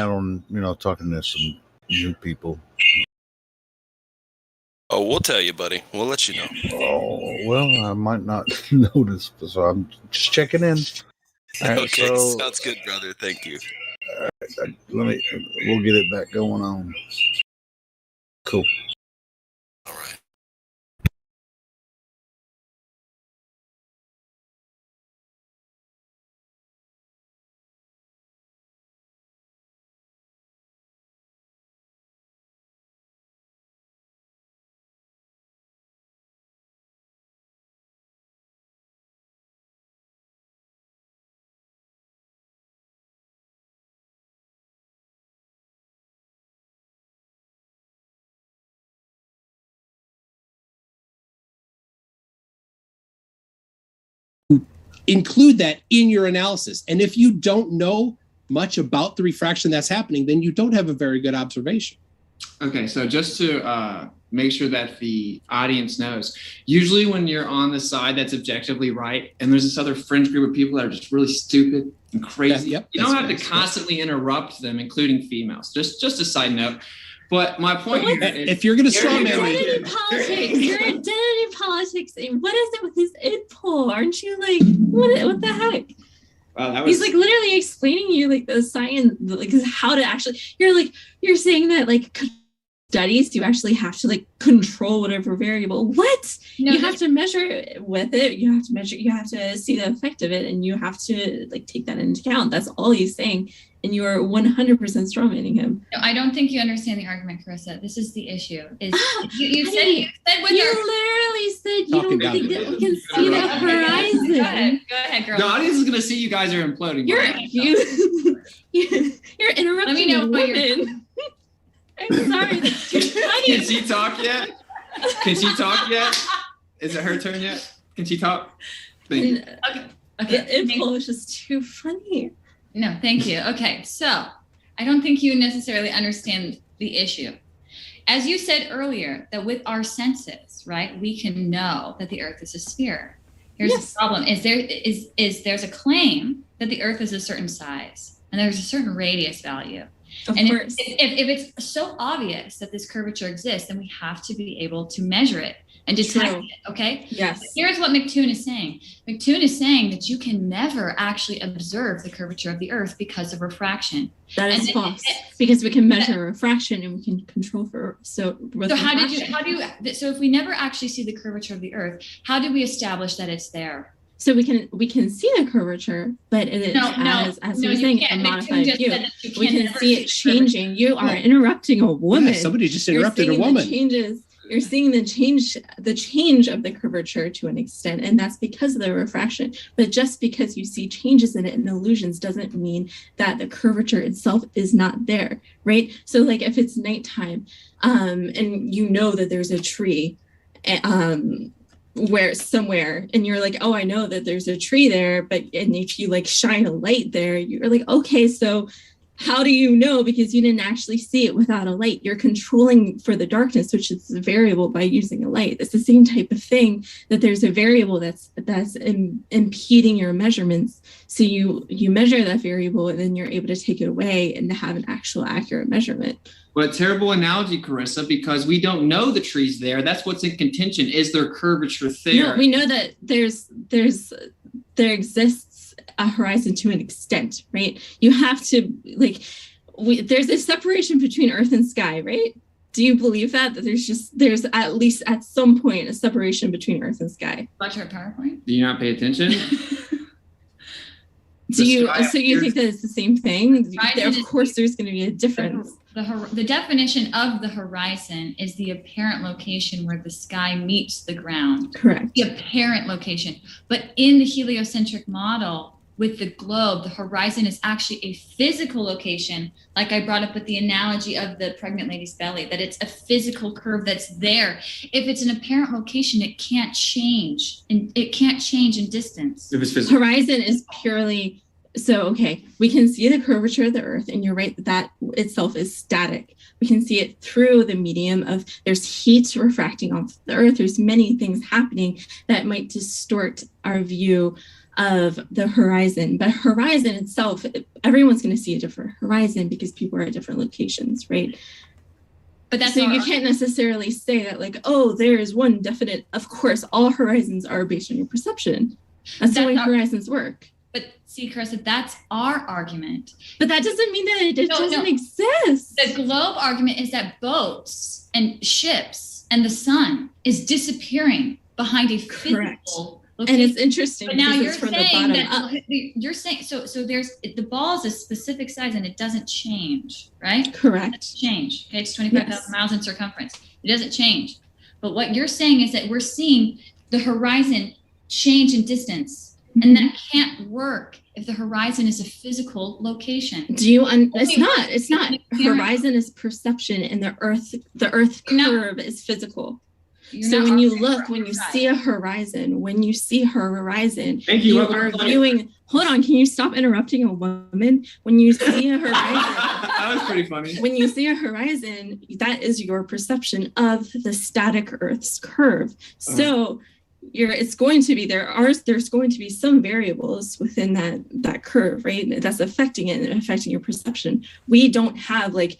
on, talking to some new people. Oh, we'll tell you, buddy. We'll let you know. Oh, well, I might not notice, so I'm just checking in. All right, Okay, so, sounds good, brother. Thank you. All right, we'll get it back going on. Cool. All right. include that in your analysis. And if you don't know much about the refraction that's happening, then you don't have a very good observation. Okay, so just to make sure that the audience knows, usually when you're on the side that's objectively right, and there's this other fringe group of people that are just really stupid and crazy, you don't have to constantly interrupt them, including females. Just a side note. But my point here is, if you're going to straw man identity politics, your identity politics. What is it with his id poll? Aren't you like what the heck? Wow, He's like literally explaining you like the science, like how to actually. You're saying that like studies you actually have to like control whatever variable. What? No, you have to measure with it. You have to measure. You have to see the effect of it, and you have to like take that into account. That's all he's saying. And you are 100% strawmanning him. No, I don't think you understand the argument, Carissa. This is the issue. Is you said what you literally said you don't think that we can see the horizon. Go ahead, girl. The audience is gonna see you guys are imploding. You're interrupting. Let me know what woman. I'm sorry. That's too funny. Can she talk yet? Can she talk yet? Is it her turn yet? Can she talk? Thank you. Okay. Okay. The impulse is just too funny. No, thank you. Okay, so I don't think you necessarily understand the issue. As you said earlier, that with our senses, right, we can know that the Earth is a sphere. Here's the problem: there's a claim that the Earth is a certain size and there's a certain radius value. Of and course. If it's so obvious that this curvature exists, then we have to be able to measure it and detect True. it. Okay. Yes. But here's what McToon is saying. McToon is saying that you can never actually observe the curvature of the Earth because of refraction. That is false, because we can measure refraction and we can control for so how do you so if we never actually see the curvature of the Earth, how do we establish that it's there? So we can see the curvature, but it is as we were saying, a modified view. We can see it changing. You are interrupting a woman. Yeah, somebody just interrupted a woman. You're seeing the change of the curvature to an extent, and that's because of the refraction. But just because you see changes in it and illusions doesn't mean that the curvature itself is not there, right? So like if it's nighttime, and you know that there's a tree, where somewhere, and you're like, oh, I know that there's a tree there, and if you like shine a light there, you're like, okay, so how do you know? Because you didn't actually see it without a light. You're controlling for the darkness, which is a variable, by using a light. It's the same type of thing, that there's a variable that's impeding your measurements. So you measure that variable, and then you're able to take it away and to have an actual accurate measurement. What a terrible analogy, Carissa, because we don't know the tree's there. That's what's in contention. Is there curvature there? No, we know that there exists a horizon to an extent, right? You have to there's a separation between Earth and sky, right? Do you believe that there's at least at some point a separation between Earth and sky? Watch our PowerPoint. Do you not pay attention? So you think that it's the same thing? Of course, there's going to be a difference. The definition of the horizon is the apparent location where the sky meets the ground. Correct. The apparent location. But in the heliocentric model with the globe, the horizon is actually a physical location. Like I brought up with the analogy of the pregnant lady's belly, that it's a physical curve that's there. If it's an apparent location, it can't change. And it can't change in distance. If it's physical. Horizon is purely... So, okay, we can see the curvature of the Earth, and you're right that itself is static. We can see it through the medium of there's heat refracting off the Earth. There's many things happening that might distort our view of the horizon. But horizon itself, everyone's going to see a different horizon because people are at different locations, right? But that's so you can't necessarily say that like, oh, there is one definite. Of course, all horizons are based on your perception. That's the way horizons work. But see, Carissa, that's our argument. But that doesn't mean that it doesn't exist. The globe argument is that boats and ships and the sun is disappearing behind a physical location. And it's interesting. But now you're from saying the bottom that up. you're saying so there's the ball is a specific size and it doesn't change, right? Correct. It doesn't change. Okay, it's 25,000 miles in circumference. It doesn't change. But what you're saying is that we're seeing the horizon change in distance. And that can't work if the horizon is a physical location. It's not. Horizon is perception, and the Earth curve is physical. So when you look, when you see a horizon, you are viewing. Hold on, can you stop interrupting a woman? When you see a horizon, that was pretty funny. When you see a horizon, that is your perception of the static Earth's curve. So there's going to be some variables within that curve, right? That's affecting it and affecting your perception. We don't have like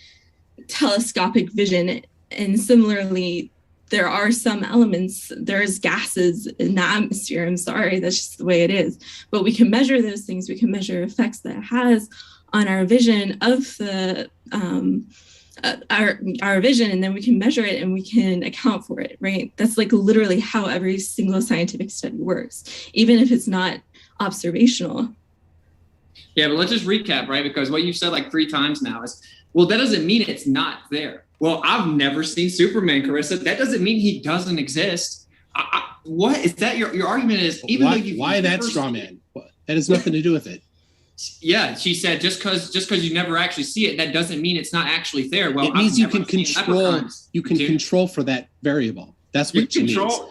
telescopic vision, and similarly, there are some elements. There's gases in the atmosphere. I'm sorry, that's just the way it is. But we can measure those things. We can measure effects that it has on our vision of the our vision, and then we can measure it and we can account for it, right? That's like literally how every single scientific study works, even if it's not observational. Yeah, but let's just recap, right? Because what you've said like 3 times now is, well, that doesn't mean it's not there. Well, I've never seen Superman, Carissa. That doesn't mean he doesn't exist. What is that? Your argument is, even though you why that straw man? That has nothing to do with it. Yeah, she said just because you never actually see it, that doesn't mean it's not actually there. Well, it means you can control. You can control for that variable. That's You what she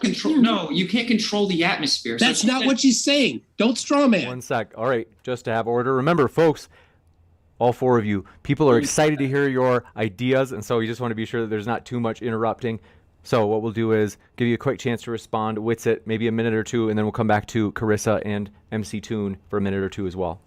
control. No, you can't control the atmosphere. So That's not what she's saying. Don't straw man. 1 sec. All right, just to have order. Remember, folks, all four of you, people are excited to hear your ideas, and so you just want to be sure that there's not too much interrupting. So what we'll do is give you a quick chance to respond, Witsit, maybe a minute or two, and then we'll come back to Carissa and MC Toon for a minute or two as well.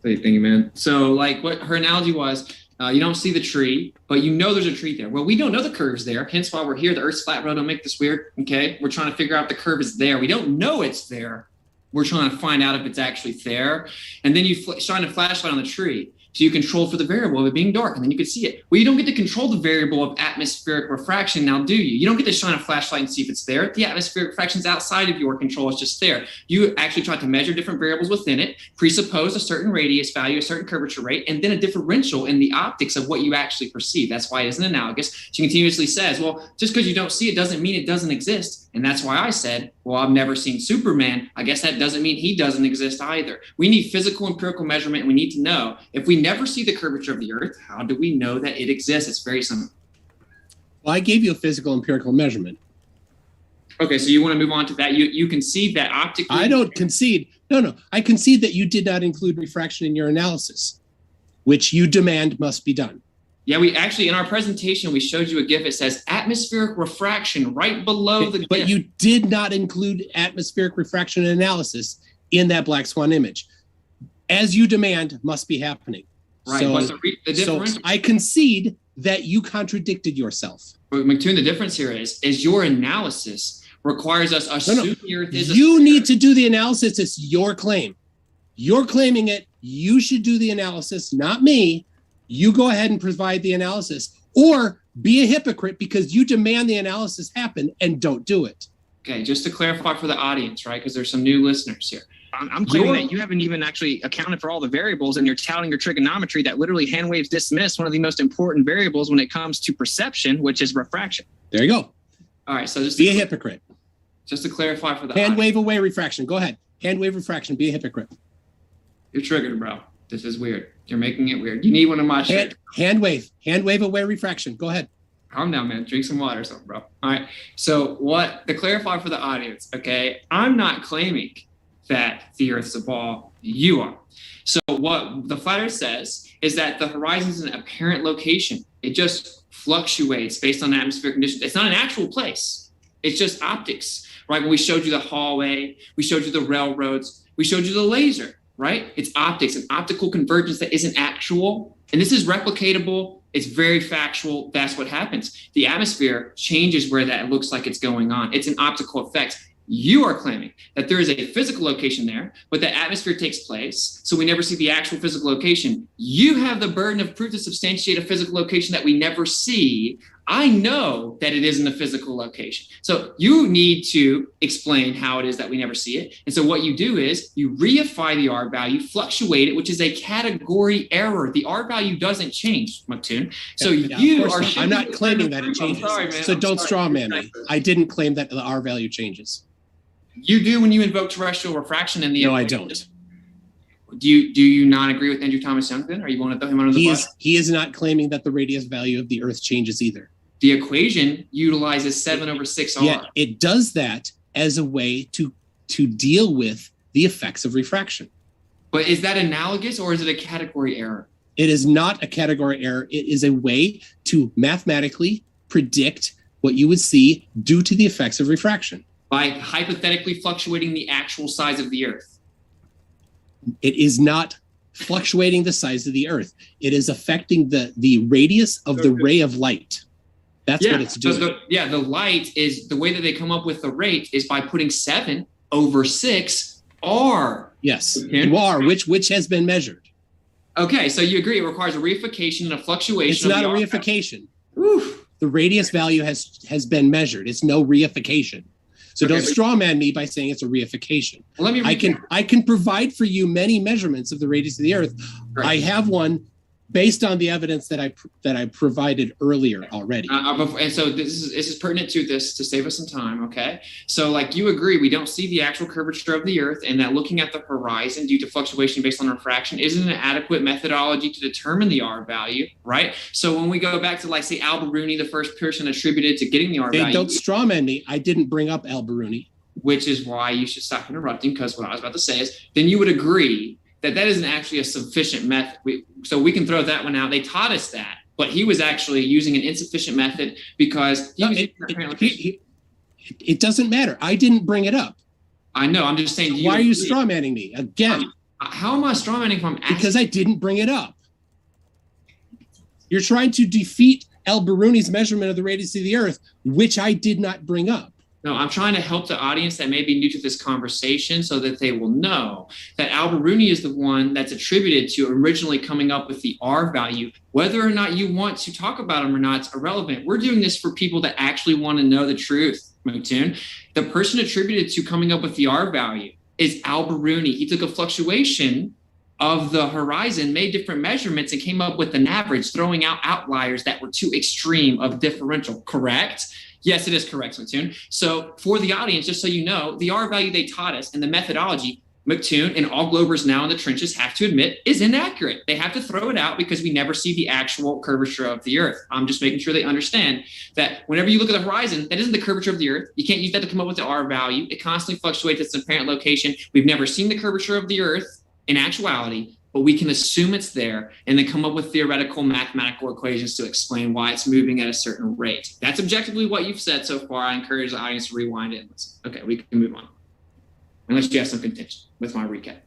Thank you, man. So, like, what her analogy was, you don't see the tree, but you know there's a tree there. Well, we don't know the curve's there, hence why we're here. The Earth's flat, bro. Don't make this weird, okay? We're trying to figure out if the curve is there. We don't know it's there. We're trying to find out if it's actually there. And then you shine a flashlight on the tree. So you control for the variable of it being dark, and then you can see it. Well, you don't get to control the variable of atmospheric refraction now, do you? You don't get to shine a flashlight and see if it's there. The atmospheric refraction is outside of your control. It's just there. You actually try to measure different variables within it, presuppose a certain radius value, a certain curvature rate, and then a differential in the optics of what you actually perceive. That's why it isn't analogous. She continuously says, well, just because you don't see it doesn't mean it doesn't exist. And that's why I said, well, I've never seen Superman. I guess that doesn't mean he doesn't exist either. We need physical empirical measurement, and we need to know if we never see the curvature of the Earth, how do we know that it exists? It's very simple. Well, I gave you a physical empirical measurement. Okay, so you want to move on to that. You concede that optically. I don't concede. No. I concede that you did not include refraction in your analysis, which you demand must be done. Yeah, we actually, in our presentation, we showed you a GIF. It says atmospheric refraction right below the GIF. But you did not include atmospheric refraction analysis in that black swan image. As you demand must be happening. Right, So, but the difference. so I concede that you contradicted yourself. But McToon, the difference here is your analysis requires us assume the Earth is. You need to do the analysis. It's your claim. You're claiming it. You should do the analysis, not me. You go ahead and provide the analysis, or be a hypocrite because you demand the analysis happen and don't do it. Okay, just to clarify for the audience, right? Because there's some new listeners here. I'm claiming that you haven't even actually accounted for all the variables, and you're touting your trigonometry that literally hand waves dismiss one of the most important variables when it comes to perception, which is refraction. There you go. All right, so just be a hypocrite. Just to clarify for the Hand audience. wave away refraction. Go ahead. Hand wave refraction. Be a hypocrite. You're triggered, bro. This is weird. You're making it weird. You need one of my shit. Hand wave away refraction. Go ahead. Calm down, man. Drink some water or something, bro. All right. So to clarify for the audience, okay, I'm not claiming that the Earth's a ball. You are. So what the flat Earth says is that the horizon is an apparent location. It just fluctuates based on atmospheric conditions. It's not an actual place. It's just optics, right? When we showed you the hallway, we showed you the railroads, we showed you the laser. Right? It's optics, an optical convergence that isn't actual. And this is replicatable. It's very factual. That's what happens. The atmosphere changes where that looks like it's going on. It's an optical effect. You are claiming that there is a physical location there, but the atmosphere takes place, so we never see the actual physical location. You have the burden of proof to substantiate a physical location that we never see. I know that it isn't a physical location. So you need to explain how it is that we never see it. And so what you do is you reify the R value, fluctuate it, which is a category error. The R value doesn't change, Muktoon. So I'm not claiming that it changes. Sorry, man. So don't straw man me. I didn't claim that the R value changes. You do when you invoke terrestrial refraction in the No, I don't. Do you not agree with Andrew Thomas Young then? Or you want to throw him under the bus? He is not claiming that the radius value of the Earth changes either. The equation utilizes 7/6R. Yeah, it does that as a way to deal with the effects of refraction. But is that analogous or is it a category error? It is not a category error. It is a way to mathematically predict what you would see due to the effects of refraction. By hypothetically fluctuating the actual size of the Earth. It is not fluctuating the size of the Earth. It is affecting the radius of the ray of light. That's what it's doing. The light is, the way that they come up with the rate is by putting 7/6 R. Yes, R, which has been measured. Okay, so you agree it requires a reification and a fluctuation. It's not a reification. The radius value has been measured. It's no reification. So don't straw man me by saying it's a reification. Let me I can provide for you many measurements of the radius of the Earth. I have one based on the evidence that I provided earlier already. And so this is pertinent to this to save us some time, okay? So like you agree, we don't see the actual curvature of the Earth, and that looking at the horizon due to fluctuation based on refraction isn't an adequate methodology to determine the R value, right? So when we go back to like say Al-Biruni, the first person attributed to getting the R value. Don't strawman me. I didn't bring up Al-Biruni. Which is why you should stop interrupting, because what I was about to say is then you would agree that isn't actually a sufficient method. So we can throw that one out. They taught us that, but he was actually using an insufficient method because it doesn't matter. I didn't bring it up. I know. I'm just saying. Why are you strawmanning me again? How am I strawmanning if I'm asking? Because I didn't bring it up. You're trying to defeat Al-Biruni's measurement of the radius of the Earth, which I did not bring up. No, I'm trying to help the audience that may be new to this conversation so that they will know that Al-Biruni is the one that's attributed to originally coming up with the R value. Whether or not you want to talk about him or not, it's irrelevant. We're doing this for people that actually want to know the truth, Motun. The person attributed to coming up with the R value is Al-Biruni. He took a fluctuation of the horizon, made different measurements, and came up with an average, throwing out outliers that were too extreme of differential, correct? Yes, it is correct, Motun. So for the audience, just so you know, the R value they taught us and the methodology, Motun and all Globers now in the trenches have to admit is inaccurate. They have to throw it out because we never see the actual curvature of the Earth. I'm just making sure they understand that whenever you look at the horizon, that isn't the curvature of the Earth. You can't use that to come up with the R value. It constantly fluctuates at its apparent location. We've never seen the curvature of the Earth in actuality, but we can assume it's there and then come up with theoretical mathematical equations to explain why it's moving at a certain rate. That's objectively what you've said so far. I encourage the audience to rewind it and listen. Okay, we can move on. Unless you have some contention with my recap.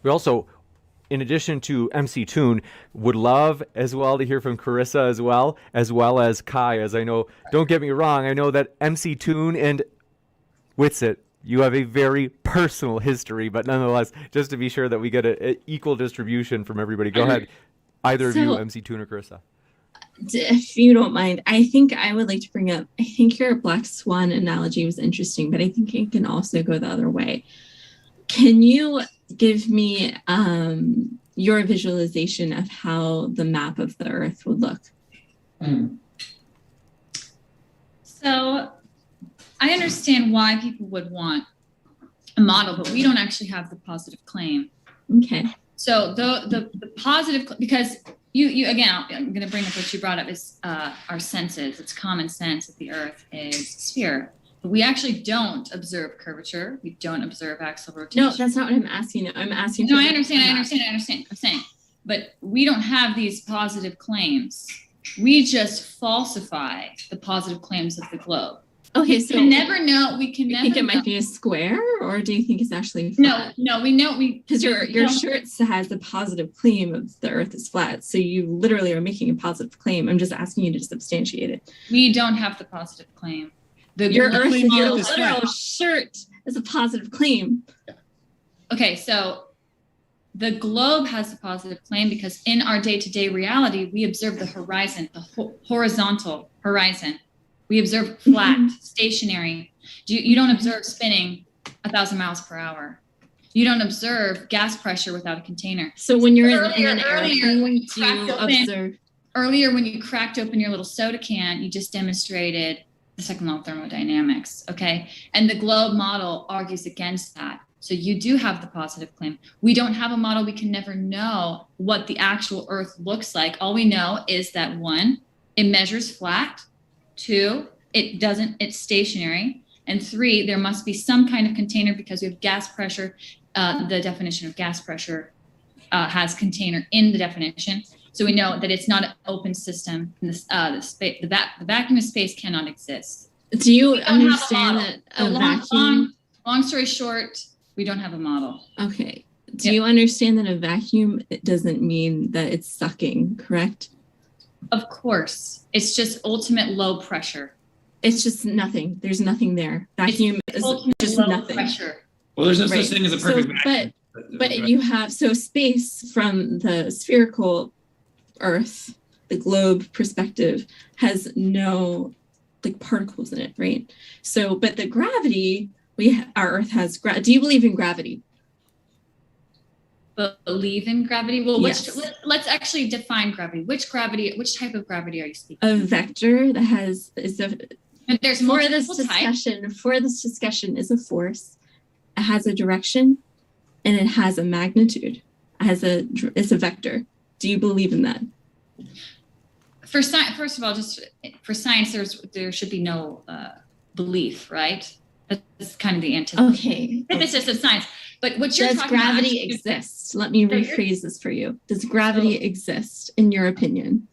We also, in addition to MC Toon, would love as well to hear from Carissa as well as Kai, as I know, don't get me wrong, I know that MC Toon and Witsit, you have a very personal history, but nonetheless, just to be sure that we get an equal distribution from everybody. Go ahead. Either of you, MC Toon or Carissa. If you don't mind, I think I would like to bring up, I think your black swan analogy was interesting, but I think it can also go the other way. Can you give me your visualization of how the map of the Earth would look? So I understand why people would want a model, but we don't actually have the positive claim. Okay. So the positive, because you again, I'm going to bring up what you brought up is our senses. It's common sense that the Earth is a sphere. But we actually don't observe curvature. We don't observe axial rotation. No, that's not what I'm asking. I'm asking. No, I understand. I'm saying, but we don't have these positive claims. We just falsify the positive claims of the globe. Okay, so we can never know. We can you never think it know. might be a square, or do you think it's actually flat? No, we know because your shirt has the positive claim of the Earth is flat, so you literally are making a positive claim. I'm just asking you to substantiate it. We don't have the positive claim. Your globe Earth, your is literal flat. shirt is a positive claim. Okay, so the globe has the positive claim because in our day-to-day reality, we observe the horizon, the horizontal horizon. We observe flat, stationary. You don't observe spinning 1,000 miles per hour. You don't observe gas pressure without a container. So when you're in an airplane, when you observe. when you cracked open your little soda can, you just demonstrated the second law of thermodynamics, okay? And the globe model argues against that. So you do have the positive claim. We don't have a model. We can never know what the actual Earth looks like. All we know is that 1, it measures flat. 2, it's stationary. And 3, there must be some kind of container because we have gas pressure. The definition of gas pressure has container in the definition. So we know that it's not an open system. The vacuum of space cannot exist. Do you understand that a vacuum? Long story short, we don't have a model. Okay. Do you understand that a vacuum doesn't mean that it's sucking, correct? Of course. It's just ultimate low pressure. It's just nothing. There's nothing there. Vacuum is just nothing. Pressure. Well, there's no such thing as a perfect vacuum. But you have space from the spherical Earth, the globe perspective has no particles in it, right? So, but the gravity, our Earth has. Do you believe in gravity? believe in gravity. Well, Yes. let's actually define gravity. Which type of gravity are you speaking? A vector that has And there's for this multiple types. discussion is a force. It has a direction, and it has a magnitude. It's a vector. Do you believe in that? For science, first of all, just for science, there should be no belief, right? That's kind of the antithesis of science. But what you're Does talking about, gravity exist? Let me rephrase this for you. Does gravity exist in your opinion?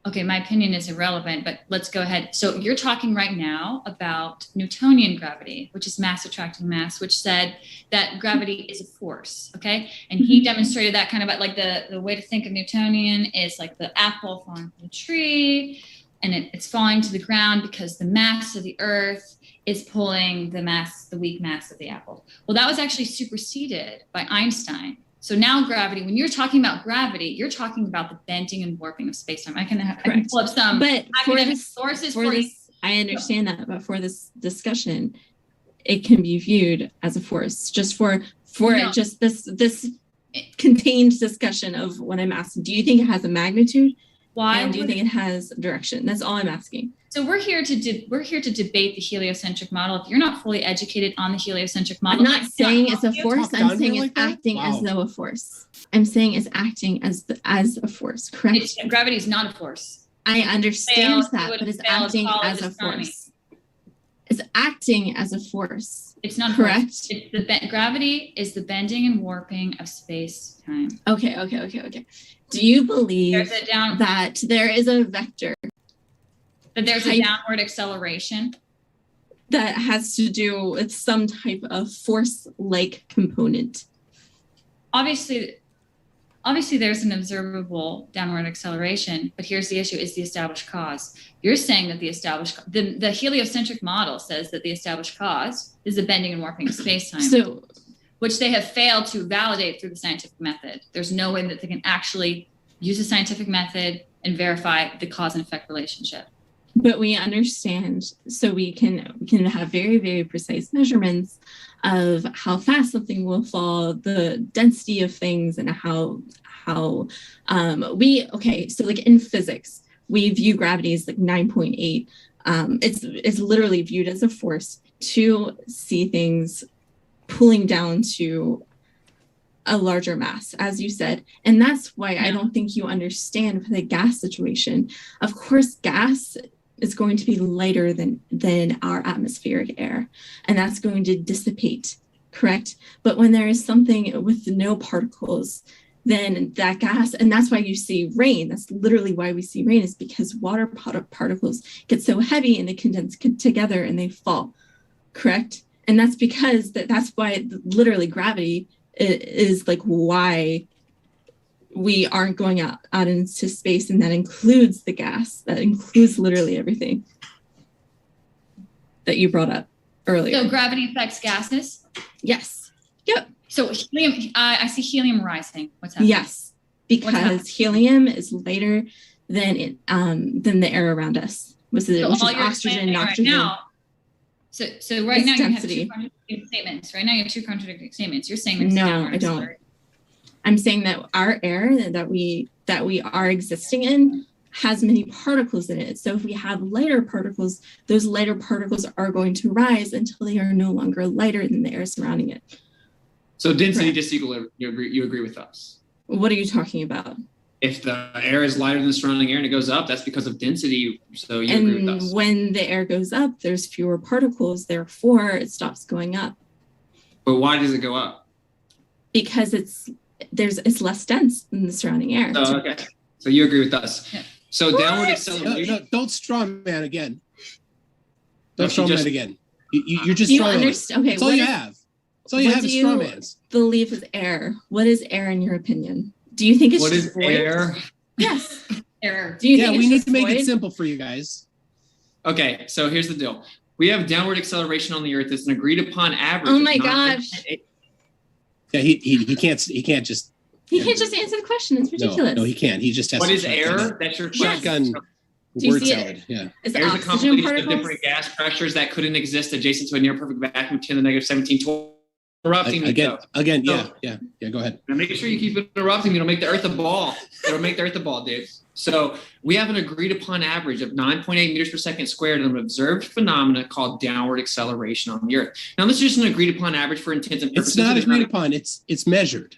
Okay, my opinion is irrelevant, but let's go ahead. So you're talking right now about Newtonian gravity, which is mass attracting mass, which said that gravity is a force, okay? And he demonstrated that kind of like the way to think of Newtonian is like the apple falling from the tree, and it's falling to the ground because the mass of the earth is pulling the weak mass of the apple. Well, that was actually superseded by Einstein. So now gravity, when you're talking about gravity, you're talking about the bending and warping of space-time. I can pull up some academic sources for you. I understand that, but for this discussion, it can be viewed as a force. Just for just this contained discussion of what I'm asking. Do you think it has a magnitude? Why? And do you think it has direction? That's all I'm asking. So we're here to debate the heliocentric model. If you're not fully educated on the heliocentric model, I'm not saying it's a force. I'm saying it's acting as though a force. I'm saying it's acting as a force. Correct? Gravity is not a force. I understand that, but it's acting as a force. It's acting as a force. It's not correct. Gravity is the bending and warping of space-time. Okay. Do you believe that there is a vector? That there's a downward acceleration? That has to do with some type of force-like component. Obviously there's an observable downward acceleration, but here's the issue, is the established cause. You're saying that the heliocentric model says that the established cause is the bending and warping of space-time, which they have failed to validate through the scientific method. There's no way that they can actually use a scientific method and verify the cause and effect relationship. But we understand, so we can have very, very precise measurements of how fast something will fall, the density of things, and how so like in physics, we view gravity as like 9.8. It's literally viewed as a force to see things pulling down to a larger mass, as you said. And that's why I don't think you understand the gas situation. Of course, gas is going to be lighter than our atmospheric air, and that's going to dissipate, correct? But when there is something with no particles, then that gas, and that's why you see rain. That's literally why we see rain, is because water particles get so heavy and they condense together and they fall, correct? And that's because that's why literally gravity is like why we aren't going out into space, and that includes the gas. That includes literally everything that you brought up earlier. So gravity affects gases? Yes. Yep. So helium, I see helium rising. What's happening? Yes, because helium is lighter than the air around us, which is oxygen and nitrogen. Right now, so right now density. You have two contradicting statements. Right now you have two contradicting statements. You're saying there's no, I don't. I'm saying that our air that we are existing in has many particles in it. So if we have lighter particles, those lighter particles are going to rise until they are no longer lighter than the air surrounding it. So density disequilibrium, you agree with us? What are you talking about? If the air is lighter than the surrounding air and it goes up, that's because of density. So you agree with us. And when the air goes up, there's fewer particles. Therefore, it stops going up. But why does it go up? Because it's less dense than the surrounding air. Oh, okay. So you agree with us. Yeah. So downward acceleration. No, don't straw man again. Don't straw man again. You're just straw man. Okay, that's all you have. That's all you have is straw mans. Believe is air. What is air in your opinion? Do you think it's what is void? Air? Yes. Air. Do you think we need to make it simple for you guys. Okay, so here's the deal. We have downward acceleration on the Earth. It's an agreed upon average. Oh my gosh. Yeah, he can't just. He can't just answer the question. It's ridiculous. No, he can't. He just has. What is air? That's your shotgun. Word salad. Yeah. Is There's a combination of different gas pressures that couldn't exist adjacent to a near perfect vacuum 10 to the negative 17 interrupting me. Again, though. yeah. Go ahead. Now make sure you keep interrupting me. It'll make the Earth a ball. It'll make the Earth a ball, dude. So we have an agreed upon average of 9.8 meters per second squared of an observed phenomena called downward acceleration on the Earth. Now this is just an agreed upon average for intents and purposes. It's not agreed upon. It's measured.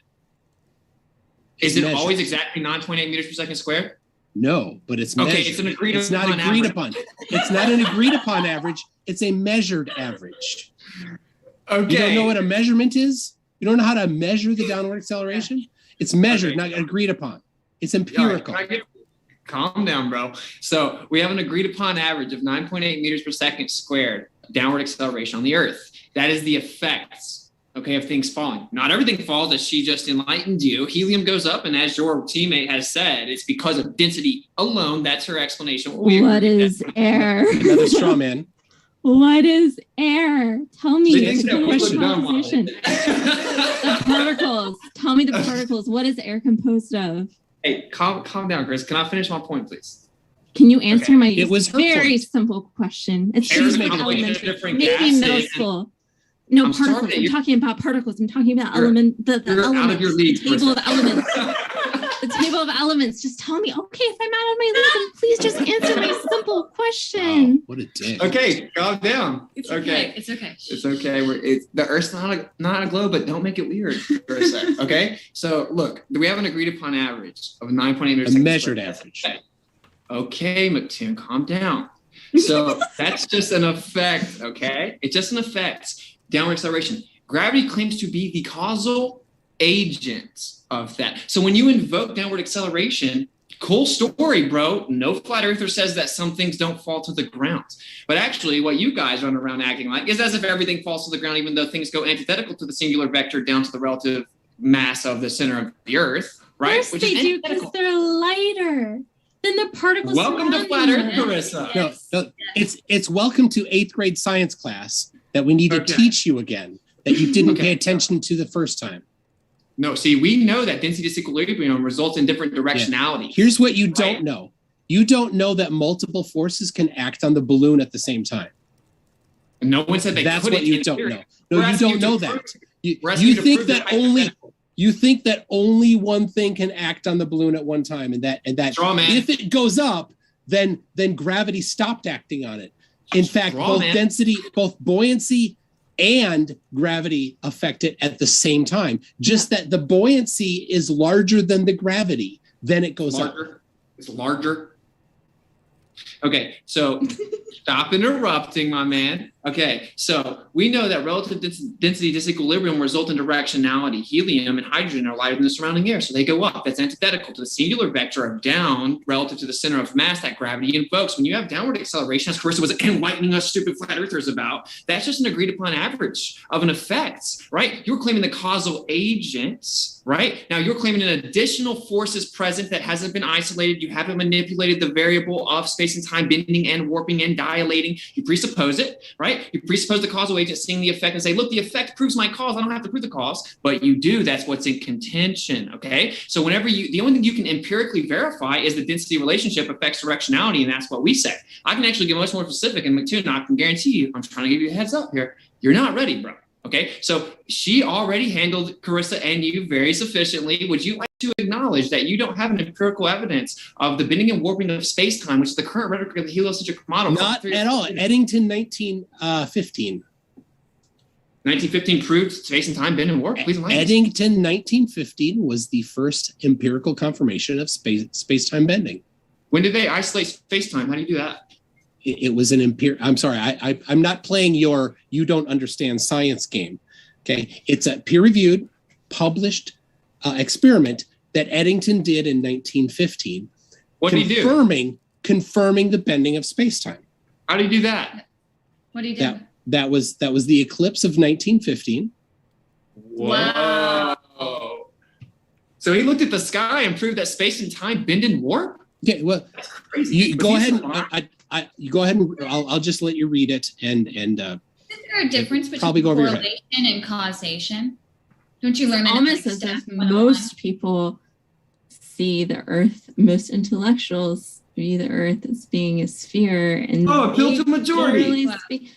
Is it always exactly 9.8 meters per second squared? No, but it's measured. Okay, it's an agreed It's not upon agreed average. upon. It's not an agreed upon average. It's a measured average. Okay. You don't know what a measurement is? You don't know how to measure the downward acceleration? It's measured, not agreed upon. It's empirical. Calm down, bro. So we have an agreed upon average of 9.8 meters per second squared downward acceleration on the Earth. That is the effects, okay, of things falling. Not everything falls, as she just enlightened you. Helium goes up, and as your teammate has said, it's because of density alone. That's her explanation. What is air? Another straw man. What is air? Tell me They think the that we look dumb on composition. The particles. Tell me the particles. What is air composed of? Hey, calm down, Chris. Can I finish my point, please? Can you answer my It was her very point. simple question? It's Air is just a combination of elementary. different Maybe middle gases. school. No, I'm sorry particles. that I'm you- talking about particles. I'm talking about You're- the you're out of elements. your league, The table of Chris. elements. The table of elements. Just tell me, okay, if I'm out of my league, then please just answer my simple question. What a dick. Okay, calm down. It's okay. It's okay. It's okay. The Earth's not a globe, but don't make it weird for a sec. Okay. So look, we have an agreed upon average of 9.8 meters. A measured average. Okay, McToon, calm down. So that's just an effect. Okay, it's just an effect. Downward acceleration. Gravity claims to be the causal agent of that. So when you invoke downward acceleration, cool story, bro. No flat earther says that some things don't fall to the ground. But actually, what you guys run around acting like is as if everything falls to the ground, even though things go antithetical to the singular vector down to the relative mass of the center of the Earth, right? Yes, they do because they're lighter than the particles. Welcome to Flat surrounding Earth, them. Carissa. No, it's welcome to 8th grade science class that we need to teach you again that you didn't pay attention to the first time. No, see, we know that density disequilibrium results in different directionality. Here's what you don't know. You don't know that multiple forces can act on the balloon at the same time. No one said they That's couldn't what you in don't theory. know. No, We're you asking don't to know prove that. it. We're asking you to think prove that the only one thing can act on the balloon at one time, and that Straw man. if it goes up, then gravity stopped acting on it. In fact, Straw man. both buoyancy and gravity affect it at the same time. Just that the buoyancy is larger than the gravity, then it goes up. It's larger. Okay, so stop interrupting, my man. Okay, so we know that relative density disequilibrium result in directionality. Helium and hydrogen are lighter than the surrounding air, so they go up. That's antithetical to the singular vector of down relative to the center of mass that gravity invokes. When you have downward acceleration, as Carissa was enlightening us stupid flat earthers about, that's just an agreed upon average of an effect, right? You're claiming the causal agents, right? Now you're claiming an additional force is present that hasn't been isolated. You haven't manipulated the variable of space and time bending and warping and dilating. You presuppose it, right? You presuppose the causal agent, seeing the effect and say, look, the effect proves my cause. I don't have to prove the cause, but you do. That's what's in contention, okay? So whenever the only thing you can empirically verify is the density relationship affects directionality, and that's what we say. I can actually get much more specific, and McToon, I can guarantee you, I'm trying to give you a heads up here, you're not ready, bro. Okay, so she already handled Carissa and you very sufficiently. Would you like to acknowledge that you don't have an empirical evidence of the bending and warping of space-time, which is the current rhetoric of the heliocentric model? Not at all. Eddington 1915. 1915 proved space and time bend and warp? Please enlighten us. Eddington 1915 was the first empirical confirmation of space-time bending. When did they isolate space-time? How do you do that? It was an I'm sorry, I'm not playing your you don't understand science game. Okay, it's a peer-reviewed, published experiment that Eddington did in 1915. What did he do? Confirming the bending of space-time. How do you do that? What do you do? That was the eclipse of 1915. Wow. So he looked at the sky and proved that space and time bend and warp? Okay, well, that's crazy. You go ahead. You go ahead and I'll just let you read it and Isn't there a difference probably between go over your head. correlation and causation? Don't you learn that? Almost as if most people see the Earth, most intellectuals see the Earth as being a sphere. And appeal to majority.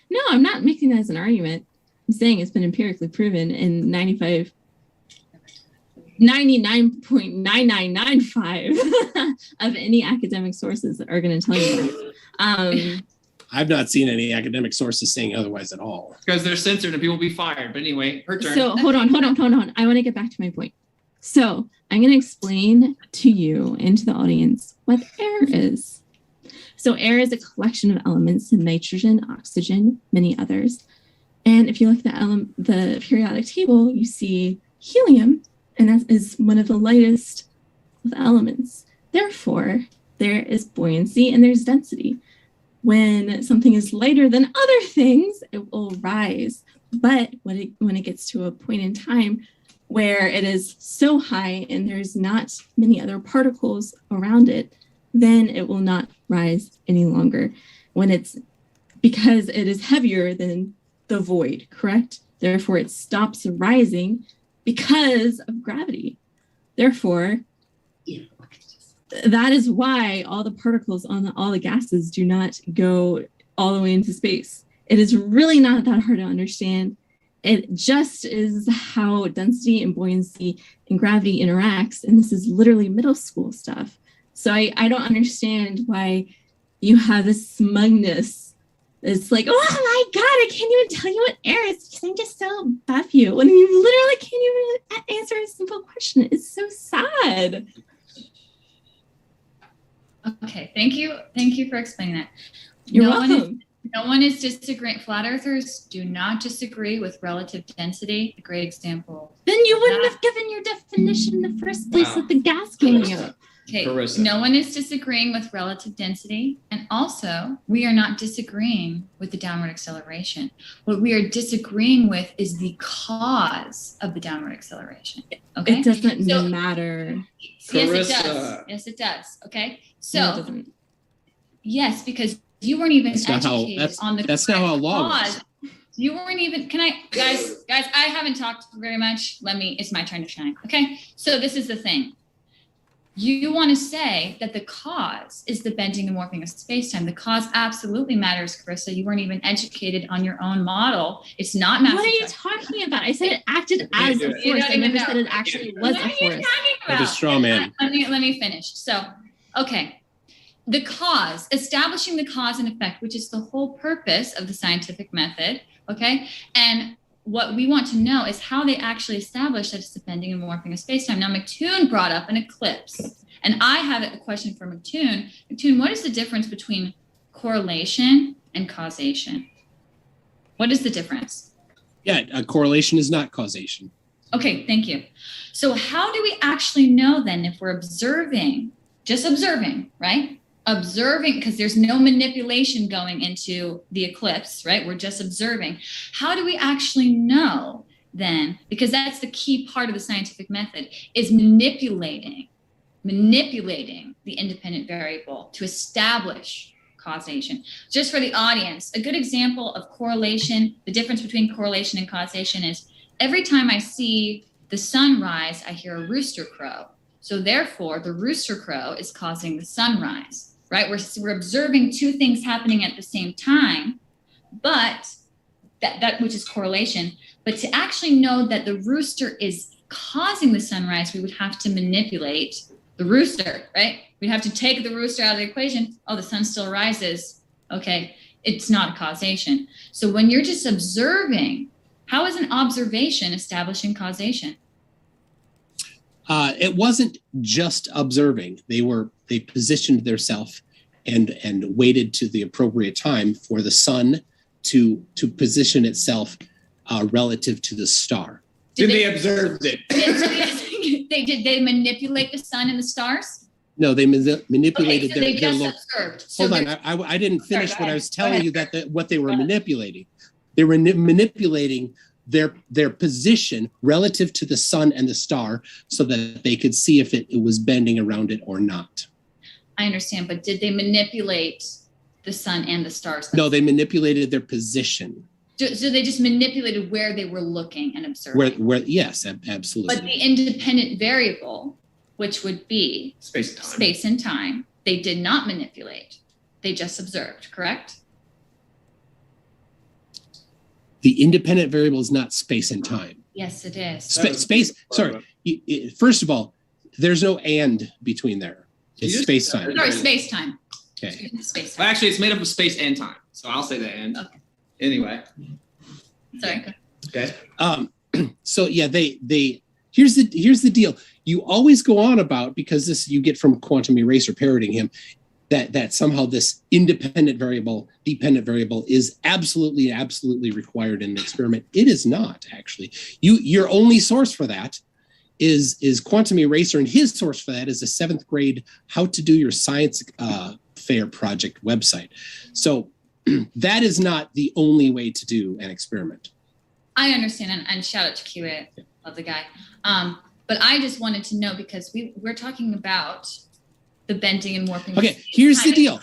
No, I'm not making that as an argument. I'm saying it's been empirically proven in 99.9995 of any academic sources that are going to tell you that. I've not seen any academic sources saying otherwise at all. Because they're censored and people will be fired. But anyway, her turn. So hold on. I want to get back to my point. So I'm going to explain to you and to the audience what air is. So air is a collection of elements: nitrogen, oxygen, many others. And if you look at the periodic table, you see helium, and that is one of the lightest of the elements. Therefore, there is buoyancy and there's density. When something is lighter than other things, it will rise. But when it gets to a point in time where it is so high and there's not many other particles around it, then it will not rise any longer. Because it is heavier than the void, correct? Therefore, it stops rising because of gravity. Therefore, that is why all the particles on all the gases do not go all the way into space. It is really not that hard to understand. It just is how density and buoyancy and gravity interacts. And this is literally middle school stuff. So I don't understand why you have this smugness. It's like, oh my God, I can't even tell you what air is because I'm just so buff you. When you literally can't even answer a simple question. It's so sad. Okay, thank you. Thank you for explaining that. You're welcome. No one is disagreeing. Flat earthers do not disagree with relative density. A great example. Then you wouldn't have given your definition in the first place with the gas going up. Okay, Carissa. no one is disagreeing with relative density. And also, we are not disagreeing with the downward acceleration. What we are disagreeing with is the cause of the downward acceleration. Okay? It doesn't matter. Yes, it Carissa. does. Yes, it does. Okay? No, it So, doesn't. yes, because you weren't even That's not how- educated that's- on the that's not how law cause. works. You weren't even, guys, I haven't talked very much. It's my turn to shine. Okay? So this is the thing. You want to say that the cause is the bending and warping of space-time. The cause absolutely matters, Carissa. You weren't even educated on your own model. It's not massive. What are you talking about? I said it acted as a You force. don't I even never know. said it actually was What a are you force. talking What about? a straw man. Let me finish. So, okay. The cause, establishing the cause and effect, which is the whole purpose of the scientific method, okay? And what we want to know is how they actually establish that it's the bending and warping of space-time. Now, McToon brought up an eclipse. And I have a question for McToon. McToon, what is the difference between correlation and causation? What is the difference? Yeah, a correlation is not causation. Okay, thank you. So how do we actually know then if we're observing, just observing, right? Observing, because there's no manipulation going into the eclipse, right? We're just observing. How do we actually know then, because that's the key part of the scientific method, is manipulating the independent variable to establish causation. Just for the audience, a good example of correlation, the difference between correlation and causation is every time I see the sun rise, I hear a rooster crow. So therefore, the rooster crow is causing the sunrise, right? We're observing two things happening at the same time, but that which is correlation. But to actually know that the rooster is causing the sunrise, we would have to manipulate the rooster, right? We'd have to take the rooster out of the equation. Oh, the sun still rises. Okay, it's not a causation. So when you're just observing, how is an observation establishing causation? It wasn't just observing. They positioned themselves and waited to the appropriate time for the sun to position itself relative to the star. Did they observe it? Did they manipulate the sun and the stars? No, they manipulated Okay, so they their just local. observed. So Hold on, they're- I didn't finish Sorry, what go I was ahead. telling Go you ahead. that what they were manipulating. They were manipulating their position relative to the sun and the star so that they could see if it was bending around it or not. I understand, but did they manipulate the sun and the stars? No, they manipulated their position. So they just manipulated where they were looking and observing. Where yes, absolutely. But the independent variable, which would be Space and time, they did not manipulate. They just observed, correct? The independent variable is not space and time. Yes, it is. Space. Sorry. First of all, there's no and between there. It's space time. Sorry, space time. Okay. Space time. Well, actually, it's made up of space and time, so I'll say the and. Okay. Anyway. Sorry. Okay. So yeah, they here's the deal. You always go on about, because this you get from Quantum Eraser parroting him, that somehow this independent variable, dependent variable is absolutely required in an experiment. It is not, actually. Your only source for that is Quantum Eraser, and his source for that is a 7th grade How to Do Your Science Fair project website. So that is not the only way to do an experiment. I understand, and shout out to QA, love the guy. But I just wanted to know, because we're talking about the bending and warping. Okay, here's the deal.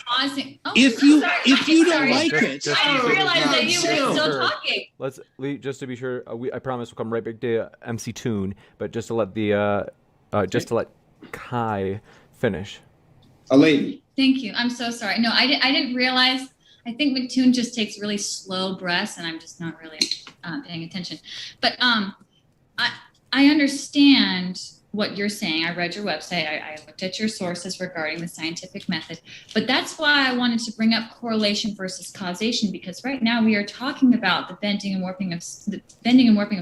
If you don't sorry. like it, I didn't realize that you were still talking. Let's just to be sure. I promise we'll come right back to MC Toon, but just to let the just to let Kai finish. A lady. Thank you. I'm so sorry. No, I didn't realize. I think McToon just takes really slow breaths, and I'm just not really paying attention. But I understand what you're saying. I read your website. I looked at your sources regarding the scientific method. But that's why I wanted to bring up correlation versus causation, because right now we are talking about the bending and warping of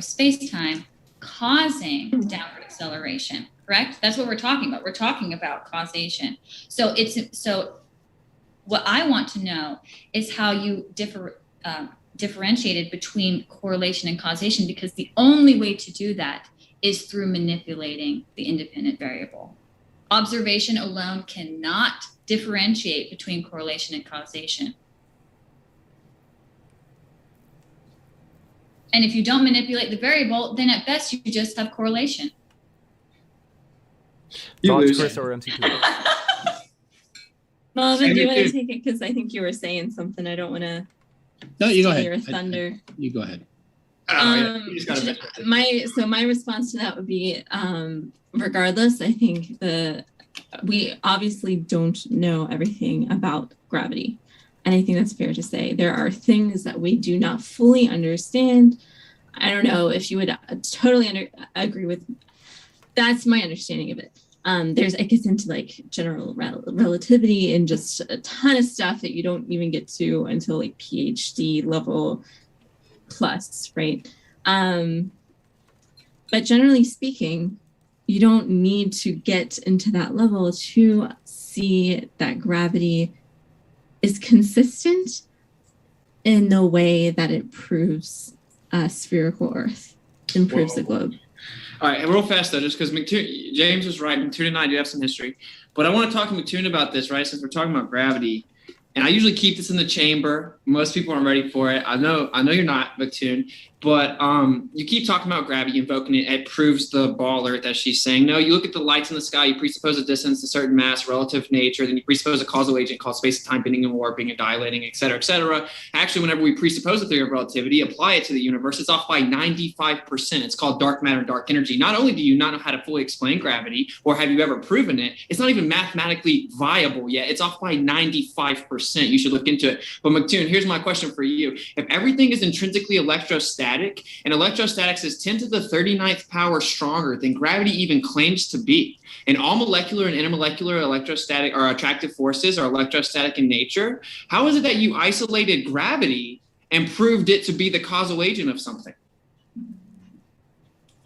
space-time causing downward acceleration. Correct? That's what we're talking about. We're talking about causation. So what I want to know is how you differentiated between correlation and causation, because the only way to do that is through manipulating the independent variable. Observation alone cannot differentiate between correlation and causation. And if you don't manipulate the variable, then at best you just have correlation. Thoughts, Chris, or MC2? Melvin, do you want to take it? Because I think you were saying something. I don't want to. No, you go ahead. Your thunder. You go ahead. My response to that would be, regardless, I think we obviously don't know everything about gravity. And I think that's fair to say. There are things that we do not fully understand. I don't know if you would totally agree with. That's my understanding of it. It gets into like general relativity and just a ton of stuff that you don't even get to until like PhD level plus, right? But generally speaking, you don't need to get into that level to see that gravity is consistent in the way that it proves a spherical Earth, improves the globe. All right, and real fast though, just because James was right, McToon and I do have some history, but I want to talk to McToon about this, right? Since we're talking about gravity, and I usually keep this in the chamber. Most people aren't ready for it. I know you're not, McToon, but you keep talking about gravity, invoking it. It proves the ball Earth, as she's saying. No, you look at the lights in the sky. You presuppose a distance, a certain mass, relative nature. Then you presuppose a causal agent called space and time bending and warping and dilating, et cetera, et cetera. Actually, whenever we presuppose a theory of relativity, apply it to the universe, it's off by 95%. It's called dark matter, dark energy. Not only do you not know how to fully explain gravity, or have you ever proven it, it's not even mathematically viable yet. It's off by 95%. You should look into it. But McToon, here's my question for you. If everything is intrinsically electrostatic, and electrostatics is 10 to the 39th power stronger than gravity even claims to be, and all molecular and intermolecular electrostatic or attractive forces are electrostatic in nature, how is it that you isolated gravity and proved it to be the causal agent of something?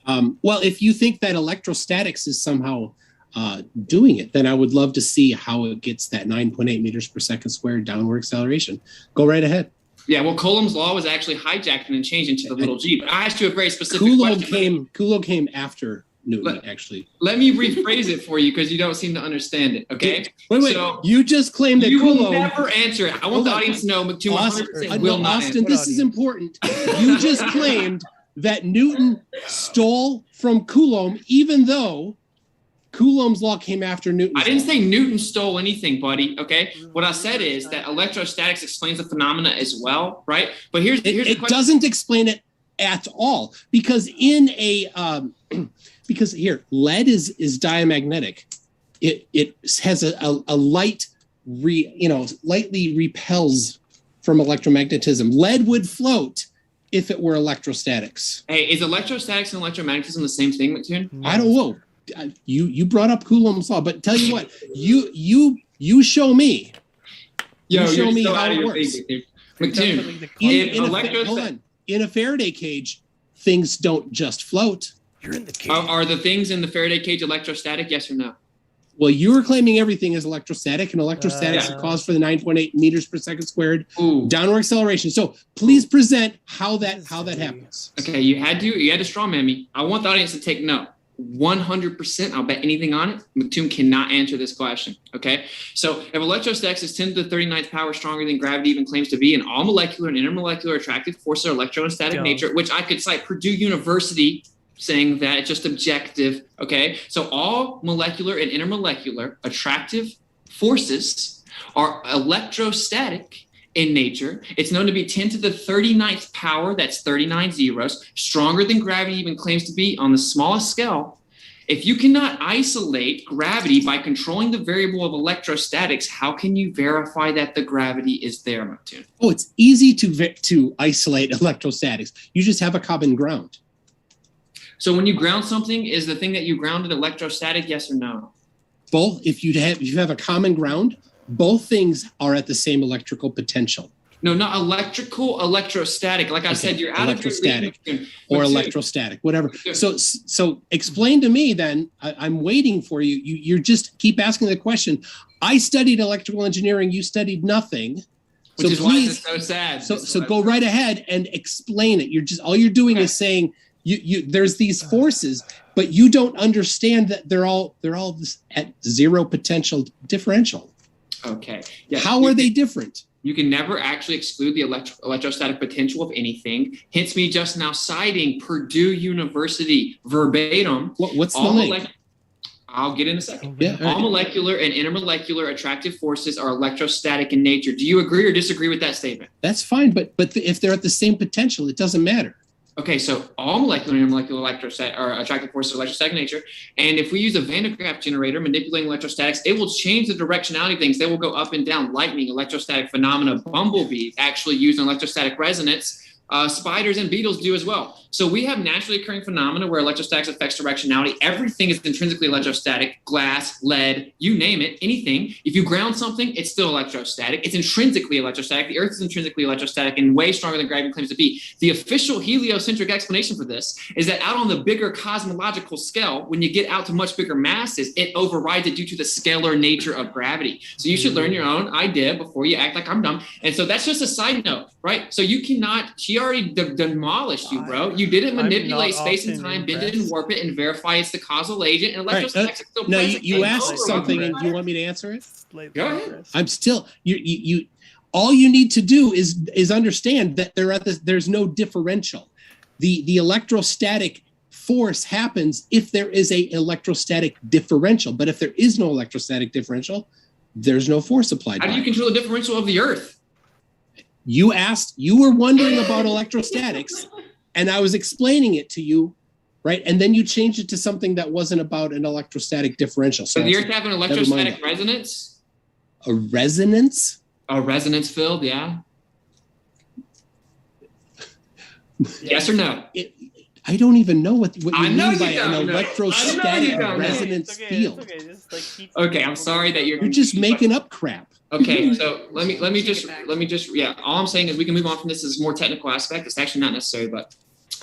Well, if you think that electrostatics is somehow doing it, then I would love to see how it gets that 9.8 meters per second squared downward acceleration. Go right ahead. Yeah, well, Coulomb's law was actually hijacked and then changed into the little g. But I asked you a very specific question. Coulomb came after Newton, actually. Let me rephrase it for you because you don't seem to understand it, okay? Wait. So you just claimed that Coulomb... You will never answer it. I want the audience to know McToon 100% will not Austin, this is important. You just claimed that Newton stole from Coulomb, even though Coulomb's law came after Newton's I didn't say Newton stole anything, buddy, okay? What I said is that electrostatics explains the phenomena as well, right? But here's the question. It doesn't explain it at all, because in a because here, lead is diamagnetic. It has a light lightly repels from electromagnetism. Lead would float if it were electrostatics. Hey, is electrostatics and electromagnetism the same thing, Mattoon? I don't know. You brought up Coulomb's law, but tell you what, you show me. Yo, you show you're me so how out of it your works. league, dude. Mattoon, Hold on. In a Faraday cage, things don't just float. You're in the cage. Are the things in the Faraday cage electrostatic? Yes or no? Well, you were claiming everything is electrostatic, and electrostatics are caused for the 9.8 meters per second squared downward acceleration. So please present how that happens. Okay, you had to straw man me. I want the audience to take note. 100%, I'll bet anything on it. Mattoon cannot answer this question. Okay, so if electrostatics is 10 to the 39th power stronger than gravity even claims to be, and all molecular and intermolecular attractive forces are electrostatic nature, which I could cite Purdue University saying that it's just objective. Okay, so all molecular and intermolecular attractive forces are electrostatic in nature. It's known to be 10 to the 39th power, that's 39 zeros, stronger than gravity even claims to be on the smallest scale. If you cannot isolate gravity by controlling the variable of electrostatics, how can you verify that the gravity is there, Mattoon? Oh, it's easy to isolate electrostatics. You just have a common ground. So when you ground something, is the thing that you grounded electrostatic, yes or no? Both, if you have a common ground, both things are at the same electrical potential. No, not electrical, electrostatic. Like I said, you're out of your electrostatic or electrostatic, whatever. So explain to me then. I'm waiting for you. You just keep asking the question. I studied electrical engineering. You studied nothing. Which so is why it's so sad. So go right ahead and explain it. All you're doing is saying there's these forces, but you don't understand that they're all at zero potential differential. Okay. Yeah. How are they different? You can never actually exclude the electrostatic potential of anything. Hence me just now citing Purdue University verbatim. What's the link? I'll get in a second. Yeah, all molecular and intermolecular attractive forces are electrostatic in nature. Do you agree or disagree with that statement? That's fine, but if they're at the same potential, it doesn't matter. Okay, so all molecular and intermolecular electrostatic or attractive forces are electrostatic in nature. And if we use a Van de Graaff generator manipulating electrostatics, it will change the directionality of things. They will go up and down. Lightning, electrostatic phenomena, bumblebees actually use an electrostatic resonance. Spiders and beetles do as well. So we have naturally occurring phenomena where electrostatics affects directionality. Everything is intrinsically electrostatic, glass, lead, you name it, anything. If you ground something, it's still electrostatic. It's intrinsically electrostatic. The Earth is intrinsically electrostatic and way stronger than gravity claims to be. The official heliocentric explanation for this is that out on the bigger cosmological scale, when you get out to much bigger masses, it overrides it due to the scalar nature of gravity. So you should learn your own idea before you act like I'm dumb. And so that's just a side note, right? So you cannot, she already demolished you, bro. You didn't manipulate space and time, bend it and warp it, and verify it's the causal agent. And electrostatics is still now present. you asked something, and you want me to answer it? Go ahead. I'm still you. All you need to do is understand that there's no differential. The electrostatic force happens if there is a electrostatic differential, but if there is no electrostatic differential, there's no force applied. How do you control the differential of the Earth? You were wondering about electrostatics, and I was explaining it to you, right? And then you changed it to something that wasn't about an electrostatic differential. So the Earth have an electrostatic resonance? A resonance? A resonance field, yeah. Yes or no? I don't even know what you I know mean by you an don't know. electrostatic I know. resonance field. Okay, I'm sorry that You're just making up crap. Okay, so let me just all I'm saying is we can move on from this as a more technical aspect. It's actually not necessary, but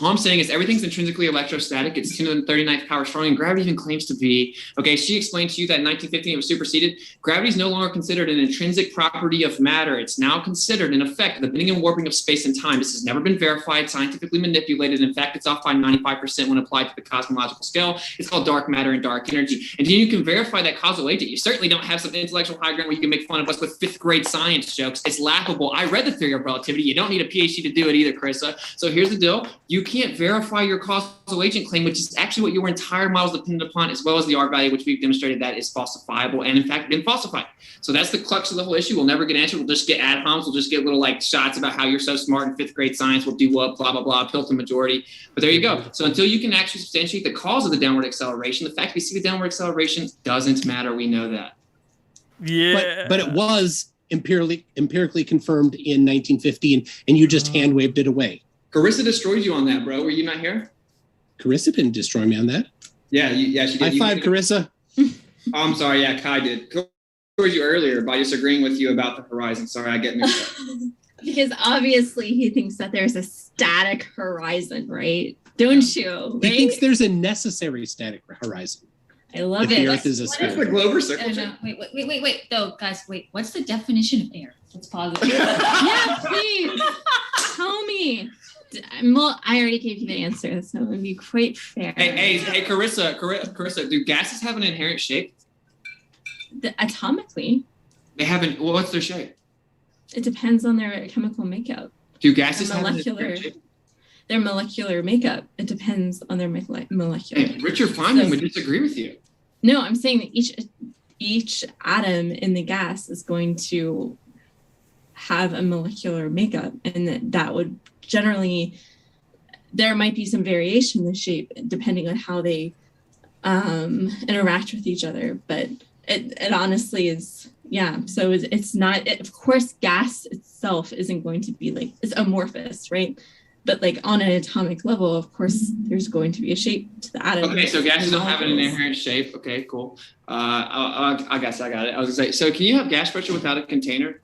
all I'm saying is everything's intrinsically electrostatic. It's 10 to the 39th power strong, and gravity even claims to be. Okay, she explained to you that in 1915 it was superseded. Gravity is no longer considered an intrinsic property of matter. It's now considered, in effect, the bending and warping of space and time. This has never been verified, scientifically manipulated. In fact, it's off by 95% when applied to the cosmological scale. It's called dark matter and dark energy. And then you can verify that causal agent. You certainly don't have some intellectual high ground where you can make fun of us with fifth grade science jokes. It's laughable. I read the theory of relativity. You don't need a PhD to do it either, Carissa. So here's the deal. You can't verify your causal agent claim, which is actually what your entire model is dependent upon, as well as the R value, which we've demonstrated that is falsifiable and in fact been falsified. So that's the crux of the whole issue. We'll never get answered. We'll just get ad homs. We'll just get little like shots about how you're so smart in fifth grade science. We'll do what, blah, blah, blah, Pilton majority. But there you go. So until you can actually substantiate the cause of the downward acceleration, the fact we see the downward acceleration doesn't matter. We know that. Yeah. But it was empirically confirmed in 1915, and you just hand waved it away. Carissa destroyed you on that, bro. Were you not here? Carissa didn't destroy me on that. Yeah, she did. High five, Carissa. Oh, I'm sorry. Yeah, Kai did. Destroyed you earlier by just agreeing with you about the horizon. Sorry, I get mixed up. Because obviously he thinks that there's a static horizon, right? Don't you? He Right? thinks there's a necessary static horizon. I love if it. the Earth is a What if sphere. the Glover circle? Wait. Though, guys, wait. What's the definition of air? Let's pause it. Yeah, please tell me. Well, I already gave you the answer, so it would be quite fair. Hey, Carissa, do gases have an inherent shape? Atomically, They haven't. Well, what's their shape? it depends on their chemical makeup. Do gases Their have an molecular, inherent shape? their molecular makeup. It depends on their molecular. Hey, Richard Feynman would disagree with you. No, I'm saying that each atom in the gas is going to have a molecular makeup, and that would generally, there might be some variation in the shape depending on how they interact with each other, but it honestly is, yeah. So it's not, of course, gas itself isn't going to be like, it's amorphous, right? But like on an atomic level, of course, there's going to be a shape to the atom. Okay, so gases don't have an inherent shape. Okay, cool. I guess I got it. I was gonna say, so can you have gas pressure without a container?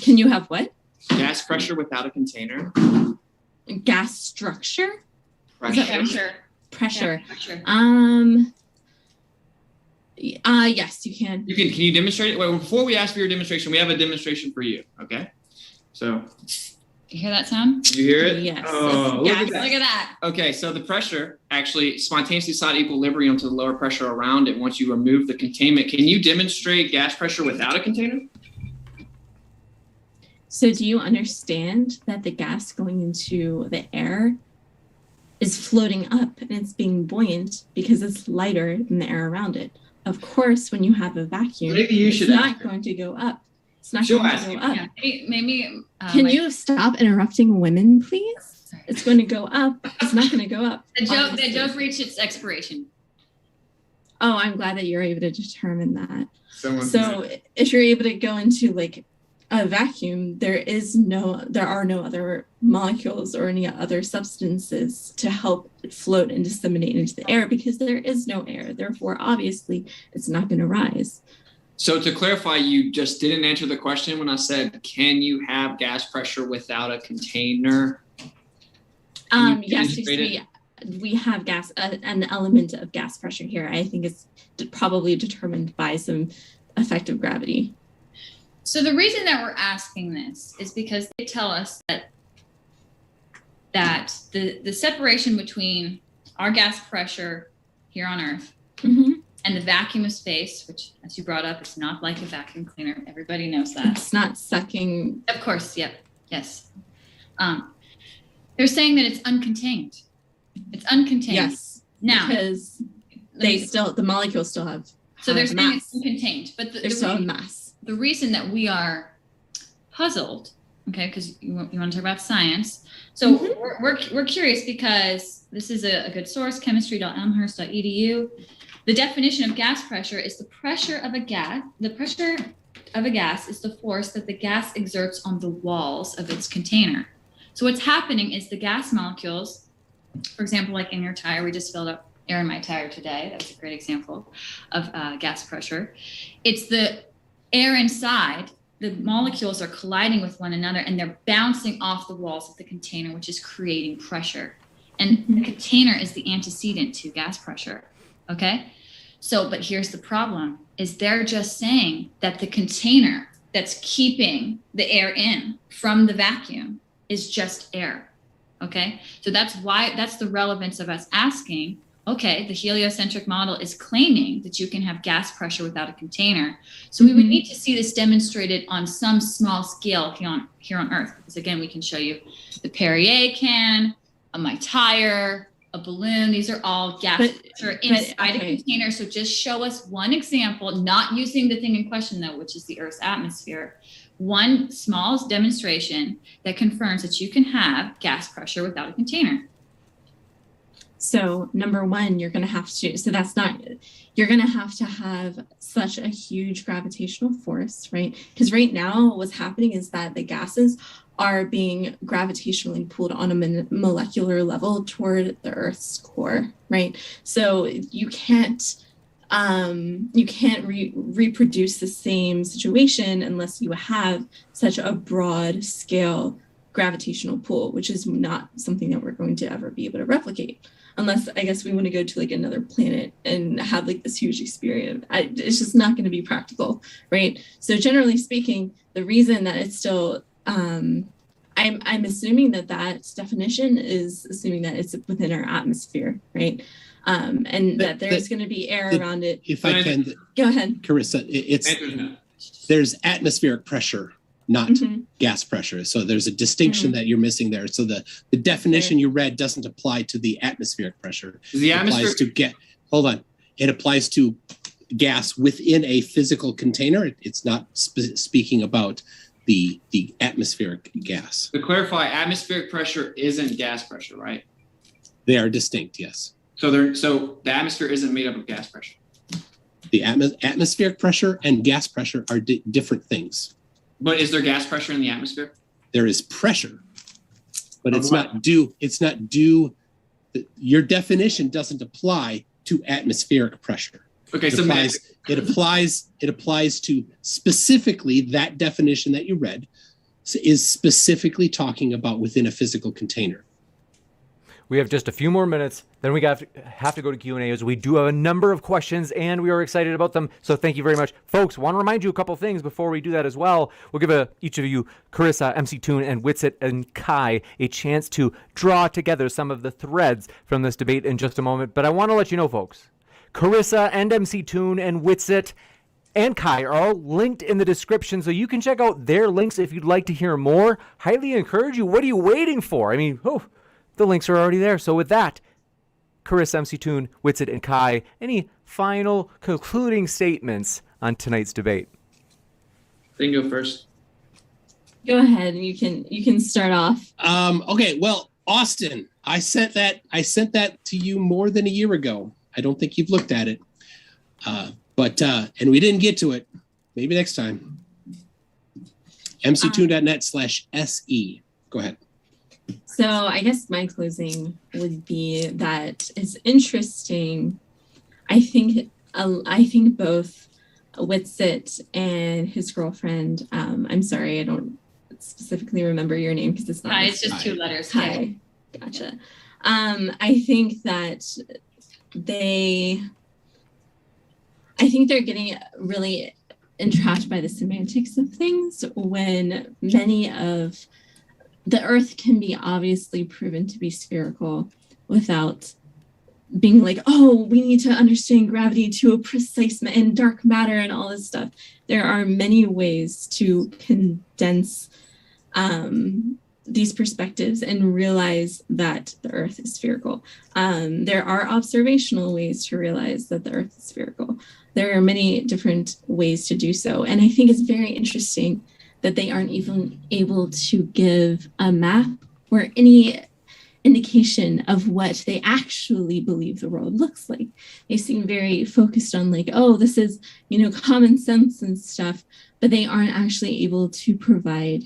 Can you have what? Gas pressure without a container? Gas structure? Pressure. Pressure. Yeah, pressure. Yes, you can. Can you demonstrate it? Well, before we ask for your demonstration, we have a demonstration for you. Okay. So You hear that sound? you hear it? Yes. Oh, Yes, look at that. Okay, so the pressure actually spontaneously sought equilibrium to the lower pressure around it once you remove the containment. Can you demonstrate gas pressure without a container? So do you understand that the gas going into the air is floating up and it's being buoyant because it's lighter than the air around it? Of course, when you have a vacuum, Maybe you it's should not ask her. going to go up. It's not She'll going ask to you. go up. Yeah, maybe. Can you stop interrupting women, please? It's going to go up. It's not going to go up. The obviously. joke reached its expiration. Oh, I'm glad that you're able to determine that. Someone- So if you're able to go into like a vacuum, there are no other molecules or any other substances to help it float and disseminate into the air because there is no air. Therefore, obviously, it's not going to rise. So to clarify, you just didn't answer the question when I said, can you have gas pressure without a container? Yes, you see, we have gas, an element of gas pressure here. I think it's probably determined by some effective gravity. So the reason that we're asking this is because they tell us that the separation between our gas pressure here on Earth and the vacuum of space, which, as you brought up, is not like a vacuum cleaner. Everybody knows that. It's not sucking. Of course, yep, yes. They're saying that it's uncontained. It's uncontained. Yes. Now, because the molecules still have. so they're have saying mass. it's uncontained, but There's still mass. the reason that we are puzzled, okay, because you want to talk about science. So we're curious because this is a good source, chemistry.elmhurst.edu. The definition of gas pressure is the pressure of a gas. The pressure of a gas is the force that the gas exerts on the walls of its container. So what's happening is the gas molecules, for example, like in your tire, we just filled up air in my tire today. That was a great example of gas pressure. It's the air inside, the molecules are colliding with one another and they're bouncing off the walls of the container, which is creating pressure. And the container is the antecedent to gas pressure. Okay? So, but here's the problem, is they're just saying that the container that's keeping the air in from the vacuum is just air. Okay? So that's the relevance of us asking, okay, the heliocentric model is claiming that you can have gas pressure without a container. So we would need to see this demonstrated on some small scale here on Earth. Because again, we can show you the Perrier can, my tire, a balloon. These are all gas pressure inside a container. So just show us one example, not using the thing in question though, which is the Earth's atmosphere. One small demonstration that confirms that you can have gas pressure without a container. So number one, you're going to have to have such a huge gravitational force, right? Because right now what's happening is that the gases are being gravitationally pulled on a molecular level toward the Earth's core, right? So you can't reproduce the same situation unless you have such a broad scale gravitational pull, which is not something that we're going to ever be able to replicate, unless I guess we want to go to like another planet and have like this huge experience. It's just not going to be practical, right? So generally speaking, the reason that it's still I'm assuming that definition is assuming that it's within our atmosphere, right? And that there's going to be air around it. If I can, go ahead, Carissa. There's atmospheric pressure, not gas pressure. So there's a distinction that you're missing there. So the definition you read doesn't apply to the atmospheric pressure. The atmosphere It applies to gas within a physical container. It's not speaking about the atmospheric gas. To clarify, atmospheric pressure isn't gas pressure, right? They are distinct, yes. So the atmosphere isn't made up of gas pressure. The atmospheric pressure and gas pressure are different things. But is there gas pressure in the atmosphere? There is pressure, but it's not due. Your definition doesn't apply to atmospheric pressure. Okay, it applies to specifically that definition that you read is specifically talking about within a physical container. We have just a few more minutes, then we have to go to Q&A, as we do have a number of questions and we are excited about them. So thank you very much. Folks, want to remind you a couple things before we do that as well. We'll give each of you, Carissa, MC Toon, and Witsit, and Kai, a chance to draw together some of the threads from this debate in just a moment. But I want to let you know, folks, Carissa and MC Toon and Witsit and Kai are all linked in the description, so you can check out their links if you'd like to hear more. Highly encourage you. What are you waiting for? I mean, the links are already there. So with that, Carissa, MC Toon, Witsit, and Kai, any final concluding statements on tonight's debate? Then go first. Go ahead. You can start off. Okay. Well, Austin, I sent that to you more than a year ago. I don't think you've looked at it, but we didn't get to it. Maybe next time. mctoon.net/SE. Go ahead. So I guess my closing would be that it's interesting. I think both Witsit and his girlfriend. I'm sorry, I don't specifically remember your name because it's not. It's just 2 letters. Hi, gotcha. I think that they're getting really entrapped by the semantics of things when many of the Earth can be obviously proven to be spherical without being like, oh, we need to understand gravity to a precise and dark matter and all this stuff. There are many ways to condense these perspectives and realize that the Earth is spherical. There are observational ways to realize that the Earth is spherical. There are many different ways to do so. And I think it's very interesting that they aren't even able to give a map or any indication of what they actually believe the world looks like. They seem very focused on like, oh, this is, common sense and stuff, but they aren't actually able to provide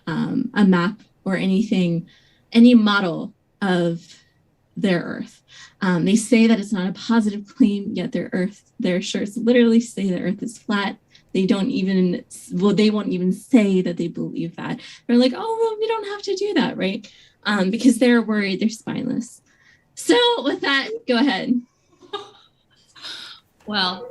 a map or any model of their Earth. They say that it's not a positive claim, yet their shirts literally say the Earth is flat. They won't even say that they believe that. They're like, oh, well, we don't have to do that, right? Because they're worried they're spineless. So with that, go ahead. Well,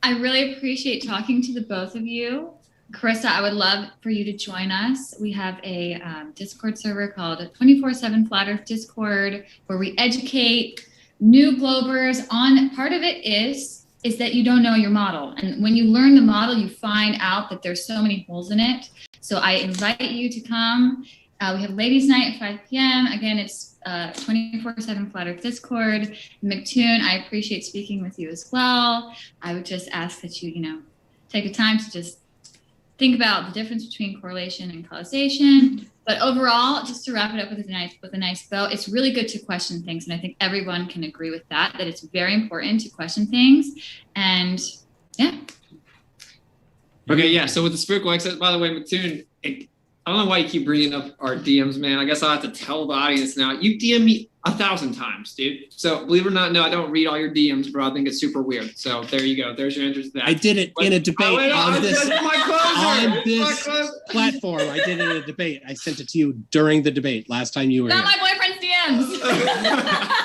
I really appreciate talking to the both of you. Carissa, I would love for you to join us. We have a Discord server called 24/7 Flat Earth Discord, where we educate new Globers on, part of it is that you don't know your model. And when you learn the model, you find out that there's so many holes in it. So I invite you to come. We have Ladies Night at 5 p.m. Again, it's 24/7 Flat Earth Discord. McToon, I appreciate speaking with you as well. I would just ask that you, take a time to just think about the difference between correlation and causation. But overall, just to wrap it up with a nice bow, it's really good to question things. And I think everyone can agree with that it's very important to question things. And yeah. Okay, yeah. So with the spherical excess, by the way, McToon, I don't know why you keep bringing up our DMs, man. I guess I'll have to tell the audience now. You DM me 1,000 times, dude. So believe it or not, no, I don't read all your DMs, bro. I think it's super weird. So there you go. There's your answer to that. I did it in a debate on this platform. I did it in a debate. I sent it to you during the debate last time you were Not here. my boyfriend's DMs.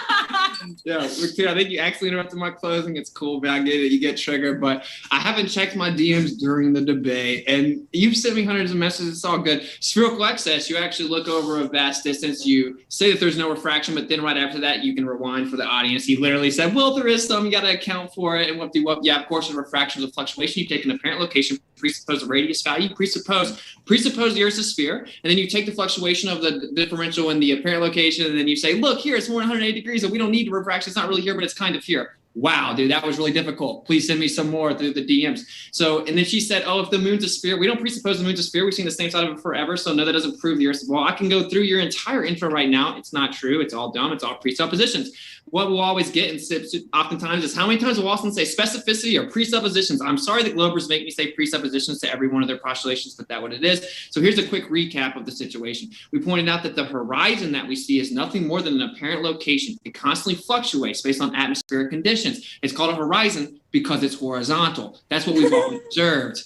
Yeah, look, too, I think you actually interrupted my closing. It's cool, but I get it. You get triggered, but I haven't checked my DMs during the debate, and you've sent me hundreds of messages. It's all good. Spherical excess, you actually look over a vast distance. You say that there's no refraction, but then right after that, you can rewind for the audience. He literally said, well, there is some. You got to account for it. And whoop-de-whoop. Yeah, of course, a refraction is a fluctuation. You take an apparent location, presuppose a radius value, presuppose the Earth's a sphere, and then you take the fluctuation of the differential in the apparent location, and then you say, look, here, it's more than 180 degrees, and we don't need refraction. It's not really here, but it's kind of here. Wow, dude, that was really difficult. Please send me some more through the DMs. So, and then she said, oh, if the moon's a sphere, we don't presuppose the moon's a sphere. We've seen the same side of it forever. So no, that doesn't prove the Earth's. Well, I can go through your entire info right now. It's not true. It's all dumb. It's all presuppositions. What we'll always get and oftentimes is how many times will Austin say specificity or presuppositions? I'm sorry that Globers make me say presuppositions to every one of their postulations, but that's what it is. So here's a quick recap of the situation. We pointed out that the horizon that we see is nothing more than an apparent location. It constantly fluctuates based on atmospheric conditions. It's called a horizon because it's horizontal. That's what we've all observed.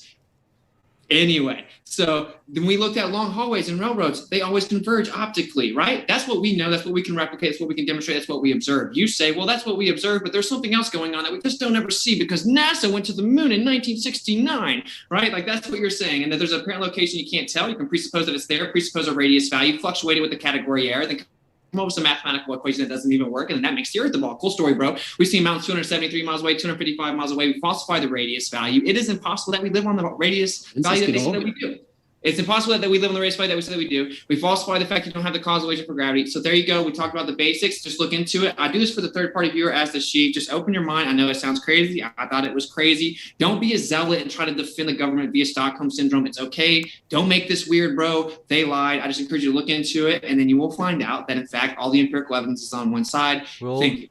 Anyway, so then we looked at long hallways and railroads. They always converge optically, right? That's what we know. That's what we can replicate. That's what we can demonstrate. That's what we observe. You say, well, that's what we observed, but there's something else going on that we just don't ever see because NASA went to the moon in 1969, right? Like that's what you're saying. And that there's an apparent location you can't tell. You can presuppose that it's there, presuppose a radius value, fluctuate it with the category error, then come up with some mathematical equation that doesn't even work, and then that makes the Earth the ball. Cool story, bro. We see mountains 273 miles away, 255 miles away. We falsify the radius value. It is impossible that we live on the radius value that they say that we do. It's impossible that we live on the radius value that we say that we do. We falsify the fact you don't have the causal relation for gravity. So there you go. We talked about the basics. Just look into it. I do this for the third-party viewer, as does she. Just open your mind. I know it sounds crazy. I thought it was crazy. Don't be a zealot and try to defend the government via Stockholm Syndrome. It's okay. Don't make this weird, bro. They lied. I just encourage you to look into it, and then you will find out that, in fact, all the empirical evidence is on one side. Thank you.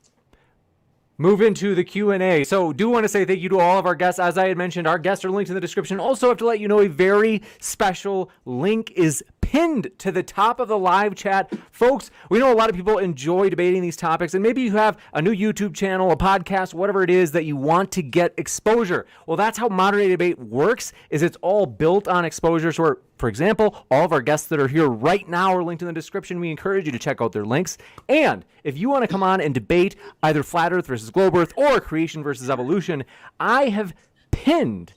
Move into the Q&A. So do want to say thank you to all of our guests. As I had mentioned, our guests are linked in the description. Also have to let you know a very special link is pinned to the top of the live chat. Folks, we know a lot of people enjoy debating these topics, and maybe you have a new YouTube channel, a podcast, whatever it is that you want to get exposure. Well, that's how Modern Day Debate works, is it's all built on exposure. So for example, all of our guests that are here right now are linked in the description. We encourage you to check out their links. And if you want to come on and debate either Flat Earth versus Globe Earth or creation versus evolution, I have pinned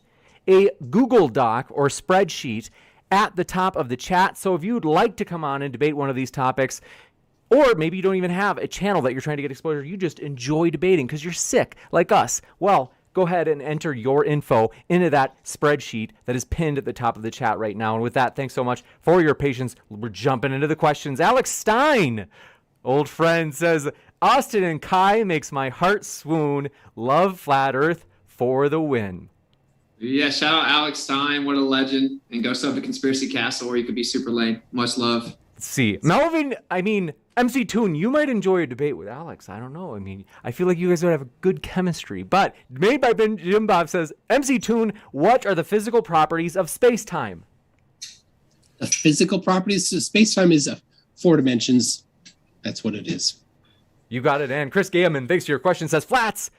a Google Doc or spreadsheet at the top of the chat. So if you'd like to come on and debate one of these topics, or maybe you don't even have a channel that you're trying to get exposure, you just enjoy debating because you're sick like us, well, go ahead and enter your info into that spreadsheet that is pinned at the top of the chat right now. And with that, thanks so much for your patience. We're jumping into the questions. Alex Stein, old friend, says, Austin and Kai makes my heart swoon. Love Flat Earth for the win. Yeah, shout out Alex Stein. What a legend. And go sub to Conspiracy Castle where you could be super lame. Much love. Let's see. Melvin, MC Toon, you might enjoy a debate with Alex. I don't know. I feel like you guys would have a good chemistry. But made by Ben Jim Bob says, MC Toon, what are the physical properties of space-time? The physical properties of space-time is 4 dimensions. That's what it is. You got it. And Chris Gaiman, thanks for your question, says, Flats,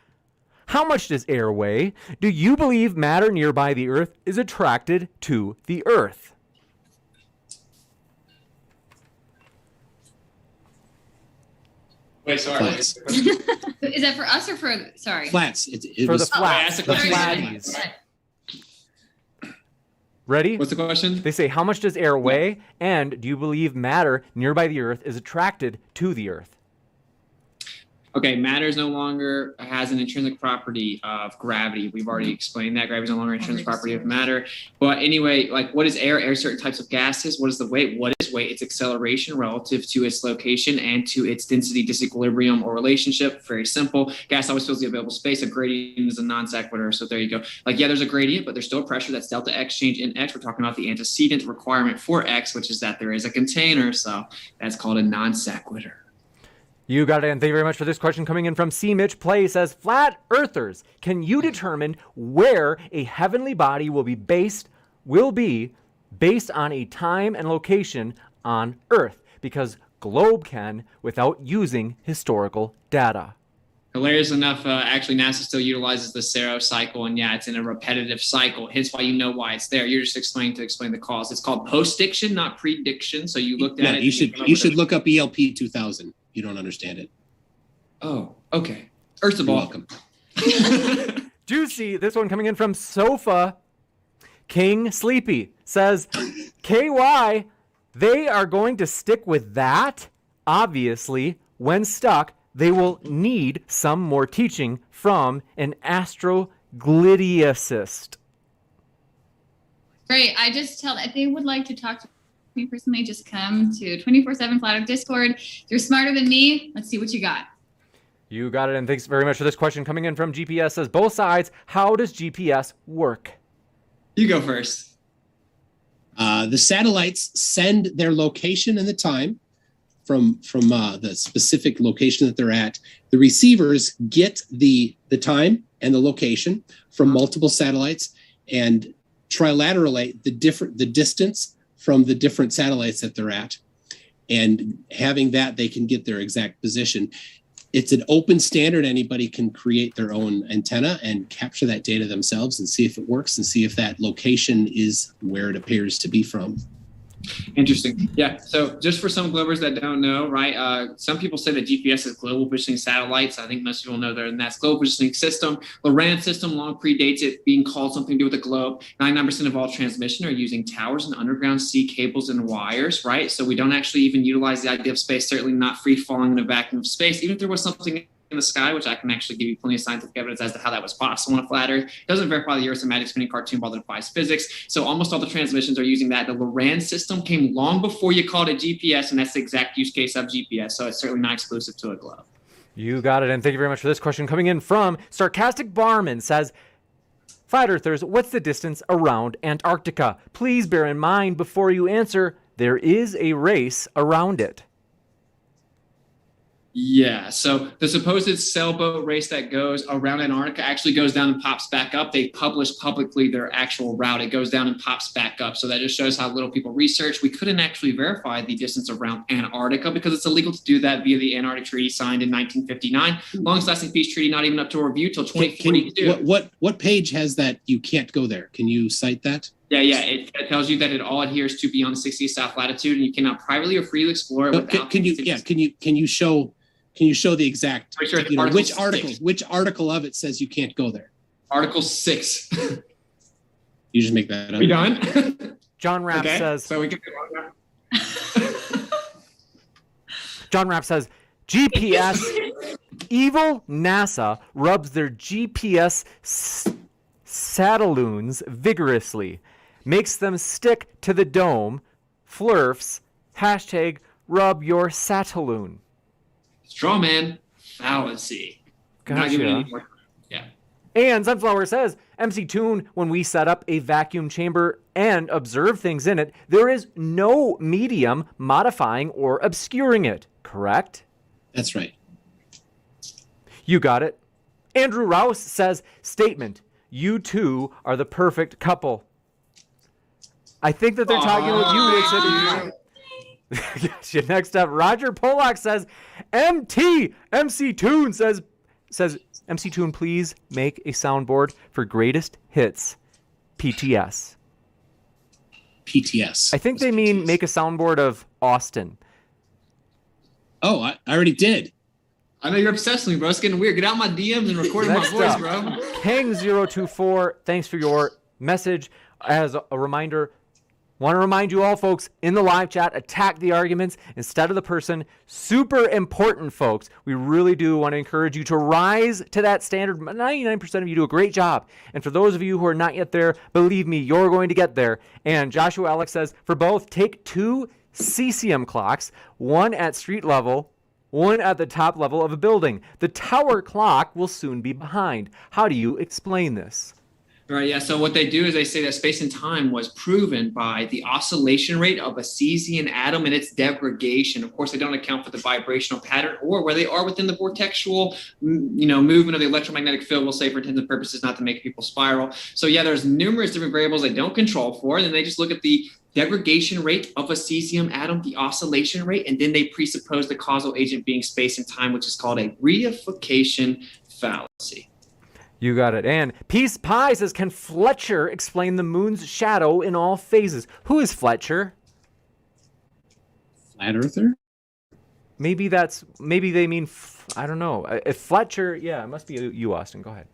how much does air weigh? Do you believe matter nearby the Earth is attracted to the Earth? Wait, sorry. Flats. Is that for us or for, sorry? Flats. It for was the flats. the The question. flatties. Ready? What's the question? They say, how much does air weigh? And do you believe matter nearby the Earth is attracted to the Earth? Okay, matter no longer has an intrinsic property of gravity. We've already explained that. Gravity is no longer an intrinsic property of matter. But anyway, like what is air? Air is certain types of gases. What is the weight? What is weight? It's acceleration relative to its location and to its density disequilibrium or relationship. Very simple. Gas always fills the available space. A gradient is a non sequitur. So there you go. Like, yeah, there's a gradient, but there's still pressure. That's delta X change in X. We're talking about the antecedent requirement for X, which is that there is a container. So that's called a non sequitur. You got it, and thank you very much for this question coming in from C. Mitch Play. Says, Flat Earthers, can you determine where a heavenly body will be based on a time and location on Earth, because Globe can without using historical data. Hilarious enough, actually, NASA still utilizes the Sero cycle, and yeah, it's in a repetitive cycle. Hence why you know why it's there. You're just explaining to explain the cause. It's called post-diction, not prediction. So you looked at it. You should look up ELP 2000. You don't understand it. Oh, okay. First of all, welcome. Juicy. This one coming in from Sofa King Sleepy says, KY, they are going to stick with that. Obviously, when stuck, they will need some more teaching from an astroglithiasist. Great. I just tell if they would like to talk to me personally, just come to 24/7 Flat Earth Discord. If you're smarter than me, let's see what you got. You got it, and thanks very much for this question coming in from GPS. Says both sides. How does GPS work? You go first. The satellites send their location and the time from the specific location that they're at. The receivers get the time and the location from multiple satellites and trilaterate the distance from the different satellites that they're at. And having that, they can get their exact position. It's an open standard. Anybody can create their own antenna and capture that data themselves and see if it works and see if that location is where it appears to be from. Interesting. Yeah. So just for some Globers that don't know, right? Some people say that GPS is global positioning satellites. I think most people know that, and that's global positioning system. The RAN system long predates it being called something to do with the globe. 99% of all transmission are using towers and underground sea cables and wires, right? So we don't actually even utilize the idea of space, certainly not free falling in a vacuum of space. Even if there was something in the sky, which I can actually give you plenty of scientific evidence as to how that was possible on a flat Earth. It doesn't verify the Earth's a magic spinning cartoon ball that defies physics. So almost all the transmissions are using that. The RAN system came long before you called it GPS, and that's the exact use case of GPS. So it's certainly not exclusive to a globe. You got it, and thank you very much for this question coming in from Sarcastic Barman. Says, Flat Earthers, what's the distance around Antarctica? Please bear in mind before you answer, there is a race around it. Yeah, so the supposed sailboat race that goes around Antarctica actually goes down and pops back up. They publish publicly their actual route. It goes down and pops back up. So that just shows how little people research. We couldn't actually verify the distance around Antarctica because it's illegal to do that via the Antarctic Treaty signed in 1959. Longest lasting peace treaty, not even up to a review till 2042. What page has that you can't go there? Can you cite that? Yeah, it tells you that it all adheres to beyond 60th south latitude, and you cannot privately or freely explore it without. Can you show the exact which article of it says you can't go there? Article 6. You just make that up. We done? John Rapp says. So we can. John Rapp says GPS. Evil NASA rubs their GPS satelloons vigorously, makes them stick to the dome. Flurfs. Hashtag rub your satelloon. Straw man fallacy. Gotcha. Yeah. And Sunflower says, MC Toon, when we set up a vacuum chamber and observe things in it, there is no medium modifying or obscuring it, correct? That's right. You got it. Andrew Rouse says, statement, you two are the perfect couple. I think that they're talking about you, Nixon. Gotcha. Next up, Roger Polak says, MC Toon says MC Toon, please make a soundboard for greatest hits PTS. PTS. I think they mean make a soundboard of Austin. Oh, I already did. I know you're obsessed with me, bro. It's getting weird. Get out my DMs and record my voice, bro. Kang024, thanks for your message. As a reminder, want to remind you all, folks, in the live chat, attack the arguments instead of the person. Super important, folks. We really do want to encourage you to rise to that standard. 99% of you do a great job. And for those of you who are not yet there, believe me, you're going to get there. And Joshua Alex says, for both, take 2 cesium clocks, one at street level, one at the top level of a building. The tower clock will soon be behind. How do you explain this? Right, yeah. So what they do is they say that space and time was proven by the oscillation rate of a cesium atom and its degradation. Of course, they don't account for the vibrational pattern or where they are within the vortexual, movement of the electromagnetic field. We'll say for intents and purposes, not to make people spiral. So yeah, there's numerous different variables they don't control for, and then they just look at the degradation rate of a cesium atom, the oscillation rate, and then they presuppose the causal agent being space and time, which is called a reification fallacy. You got it. And Peace Pie says, can Fletcher explain the moon's shadow in all phases? Who is Fletcher? Flat earther? Maybe they mean, I don't know. If Fletcher, yeah, it must be you, Austin. Go ahead.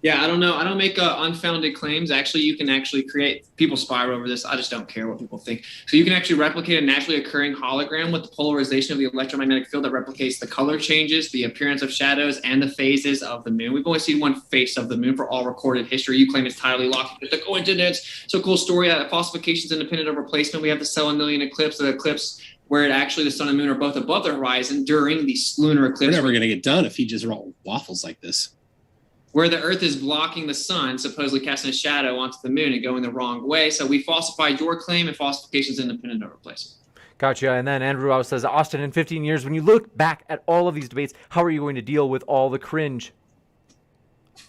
Yeah, I don't know. I don't make unfounded claims. Actually, you can actually create, people spiral over this. I just don't care what people think. So you can actually replicate a naturally occurring hologram with the polarization of the electromagnetic field that replicates the color changes, the appearance of shadows, and the phases of the moon. We've only seen one face of the moon for all recorded history. You claim it's entirely locked. It's a coincidence. So cool story. Falsification is independent of replacement. We have the Stellar eclipse, the eclipse where the sun and moon are both above the horizon during the lunar eclipse. We're never going to get done if he just waffles like this. Where the Earth is blocking the sun, supposedly casting a shadow onto the moon and going the wrong way. So we falsified your claim, and falsification is independent of replacement. Gotcha. And then Andrew House says, Austin, in 15 years, when you look back at all of these debates, how are you going to deal with all the cringe?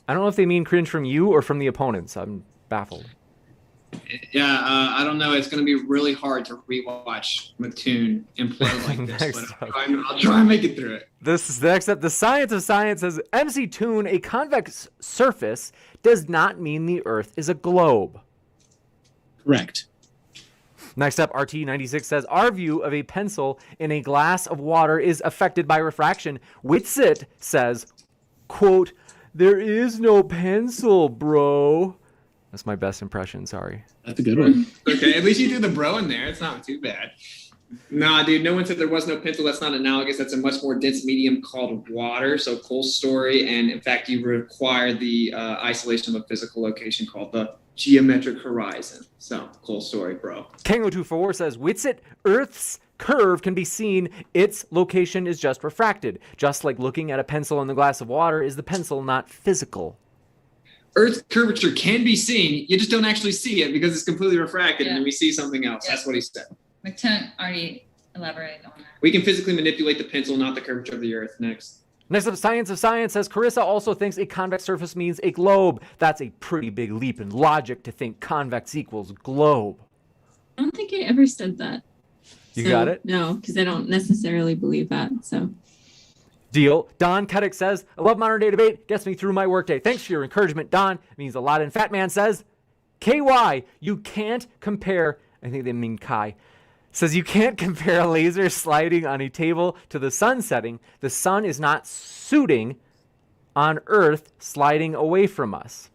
I don't know if they mean cringe from you or from the opponents. I'm baffled. Yeah, I don't know. It's going to be really hard to rewatch Mattoon implode like this. But I'll try and make it through it. This is next up. The Science of Science says, MC Toon, a convex surface does not mean the Earth is a globe. Correct. Next up, RT96 says, our view of a pencil in a glass of water is affected by refraction. Witsit says, quote, there is no pencil, bro. That's my best impression, sorry. That's a good one. Okay, at least you do the bro in there. It's not too bad. Nah, dude, no one said there was no pencil. That's not analogous. That's a much more dense medium called water. So cool story. And in fact, you require the isolation of a physical location called the geometric horizon. So cool story, bro. Kango24 says, Witsit, Earth's curve can be seen. Its location is just refracted. Just like looking at a pencil in the glass of water, is the pencil not physical? Earth's curvature can be seen. You just don't actually see it because it's completely refracted, and then we see something else. That's what he said. McTone already elaborated on that. We can physically manipulate the pencil, not the curvature of the Earth. Next up, Science of Science says, Carissa also thinks a convex surface means a globe. That's a pretty big leap in logic to think convex equals globe. I don't think I ever said that. You got it? No, because I don't necessarily believe that. So. Deal. Don Kedick says, I love modern day debate. Gets me through my workday. Thanks for your encouragement, Don. It means a lot. And Fat Man says, KY, you can't compare, I think they mean Kai, says you can't compare a laser sliding on a table to the sun setting. The sun is not suiting on Earth sliding away from us.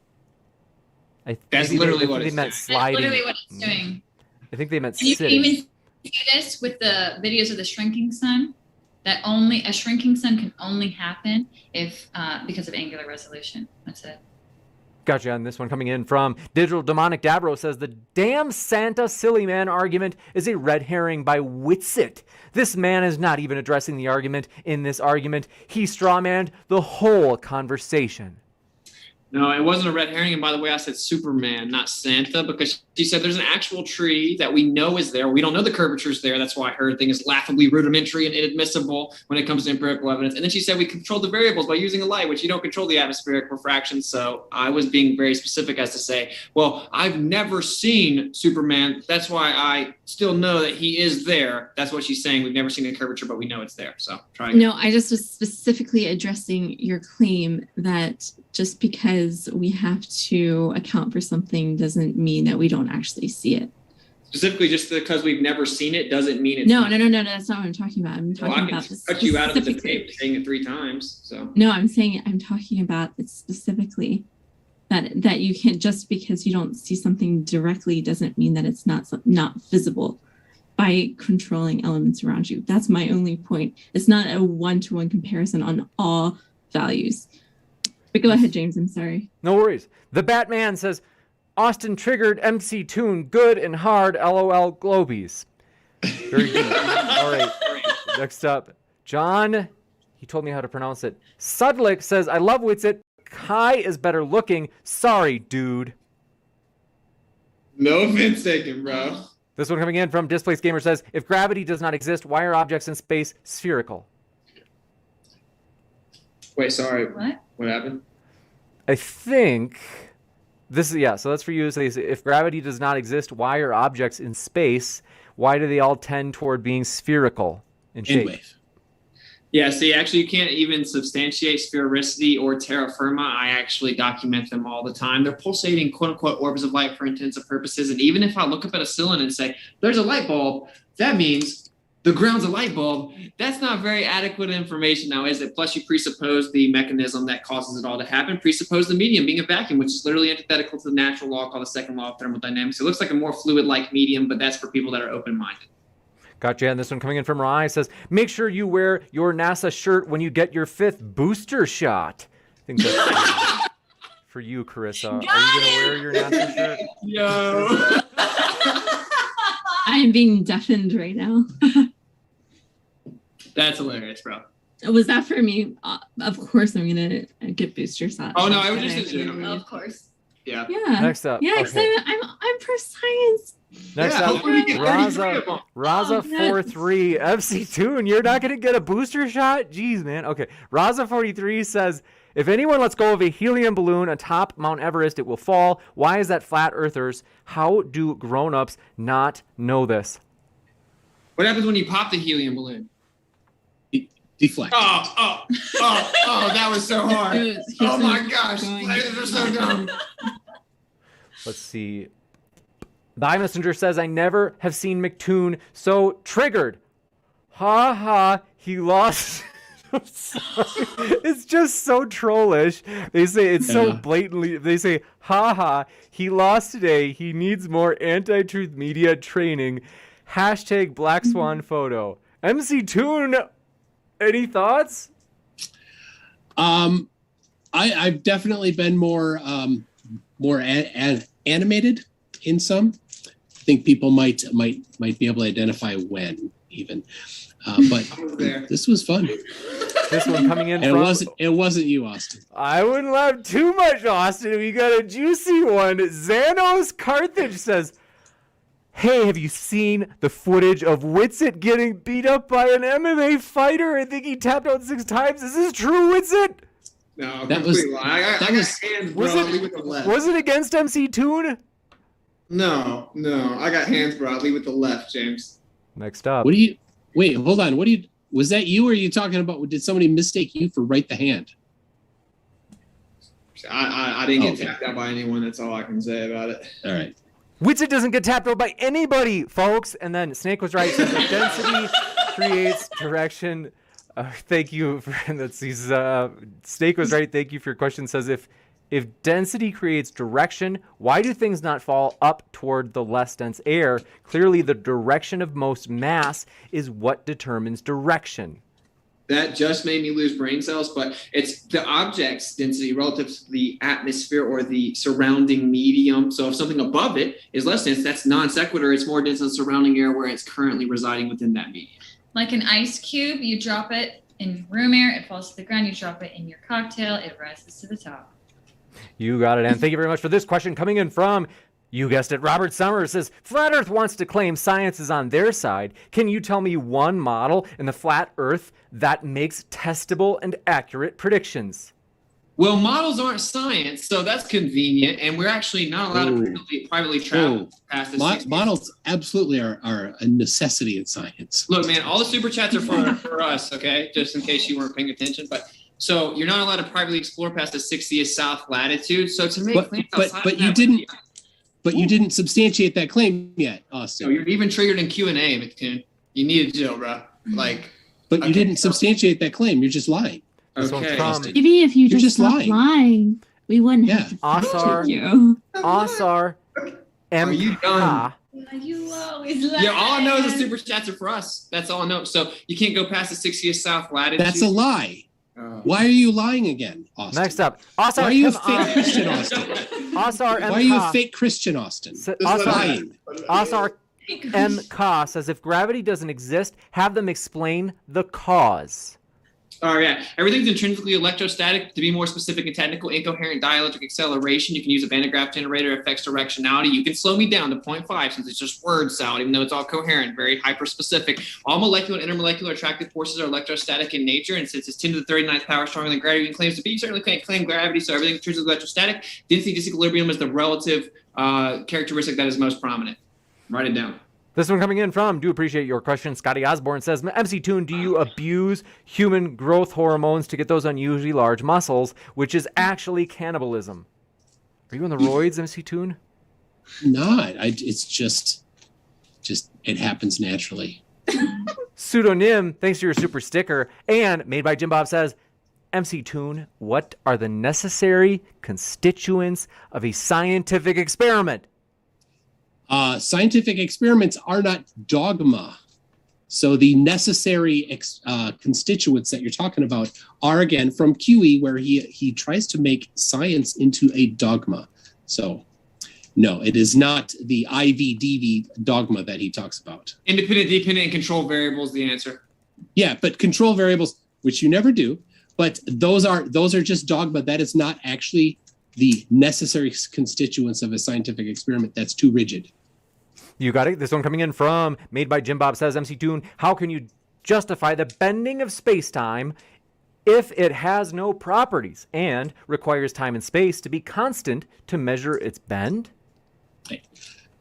That's literally what they it's meant doing. sliding. That's literally what it's doing. I think they meant And you can sitting. even see this with the videos of the shrinking sun. That only a shrinking sun can only happen if because of angular resolution. That's it. Gotcha. And this one coming in from Digital Demonic Dabro says the damn Santa silly man argument is a red herring by Witsit. This man is not even addressing the argument in this argument. He strawmanned the whole conversation. No, it wasn't a red herring. And by the way, I said Superman, not Santa, because she said there's an actual tree that we know is there. We don't know the curvature is there. That's why her thing is laughably rudimentary and inadmissible when it comes to empirical evidence. And then she said we control the variables by using a light, which you don't control the atmospheric refraction. So I was being very specific as to say, well, I've never seen Superman. That's why I still know that he is there. That's what she's saying. We've never seen the curvature, but we know it's there. So try again. No, I just was specifically addressing your claim that just because we have to account for something doesn't mean that we don't actually see it. Specifically, just because we've never seen it doesn't mean it's No, that's not what I'm talking about. I'm talking I about can this. cut you out of the debate saying it 3 times. So No, I'm talking about it specifically. That you can't, just because you don't see something directly doesn't mean that it's not visible by controlling elements around you. That's my only point. It's not a one-to-one comparison on all values. But go ahead, James. I'm sorry. No worries. The Batman says, Austin triggered MC Toon good and hard, LOL Globies. Very good. All right. Next up, John, he told me how to pronounce it. Sudlick says, I love Witsit. Kai is better looking. Sorry, dude. No offense taken, bro. This one coming in from Displaced Gamer says, if gravity does not exist, why are objects in space spherical? Wait, sorry. What? What happened? I think this is, yeah, so that's for you. So if gravity does not exist, why are objects in space? Why do they all tend toward being spherical in shape? Yeah, see, actually, you can't even substantiate sphericity or terra firma. I actually document them all the time. They're pulsating, quote-unquote, orbs of light for intensive purposes. And even if I look up at a cylinder and say, there's a light bulb, that means the ground's a light bulb. That's not very adequate information now, is it? Plus, you presuppose the mechanism that causes it all to happen. Presuppose the medium being a vacuum, which is literally antithetical to the natural law called the second law of thermodynamics. It looks like a more fluid-like medium, but that's for people that are open-minded. Gotcha. And this one coming in from Rai says, make sure you wear your NASA shirt when you get your 5th booster shot. I think that's for you, Carissa. Are you going to wear your NASA shirt? Yo. I am being deafened right now. That's hilarious, bro. Was that for me? Of course I'm going to get booster shots. Oh, no, I was just in Of course. Yeah. Yeah. Next up. Yeah, Okay. I'm for science. Next Yeah, up, hopefully we get 33 of them. Raza43 FC Tune. You're not gonna get a booster shot? Jeez, man. Okay. Raza43 says, if anyone lets go of a helium balloon atop Mount Everest, it will fall. Why is that flat earthers? How do grown-ups not know this? What happens when you pop the helium balloon? Deflect. Oh, that was so hard. Oh my gosh. Lasers are so dumb. Let's see. The Messenger says, I never have seen McToon so triggered. Ha ha, he lost. I'm sorry. It's just so trollish. They say it's so blatantly. They say, ha ha, he lost today. He needs more anti-truth media training. Hashtag Black Swan photo. MC Toon, any thoughts? I've definitely been more animated in some. I think people might be able to identify when even, but this was fun. This one coming in. And it wasn't you, Austin. I wouldn't laugh too much, Austin. We got a juicy one. Xanos Carthage says, hey, have you seen the footage of Witsit getting beat up by an MMA fighter? I think he tapped out 6 times. Is this true, Witsit? No, That was- complete lie. I got hands, bro. Leave with the left. Was it against MC Toon? No, I got hands, bro. Leave with the left, James. Next up. Wait, hold on. Was that you or are you talking about, did somebody mistake you for right the hand? I didn't get tapped out by anyone. That's all I can say about it. All right. Witsit doesn't get tapped out by anybody, folks. And then Snake was right. Says that density creates direction. Thank you for Snake was right. Thank you for your question. Says if density creates direction, why do things not fall up toward the less dense air? Clearly, the direction of most mass is what determines direction. That just made me lose brain cells, but it's the object's density relative to the atmosphere or the surrounding medium. So if something above it is less dense, that's non sequitur. It's more dense than the surrounding air where it's currently residing within that medium. Like an ice cube, you drop it in room air, it falls to the ground. You drop it in your cocktail, it rises to the top. You got it. And thank you very much for this question coming in from, you guessed it, Robert Summers says, Flat Earth wants to claim science is on their side. Can you tell me one model in the Flat Earth that makes testable and accurate predictions? Well, models aren't science, so that's convenient, and we're actually not allowed to privately travel past the 60s. Models absolutely are a necessity in science. Look, man, all the super chats are for us, okay? Just in case you weren't paying attention. But so you're not allowed to privately explore past the 60th south latitude. So to make claims outside but of you that didn't. But you didn't substantiate that claim yet, Austin. No, you're even triggered in Q&A, McToon. You need to chill, bro. Like, but you didn't substantiate that claim. You're just lying. Okay. Maybe if you You're just just stopped lying, we wouldn't have to Asar, you. Asar, Are you done? You always Yeah, all I know is the super chats are for us. That's all I know. So you can't go past the 60th south latitude. That's a lie. Why are you lying again, Austin? Next up, Asar. Why are you a fake Christian, Austin? Asar Why are you a fake Christian, Austin? Asar M. Ka says, if gravity doesn't exist, have them explain the cause. Oh, yeah. Everything's intrinsically electrostatic. To be more specific and technical, incoherent dielectric acceleration. You can use a Van de Graaff generator, affects directionality. You can slow me down to 0.5 since it's just word sound, even though it's all coherent, very hyper-specific. All molecular and intermolecular attractive forces are electrostatic in nature, and since it's 10 to the 39th power stronger than gravity and claims to be, you certainly can't claim gravity, so everything's intrinsically electrostatic. Density disequilibrium is the relative characteristic that is most prominent. Write it down. This one coming in from, do appreciate your question, Scotty Osborne says, MC Toon, do you abuse human growth hormones to get those unusually large muscles, which is actually cannibalism? Are you on the roids, MC Toon? Not. It's just it happens naturally. Pseudonym, thanks for your super sticker. And Made by Jim Bob says, MC Toon, what are the necessary constituents of a scientific experiment? Scientific experiments are not dogma. So the necessary constituents that you're talking about are, again, from QE, where he tries to make science into a dogma. So no, it is not the IVDV dogma that he talks about. Independent, dependent, and control variables, the answer. Yeah, but control variables, which you never do, but those are just dogma. That is not actually the necessary constituents of a scientific experiment. That's too rigid. You got it. This one coming in from Made by Jim Bob says, MC Toon, how can you justify the bending of space-time if it has no properties and requires time and space to be constant to measure its bend?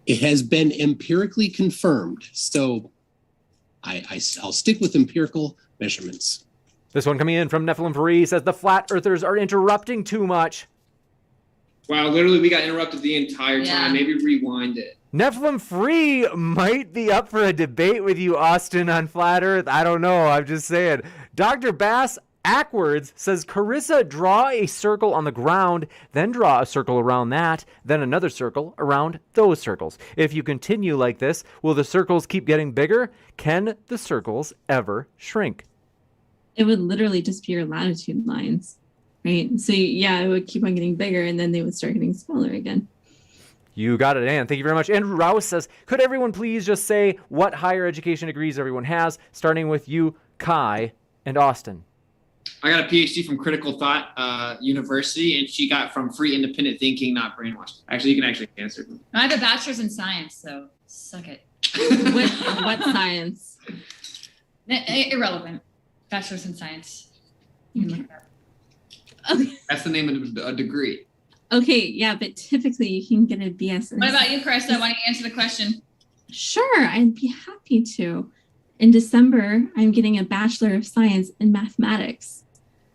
It has been empirically confirmed. So I'll stick with empirical measurements. This one coming in from Nephilim Free says, the flat earthers are interrupting too much. Wow, literally we got interrupted the entire time. Yeah. Maybe rewind it. Nephilim Free might be up for a debate with you, Austin, on Flat Earth. I don't know. I'm just saying. Dr. Bass Ackwards says, Carissa, draw a circle on the ground, then draw a circle around that, then another circle around those circles. If you continue like this, will the circles keep getting bigger? Can the circles ever shrink? It would literally just be your latitude lines, right? So yeah, it would keep on getting bigger and then they would start getting smaller again. You got it, Ann. Thank you very much. Andrew Rouse says, could everyone please just say what higher education degrees everyone has, starting with you, Kai, and Austin? I got a PhD from Critical Thought University, and she got from Free Independent Thinking, not Brainwashed. Actually, you can actually answer. I have a bachelor's in science, so suck it. What science? Irrelevant. Bachelor's in science. You can look it up. Okay. That's the name of a degree. Okay, yeah, but typically you can get a BS. What about you, Carissa? Why don't you answer the question? Sure, I'd be happy to. In December, I'm getting a Bachelor of Science in Mathematics.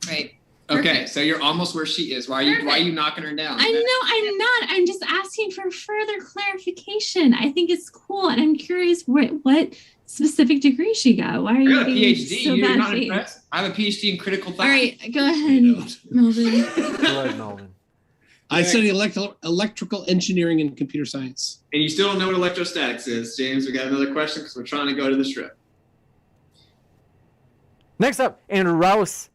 Right. Okay, so you're almost where she is. Why are you knocking her down? I know I'm not. I'm just asking for further clarification. I think it's cool, and I'm curious what specific degree she got. Why are you I got a being PhD. so You're bad not faith? impressed? I have a PhD in critical thought. All right, go ahead, Melvin. Go ahead, Melvin. I study electrical engineering and computer science. And you still don't know what electrostatics is, James. We got another question because we're trying to go to the strip. Next up, Andrew Rouse.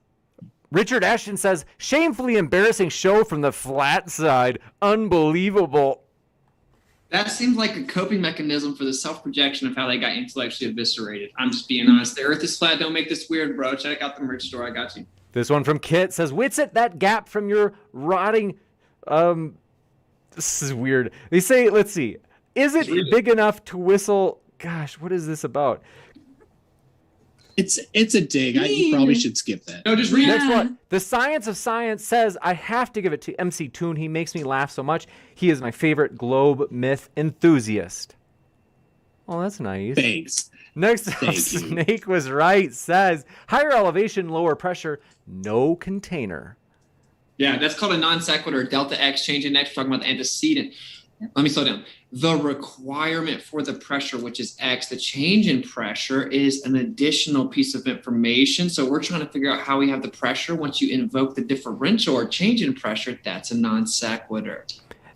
Richard Ashton says, shamefully embarrassing show from the flat side. Unbelievable. That seems like a coping mechanism for the self-projection of how they got intellectually eviscerated. I'm just being honest. The earth is flat. Don't make this weird, bro. Check out the merch store. I got you. This one from Kit says, Witsit, that gap from your rotting... this is weird. They say, let's see. Is it big enough to whistle? Gosh, what is this about? It's a dig. You probably should skip that. No, just read Next one. The Science of Science says, I have to give it to MC Toon. He makes me laugh so much. He is my favorite globe myth enthusiast. Oh, that's nice. Thanks. Next up, Snake was right, says, higher elevation, lower pressure, no container. Yeah, that's called a non sequitur. Delta X, change in X. We're talking about the antecedent. Let me slow down. The requirement for the pressure, which is X, the change in pressure is an additional piece of information. So we're trying to figure out how we have the pressure. Once you invoke the differential or change in pressure, that's a non sequitur.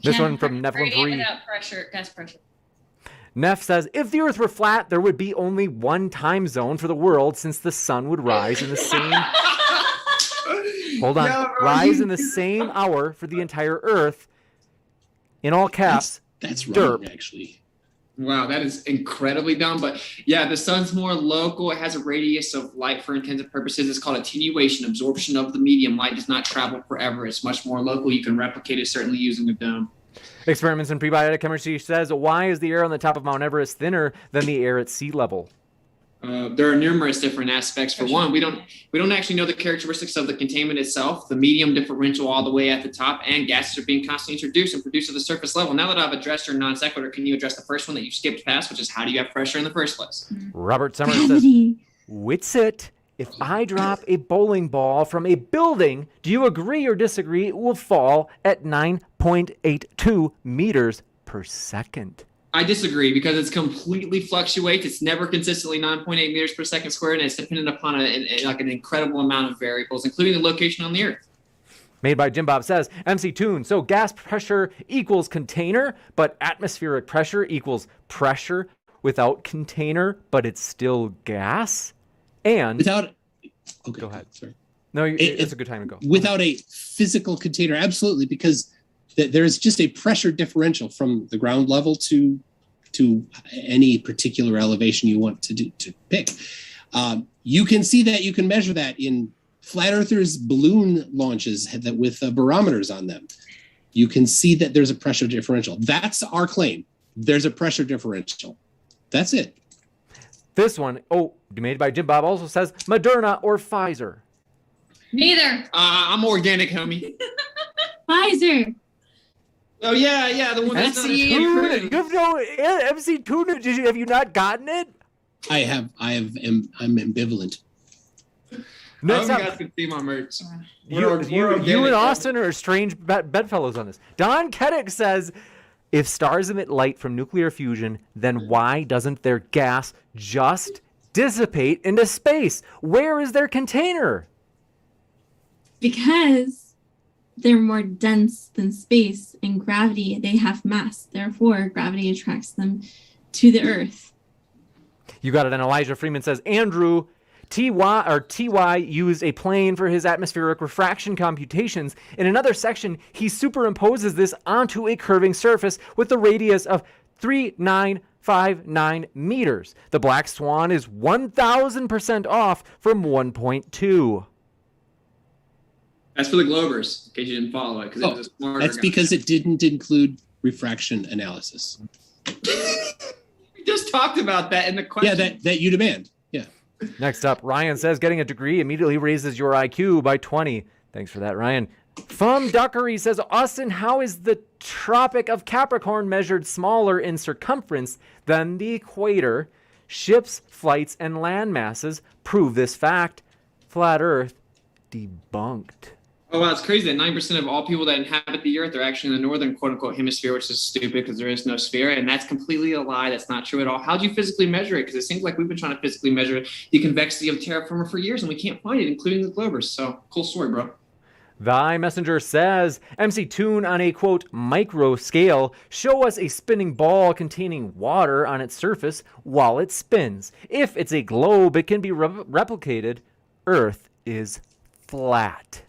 This one from Nephilim Radiate 3. without pressure, gas pressure. Neff says, if the Earth were flat, there would be only one time zone for the world since the sun would rise in the same... Hold on. No, bro, rise in the same hour for the entire Earth. In all caps. That's derp. wrong, actually. Wow, that is incredibly dumb. But yeah, the sun's more local. It has a radius of light for intended purposes. It's called attenuation, absorption of the medium. Light does not travel forever. It's much more local. You can replicate it certainly using a dome. Experiments in prebiotic chemistry says, why is the air on the top of Mount Everest thinner than the air at sea level? There are numerous different aspects. For one, we don't actually know the characteristics of the containment itself, the medium differential all the way at the top, and gases are being constantly introduced and produced at the surface level. Now that I've addressed your non sequitur, can you address the first one that you skipped past, which is how do you have pressure in the first place? Robert Summers says, Witsit, if I drop a bowling ball from a building, do you agree or disagree it will fall at 9.82 meters per second? I disagree because it's completely fluctuates. It's never consistently 9.8 meters per second squared, and it's dependent upon an incredible amount of variables, including the location on the Earth. Made by Jim Bob says, MC Toon, so gas pressure equals container, but atmospheric pressure equals pressure without container, but it's still gas? And without, okay, go ahead. Sorry. No, it's a good time to go. Without a physical container, absolutely, because there's just a pressure differential from the ground level to any particular elevation you want to pick. You can see that, you can measure that in flat earthers balloon launches with barometers on them. You can see that there's a pressure differential. That's our claim. There's a pressure differential. That's it. This one, made by Jim Bob, also says Moderna or Pfizer. Neither. I'm organic, homie. Pfizer. Oh yeah, the one that's MC Tuna. You have no MC Tuna. Have you not gotten it? I'm ambivalent. Next you up, guys can see my merch. You and Austin are strange bedfellows on this. Don Keddick says, if stars emit light from nuclear fusion, then why doesn't their gas just dissipate into space? Where is their container? Because they're more dense than space, and gravity, they have mass. Therefore, gravity attracts them to the Earth. You got it. And Elijah Freeman says, Andrew, TY used a plane for his atmospheric refraction computations. In another section, he superimposes this onto a curving surface with the radius of 3959 meters. The black swan is 1,000% off from 1.2. That's for the Globers, in case you didn't follow it, because it was a smarter That's guy. because it didn't include refraction analysis. We just talked about that in the question. Yeah, that you demand. Yeah. Next up, Ryan says, getting a degree immediately raises your IQ by 20. Thanks for that, Ryan. From Duckery says, Austin, how is the Tropic of Capricorn measured smaller in circumference than the equator? Ships, flights, and land masses prove this fact. Flat Earth debunked. Oh, wow, it's crazy that 9% of all people that inhabit the Earth are actually in the northern quote-unquote hemisphere, which is stupid because there is no sphere, and that's completely a lie. That's not true at all. How'd you physically measure it? Because it seems like we've been trying to physically measure the convexity of terra firma for years, and we can't find it, including the Globers. So, cool story, bro. Thy Messenger says, MC Toon on a, quote, micro scale, show us a spinning ball containing water on its surface while it spins. If it's a globe, it can be replicated. Earth is flat.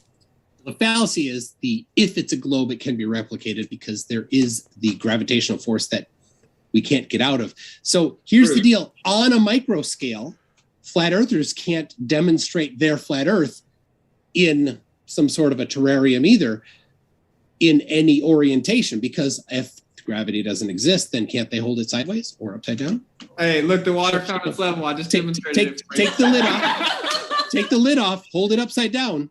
The fallacy is if it's a globe, it can be replicated because there is the gravitational force that we can't get out of. So here's the deal. On a micro scale, flat earthers can't demonstrate their flat Earth in some sort of a terrarium either in any orientation, because if gravity doesn't exist, then can't they hold it sideways or upside down? Hey, look, the water fountain is level. I just demonstrated it. Take the lid off. Take the lid off. Hold it upside down.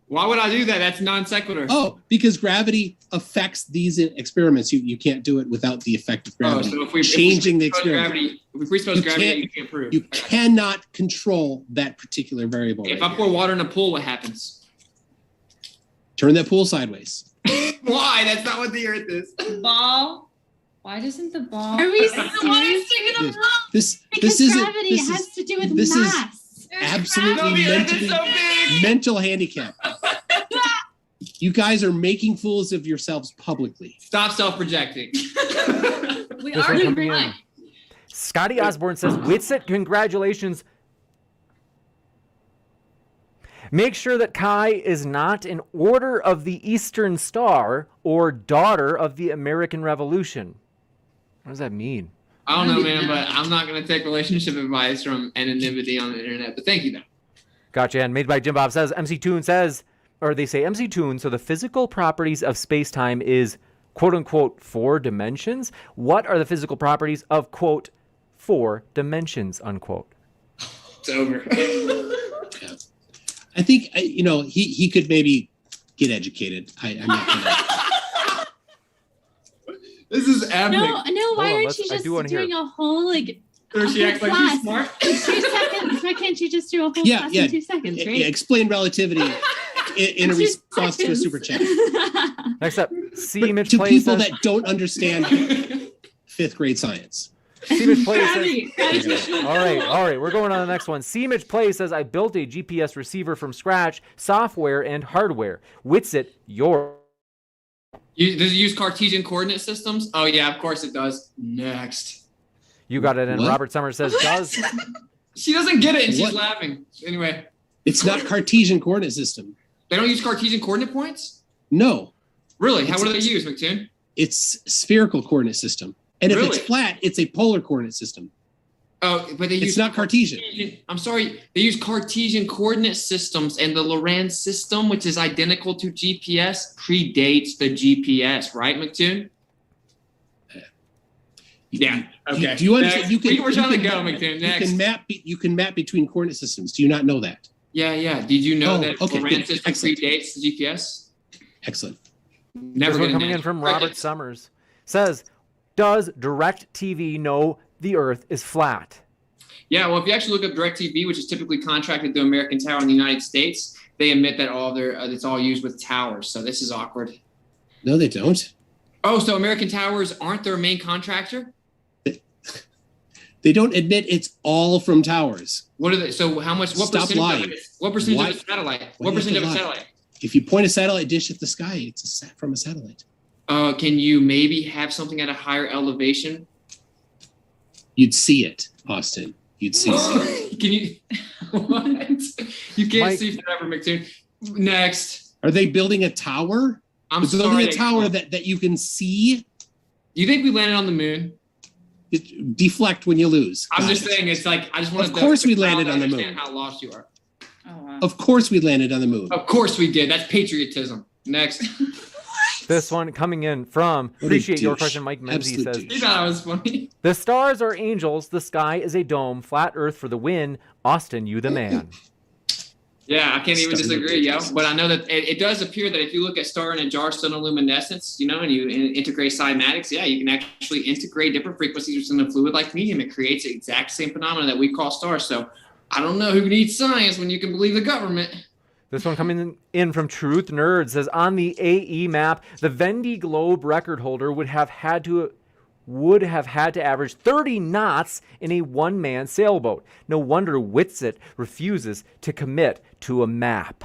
Why would I do that? That's non sequitur. Oh, because gravity affects these experiments. You can't do it without the effect of gravity. So if we changing the experiment. If we presuppose gravity, you can't prove. You cannot control that particular variable. If I pour water in a pool, what happens? Turn that pool sideways. Why? That's not what the Earth is. Ball. Why doesn't the ball? Are we serious? This Because isn't. gravity This has is, to do with this mass. is absolutely mental handicap. You guys are making fools of yourselves publicly. Stop self-projecting. We This are one doing coming in. Scotty Osborne says, Witsit, congratulations. Make sure that Kai is not an Order of the Eastern Star or daughter of the American Revolution. What does that mean? I don't know, man, but I'm not going to take relationship advice from anonymity on the internet. But thank you, though. Gotcha. And Made by Jim Bob says, MC Toon says, or they say MC Toon, so the physical properties of space-time is, quote unquote, 4 dimensions. What are the physical properties of, quote, 4 dimensions, unquote? It's over. I think, he could maybe get educated. I'm not gonna. This is epic. No, why aren't you just doing a whole, like, she acts like she's smart. in 2 seconds. Why can't you just do a whole class in 2 seconds, right? Yeah, explain relativity in a response to a super chat. Next up, C-Image To Play people says, that don't understand 5th grade science. C-Image Play says, all right, we're going on the next one. C-Image Play says, I built a GPS receiver from scratch, software and hardware. Witsit, your... Does it use Cartesian coordinate systems? Oh, yeah, of course it does. Next. You got it. And What? Robert Summers says, does... She doesn't get it, and she's What? laughing. Anyway. It's not Cartesian coordinate system. They don't use Cartesian coordinate points? No. Really? What do they use, McToon? It's spherical coordinate system. And if it's Really? flat, it's a polar coordinate system. Oh, but they use... It's not Cartesian. I'm sorry. They use Cartesian coordinate systems, and the Lorentz system, which is identical to GPS, predates the GPS, right, McToon? Yeah. Okay. Do you understand? We're trying to go, McToon. Next. You can map between coordinate systems. Do you not know that? Yeah. Did you know that okay, Lorentz good. system predates the GPS? Excellent. Never This one gonna coming in match. from Robert Summers says, does DirecTV know the Earth is flat? Yeah, well, if you actually look up DirecTV, which is typically contracted to American Tower in the United States, they admit that it's all used with towers. So this is awkward. No, they don't. Oh, so American Towers aren't their main contractor? They don't admit it's all from towers. What are they? So how much? What Stop percentage lying. of it? What percentage Why- of a satellite? why What do you percentage of have a to lie? satellite? If you point a satellite dish at the sky, it's from a satellite. Can you maybe have something at a higher elevation? You'd see it, Austin. You'd see it. Can you? What? You can't Mike- see forever, McToon. Next. Are they building a tower? I'm They're building sorry. a tower that you can see. You think we landed on the moon? Deflect when you lose. I'm Got just it. saying, it's like I just want Of course we landed on the moon. How lost you are. Of course we landed on the moon. Of course we did. That's patriotism. Next. This one coming in from, a appreciate your douche. question, Mike Menzies Absolute says, douche. You thought it was funny. the stars are angels, the sky is a dome, flat earth for the win. Austin, you the man. Yeah, I can't even Starting disagree, yo. ridiculous. But I know that it does appear that if you look at star in a jar sonoluminescence, and you integrate cymatics, yeah, you can actually integrate different frequencies within a fluid-like medium. It creates the exact same phenomena that we call stars. So I don't know who needs science when you can believe the government. This one coming in from Truth Nerd says, on the AE map, the Vendée Globe record holder would have had to average 30 knots in a one-man sailboat. No wonder Witsit refuses to commit to a map.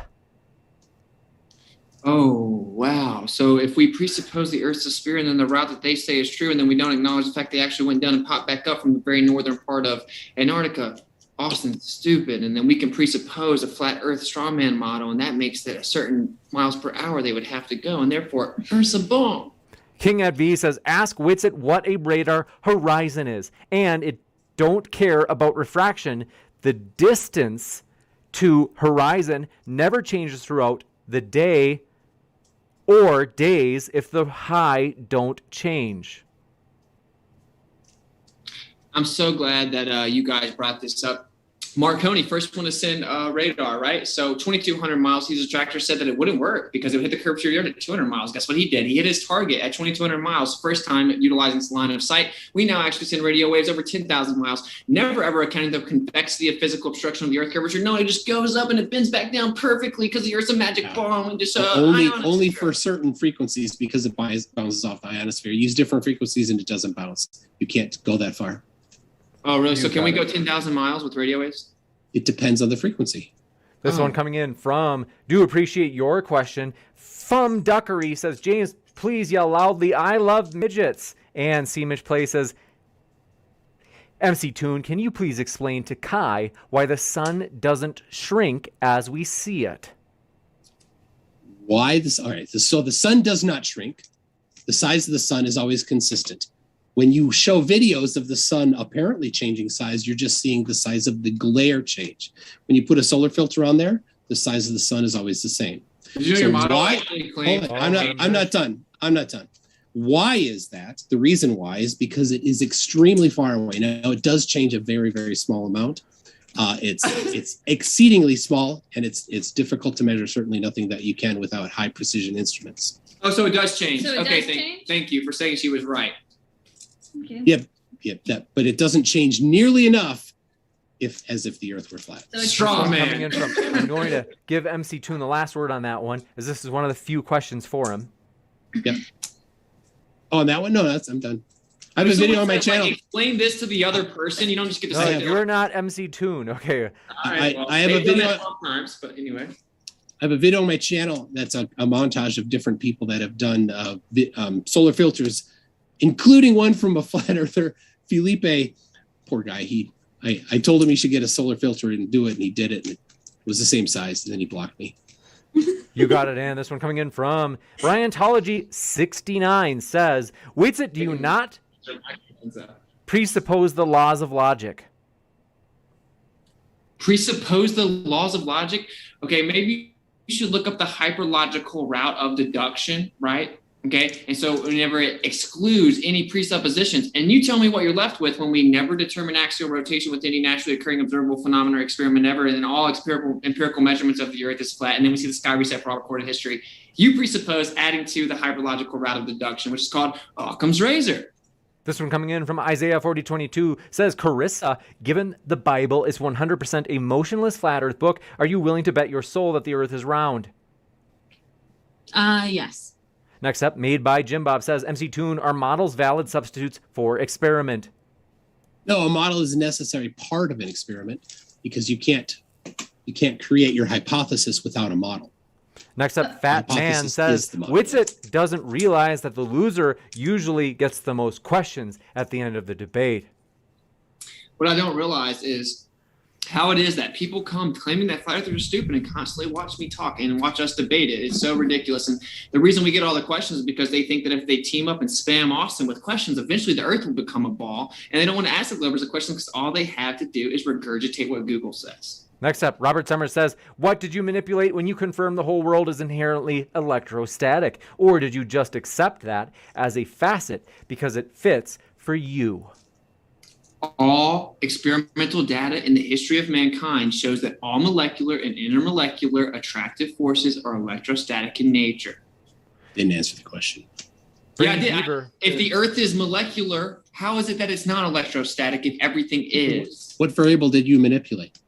Oh, wow. So if we presuppose the Earth's a sphere and then the route that they say is true, and then we don't acknowledge the fact they actually went down and popped back up from the very northern part of Antarctica, Austin's stupid. And then we can presuppose a flat Earth strongman model, and that makes it a certain miles per hour they would have to go, and therefore Earth's a bomb. King at V says, ask Witsit what a radar horizon is. And it don't care about refraction. The distance to horizon never changes throughout the day or days if the high don't change. I'm so glad that you guys brought this up. Marconi, first one to send radar, right? So 2,200 miles. His tractor said that it wouldn't work because it would hit the curvature of the Earth at 200 miles. Guess what he did? He hit his target at 2,200 miles. First time utilizing this line of sight. We now actually send radio waves over 10,000 miles. Never ever accounting the convexity of physical obstruction of the Earth curvature. No, it just goes up and it bends back down perfectly because the Earth's a magic bomb. And just only for certain frequencies because it bounces off the ionosphere. Use different frequencies and it doesn't bounce. You can't go that far. Oh, really? So can we go 10,000 miles with radio waves? It depends on the frequency. This one coming in from, do appreciate your question. From Duckery says, James, please yell loudly, I love midgets. And C-Mitch Play says, MC Toon, can you please explain to Kai why the sun doesn't shrink as we see it? Why this? All right. So the sun does not shrink. The size of the sun is always consistent. When you show videos of the sun apparently changing size, you're just seeing the size of the glare change. When you put a solar filter on there, the size of the sun is always the same. Did you know So your model why- actually claimed? Hold on, I'm not done. I'm not done. Why is that? The reason why is because it is extremely far away. Now it does change a very, very small amount. It's exceedingly small, and it's difficult to measure. Certainly nothing that you can without high precision instruments. Oh, so it does change. So it Okay, does change? thank you for saying she was right. Okay. But it doesn't change nearly enough as if the Earth were flat. So it's Strong man. Coming in from, I'm going to give MC Toon the last word on that one, as this is one of the few questions for him. Yep. Oh, on that one? No, I'm done. I have a video on my channel. Explain this to the other person. You don't just get to say. You're not MC Toon. Okay. All right, well, I have a they've done video. that 12 times, but anyway. I have a video on my channel that's a montage of different people that have done solar filters, including one from a flat earther, Felipe. Poor guy. I told him he should get a solar filter and do it, and he did it. And it was the same size, and then he blocked me. You got it, and this one coming in from Bryantology69 says, Witsit, do you not presuppose the laws of logic? Presuppose the laws of logic? Okay, maybe you should look up the hyperlogical route of deduction, right? Okay, and so whenever it excludes any presuppositions, and you tell me what you're left with when we never determine axial rotation with any naturally occurring observable phenomenon or experiment ever, and then all empirical measurements of the Earth is flat, and then we see the sky reset for all recorded history. You presuppose adding to the hyperlogical route of deduction, which is called Occam's razor. This one coming in from Isaiah 40:22 says, Carissa, given the Bible is 100% a motionless flat Earth book, are you willing to bet your soul that the Earth is round? Yes. Next up, made by Jim Bob says, MC Toon, are models valid substitutes for experiment? No, a model is a necessary part of an experiment because you can't create your hypothesis without a model. Next up, Fat Man Hypothesis says, is the model. Witsit doesn't realize that the loser usually gets the most questions at the end of the debate. What I don't realize is how it is that people come claiming that flat earthers are stupid and constantly watch me talk and watch us debate it. It's so ridiculous. And the reason we get all the questions is because they think that if they team up and spam Austin with questions, eventually the Earth will become a ball. And they don't want to ask the Globers a question because all they have to do is regurgitate what Google says. Next up, Robert Summers says, what did you manipulate when you confirmed the whole world is inherently electrostatic? Or did you just accept that as a facet because it fits for you? All experimental data in the history of mankind shows that all molecular and intermolecular attractive forces are electrostatic in nature. Didn't answer the question. Yeah, I did. If the Earth is molecular, how is it that it's not electrostatic if everything is? What variable did you manipulate?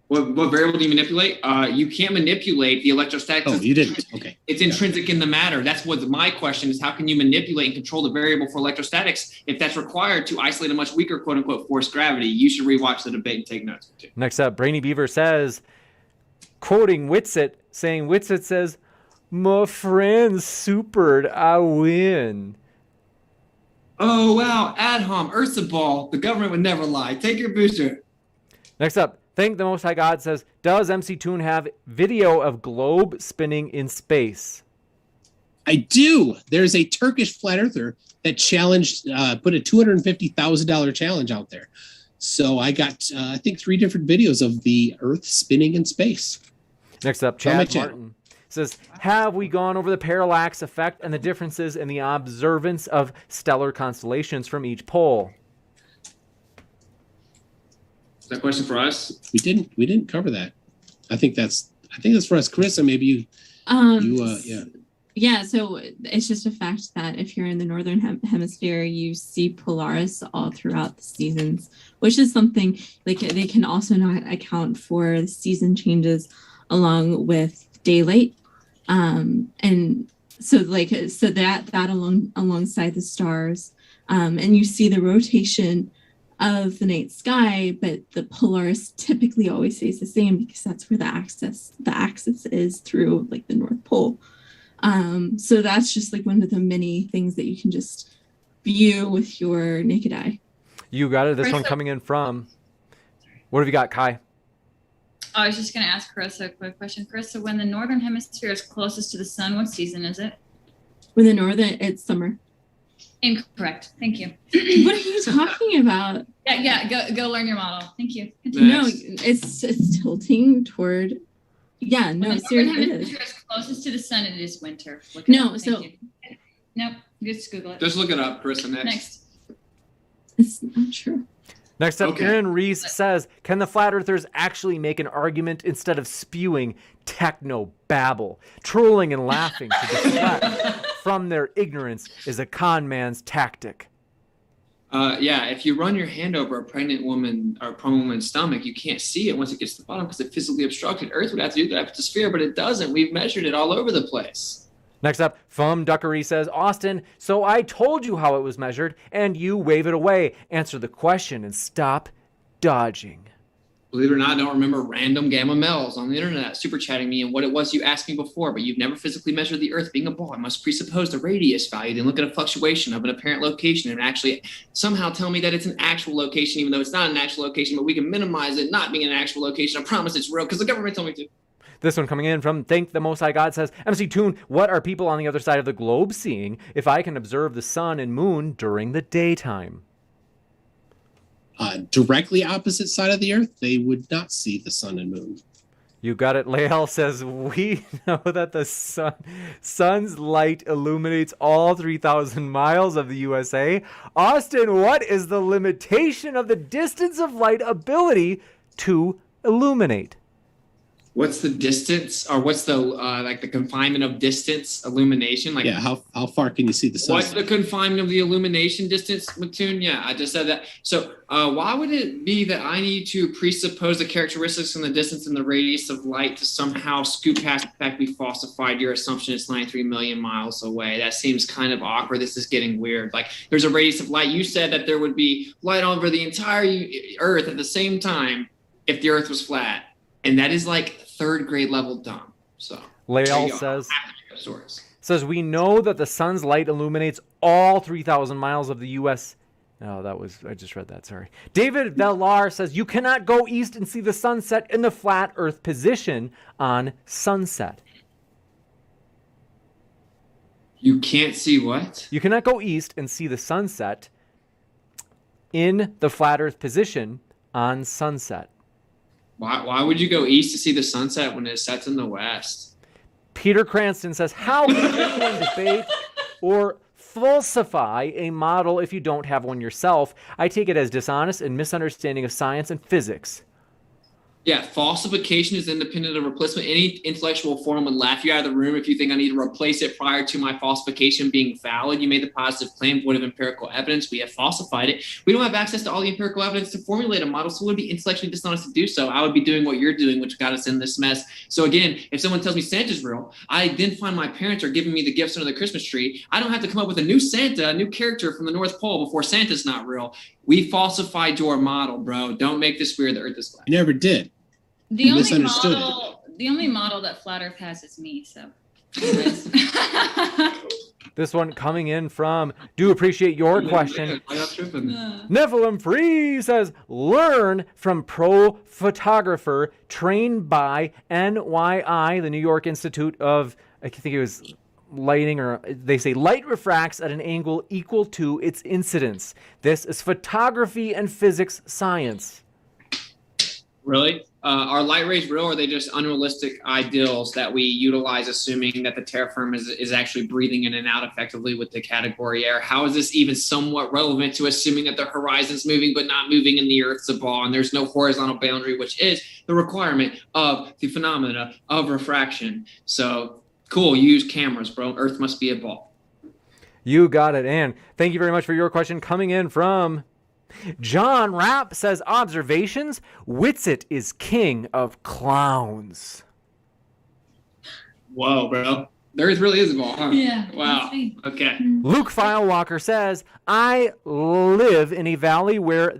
What variable do you manipulate? You can't manipulate the electrostatic. Oh, you didn't. Okay. It's intrinsic in the matter. That's what my question is. How can you manipulate and control the variable for electrostatics if that's required to isolate a much weaker quote unquote force gravity? You should rewatch the debate and take notes. Next up, Brainy Beaver says, quoting Witsit, saying Witsit says, my friend supered, I win. Oh, wow. Adhom, Earth's a ball. The government would never lie. Take your booster. Next up, Thank the Most High God says, does MC Toon have video of globe spinning in space? I do. There's a Turkish flat earther that challenged, put a $250,000 challenge out there. So I got, I think, 3 different videos of the Earth spinning in space. Next up, Chad Martin says, have we gone over the parallax effect and the differences in the observance of stellar constellations from each pole? Is that a question for us? We didn't cover that. I think that's for us. Carissa, maybe you yeah. Yeah, so it's just a fact that if you're in the northern hemisphere, you see Polaris all throughout the seasons, which is something like they can also not account for the season changes along with daylight, and so that alongside the stars, and you see the rotation of the night sky, but the Polaris typically always stays the same because that's where the axis is through like the North Pole. So that's just like one of the many things that you can just view with your naked eye. You got it. This one coming in from, what have you got, Kai? Oh, I was just going to ask Carissa a quick question. Carissa, when the northern hemisphere is closest to the sun, what season is it? When the northern, it's summer. Incorrect. Thank you. What are you talking about? Yeah. Go learn your model. Thank you. No, it's tilting toward. Yeah, no, When the seriously, northern it is. hemisphere is closest to the sun, it is winter. Look it No, up. so Thank you. Nope. Just Google it. Just look it up, Carissa. Next. it's not true. Next up, Okay. Aaron Reese says, can the flat earthers actually make an argument instead of spewing techno babble? Trolling and laughing to deflect from their ignorance is a con man's tactic. Yeah, if you run your hand over a pregnant woman or a pregnant woman's stomach, you can't see it once it gets to the bottom because it's physically obstructed. Earth would have to do that with the sphere, but it doesn't. We've measured it all over the place. Next up, Fum Duckery says, Austin, so I told you how it was measured, and you wave it away. Answer the question and stop dodging. Believe it or not, I don't remember random gamma males on the internet super chatting me and what it was you asked me before, but you've never physically measured the Earth being a ball. I must presuppose the radius value, then look at a fluctuation of an apparent location and actually somehow tell me that it's an actual location, even though it's not an actual location, but we can minimize it not being an actual location. I promise it's real because the government told me to. This one coming in from Thank the Most High God says, MC Toon, what are people on the other side of the globe seeing if I can observe the sun and moon during the daytime? Directly opposite side of the Earth, they would not see the sun and moon. You got it. Lael says, we know that the sun's light illuminates all 3,000 miles of the USA. Austin, what is the limitation of the distance of light ability to illuminate? What's the distance, or what's the like the confinement of distance illumination? Like, yeah, how far can you see the sun? What's the confinement of the illumination distance, Mattoon? Yeah, I just said that. So why would it be that I need to presuppose the characteristics and the distance and the radius of light to somehow scoop past the fact we falsified your assumption it's 93 million miles away? That seems kind of awkward. This is getting weird. Like, there's a radius of light. You said that there would be light over the entire Earth at the same time if the Earth was flat. And that is like third grade level dumb. So Lael says we know that the sun's light illuminates all 3,000 miles of the U.S. No, I just read that. Sorry. David Velar says you cannot go east and see the sunset in the flat Earth position on sunset. You can't see what? You cannot go east and see the sunset in the flat Earth position on sunset. Why would you go east to see the sunset when it sets in the west? Peter Cranston says, how can anyone debate or falsify a model if you don't have one yourself? I take it as dishonest and misunderstanding of science and physics. Yeah, falsification is independent of replacement. Any intellectual forum would laugh you out of the room if you think I need to replace it prior to my falsification being valid. You made the positive claim void of empirical evidence. We have falsified it. We don't have access to all the empirical evidence to formulate a model, so it would be intellectually dishonest to do so. I would be doing what you're doing, which got us in this mess. So again, if someone tells me Santa's real, I then find my parents are giving me the gifts under the Christmas tree. I don't have to come up with a new Santa, a new character from the North Pole before Santa's not real. We falsified your model, bro. Don't make this weird. The Earth is flat. You never did. The only model that Flat Earth has is me. So, This one coming in from, do appreciate your question. Nephilim Free says, learn from pro photographer trained by NYI, the New York Institute of, I think it was lighting, or they say light refracts at an angle equal to its incidence. This is photography and physics science. Really? Are light rays real, or are they just unrealistic ideals that we utilize, assuming that the terra firma is actually breathing in and out effectively with the category air? How is this even somewhat relevant to assuming that the horizon's moving but not moving and the Earth's a ball and there's no horizontal boundary, which is the requirement of the phenomena of refraction? So, cool, use cameras, bro. Earth must be a ball. You got it, and thank you very much for your question coming in from John Rapp says, observations, Whitsitt is king of clowns. Whoa, bro. The Earth really is a ball, huh? Yeah. Wow. Okay. Luke Filewalker says, I live in a valley where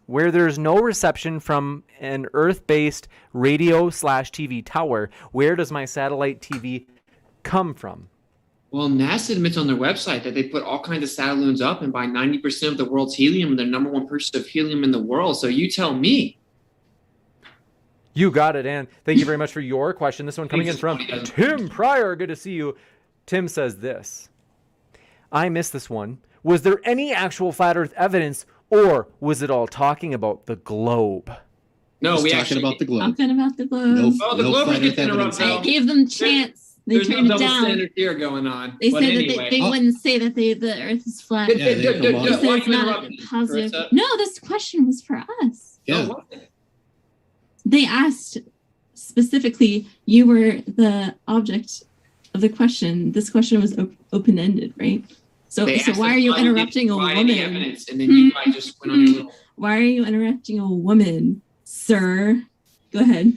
there's no reception from an Earth-based radio/TV tower. Where does my satellite TV come from? Well, NASA admits on their website that they put all kinds of satelloons up and buy 90% of the world's helium, and they're number one purchaser of helium in the world. So you tell me. You got it, and thank you very much for your question. This one coming in from Tim Pryor. Good to see you. Tim says this. I missed this one. Was there any actual flat Earth evidence, or was it all talking about the globe? No, Just we talking actually about the globe. Talking about the globe. No, Oh, the no Globers flat get Earth to interrupt evidence. now. I gave them chance. They There's no turned it double down. standard here going on. They But said anyway. that they wouldn't say that the Earth is flat. Yeah, They come on. said Why it's you not interrupt me, positive. Carissa? No, this question was for us. Yeah. They asked specifically, you were the object of the question. This question was open ended, right? So They so asked why us are you why we didn't interrupting a provide any woman? evidence, and then you guys just went on your little. Why are you interrupting a woman, sir? Go ahead.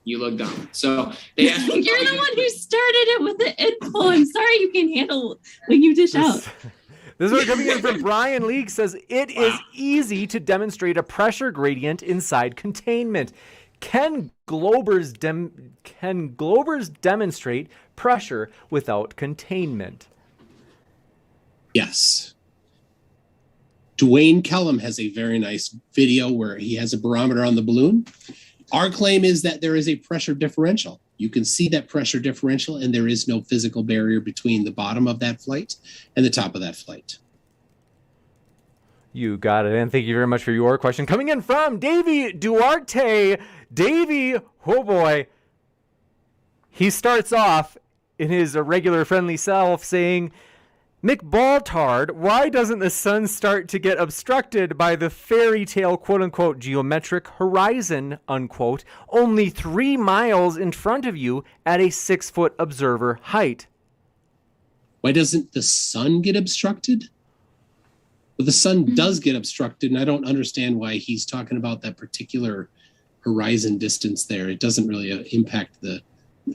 You look dumb. So they asked. You're the one who started it with the info. I'm sorry you can handle what you dish out. This one coming in from Brian Leake says, it is easy to demonstrate a pressure gradient inside containment. Can Globers demonstrate pressure without containment? Yes. Dwayne Kellum has a very nice video where he has a barometer on the balloon. Our claim is that there is a pressure differential. You can see that pressure differential, and there is no physical barrier between the bottom of that flight and the top of that flight. You got it. And thank you very much for your question. Coming in from Davey Duarte. Davey, oh boy. He starts off in his regular friendly self saying, Mick Baltard, why doesn't the sun start to get obstructed by the fairy tale quote-unquote geometric horizon, unquote, only 3 miles in front of you at a 6-foot observer height? Why doesn't the sun get obstructed? Well, the sun does get obstructed, and I don't understand why he's talking about that particular horizon distance there. It doesn't really impact the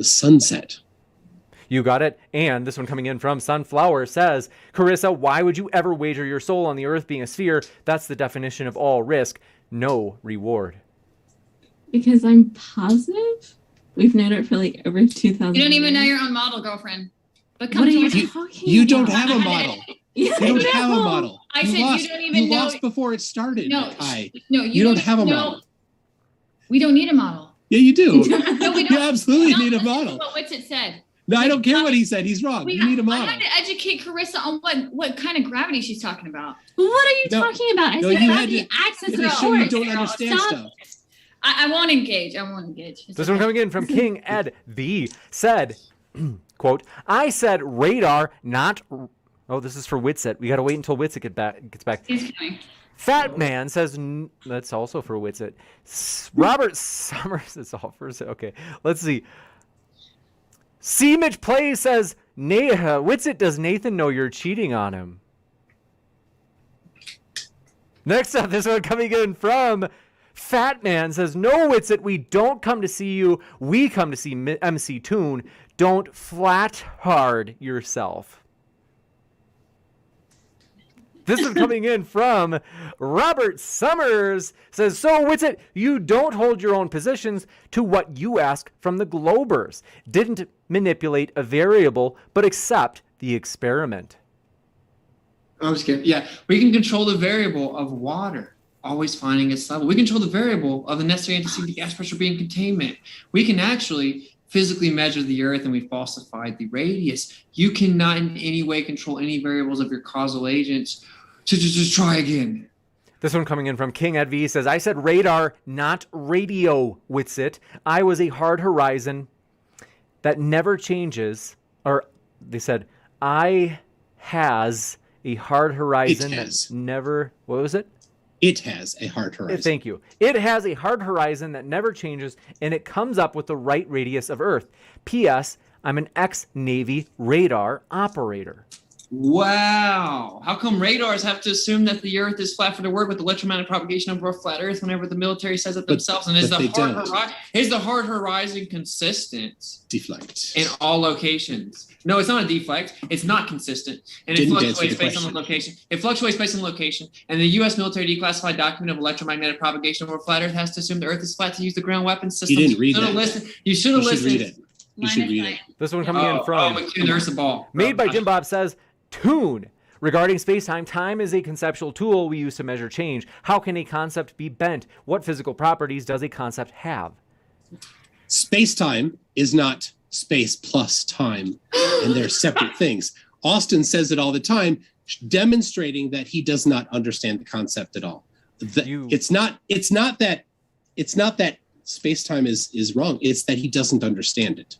sunset. You got it. And this one coming in from Sunflower says, Carissa, why would you ever wager your soul on the Earth being a sphere? That's the definition of all risk. No reward. Because I'm positive. We've known it for like over 2,000 You don't even know years. your own model, girlfriend. But What are you You, talking you about? don't have a model. You don't have a model. I said you lost, don't even know- lost before it started. No, Kai. no, you don't have a know- model. We don't need a model. Yeah, you do. No, we don't. You absolutely No, need a listen to model. What Whitsitt said. No, I don't care what he said. He's wrong. You need a I model. had to educate Carissa on what kind of gravity she's talking about. What are you No, talking about? I no, said you about had the to- access you to had the to show you course. don't understand Stop. stuff. I won't engage. I won't engage. It's This one okay. coming in from King Ed V said, quote, I said radar, not... Oh, this is for Whitsitt. We got to wait until Whitsitt gets back. He's coming. Fat Man says, that's also for Whitsitt. Robert Summers is all for... Okay, let's see. Seamage Play says, Whitsitt, does Nathan know you're cheating on him? Next up, this one coming in from Fat Man says, no, Whitsitt, we don't come to see you. We come to see MC Toon. Don't flat hard yourself. This is coming in from Robert Summers says, so Whitsitt, you don't hold your own positions to what you ask from the Globers. Didn't manipulate a variable, but accept the experiment. I'm just kidding. Yeah, we can control the variable of water always finding its level. We control the variable of the necessary antecedent gas pressure being containment. We can actually physically measure the Earth, and we falsified the radius. You cannot in any way control any variables of your causal agents. Just try again. This one coming in from King Ed V says, I said radar, not radio, Whitsitt. I was a hard horizon that never changes. Or they said, I has a hard horizon that never... What was it? It has a hard horizon. Thank you. It has a hard horizon that never changes, and it comes up with the right radius of Earth. P.S. I'm an ex-Navy radar operator. Wow. How come radars have to assume that the Earth is flat for to work with electromagnetic propagation over a flat Earth whenever the military says it themselves? And is the hard horizon consistent? Deflect. In all locations. No, it's not a deflect. It's not consistent. And it fluctuates based on the location. It fluctuates based on location. And the U.S. military declassified document of electromagnetic propagation over a flat Earth has to assume the Earth is flat to use the ground weapon system. You didn't read that. You should have listened. Read it. You should read it. This one coming in from... there's the ball. Made by Jim Bob says, Toon. Regarding space-time, time is a conceptual tool we use to measure change. How can a concept be bent? What physical properties does a concept have? Space-time is not space plus time, and they're separate things. Austin says it all the time, demonstrating that he does not understand the concept at all. It's not that space-time is wrong. It's that he doesn't understand it.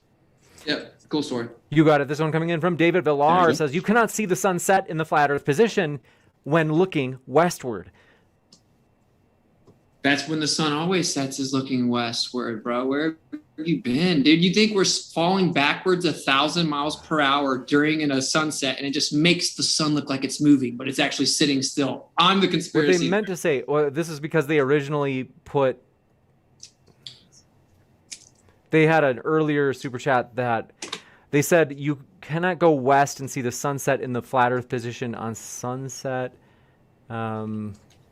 Yep, cool story. You got it. This one coming in from David Villar says, you cannot see the sun set in the flat Earth position when looking westward. That's when the sun always sets, is looking westward, bro. Where have you been, dude? You think we're falling backwards 1,000 miles per hour during a sunset, and it just makes the sun look like it's moving, but it's actually sitting still. I'm the conspiracy. What they meant to say, well, this is because they originally put... They had an earlier super chat that they said you cannot go west and see the sunset in the flat Earth position on sunset.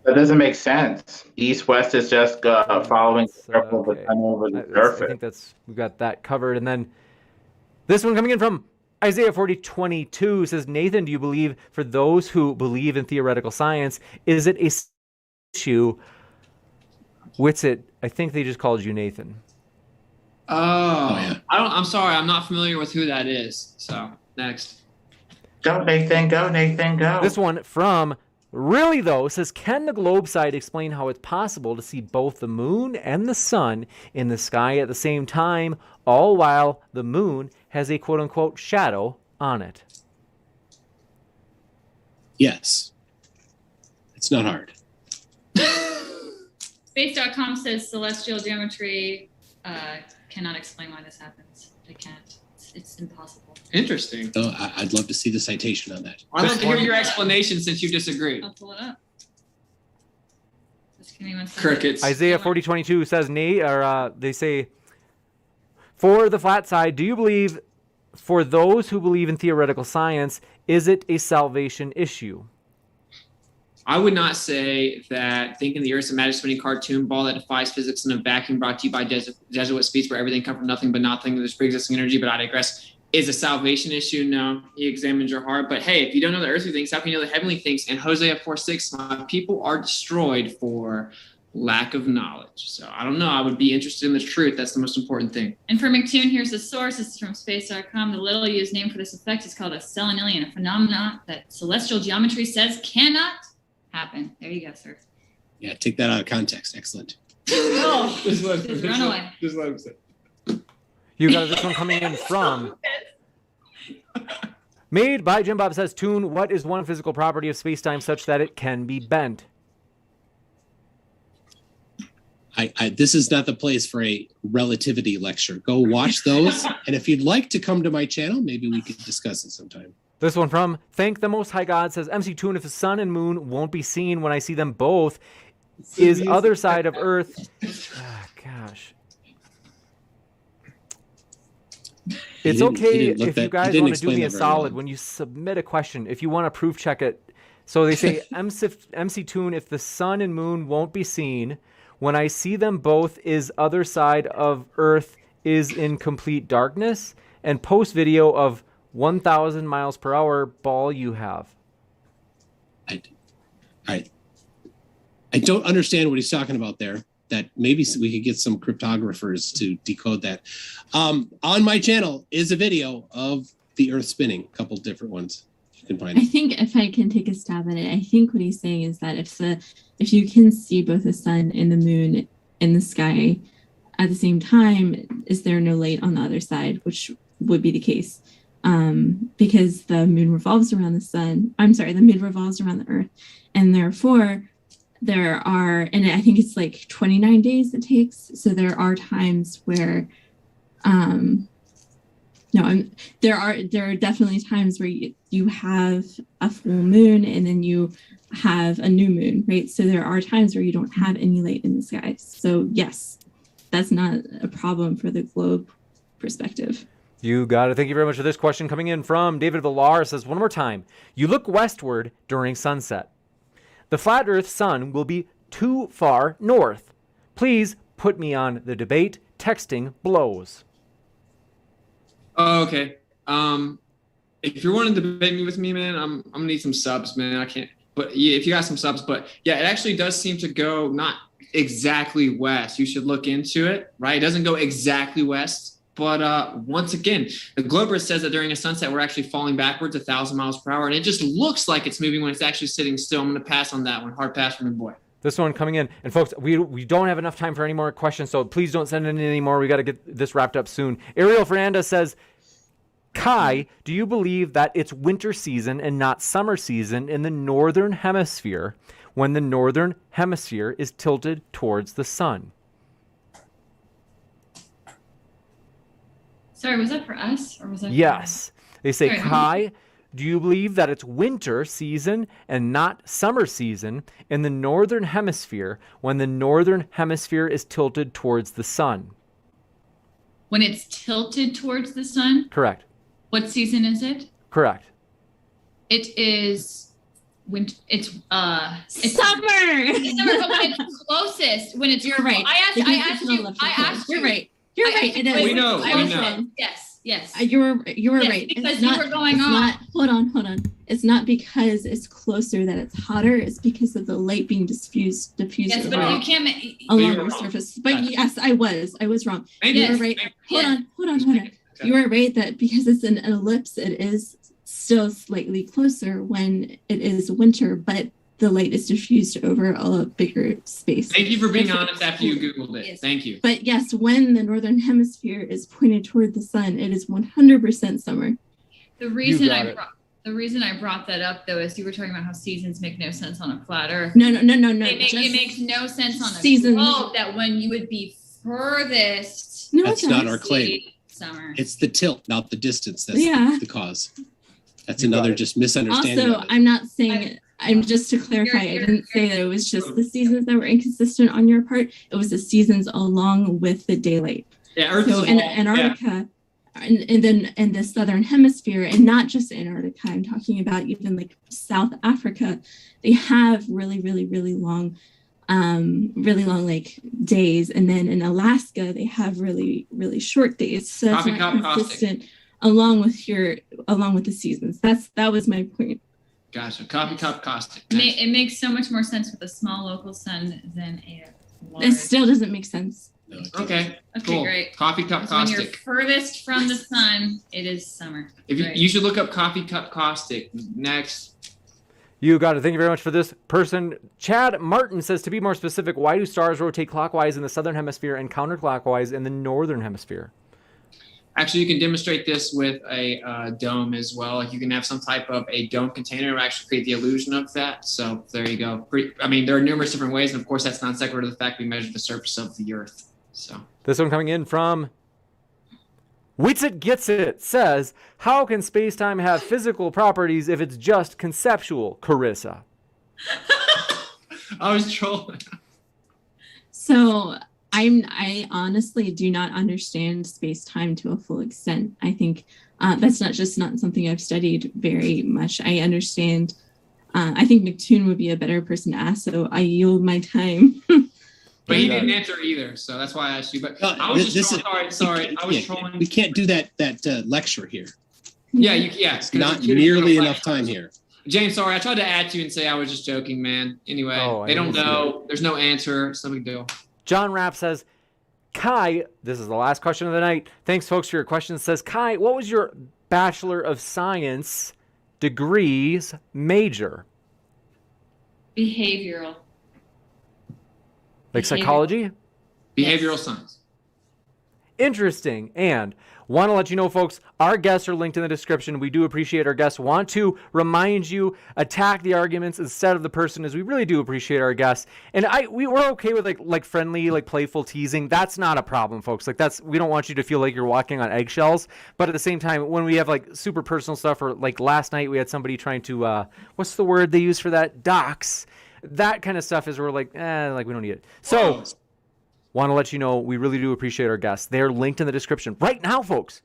That doesn't make sense. East-west is just following the circle of the sun over the surface. I think we got that covered. And then this one coming in from Isaiah 40:22 says, Nathan, do you believe, for those who believe in theoretical science, is it a issue? I think they just called you Nathan. Oh, yeah. I'm sorry. I'm not familiar with who that is. So next. Go, Nathan. Go, Nathan. Go. This one from Really Though says, can the globe side explain how it's possible to see both the moon and the sun in the sky at the same time, all while the moon has a quote unquote shadow on it? Yes. It's not hard. Space.com says celestial geometry cannot explain why this happens. They can't. It's impossible. Interesting. So I'd love to see the citation on that. I'd love to hear your explanation since you disagree. I'll pull it up. Just give me one second. Crickets. Isaiah 40:22 says, they say, for the flat side, do you believe, for those who believe in theoretical science, is it a salvation issue? I would not say that thinking the Earth's a magic spinning cartoon ball that defies physics in a vacuum brought to you by Jesuit speech where everything comes from nothing but nothing, there's pre-existing energy, but I digress, is a salvation issue. No, he examines your heart. But hey, if you don't know the earthly things, how can you know the heavenly things? And Hosea 4:6, my people are destroyed for lack of knowledge. So I don't know. I would be interested in the truth. That's the most important thing. And for McToon, here's the source. This is from space.com. The little used name for this effect is called a selenilian, a phenomenon that celestial geometry says cannot happen. There you go, sir. Yeah, take that out of context. Excellent. Oh, just run away. Just let him say. You got this one coming in from Made by Jim Bob says, Toon, what is one physical property of space-time such that it can be bent? This is not the place for a relativity lecture. Go watch those. And if you'd like to come to my channel, maybe we could discuss it sometime. This one from Thank the Most High God says, MC Toon, if the sun and moon won't be seen when I see them both, is other side of Earth... gosh. It's okay if you guys want to do me a solid when you submit a question. If you want to proof check it. So they say, MC Toon, if the sun and moon won't be seen, when I see them both, is other side of Earth is in complete darkness, and post video of 1,000 miles per hour ball you have. I don't understand what he's talking about there. That maybe we could get some cryptographers to decode that. On my channel is a video of the Earth spinning, a couple different ones. You can find I think if I can take a stab at it, I think what he's saying is that if you can see both the sun and the moon in the sky at the same time, is there no light on the other side, which would be the case. Because the moon revolves around the sun. I'm sorry, the moon revolves around the Earth. And therefore, there are, and I think it's like 29 days it takes. So there are times where, there are definitely times where you have a full moon and then you have a new moon, right? So there are times where you don't have any light in the sky. So yes, that's not a problem for the globe perspective. You got it. Thank you very much for this question coming in from David Villar. Says, one more time, you look westward during sunset. The flat Earth sun will be too far north. Please put me on the debate. Texting blows. Oh, okay. If you're wanting to debate me with me, man, I'm gonna need some subs, man. I can't. But yeah, if you got some subs, but yeah, it actually does seem to go not exactly west. You should look into it, right? It doesn't go exactly west, But once again, the Glober says that during a sunset, we're actually falling backwards 1,000 miles per hour. And it just looks like it's moving when it's actually sitting still. I'm going to pass on that one. Hard pass from the boy. This one coming in. And folks, we don't have enough time for any more questions, so please don't send in any more. We got to get this wrapped up soon. Ariel Fernandez says, Kai, do you believe that it's winter season and not summer season in the northern hemisphere when the northern hemisphere is tilted towards the sun? Sorry, was that for us or was that? Yes. They say, Sorry. Kai, do you believe that it's winter season and not summer season in the northern hemisphere when the northern hemisphere is tilted towards the sun? When it's tilted towards the sun? Correct. What season is it? Correct. It is winter. It's Summer. It's summer, but when it's closest, when it's You're right. I asked you. You're right. You're right. It is. We know. I We was know. wrong. Yes. You were Yes, right. because It's you not- were going it's on. not- hold on. It's not because it's closer that it's hotter. It's because of the light being diffused Yes, but over you can't. along the surface. But yes, I was wrong. You were right. Hold on. You were right that because it's an ellipse, it is still slightly closer when it is winter, but the light is diffused over a bigger space. Thank you for being Yes, honest after you Googled it. Thank you. But yes, when the northern hemisphere is pointed toward the sun, it is 100% summer. The reason got I it. brought the reason I brought that up though is you were talking about how seasons make no sense on a flat Earth. No. It makes no sense on a seasons. globe that when you would be furthest. No, That's it not does. our claim. Summer. It's the tilt, not the distance. That's Yeah. the cause. That's another just misunderstanding. Also, of it. I'm not saying I'm just to clarify, I didn't say that it was just the seasons that were inconsistent on your part. It was the seasons along with the daylight. Yeah, Earth So is in small. Antarctica, and then in the southern hemisphere, and not just Antarctica, I'm talking about even like South Africa, they have really long like days, and then in Alaska they have really short days. So that's Copy, not copy, consistent along with the seasons. That was my point. Gotcha. Copy, caustic. It makes so much more sense with a small local sun than a large. It still doesn't make sense. Okay. Okay, Cool. great. Coffee cup When you're caustic. furthest from the sun, it is summer. If you, Great. you should look up coffee cup caustic. Next. You got it. Thank you very much for this person. Chad Martin says, to be more specific, why do stars rotate clockwise in the southern hemisphere and counterclockwise in the northern hemisphere? Actually, you can demonstrate this with a dome as well. Like you can have some type of a dome container to actually create the illusion of that. So there you go. There are numerous different ways. And of course, that's non sequitur to the fact we measure the surface of the Earth. So This one coming in from Witsit Gets It says, how can space-time have physical properties if it's just conceptual, Carissa? I was trolling. So I honestly do not understand space-time to a full extent. I think that's not something I've studied very much. I understand. I think McToon would be a better person to ask, so I yield my time. But he didn't answer either, so that's why I asked you. But I was just sorry. I was trolling. We can't do that lecture here. Yeah, it's Not nearly enough time here. James, sorry, I tried to add you and say I was just joking, man. Anyway, they don't know. There's no answer. It's no big deal. John Rapp says, Kai, this is the last question of the night. Thanks, folks, for your questions. Says, Kai, what was your Bachelor of Science degrees major? Behavioral. Like psychology? Behavioral science. Interesting. And want to let you know, folks, our guests are linked in the description. We do appreciate our guests. Want to remind you, attack the arguments instead of the person, as we really do appreciate our guests. And we're okay with like friendly, like playful teasing. That's not a problem, folks. Like we don't want you to feel like you're walking on eggshells. But at the same time, when we have like super personal stuff, or like last night we had somebody trying to, what's the word they use for that? Dox. That kind of stuff is we're like we don't need it. So want to let you know, we really do appreciate our guests. They're linked in the description right now, folks,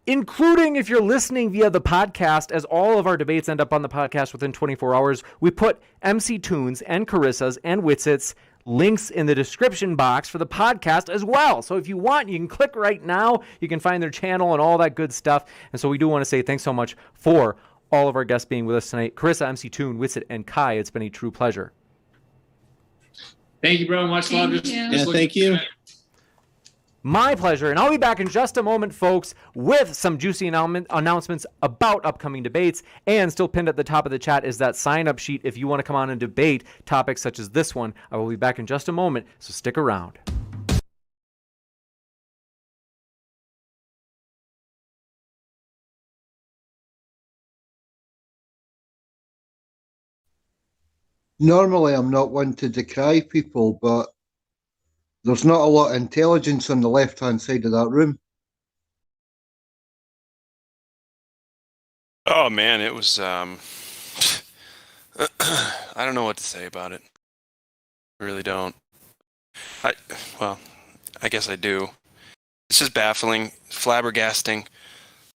including if you're listening via the podcast, as all of our debates end up on the podcast within 24 hours. We put MC Tunes and Carissa's and Witsit's links in the description box for the podcast as well. So if you want, you can click right now. You can find their channel and all that good stuff. And so we do want to say thanks so much for all of our guests being with us tonight. Carissa, MC Tune, Witsit, and Kai, it's been a true pleasure. Thank you, bro. Much love. Thank you. My pleasure. And I'll be back in just a moment, folks, with some juicy announcements about upcoming debates. And still pinned at the top of the chat is that sign-up sheet if you want to come on and debate topics such as this one. I will be back in just a moment, so stick around. Normally, I'm not one to decry people, but there's not a lot of intelligence on the left-hand side of that room. Oh man, it was I don't know what to say about it. I really don't. Well, I guess I do. It's just baffling, flabbergasting.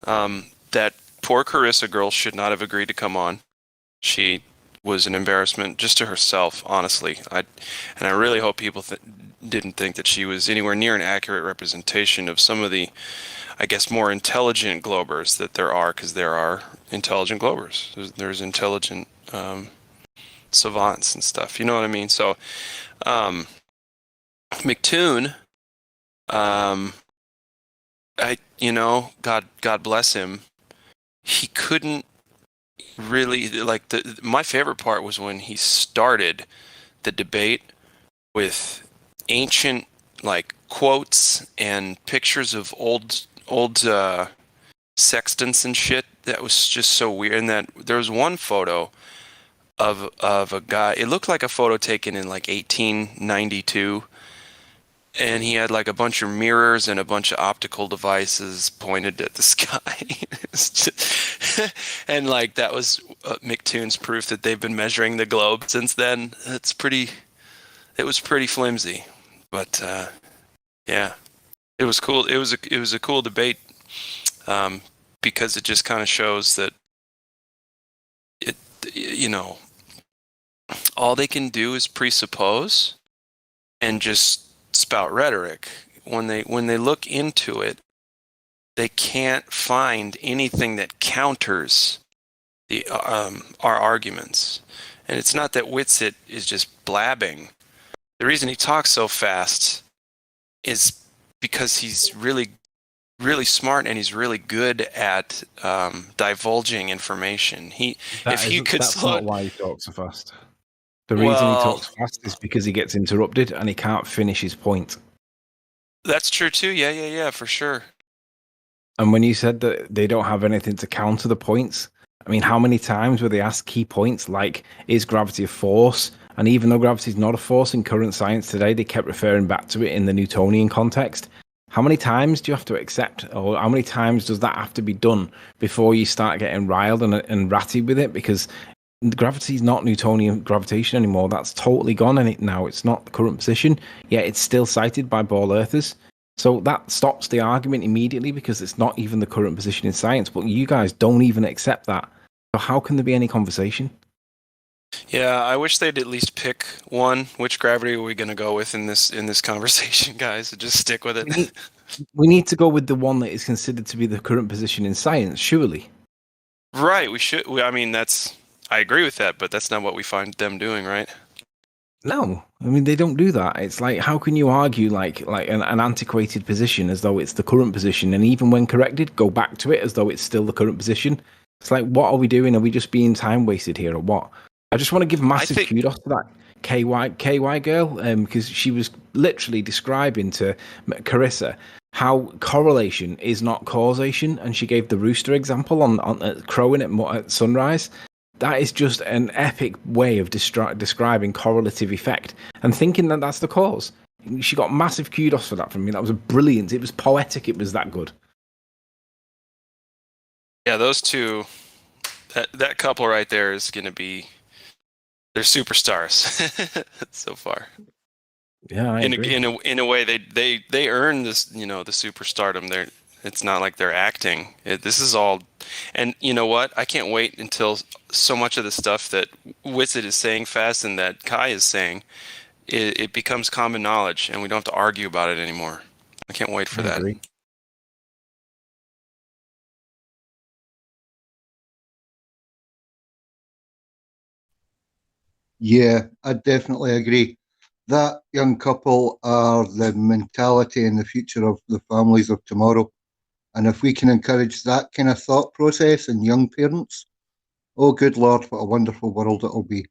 That poor Carissa girl should not have agreed to come on. She was an embarrassment just to herself, honestly. I really hope people didn't think that she was anywhere near an accurate representation of some of the, I guess, more intelligent Globers that there are, because there are intelligent Globers. There's intelligent savants and stuff. You know what I mean? So, McToon, God bless him. He couldn't really, like, my favorite part was when he started the debate with ancient, like, quotes and pictures of old sextants and shit. That was just so weird. And that there was one photo of a guy. It looked like a photo taken in like 1892. And he had like a bunch of mirrors and a bunch of optical devices pointed at the sky. And like that was McToon's proof that they've been measuring the globe since then. It was pretty flimsy, but yeah, it was cool. It was a cool debate because it just kind of shows that all they can do is presuppose and just spout rhetoric. When they look into it, they can't find anything that counters our arguments. And it's not that Whitsitt is just blabbing. The reason he talks so fast is because he's really, really smart and he's really good at divulging information. That's not why he talks so fast. The reason he talks fast is because he gets interrupted and he can't finish his point. That's true too. Yeah, for sure. And when you said that they don't have anything to counter the points, I mean, how many times were they asked key points like, is gravity a force? And even though gravity is not a force in current science today, they kept referring back to it in the Newtonian context. How many times do you have to accept, or how many times does that have to be done before you start getting riled and ratty with it? Because gravity is not Newtonian gravitation anymore. That's totally gone in it now. It's not the current position, yet it's still cited by ball earthers. So that stops the argument immediately because it's not even the current position in science. But you guys don't even accept that. So how can there be any conversation? Yeah, I wish they'd at least pick one. Which gravity are we going to go with in this conversation, guys? Just stick with it. We need to go with the one that is considered to be the current position in science, surely. Right, we should. I mean, I agree with that, but that's not what we find them doing, right? No, I mean, they don't do that. It's like, how can you argue like an antiquated position as though it's the current position, and even when corrected, go back to it as though it's still the current position? It's like, what are we doing? Are we just being time wasted here, or what? I just want to give massive kudos to that KY girl, because she was literally describing to Carissa how correlation is not causation, and she gave the rooster example on crowing at sunrise. That is just an epic way of describing correlative effect and thinking that that's the cause. She got massive kudos for that from me. That was brilliant. It was poetic. It was that good. Yeah, those two, that couple right there is going to be, they're superstars so far. Yeah, I agree. In a way, they earn this, the superstardom. It's not like they're acting. This is all, and you know what? I can't wait until so much of the stuff that Whitsitt is saying fast and that Kai is saying, it becomes common knowledge, and we don't have to argue about it anymore. I can't wait for that. Agree. Yeah, I definitely agree. that young couple are the mentality and the future of the families of tomorrow. And if we can encourage that kind of thought process in young parents, oh, good Lord, what a wonderful world it'll be.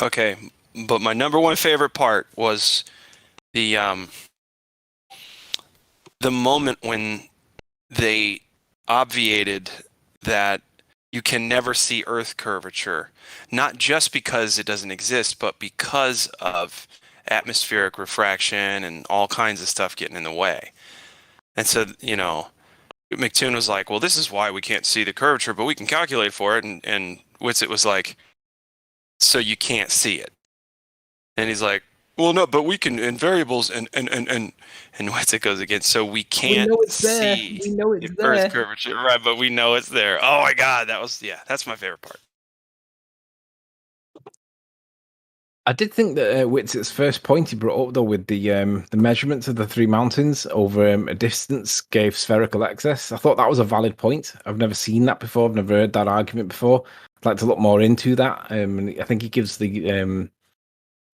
Okay, but my number one favorite part was the moment when they obviated that you can never see Earth curvature, not just because it doesn't exist, but because of atmospheric refraction and all kinds of stuff getting in the way. And so, you know, McToon was like, well, this is why we can't see the curvature, but we can calculate for it. And Whitsitt was like, so you can't see it. And he's like, well, no, but we can in variables and Whitsitt goes again. So we can't see the Earth curvature, right? But we know it's there. Oh my God, that's my favorite part. I did think that Whitsitt's first point he brought up, though, with the measurements of the three mountains over a distance gave spherical excess. I thought that was a valid point. I've never seen that before. I've never heard that argument before. I'd like to look more into that. And I think he gives the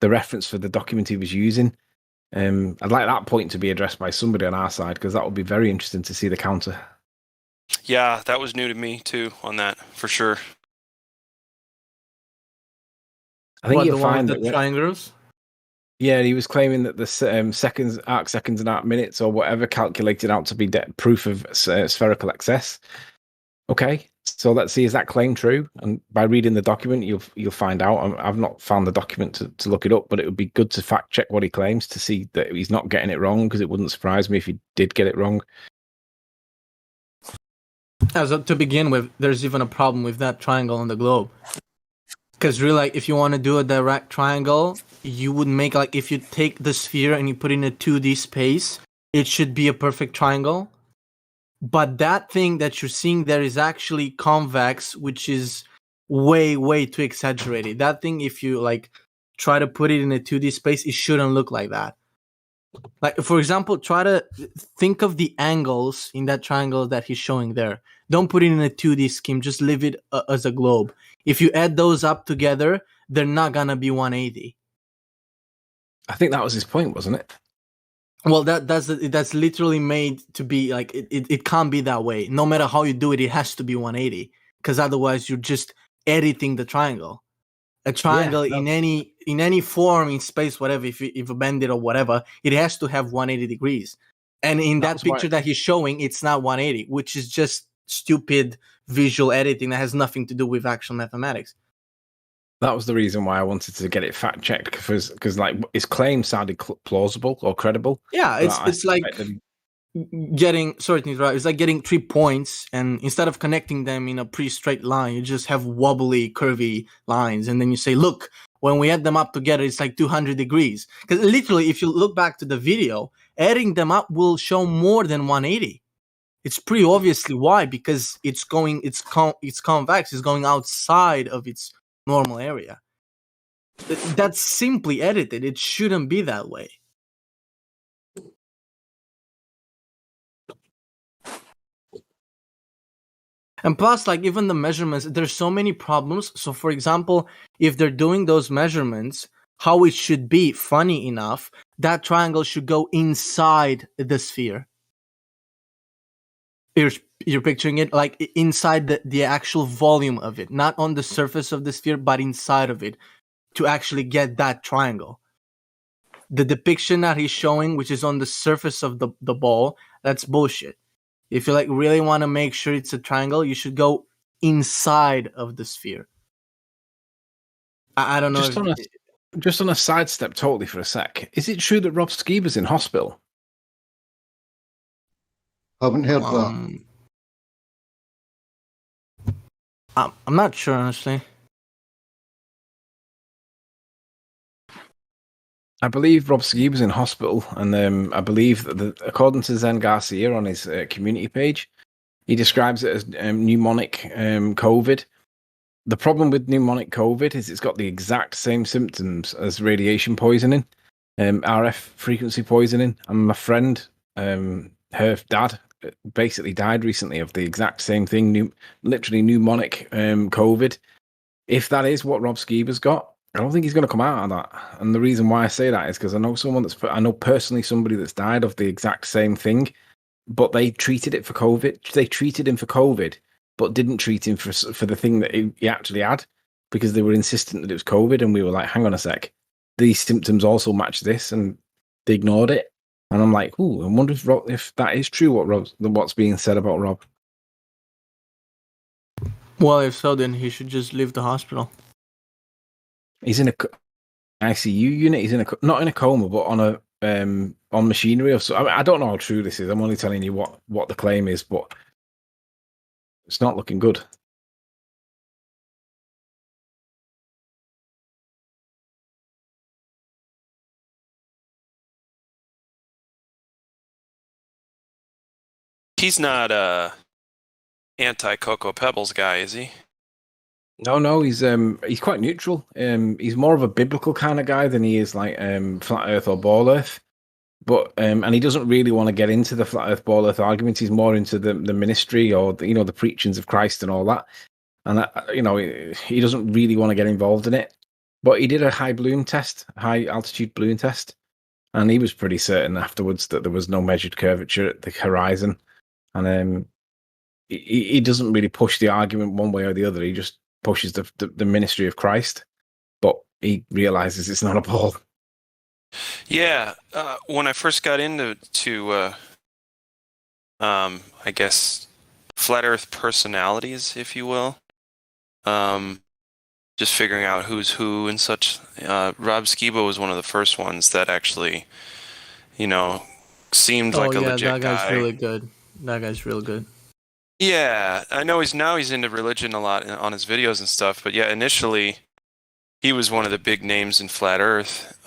reference for the document he was using. I'd like that point to be addressed by somebody on our side, because that would be very interesting to see the counter. Yeah, that was new to me too on that, for sure. I think you'll the one find with the triangles. Yeah, he was claiming that the seconds, and arc minutes, or whatever, calculated out to be proof of spherical excess. Okay, so let's see, is that claim true? And by reading the document, you'll find out. I've not found the document to look it up, but it would be good to fact check what he claims to see that he's not getting it wrong, because it wouldn't surprise me if he did get it wrong. As to begin with, there's even a problem with that triangle on the globe. Because really, like, if you want to do a direct triangle, you would make, like, if you take the sphere and you put it in a 2D space, it should be a perfect triangle. But that thing that you're seeing there is actually convex, which is way, way too exaggerated. That thing, if you, like, try to put it in a 2D space, it shouldn't look like that. Like, for example, try to think of the angles in that triangle that he's showing there. Don't put it in a 2D scheme. Just leave it as a globe. If you add those up together, they're not going to be 180. I think that was his point, wasn't it? Well, that's literally made to be like, it can't be that way. No matter how you do it, it has to be 180. Because otherwise you're just editing the triangle. A triangle in any form, in space, whatever, if you bend it or whatever, it has to have 180 degrees. And in that picture that he's showing, it's not 180, which is just stupid visual editing that has nothing to do with actual mathematics. That was the reason why I wanted to get it fact checked, because like his claim sounded plausible or credible. Yeah, it's like getting, sorry to interrupt, it's like getting 3 points, and instead of connecting them in a pretty straight line, you just have wobbly, curvy lines, and then you say, look, when we add them up together, it's like 200 degrees. Because literally, if you look back to the video, adding them up will show more than 180. It's pretty obviously why, because it's convex, it's going outside of its normal area. That's simply edited. It shouldn't be that way. And plus, like, even the measurements, there's so many problems. So, for example, if they're doing those measurements, how it should be, funny enough, that triangle should go inside the sphere. You're picturing it like inside the actual volume of it, not on the surface of the sphere, but inside of it, to actually get that triangle. The depiction that he's showing, which is on the surface of the ball, that's bullshit. If you like really want to make sure it's a triangle, you should go inside of the sphere. I don't know. Just on a sidestep totally for a sec. Is it true that Rob Skiba's in hospital? Haven't heard that. I'm not sure, honestly. I believe Rob Skiba's in hospital, and I believe that according to Zen Garcia on his community page, he describes it as pneumonic COVID. The problem with pneumonic COVID is it's got the exact same symptoms as radiation poisoning, RF frequency poisoning. And my friend, her dad, basically died recently of the exact same thing, literally pneumonic COVID. If that is what Rob Skiba's got, I don't think he's going to come out of that. And the reason why I say that is because I know personally somebody that's died of the exact same thing, but they treated it for COVID. They treated him for COVID, but didn't treat him for the thing that he actually had, because they were insistent that it was COVID. And we were like, hang on a sec, these symptoms also match this, and they ignored it. And I'm like, ooh, I wonder if that is true, what's being said about Rob. Well, if so, then he should just leave the hospital. He's in a ICU unit. He's not in a coma, but on machinery or so. I don't know how true this is. I'm only telling you what the claim is, but it's not looking good. He's not anti-Cocoa Pebbles guy, is he? No, he's quite neutral. He's more of a biblical kind of guy than he is like flat Earth or ball Earth. But and he doesn't really want to get into the flat Earth ball Earth arguments. He's more into the ministry or the preachings of Christ and all that. And he doesn't really want to get involved in it. But he did a high altitude balloon test, and he was pretty certain afterwards that there was no measured curvature at the horizon. And he doesn't really push the argument one way or the other. He just pushes the ministry of Christ, but he realizes it's not a ball. Yeah, when I first got into I guess flat Earth personalities, if you will, just figuring out who's who and such. Rob Skiba was one of the first ones that actually, seemed like a legit guy. That guy's really good. That guy's real good. Yeah, I know he's into religion a lot on his videos and stuff, but yeah, initially he was one of the big names in flat Earth.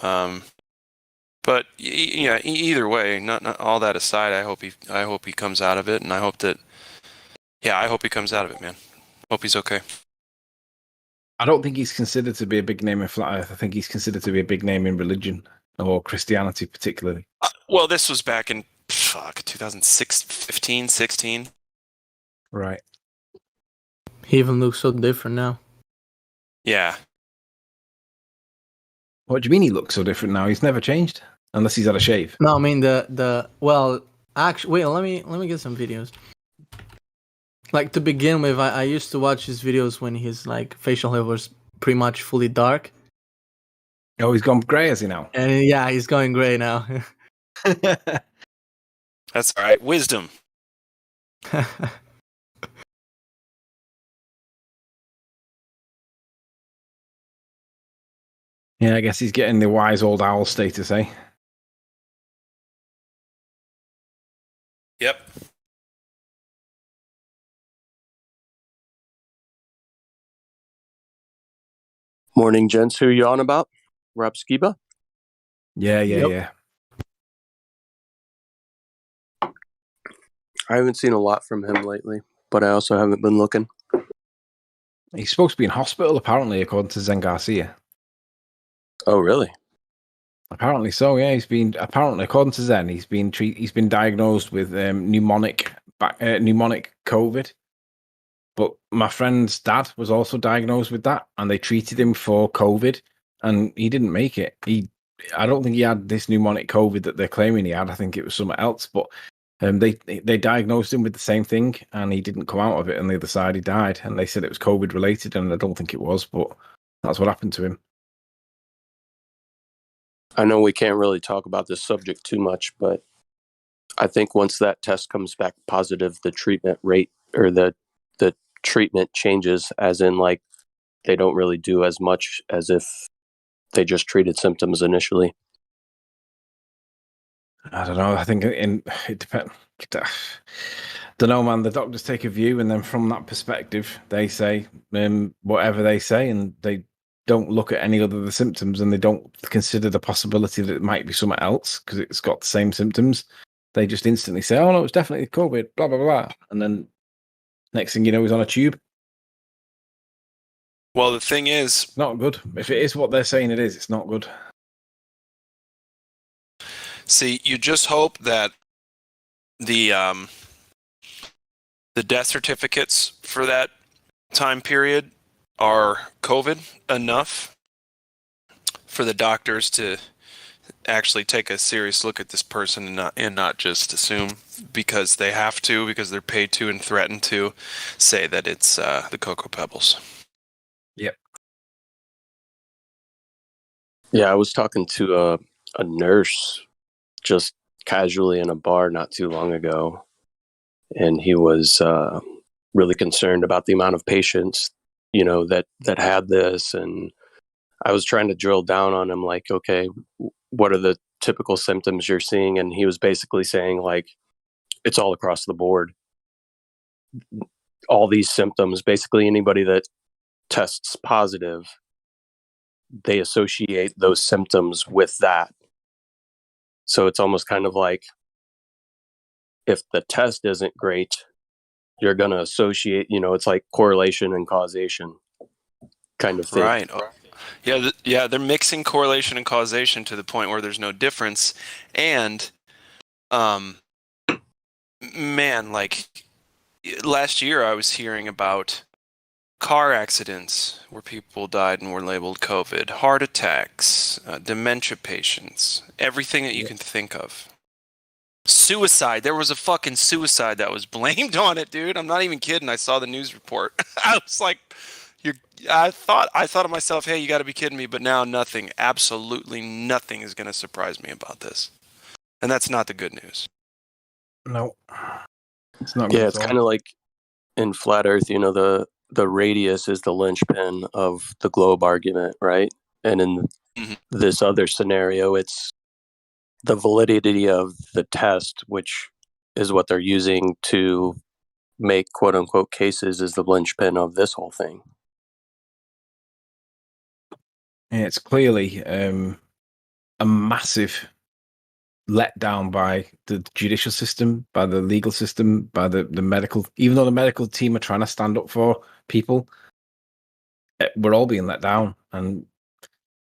But yeah, either way, not all that aside, I hope he comes out of it, and I hope he comes out of it, man. Hope he's okay. I don't think he's considered to be a big name in flat Earth. I think he's considered to be a big name in religion or Christianity, particularly. Well, this was back in 2015, 16. Right. He even looks so different now. Yeah. What do you mean he looks so different now? He's never changed, unless he's had a shave. No, I mean actually, let me get some videos. Like, to begin with, I used to watch his videos when his facial hair was pretty much fully dark. Oh, he's gone grey, has he now? And yeah, he's going grey now. That's all right. Wisdom. Yeah, I guess he's getting the wise old owl status, eh? Yep. Morning, gents. Who are you on about? Rob Skiba? Yeah. I haven't seen a lot from him lately, but I also haven't been looking. He's supposed to be in hospital, apparently, according to Zen Garcia. Oh, really? Apparently so, yeah. Apparently, according to Zen, he's been diagnosed with pneumonic COVID. But my friend's dad was also diagnosed with that, and they treated him for COVID, and he didn't make it. I don't think he had this pneumonic COVID that they're claiming he had. I think it was something else. But they diagnosed him with the same thing, and he didn't come out of it. On the other side, he died, and they said it was COVID related, and I don't think it was, but that's what happened to him. I know we can't really talk about this subject too much, but I think once that test comes back positive, the treatment rate or the treatment changes, as in like they don't really do as much as if they just treated symptoms initially. I don't know. I think it depends. Don't know, man. The doctors take a view, and then from that perspective, they say whatever they say, and they don't look at any other of the symptoms, and they don't consider the possibility that it might be something else because it's got the same symptoms. They just instantly say, "Oh no, it's definitely COVID." Blah blah blah, and then next thing you know, he's on a tube. Well, the thing is, not good. If it is what they're saying it is, it's not good. See, you just hope that the death certificates for that time period are COVID enough for the doctors to actually take a serious look at this person and not just assume because they have to, because they're paid to and threatened to, say that it's the Cocoa Pebbles. Yep. Yeah, I was talking to a nurse just casually in a bar not too long ago, and he was really concerned about the amount of patients, that had this, and I was trying to drill down on him, like, okay, what are the typical symptoms you're seeing? And he was basically saying, like, it's all across the board. All these symptoms, basically anybody that tests positive, they associate those symptoms with that. So it's almost kind of like if the test isn't great, you're going to associate, it's like correlation and causation kind of thing. Right. Yeah, they're mixing correlation and causation to the point where there's no difference. And, man, like last year I was hearing about car accidents where people died and were labeled COVID, heart attacks, dementia patients, everything that you can think of. Suicide. There was a fucking suicide that was blamed on it, dude. I'm not even kidding. I saw the news report. I was like, I thought to myself, hey, you got to be kidding me. But now nothing, absolutely nothing is going to surprise me about this. And that's not the good news. No. It's not. Yeah, it's kind of like in flat Earth, the radius is the linchpin of the globe argument, right? And in this other scenario, it's the validity of the test, which is what they're using to make quote unquote cases, is the linchpin of this whole thing. Yeah, it's clearly a massive letdown by the judicial system, by the legal system, by the medical. Even though the medical team are trying to stand up for people, we're all being let down, and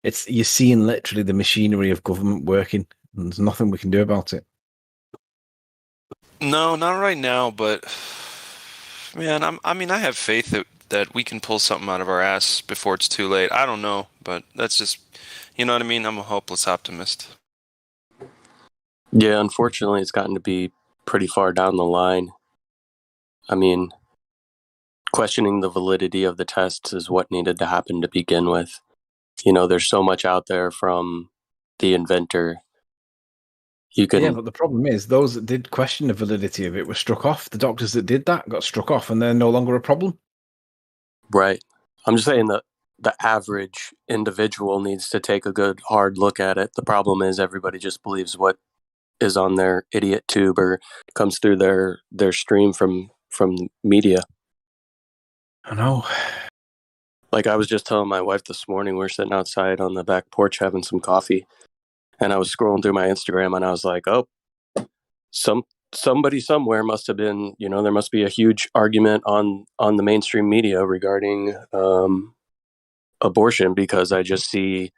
you're seeing literally the machinery of government working. And there's nothing we can do about it. No, not right now. But man, I have faith that we can pull something out of our ass before it's too late. I don't know, but that's just, you know what I mean? I'm a hopeless optimist. Yeah, unfortunately, it's gotten to be pretty far down the line. I mean, questioning the validity of the tests is what needed to happen to begin with. There's so much out there from the inventor. Yeah, but the problem is those that did question the validity of it were struck off. The doctors that did that got struck off, and they're no longer a problem. Right. I'm just saying that the average individual needs to take a good hard look at it. The problem is everybody just believes what is on their idiot tube or comes through their stream from media. I know. Like I was just telling my wife this morning, we were sitting outside on the back porch having some coffee, and I was scrolling through my Instagram, and I was like, oh, somebody somewhere must have been, there must be a huge argument on the mainstream media regarding abortion, because I just see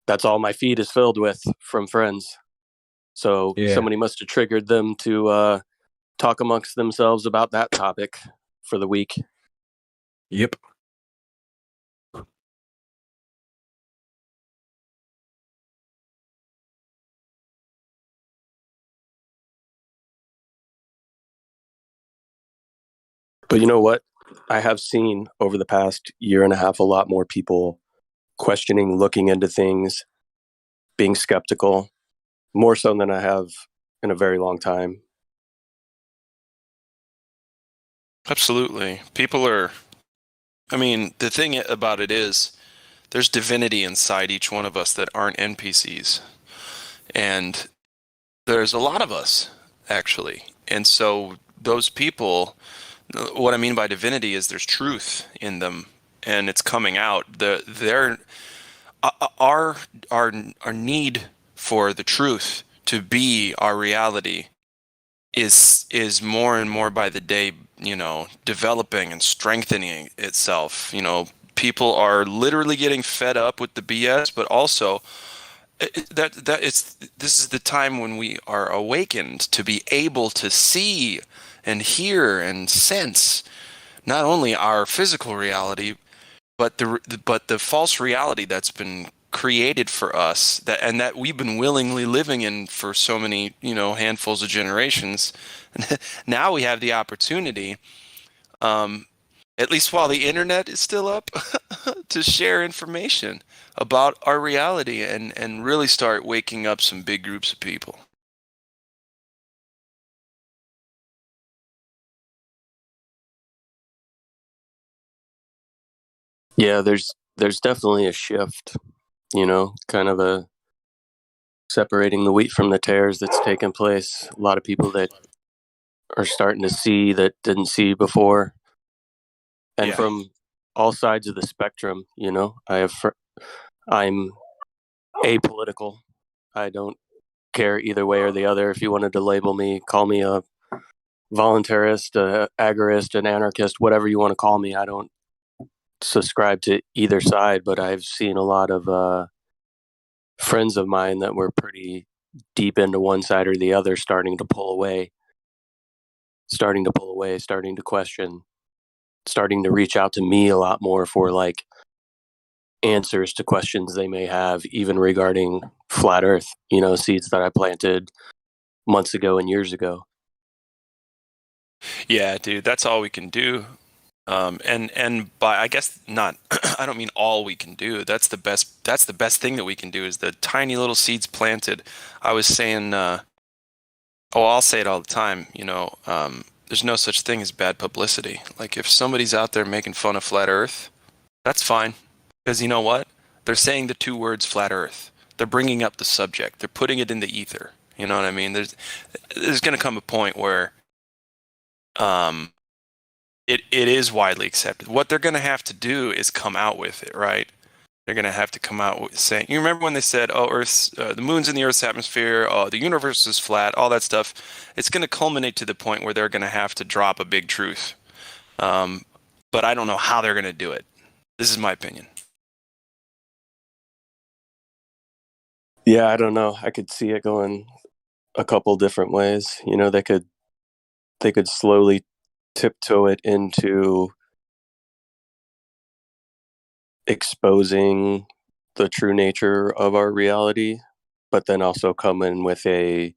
that's all my feed is filled with from friends. So somebody must have triggered them to talk amongst themselves about that topic for the week. Yep. But you know what? I have seen over the past year and a half a lot more people questioning, looking into things, being skeptical, more so than I have in a very long time. Absolutely. People are, I mean, the thing about it is there's divinity inside each one of us that aren't NPCs. And there's a lot of us, actually. And so those people, what I mean by divinity is there's truth in them and it's coming out. Our need for the truth to be our reality is more and more by the day, developing and strengthening itself. People are literally getting fed up with the BS, but also this is the time when we are awakened to be able to see and hear and sense not only our physical reality, but the false reality that's been created for us that we've been willingly living in for so many handfuls of generations. Now we have the opportunity, at least while the internet is still up, to share information about our reality and really start waking up some big groups of people. Yeah, there's definitely a shift, kind of a separating the wheat from the tares that's taken place. A lot of people that are starting to see that didn't see before. And from all sides of the spectrum, I'm apolitical. I don't care either way or the other. If you wanted to label me, call me a voluntarist, a agorist, an anarchist, whatever you want to call me. I don't subscribe to either side, but I've seen a lot of friends of mine that were pretty deep into one side or the other starting to pull away, starting to question, starting to reach out to me a lot more for like answers to questions they may have, even regarding flat earth, seeds that I planted months ago and years ago. Yeah, dude, that's all we can do. And by, I guess not, I don't mean all we can do. That's the best thing that we can do is the tiny little seeds planted. I was saying, I'll say it all the time, there's no such thing as bad publicity. Like if somebody's out there making fun of flat earth, that's fine. Because you know what? They're saying the two words flat earth. They're bringing up the subject. They're putting it in the ether. You know what I mean? There's going to come a point where it is widely accepted. What they're going to have to do is come out with it, right? They're going to have to come out with saying, you remember when they said, oh, Earth's, the moon's in the Earth's atmosphere, oh, the universe is flat, all that stuff. It's going to culminate to the point where they're going to have to drop a big truth. But I don't know how they're going to do it. This is my opinion. Yeah, I don't know. I could see it going a couple different ways. They could slowly tiptoe it into exposing the true nature of our reality, but then also come in with a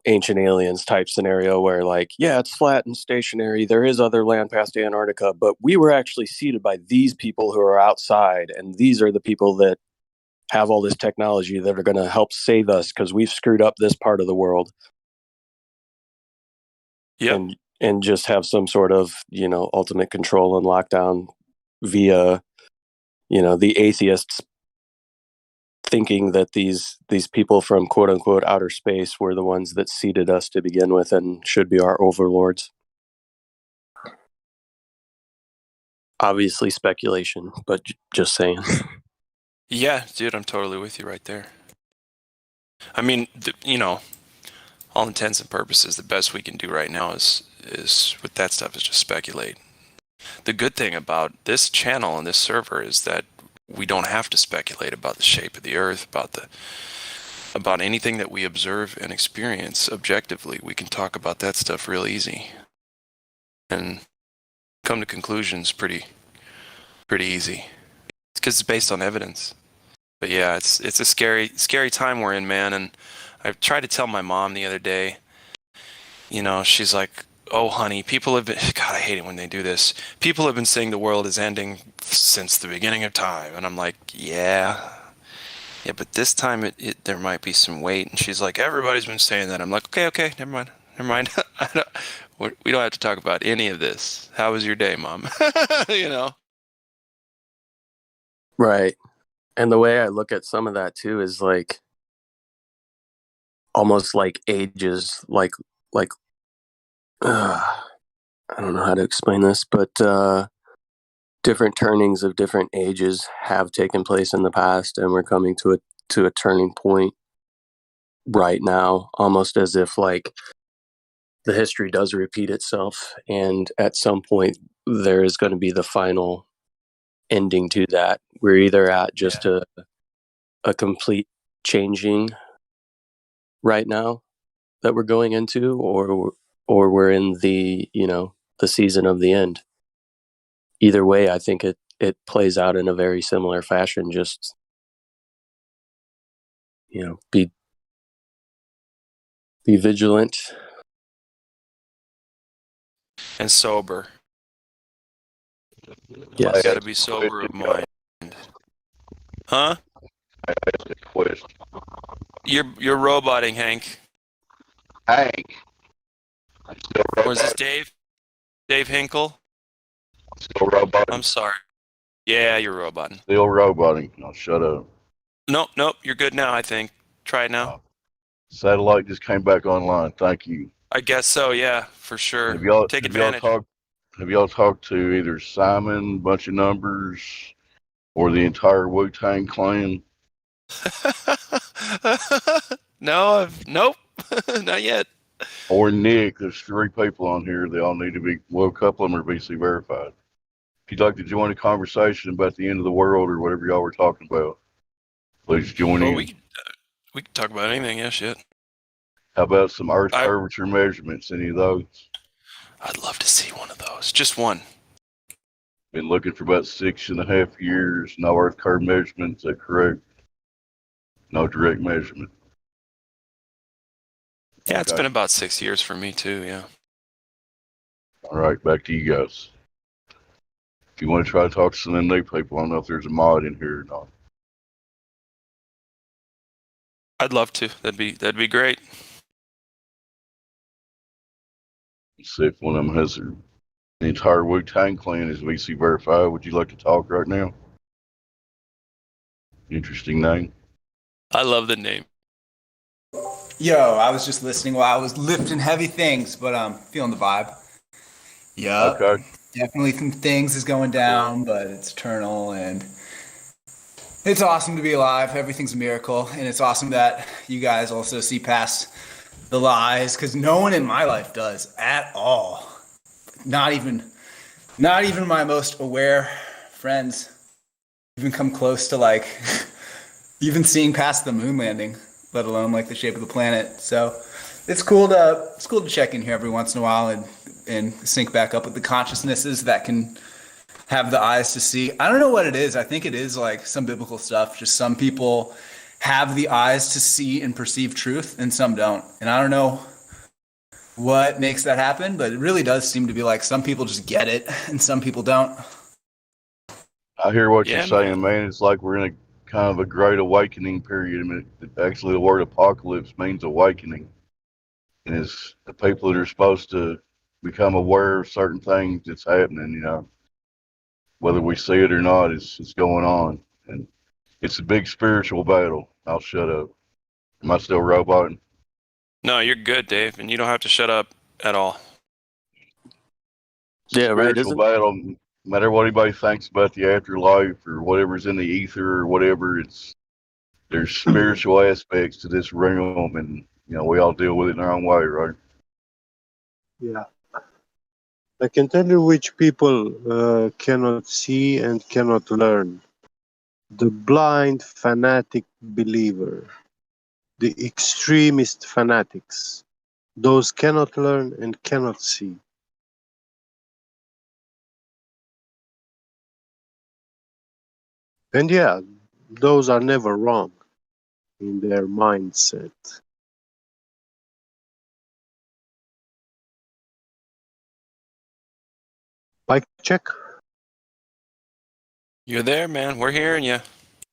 ancient aliens type scenario where like, yeah, it's flat and stationary, there is other land past Antarctica, but we were actually seeded by these people who are outside, and these are the people that have all this technology that are going to help save us because we've screwed up this part of the world. Yeah. And just have some sort of, ultimate control and lockdown via, the atheists thinking that these people from quote unquote outer space were the ones that seeded us to begin with and should be our overlords. Obviously speculation, but just saying. Yeah, dude, I'm totally with you right there. I mean, all intents and purposes, the best we can do right now is with that stuff is just speculate. The good thing about this channel and this server is that we don't have to speculate about the shape of the earth, about anything that we observe and experience objectively. We can talk about that stuff real easy and come to conclusions pretty easy. It's because it's based on evidence. But yeah, it's a scary time we're in, man. And I tried to tell my mom the other day, she's like, oh, honey, people have been, God, I hate it when they do this. People have been saying the world is ending since the beginning of time. And I'm like, yeah, but this time there might be some weight. And she's like, everybody's been saying that. I'm like, okay, never mind. Never mind. We don't have to talk about any of this. How was your day, Mom? You know? Right. And the way I look at some of that too is like almost like ages, like I don't know how to explain this, but different turnings of different ages have taken place in the past, and we're coming to a turning point right now, almost as if like the history does repeat itself, and at some point there is going to be the final ending to that. We're either at just a complete changing right now that we're going into, or we're in the, you know, the season of the end. Either way, I think it plays out in a very similar fashion. Just, you know, be vigilant and sober. Yes. You gotta be sober of mind. Huh? You're roboting, Hank. Hank. Or is this Dave? Dave Hinkle? Still roboting. I'm sorry. Yeah, you're roboting. Still roboting. No, shut up. Nope. You're good now, I think. Try it now. Satellite just came back online. Thank you. I guess so, yeah, for sure. Take Have y'all talked to either Simon, Bunch of Numbers, or the entire Wu-Tang Clan? Nope. Not yet. Or Nick? There's 3 people on here. They all need to be, well, a couple of them are VC verified. If you'd like to join a conversation about the end of the world or whatever y'all were talking about, please join in. We can talk about anything, yeah, shit. How about some Earth curvature measurements? Any of those? I'd love to see one of those. Just one. Been looking for about 6.5 years. No Earth curve measurements. Is that correct? No direct measurement. Yeah, it's been about 6 years for me too, yeah. All right, back to you guys. If you want to try to talk to some of them new people, I don't know if there's a mod in here or not. I'd love to. That'd be great. Let's see if one of them has the entire Wu-Tang Clan is VC verified. Would you like to talk right now? Interesting name. I love the name. Yo, I was just listening while I was lifting heavy things, but I'm feeling the vibe. Yeah. Okay. Definitely some things is going down, but it's eternal, and it's awesome to be alive. Everything's a miracle, and it's awesome that you guys also see past the lies, because no one in my life does at all. Not even my most aware friends even come close to like even seeing past the moon landing, let alone like the shape of the planet. So it's cool to check in here every once in a while and sync back up with the consciousnesses that can have the eyes to see. I don't know what it is. I think it is like some biblical stuff. Just some people have the eyes to see and perceive truth and some don't. And I don't know what makes that happen, but it really does seem to be like some people just get it and some people don't. I hear what you're saying, man. It's like we're in a kind of a great awakening period. I mean, actually, the word apocalypse means awakening. And it's the people that are supposed to become aware of certain things that's happening, you know. Whether we see it or not, it's going on. And it's a big spiritual battle. I'll shut up. Am I still roboting? No, you're good, Dave, and you don't have to shut up at all. Yeah, right. Spiritual battle. No matter what anybody thinks about the afterlife or whatever's in the ether or whatever, there's spiritual aspects to this realm, and you know we all deal with it in our own way, right? Yeah. I can tell you which people cannot see and cannot learn. The blind fanatic believer, the extremist fanatics, those cannot learn and cannot see. And yeah, those are never wrong in their mindset. Mic check. You're there, man. We're hearing you.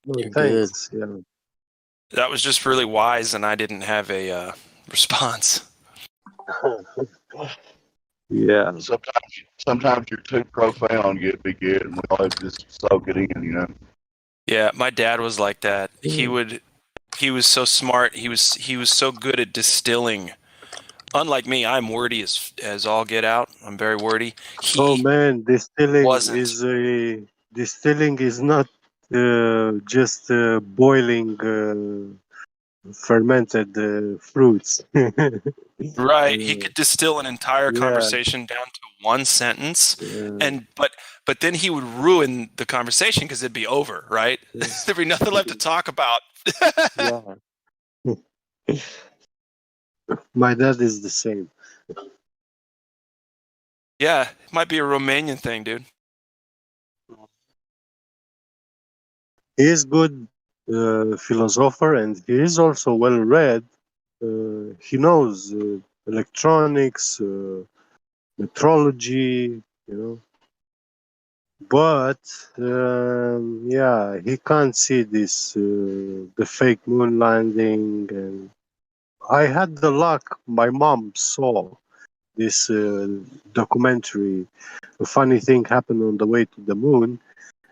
You're thanks. Good. Yeah. That was just really wise, and I didn't have a response. Yeah. Sometimes you're too profound, get be good, and we all have to just soak it in, you know. Yeah, my dad was like that. He was so smart. He was so good at distilling. Unlike me, I'm wordy as all get out. I'm very wordy. Oh man, Wasn't. distilling is not just boiling fermented fruits. Right. He could distill an entire Yeah. conversation down to one sentence, and but then he would ruin the conversation because it'd be over, right? There'd be nothing left to talk about. Yeah. My dad is the same. Yeah, it might be a Romanian thing, dude. He is good philosopher, and he is also well read. He knows electronics, metrology, you know. But yeah, he can't see this the fake moon landing. And I had the luck. My mom saw this documentary. A funny thing happened on the way to the moon,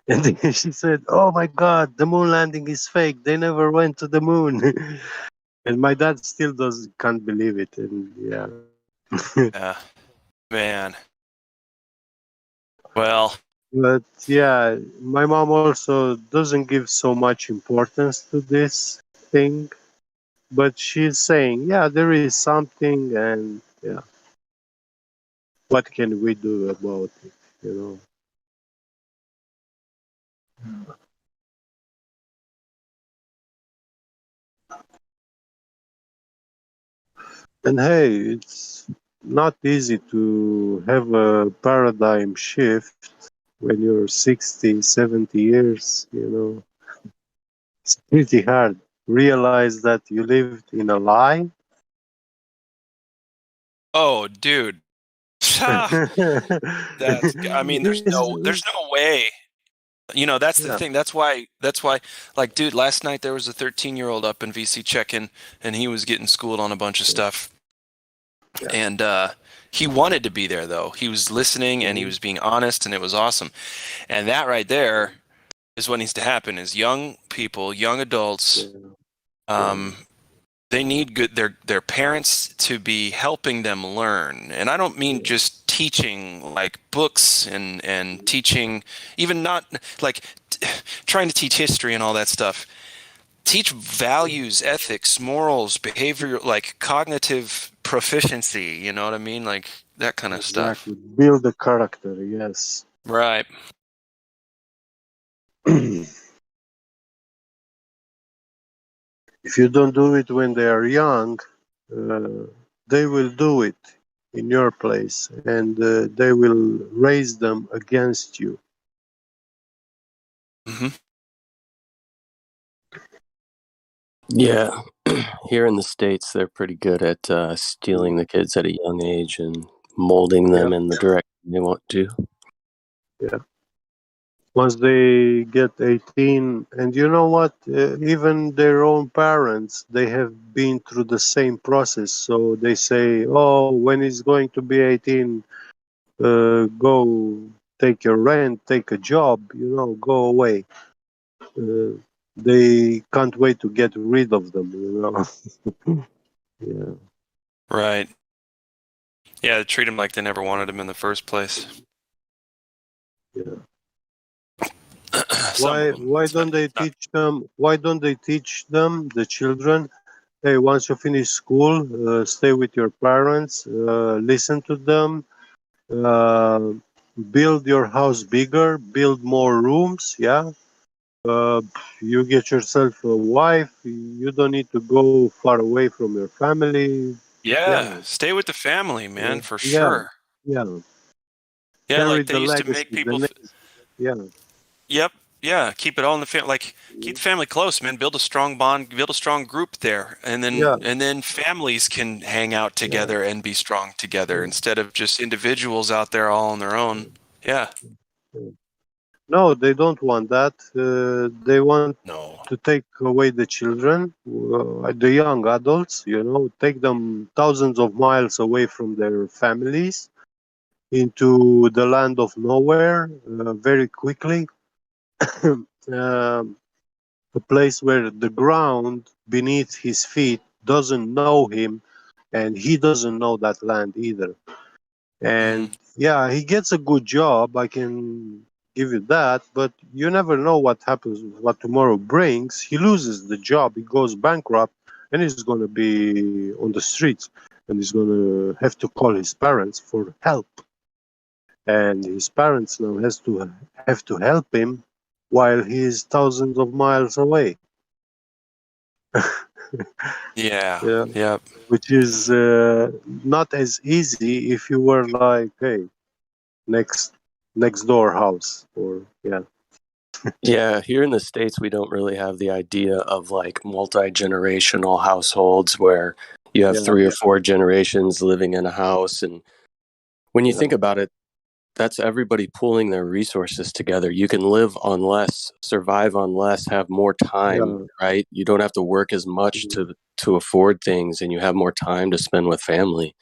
and she said, "Oh my God, the moon landing is fake. They never went to the moon." And my dad still can't believe it. And yeah. Yeah, man. Well, But yeah, my mom also doesn't give so much importance to this thing, but she's saying, yeah, there is something, and yeah, what can we do about it, you know? And hey, it's not easy to have a paradigm shift when you're 60, 70 years, you know. It's pretty hard. Realize that you lived in a lie. oh, dude. That's. I mean, there's no way. You know, that's the thing. That's why, like, dude, last night there was a 13-year-old up in VC check-in, and he was getting schooled on a bunch of stuff. And he wanted to be there, though. He was listening, and he was being honest, and it was awesome. And that right there is what needs to happen: is young people, young adults, they need their parents to be helping them learn. And I don't mean just teaching like books and teaching, even not like trying to teach history and all that stuff. Teach values, ethics, morals, behavior, like cognitive proficiency, you know what I mean? Like that kind of stuff. Build the character, yes. Right. If you don't do it when they are young, they will do it in your place, and they will raise them against you. Mm-hmm. Yeah, here in the States, they're pretty good at stealing the kids at a young age and molding them in the direction they want to. Yeah. Once they get 18, and you know what? Even their own parents, they have been through the same process. So they say, oh, when he's going to be 18, go take your rent, take a job, you know, go away. They can't wait to get rid of them, you know. Yeah. Right. Yeah, they treat them like they never wanted them in the first place. Yeah. Why don't they teach them? Why don't they teach them, the children? Hey, once you finish school, stay with your parents, listen to them, uh, build your house bigger, build more rooms. Yeah. You get yourself a wife. You don't need to go far away from your family. Yeah, stay with the family, man, for Yeah. sure. Yeah. Yeah, Carry like they the used legacy, to make people. Yeah. Yep. Yeah. Keep it all in the family. Like keep the family close, man. Build a strong bond. Build a strong group there, and then families can hang out together and be strong together instead of just individuals out there all on their own. Yeah. No, they don't want that. They want No. to take away the children, the young adults, take them thousands of miles away from their families into the land of nowhere very quickly. A place where the ground beneath his feet doesn't know him and he doesn't know that land either. And yeah, he gets a good job, I can give you that, but you never know what happens, what tomorrow brings. He loses the job, he goes bankrupt, and he's going to be on the streets, and he's going to have to call his parents for help. And his parents now have to help him while he is thousands of miles away. Yeah. Yeah. Yep. Which is not as easy if you were like, hey, next door house, or yeah. Yeah, here in the States, we don't really have the idea of like multi-generational households where you have Yeah. 3 or 4 generations living in a house. And when you think about it, that's everybody pooling their resources together. You can live on less, survive on less, have more time, right? You don't have to work as much to afford things, and you have more time to spend with family.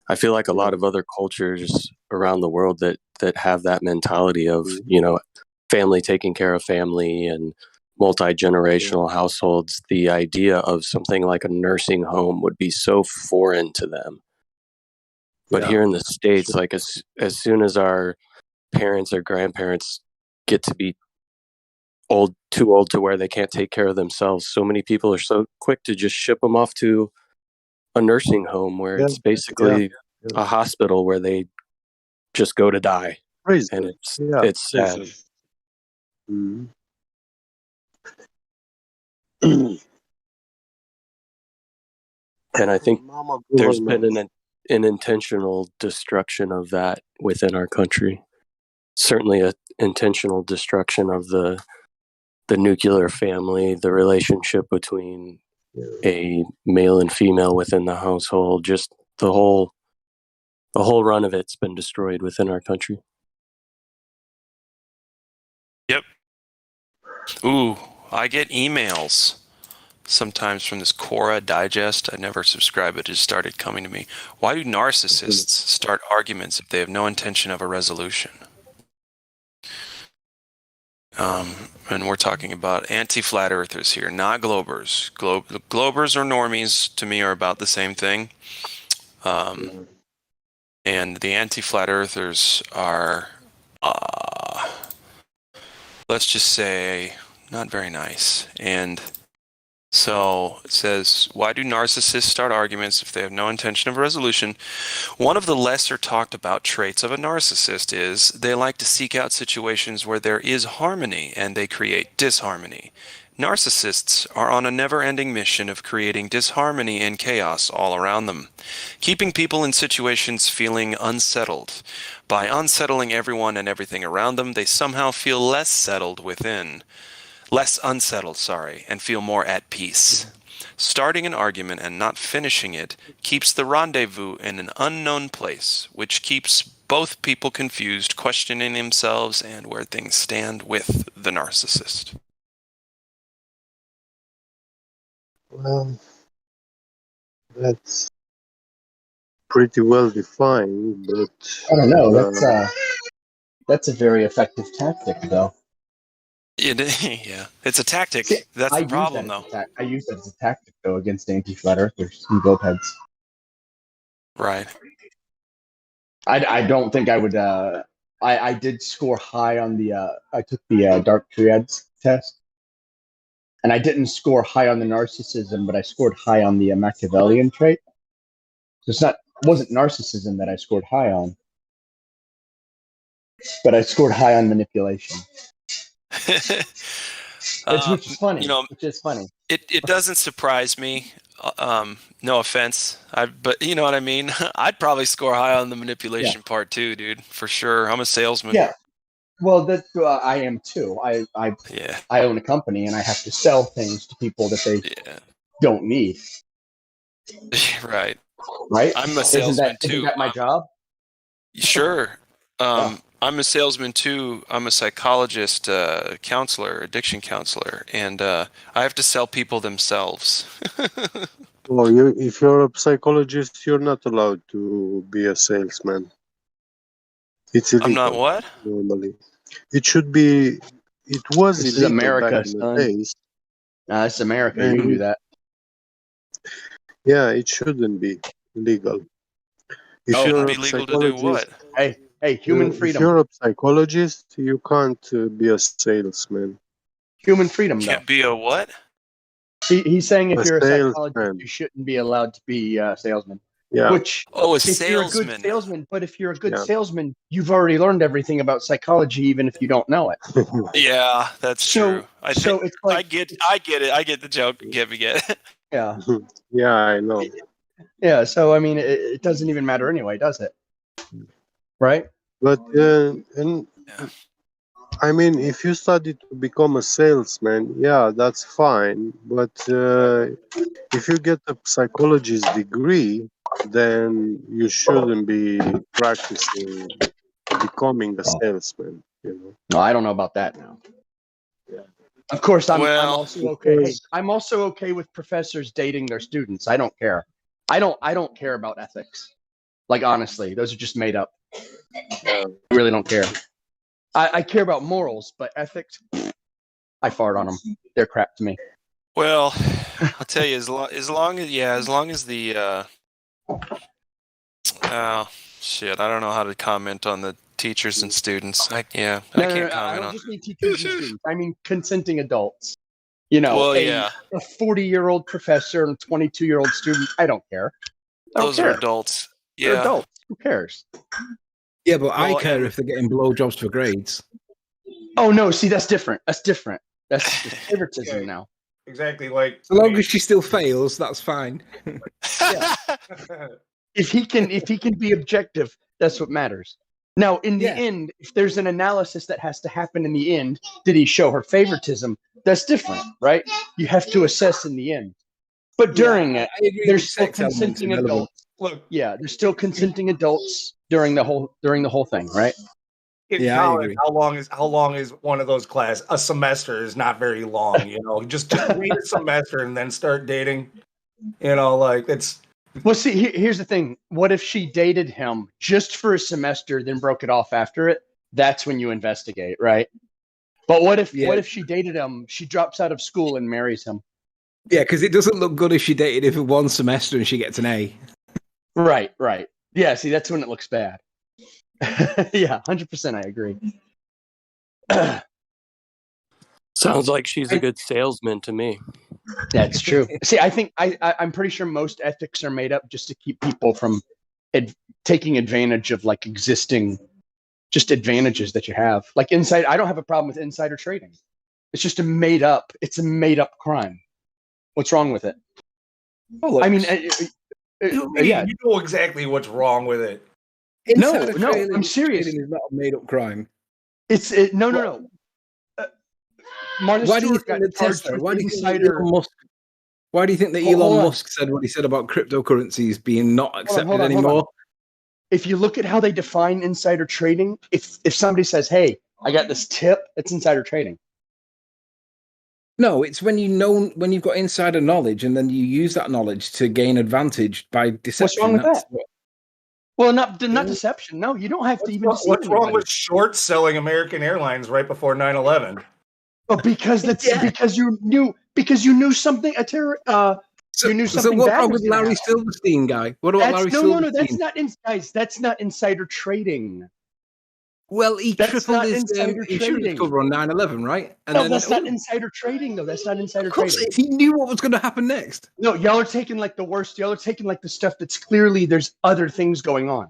I feel like a lot of other cultures around the world that have that mentality of, family taking care of family and multi-generational households, the idea of something like a nursing home would be so foreign to them. But here in the States, like as soon as our parents or grandparents get to be too old to where they can't take care of themselves, so many people are so quick to just ship them off to a nursing home where it's basically a hospital where they just go to die. And it's sad. Mm-hmm. And I think there's been an intentional destruction of that within our country. Certainly an intentional destruction of the nuclear family, the relationship between a male and female within the household, just the whole run of it's been destroyed within our country. Yep. Ooh, I get emails sometimes from this Quora digest. I never subscribed, but it just started coming to me. Why do narcissists start arguments if they have no intention of a resolution? And we're talking about anti-flat earthers here, not globers. Globers or normies, to me, are about the same thing. And the anti-flat earthers are, let's just say, not very nice. And so it says, why do narcissists start arguments if they have no intention of a resolution? One of the lesser talked about traits of a narcissist is they like to seek out situations where there is harmony and they create disharmony. Narcissists are on a never-ending mission of creating disharmony and chaos all around them, keeping people in situations feeling unsettled. By unsettling everyone and everything around them, they somehow feel less unsettled, and feel more at peace. Starting an argument and not finishing it keeps the rendezvous in an unknown place, which keeps both people confused, questioning themselves and where things stand with the narcissist. Well, that's pretty well defined, but I don't know. That's a very effective tactic, though. Yeah, it's a tactic. That's the problem, though. I use that as a tactic, though, against anti-flat earthers and both heads. Right. I don't think I would. I did score high on the. I took the Dark Triads test, and I didn't score high on the narcissism, but I scored high on the Machiavellian trait. So it wasn't narcissism that I scored high on, but I scored high on manipulation. Which is funny. It doesn't surprise me. No offense, but you know what I mean. I'd probably score high on the manipulation part too, dude. For sure. I'm a salesman. Yeah. Well, that's I am too. I own a company and I have to sell things to people that they don't need. Right. Right. I'm a salesman too. Isn't that my job? Sure. I'm a salesman too. I'm a psychologist, counselor, addiction counselor, and I have to sell people themselves. Well, if you're a psychologist, you're not allowed to be a salesman. It's illegal. I'm not what? Normally, it should be. It was This is illegal America, back in the son. days. Nah, it's America. You can do that. Yeah, it shouldn't be legal. If Oh, you're it'd a be legal to do what? psychologist, Hey, human if freedom. you're a psychologist, you can't be a salesman. Human freedom, though. Can't be a what? He's saying if A you're a psychologist, salesman. you shouldn't be allowed to be a salesman. Yeah. Which, Oh, a if you're a good salesman. salesman, but if you're a good Yeah. salesman, you've already learned everything about psychology, even if you don't know it. Yeah, that's true. So it's like I get it. I get the joke. Get it. yeah, Yeah, I know. yeah. So I mean, it doesn't even matter anyway, does it? Right? But and I mean, if you study to become a salesman, yeah, that's fine. But if you get a psychologist degree, then you shouldn't be practicing becoming a salesman. You know. No, I don't know about that now. Of course, I'm Well, also okay. Hey, I'm also okay with professors dating their students. I don't care. I don't care about ethics. Like honestly, those are just made up. I really don't care. I care about morals, but ethics, I fart on them. They're crap to me. Well, I'll tell you, as long as the shit, I don't know how to comment on the teachers and students. I can't I comment don't on. just mean teachers and students. I mean consenting adults. You know, Well, a yeah. 40-year-old professor and a 22-year-old student. I don't care. I don't Those care. are adults. They're Yeah. adults. Who cares? Yeah, but I Well, care and- if they're getting blowjobs for grades. Oh no, see that's different. That's different. That's favoritism Okay. now. Exactly. Like So long as she still fails, that's fine. If he can be objective, that's what matters. Now, in the end, if there's an analysis that has to happen in the end, did he show her favoritism? That's different, right? You have to assess in the end. But during it, I agree there's with still sex elements consenting irrelevant. adults. Look, Yeah, there's still consenting adults during the whole thing, right? in Yeah, I college, agree. how long is one of those classes? A semester is not very long, you know. Just wait a semester and then start dating. You know, like it's Well, see, here's the thing. What if she dated him just for a semester, then broke it off after it? That's when you investigate, right? But what if she dated him, she drops out of school and marries him? Yeah, because it doesn't look good if she dated him for one semester and she gets an A. Right. Yeah, see, that's when it looks bad. Yeah, 100% I agree. Sounds like she's a good salesman to me. That's true. See, I think I'm pretty sure most ethics are made up just to keep people from taking advantage of like existing just advantages that you have. Like I don't have a problem with insider trading. It's just it's a made up crime. What's wrong with it? Oh, I mean, yeah. You know exactly what's wrong with it. No, trading I'm serious. Trading is not a made up crime. No. Martha Why do you Stewart got think that charged Tesla? with Why do you think that insider? Elon Musk? Why do you think that Hold Elon on. Musk said what he said about cryptocurrencies being not accepted Hold on. anymore? If you look at how they define insider trading, if somebody says, "Hey, I got this tip," it's insider trading. No, it's when you've got insider knowledge and then you use that knowledge to gain advantage by deception. What's wrong with That's that? Well, not deception. No, you don't have to even deceive What's wrong anybody. with short selling American Airlines right before 9/11? But because because you knew something you knew something So what's bad wrong was with gonna Larry happen. Silverstein guy? What about Larry No, Silverstein? that's not insider trading. Well, he That's tripled not his insider insurance trading. cover on 9/11, right? And No, then, that's not insider trading, though. That's not insider Of course, trading. if he knew what was going to happen next. No, y'all are taking like the worst. Y'all are taking like the stuff that's clearly there's other things going on.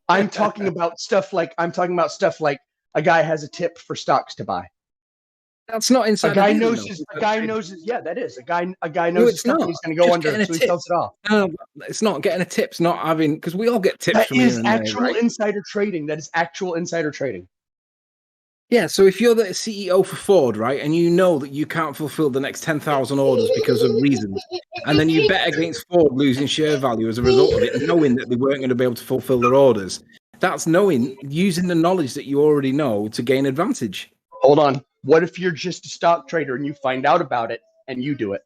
I'm talking about stuff like a guy has a tip for stocks to buy. That's not insider. A guy trading, knows though. yeah, that is. A guy No, knows his it's not. company's going to go Just under, getting a so he tip. sells it off. No, it's not getting a tip. It's not having, because we all get tips That from here is and there, actual right? insider trading. That is actual insider trading. Yeah, so if you're the CEO for Ford, right, and you know that you can't fulfill the next 10,000 orders because of reasons, and then you bet against Ford losing share value as a result of it, knowing that they weren't going to be able to fulfill their orders, That's using the knowledge that you already know to gain advantage. Hold on. What if you're just a stock trader and you find out about it and you do it?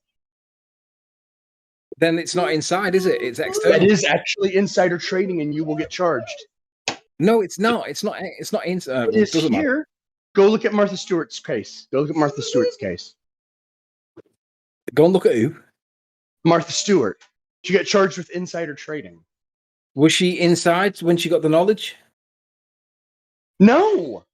Then it's not inside, is it? It's external. It is actually insider trading, and you will get charged. No, it's not. It's not. It's not inside. It is here. Matter. Go look at Martha Stewart's case. Go and look at who? Martha Stewart. She got charged with insider trading. Was she inside when she got the knowledge? No.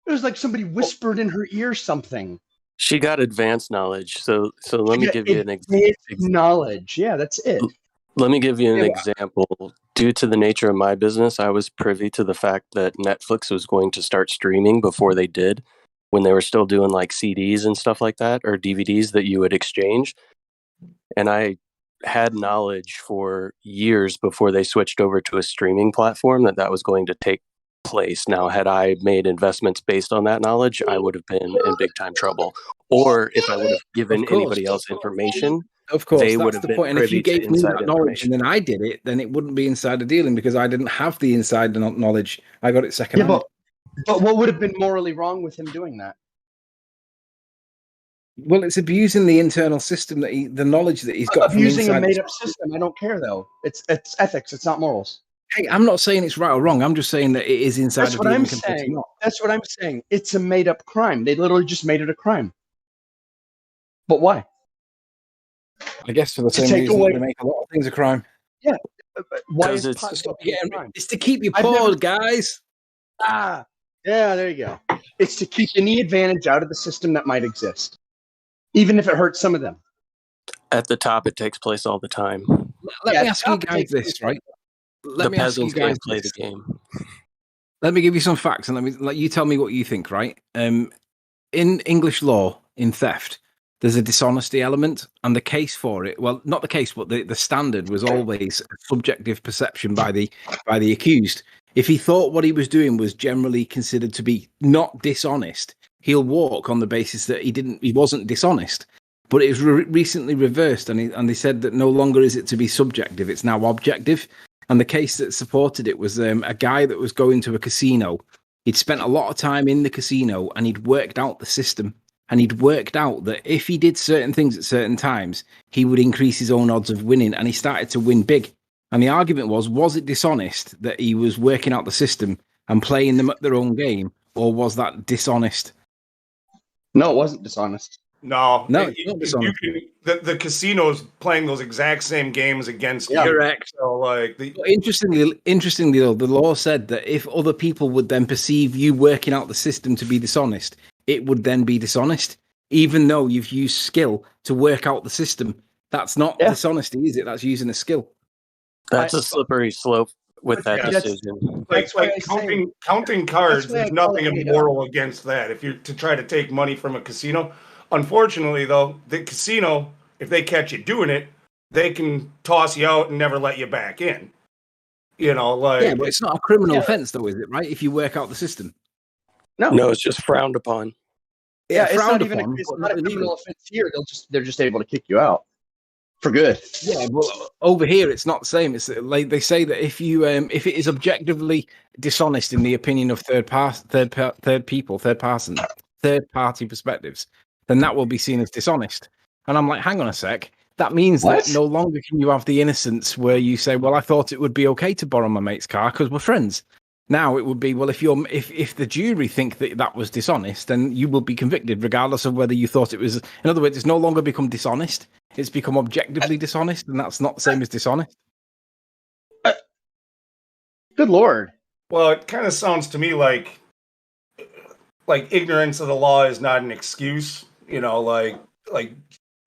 It was like somebody whispered in her ear something. She got advanced knowledge. So let me give you an example. Knowledge. Yeah, that's it. Let me give you an example. Due to the nature of my business, I was privy to the fact that Netflix was going to start streaming before they did, when they were still doing like CDs and stuff like that, or DVDs that you would exchange. And I had knowledge for years before they switched over to a streaming platform that was going to take place. Now, had I made investments based on that knowledge, I would have been in big time trouble. Or if I would have given anybody else information, of course, they that's would have the been point. And if you privy gave to me inside that knowledge and then I did it, then it wouldn't be insider dealing because I didn't have the insider knowledge. I got it second hand. But what would have been morally wrong with him doing that? Well, it's abusing the internal system the knowledge that he's got. Abusing a made-up system. I don't care though. It's ethics. It's not morals. Hey, I'm not saying it's right or wrong. I'm just saying that it is insider That's what dealing. I'm saying. That's what I'm saying. It's a made-up crime. They literally just made it a crime. But why? I guess for the same reason they make a lot of things a crime. Yeah. Why is it's to keep you poor, guys. Yeah, there you go. It's to keep any advantage out of the system that might exist, even if it hurts some of them. At the top, it takes place all the time. Let me ask you guys this, right? The peasants can't play the game. Let me give you some facts, and let you tell me what you think. Right? In English law, in theft, there's a dishonesty element, and the case for it. Well, not the case, but the standard was always subjective perception by the accused. If he thought what he was doing was generally considered to be not dishonest, he'll walk on the basis that he wasn't dishonest. But it was recently reversed, and they said that no longer is it to be subjective; it's now objective. And the case that supported it was a guy that was going to a casino. He'd spent a lot of time in the casino, and he'd worked out the system. And he'd worked out that if he did certain things at certain times, he would increase his own odds of winning, and he started to win big. And the argument was it dishonest that he was working out the system and playing them at their own game, or was that dishonest? No, it wasn't dishonest. No, it's not dishonest. The casino's playing those exact same games against you. Correct. So, like, interestingly, though, the law said that if other people would then perceive you working out the system to be dishonest, it would then be dishonest, even though you've used skill to work out the system. That's not dishonesty, is it? That's using a skill. That's a slippery slope with that decision. Like counting cards, there's nothing immoral against that. If you're to try to take money from a casino, unfortunately, though, the casino, if they catch you doing it, they can toss you out and never let you back in. You know, like but it's not a criminal offense, though, is it? Right? If you work out the system. No, it's just frowned upon. Yeah, it's not even it's not a criminal offense here. They're just able to kick you out for good. Yeah, well, over here it's not the same. It's like they say that if it is objectively dishonest in the opinion of third party perspectives, then that will be seen as dishonest. And I'm like, hang on a sec. That means that no longer can you have the innocence where you say, well, I thought it would be okay to borrow my mate's car because we're friends. Now it would be, well, if the jury think that was dishonest, then you will be convicted regardless of whether you thought it was. In other words, it's no longer become dishonest; it's become objectively dishonest, and that's not the same as dishonest. Good Lord! Well, it kind of sounds to me like ignorance of the law is not an excuse. You know, like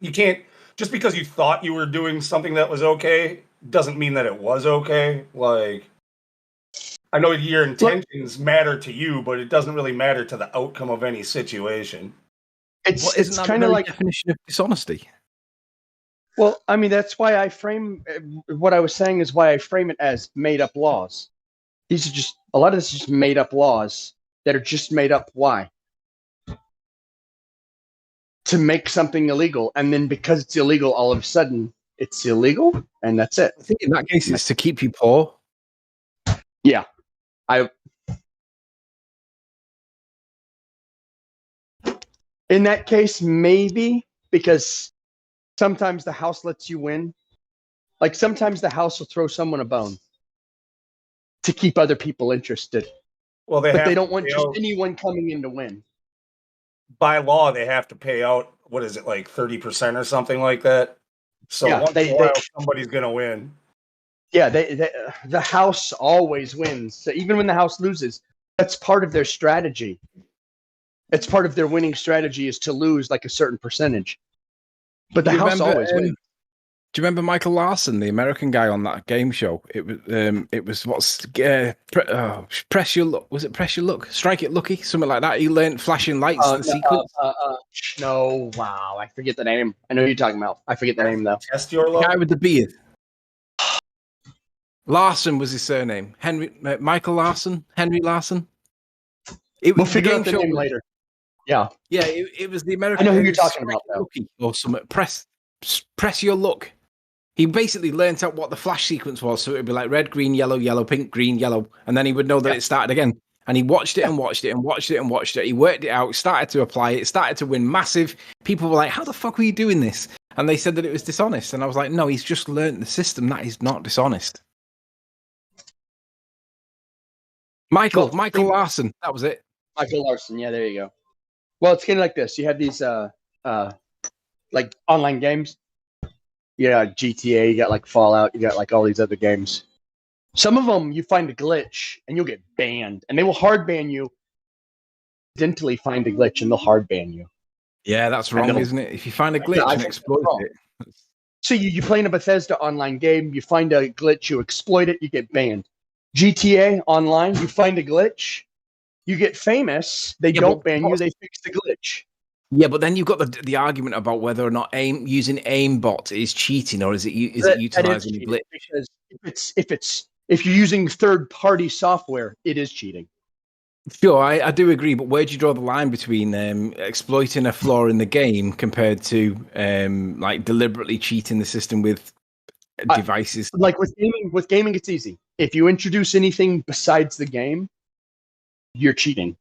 you can't just because you thought you were doing something that was okay doesn't mean that it was okay. Like. I know your intentions matter to you, but it doesn't really matter to the outcome of any situation. It's kind of like definition of dishonesty. Well, I mean, that's why I frame what I was saying is why I frame it as made up laws. These are just a lot of this is just made up laws that are just made up. Why? To make something illegal, and then because it's illegal, all of a sudden it's illegal, and that's it. I think in that case, it's to keep you poor. Yeah. In that case, maybe, because sometimes the house lets you win. Like sometimes the house will throw someone a bone to keep other people interested. Well, but they don't want just anyone coming in to win. By law, they have to pay out, what is it, like 30% or something like that? So Yeah, once in a while, somebody's going to win. Yeah, the house always wins. So even when the house loses, that's part of their strategy. It's part of their winning strategy is to lose like a certain percentage. But the house always wins. Do you remember Michael Larson, the American guy on that game show? It was what's press your luck. Was it press your luck? Strike it lucky, something like that. He learned flashing lights. The sequence. No, wow, I forget the name. I know who you're talking about. I forget the name though. Test your luck. The guy with the beard. Larson was his surname. Michael Larson. Henry Larson. We'll figure out the name later. Yeah. Yeah, it was the American. I know who you're talking about though. Or something. Press your luck. He basically learnt out what the flash sequence was, so it would be like red, green, yellow, yellow, pink, green, yellow, and then he would know that it started again. And he watched it and watched it and watched it and watched it. He worked it out, started to apply it, started to win massive. People were like, how the fuck were you doing this? And they said that it was dishonest. And I was like, no, he's just learnt the system. That is not dishonest. Michael Larson. That was it. Michael Larson. Yeah, there you go. Well, it's kind of like this. You have these like online games. Yeah, GTA, you got like Fallout, you got like all these other games. Some of them you find a glitch and you'll get banned, and they will hard ban you. Accidentally find a glitch and they'll hard ban you. Yeah, that's wrong, isn't it? If you find a glitch and exploit it. So you play in a Bethesda online game, you find a glitch, you exploit it, you get banned. GTA online, you find a glitch, you get famous, they don't ban you, they fix the glitch. Yeah, but then you've got the argument about whether or not using aimbot is cheating, or is it utilizing a glitch? Because if you're using third-party software, it is cheating. Sure, I do agree, but where do you draw the line between exploiting a flaw in the game compared to like deliberately cheating the system with devices? Like with gaming, it's easy. If you introduce anything besides the game, you're cheating.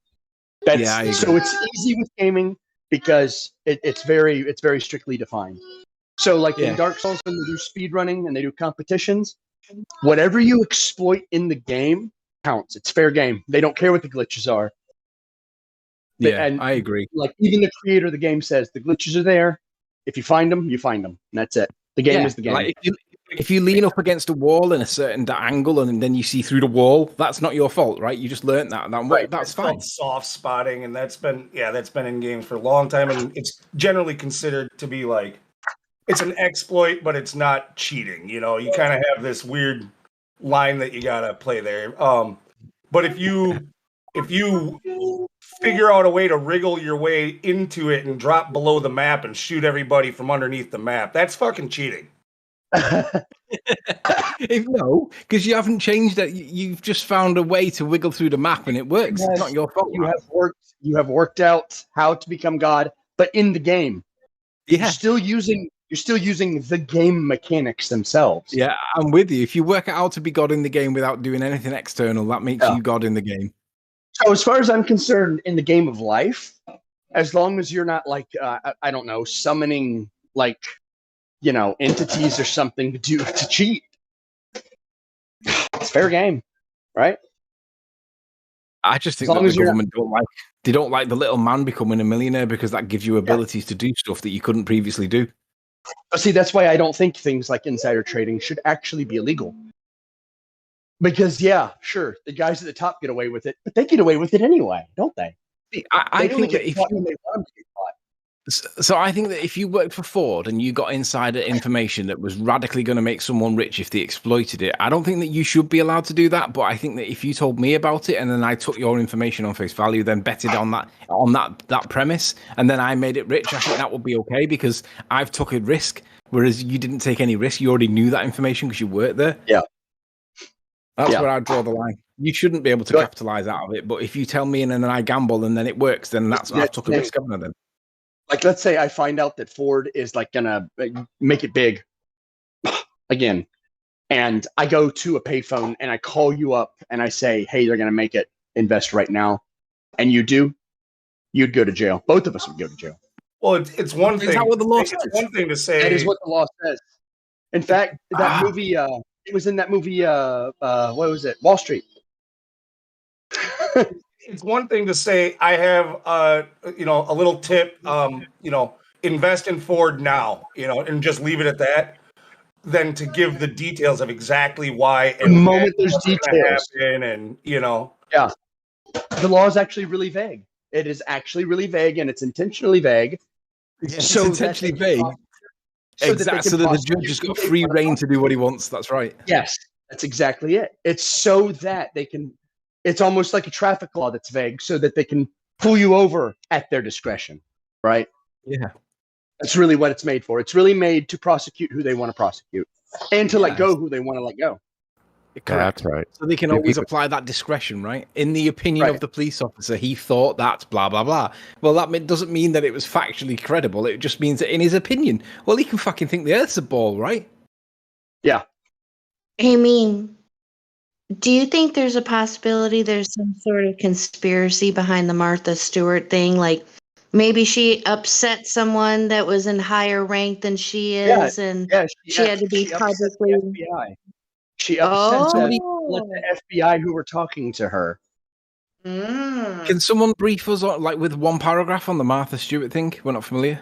So it's easy with gaming. Because it's very strictly defined. So like in Dark Souls, when they do speed running and they do competitions, whatever you exploit in the game counts. It's fair game. They don't care what the glitches are. And I agree. Like even the creator of the game says the glitches are there. If you find them, you find them. And that's it. The game is the game. Like if you lean up against a wall in a certain angle and then you see through the wall, that's not your fault, right? You just learned that. That's fine. Soft spotting, and that's been in games for a long time, and it's generally considered to be like it's an exploit, but it's not cheating. You know, you kind of have this weird line that you gotta play there. But if you figure out a way to wriggle your way into it and drop below the map and shoot everybody from underneath the map, that's fucking cheating. No, because you haven't changed it. You've just found a way to wiggle through the map and it works. It's not your fault. You have worked out how to become God, but in the game, you're still using the game mechanics themselves. Yeah, I'm with you. If you work out how to be God in the game without doing anything external, that makes you God in the game. So as far as I'm concerned, in the game of life, as long as you're not like I don't know, summoning like entities or something to cheat, it's fair game, right? I just think that the government don't like the little man becoming a millionaire because that gives you abilities to do stuff that you couldn't previously do. See, that's why I don't think things like insider trading should actually be illegal. Because sure, the guys at the top get away with it, but they get away with it anyway, don't they? I think that if So I think that if you worked for Ford and you got insider information that was radically going to make someone rich if they exploited it, I don't think that you should be allowed to do that. But I think that if you told me about it and then I took your information on face value, then betted on that premise, and then I made it rich, I think that would be okay because I've took a risk, whereas you didn't take any risk. You already knew that information because you worked there. Yeah. That's where I draw the line. You shouldn't be able to capitalize out of it. But if you tell me and then I gamble and then it works, then that's I've took a risk, haven't I then? Like, let's say I find out that Ford is like gonna make it big again, and I go to a payphone and I call you up and I say, hey, they're going to make it, invest right now, and you do, you'd go to jail. Both of us would go to jail. Well, it's one thing. Is that what the law It's says? one thing to say. That is what the law says. In fact, that movie, it was in that movie, what was it? Wall Street. It's one thing to say, I have, a little tip, invest in Ford now, and just leave it at that, than to give the details of exactly why The and moment there's what's gonna details. happen, and Yeah. The law is actually really vague. It is actually really vague, and it's intentionally vague. Yeah, it's so intentionally that they can vague. Exactly. So that the judge has got free reign to do what he wants. That's right. Yes, that's exactly it. It's so that they can. It's almost like a traffic law that's vague, so that they can pull you over at their discretion, right? Yeah. That's really what it's made for. It's really made to prosecute who they want to prosecute, and to let go who they want to let go. Correct. That's right. So they can If always you- apply that discretion, right? In the opinion Right. of the police officer, he thought that blah blah blah. Well, that doesn't mean that it was factually credible. It just means that in his opinion, well, he can fucking think the Earth's a ball, right? Yeah. Hey, Mean, do you think there's a possibility there's some sort of conspiracy behind the Martha Stewart thing? Like maybe she upset someone that was in higher rank than she is, and she had to be she upset the publicly. FBI. She upset Oh. the FBI who were talking to her. Can someone brief us on, like, with one paragraph on the Martha Stewart thing? We're not familiar.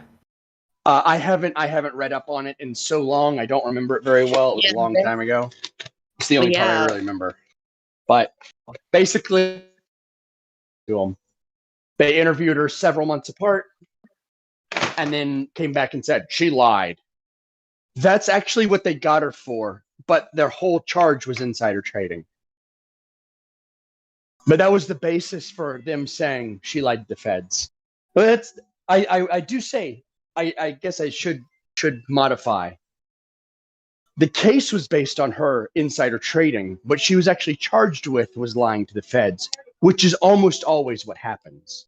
I haven't read up on it in so long. I don't remember it very well. It was a long time ago. It's the only part I really remember. But basically, they interviewed her several months apart, and then came back and said she lied. That's actually what they got her for, but their whole charge was insider trading. But that was the basis for them saying she lied to the feds. But that's I do say I guess I should modify. The case was based on her insider trading. What she was actually charged with was lying to the feds, which is almost always what happens.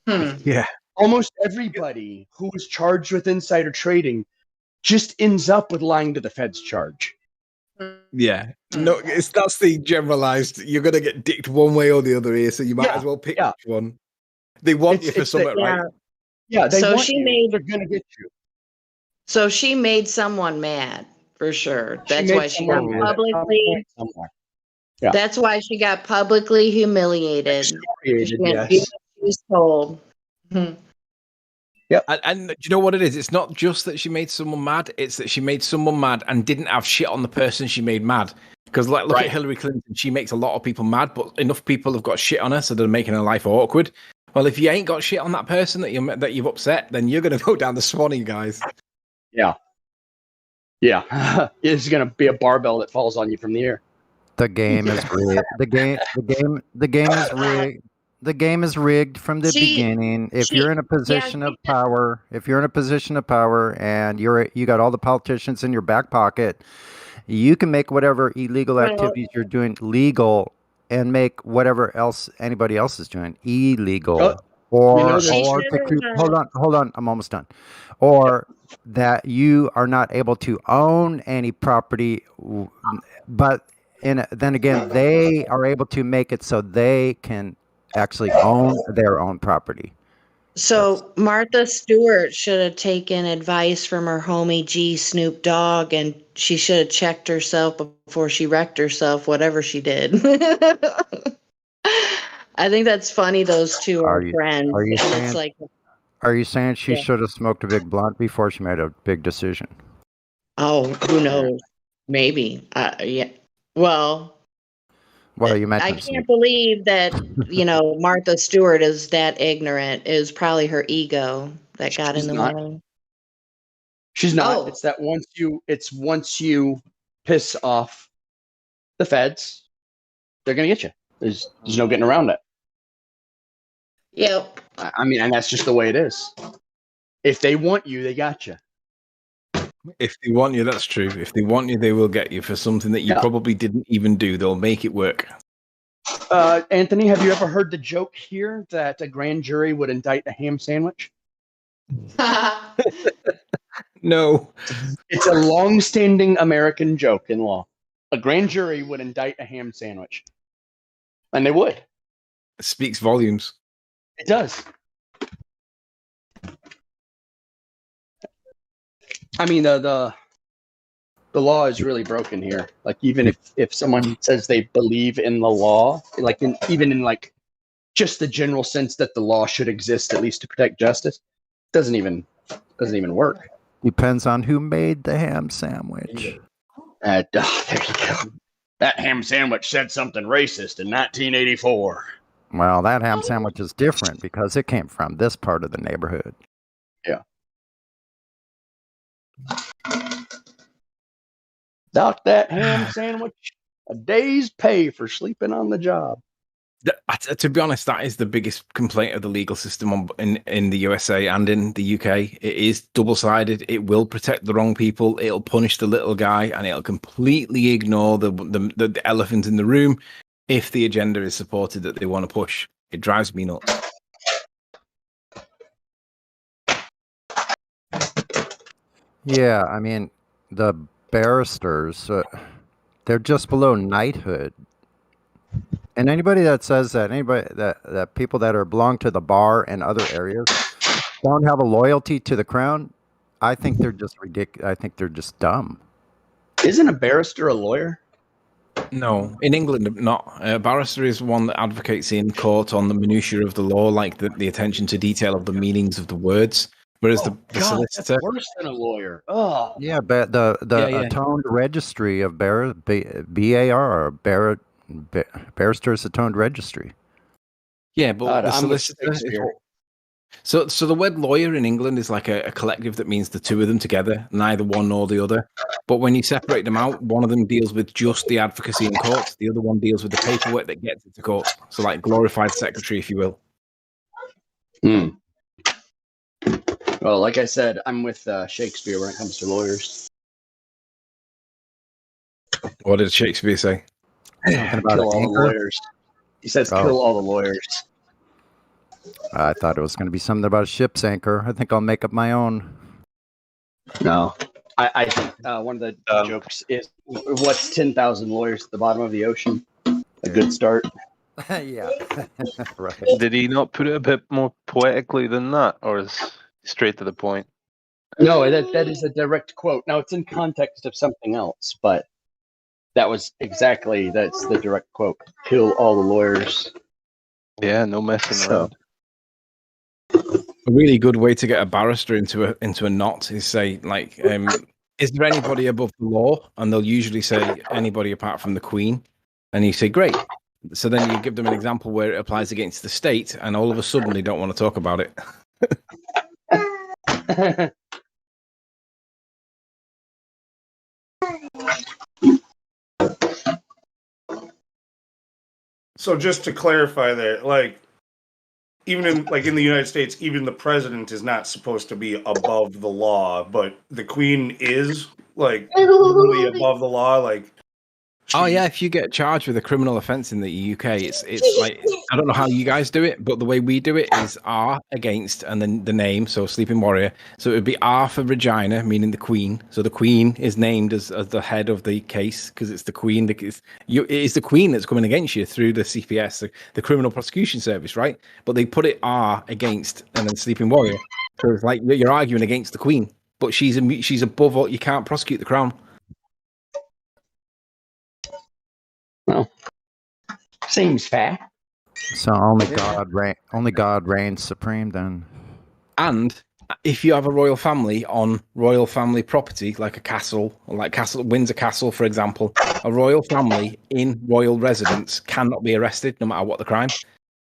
Yeah. Almost everybody who was charged with insider trading just ends up with lying to the feds charge. Yeah. No, that's the generalized. You're gonna get dicked one way or the other here, so you might as well pick which one. They want you for something, right? Yeah, they So want she you. made- They're gonna get you. So she made someone mad for sure. She That's made why she got someone mad. publicly. Yeah. That's why she got publicly humiliated. Excoriated, She didn't do yes. what she was told. Hmm. Yep. And do you know what it is? It's not just that she made someone mad, it's that she made someone mad and didn't have shit on the person she made mad. Because look at Hillary Clinton, she makes a lot of people mad, but enough people have got shit on her, so they're making her life awkward. Well, if you ain't got shit on that person that you've upset, then you're going to go down the Swanee, guys. Yeah. Yeah. It's gonna be a barbell that falls on you from the air. The game is rigged. The game is rigged. The game is rigged from the beginning. If you're in a position of power, and you got all the politicians in your back pocket, you can make whatever illegal activities you're doing legal and make whatever else anybody else is doing illegal. Hold on, I'm almost done. Or that you are not able to own any property, but then again, they are able to make it so they can actually own their own property. So Martha Stewart should have taken advice from her homie G Snoop Dogg, and she should have checked herself before she wrecked herself, whatever she did. I think that's funny. Those two are friends. Are you and saying? it's like, Are you saying she Yeah. should have smoked a big blunt before she made a big decision? oh, who knows? Maybe. Yeah. Well, Well, you I mentioned can't believe that, Martha Stewart is that ignorant. It was probably her ego that got She's in the not. way. She's not. Oh. It's that once you piss off the feds, they're gonna get you. There's no getting around it. Yep. I mean, and that's just the way it is. If they want you, they got you. If they want you, that's true. If they want you, they will get you for something that you probably didn't even do. They'll make it work. Anthony, have you ever heard the joke here that a grand jury would indict a ham sandwich? No. It's a long-standing American joke in law. A grand jury would indict a ham sandwich, and they would. It speaks volumes. It does. I mean, the law is really broken here. Like, even if someone says they believe in the law, like even in like just the general sense that the law should exist at least to protect justice, doesn't even work. Depends on who made the ham sandwich. There you go. That ham sandwich said something racist in 1984. Well, that ham sandwich is different because it came from this part of the neighborhood. Yeah. Dock that ham sandwich a day's pay for sleeping on the job. To be honest, that is the biggest complaint of the legal system in the USA and in the UK. It is double-sided. It will protect the wrong people. It'll punish the little guy, and it'll completely ignore the elephant in the room if the agenda is supported that they want to push. It drives me nuts. Yeah, I mean, the barristers, they're just below knighthood. And anybody that says that, that people that belong to the bar and other areas don't have a loyalty to the crown, I think they're just ridiculous. I think they're just dumb. Isn't a barrister a lawyer? No, in England, not. A barrister is one that advocates in court on the minutiae of the law, like the attention to detail of the meanings of the words. Whereas the solicitor, that's worse than a lawyer. Oh, yeah, but the atoned registry of BAR or barristers atoned registry. Yeah, but God, the I'm with solicitor. Shakespeare. So the word lawyer in England is like a collective that means the two of them together, neither one nor the other. But when you separate them out, one of them deals with just the advocacy in court, the other one deals with the paperwork that gets it to court. So like glorified secretary, if you will. Well, like I said, I'm with Shakespeare when it comes to lawyers. What did Shakespeare say? About kill all the anchor? lawyers. He says, Oh. kill all the lawyers. I thought it was going to be something about a ship's anchor. I think I'll make up my own. No. I think one of the jokes is, what's 10,000 lawyers at the bottom of the ocean? A good start. Yeah. Right. Did he not put it a bit more poetically than that, or is straight to the point? No, that is a direct quote. Now, it's in context of something else, but that's the direct quote. Kill all the lawyers. Yeah, no messing around. A really good way to get a barrister into a knot is say, like, is there anybody above the law? And they'll usually say anybody apart from the Queen. And you say, great. So then you give them an example where it applies against the state, and all of a sudden they don't want to talk about it. So just to clarify there, like, even in the United States, even the president is not supposed to be above the law, but the Queen is really above the law. Like, oh yeah, if you get charged with a criminal offence in the UK, it's like, I don't know how you guys do it, but the way we do it is R against and then the name, so Sleeping Warrior. So it would be R for Regina, meaning the Queen. So the Queen is named as the head of the case because it's the Queen. It is the Queen that's coming against you through the CPS, the Criminal Prosecution Service, right? But they put it R against and then Sleeping Warrior. So it's like you're arguing against the Queen, but she's above all. You can't prosecute the Crown. Well, seems fair. So only God reigns supreme then. And if you have a royal family on royal family property, like a castle, like Windsor Castle, for example, a royal family in royal residence cannot be arrested no matter what the crime.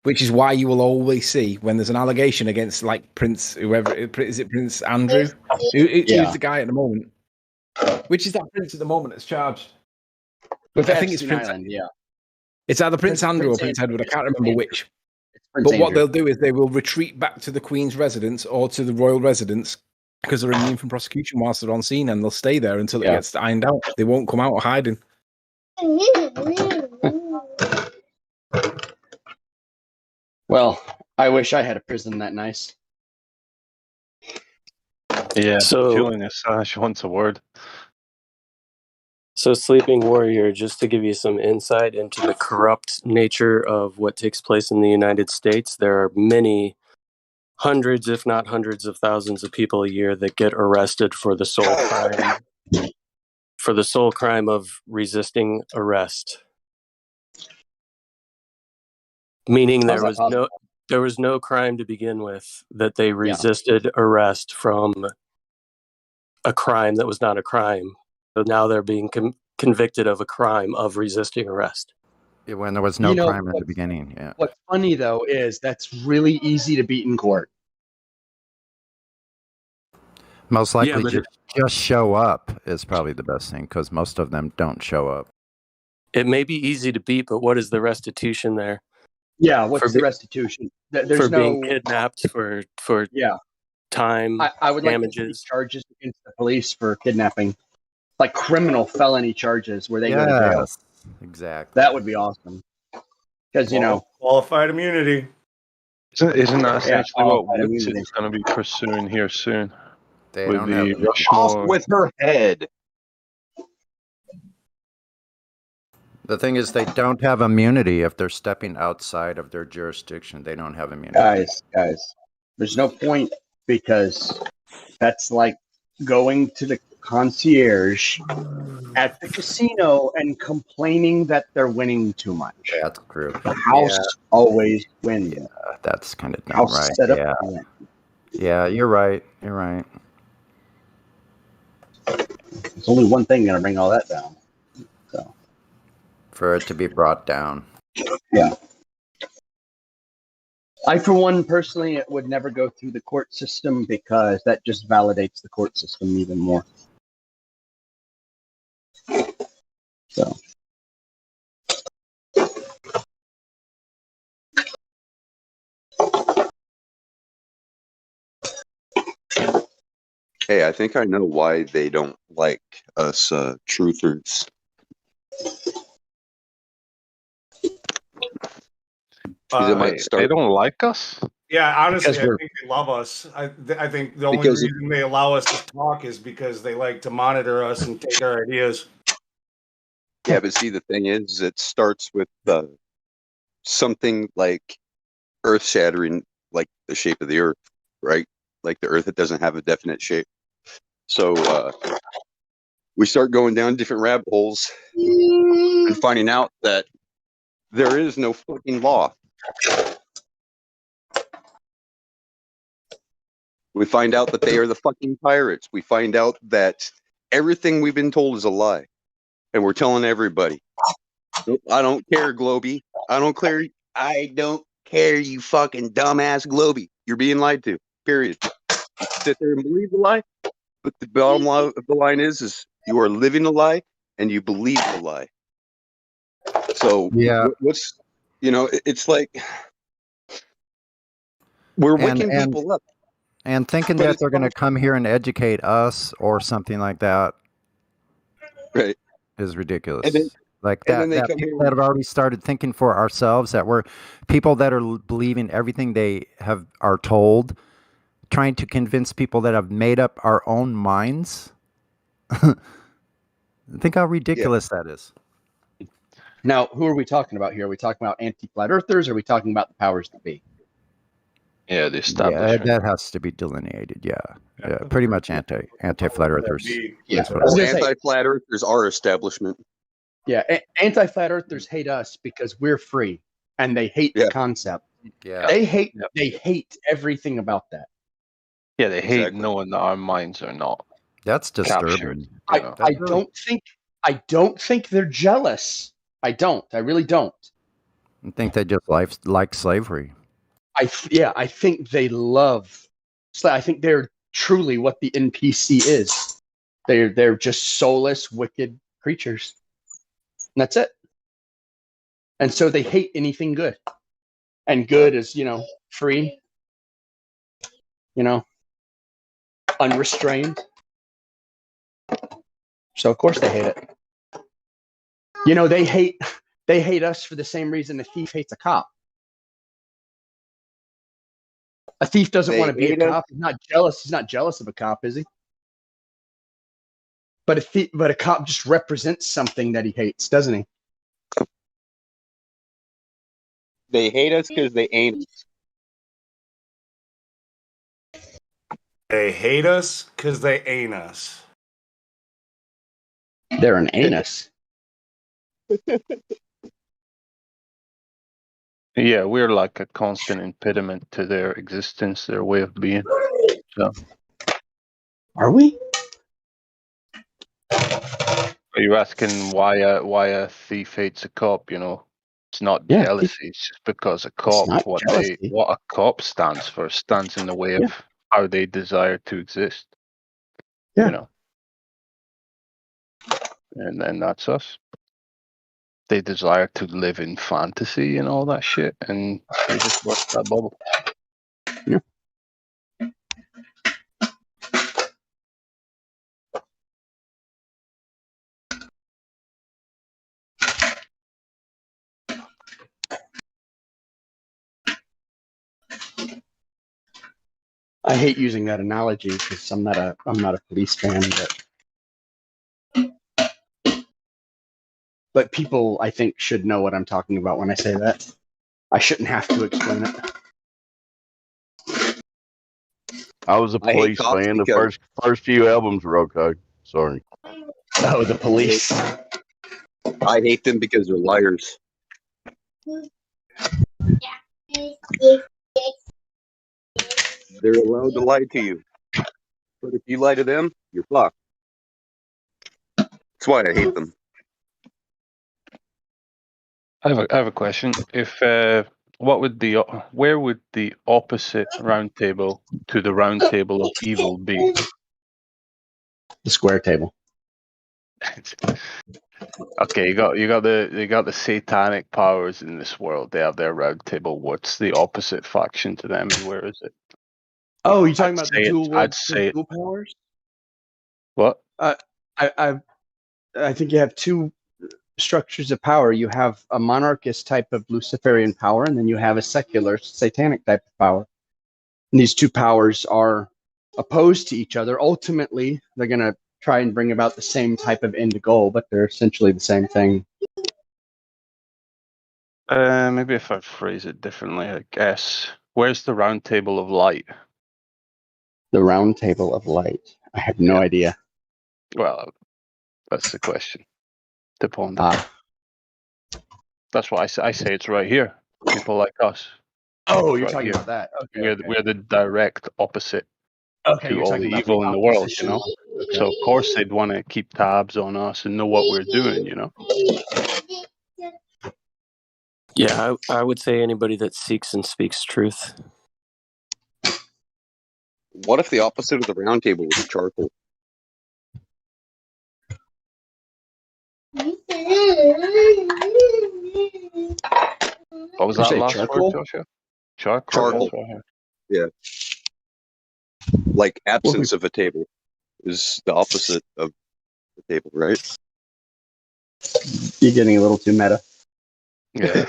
Which is why you will always see when there's an allegation against, like, Prince, whoever, is it Prince Andrew? Who's the guy at the moment? Which is that prince at the moment that's charged? With I think it's Prince Island, yeah. It's either Prince Andrew or Prince Edward. I can't remember which. But what they'll do is they will retreat back to the Queen's residence or to the royal residence because they're immune from prosecution whilst they're on scene, and they'll stay there until it gets ironed out. They won't come out of hiding. Well, I wish I had a prison that nice. Yeah, So- Julian Assange wants a word. So, Sleeping Warrior, just to give you some insight into the corrupt nature of what takes place in the United States, there are many hundreds, if not hundreds of thousands of people a year that get arrested for the sole crime of resisting arrest. Meaning there was no crime to begin with that they resisted arrest from a crime that was not a crime. So now they're being convicted of a crime of resisting arrest. Yeah, when there was no crime in the beginning. Yeah. What's funny though is that's really easy to beat in court. Most likely just show up is probably the best thing because most of them don't show up. It may be easy to beat, but what is the restitution there? Yeah, what's the restitution? There's for no being kidnapped for time. I would like to see damages. charges against the police for kidnapping, like criminal felony charges where they go to jail. Exactly. That would be awesome. Because qualified immunity. Isn't that essentially what qualified Woods immunity. is going to be pursuing here soon? They with don't the have Rushmore. With her head. The thing is, they don't have immunity if they're stepping outside of their jurisdiction. They don't have immunity. Guys, there's no point because that's like going to the concierge at the casino and complaining that they're winning too much. That's true. The house always wins. Yeah, that's kind of dumb, House right? set up Yeah. to win. Yeah, you're right. You're right. There's only one thing going to bring all that down. So, for it to be brought down. Yeah. I, for one, personally, would never go through the court system because that just validates the court system even more. So. Hey, I think I know why they don't like us truthers. They don't like us? Yeah, honestly, I Because think they love us. I think the only reason they allow us to talk is because they like to monitor us and take our ideas. Yeah, but see, the thing is, it starts with something like earth-shattering, like the shape of the Earth, right? Like the Earth, it doesn't have a definite shape. So we start going down different rabbit holes and finding out that there is no fucking law. We find out that they are the fucking pirates. We find out that everything we've been told is a lie. And we're telling everybody. I don't care, Globey. I don't care, you fucking dumbass Globey. You're being lied to. Period. You sit there and believe the lie. But the bottom line of the line is you are living the lie and you believe the lie. So what's it's like we're waking people up. And thinking that they're going to come here and educate us or something like that, right, is ridiculous. And then, like and that people that have already started thinking for ourselves, that we're people that are believing everything they are told, trying to convince people that have made up our own minds. Think how ridiculous that is. Now, who are we talking about here? Are we talking about anti-flat earthers? Or are we talking about the powers that be? Yeah, the establishment. Yeah, that has to be delineated. Yeah, pretty much anti-flat earthers. Yeah, anti-flat earthers are establishment. Yeah, anti-flat earthers hate us because we're free, and they hate the concept. Yeah, they hate everything about that. Yeah, they hate knowing that our minds are not. That's disturbing. I don't think they're jealous. I don't. I really don't. I think they just like slavery. I think they love. I think they're truly what the NPC is. They're just soulless, wicked creatures. And that's it. And so they hate anything good. And good is, free, unrestrained. So of course they hate it. They hate us for the same reason a thief hates a cop. A thief doesn't want to be a cop. He's not jealous. He's not jealous of a cop, is he? But a cop just represents something that he hates, doesn't he? They hate us because they ain't us. They hate us because they ain't us. They're an anus. Yeah, we're like a constant impediment to their existence, their way of being. So, are we? Are you asking why a thief hates a cop? You know, it's not Yeah, jealousy. It's just because a It's cop, not jealousy. what a cop stands for, stands in the way of how they desire to exist. Yeah. You know, and then that's us. They desire to live in fantasy and all that shit, and we just burst that bubble. Yeah. I hate using that analogy because I'm not a police fan, but people I think should know what I'm talking about when I say that. I shouldn't have to explain it. I was a I hate police cops fan. The because first few albums were okay. Sorry. Oh, the police. I hate them because they're liars. They're allowed to lie to you. But if you lie to them, you're fucked. That's why I hate them. I have a question. If where would the opposite round table to the round table of evil be? The square table. Okay, you got the satanic powers in this world. They have their round table. What's the opposite faction to them, and where is it? Oh, you're talking I'd about the say it- dual world, I'd say it. dual powers? What? I think you have two structures of power. You have a monarchist type of Luciferian power, and then you have a secular satanic type of power. And these two powers are opposed to each other. Ultimately, they're going to try and bring about the same type of end goal, but they're essentially the same thing. Maybe if I phrase it differently, I guess. Where's the round table of light? The round table of light. I have no idea. Well, that's the question to ponder. That's why I say it's right here. People like us. Oh, It's you're right talking here. about that. Okay. We're the direct opposite Okay, to you're all talking the about evil the in the world, opposition. you know? Okay. So, of course, they'd want to keep tabs on us and know what we're doing, you know? Yeah, I would say anybody that seeks and speaks truth. What if the opposite of the round table was charcoal? What was You that say last charcoal? word, Joshua? Charcoal. Charcoal. That's what I heard. Yeah. Like absence of a table is the opposite of the table, right? You're getting a little too meta. Yeah.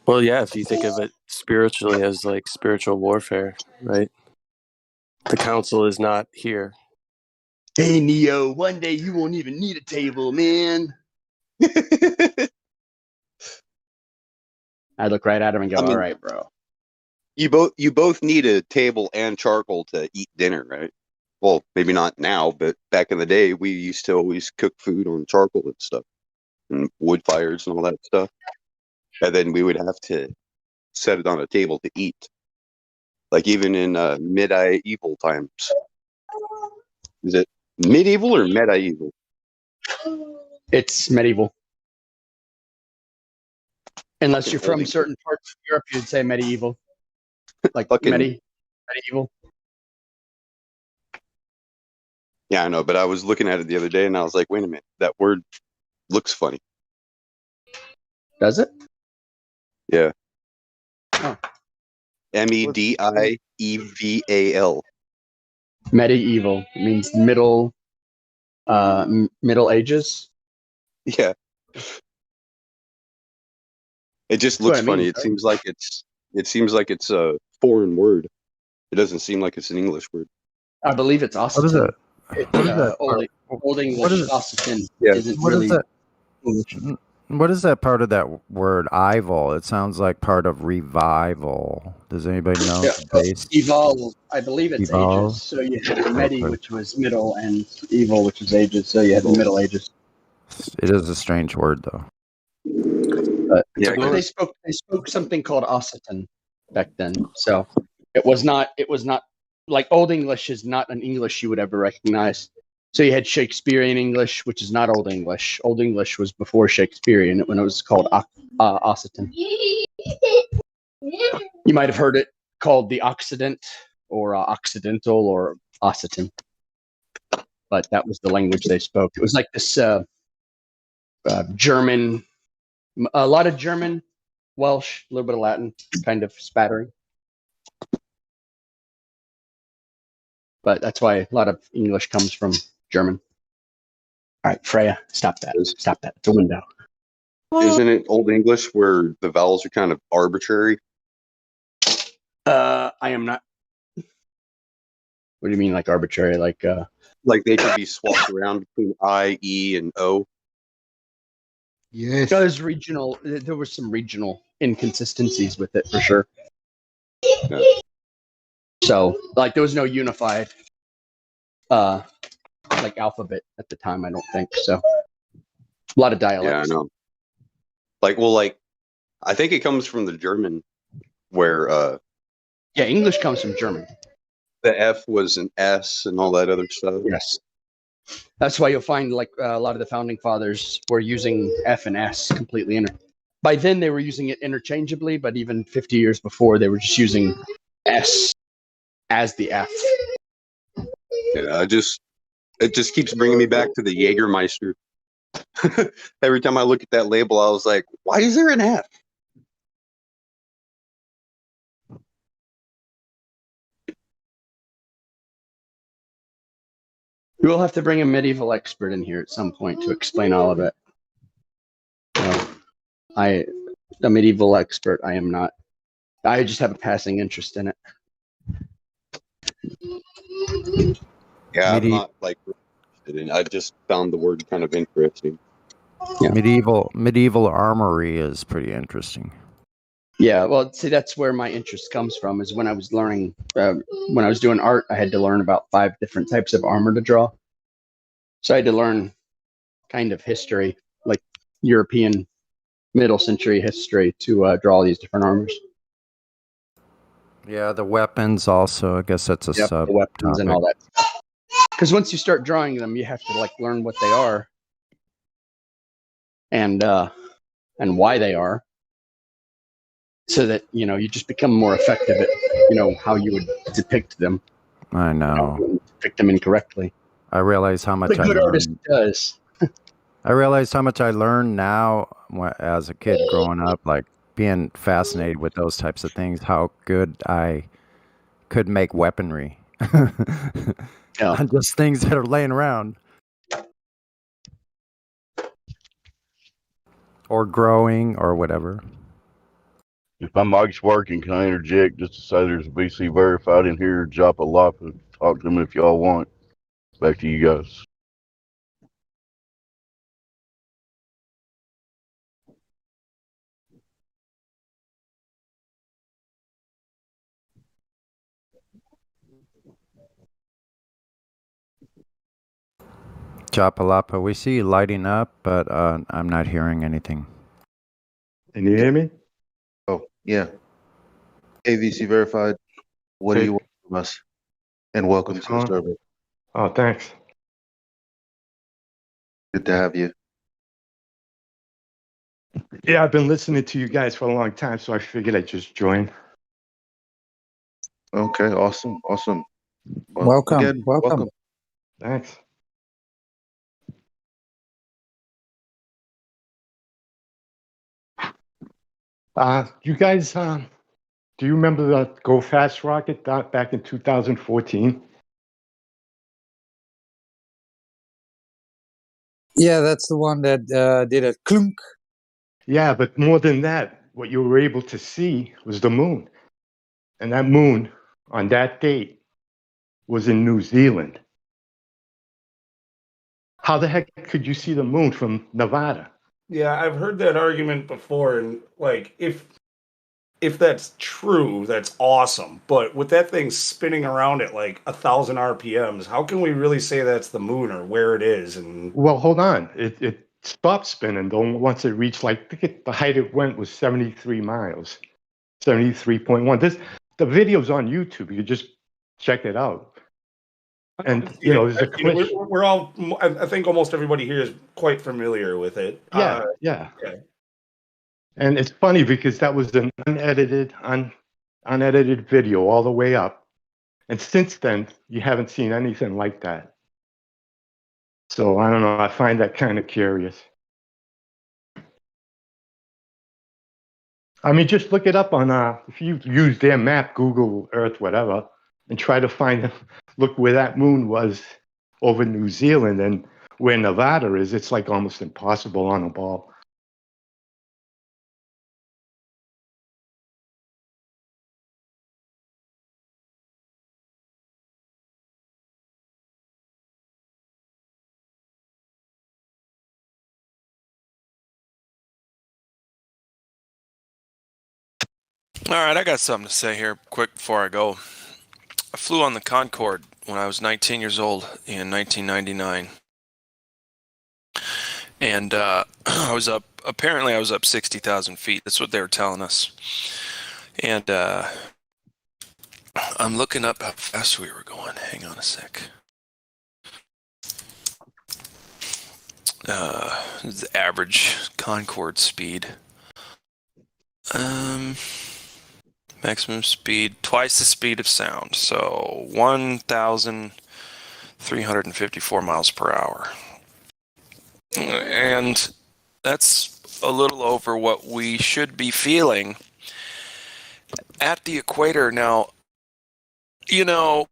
Well, yeah, if you think of it spiritually as like spiritual warfare, right? The council is not here. Hey, Neo, one day you won't even need a table, man. I look right at him and go, I mean, all right, bro. You both need a table and charcoal to eat dinner, right? Well, maybe not now, but back in the day, we used to always cook food on charcoal and stuff, and wood fires and all that stuff. And then we would have to set it on a table to eat. Like even in medieval times. Is it medieval or medieval? It's medieval. Unless Fucking you're from holy- certain parts of Europe, you'd say medieval. Like Fucking- medieval. Yeah, I know, but I was looking at it the other day and I was like, wait a minute, that word looks funny. Does it? Yeah. Oh. Medieval. Medieval. It means middle ages. Yeah. It just That's what looks it funny. means, right? It seems like it's a foreign word. It doesn't seem like it's an English word. I believe it's What is Austin. it? It's What is that? Old English Occitan isn't What is really that? English. What is that part of that word "ival"? It sounds like part of revival. Does anybody know Yeah, the base? Evolve. I believe it's Evolve. ages. So you had the Medi, Okay. which was middle, and Evil, which was ages. So you had the Middle Ages. It is a strange word, though. But Yeah, they spoke something called Occitan back then. So it was not like Old English is not an English you would ever recognize. So you had Shakespearean English, which is not Old English. Old English was before Shakespearean when it was called Occitan. You might have heard it called the Occident or Occidental or Occitan, but that was the language they spoke. It was like this German, a lot of German, Welsh, a little bit of Latin, kind of spattering. But that's why a lot of English comes from German. All right, Freya, stop that. Stop that. It's a window. Isn't it Old English where the vowels are kind of arbitrary? I am not. What do you mean, like arbitrary? Like they could be swapped around between I, E, and O. Yes. There's regional. There were some regional inconsistencies with it for sure. Yeah. So, like, there was no unified, like alphabet at the time. I don't think so. A lot of dialects. Yeah, I know. I think it comes from the German, where yeah, English comes from German. The F was an S and all that other stuff. Yes. That's why you'll find like a lot of the founding fathers were using F and S completely. By then they were using it interchangeably, but even 50 years before they were just using S as the F. Yeah, it just keeps bringing me back to the Jägermeister. Every time I look at that label, I was like, why is there an F? We'll have to bring a medieval expert in here at some point to explain all of it. A medieval expert, I am not. I just have a passing interest in it. Yeah, I'm not interested in. I just found the word kind of interesting. Yeah. Medieval armory is pretty interesting. Yeah, well, see, that's where my interest comes from. Is when I was learning, when I was doing art, I had to learn about 5 different types of armor to draw. So I had to learn kind of history, like European middle century history, to draw all these different armors. Yeah, the weapons also. I guess that's a sub. The weapons and all that. Because once you start drawing them, you have to like learn what they are, and why they are, so that you just become more effective at how you would depict them. I know. Depict them incorrectly. I realize how much a good artist does. I realize how much I learned now as a kid growing up, like being fascinated with those types of things, how good I could make weaponry. On just things that are laying around. Or growing or whatever. If my mic's working, can I interject just to say there's a VC verified in here, Japalapa. Talk to them if y'all want. Back to you guys. Japalapa, we see you lighting up, but I'm not hearing anything. Can you hear me? Oh, yeah. AVC verified. What do you want from us? And welcome to the server. Oh, thanks. Good to have you. Yeah, I've been listening to you guys for a long time, so I figured I'd just join. Okay, awesome. Awesome. Well, Welcome, again, welcome. Thanks. You guys, do you remember the Go Fast rocket back in 2014? Yeah, that's the one that did a clunk. Yeah, but more than that, what you were able to see was the moon. And that moon, on that date, was in New Zealand. How the heck could you see the moon from Nevada? Yeah, I've heard that argument before, and like if that's true, that's awesome. But with that thing spinning around at like 1,000 RPMs, how can we really say that's the moon or where it is? And Well, hold on. It stopped spinning though once it reached like I think the height it went was 73 miles, 73.1. The video's on YouTube. You just check it out. And you know, there's a glitch. we're all. I think almost everybody here is quite familiar with it. Yeah. Yeah. And it's funny because that was an unedited video all the way up. And since then, you haven't seen anything like that. So I don't know. I find that kind of curious. I mean, just look it up on, if you use their map, Google Earth, whatever, and try to find, look where that moon was over New Zealand and where Nevada is, it's like almost impossible on a ball. All right, I got something to say here quick before I go. I flew on the Concorde when I was 19 years old in 1999. And I was up 60,000 feet. That's what they were telling us. And I'm looking up how fast we were going. Hang on a sec. The average Concorde speed. Maximum speed, twice the speed of sound. So 1,354 miles per hour. And that's a little over what we should be feeling at the equator. Now, you know,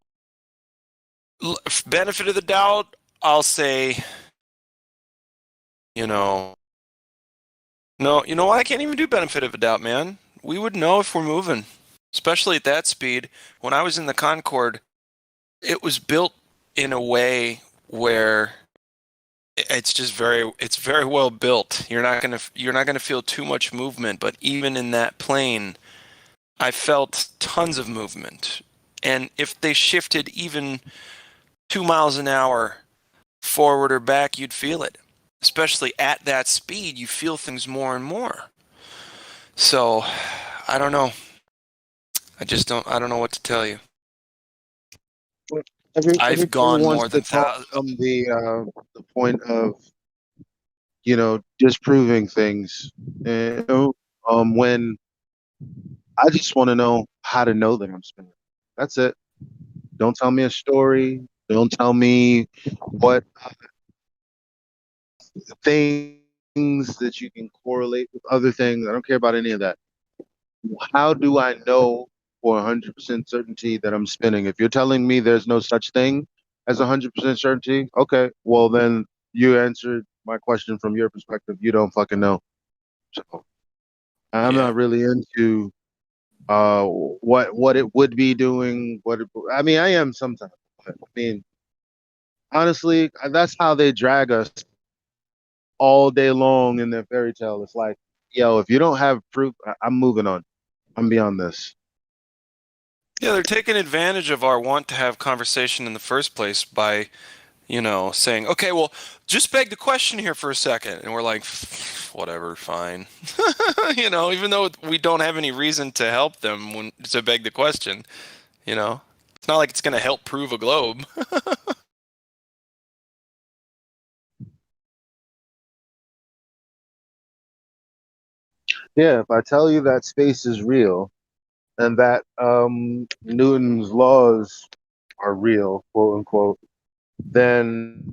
benefit of the doubt, I'll say, no, you know what? I can't even do benefit of a doubt, man. We would know if we're moving, especially at that speed. When I was in the Concorde, it was built in a way where it's very well built. You're not gonna feel too much movement, but even in that plane, I felt tons of movement. And if they shifted even 2 miles an hour forward or back, you'd feel it. Especially at that speed, you feel things more and more. So, I don't know. I don't know what to tell you. I've gone more than thousands. From the point of, disproving things. When I just want to know how to know that I'm spinning. That's it. Don't tell me a story. Don't tell me what things that you can correlate with other things. I don't care about any of that. How do I know for 100% certainty that I'm spinning? If you're telling me there's no such thing as 100% certainty, okay, well then you answered my question from your perspective. You don't fucking know. So I'm not really into what it would be doing. I mean, I am sometimes. But I mean, honestly, that's how they drag us all day long in their fairy tale. It's like, yo, if you don't have proof, I'm moving on. I'm beyond this. Yeah, they're taking advantage of our want to have conversation in the first place by, saying, okay, well, just beg the question here for a second. And we're like, whatever, fine. Even though we don't have any reason to help them to beg the question, it's not like it's going to help prove a globe. Yeah, if I tell you that space is real and that Newton's laws are real, quote unquote, then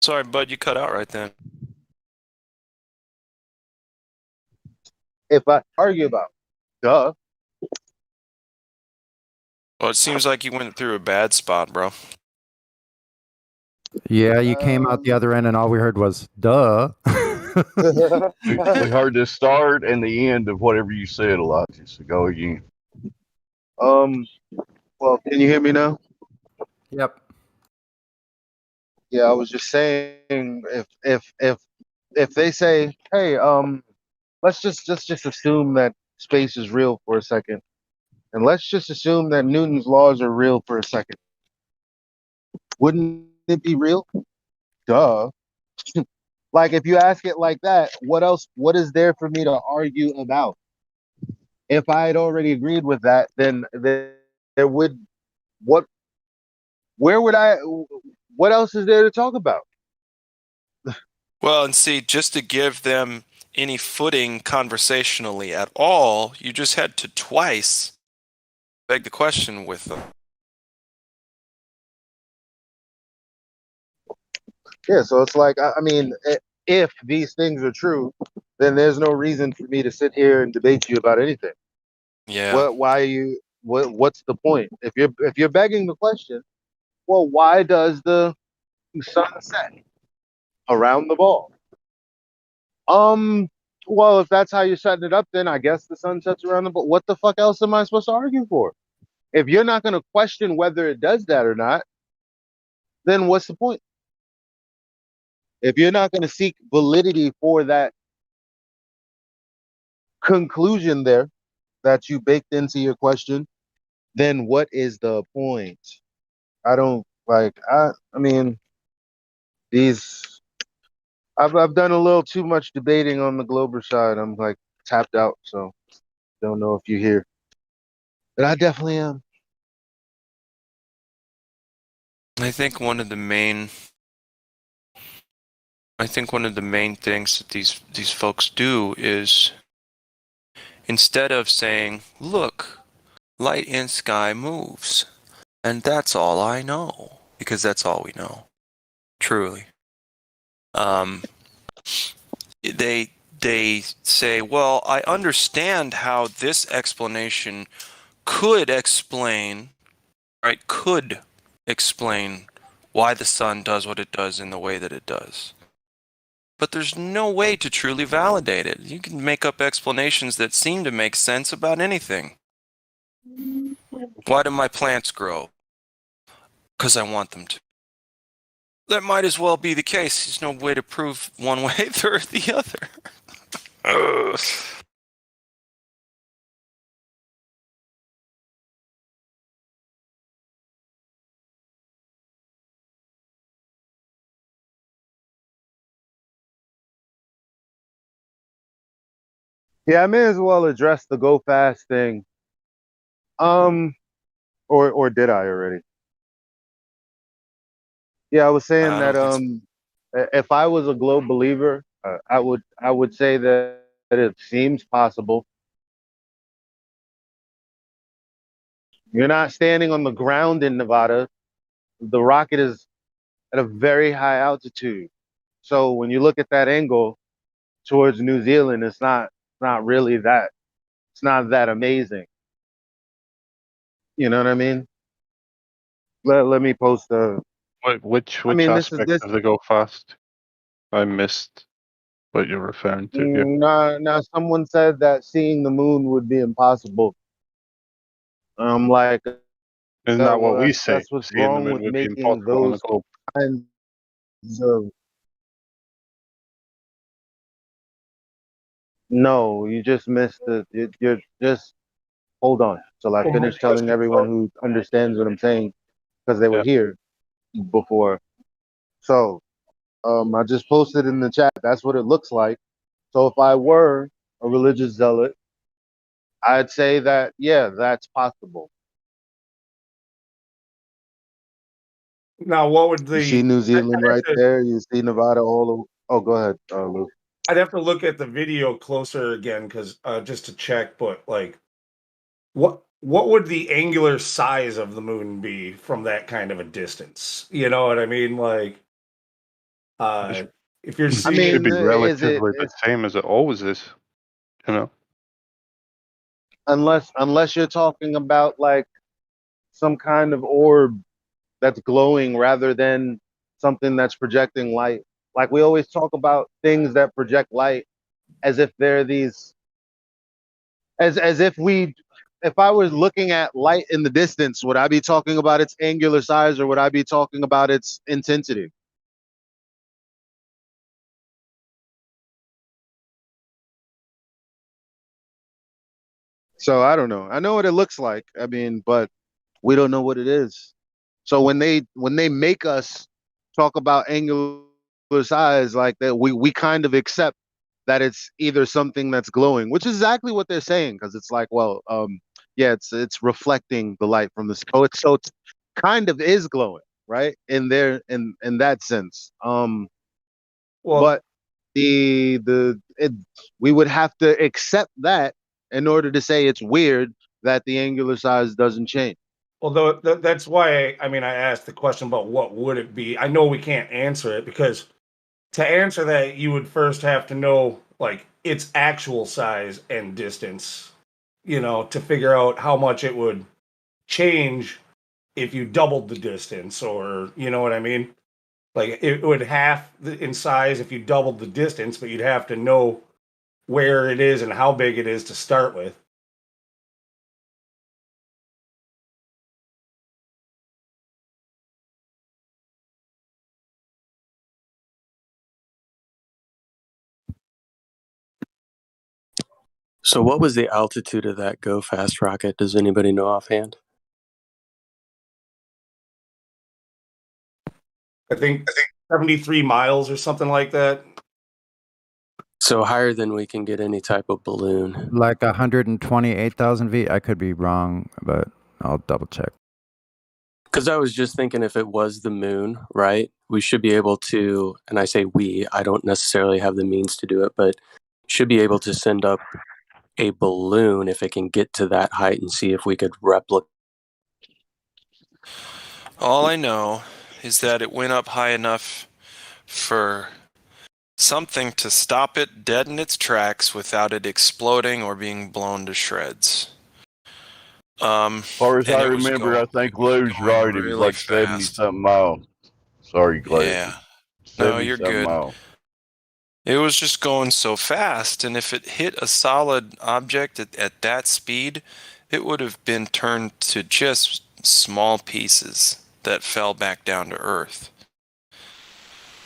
Sorry, bud, you cut out right then. if I argue about, duh. Well, it seems like you went through a bad spot, bro. Yeah, you came out the other end, and all we heard was "duh." We heard the start and the end of whatever you said, Elijah. So go again. Well, can you hear me now? Yep. Yeah, I was just saying, if they say, hey, let's just assume that space is real for a second, and let's just assume that Newton's laws are real for a second. Wouldn't it be real? Duh. Like, if you ask it like that, what else? What is there for me to argue about? If I had already agreed with that, then there would what? Where would I? What else is there to talk about? Well, and see, just to give them any footing conversationally at all, you just had to twice beg the question with them. Yeah, so it's like, I mean, if these things are true, then there's no reason for me to sit here and debate you about anything. Yeah. What? Why are you? What's the point? If you're begging the question, well, why does the sun set around the ball? Well, if that's how you're setting it up, then I guess the sun sets around the ball. What the fuck else am I supposed to argue for? If you're not going to question whether it does that or not, then what's the point? If you're not going to seek validity for that conclusion there that you baked into your question, then what is the point? I don't like. I mean, these. I've done a little too much debating on the Glober side. I'm like tapped out, so don't know if you hear, but I definitely am. I think one of the main things that these folks do is, instead of saying, "Look, light in sky moves, and that's all I know," because that's all we know, truly. They say, "Well, I understand how this explanation could explain, right? Could explain why the sun does what it does in the way that it does." But there's no way to truly validate it. You can make up explanations that seem to make sense about anything. Why do my plants grow? Because I want them to. That might as well be the case. There's no way to prove one way or the other. Ugh. Yeah, I may as well address the go fast thing. Or did I already? Yeah, I was saying I that don't think so. if I was a globe believer, I would say that it seems possible. You're not standing on the ground in Nevada. The rocket is at a very high altitude. So when you look at that angle towards New Zealand, it's not really that. It's not that amazing. You know what I mean? Let me post a. Which I mean, this is aspect this. of the go fast? I missed what you're referring to. Yeah. Now, someone said that seeing the moon would be impossible. I'm like, Isn't that what well, we that's say? that's what's Seeing the wrong moon with would be making impossible on the those globe. kinds of. No, you just missed it. You're just hold on till I Well, my finish telling question everyone was, who understands what I'm saying because they were yeah. here before. So, I just posted in the chat. That's what it looks like. So if I were a religious zealot, I'd say that yeah, that's possible. Now, what would You see the New I'd Zealand have right to there. You see Nevada all over. Oh, go ahead, Luke. I'd have to look at the video closer again because just to check. But like, what would the angular size of the moon be from that kind of a distance? You know what I mean? Like, uh, if you're I It seeing it, should mean, be is it relatively the same as it always is. You know. unless you're talking about like some kind of orb that's glowing rather than something that's projecting light? Like we always talk about things that project light as if they're these, as if I was looking at light in the distance, would I be talking about its angular size or would I be talking about its intensity? So I don't know. I know what it looks like. I mean, but we don't know what it is. So when they make us talk about angular size like that, we kind of accept that it's either something that's glowing, which is exactly what they're saying, because it's like, well, yeah, it's reflecting the light from the so it's kind of is glowing, right? In that sense. Well, But we would have to accept that in order to say it's weird that the angular size doesn't change. although that's why I mean I asked the question about what would it be. I know we can't answer it because to answer that you would first have to know like its actual size and distance, to figure out how much it would change if you doubled the distance, or you know what I mean? Like it would half in size if you doubled the distance, but you'd have to know where it is and how big it is to start with. So, what was the altitude of that Go Fast rocket? Does anybody know offhand? I think 73 miles or something like that. So higher than we can get any type of balloon. Like 128,000 feet. I could be wrong, but I'll double check. Because I was just thinking if it was the moon, right, we should be able to, and I say we, I don't necessarily have the means to do it, but should be able to send up a balloon if it can get to that height and see if we could replicate. All I know is that it went up high enough for something to stop it dead in its tracks without it exploding or being blown to shreds. As far as I remember, I think Lou's right. It was really like fast. 70 something miles. Sorry, Clay. Yeah. No, you're 70-something good. miles. It was just going so fast, and if it hit a solid object at that speed, it would have been turned to just small pieces that fell back down to Earth.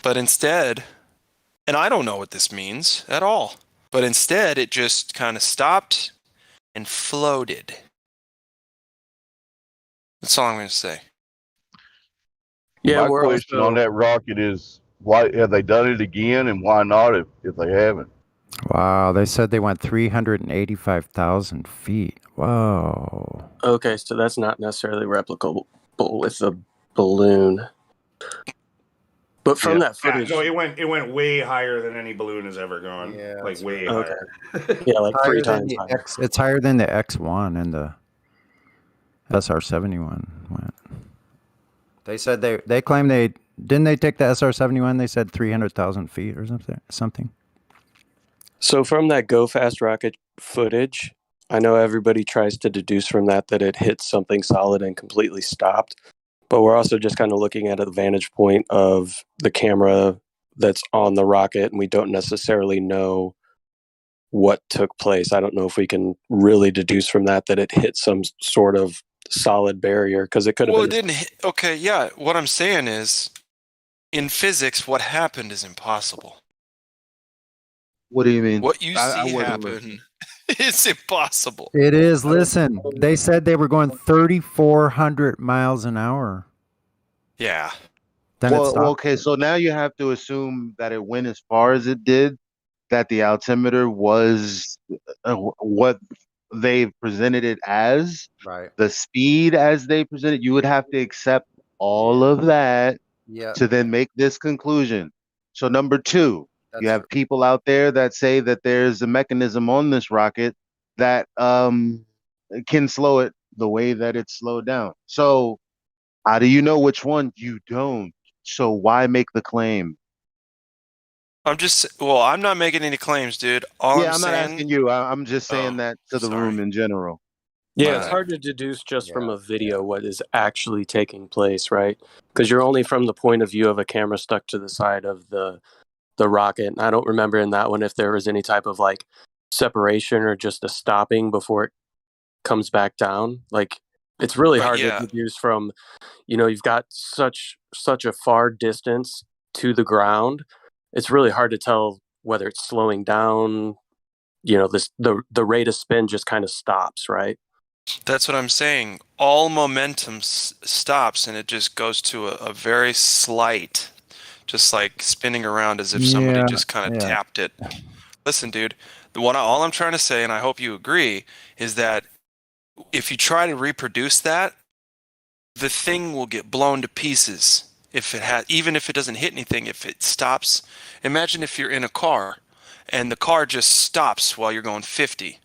But instead, and I don't know what this means at all, but instead it just kind of stopped and floated. That's all I'm going to say. Yeah, My we're question also- on that rocket is, why have they done it again, and why not if they haven't? Wow, they said they went 385,000 feet. Whoa. Okay, so that's not necessarily replicable with a balloon. But from that footage, No, it went way higher than any balloon has ever gone. Yeah, like way higher. yeah, like Higher 3 than times the higher. It's higher than the X1 and the SR-71 went. They said they claim they didn't they take the SR-71. They said 300,000 feet or something. So from that Go Fast rocket footage, I know everybody tries to deduce from that it hit something solid and completely stopped. But we're also just kind of looking at a vantage point of the camera that's on the rocket, and we don't necessarily know what took place. I don't know if we can really deduce from that it hit some sort of solid barrier, because it could have Well, been. it didn't hit. Okay, yeah. What I'm saying is, in physics, what happened is impossible. What do you mean? What you I see wasn't happen listening. is impossible. It is. Listen, they said they were going 3,400 miles an hour. Yeah. Then it stopped. Okay, so now you have to assume that it went as far as it did, that the altimeter was what they presented it as, right? The speed as they presented. You would have to accept all of that to then make this conclusion. So number two, you have people out there that say that there's a mechanism on this rocket that can slow it the way that it's slowed down. So how do you know which one? You don't. So why make the claim? I'm not making any claims, dude. All I'm not saying, asking you. I'm just saying that to the room in general. Yeah, it's hard to deduce just from a video what is actually taking place, right? Because you're only from the point of view of a camera stuck to the side of the rocket. And I don't remember in that one if there was any type of like separation or just a stopping before it comes back down. Like it's really hard to deduce from, you've got such a far distance to the ground. It's really hard to tell whether it's slowing down. The rate of spin just kind of stops, right? That's what I'm saying. All momentum stops, and it just goes to a very slight, just like spinning around as if somebody just kind of tapped it. Listen, dude, all I'm trying to say, and I hope you agree, is that if you try to reproduce that, the thing will get blown to pieces. Even if it doesn't hit anything, if it stops. Imagine if you're in a car, and the car just stops while you're going 50.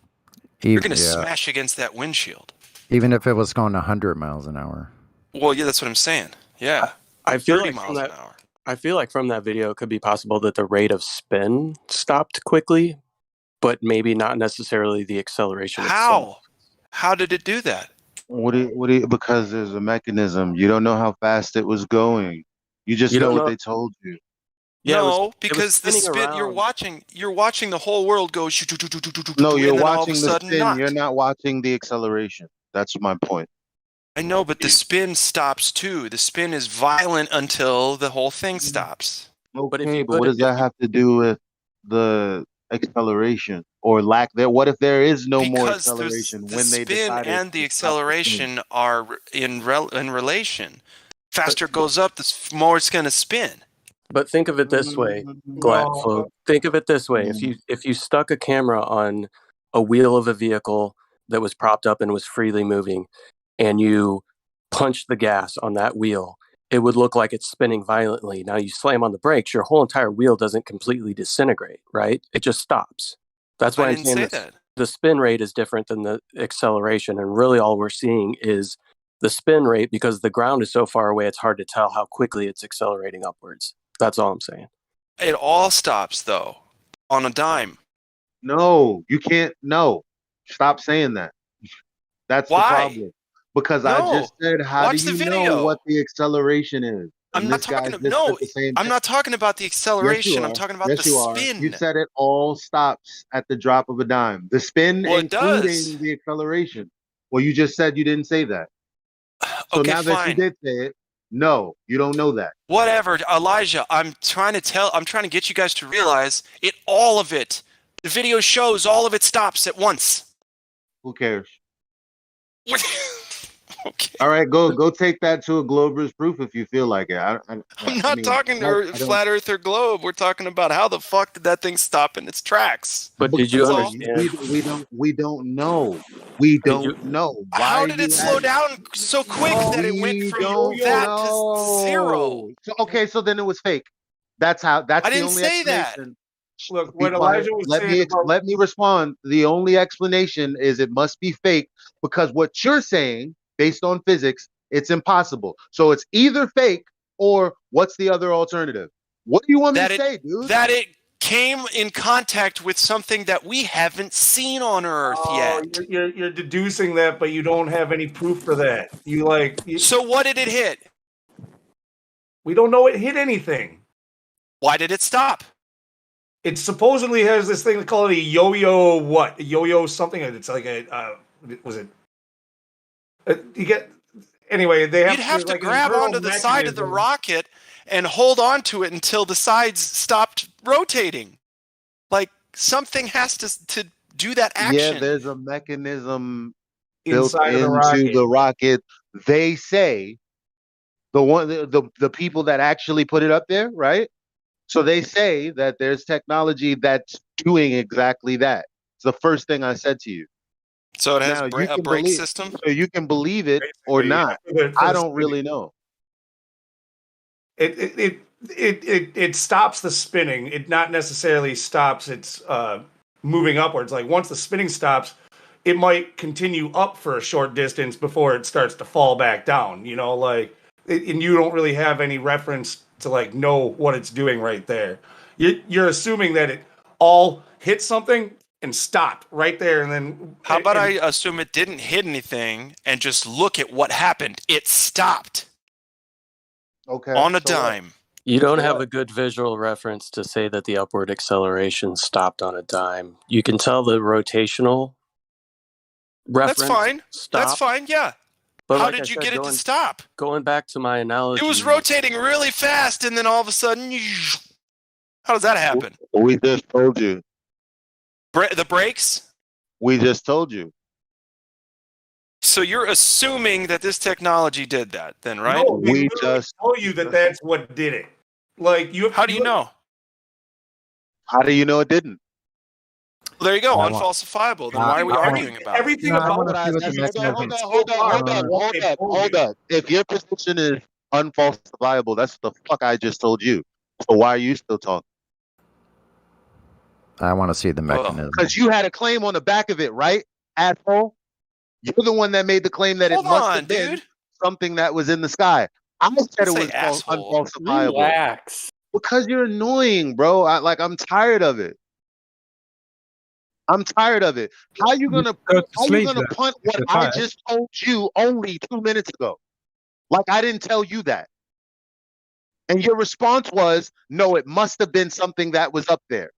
You're going to smash against that windshield. Even if it was going 100 miles an hour. Well, yeah, that's what I'm saying. Yeah. I feel 30 like miles an hour. I feel like from that video, it could be possible that the rate of spin stopped quickly, but maybe not necessarily the acceleration. How? How did it do that? Because there's a mechanism. You don't know how fast it was going. You just know what they told you. Yeah, no, because the spin you're watching the whole world go. No, you're watching the spin. You're not watching the acceleration. That's my point. I know, but the spin stops too. The spin is violent until the whole thing stops. Okay, but what does that have to do with the acceleration or lack there? What if there is no more acceleration when they decided? The spin and the acceleration are in relation. Faster it goes up, the more it's going to spin. But think of it this way, Flo. Think of it this way: if you stuck a camera on a wheel of a vehicle that was propped up and was freely moving, and you punched the gas on that wheel, it would look like it's spinning violently. Now you slam on the brakes, your whole entire wheel doesn't completely disintegrate, right? It just stops. That's why I'm saying the spin rate is different than the acceleration, and really all we're seeing is the spin rate because the ground is so far away. It's hard to tell how quickly it's accelerating upwards. That's all I'm saying. It all stops, though, on a dime. No, you can't. No. Stop saying that. That's the problem. Because I just said, how do you know what the acceleration is? I'm not talking about the acceleration. I'm talking about the spin. You said it all stops at the drop of a dime. The spin, including the acceleration. Well, you just said you didn't say that. So now that you did say it, no, you don't know that. Whatever, Elijah. I'm trying to get you guys to realize all of it. The video shows all of it stops at once. Who cares? Okay. All right, go take that to a Glober's proof if you feel like it. I'm not talking to flat Earth or globe. We're talking about how the fuck did that thing stop in its tracks? But did you understand? We don't know. We don't know. How did it slow down so quick that it went from that to zero? So then it was fake. That's the only explanation. I didn't say that. Look, what Elijah was saying. Let me respond. The only explanation is it must be fake because what you're saying, based on physics, it's impossible. So it's either fake or what's the other alternative? What do you want me to say, dude? That it came in contact with something that we haven't seen on Earth yet. You're deducing that, but you don't have any proof for that. So what did it hit? We don't know it hit anything. Why did it stop? It supposedly has this thing they call it a yo-yo what? A yo-yo something. It's like a was it? You get anyway. You'd have to grab onto the side of the rocket and hold on to it until the sides stopped rotating. Like something has to do that action. Yeah, there's a mechanism built into the rocket. They say the people that actually put it up there, right? So they say that there's technology that's doing exactly that. It's the first thing I said to you. So it has a brake system? So you can believe it or not. I don't really know. It stops the spinning. It not necessarily stops its moving upwards. Like once the spinning stops, it might continue up for a short distance before it starts to fall back down. And you don't really have any reference to know what it's doing right there. You're assuming that it all hit something and stopped right there, and then How about I assume it didn't hit anything and just look at what happened? It stopped. Okay. On a so what? dime. You don't So have what? a good visual reference to say that the upward acceleration stopped on a dime. You can tell the rotational reference That's fine. That's stopped. fine. Yeah. But How like I did you said, get it to stop? going back to my analogy, It was rotating really fast, and then all of a sudden, how does that happen? We just told you. The brakes? We just told you. So you're assuming that this technology did that, then, right? No, they literally tell you that that's what did it. Like you. How do you know? How do you know it didn't? Well, there you go, I want- unfalsifiable. Then why are we arguing about it? Everything No, I about wanna see what the mechanism- Hold up. If your position is unfalsifiable, that's what the fuck I just told you. So why are you still talking? I want to see the mechanism. Because you had a claim on the back of it, right, asshole? You're the one that made the claim that Hold it must on, have been dude. something that was in the sky. I said Don't it say was asshole. unfalsifiable. Relax. Because you're annoying, bro. I'm tired of it. I'm tired of it. How you gonna punt what I just told you only 2 minutes ago? Like I didn't tell you that. And your response was, no, it must have been something that was up there.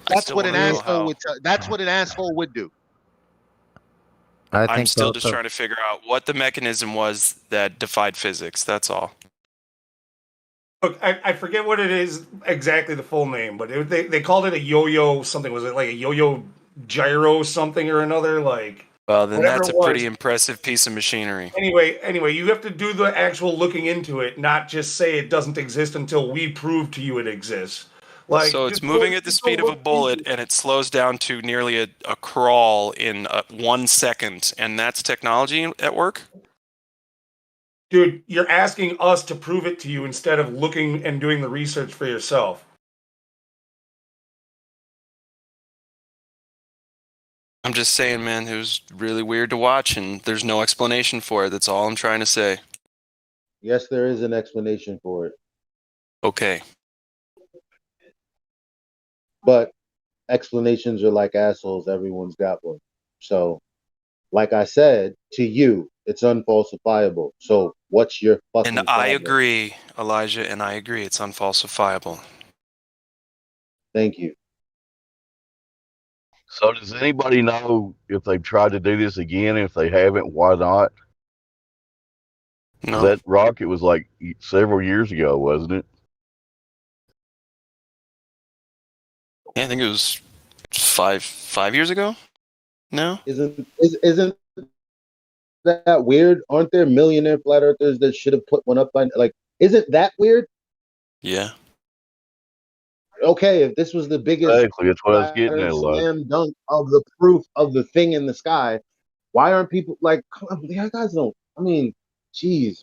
That's what an asshole would tell. That's what an asshole would do. I'm still just trying to figure out what the mechanism was that defied physics. That's all. Look, I forget what it is exactly the full name, but they called it a yo-yo something. Was it like a yo-yo gyro something or another? Like Well, then whatever that's it a was. pretty impressive piece of machinery. Anyway, you have to do the actual looking into it, not just say it doesn't exist until we prove to you it exists. Like So it's just moving go- at the just go speed of a look bullet, into- and it slows down to nearly a crawl in 1 second, and that's technology at work? Dude, you're asking us to prove it to you instead of looking and doing the research for yourself. I'm just saying, man, it was really weird to watch, and there's no explanation for it. That's all I'm trying to say. Yes, there is an explanation for it. Okay. But explanations are like assholes. Everyone's got one. So, like I said, to you, it's unfalsifiable. So what's your fucking And I problem? agree, Elijah, and I agree. It's unfalsifiable. Thank you. So does anybody know if they've tried to do this again? If they haven't, why not? No. That rocket was like several years ago, wasn't it? Yeah, I think it was five years ago. No. Isn't that weird? Aren't there millionaire flat earthers that should have put one up by like? Isn't that weird? Yeah. Okay, if this was the biggest Exactly, that's what I was getting at, Elijah. slam dunk of the proof of the thing in the sky, why aren't people like? Come on, you guys don't. I mean, jeez.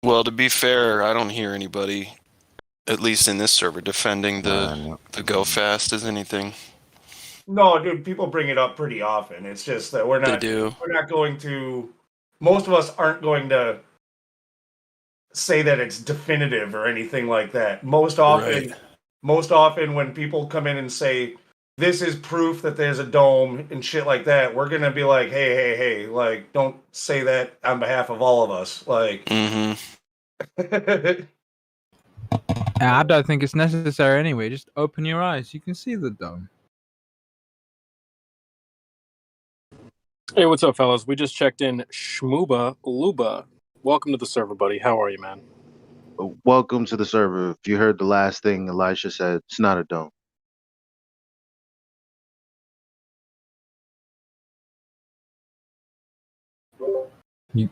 Well, to be fair, I don't hear anybody, at least in this server, defending the go fast as anything. No, dude, people bring it up pretty often. It's just that we're not going to. Most of us aren't going to say that it's definitive or anything like that. Most often when people come in and say this is proof that there's a dome and shit like that, we're gonna be like, hey, like don't say that on behalf of all of us. Like, I don't think it's necessary anyway. Just open your eyes. You can see the dome. Hey, what's up, fellas? We just checked in. Shmuba Luba. Welcome to the server, buddy. How are you, man? Welcome to the server. If you heard the last thing Elisha said, it's not a dome.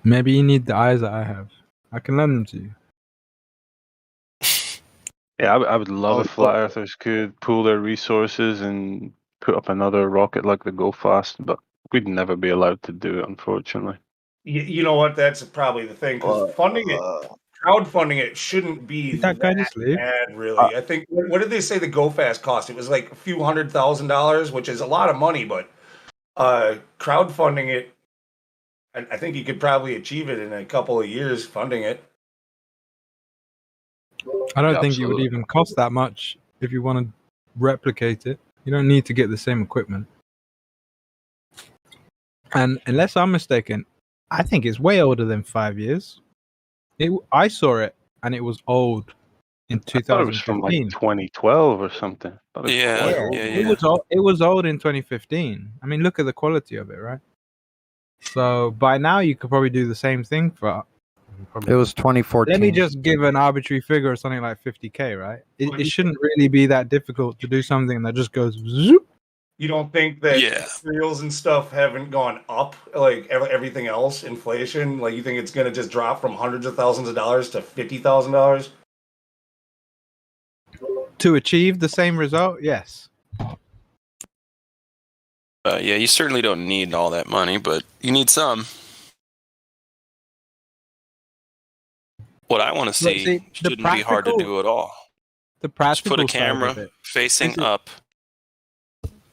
Maybe you need the eyes that I have. I can lend them to you. Yeah, I would love if flat earthers could pool their resources and put up another rocket like the Go Fast, but we'd never be allowed to do it, unfortunately. you know what? That's probably the thing because crowdfunding it shouldnund't be Did that guy just leave? bad, really. I think what did they say the Go Fast cost? It was like a few $100,000, which is a lot of money, but crowdfunding it, I think you could probably achieve it in a couple of years funding it. I don't Yeah, think it would absolutely. even cost that much if you want to replicate it. You don't need to get the same equipment. And unless I'm mistaken, I think it's way older than 5 years. I saw it and it was old in I thought it was from like 2015. 2012 or something. I thought it was quite Yeah, old. it was old in 2015. I mean, look at the quality of it, right? So by now you could probably do the same thing for. It was 2014. Let me just give an arbitrary figure of something like 50K, right? It shouldn't really be that difficult to do something that just goes zoop. You don't think that materials and stuff haven't gone up like everything else, inflation? Like you think it's gonna just drop from hundreds of thousands of dollars to $50,000? To achieve the same result? Yes. Yeah, you certainly don't need all that money, but you need some. What I want to see, see, the shouldn't be hard to practical- do at all. The Just practical put a side of camera it. facing Is it- up,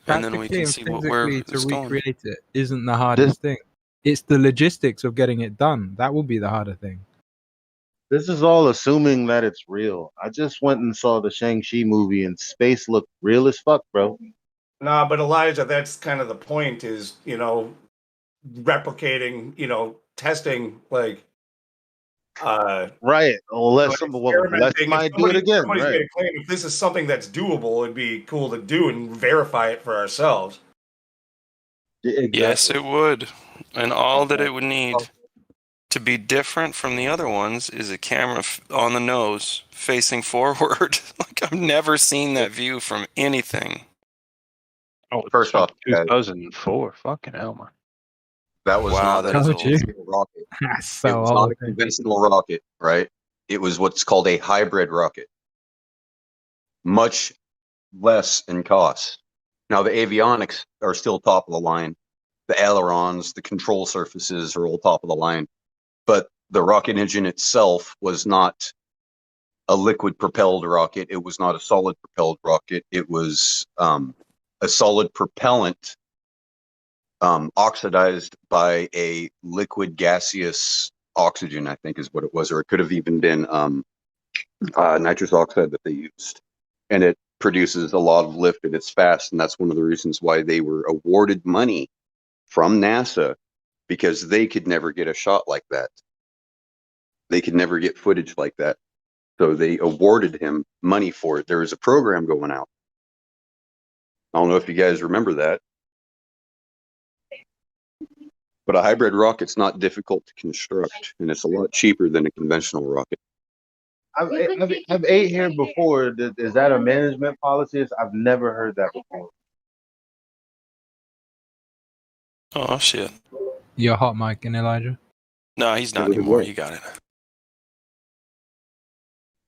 and then we Practically can and see where physically to it's going. recreate it isn't the hardest thing. It's the logistics of getting it done. That will be the harder thing. This is all assuming that it's real. I just went and saw the Shang-Chi movie and space looked real as fuck, bro. Nah, but Elijah, that's kind of the point is, replicating, testing, like, Right. Unless experimenting. If somebody do it again. somebody's Right. made a claim, if this is something that's doable, it'd be cool to do and verify it for ourselves. Yes, it would. And all that it would need to be different from the other ones is a camera on the nose facing forward. Like, I've never seen that view from anything. Oh, First off, 2004. Fucking hell, man. That was Wow, not that a is conventional rocket. That's It so was not old. a conventional rocket, right? It was what's called a hybrid rocket. Much less in cost. Now, the avionics are still top of the line. The ailerons, the control surfaces are all top of the line. But the rocket engine itself was not a liquid propelled rocket. It was not a solid propelled rocket. It was a solid propellant oxidized by a liquid gaseous oxygen, I think is what it was, or it could have even been nitrous oxide that they used. And it produces a lot of lift and it's fast. And that's one of the reasons why they were awarded money from NASA, because they could never get a shot like that. They could never get footage like that. So they awarded him money for it. There was a program going out. I don't know if you guys remember that. But a hybrid rocket's not difficult to construct, and it's a lot cheaper than a conventional rocket. I've ate here before. Is that a management policy? I've never heard that before. Oh, shit. Your hot mic in Elijah. No, he's not anymore. You got it.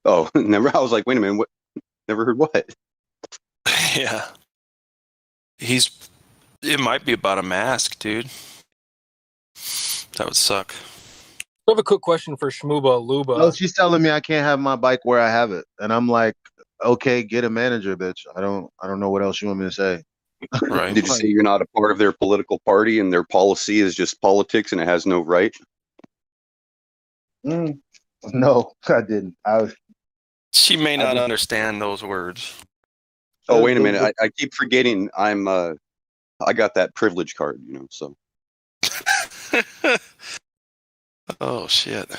Oh, never. I was like, wait a minute. What? Never heard what? Yeah. It might be about a mask, dude. That would suck. I have a quick question for Shmuba Luba. No, she's telling me I can't have my bike where I have it, and I'm like, okay, get a manager, bitch. I don't know what else you want me to say. Right. Did you say you're not a part of their political party and their policy is just politics and it has no right? No, I didn't. She may not understand those words. Oh, wait a minute. I keep forgetting I got that privilege card, so. Oh, shit.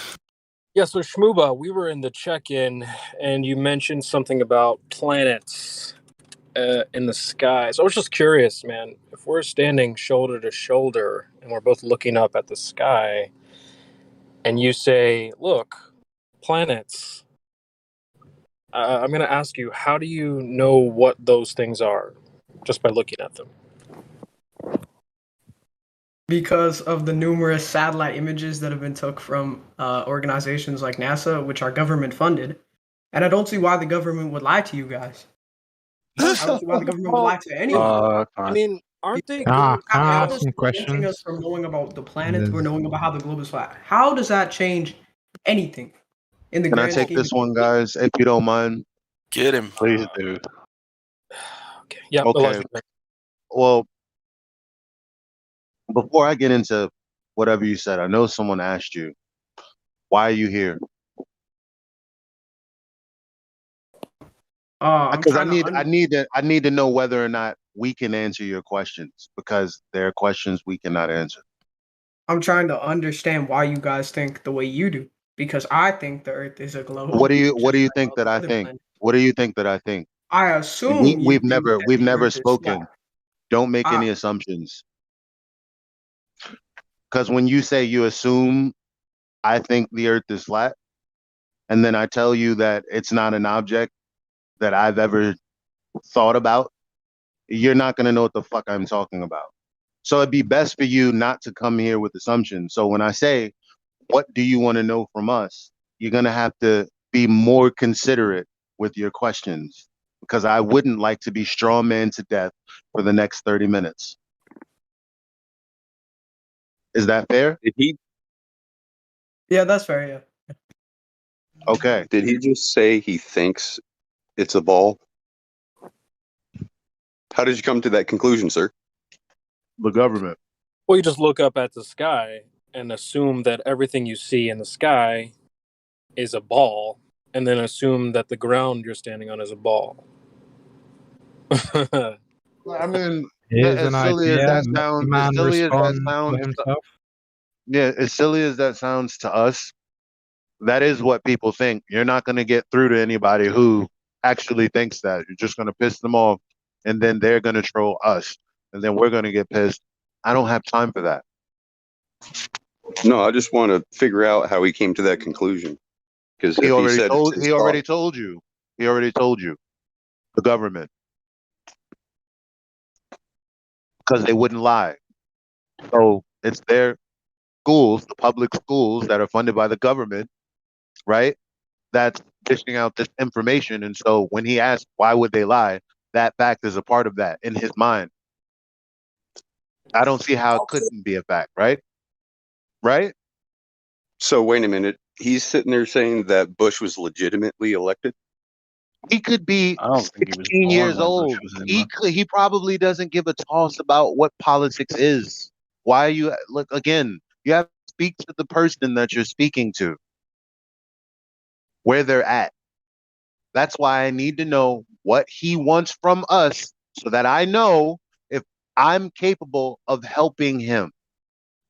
Yeah, so Shmuba, we were in the check-in, and you mentioned something about planets in the sky. So I was just curious, man. If we're standing shoulder to shoulder and we're both looking up at the sky, and you say, "Look, planets," I'm going to ask you, how do you know what those things are just by looking at them? Because of the numerous satellite images that have been took from organizations like NASA, which are government funded. And I don't see why the government would lie to you guys. I don't see why the government would lie to anyone. I mean, aren't they? Can I How ask is some preventing questions? us from knowing about the planets or knowing about how the globe is flat? How does that change anything in the Can I grand take scheme? this one, guys, if you don't mind? Get him. Please do. Okay. Yeah. Okay. Well, before I get into whatever you said, I know someone asked you, why are you here? I'm Because trying to. I need to know whether or not we can answer your questions, because there are questions we cannot answer. I'm trying to understand why you guys think the way you do, because I think the Earth is a globe. What do you just like think all that the I other think? planets. What do you think that I think? I assume you think that We've the never Earth is spoken. flat. Don't make any assumptions. Because when you say you assume I think the Earth is flat, and then I tell you that it's not an object that I've ever thought about, you're not going to know what the fuck I'm talking about. So it'd be best for you not to come here with assumptions. So when I say, what do you want to know from us? You're going to have to be more considerate with your questions, because I wouldn't like to be straw man to death for the next 30 minutes. Is that fair? Did he? Yeah, that's fair. Yeah. Okay. Did he just say he thinks it's a ball? How did you come to that conclusion, sir? The government. Well, you just look up at the sky and assume that everything you see in the sky is a ball, and then assume that the ground you're standing on is a ball. I mean, Here's as an silly as idea. that Let the sounds, man respond for himself. yeah, as silly as that sounds to us, that is what people think. You're not going to get through to anybody who actually thinks that. You're just going to piss them off, and then they're going to troll us, and then we're going to get pissed. I don't have time for that. No, I just want to figure out how he came to that conclusion. Because He if he already said it's told. his He thought, already told you. He already told you. The government, because they wouldn't lie. So it's their schools, the public schools that are funded by the government, right? That's dishing out this information. And so when he asked why would they lie, that fact is a part of that in his mind. I don't see how it couldn't be a fact, right? Right? So wait a minute. He's sitting there saying that Bush was legitimately elected. He could be I don't think he was 16 born years when Bush old. was in there. He probably doesn't give a toss about what politics is. Why are you look again? You have to speak to the person that you're speaking to, where they're at. That's why I need to know what he wants from us so that I know if I'm capable of helping him.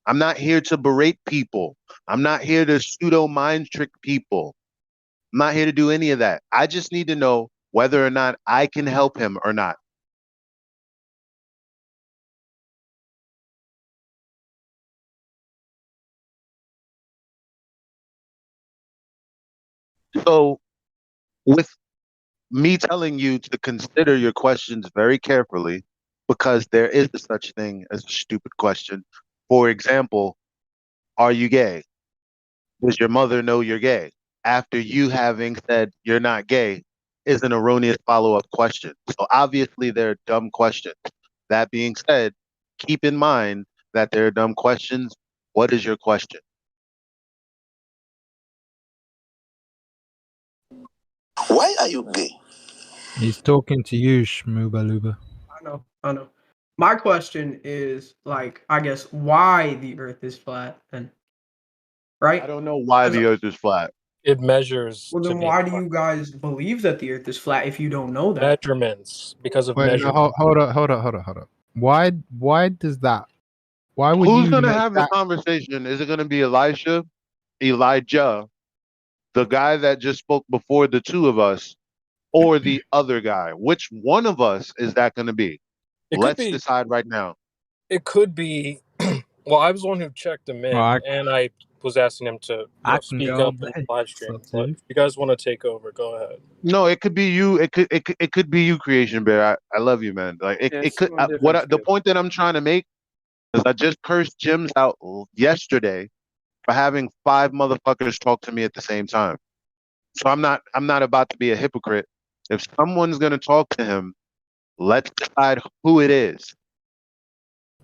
I'm not here to berate people. I'm not here to pseudo mind trick people. I'm not here to do any of that. I just need to know whether or not I can help him or not. So, with me telling you to consider your questions very carefully, because there is such thing as a stupid question. For example, are you gay? Does your mother know you're gay? After you having said you're not gay is an erroneous follow-up question. So obviously they're dumb questions. That being said, keep in mind that they're dumb questions. What is your question? Why are you gay? He's talking to you, Shmooba Looba. I know. My question is like, I guess, why the Earth is flat, and right? I don't know why the Earth is flat. It measures. Well, to then be why do you guys believe that the Earth is flat if you don't know that? measurements because of Wait, no, measurements. hold up. Why does that? Why would Who's you gonna make have the that? conversation? Is it gonna be Elijah, the guy that just spoke before the two of us, or the other guy? Which one of us is that gonna be? It could Let's be. decide right now. It could be. Well, I was the one who checked him in, and I was asking him to I can speak go up in the live stream. up to But you. if you guys want to take over, go ahead. No, it could be you. It could be you, Creation Bear. I love you, man. Like Yeah, it it's could. from a different The field. point that I'm trying to make is I just cursed Jim's out yesterday for having 5 motherfuckers talk to me at the same time. So I'm not about to be a hypocrite. If someone's gonna talk to him, let's decide who it is.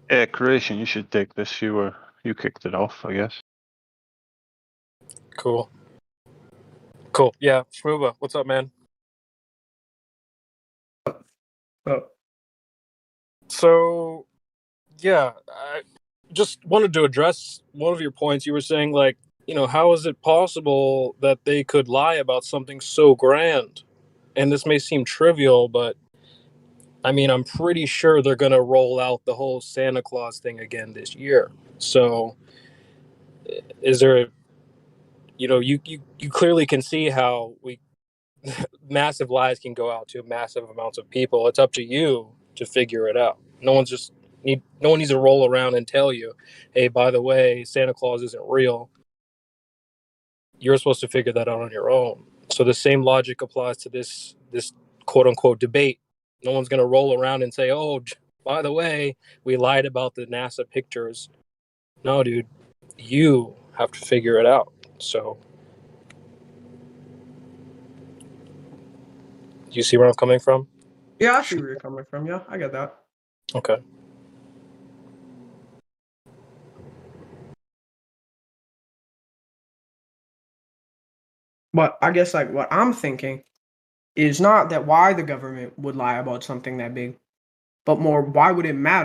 Yeah, Creation, you should take this. You kicked it off, I guess. Cool. Yeah, Shmuba, what's up, man? Oh. So, yeah, I just wanted to address one of your points. You were saying, like, how is it possible that they could lie about something so grand? and this may seem trivial, but I mean, I'm pretty sure they're going to roll out the whole Santa Claus thing again this year. So, is there, you clearly can see how massive lies can go out to massive amounts of people. It's up to you to figure it out. No one needs to roll around and tell you, hey, by the way, Santa Claus isn't real. You're supposed to figure that out on your own. So the same logic applies to this quote unquote debate. No one's going to roll around and say, oh, by the way, we lied about the NASA pictures. No, dude, you have to figure it out. So, you see where I'm coming from? Yeah, I see where you're coming from. Yeah, I get that. Okay. But I guess like what I'm thinking is not that why the government would lie about something that big, but more why would it matter?